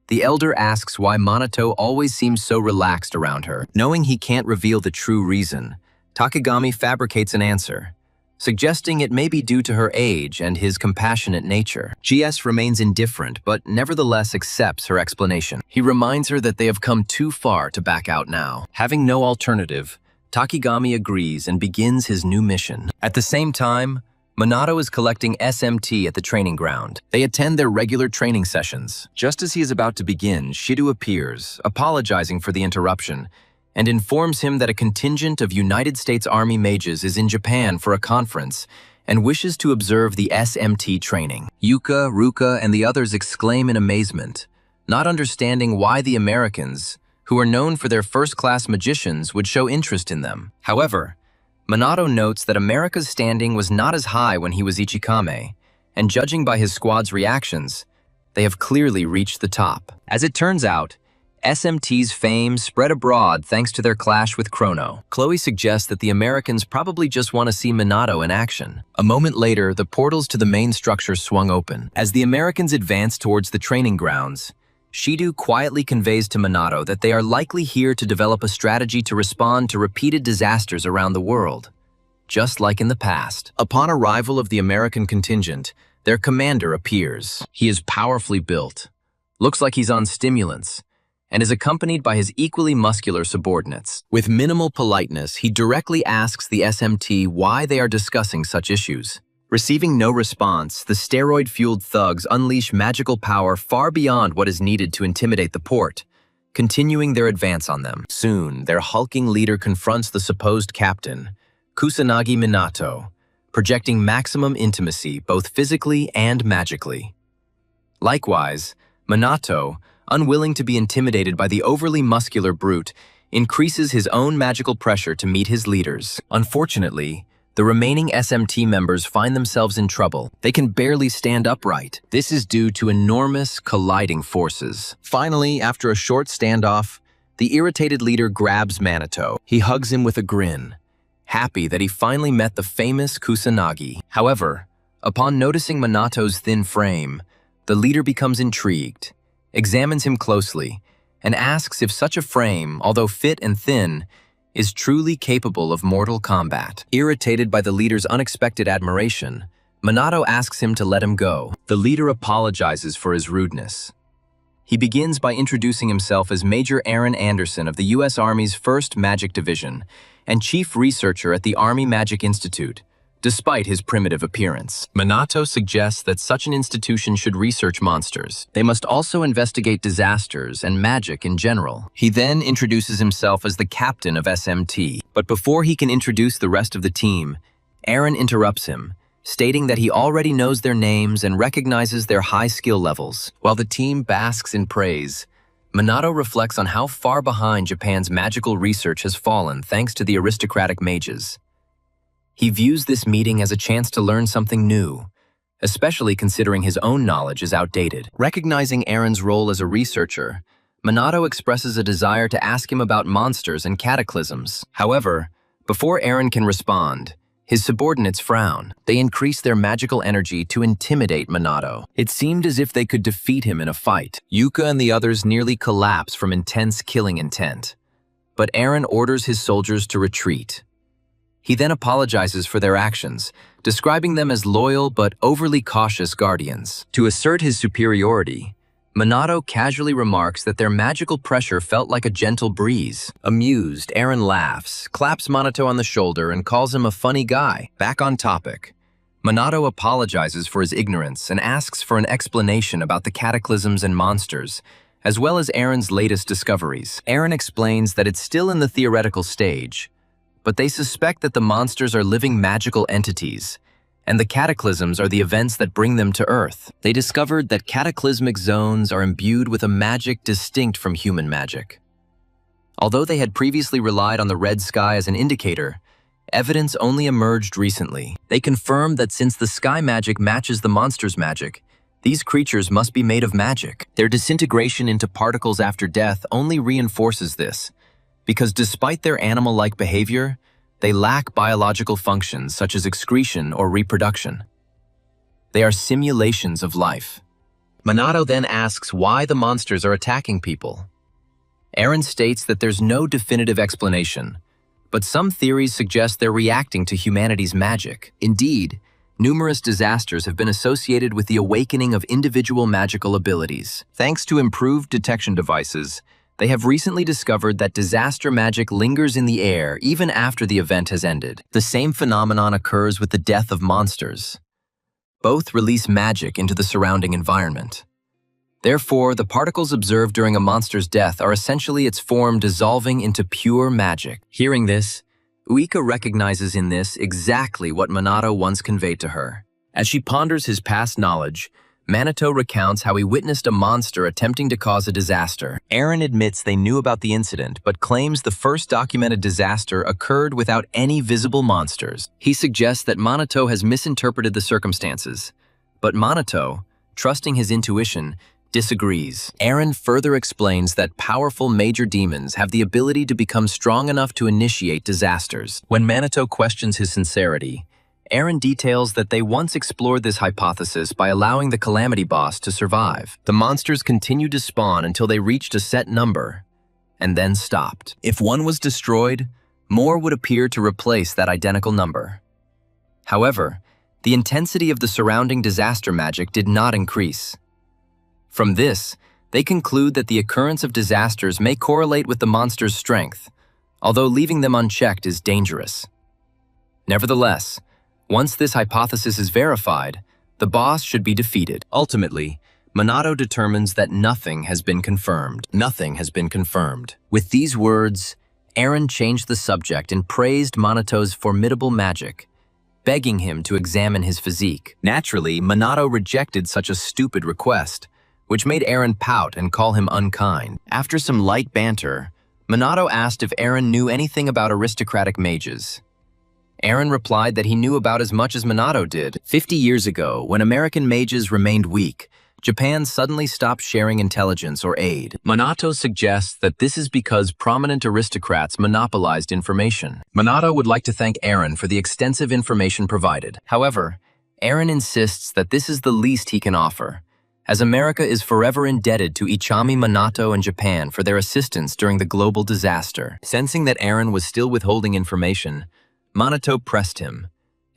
The elder asks why Minato always seems so relaxed around her. Knowing he can't reveal the true reason, Takigami fabricates an answer, suggesting it may be due to her age and his compassionate nature. GS remains indifferent, but nevertheless accepts her explanation. He reminds her that they have come too far to back out now. Having no alternative, Takigami agrees and begins his new mission. At the same time, Minato is collecting SMT at the training ground. They attend their regular training sessions. Just as he is about to begin, Shido appears, apologizing for the interruption, and informs him that a contingent of United States Army mages is in Japan for a conference and wishes to observe the SMT training. Yuka, Ruka, and the others exclaim in amazement, not understanding why the Americans, who are known for their first-class magicians, would show interest in them. However, Minato notes that America's standing was not as high when he was Ichikame, and judging by his squad's reactions, they have clearly reached the top. As it turns out, SMT's fame spread abroad thanks to their clash with Chrono. Chloe suggests that the Americans probably just want to see Minato in action. A moment later, the portals to the main structure swung open. As the Americans advance towards the training grounds, Shido quietly conveys to Minato that they are likely here to develop a strategy to respond to repeated disasters around the world, just like in the past. Upon arrival of the American contingent, their commander appears. He is powerfully built, looks like he's on stimulants, and is accompanied by his equally muscular subordinates. With minimal politeness, he directly asks the SMT why they are discussing such issues. Receiving no response, the steroid-fueled thugs unleash magical power far beyond what is needed to intimidate the port, continuing their advance on them. Soon, their hulking leader confronts the supposed captain, Kusanagi Minato, projecting maximum intimacy both physically and magically. Likewise, Minato, unwilling to be intimidated by the overly muscular brute, increases his own magical pressure to meet his leaders. Unfortunately, the remaining SMT members find themselves in trouble. They can barely stand upright. This is due to enormous colliding forces. Finally, after a short standoff, the irritated leader grabs Minato. He hugs him with a grin, happy that he finally met the famous Kusanagi. However, upon noticing Minato's thin frame, the leader becomes intrigued, examines him closely, and asks if such a frame, although fit and thin, is truly capable of mortal combat. Irritated by the leader's unexpected admiration, Minato asks him to let him go. The leader apologizes for his rudeness. He begins by introducing himself as Major Aaron Anderson of the U.S. Army's 1st Magic Division and Chief Researcher at the Army Magic Institute, despite his primitive appearance. Minato suggests that such an institution should research monsters. They must also investigate disasters and magic in general. He then introduces himself as the captain of SMT. But before he can introduce the rest of the team, Aaron interrupts him, stating that he already knows their names and recognizes their high skill levels. While the team basks in praise, Minato reflects on how far behind Japan's magical research has fallen thanks to the aristocratic mages. He views this meeting as a chance to learn something new, especially considering his own knowledge is outdated. Recognizing Aaron's role as a researcher, Minato expresses a desire to ask him about monsters and cataclysms. However, before Aaron can respond, his subordinates frown. They increase their magical energy to intimidate Minato. It seemed as if they could defeat him in a fight. Yuka and the others nearly collapse from intense killing intent. But Aaron orders his soldiers to retreat. He then apologizes for their actions, describing them as loyal but overly cautious guardians. To assert his superiority, Minato casually remarks that their magical pressure felt like a gentle breeze. Amused, Aaron laughs, claps Minato on the shoulder, and calls him a funny guy. Back on topic, Minato apologizes for his ignorance and asks for an explanation about the cataclysms and monsters, as well as Aaron's latest discoveries. Aaron explains that it's still in the theoretical stage, but they suspect that the monsters are living magical entities, and the cataclysms are the events that bring them to Earth. They discovered that cataclysmic zones are imbued with a magic distinct from human magic. Although they had previously relied on the red sky as an indicator, evidence only emerged recently. They confirmed that since the sky magic matches the monster's magic, these creatures must be made of magic. Their disintegration into particles after death only reinforces this, because despite their animal-like behavior, they lack biological functions such as excretion or reproduction. They are simulations of life. Minato then asks why the monsters are attacking people. Aaron states that there's no definitive explanation, but some theories suggest they're reacting to humanity's magic. Indeed, numerous disasters have been associated with the awakening of individual magical abilities. Thanks to improved detection devices, they have recently discovered that disaster magic lingers in the air even after the event has ended. The same phenomenon occurs with the death of monsters. Both release magic into the surrounding environment. Therefore, the particles observed during a monster's death are essentially its form dissolving into pure magic. Hearing this, Uika recognizes in this exactly what Minato once conveyed to her. As she ponders his past knowledge, Minato recounts how he witnessed a monster attempting to cause a disaster. Aaron admits they knew about the incident, but claims the first documented disaster occurred without any visible monsters. He suggests that Minato has misinterpreted the circumstances, but Minato, trusting his intuition, disagrees. Aaron further explains that powerful major demons have the ability to become strong enough to initiate disasters. When Minato questions his sincerity, Aaron details that they once explored this hypothesis by allowing the Calamity Boss to survive. The monsters continued to spawn until they reached a set number, and then stopped. If one was destroyed, more would appear to replace that identical number. However, the intensity of the surrounding disaster magic did not increase. From this, they conclude that the occurrence of disasters may correlate with the monster's strength, although leaving them unchecked is dangerous. Nevertheless, once this hypothesis is verified, the boss should be defeated. Ultimately, Minato determines that nothing has been confirmed. Nothing has been confirmed. With these words, Aaron changed the subject and praised Minato's formidable magic, begging him to examine his physique. Naturally, Minato rejected such a stupid request, which made Aaron pout and call him unkind. After some light banter, Minato asked if Aaron knew anything about aristocratic mages. Aaron replied that he knew about as much as Minato did. 50 years ago, when American mages remained weak, Japan suddenly stopped sharing intelligence or aid. Minato suggests that this is because prominent aristocrats monopolized information. Minato would like to thank Aaron for the extensive information provided. However, Aaron insists that this is the least he can offer, as America is forever indebted to Ichami, Minato, and Japan for their assistance during the global disaster. Sensing that Aaron was still withholding information, Minato pressed him,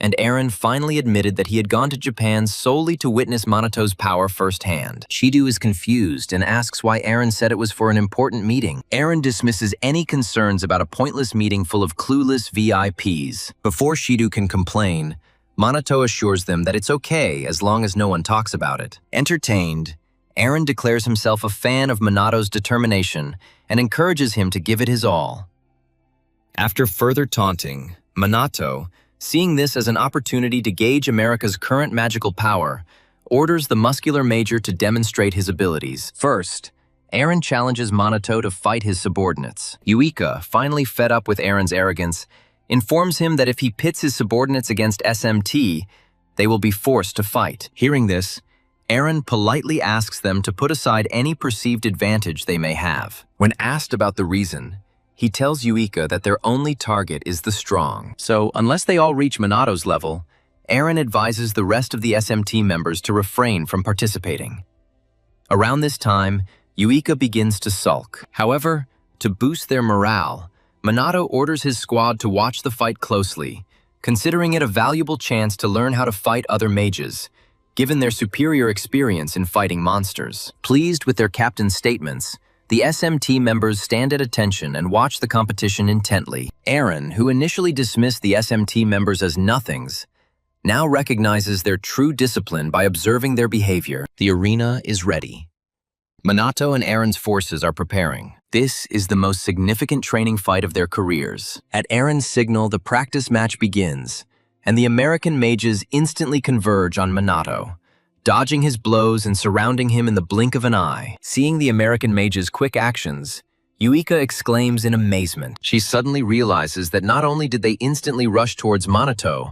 and Aaron finally admitted that he had gone to Japan solely to witness Minato's power firsthand. Shido is confused and asks why Aaron said it was for an important meeting. Aaron dismisses any concerns about a pointless meeting full of clueless VIPs. Before Shido can complain, Minato assures them that it's okay as long as no one talks about it. Entertained, Aaron declares himself a fan of Minato's determination and encourages him to give it his all. After further taunting, Minato, seeing this as an opportunity to gauge America's current magical power, orders the muscular major to demonstrate his abilities. First, Eren challenges Minato to fight his subordinates. Yuika, finally fed up with Eren's arrogance, informs him that if he pits his subordinates against SMT, they will be forced to fight. Hearing this, Eren politely asks them to put aside any perceived advantage they may have. When asked about the reason, he tells Yuika that their only target is the strong. So, unless they all reach Minato's level, Eren advises the rest of the SMT members to refrain from participating. Around this time, Yuika begins to sulk. However, to boost their morale, Minato orders his squad to watch the fight closely, considering it a valuable chance to learn how to fight other mages, given their superior experience in fighting monsters. Pleased with their captain's statements, the SMT members stand at attention and watch the competition intently. Eren, who initially dismissed the SMT members as nothings, now recognizes their true discipline by observing their behavior. The arena is ready. Minato and Eren's forces are preparing. This is the most significant training fight of their careers. At Eren's signal, the practice match begins, and the American mages instantly converge on Minato, dodging his blows and surrounding him in the blink of an eye. Seeing the American mage's quick actions, Yuika exclaims in amazement. She suddenly realizes that not only did they instantly rush towards Minato,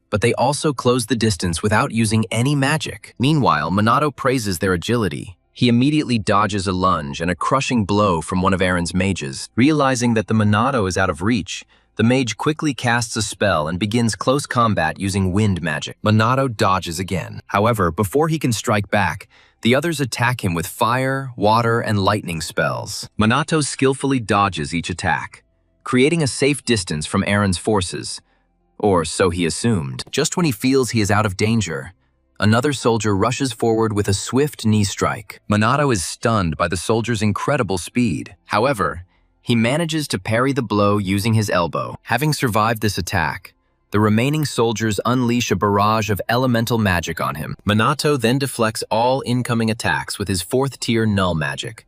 but they also closed the distance without using any magic. Meanwhile, Minato praises their agility. He immediately dodges a lunge and a crushing blow from one of Eren's mages. Realizing that the Minato is out of reach, the mage quickly casts a spell and begins close combat using wind magic. Minato dodges again. However, before he can strike back, the others attack him with fire, water, and lightning spells. Minato skillfully dodges each attack, creating a safe distance from Eren's forces. Or so he assumed. Just when he feels he is out of danger, another soldier rushes forward with a swift knee strike. Minato is stunned by the soldier's incredible speed. However, he manages to parry the blow using his elbow. Having survived this attack, the remaining soldiers unleash a barrage of elemental magic on him. Minato then deflects all incoming attacks with his 4th-tier null magic,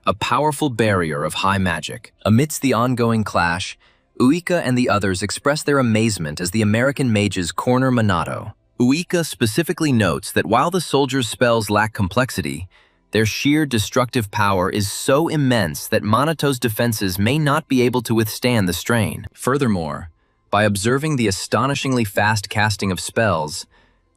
a powerful barrier of high magic. Amidst the ongoing clash, Uika and the others express their amazement as the American mages corner Minato. Uika specifically notes that while the soldiers' spells lack complexity, their sheer destructive power is so immense that Minato's defenses may not be able to withstand the strain. Furthermore, by observing the astonishingly fast casting of spells,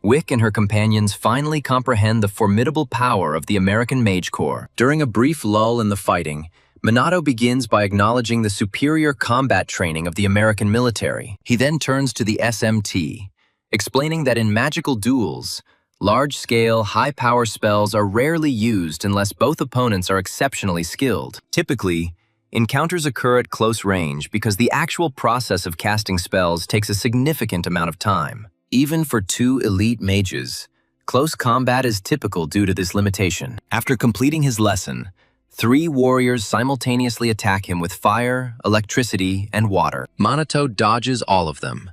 Wick and her companions finally comprehend the formidable power of the American Mage Corps. During a brief lull in the fighting, Minato begins by acknowledging the superior combat training of the American military. He then turns to the SMT, explaining that in magical duels, large-scale, high-power spells are rarely used unless both opponents are exceptionally skilled. Typically, encounters occur at close range because the actual process of casting spells takes a significant amount of time. Even for 2 elite mages, close combat is typical due to this limitation. After completing his lesson, 3 warriors simultaneously attack him with fire, electricity, and water. Minato dodges all of them.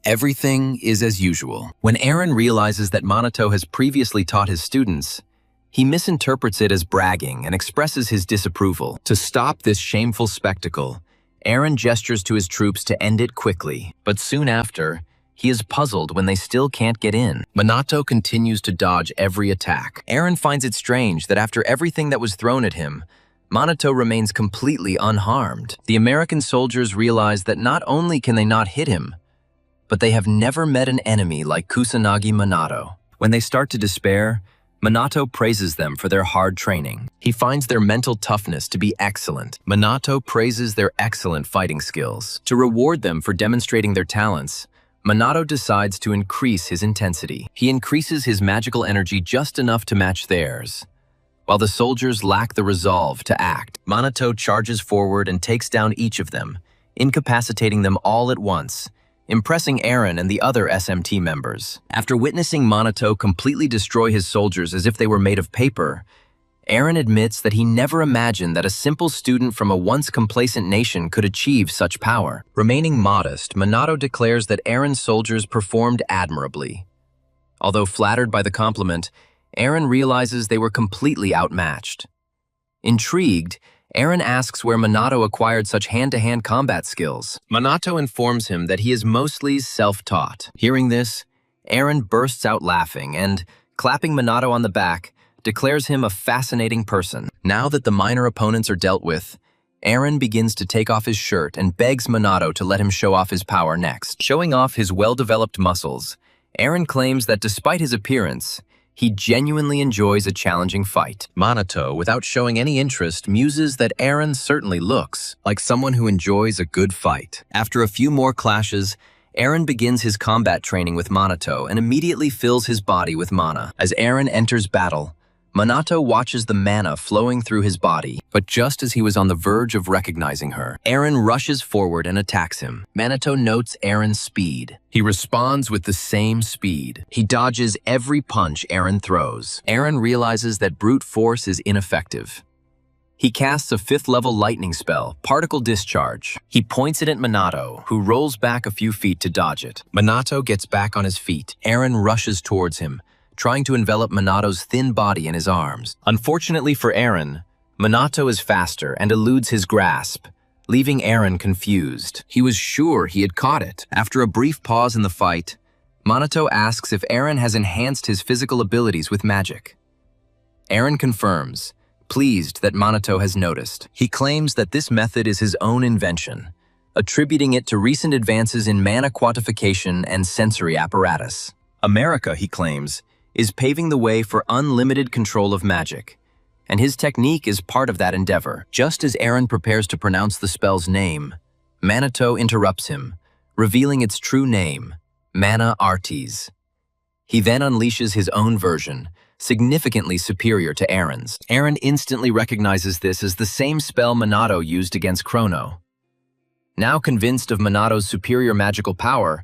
Everything is as usual. When Eren realizes that Minato has previously taught his students, he misinterprets it as bragging and expresses his disapproval. To stop this shameful spectacle, Eren gestures to his troops to end it quickly, but soon after, he is puzzled when they still can't get in. Minato continues to dodge every attack. Eren finds it strange that after everything that was thrown at him, Minato remains completely unharmed. The American soldiers realize that not only can they not hit him, but they have never met an enemy like Kusanagi Minato. When they start to despair, Minato praises them for their hard training. He finds their mental toughness to be excellent. Minato praises their excellent fighting skills. To reward them for demonstrating their talents, Minato decides to increase his intensity. He increases his magical energy just enough to match theirs. While the soldiers lack the resolve to act, Minato charges forward and takes down each of them, incapacitating them all at once, impressing Eren and the other SMT members. After witnessing Minato completely destroy his soldiers as if they were made of paper, Eren admits that he never imagined that a simple student from a once complacent nation could achieve such power. Remaining modest, Minato declares that Eren's soldiers performed admirably. Although flattered by the compliment, Eren realizes they were completely outmatched. Intrigued, Eren asks where Minato acquired such hand-to-hand combat skills. Minato informs him that he is mostly self-taught. Hearing this, Eren bursts out laughing and, clapping Minato on the back, declares him a fascinating person. Now that the minor opponents are dealt with, Eren begins to take off his shirt and begs Minato to let him show off his power next. Showing off his well-developed muscles, Eren claims that despite his appearance, he genuinely enjoys a challenging fight. Minato, without showing any interest, muses that Eren certainly looks like someone who enjoys a good fight. After a few more clashes, Eren begins his combat training with Minato and immediately fills his body with mana. As Eren enters battle, Minato watches the mana flowing through his body, but just as he was on the verge of recognizing her, Eren rushes forward and attacks him. Minato notes Eren's speed. He responds with the same speed. He dodges every punch Eren throws. Eren realizes that brute force is ineffective. He casts a 5th-level lightning spell, Particle Discharge. He points it at Minato, who rolls back a few feet to dodge it. Minato gets back on his feet. Eren rushes towards him, trying to envelop Minato's thin body in his arms. Unfortunately for Eren, Minato is faster and eludes his grasp, leaving Eren confused. He was sure he had caught it. After a brief pause in the fight, Minato asks if Eren has enhanced his physical abilities with magic. Eren confirms, pleased that Minato has noticed. He claims that this method is his own invention, attributing it to recent advances in mana quantification and sensory apparatus. America, he claims, is paving the way for unlimited control of magic, and his technique is part of that endeavor. Just as Eren prepares to pronounce the spell's name, Minato interrupts him, revealing its true name, Mana Artes. He then unleashes his own version, significantly superior to Eren's. Eren instantly recognizes this as the same spell Minato used against Chrono. Now convinced of Minato's superior magical power,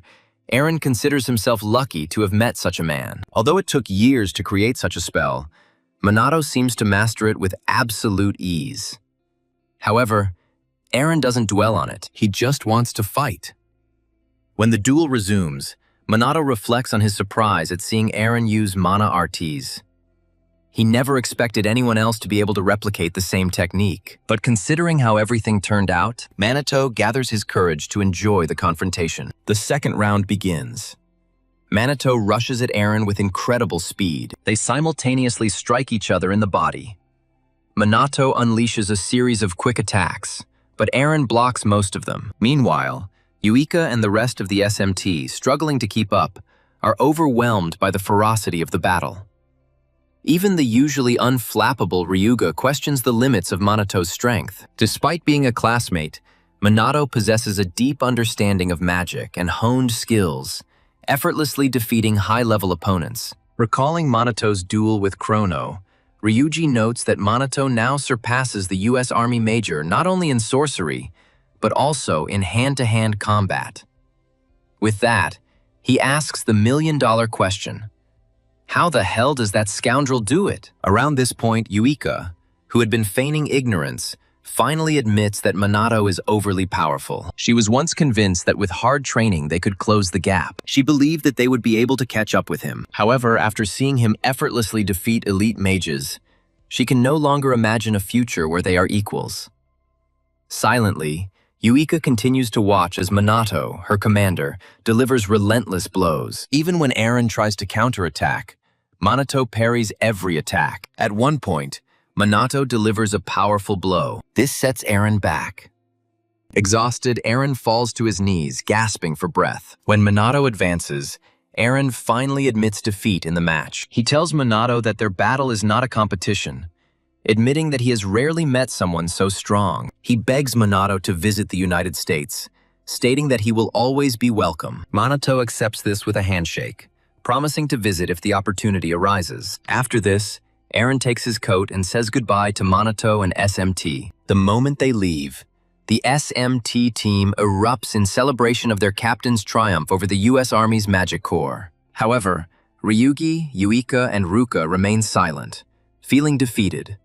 Eren considers himself lucky to have met such a man. Although it took years to create such a spell, Minato seems to master it with absolute ease. However, Eren doesn't dwell on it. He just wants to fight. When the duel resumes, Minato reflects on his surprise at seeing Eren use Mana Artes. He never expected anyone else to be able to replicate the same technique. But considering how everything turned out, Minato gathers his courage to enjoy the confrontation. The second round begins. Minato rushes at Eren with incredible speed. They simultaneously strike each other in the body. Minato unleashes a series of quick attacks, but Eren blocks most of them. Meanwhile, Yuika and the rest of the SMT, struggling to keep up, are overwhelmed by the ferocity of the battle. Even the usually unflappable Ryuga questions the limits of Minato's strength. Despite being a classmate, Minato possesses a deep understanding of magic and honed skills, effortlessly defeating high-level opponents. Recalling Minato's duel with Chrono, Ryuji notes that Minato now surpasses the U.S. Army Major not only in sorcery, but also in hand-to-hand combat. With that, he asks the million-dollar question: how the hell does that scoundrel do it? Around this point, Yuika, who had been feigning ignorance, finally admits that Minato is overly powerful. She was once convinced that with hard training they could close the gap. She believed that they would be able to catch up with him. However, after seeing him effortlessly defeat elite mages, she can no longer imagine a future where they are equals. Silently, Yuika continues to watch as Minato, her commander, delivers relentless blows. Even when Eren tries to counterattack, Minato parries every attack. At one point, Minato delivers a powerful blow. This sets Eren back. Exhausted, Eren falls to his knees, gasping for breath. When Minato advances, Eren finally admits defeat in the match. He tells Minato that their battle is not a competition, admitting that he has rarely met someone so strong. He begs Minato to visit the United States, stating that he will always be welcome. Minato accepts this with a handshake, promising to visit if the opportunity arises. After this, Eren takes his coat and says goodbye to Minato and SMT. The moment they leave, the SMT team erupts in celebration of their captain's triumph over the U.S. Army's Magic Corps. However, Ryugi, Yuika, and Ruka remain silent, feeling defeated.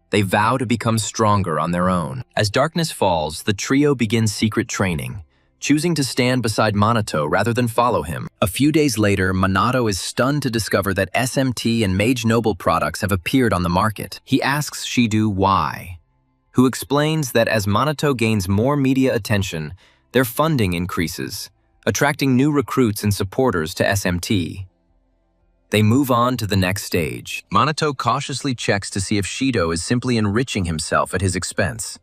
They vow to become stronger on their own. As darkness falls, the trio begins secret training, choosing to stand beside Minato rather than follow him. A few days later, Minato is stunned to discover that SMT and Mage Noble products have appeared on the market. He asks Shidu why, who explains that as Minato gains more media attention, their funding increases, attracting new recruits and supporters to SMT. They move on to the next stage. Minato cautiously checks to see if Shido is simply enriching himself at his expense.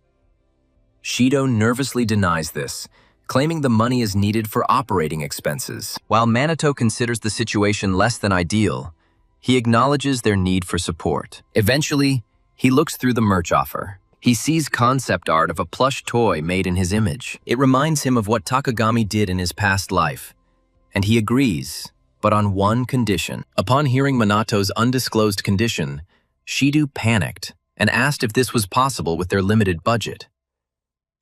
Shido nervously denies this, claiming the money is needed for operating expenses. While Minato considers the situation less than ideal, he acknowledges their need for support. Eventually, he looks through the merch offer. He sees concept art of a plush toy made in his image. It reminds him of what Takagami did in his past life, and he agrees, but on one condition. Upon hearing Minato's undisclosed condition, Shido panicked and asked if this was possible with their limited budget.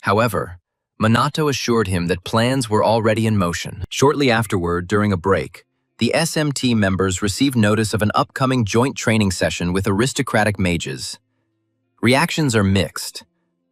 However, Minato assured him that plans were already in motion. Shortly afterward, during a break, the SMT members received notice of an upcoming joint training session with aristocratic mages. Reactions are mixed,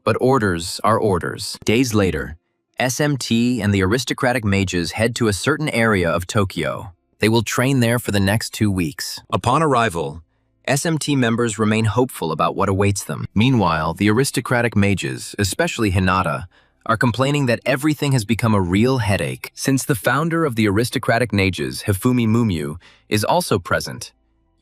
but orders are orders. Days later, SMT and the aristocratic mages head to a certain area of Tokyo. They will train there for the next 2 weeks. Upon arrival, SMT members remain hopeful about what awaits them. Meanwhile, the aristocratic mages, especially Hinata, are complaining that everything has become a real headache. Since the founder of the aristocratic mages, Hifumi Mumyu, is also present,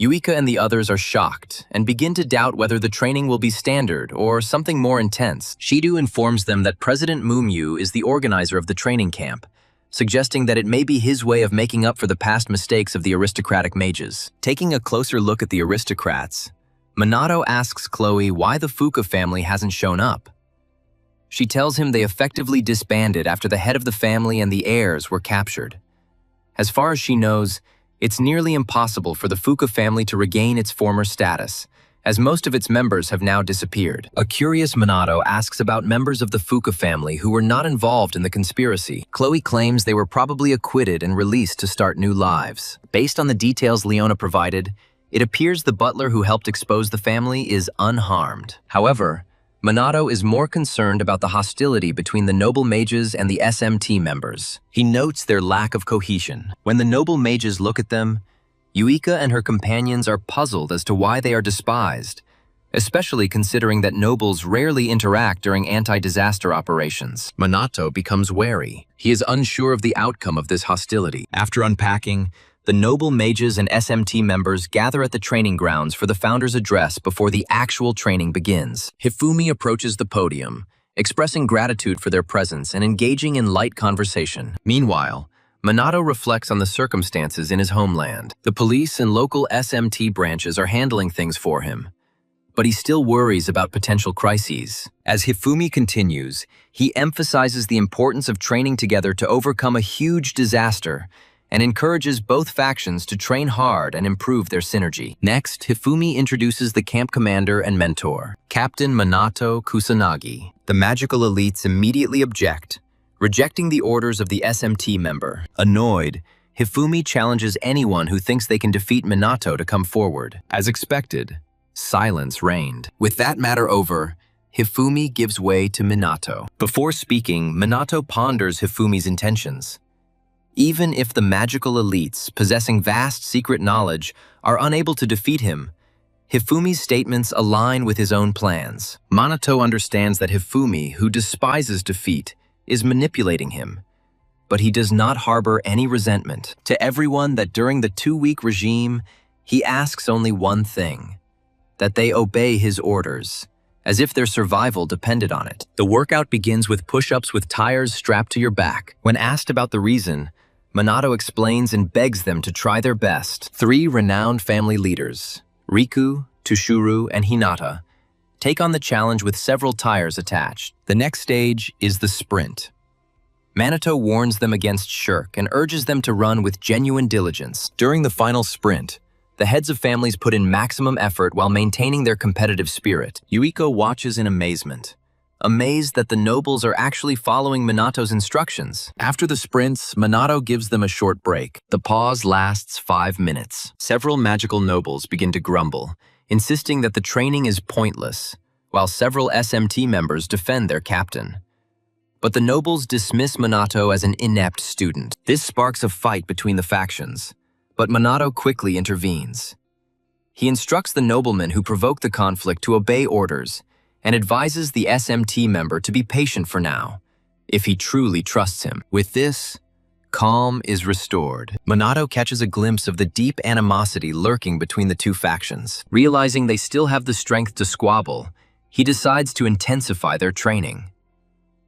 Yuika and the others are shocked and begin to doubt whether the training will be standard or something more intense. Shido informs them that President Mumyu is the organizer of the training camp, suggesting that it may be his way of making up for the past mistakes of the aristocratic mages. Taking a closer look at the aristocrats, Minato asks Chloe why the Fuka family hasn't shown up. She tells him they effectively disbanded after the head of the family and the heirs were captured. As far as she knows, it's nearly impossible for the Fuka family to regain its former status, as most of its members have now disappeared. A curious Minato asks about members of the Fuka family who were not involved in the conspiracy. Chloe claims they were probably acquitted and released to start new lives. Based on the details Leona provided, it appears the butler who helped expose the family is unharmed. However, Minato is more concerned about the hostility between the noble mages and the SMT members. He notes their lack of cohesion. When the noble mages look at them, Yuika and her companions are puzzled as to why they are despised, especially considering that nobles rarely interact during anti-disaster operations. Minato becomes wary. He is unsure of the outcome of this hostility. After unpacking, the noble mages and SMT members gather at the training grounds for the founder's address before the actual training begins. Hifumi approaches the podium, expressing gratitude for their presence and engaging in light conversation. Meanwhile, Minato reflects on the circumstances in his homeland. The police and local SMT branches are handling things for him, but he still worries about potential crises. As Hifumi continues, he emphasizes the importance of training together to overcome a huge disaster and encourages both factions to train hard and improve their synergy. Next, Hifumi introduces the camp commander and mentor, Captain Minato Kusanagi. The magical elites immediately object, rejecting the orders of the SMT member. Annoyed, Hifumi challenges anyone who thinks they can defeat Minato to come forward. As expected, silence reigned. With that matter over, Hifumi gives way to Minato. Before speaking, Minato ponders Hifumi's intentions. Even if the magical elites, possessing vast secret knowledge, are unable to defeat him, Hifumi's statements align with his own plans. Minato understands that Hifumi, who despises defeat, is manipulating him, but he does not harbor any resentment. To everyone that during the 2-week regime, he asks only one thing: that they obey his orders, as if their survival depended on it. The workout begins with push-ups with tires strapped to your back. When asked about the reason, Minato explains and begs them to try their best. 3 renowned family leaders, Riku, Tushuru, and Hinata, take on the challenge with several tires attached. The next stage is the sprint. Minato warns them against shirk and urges them to run with genuine diligence. During the final sprint, the heads of families put in maximum effort while maintaining their competitive spirit. Yuiko watches in amazement, amazed that the nobles are actually following Minato's instructions. After the sprints, Minato gives them a short break. The pause lasts 5 minutes. Several magical nobles begin to grumble, insisting that the training is pointless, while several SMT members defend their captain. But the nobles dismiss Minato as an inept student. This sparks a fight between the factions, but Minato quickly intervenes. He instructs the noblemen who provoked the conflict to obey orders, and advises the SMT member to be patient for now, if he truly trusts him. With this, calm is restored. Minato catches a glimpse of the deep animosity lurking between the two factions. Realizing they still have the strength to squabble, he decides to intensify their training.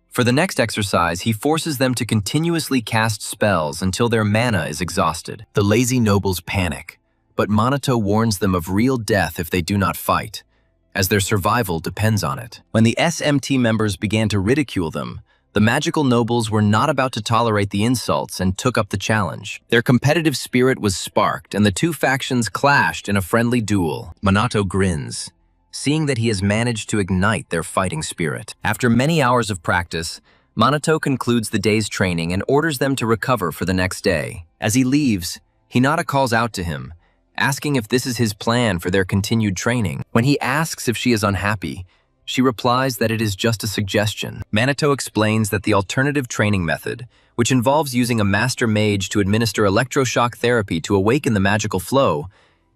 For the next exercise, he forces them to continuously cast spells until their mana is exhausted. The lazy nobles panic, but Minato warns them of real death if they do not fight, as their survival depends on it. When the SMT members began to ridicule them, the magical nobles were not about to tolerate the insults and took up the challenge. Their competitive spirit was sparked, and the two factions clashed in a friendly duel. Minato grins, seeing that he has managed to ignite their fighting spirit. After many hours of practice, Minato concludes the day's training and orders them to recover for the next day. As he leaves, Hinata calls out to him, asking if this is his plan for their continued training. When he asks if she is unhappy, she replies that it is just a suggestion. Minato explains that the alternative training method, which involves using a master mage to administer electroshock therapy to awaken the magical flow,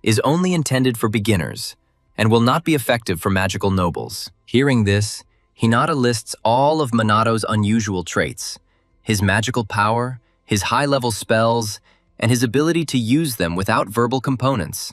is only intended for beginners and will not be effective for magical nobles. Hearing this, Hinata lists all of Minato's unusual traits: his magical power, his high-level spells, and his ability to use them without verbal components,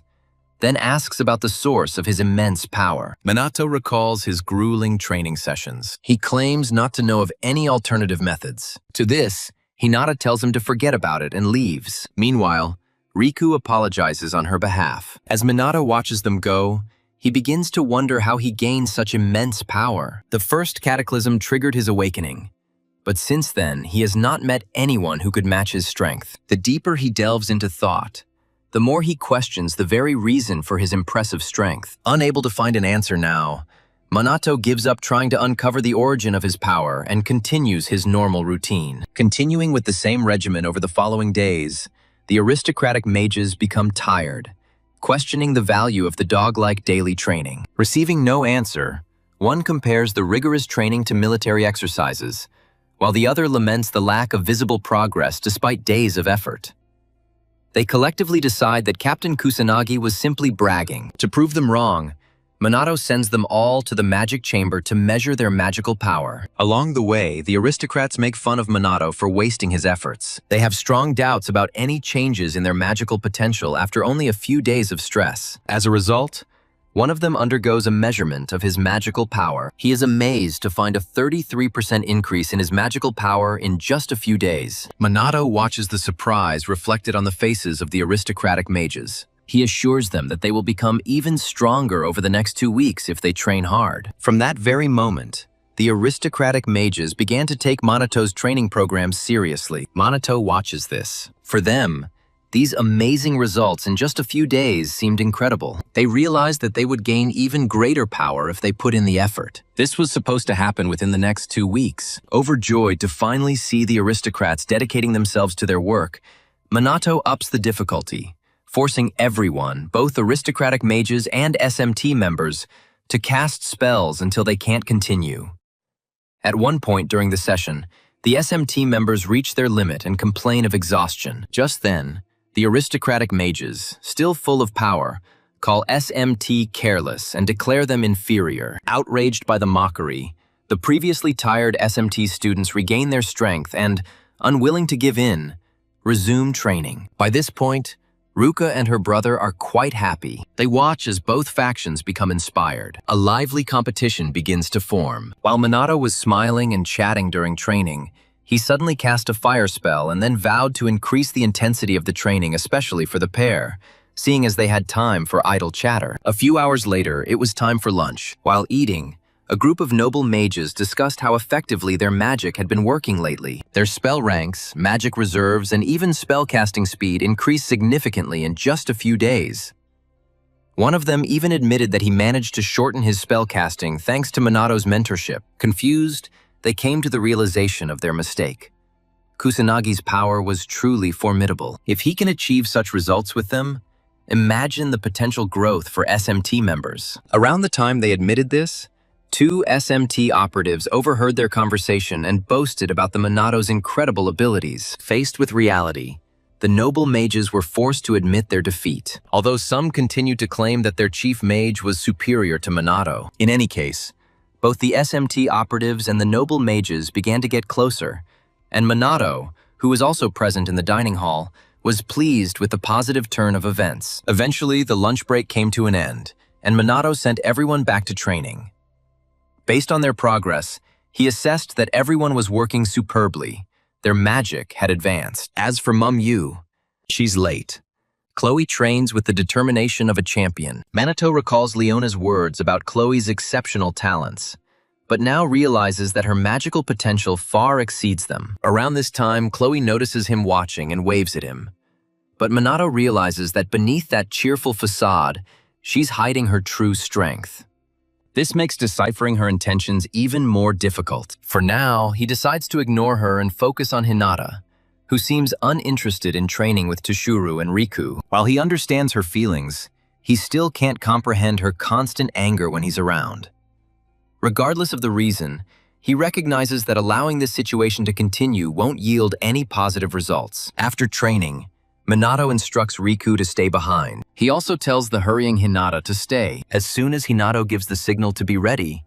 then asks about the source of his immense power. Minato recalls his grueling training sessions. He claims not to know of any alternative methods. To this, Hinata tells him to forget about it and leaves. Meanwhile, Riku apologizes on her behalf. As Minato watches them go, he begins to wonder how he gained such immense power. The first cataclysm triggered his awakening, but since then, he has not met anyone who could match his strength. The deeper he delves into thought, the more he questions the very reason for his impressive strength. Unable to find an answer now, Minato gives up trying to uncover the origin of his power and continues his normal routine. Continuing with the same regimen over the following days, the aristocratic mages become tired, questioning the value of the dog-like daily training. Receiving no answer, one compares the rigorous training to military exercises, while the other laments the lack of visible progress despite days of effort. They collectively decide that Captain Kusanagi was simply bragging. To prove them wrong, Minato sends them all to the magic chamber to measure their magical power. Along the way, the aristocrats make fun of Minato for wasting his efforts. They have strong doubts about any changes in their magical potential after only a few days of stress. As a result, one of them undergoes a measurement of his magical power. He is amazed to find a 33% increase in his magical power in just a few days. Minato watches the surprise reflected on the faces of the aristocratic mages. He assures them that they will become even stronger over the next 2 weeks if they train hard. From that very moment, the aristocratic mages began to take Minato's training program seriously. Minato watches this. For them, these amazing results in just a few days seemed incredible. They realized that they would gain even greater power if they put in the effort. This was supposed to happen within the next 2 weeks. Overjoyed to finally see the aristocrats dedicating themselves to their work, Minato ups the difficulty, forcing everyone, both aristocratic mages and SMT members, to cast spells until they can't continue. At one point during the session, the SMT members reach their limit and complain of exhaustion. Just then, the aristocratic mages, still full of power, call SMT careless and declare them inferior. Outraged by the mockery, the previously tired SMT students regain their strength and, unwilling to give in, resume training. By this point, Ruka and her brother are quite happy. They watch as both factions become inspired. A lively competition begins to form. While Minato was smiling and chatting during training, he suddenly cast a fire spell and then vowed to increase the intensity of the training, especially for the pair, seeing as they had time for idle chatter. A few hours later, it was time for lunch. While eating, a group of noble mages discussed how effectively their magic had been working lately. Their spell ranks, magic reserves, and even spellcasting speed increased significantly in just a few days. One of them even admitted that he managed to shorten his spellcasting thanks to Minato's mentorship. Confused, they came to the realization of their mistake. Kusanagi's power was truly formidable. If he can achieve such results with them, imagine the potential growth for SMT members. Around the time they admitted this, 2 SMT operatives overheard their conversation and boasted about the Minato's incredible abilities. Faced with reality, the noble mages were forced to admit their defeat, although some continued to claim that their chief mage was superior to Minato. In any case, Both the SMT operatives and the noble mages began to get closer, and Minato, who was also present in the dining hall, was pleased with the positive turn of events. Eventually, the lunch break came to an end, and Minato sent everyone back to training. Based on their progress, he assessed that everyone was working superbly. Their magic had advanced. As for Mum Yu, she's late. Chloe trains with the determination of a champion. Minato recalls Leona's words about Chloe's exceptional talents, but now realizes that her magical potential far exceeds them. Around this time, Chloe notices him watching and waves at him. But Minato realizes that beneath that cheerful facade, she's hiding her true strength. This makes deciphering her intentions even more difficult. For now, he decides to ignore her and focus on Hinata, who seems uninterested in training with Toshiro and Riku. While he understands her feelings, he still can't comprehend her constant anger when he's around. Regardless of the reason, he recognizes that allowing this situation to continue won't yield any positive results. After training, Minato instructs Riku to stay behind. He also tells the hurrying Hinata to stay. As soon as Hinata gives the signal to be ready,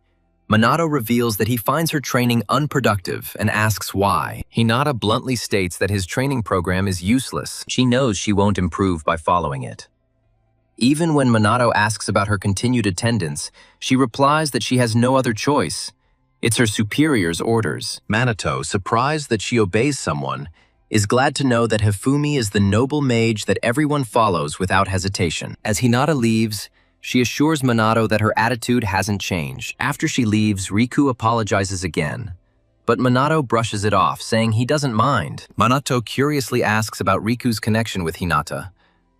Minato reveals that he finds her training unproductive and asks why. Hinata bluntly states that his training program is useless. She knows she won't improve by following it. Even when Minato asks about her continued attendance, she replies that she has no other choice. It's her superior's orders. Minato, surprised that she obeys someone, is glad to know that Hifumi is the noble mage that everyone follows without hesitation. As Hinata leaves, she assures Minato that her attitude hasn't changed. After she leaves, Riku apologizes again, but Minato brushes it off, saying he doesn't mind. Minato curiously asks about Riku's connection with Hinata,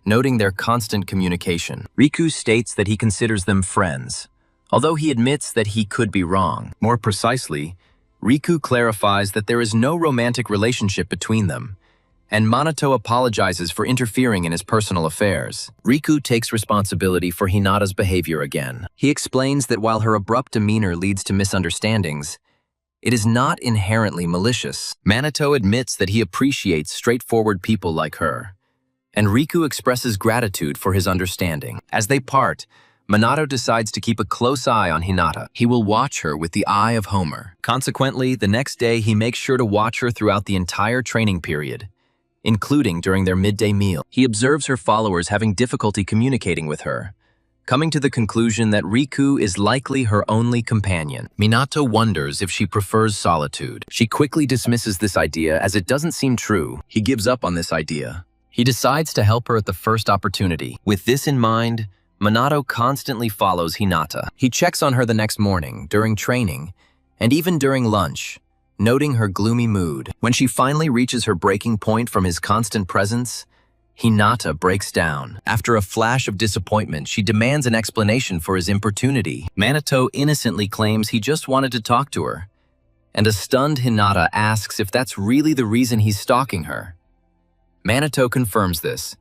noting their constant communication. Riku states that he considers them friends, although he admits that he could be wrong. More precisely, Riku clarifies that there is no romantic relationship between them, and Minato apologizes for interfering in his personal affairs. Riku takes responsibility for Hinata's behavior again. He explains that while her abrupt demeanor leads to misunderstandings, it is not inherently malicious. Minato admits that he appreciates straightforward people like her, and Riku expresses gratitude for his understanding. As they part, Minato decides to keep a close eye on Hinata. He will watch her with the eye of Homer. Consequently, the next day he makes sure to watch her throughout the entire training period, including during their midday meal. He observes her followers having difficulty communicating with her, coming to the conclusion that Riku is likely her only companion. Minato wonders if she prefers solitude. She quickly dismisses this idea as it doesn't seem true. He gives up on this idea. He decides to help her at the first opportunity. With this in mind, Minato constantly follows Hinata. He checks on her the next morning, during training, and even during lunch, noting her gloomy mood. When she finally reaches her breaking point from his constant presence, Hinata breaks down. After a flash of disappointment, she demands an explanation for his importunity. Minato innocently claims he just wanted to talk to her, and a stunned Hinata asks if that's really the reason he's stalking her. Minato confirms this,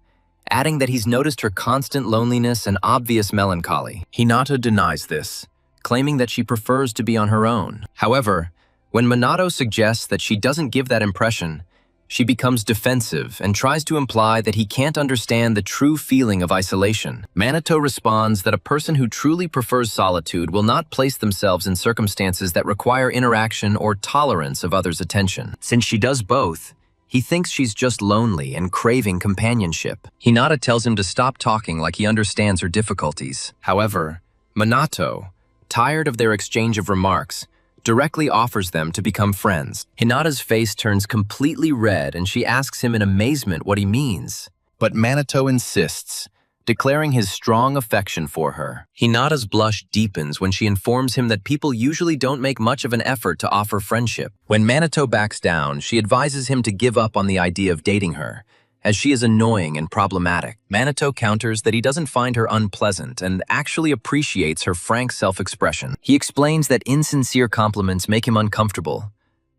adding that he's noticed her constant loneliness and obvious melancholy. Hinata denies this, claiming that she prefers to be on her own. However, when Minato suggests that she doesn't give that impression, she becomes defensive and tries to imply that he can't understand the true feeling of isolation. Minato responds that a person who truly prefers solitude will not place themselves in circumstances that require interaction or tolerance of others' attention. Since she does both, he thinks she's just lonely and craving companionship. Hinata tells him to stop talking like he understands her difficulties. However, Minato, tired of their exchange of remarks, directly offers them to become friends. Hinata's face turns completely red and she asks him in amazement what he means. But Minato insists, declaring his strong affection for her. Hinata's blush deepens when she informs him that people usually don't make much of an effort to offer friendship. When Minato backs down, she advises him to give up on the idea of dating her, as she is annoying and problematic. Minato counters that he doesn't find her unpleasant and actually appreciates her frank self-expression. He explains that insincere compliments make him uncomfortable,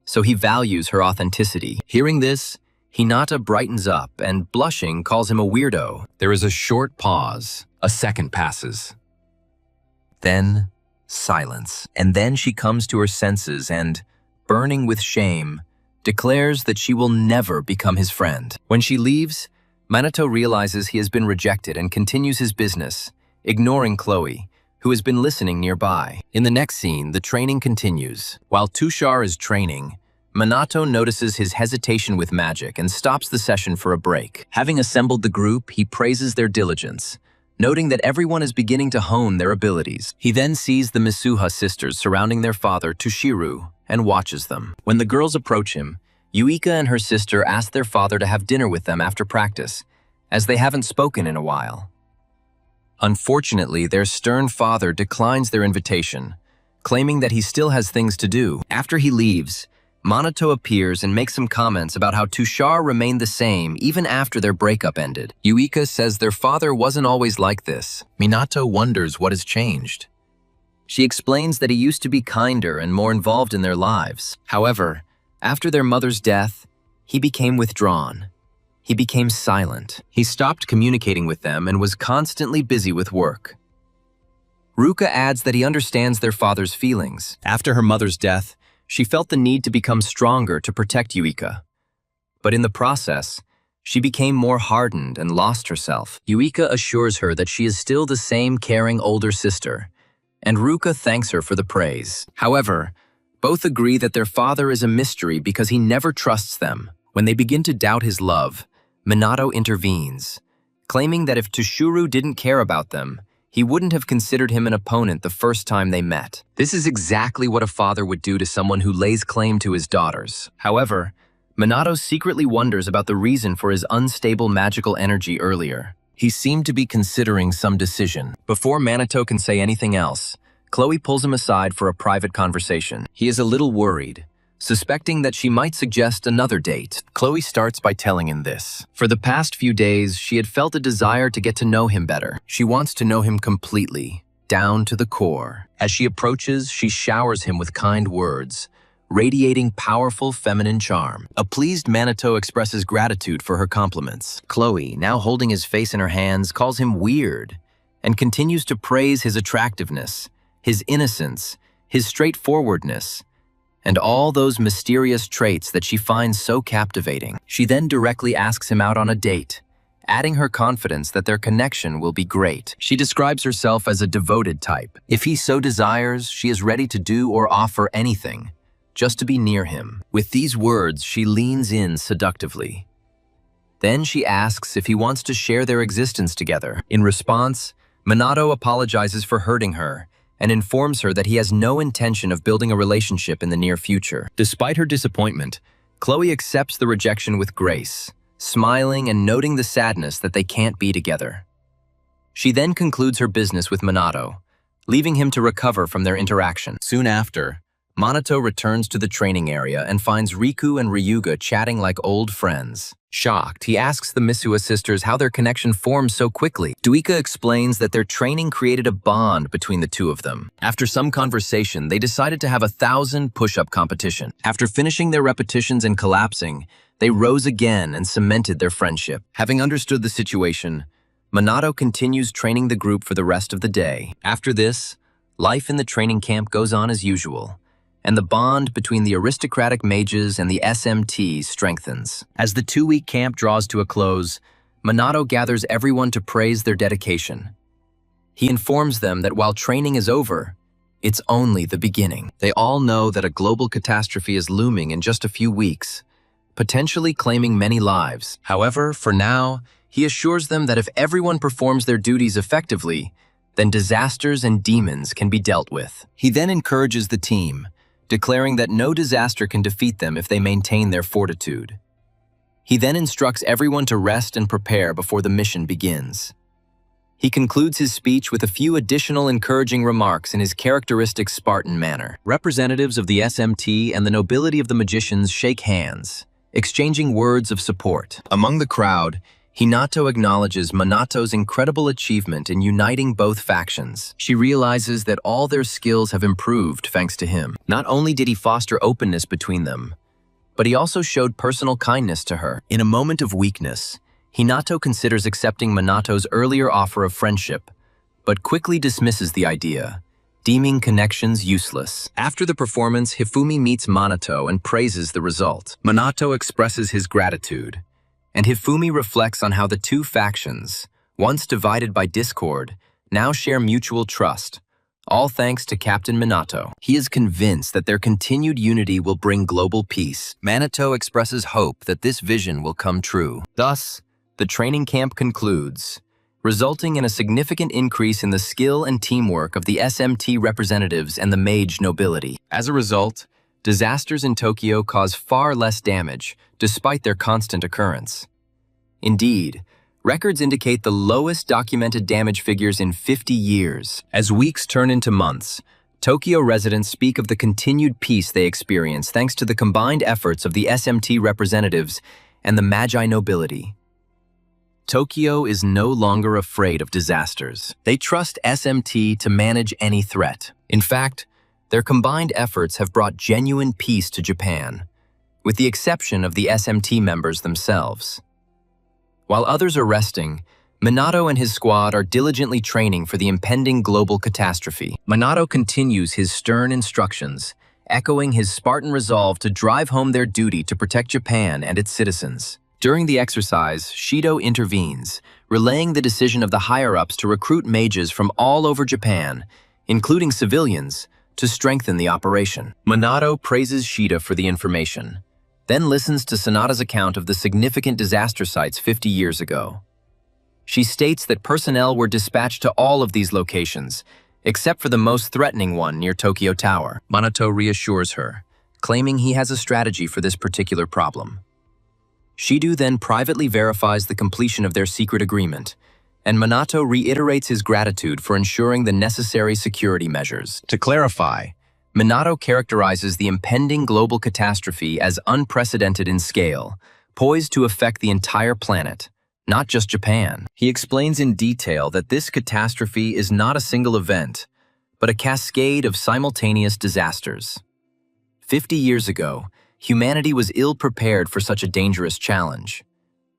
so he values her authenticity. Hearing this, Hinata brightens up and, blushing, calls him a weirdo. There is a short pause. A second passes. Then, silence. And then she comes to her senses and, burning with shame, declares that she will never become his friend. When she leaves, Minato realizes he has been rejected and continues his business, ignoring Chloe, who has been listening nearby. In the next scene, the training continues. While Tushar is training, Minato notices his hesitation with magic and stops the session for a break. Having assembled the group, he praises their diligence, noting that everyone is beginning to hone their abilities. He then sees the Misuha sisters surrounding their father, Tushiru, and watches them. When the girls approach him, Yuika and her sister ask their father to have dinner with them after practice, as they haven't spoken in a while. Unfortunately, their stern father declines their invitation, claiming that he still has things to do. After he leaves, Minato appears and makes some comments about how Tushar remained the same even after their breakup ended. Yuika says their father wasn't always like this. Minato wonders what has changed. She explains that he used to be kinder and more involved in their lives. However, after their mother's death, he became withdrawn. He became silent. He stopped communicating with them and was constantly busy with work. Ruka adds that he understands their father's feelings. After her mother's death, she felt the need to become stronger to protect Yuika. But in the process, she became more hardened and lost herself. Yuika assures her that she is still the same caring older sister, and Ruka thanks her for the praise. However, both agree that their father is a mystery because he never trusts them. When they begin to doubt his love, Minato intervenes, claiming that if Tushuru didn't care about them, he wouldn't have considered him an opponent the first time they met. This is exactly what a father would do to someone who lays claim to his daughters. However, Minato secretly wonders about the reason for his unstable magical energy earlier. He seemed to be considering some decision. Before Minato can say anything else, Chloe pulls him aside for a private conversation. He is a little worried, suspecting that she might suggest another date. Chloe starts by telling him this. For the past few days, she had felt a desire to get to know him better. She wants to know him completely, down to the core. As she approaches, she showers him with kind words, radiating powerful feminine charm. A pleased Minato expresses gratitude for her compliments. Chloe, now holding his face in her hands, calls him weird and continues to praise his attractiveness, his innocence, his straightforwardness, and all those mysterious traits that she finds so captivating. She then directly asks him out on a date, adding her confidence that their connection will be great. She describes herself as a devoted type. If he so desires, she is ready to do or offer anything, just to be near him. With these words, she leans in seductively. Then she asks if he wants to share their existence together. In response, Minato apologizes for hurting her and informs her that he has no intention of building a relationship in the near future. Despite her disappointment, Chloe accepts the rejection with grace, smiling and noting the sadness that they can't be together. She then concludes her business with Minato, leaving him to recover from their interaction. Soon after, Minato returns to the training area and finds Riku and Ryuga chatting like old friends. Shocked, he asks the Misuha sisters how their connection formed so quickly. Duika explains that their training created a bond between the two of them. After some conversation, they decided to have a 1,000 push-up competition. After finishing their repetitions and collapsing, they rose again and cemented their friendship. Having understood the situation, Minato continues training the group for the rest of the day. After this, life in the training camp goes on as usual, and the bond between the aristocratic mages and the SMTs strengthens. As the 2-week camp draws to a close, Minato gathers everyone to praise their dedication. He informs them that while training is over, it's only the beginning. They all know that a global catastrophe is looming in just a few weeks, potentially claiming many lives. However, for now, he assures them that if everyone performs their duties effectively, then disasters and demons can be dealt with. He then encourages the team, declaring that no disaster can defeat them if they maintain their fortitude. He then instructs everyone to rest and prepare before the mission begins. He concludes his speech with a few additional encouraging remarks in his characteristic Spartan manner. Representatives of the SMT and the nobility of the magicians shake hands, exchanging words of support. Among the crowd, Hinato acknowledges Minato's incredible achievement in uniting both factions. She realizes that all their skills have improved thanks to him. Not only did he foster openness between them, but he also showed personal kindness to her. In a moment of weakness, Hinato considers accepting Minato's earlier offer of friendship, but quickly dismisses the idea, deeming connections useless. After the performance, Hifumi meets Minato and praises the result. Minato expresses his gratitude, and Hifumi reflects on how the two factions, once divided by discord, now share mutual trust, all thanks to Captain Minato. He is convinced that their continued unity will bring global peace. Minato expresses hope that this vision will come true. Thus, the training camp concludes, resulting in a significant increase in the skill and teamwork of the SMT representatives and the mage nobility. As a result, disasters in Tokyo cause far less damage, despite their constant occurrence. Indeed, records indicate the lowest documented damage figures in 50 years. As weeks turn into months, Tokyo residents speak of the continued peace they experience thanks to the combined efforts of the SMT representatives and the Magi nobility. Tokyo is no longer afraid of disasters. They trust SMT to manage any threat. In fact, their combined efforts have brought genuine peace to Japan, with the exception of the SMT members themselves. While others are resting, Minato and his squad are diligently training for the impending global catastrophe. Minato continues his stern instructions, echoing his Spartan resolve to drive home their duty to protect Japan and its citizens. During the exercise, Shido intervenes, relaying the decision of the higher-ups to recruit mages from all over Japan, including civilians, to strengthen the operation. Minato praises Shida for the information, then listens to Sanada's account of the significant disaster sites 50 years ago. She states that personnel were dispatched to all of these locations, except for the most threatening one near Tokyo Tower. Minato reassures her, claiming he has a strategy for this particular problem. Shido then privately verifies the completion of their secret agreement, and Minato reiterates his gratitude for ensuring the necessary security measures. To clarify, Minato characterizes the impending global catastrophe as unprecedented in scale, poised to affect the entire planet, not just Japan. He explains in detail that this catastrophe is not a single event, but a cascade of simultaneous disasters. 50 years ago, humanity was ill-prepared for such a dangerous challenge.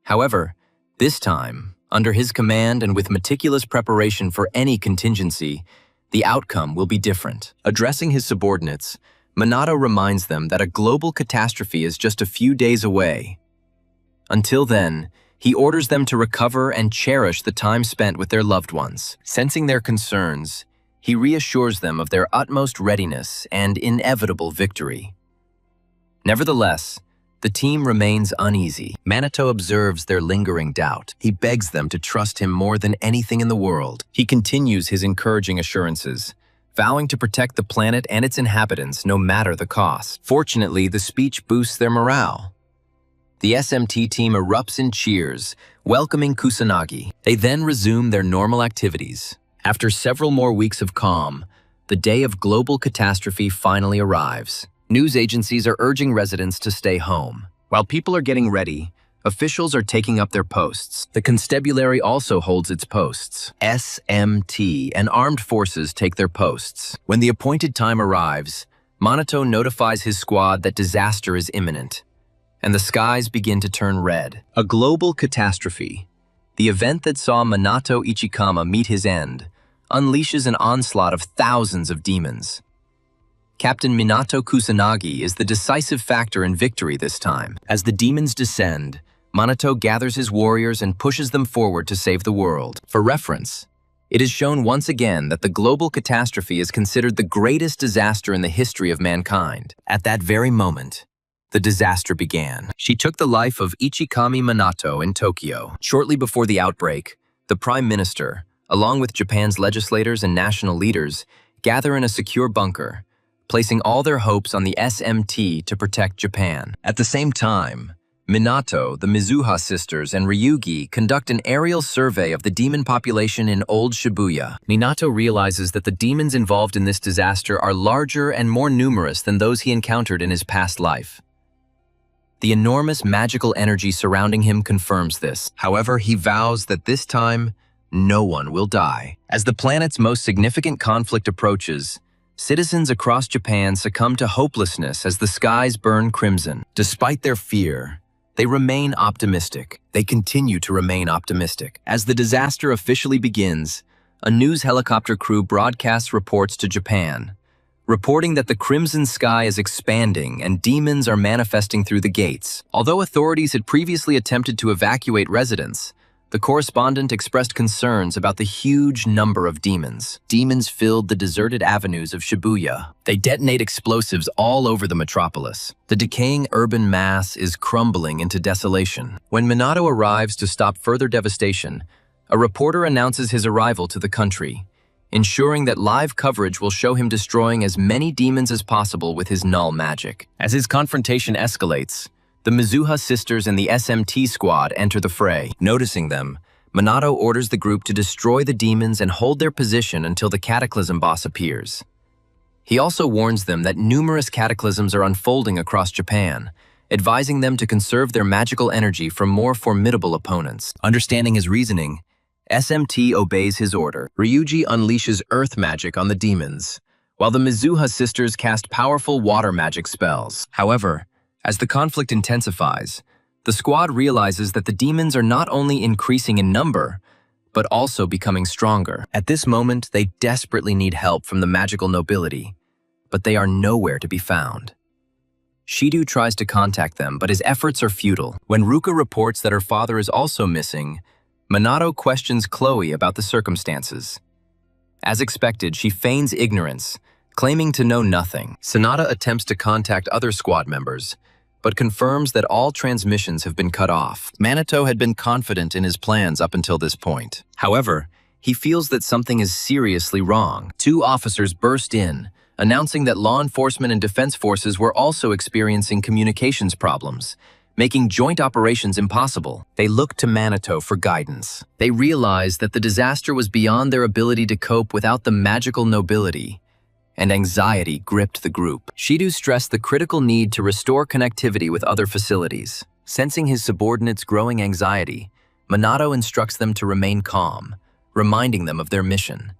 However, this time, under his command and with meticulous preparation for any contingency, the outcome will be different. Addressing his subordinates, Minato reminds them that a global catastrophe is just a few days away. Until then, he orders them to recover and cherish the time spent with their loved ones. Sensing their concerns, he reassures them of their utmost readiness and inevitable victory. Nevertheless, the team remains uneasy. Minato observes their lingering doubt. He begs them to trust him more than anything in the world. He continues his encouraging assurances, vowing to protect the planet and its inhabitants no matter the cost. Fortunately, the speech boosts their morale. The SMT team erupts in cheers, welcoming Kusanagi. They then resume their normal activities. After several more weeks of calm, the day of global catastrophe finally arrives. News agencies are urging residents to stay home. While people are getting ready, officials are taking up their posts. The constabulary also holds its posts. SMT and armed forces take their posts. When the appointed time arrives, Minato notifies his squad that disaster is imminent, and the skies begin to turn red. A global catastrophe, the event that saw Minato Ichikama meet his end, unleashes an onslaught of thousands of demons. Captain Minato Kusanagi is the decisive factor in victory this time. As the demons descend, Minato gathers his warriors and pushes them forward to save the world. For reference, it is shown once again that the global catastrophe is considered the greatest disaster in the history of mankind. At that very moment, the disaster began. She took the life of Ichikami Minato in Tokyo. Shortly before the outbreak, the Prime Minister, along with Japan's legislators and national leaders, gather in a secure bunker, placing all their hopes on the SMT to protect Japan. At the same time, Minato, the Mizuha sisters, and Ryugi conduct an aerial survey of the demon population in Old Shibuya. Minato realizes that the demons involved in this disaster are larger and more numerous than those he encountered in his past life. The enormous magical energy surrounding him confirms this. However, he vows that this time, no one will die. As the planet's most significant conflict approaches, citizens across Japan succumb to hopelessness as the skies burn crimson. Despite their fear, they remain optimistic. They continue to remain optimistic. As the disaster officially begins, a news helicopter crew broadcasts reports to Japan, reporting that the crimson sky is expanding and demons are manifesting through the gates. Although authorities had previously attempted to evacuate residents, The correspondent expressed concerns about the huge number of demons. Demons filled the deserted avenues of Shibuya. They detonate explosives all over the metropolis. The decaying urban mass is crumbling into desolation. When Minato arrives to stop further devastation, a reporter announces his arrival to the country, ensuring that live coverage will show him destroying as many demons as possible with his null magic. As his confrontation escalates, the Mizuha sisters and the SMT squad enter the fray. Noticing them, Minato orders the group to destroy the demons and hold their position until the Cataclysm boss appears. He also warns them that numerous cataclysms are unfolding across Japan, advising them to conserve their magical energy from more formidable opponents. Understanding his reasoning, SMT obeys his order. Ryuji unleashes earth magic on the demons, while the Mizuha sisters cast powerful water magic spells. However, as the conflict intensifies, the squad realizes that the demons are not only increasing in number, but also becoming stronger. At this moment, they desperately need help from the magical nobility, but they are nowhere to be found. Shido tries to contact them, but his efforts are futile. When Ruka reports that her father is also missing, Minato questions Chloe about the circumstances. As expected, she feigns ignorance, claiming to know nothing. Sonata attempts to contact other squad members, but confirms that all transmissions have been cut off. Minato had been confident in his plans up until this point. However, he feels that something is seriously wrong. Two officers burst in, announcing that law enforcement and defense forces were also experiencing communications problems, making joint operations impossible. They looked to Minato for guidance. They realized that the disaster was beyond their ability to cope without the magical nobility, and anxiety gripped the group. Shido stressed the critical need to restore connectivity with other facilities. Sensing his subordinates' growing anxiety, Minato instructs them to remain calm, reminding them of their mission.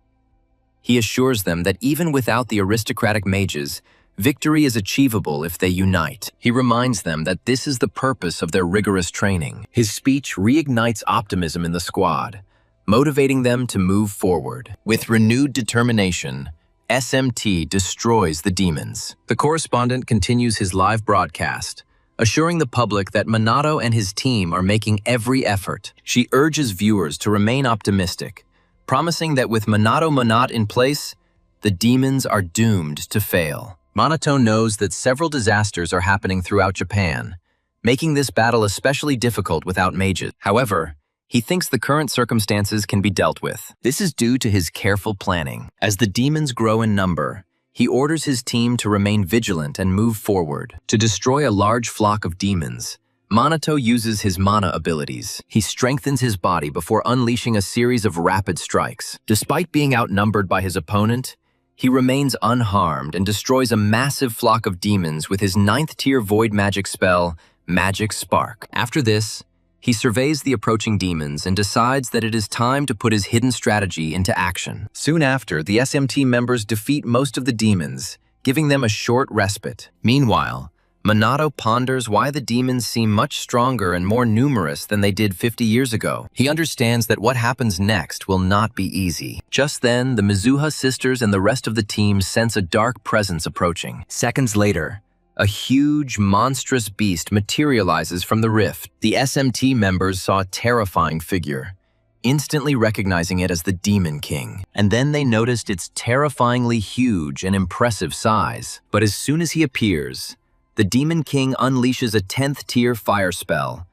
He assures them that even without the aristocratic mages, victory is achievable if they unite. He reminds them that this is the purpose of their rigorous training. His speech reignites optimism in the squad, motivating them to move forward. With renewed determination, SMT destroys the demons. The correspondent continues his live broadcast, assuring the public that Minato and his team are making every effort. She urges viewers to remain optimistic, promising that with Minato Monat in place, the demons are doomed to fail. Minato knows that several disasters are happening throughout Japan, making this battle especially difficult without mages. However, he thinks the current circumstances can be dealt with. This is due to his careful planning. As the demons grow in number, he orders his team to remain vigilant and move forward. To destroy a large flock of demons, Minato uses his mana abilities. He strengthens his body before unleashing a series of rapid strikes. Despite being outnumbered by his opponent, he remains unharmed and destroys a massive flock of demons with his 9th-tier void magic spell, Magic Spark. After this, he surveys the approaching demons and decides that it is time to put his hidden strategy into action. Soon after, the SMT members defeat most of the demons, giving them a short respite. Meanwhile, Minato ponders why the demons seem much stronger and more numerous than they did 50 years ago. He understands that what happens next will not be easy. Just then, the Mizuha sisters and the rest of the team sense a dark presence approaching. Seconds later, a huge, monstrous beast materializes from the rift. The SMT members saw a terrifying figure, instantly recognizing it as the Demon King. And then they noticed its terrifyingly huge and impressive size. But as soon as he appears, the Demon King unleashes a 10th-tier fire spell,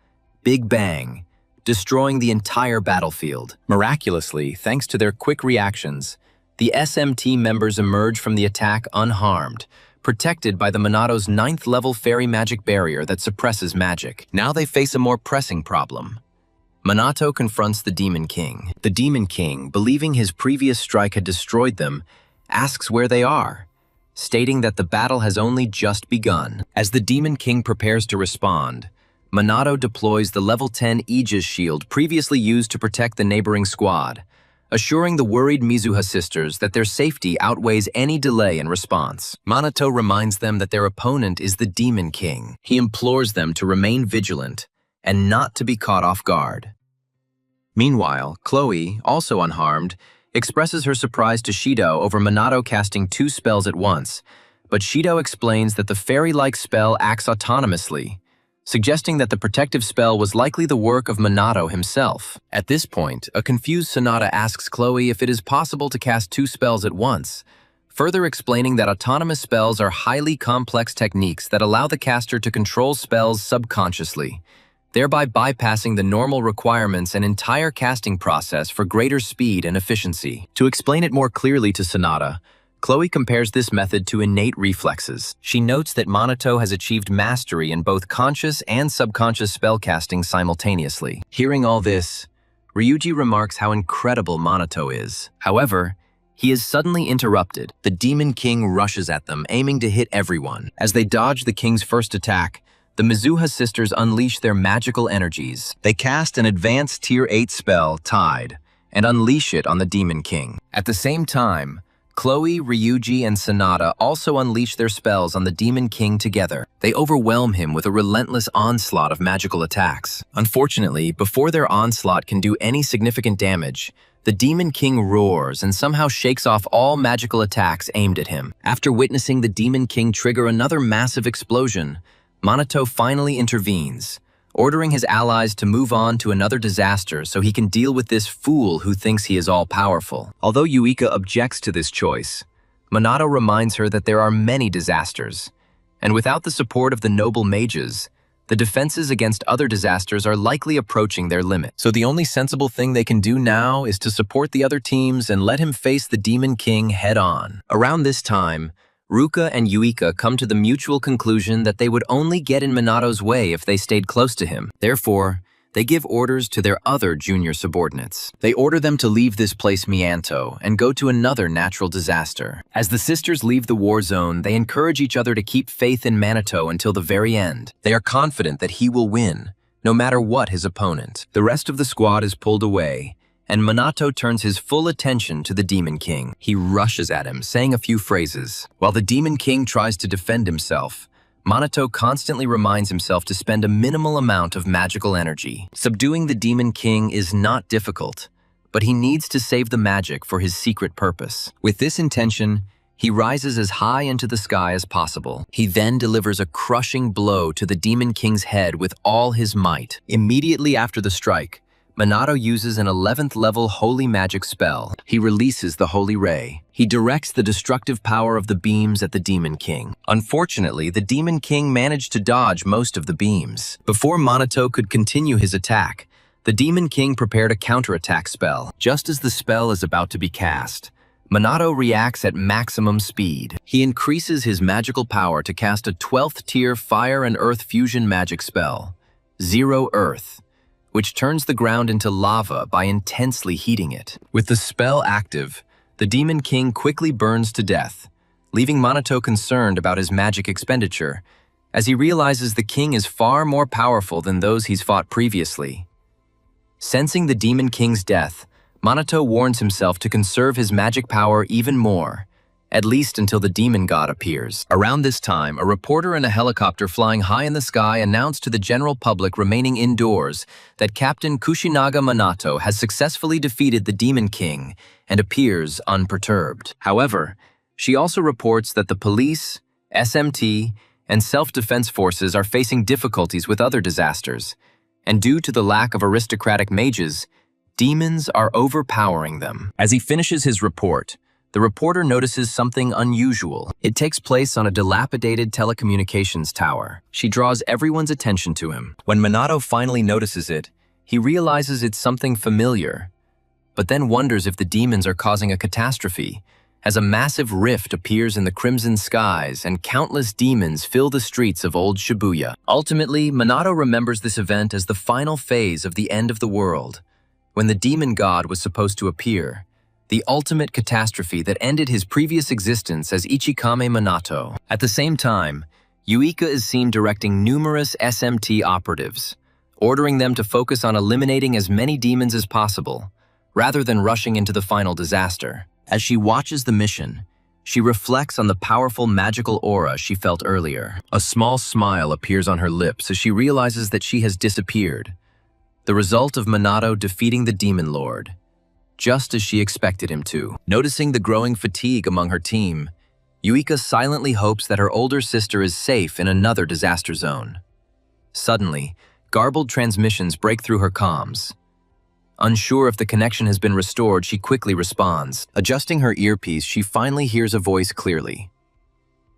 Big Bang, destroying the entire battlefield. Miraculously, thanks to their quick reactions, the SMT members emerge from the attack unharmed, protected by the Minato's 9th-level fairy magic barrier that suppresses magic. Now they face a more pressing problem. Minato confronts the Demon King. The Demon King, believing his previous strike had destroyed them, asks where they are, stating that the battle has only just begun. As the Demon King prepares to respond, Minato deploys the level 10 Aegis shield previously used to protect the neighboring squad, assuring the worried Mizuha sisters that their safety outweighs any delay in response. Minato reminds them that their opponent is the Demon King. He implores them to remain vigilant and not to be caught off guard. Meanwhile, Chloe, also unharmed, expresses her surprise to Shido over Minato casting 2 spells at once, but Shido explains that the fairy-like spell acts autonomously, suggesting that the protective spell was likely the work of Minato himself. At this point, a confused Sonata asks Chloe if it is possible to cast 2 spells at once, further explaining that autonomous spells are highly complex techniques that allow the caster to control spells subconsciously, thereby bypassing the normal requirements and entire casting process for greater speed and efficiency. To explain it more clearly to Sonata, Chloe compares this method to innate reflexes. She notes that Minato has achieved mastery in both conscious and subconscious spellcasting simultaneously. Hearing all this, Ryuji remarks how incredible Minato is. However, he is suddenly interrupted. The Demon King rushes at them, aiming to hit everyone. As they dodge the king's first attack, the Mizuha sisters unleash their magical energies. They cast an advanced Tier 8 spell, Tide, and unleash it on the Demon King. At the same time, Chloe, Ryuji, and Sonata also unleash their spells on the Demon King together. They overwhelm him with a relentless onslaught of magical attacks. Unfortunately, before their onslaught can do any significant damage, the Demon King roars and somehow shakes off all magical attacks aimed at him. After witnessing the Demon King trigger another massive explosion, Minato finally intervenes, ordering his allies to move on to another disaster so he can deal with this fool who thinks he is all-powerful. Although Yuika objects to this choice, Minato reminds her that there are many disasters, and without the support of the noble mages, the defenses against other disasters are likely approaching their limit. So the only sensible thing they can do now is to support the other teams and let him face the Demon King head-on. Around this time, Ruka and Yuika come to the mutual conclusion that they would only get in Minato's way if they stayed close to him. Therefore, they give orders to their other junior subordinates. They order them to leave this place Mianto and go to another natural disaster. As the sisters leave the war zone, they encourage each other to keep faith in Minato until the very end. They are confident that he will win, no matter what his opponent. The rest of the squad is pulled away, and Minato turns his full attention to the Demon King. He rushes at him, saying a few phrases. While the Demon King tries to defend himself, Minato constantly reminds himself to spend a minimal amount of magical energy. Subduing the Demon King is not difficult, but he needs to save the magic for his secret purpose. With this intention, he rises as high into the sky as possible. He then delivers a crushing blow to the Demon King's head with all his might. Immediately after the strike, Minato uses an 11th level holy magic spell. He releases the Holy Ray. He directs the destructive power of the beams at the Demon King. Unfortunately, the Demon King managed to dodge most of the beams. Before Minato could continue his attack, the Demon King prepared a counterattack spell. Just as the spell is about to be cast, Minato reacts at maximum speed. He increases his magical power to cast a 12th tier fire and earth fusion magic spell, Zero Earth, which turns the ground into lava by intensely heating it. With the spell active, the Demon King quickly burns to death, leaving Minato concerned about his magic expenditure, as he realizes the king is far more powerful than those he's fought previously. Sensing the Demon King's death, Minato warns himself to conserve his magic power even more, at least until the demon god appears. Around this time, a reporter in a helicopter flying high in the sky announced to the general public remaining indoors that Captain Kushinaga Minato has successfully defeated the Demon King and appears unperturbed. However, she also reports that the police, SMT, and self-defense forces are facing difficulties with other disasters, and due to the lack of aristocratic mages, demons are overpowering them. As he finishes his report, the reporter notices something unusual. It takes place on a dilapidated telecommunications tower. She draws everyone's attention to him. When Minato finally notices it, he realizes it's something familiar, but then wonders if the demons are causing a catastrophe, as a massive rift appears in the crimson skies and countless demons fill the streets of old Shibuya. Ultimately, Minato remembers this event as the final phase of the end of the world, when the demon god was supposed to appear, the ultimate catastrophe that ended his previous existence as Ichikame Minato. At the same time, Yuika is seen directing numerous SMT operatives, ordering them to focus on eliminating as many demons as possible, rather than rushing into the final disaster. As she watches the mission, she reflects on the powerful magical aura she felt earlier. A small smile appears on her lips as she realizes that she has disappeared, the result of Minato defeating the Demon Lord, just as she expected him to. Noticing the growing fatigue among her team, Yuika silently hopes that her older sister is safe in another disaster zone. Suddenly, garbled transmissions break through her comms. Unsure if the connection has been restored, she quickly responds. Adjusting her earpiece, she finally hears a voice clearly.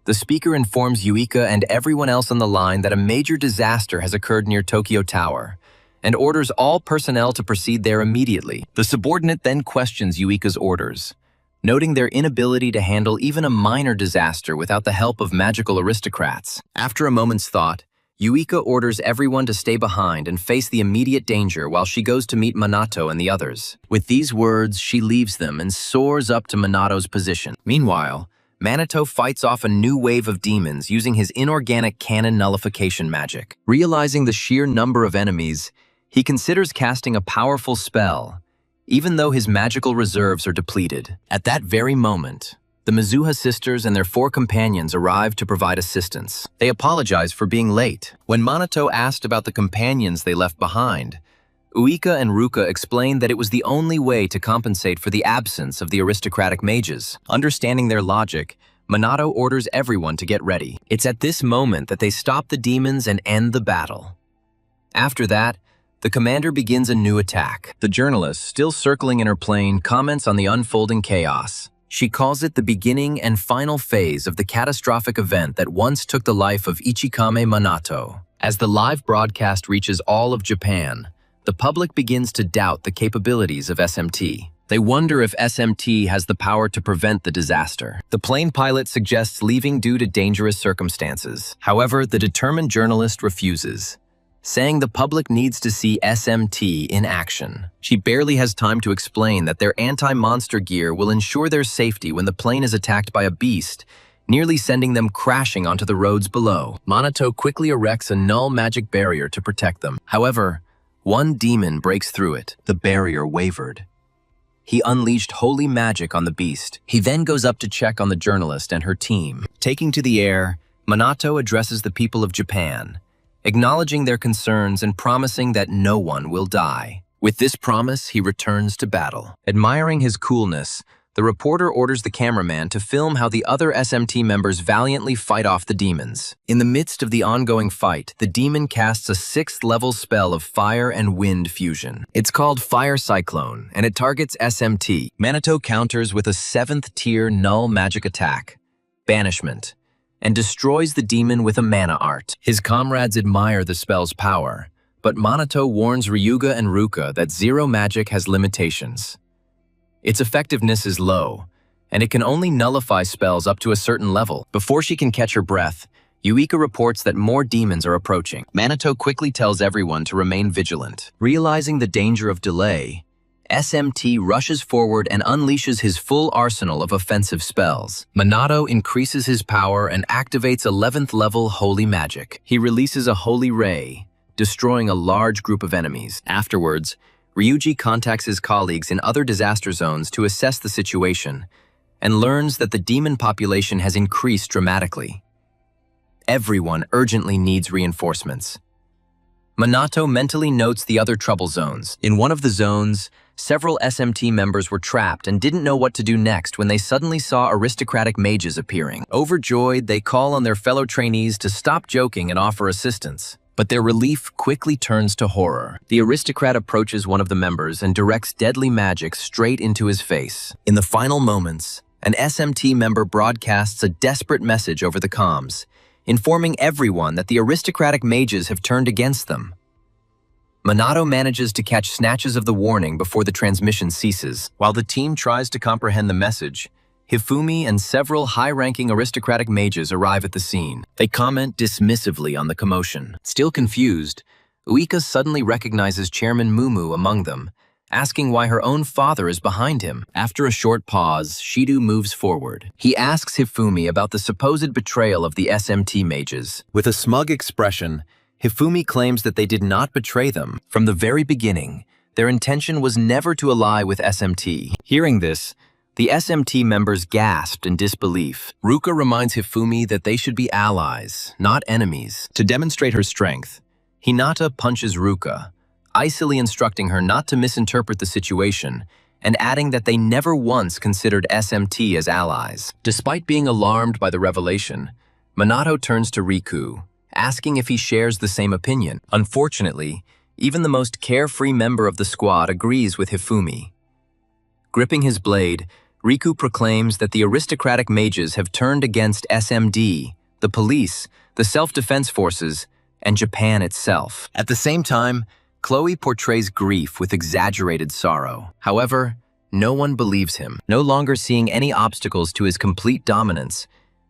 The speaker informs Yuika and everyone else on the line that a major disaster has occurred near Tokyo Tower, and orders all personnel to proceed there immediately. The subordinate then questions Yuika's orders, noting their inability to handle even a minor disaster without the help of magical aristocrats. After a moment's thought, Yuika orders everyone to stay behind and face the immediate danger while she goes to meet Minato and the others. With these words, she leaves them and soars up to Minato's position. Meanwhile, Minato fights off a new wave of demons using his inorganic cannon nullification magic. Realizing the sheer number of enemies, he considers casting a powerful spell, even though his magical reserves are depleted. At that very moment, the Mizuha sisters and their 4 companions arrive to provide assistance. They apologize for being late. When Minato asked about the companions they left behind, Uika and Ruka explained that it was the only way to compensate for the absence of the aristocratic mages. Understanding their logic, Minato orders everyone to get ready. It's at this moment that they stop the demons and end the battle. After that, the commander begins a new attack. The journalist, still circling in her plane, comments on the unfolding chaos. She calls it the beginning and final phase of the catastrophic event that once took the life of Ichikame Minato. As the live broadcast reaches all of Japan, the public begins to doubt the capabilities of SMT. They wonder if SMT has the power to prevent the disaster. The plane pilot suggests leaving due to dangerous circumstances. However, the determined journalist refuses, saying the public needs to see SMT in action. She barely has time to explain that their anti-monster gear will ensure their safety when the plane is attacked by a beast, nearly sending them crashing onto the roads below. Minato quickly erects a null magic barrier to protect them. However, one demon breaks through it. The barrier wavered. He unleashed holy magic on the beast. He then goes up to check on the journalist and her team. Taking to the air, Minato addresses the people of Japan, acknowledging their concerns and promising that no one will die. With this promise, he returns to battle. Admiring his coolness, the reporter orders the cameraman to film how the other SMT members valiantly fight off the demons. In the midst of the ongoing fight, the demon casts a 6th-level spell of fire and wind fusion. It's called Fire Cyclone, and it targets SMT. Minato counters with a 7th-tier null magic attack, Banishment, and destroys the demon with a mana art. His comrades admire the spell's power, but Minato warns Ryuga and Ruka that zero magic has limitations. Its effectiveness is low, and it can only nullify spells up to a certain level. Before she can catch her breath, Yuika reports that more demons are approaching. Minato quickly tells everyone to remain vigilant. Realizing the danger of delay, SMT rushes forward and unleashes his full arsenal of offensive spells. Minato increases his power and activates 11th level holy magic. He releases a holy ray, destroying a large group of enemies. Afterwards, Ryuji contacts his colleagues in other disaster zones to assess the situation and learns that the demon population has increased dramatically. Everyone urgently needs reinforcements. Minato mentally notes the other trouble zones. In one of the zones, several SMT members were trapped and didn't know what to do next when they suddenly saw aristocratic mages appearing. Overjoyed, they call on their fellow trainees to stop joking and offer assistance. But their relief quickly turns to horror. The aristocrat approaches one of the members and directs deadly magic straight into his face. In the final moments, an SMT member broadcasts a desperate message over the comms, informing everyone that the aristocratic mages have turned against them. Minato manages to catch snatches of the warning before the transmission ceases. While the team tries to comprehend the message, Hifumi and several high-ranking aristocratic mages arrive at the scene. They comment dismissively on the commotion. Still confused, Uika suddenly recognizes Chairman Mumu among them, asking why her own father is behind him. After a short pause, Shido moves forward. He asks Hifumi about the supposed betrayal of the SMT mages. With a smug expression, Hifumi claims that they did not betray them. From the very beginning, their intention was never to ally with SMT. Hearing this, the SMT members gasped in disbelief. Ruka reminds Hifumi that they should be allies, not enemies. To demonstrate her strength, Hinata punches Ruka, icily instructing her not to misinterpret the situation and adding that they never once considered SMT as allies. Despite being alarmed by the revelation, Minato turns to Riku, asking if he shares the same opinion. Unfortunately, even the most carefree member of the squad agrees with Hifumi. Gripping his blade, Riku proclaims that the aristocratic mages have turned against SMD, the police, the self-defense forces, and Japan itself. At the same time, Chloe portrays grief with exaggerated sorrow. However, no one believes him. No longer seeing any obstacles to his complete dominance,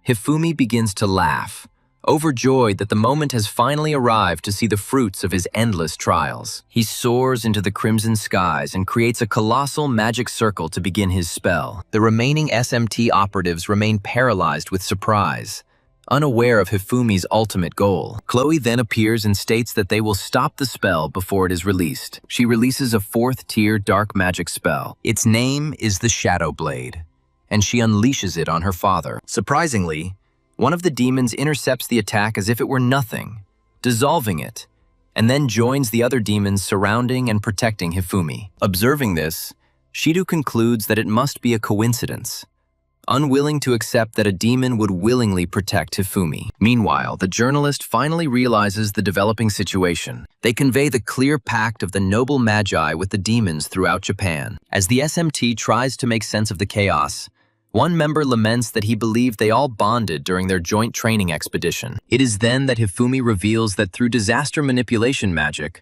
Hifumi begins to laugh, overjoyed that the moment has finally arrived to see the fruits of his endless trials. He soars into the crimson skies and creates a colossal magic circle to begin his spell. The remaining SMT operatives remain paralyzed with surprise, unaware of Hifumi's ultimate goal. Chloe then appears and states that they will stop the spell before it is released. She releases a 4th-tier dark magic spell. Its name is the Shadow Blade, and she unleashes it on her father. Surprisingly, one of the demons intercepts the attack as if it were nothing, dissolving it, and then joins the other demons surrounding and protecting Hifumi. Observing this, Shido concludes that it must be a coincidence, unwilling to accept that a demon would willingly protect Hifumi. Meanwhile, the journalist finally realizes the developing situation. They convey the clear pact of the noble magi with the demons throughout Japan. As the SMT tries to make sense of the chaos, one member laments that he believed they all bonded during their joint training expedition. It is then that Hifumi reveals that through disaster manipulation magic,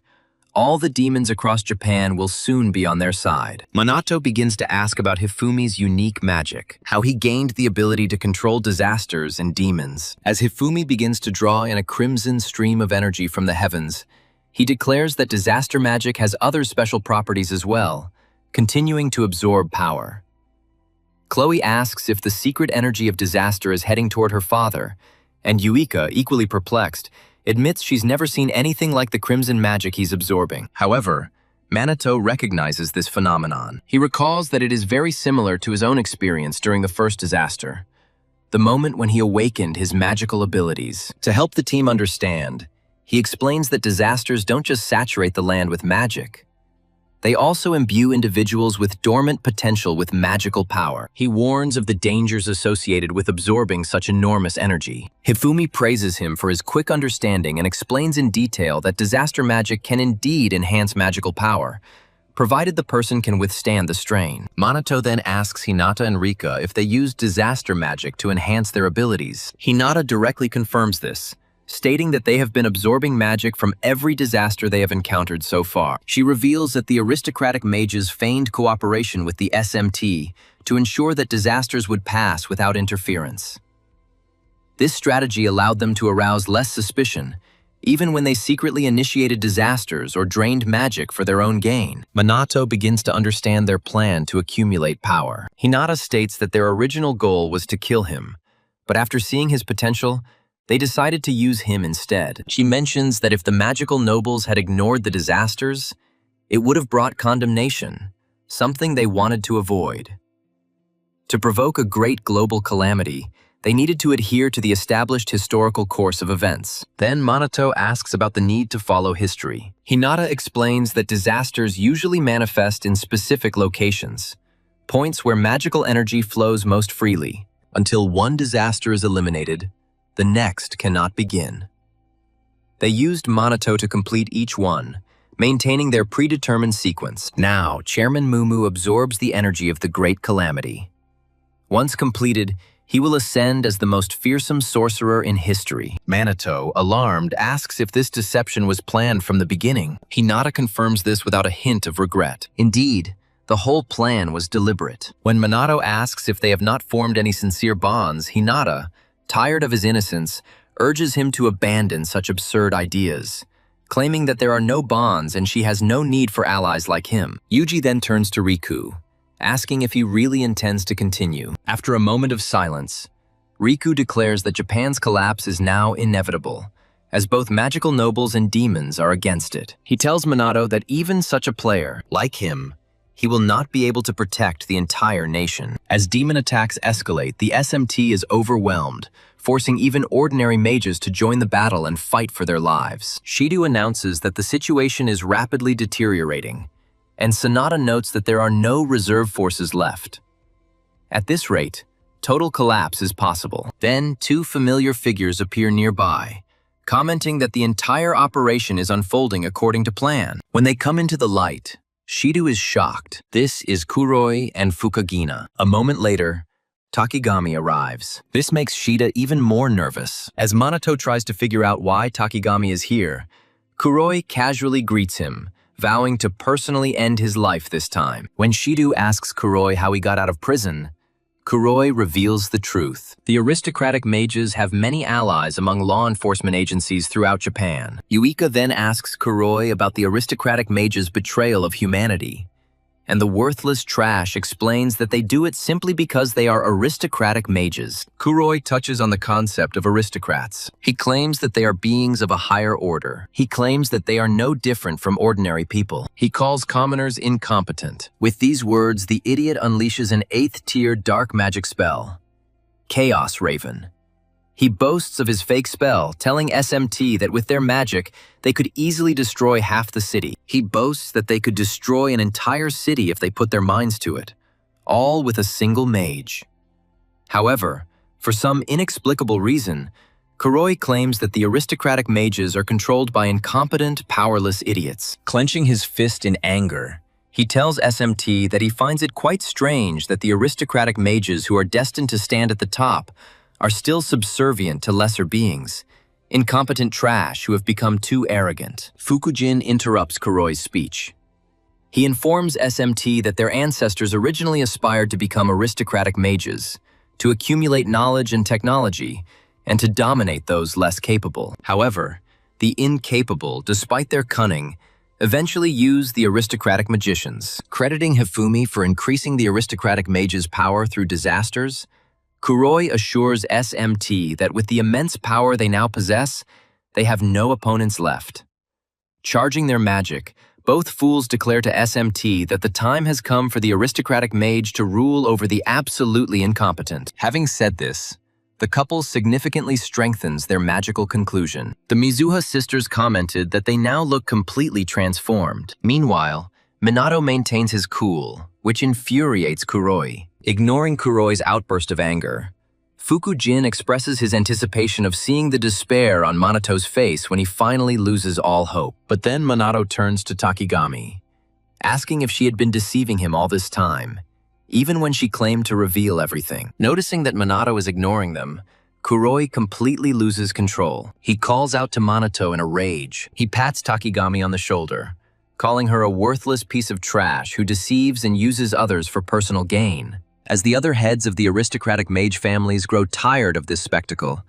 all the demons across Japan will soon be on their side. Minato begins to ask about Hifumi's unique magic, how he gained the ability to control disasters and demons. As Hifumi begins to draw in a crimson stream of energy from the heavens, he declares that disaster magic has other special properties as well, continuing to absorb power. Chloe asks if the secret energy of disaster is heading toward her father, and Yuika, equally perplexed, admits she's never seen anything like the crimson magic he's absorbing. However, Minato recognizes this phenomenon. He recalls that it is very similar to his own experience during the first disaster, the moment when he awakened his magical abilities. To help the team understand, he explains that disasters don't just saturate the land with magic. They also imbue individuals with dormant potential with magical power. He warns of the dangers associated with absorbing such enormous energy. Hifumi praises him for his quick understanding and explains in detail that disaster magic can indeed enhance magical power, provided the person can withstand the strain. Minato then asks Hinata and Rika if they use disaster magic to enhance their abilities. Hinata directly confirms this, stating that they have been absorbing magic from every disaster they have encountered so far. She reveals that the aristocratic mages feigned cooperation with the SMT to ensure that disasters would pass without interference. This strategy allowed them to arouse less suspicion, even when they secretly initiated disasters or drained magic for their own gain. Minato begins to understand their plan to accumulate power. Hinata states that their original goal was to kill him, but after seeing his potential, they decided to use him instead. She mentions that if the magical nobles had ignored the disasters, it would have brought condemnation, something they wanted to avoid. To provoke a great global calamity, they needed to adhere to the established historical course of events. Then Minato asks about the need to follow history. Hinata explains that disasters usually manifest in specific locations, points where magical energy flows most freely. Until one disaster is eliminated, the next cannot begin. They used Minato to complete each one, maintaining their predetermined sequence. Now, Chairman Mumu absorbs the energy of the Great Calamity. Once completed, he will ascend as the most fearsome sorcerer in history. Minato, alarmed, asks if this deception was planned from the beginning. Hinata confirms this without a hint of regret. Indeed, the whole plan was deliberate. When Minato asks if they have not formed any sincere bonds, Hinata, tired of his innocence, urges him to abandon such absurd ideas, claiming that there are no bonds and she has no need for allies like him. Yuji then turns to Riku, asking if he really intends to continue. After a moment of silence, Riku declares that Japan's collapse is now inevitable, as both magical nobles and demons are against it. He tells Minato that even such a player, like him, he will not be able to protect the entire nation. As demon attacks escalate, the SMT is overwhelmed, forcing even ordinary mages to join the battle and fight for their lives. Shido announces that the situation is rapidly deteriorating, and Sanada notes that there are no reserve forces left. At this rate, total collapse is possible. Then, two familiar figures appear nearby, commenting that the entire operation is unfolding according to plan. When they come into the light, Shido is shocked. This is Kuroi and Fukagina. A moment later, Takigami arrives. This makes Shida even more nervous. As Minato tries to figure out why Takigami is here, Kuroi casually greets him, vowing to personally end his life this time. When Shido asks Kuroi how he got out of prison, Kuroi reveals the truth. The aristocratic mages have many allies among law enforcement agencies throughout Japan. Yuika then asks Kuroi about the aristocratic mages' betrayal of humanity, and the worthless trash explains that they do it simply because they are aristocratic mages. Kuroi touches on the concept of aristocrats. He claims that they are beings of a higher order. He claims that they are no different from ordinary people. He calls commoners incompetent. With these words, the idiot unleashes an 8th-tier dark magic spell, Chaos Raven. He boasts of his fake spell, telling SMT that with their magic, they could easily destroy half the city. He boasts that they could destroy an entire city if they put their minds to it, all with a single mage. However, for some inexplicable reason, Kuroi claims that the aristocratic mages are controlled by incompetent, powerless idiots. Clenching his fist in anger, he tells SMT that he finds it quite strange that the aristocratic mages who are destined to stand at the top are still subservient to lesser beings, incompetent trash who have become too arrogant. Fukujin interrupts Kuroi's speech. He informs SMT that their ancestors originally aspired to become aristocratic mages, to accumulate knowledge and technology, and to dominate those less capable. However, the incapable, despite their cunning, eventually used the aristocratic magicians. Crediting Hifumi for increasing the aristocratic mages' power through disasters, Kuroi assures SMT that with the immense power they now possess, they have no opponents left. Charging their magic, both fools declare to SMT that the time has come for the aristocratic mage to rule over the absolutely incompetent. Having said this, the couple significantly strengthens their magical conclusion. The Mizuha sisters commented that they now look completely transformed. Meanwhile, Minato maintains his cool, which infuriates Kuroi. Ignoring Kuroi's outburst of anger, Fukujin expresses his anticipation of seeing the despair on Minato's face when he finally loses all hope. But then Minato turns to Takigami, asking if she had been deceiving him all this time, even when she claimed to reveal everything. Noticing that Minato is ignoring them, Kuroi completely loses control. He calls out to Minato in a rage. He pats Takigami on the shoulder, calling her a worthless piece of trash who deceives and uses others for personal gain. As the other heads of the aristocratic mage families grow tired of this spectacle,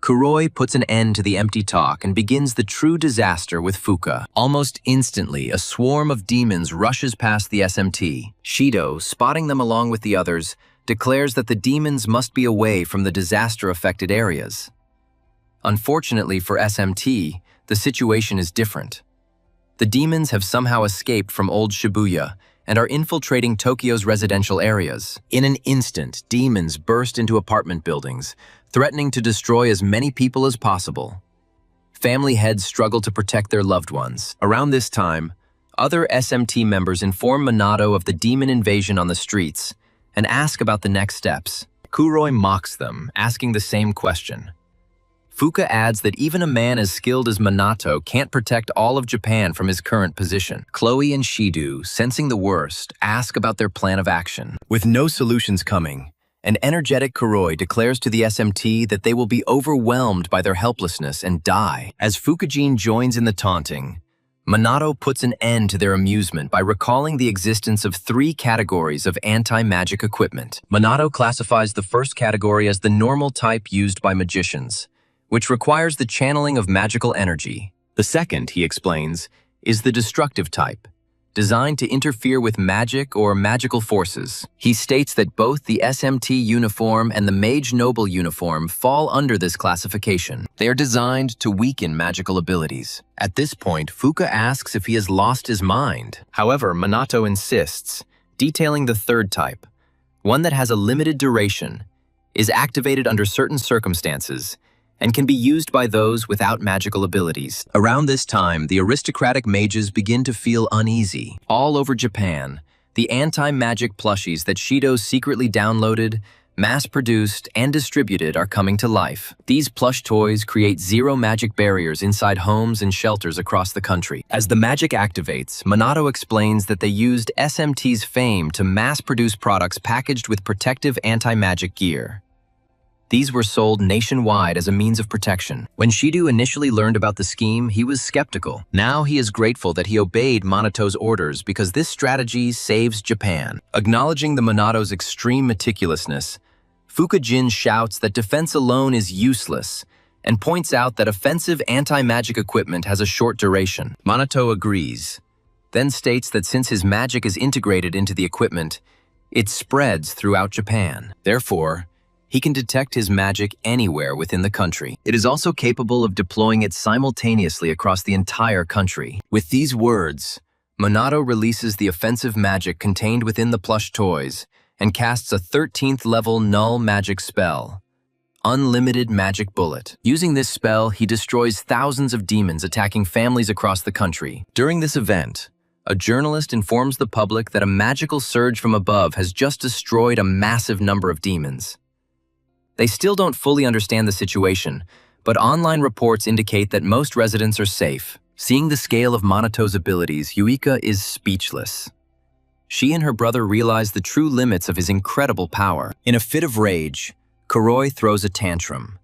Kuroi puts an end to the empty talk and begins the true disaster with Fuka. Almost instantly, a swarm of demons rushes past the SMT. Shido, spotting them along with the others, declares that the demons must be away from the disaster-affected areas. Unfortunately for SMT, the situation is different. The demons have somehow escaped from old Shibuya and are infiltrating Tokyo's residential areas. In an instant, demons burst into apartment buildings, threatening to destroy as many people as possible. Family heads struggle to protect their loved ones. Around this time, other SMT members inform Minato of the demon invasion on the streets and ask about the next steps. Kuroi mocks them, asking the same question. Fuka adds that even a man as skilled as Minato can't protect all of Japan from his current position. Chloe and Shido, sensing the worst, ask about their plan of action. With no solutions coming, an energetic Kuroi declares to the SMT that they will be overwhelmed by their helplessness and die. As Fukujin joins in the taunting, Minato puts an end to their amusement by recalling the existence of 3 categories of anti-magic equipment. Minato classifies the first category as the normal type used by magicians, which requires the channeling of magical energy. The second, he explains, is the destructive type, designed to interfere with magic or magical forces. He states that both the SMT uniform and the Mage Noble uniform fall under this classification. They are designed to weaken magical abilities. At this point, Fuka asks if he has lost his mind. However, Minato insists, detailing the third type, one that has a limited duration, is activated under certain circumstances, and can be used by those without magical abilities. Around this time, the aristocratic mages begin to feel uneasy. All over Japan, the anti-magic plushies that Shido secretly downloaded mass-produced and distributed, are coming to life. These plush toys create zero magic barriers inside homes and shelters across the country. As the magic activates, Minato explains that they used SMT's fame to mass-produce products packaged with protective anti-magic gear. These were sold nationwide as a means of protection. When Shido initially learned about the scheme, he was skeptical. Now he is grateful that he obeyed Minato's orders because this strategy saves Japan. Acknowledging the Minato's extreme meticulousness, Fukujin shouts that defense alone is useless and points out that offensive anti-magic equipment has a short duration. Minato agrees, then states that since his magic is integrated into the equipment, it spreads throughout Japan. Therefore, he can detect his magic anywhere within the country. It is also capable of deploying it simultaneously across the entire country. With these words, Minato releases the offensive magic contained within the plush toys and casts a 13th level null magic spell, Unlimited Magic Bullet. Using this spell, he destroys thousands of demons attacking families across the country. During this event, a journalist informs the public that a magical surge from above has just destroyed a massive number of demons. They still don't fully understand the situation, but online reports indicate that most residents are safe. Seeing the scale of Minato's abilities, Yuika is speechless. She and her brother realize the true limits of his incredible power. In a fit of rage, Kuroi throws a tantrum.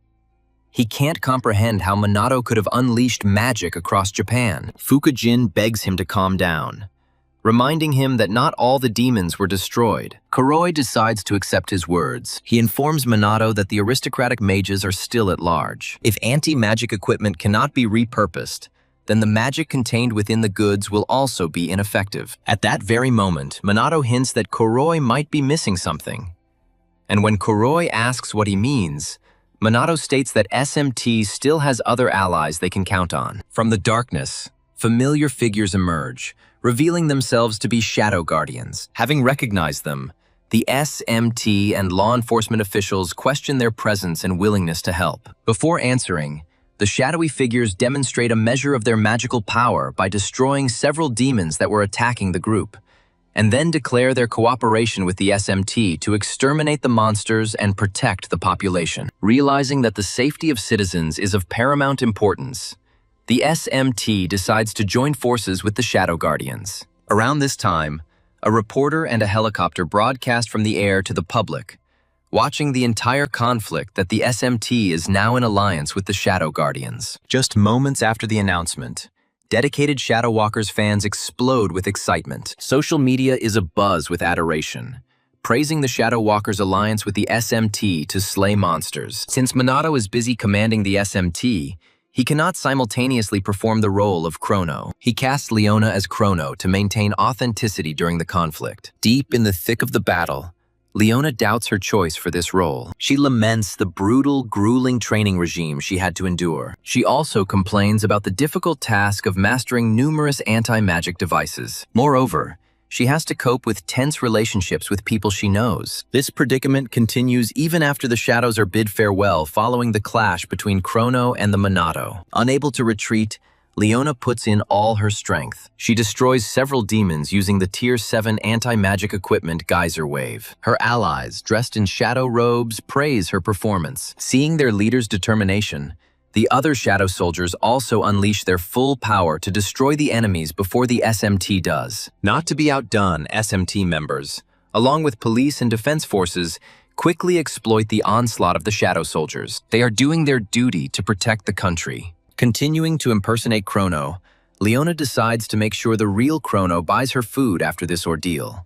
He can't comprehend how Minato could have unleashed magic across Japan. Fukujin begs him to calm down, reminding him that not all the demons were destroyed. Kuroi decides to accept his words. He informs Minato that the aristocratic mages are still at large. If anti-magic equipment cannot be repurposed, then the magic contained within the goods will also be ineffective. At that very moment, Minato hints that Kuroi might be missing something. And when Kuroi asks what he means, Minato states that SMT still has other allies they can count on. From the darkness, familiar figures emerge, revealing themselves to be shadow guardians. Having recognized them, the SMT and law enforcement officials question their presence and willingness to help. Before answering, the shadowy figures demonstrate a measure of their magical power by destroying several demons that were attacking the group, and then declare their cooperation with the SMT to exterminate the monsters and protect the population. Realizing that the safety of citizens is of paramount importance, the SMT decides to join forces with the Shadow Guardians. Around this time, a reporter and a helicopter broadcast from the air to the public, watching the entire conflict that the SMT is now in alliance with the Shadow Guardians. Just moments after the announcement, dedicated Shadow Walkers fans explode with excitement. Social media is abuzz with adoration, praising the Shadow Walkers' alliance with the SMT to slay monsters. Since Minato is busy commanding the SMT, he cannot simultaneously perform the role of Chrono. He casts Leona as Chrono to maintain authenticity during the conflict. Deep in the thick of the battle, Leona doubts her choice for this role. She laments the brutal, grueling training regime she had to endure. She also complains about the difficult task of mastering numerous anti-magic devices. Moreover, she has to cope with tense relationships with people she knows. This predicament continues even after the shadows are bid farewell following the clash between Chrono and the Minato. Unable to retreat, Leona puts in all her strength. She destroys several demons using the Tier 7 anti-magic equipment Geyser Wave. Her allies, dressed in shadow robes, praise her performance. Seeing their leader's determination, the other shadow soldiers also unleash their full power to destroy the enemies before the SMT does. Not to be outdone, SMT members, along with police and defense forces, quickly exploit the onslaught of the shadow soldiers. They are doing their duty to protect the country. Continuing to impersonate Chrono, Leona decides to make sure the real Chrono buys her food after this ordeal.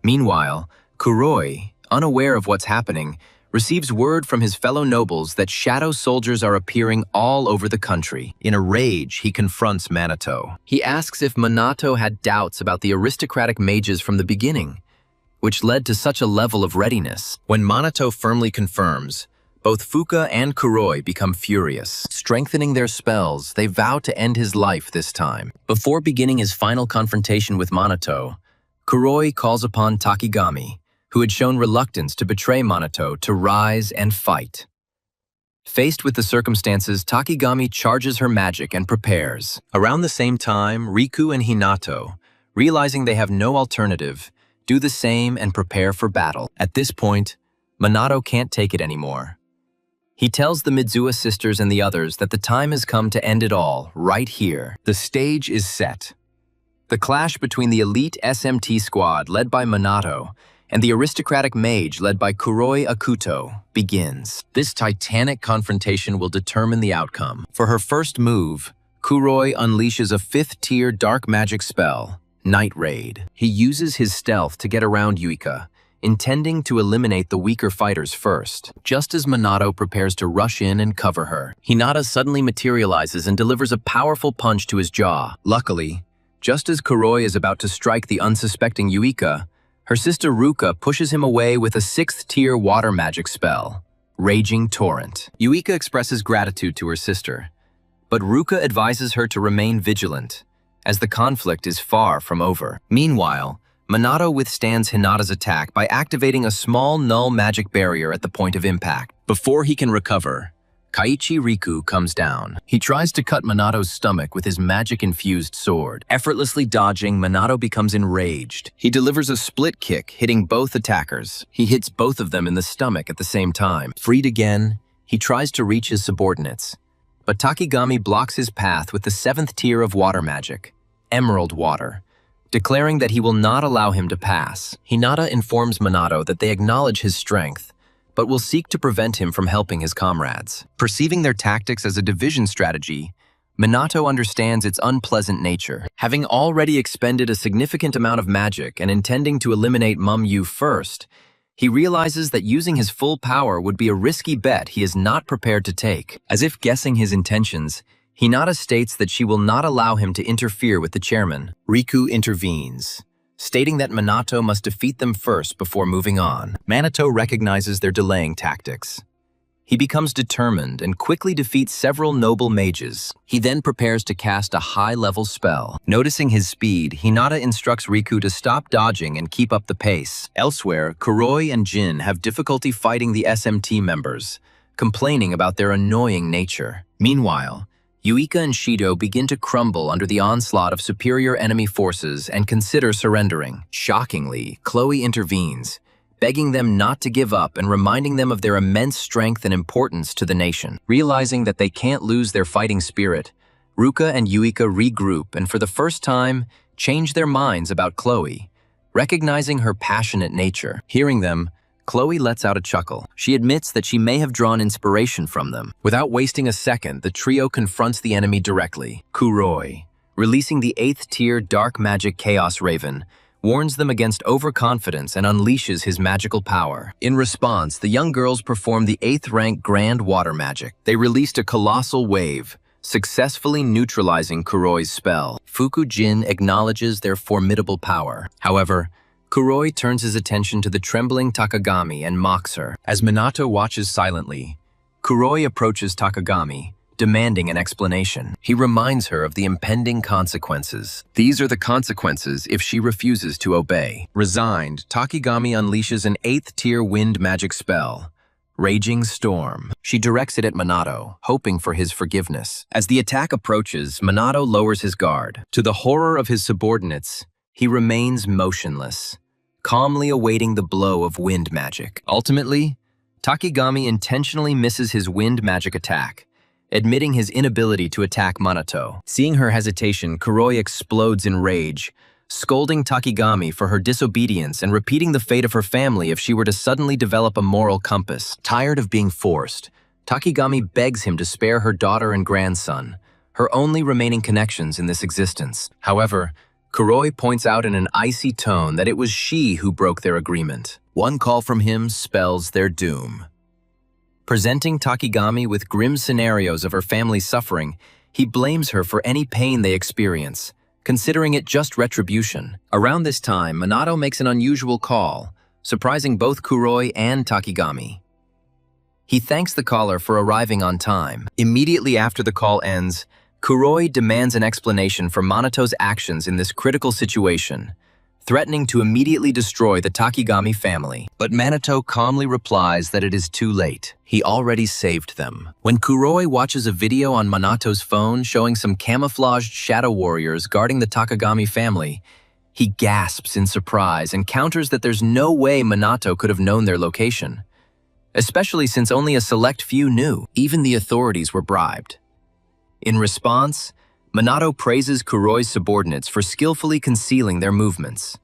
Meanwhile, Kuroi, unaware of what's happening, receives word from his fellow nobles that shadow soldiers are appearing all over the country. In a rage, he confronts Minato. He asks if Minato had doubts about the aristocratic mages from the beginning, which led to such a level of readiness. When Minato firmly confirms, both Fuka and Kuroi become furious. Strengthening their spells, they vow to end his life this time. Before beginning his final confrontation with Minato, Kuroi calls upon Takigami, who had shown reluctance to betray Minato, to rise and fight. Faced with the circumstances, Takigami charges her magic and prepares. Around the same time, Riku and Hinato, realizing they have no alternative, do the same and prepare for battle. At this point, Minato can't take it anymore. He tells the Midzuya sisters and the others that the time has come to end it all, right here. The stage is set. The clash between the elite SMT squad led by Minato and the aristocratic mage led by Kuroi Akuto begins. This titanic confrontation will determine the outcome. For her first move, Kuroi unleashes a 5th-tier dark magic spell, Night Raid. He uses his stealth to get around Yuika, intending to eliminate the weaker fighters first. Just as Minato prepares to rush in and cover her, Hinata suddenly materializes and delivers a powerful punch to his jaw. Luckily, just as Kuroi is about to strike the unsuspecting Yuika, her sister Ruka pushes him away with a 6th-tier water magic spell, Raging Torrent. Yuika expresses gratitude to her sister, but Ruka advises her to remain vigilant, as the conflict is far from over. Meanwhile, Minato withstands Hinata's attack by activating a small null magic barrier at the point of impact. Before he can recover, Kaiichi Riku comes down. He tries to cut Minato's stomach with his magic-infused sword. Effortlessly dodging, Minato becomes enraged. He delivers a split kick, hitting both attackers. He hits both of them in the stomach at the same time. Freed again, he tries to reach his subordinates, but Takigami blocks his path with the 7th tier of water magic, Emerald Water, declaring that he will not allow him to pass. Hinata informs Minato that they acknowledge his strength, but will seek to prevent him from helping his comrades. Perceiving their tactics as a division strategy, Minato understands its unpleasant nature. Having already expended a significant amount of magic and intending to eliminate Mum-Yu first, he realizes that using his full power would be a risky bet he is not prepared to take. As if guessing his intentions, Hinata states that she will not allow him to interfere with the chairman. Riku intervenes, stating that Minato must defeat them first before moving on. Minato recognizes their delaying tactics. He becomes determined and quickly defeats several noble mages. He then prepares to cast a high-level spell. Noticing his speed, Hinata instructs Riku to stop dodging and keep up the pace. Elsewhere, Kuroi and Jin have difficulty fighting the SMT members, complaining about their annoying nature. Meanwhile, Yuika and Shido begin to crumble under the onslaught of superior enemy forces and consider surrendering. Shockingly, Chloe intervenes, begging them not to give up and reminding them of their immense strength and importance to the nation. Realizing that they can't lose their fighting spirit, Ruka and Yuika regroup and for the first time change their minds about Chloe, recognizing her passionate nature. Hearing them, Chloe lets out a chuckle. She admits that she may have drawn inspiration from them. Without wasting a second, the trio confronts the enemy directly. Kuroi, releasing the 8th-tier Dark Magic Chaos Raven, warns them against overconfidence and unleashes his magical power. In response, the young girls perform the 8th-rank Grand Water Magic. They released a colossal wave, successfully neutralizing Kuroi's spell. Fukujin acknowledges their formidable power. However, Kuroi turns his attention to the trembling Takagami and mocks her. As Minato watches silently, Kuroi approaches Takagami, demanding an explanation. He reminds her of the impending consequences. These are the consequences if she refuses to obey. Resigned, Takagami unleashes an 8th-tier wind magic spell, Raging Storm. She directs it at Minato, hoping for his forgiveness. As the attack approaches, Minato lowers his guard. To the horror of his subordinates, he remains motionless, calmly awaiting the blow of wind magic. Ultimately, Takigami intentionally misses his wind magic attack, admitting his inability to attack Minato. Seeing her hesitation, Kuroi explodes in rage, scolding Takigami for her disobedience and repeating the fate of her family if she were to suddenly develop a moral compass. Tired of being forced, Takigami begs him to spare her daughter and grandson, her only remaining connections in this existence. However, Kuroi points out in an icy tone that it was she who broke their agreement. One call from him spells their doom. Presenting Takigami with grim scenarios of her family's suffering, he blames her for any pain they experience, considering it just retribution. Around this time, Minato makes an unusual call, surprising both Kuroi and Takigami. He thanks the caller for arriving on time. Immediately after the call ends, Kuroi demands an explanation for Minato's actions in this critical situation, threatening to immediately destroy the Takigami family. But Minato calmly replies that it is too late. He already saved them. When Kuroi watches a video on Minato's phone showing some camouflaged shadow warriors guarding the Takagami family, he gasps in surprise and counters that there's no way Minato could have known their location. especially since only a select few knew. Even the authorities were bribed. In response, Minato praises Kuroi's subordinates for skillfully concealing their movements.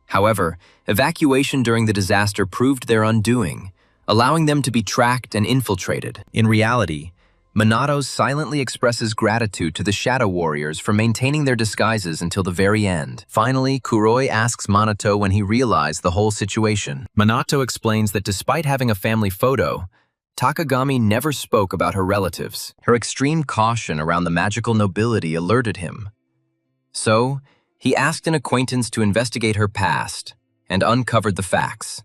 However, evacuation during the disaster proved their undoing, allowing them to be tracked and infiltrated. In reality, Minato silently expresses gratitude to the Shadow Warriors for maintaining their disguises until the very end. Finally, Kuroi asks Minato when he realized the whole situation. Minato explains that despite having a family photo, Takagami never spoke about her relatives. Her extreme caution around the magical nobility alerted him. So, he asked an acquaintance to investigate her past and uncovered the facts.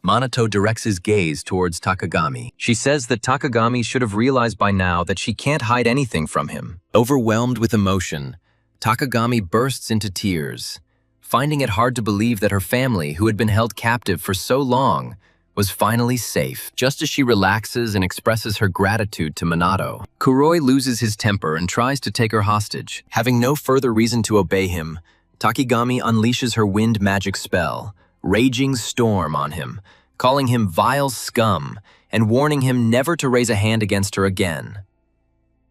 Minato directs his gaze towards Takagami. She says that Takagami should have realized by now that she can't hide anything from him. Overwhelmed with emotion, Takagami bursts into tears, finding it hard to believe that her family, who had been held captive for so long, was finally safe. Just as she relaxes and expresses her gratitude to Minato, Kuroi loses his temper and tries to take her hostage. Having no further reason to obey him, Takagami unleashes her wind magic spell, Raging Storm, on him, calling him vile scum and warning him never to raise a hand against her again.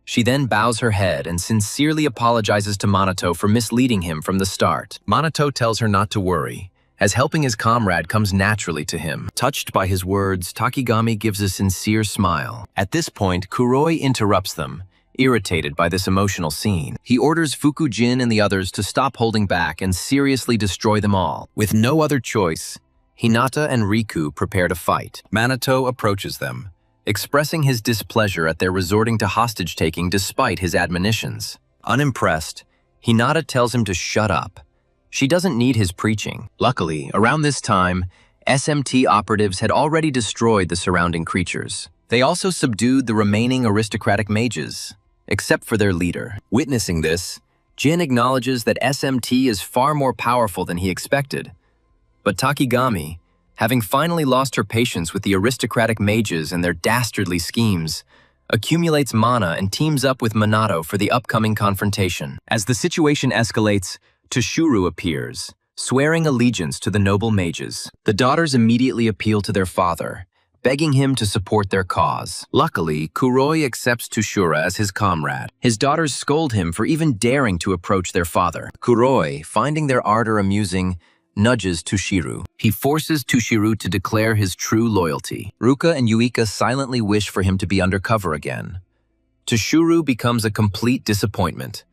She then bows her head and sincerely apologizes to Minato for misleading him from the start. Minato tells her not to worry, as helping his comrade comes naturally to him. Touched by his words, Takagami gives a sincere smile. At this point, Kuroi interrupts them, irritated by this emotional scene. He orders Fukujin and the others to stop holding back and seriously destroy them all. With no other choice, Hinata and Riku prepare to fight. Minato approaches them, expressing his displeasure at their resorting to hostage-taking despite his admonitions. Unimpressed, Hinata tells him to shut up. She doesn't need his preaching. Luckily, around this time, SMT operatives had already destroyed the surrounding creatures. They also subdued the remaining aristocratic mages, except for their leader. Witnessing this, Jin acknowledges that SMT is far more powerful than he expected. But Takagami, having finally lost her patience with the aristocratic mages and their dastardly schemes, accumulates mana and teams up with Minato for the upcoming confrontation. As the situation escalates, Toshiro appears, swearing allegiance to the noble mages. The daughters immediately appeal to their father, begging him to support their cause. Luckily, Kuroi accepts Toshiro as his comrade. His daughters scold him for even daring to approach their father. Kuroi, finding their ardor amusing, nudges Toshiro. He forces Toshiro to declare his true loyalty. Ruka and Yuika silently wish for him to be undercover again. Toshiro becomes a complete disappointment,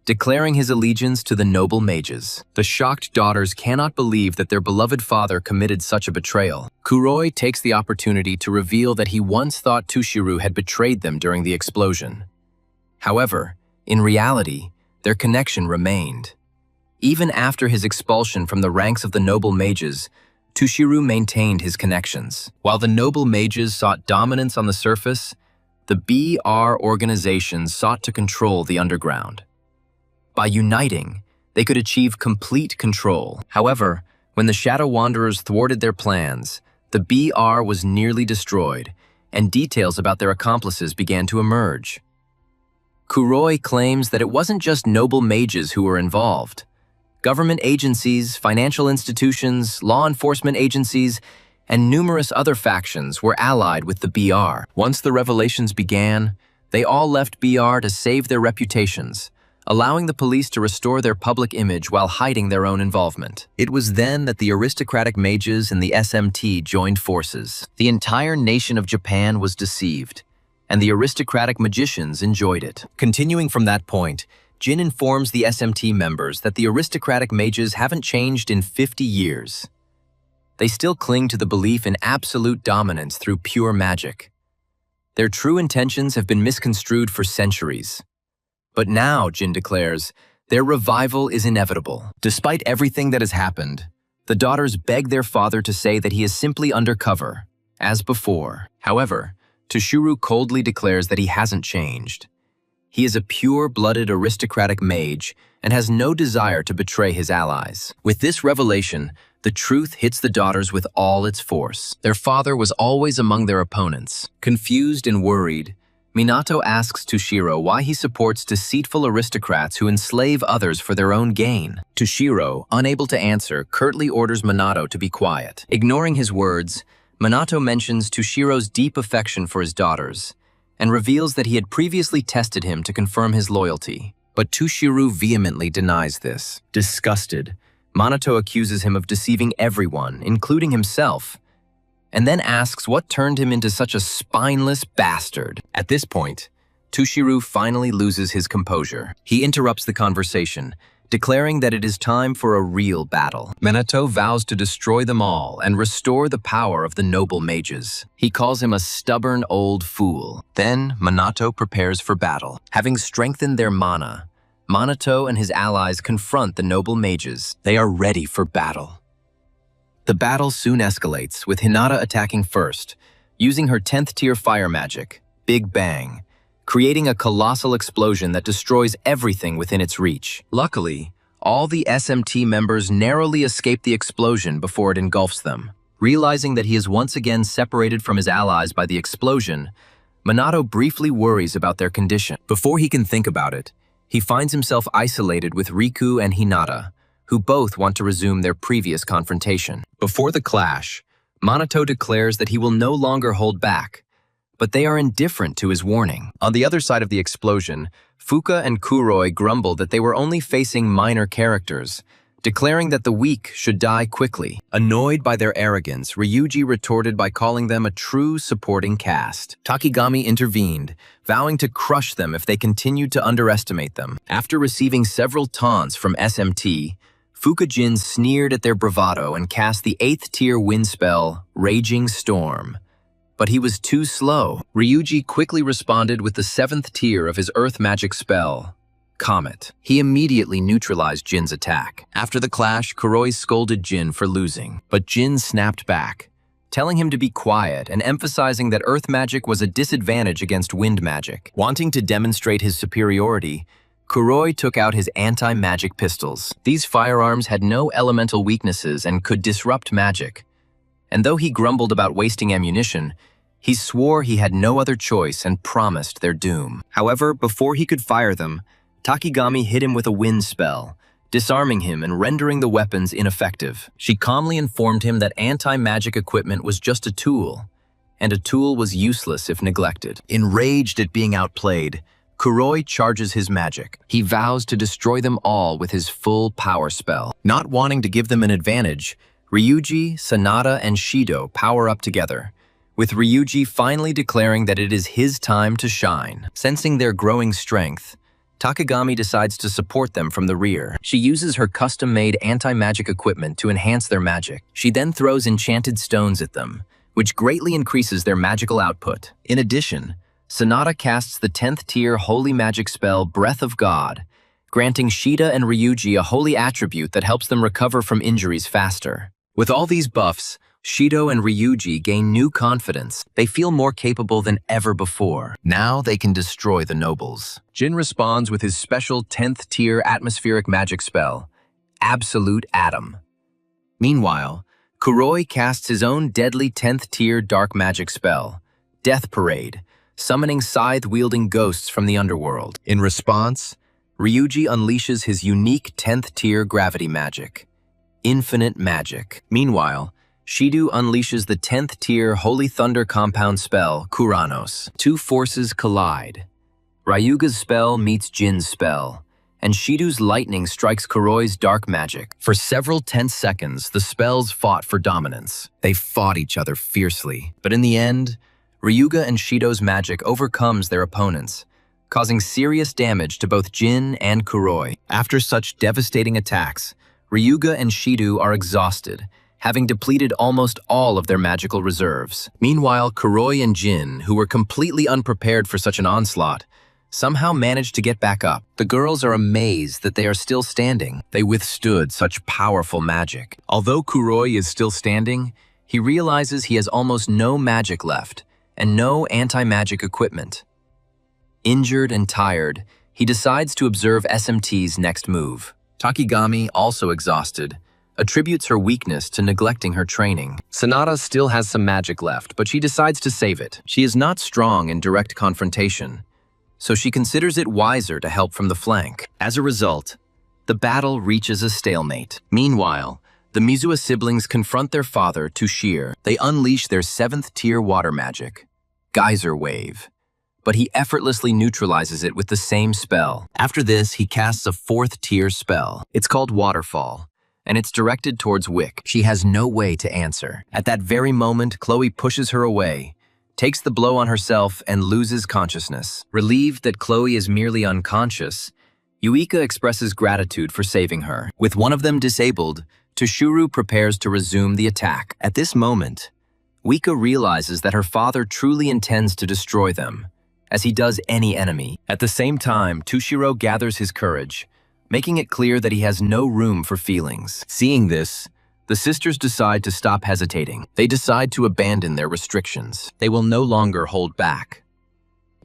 declaring his allegiance to the noble mages. The shocked daughters cannot believe that their beloved father committed such a betrayal. Kuroi takes the opportunity to reveal that he once thought Toshiro had betrayed them during the explosion. However, in reality, their connection remained. Even after his expulsion from the ranks of the noble mages, Toshiro maintained his connections. While the noble mages sought dominance on the surface, the BR organization sought to control the underground. By uniting, they could achieve complete control. However, when the Shadow Wanderers thwarted their plans, the BR was nearly destroyed, and details about their accomplices began to emerge. Kuroi claims that it wasn't just noble mages who were involved. Government agencies, financial institutions, law enforcement agencies, and numerous other factions were allied with the BR. Once the revelations began, they all left BR to save their reputations, allowing the police to restore their public image while hiding their own involvement. It was then that the aristocratic mages and the SMT joined forces. The entire nation of Japan was deceived, and the aristocratic magicians enjoyed it. Continuing from that point, Jin informs the SMT members that the aristocratic mages haven't changed in 50 years. They still cling to the belief in absolute dominance through pure magic. Their true intentions have been misconstrued for centuries. But now, Jin declares, their revival is inevitable. Despite everything that has happened, the daughters beg their father to say that he is simply undercover, as before. However, Toshiro coldly declares that he hasn't changed. He is a pure-blooded aristocratic mage and has no desire to betray his allies. With this revelation, the truth hits the daughters with all its force. Their father was always among their opponents. Confused and worried, Minato asks Toshiro why he supports deceitful aristocrats who enslave others for their own gain. Toshiro, unable to answer, curtly orders Minato to be quiet. Ignoring his words, Minato mentions Tushiro's deep affection for his daughters and reveals that he had previously tested him to confirm his loyalty. But Tushiro vehemently denies this. Disgusted, Minato accuses him of deceiving everyone, including himself, and then asks what turned him into such a spineless bastard. At this point, Tushiro finally loses his composure. He interrupts the conversation, declaring that it is time for a real battle. Minato vows to destroy them all and restore the power of the noble mages. He calls him a stubborn old fool. Then Minato prepares for battle. Having strengthened their mana, Minato and his allies confront the noble mages. They are ready for battle. The battle soon escalates, with Hinata attacking first, using her 10th tier fire magic, Big Bang, creating a colossal explosion that destroys everything within its reach. Luckily, all the SMT members narrowly escape the explosion before it engulfs them. Realizing that he is once again separated from his allies by the explosion, Minato briefly worries about their condition. Before he can think about it, he finds himself isolated with Riku and Hinata, who both want to resume their previous confrontation. Before the clash, Minato declares that he will no longer hold back, but they are indifferent to his warning. On the other side of the explosion, Fuka and Kuroi grumbled that they were only facing minor characters, declaring that the weak should die quickly. Annoyed by their arrogance, Ryuji retorted by calling them a true supporting cast. Takigami intervened, vowing to crush them if they continued to underestimate them. After receiving several taunts from SMT, Fukajin sneered at their bravado and cast the 8th tier wind spell, Raging Storm. But he was too slow. Ryuji quickly responded with the 7th tier of his earth magic spell, Comet. He immediately neutralized Jin's attack. After the clash, Kuroi scolded Jin for losing, but Jin snapped back, telling him to be quiet and emphasizing that earth magic was a disadvantage against wind magic. Wanting to demonstrate his superiority, Kuroi took out his anti-magic pistols. These firearms had no elemental weaknesses and could disrupt magic. And though he grumbled about wasting ammunition, he swore he had no other choice and promised their doom. However, before he could fire them, Takigami hit him with a wind spell, disarming him and rendering the weapons ineffective. She calmly informed him that anti-magic equipment was just a tool, and a tool was useless if neglected. Enraged at being outplayed, Kuroi charges his magic. He vows to destroy them all with his full power spell. Not wanting to give them an advantage, Ryuji, Sanada, and Shido power up together, with Ryuji finally declaring that it is his time to shine. Sensing their growing strength, Takagami decides to support them from the rear. She uses her custom-made anti-magic equipment to enhance their magic. She then throws enchanted stones at them, which greatly increases their magical output. In addition, Sanada casts the 10th tier holy magic spell Breath of God, granting Shida and Ryuji a holy attribute that helps them recover from injuries faster. With all these buffs, Shido and Ryuji gain new confidence. They feel more capable than ever before. Now they can destroy the nobles. Jin responds with his special 10th tier atmospheric magic spell, Absolute Atom. Meanwhile, Kuroi casts his own deadly 10th tier dark magic spell, Death Parade, summoning scythe-wielding ghosts from the underworld. In response, Ryuji unleashes his unique 10th tier gravity magic, Infinite Magic. Meanwhile, Shido unleashes the 10th tier Holy Thunder compound spell, Kuranos. Two forces collide. Ryuga's spell meets Jin's spell, and Shido's lightning strikes Kuroi's dark magic. For several tense seconds, the spells fought for dominance. They fought each other fiercely. But in the end, Ryuga and Shido's magic overcomes their opponents, causing serious damage to both Jin and Kuroi. After such devastating attacks, Ryuga and Shido are exhausted, having depleted almost all of their magical reserves. Meanwhile, Kuroi and Jin, who were completely unprepared for such an onslaught, somehow managed to get back up. The girls are amazed that they are still standing. They withstood such powerful magic. Although Kuroi is still standing, he realizes he has almost no magic left and no anti-magic equipment. Injured and tired, he decides to observe SMT's next move. Takigami, also exhausted, attributes her weakness to neglecting her training. Sanada still has some magic left, but she decides to save it. She is not strong in direct confrontation, so she considers it wiser to help from the flank. As a result, the battle reaches a stalemate. Meanwhile, The Mizua siblings confront their father, Tushir. They unleash their 7th-tier water magic, Geyser Wave, but he effortlessly neutralizes it with the same spell. After this, he casts a 4th-tier spell. It's called Waterfall, and it's directed towards Wick. She has no way to answer. At that very moment, Chloe pushes her away, takes the blow on herself, and loses consciousness. Relieved that Chloe is merely unconscious, Yuika expresses gratitude for saving her. With one of them disabled, Toshiro prepares to resume the attack. At this moment, Wika realizes that her father truly intends to destroy them, as he does any enemy. At the same time, Toshiro gathers his courage, making it clear that he has no room for feelings. Seeing this, the sisters decide to stop hesitating. They decide to abandon their restrictions. They will no longer hold back.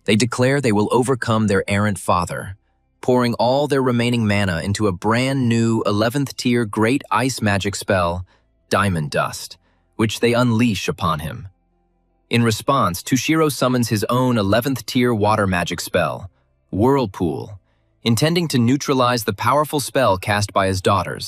They declare they will overcome their errant father, pouring all their remaining mana into a brand new 11th-tier great ice magic spell, Diamond Dust, which they unleash upon him. In response, Toshiro summons his own 11th-tier water magic spell, Whirlpool, intending to neutralize the powerful spell cast by his daughters.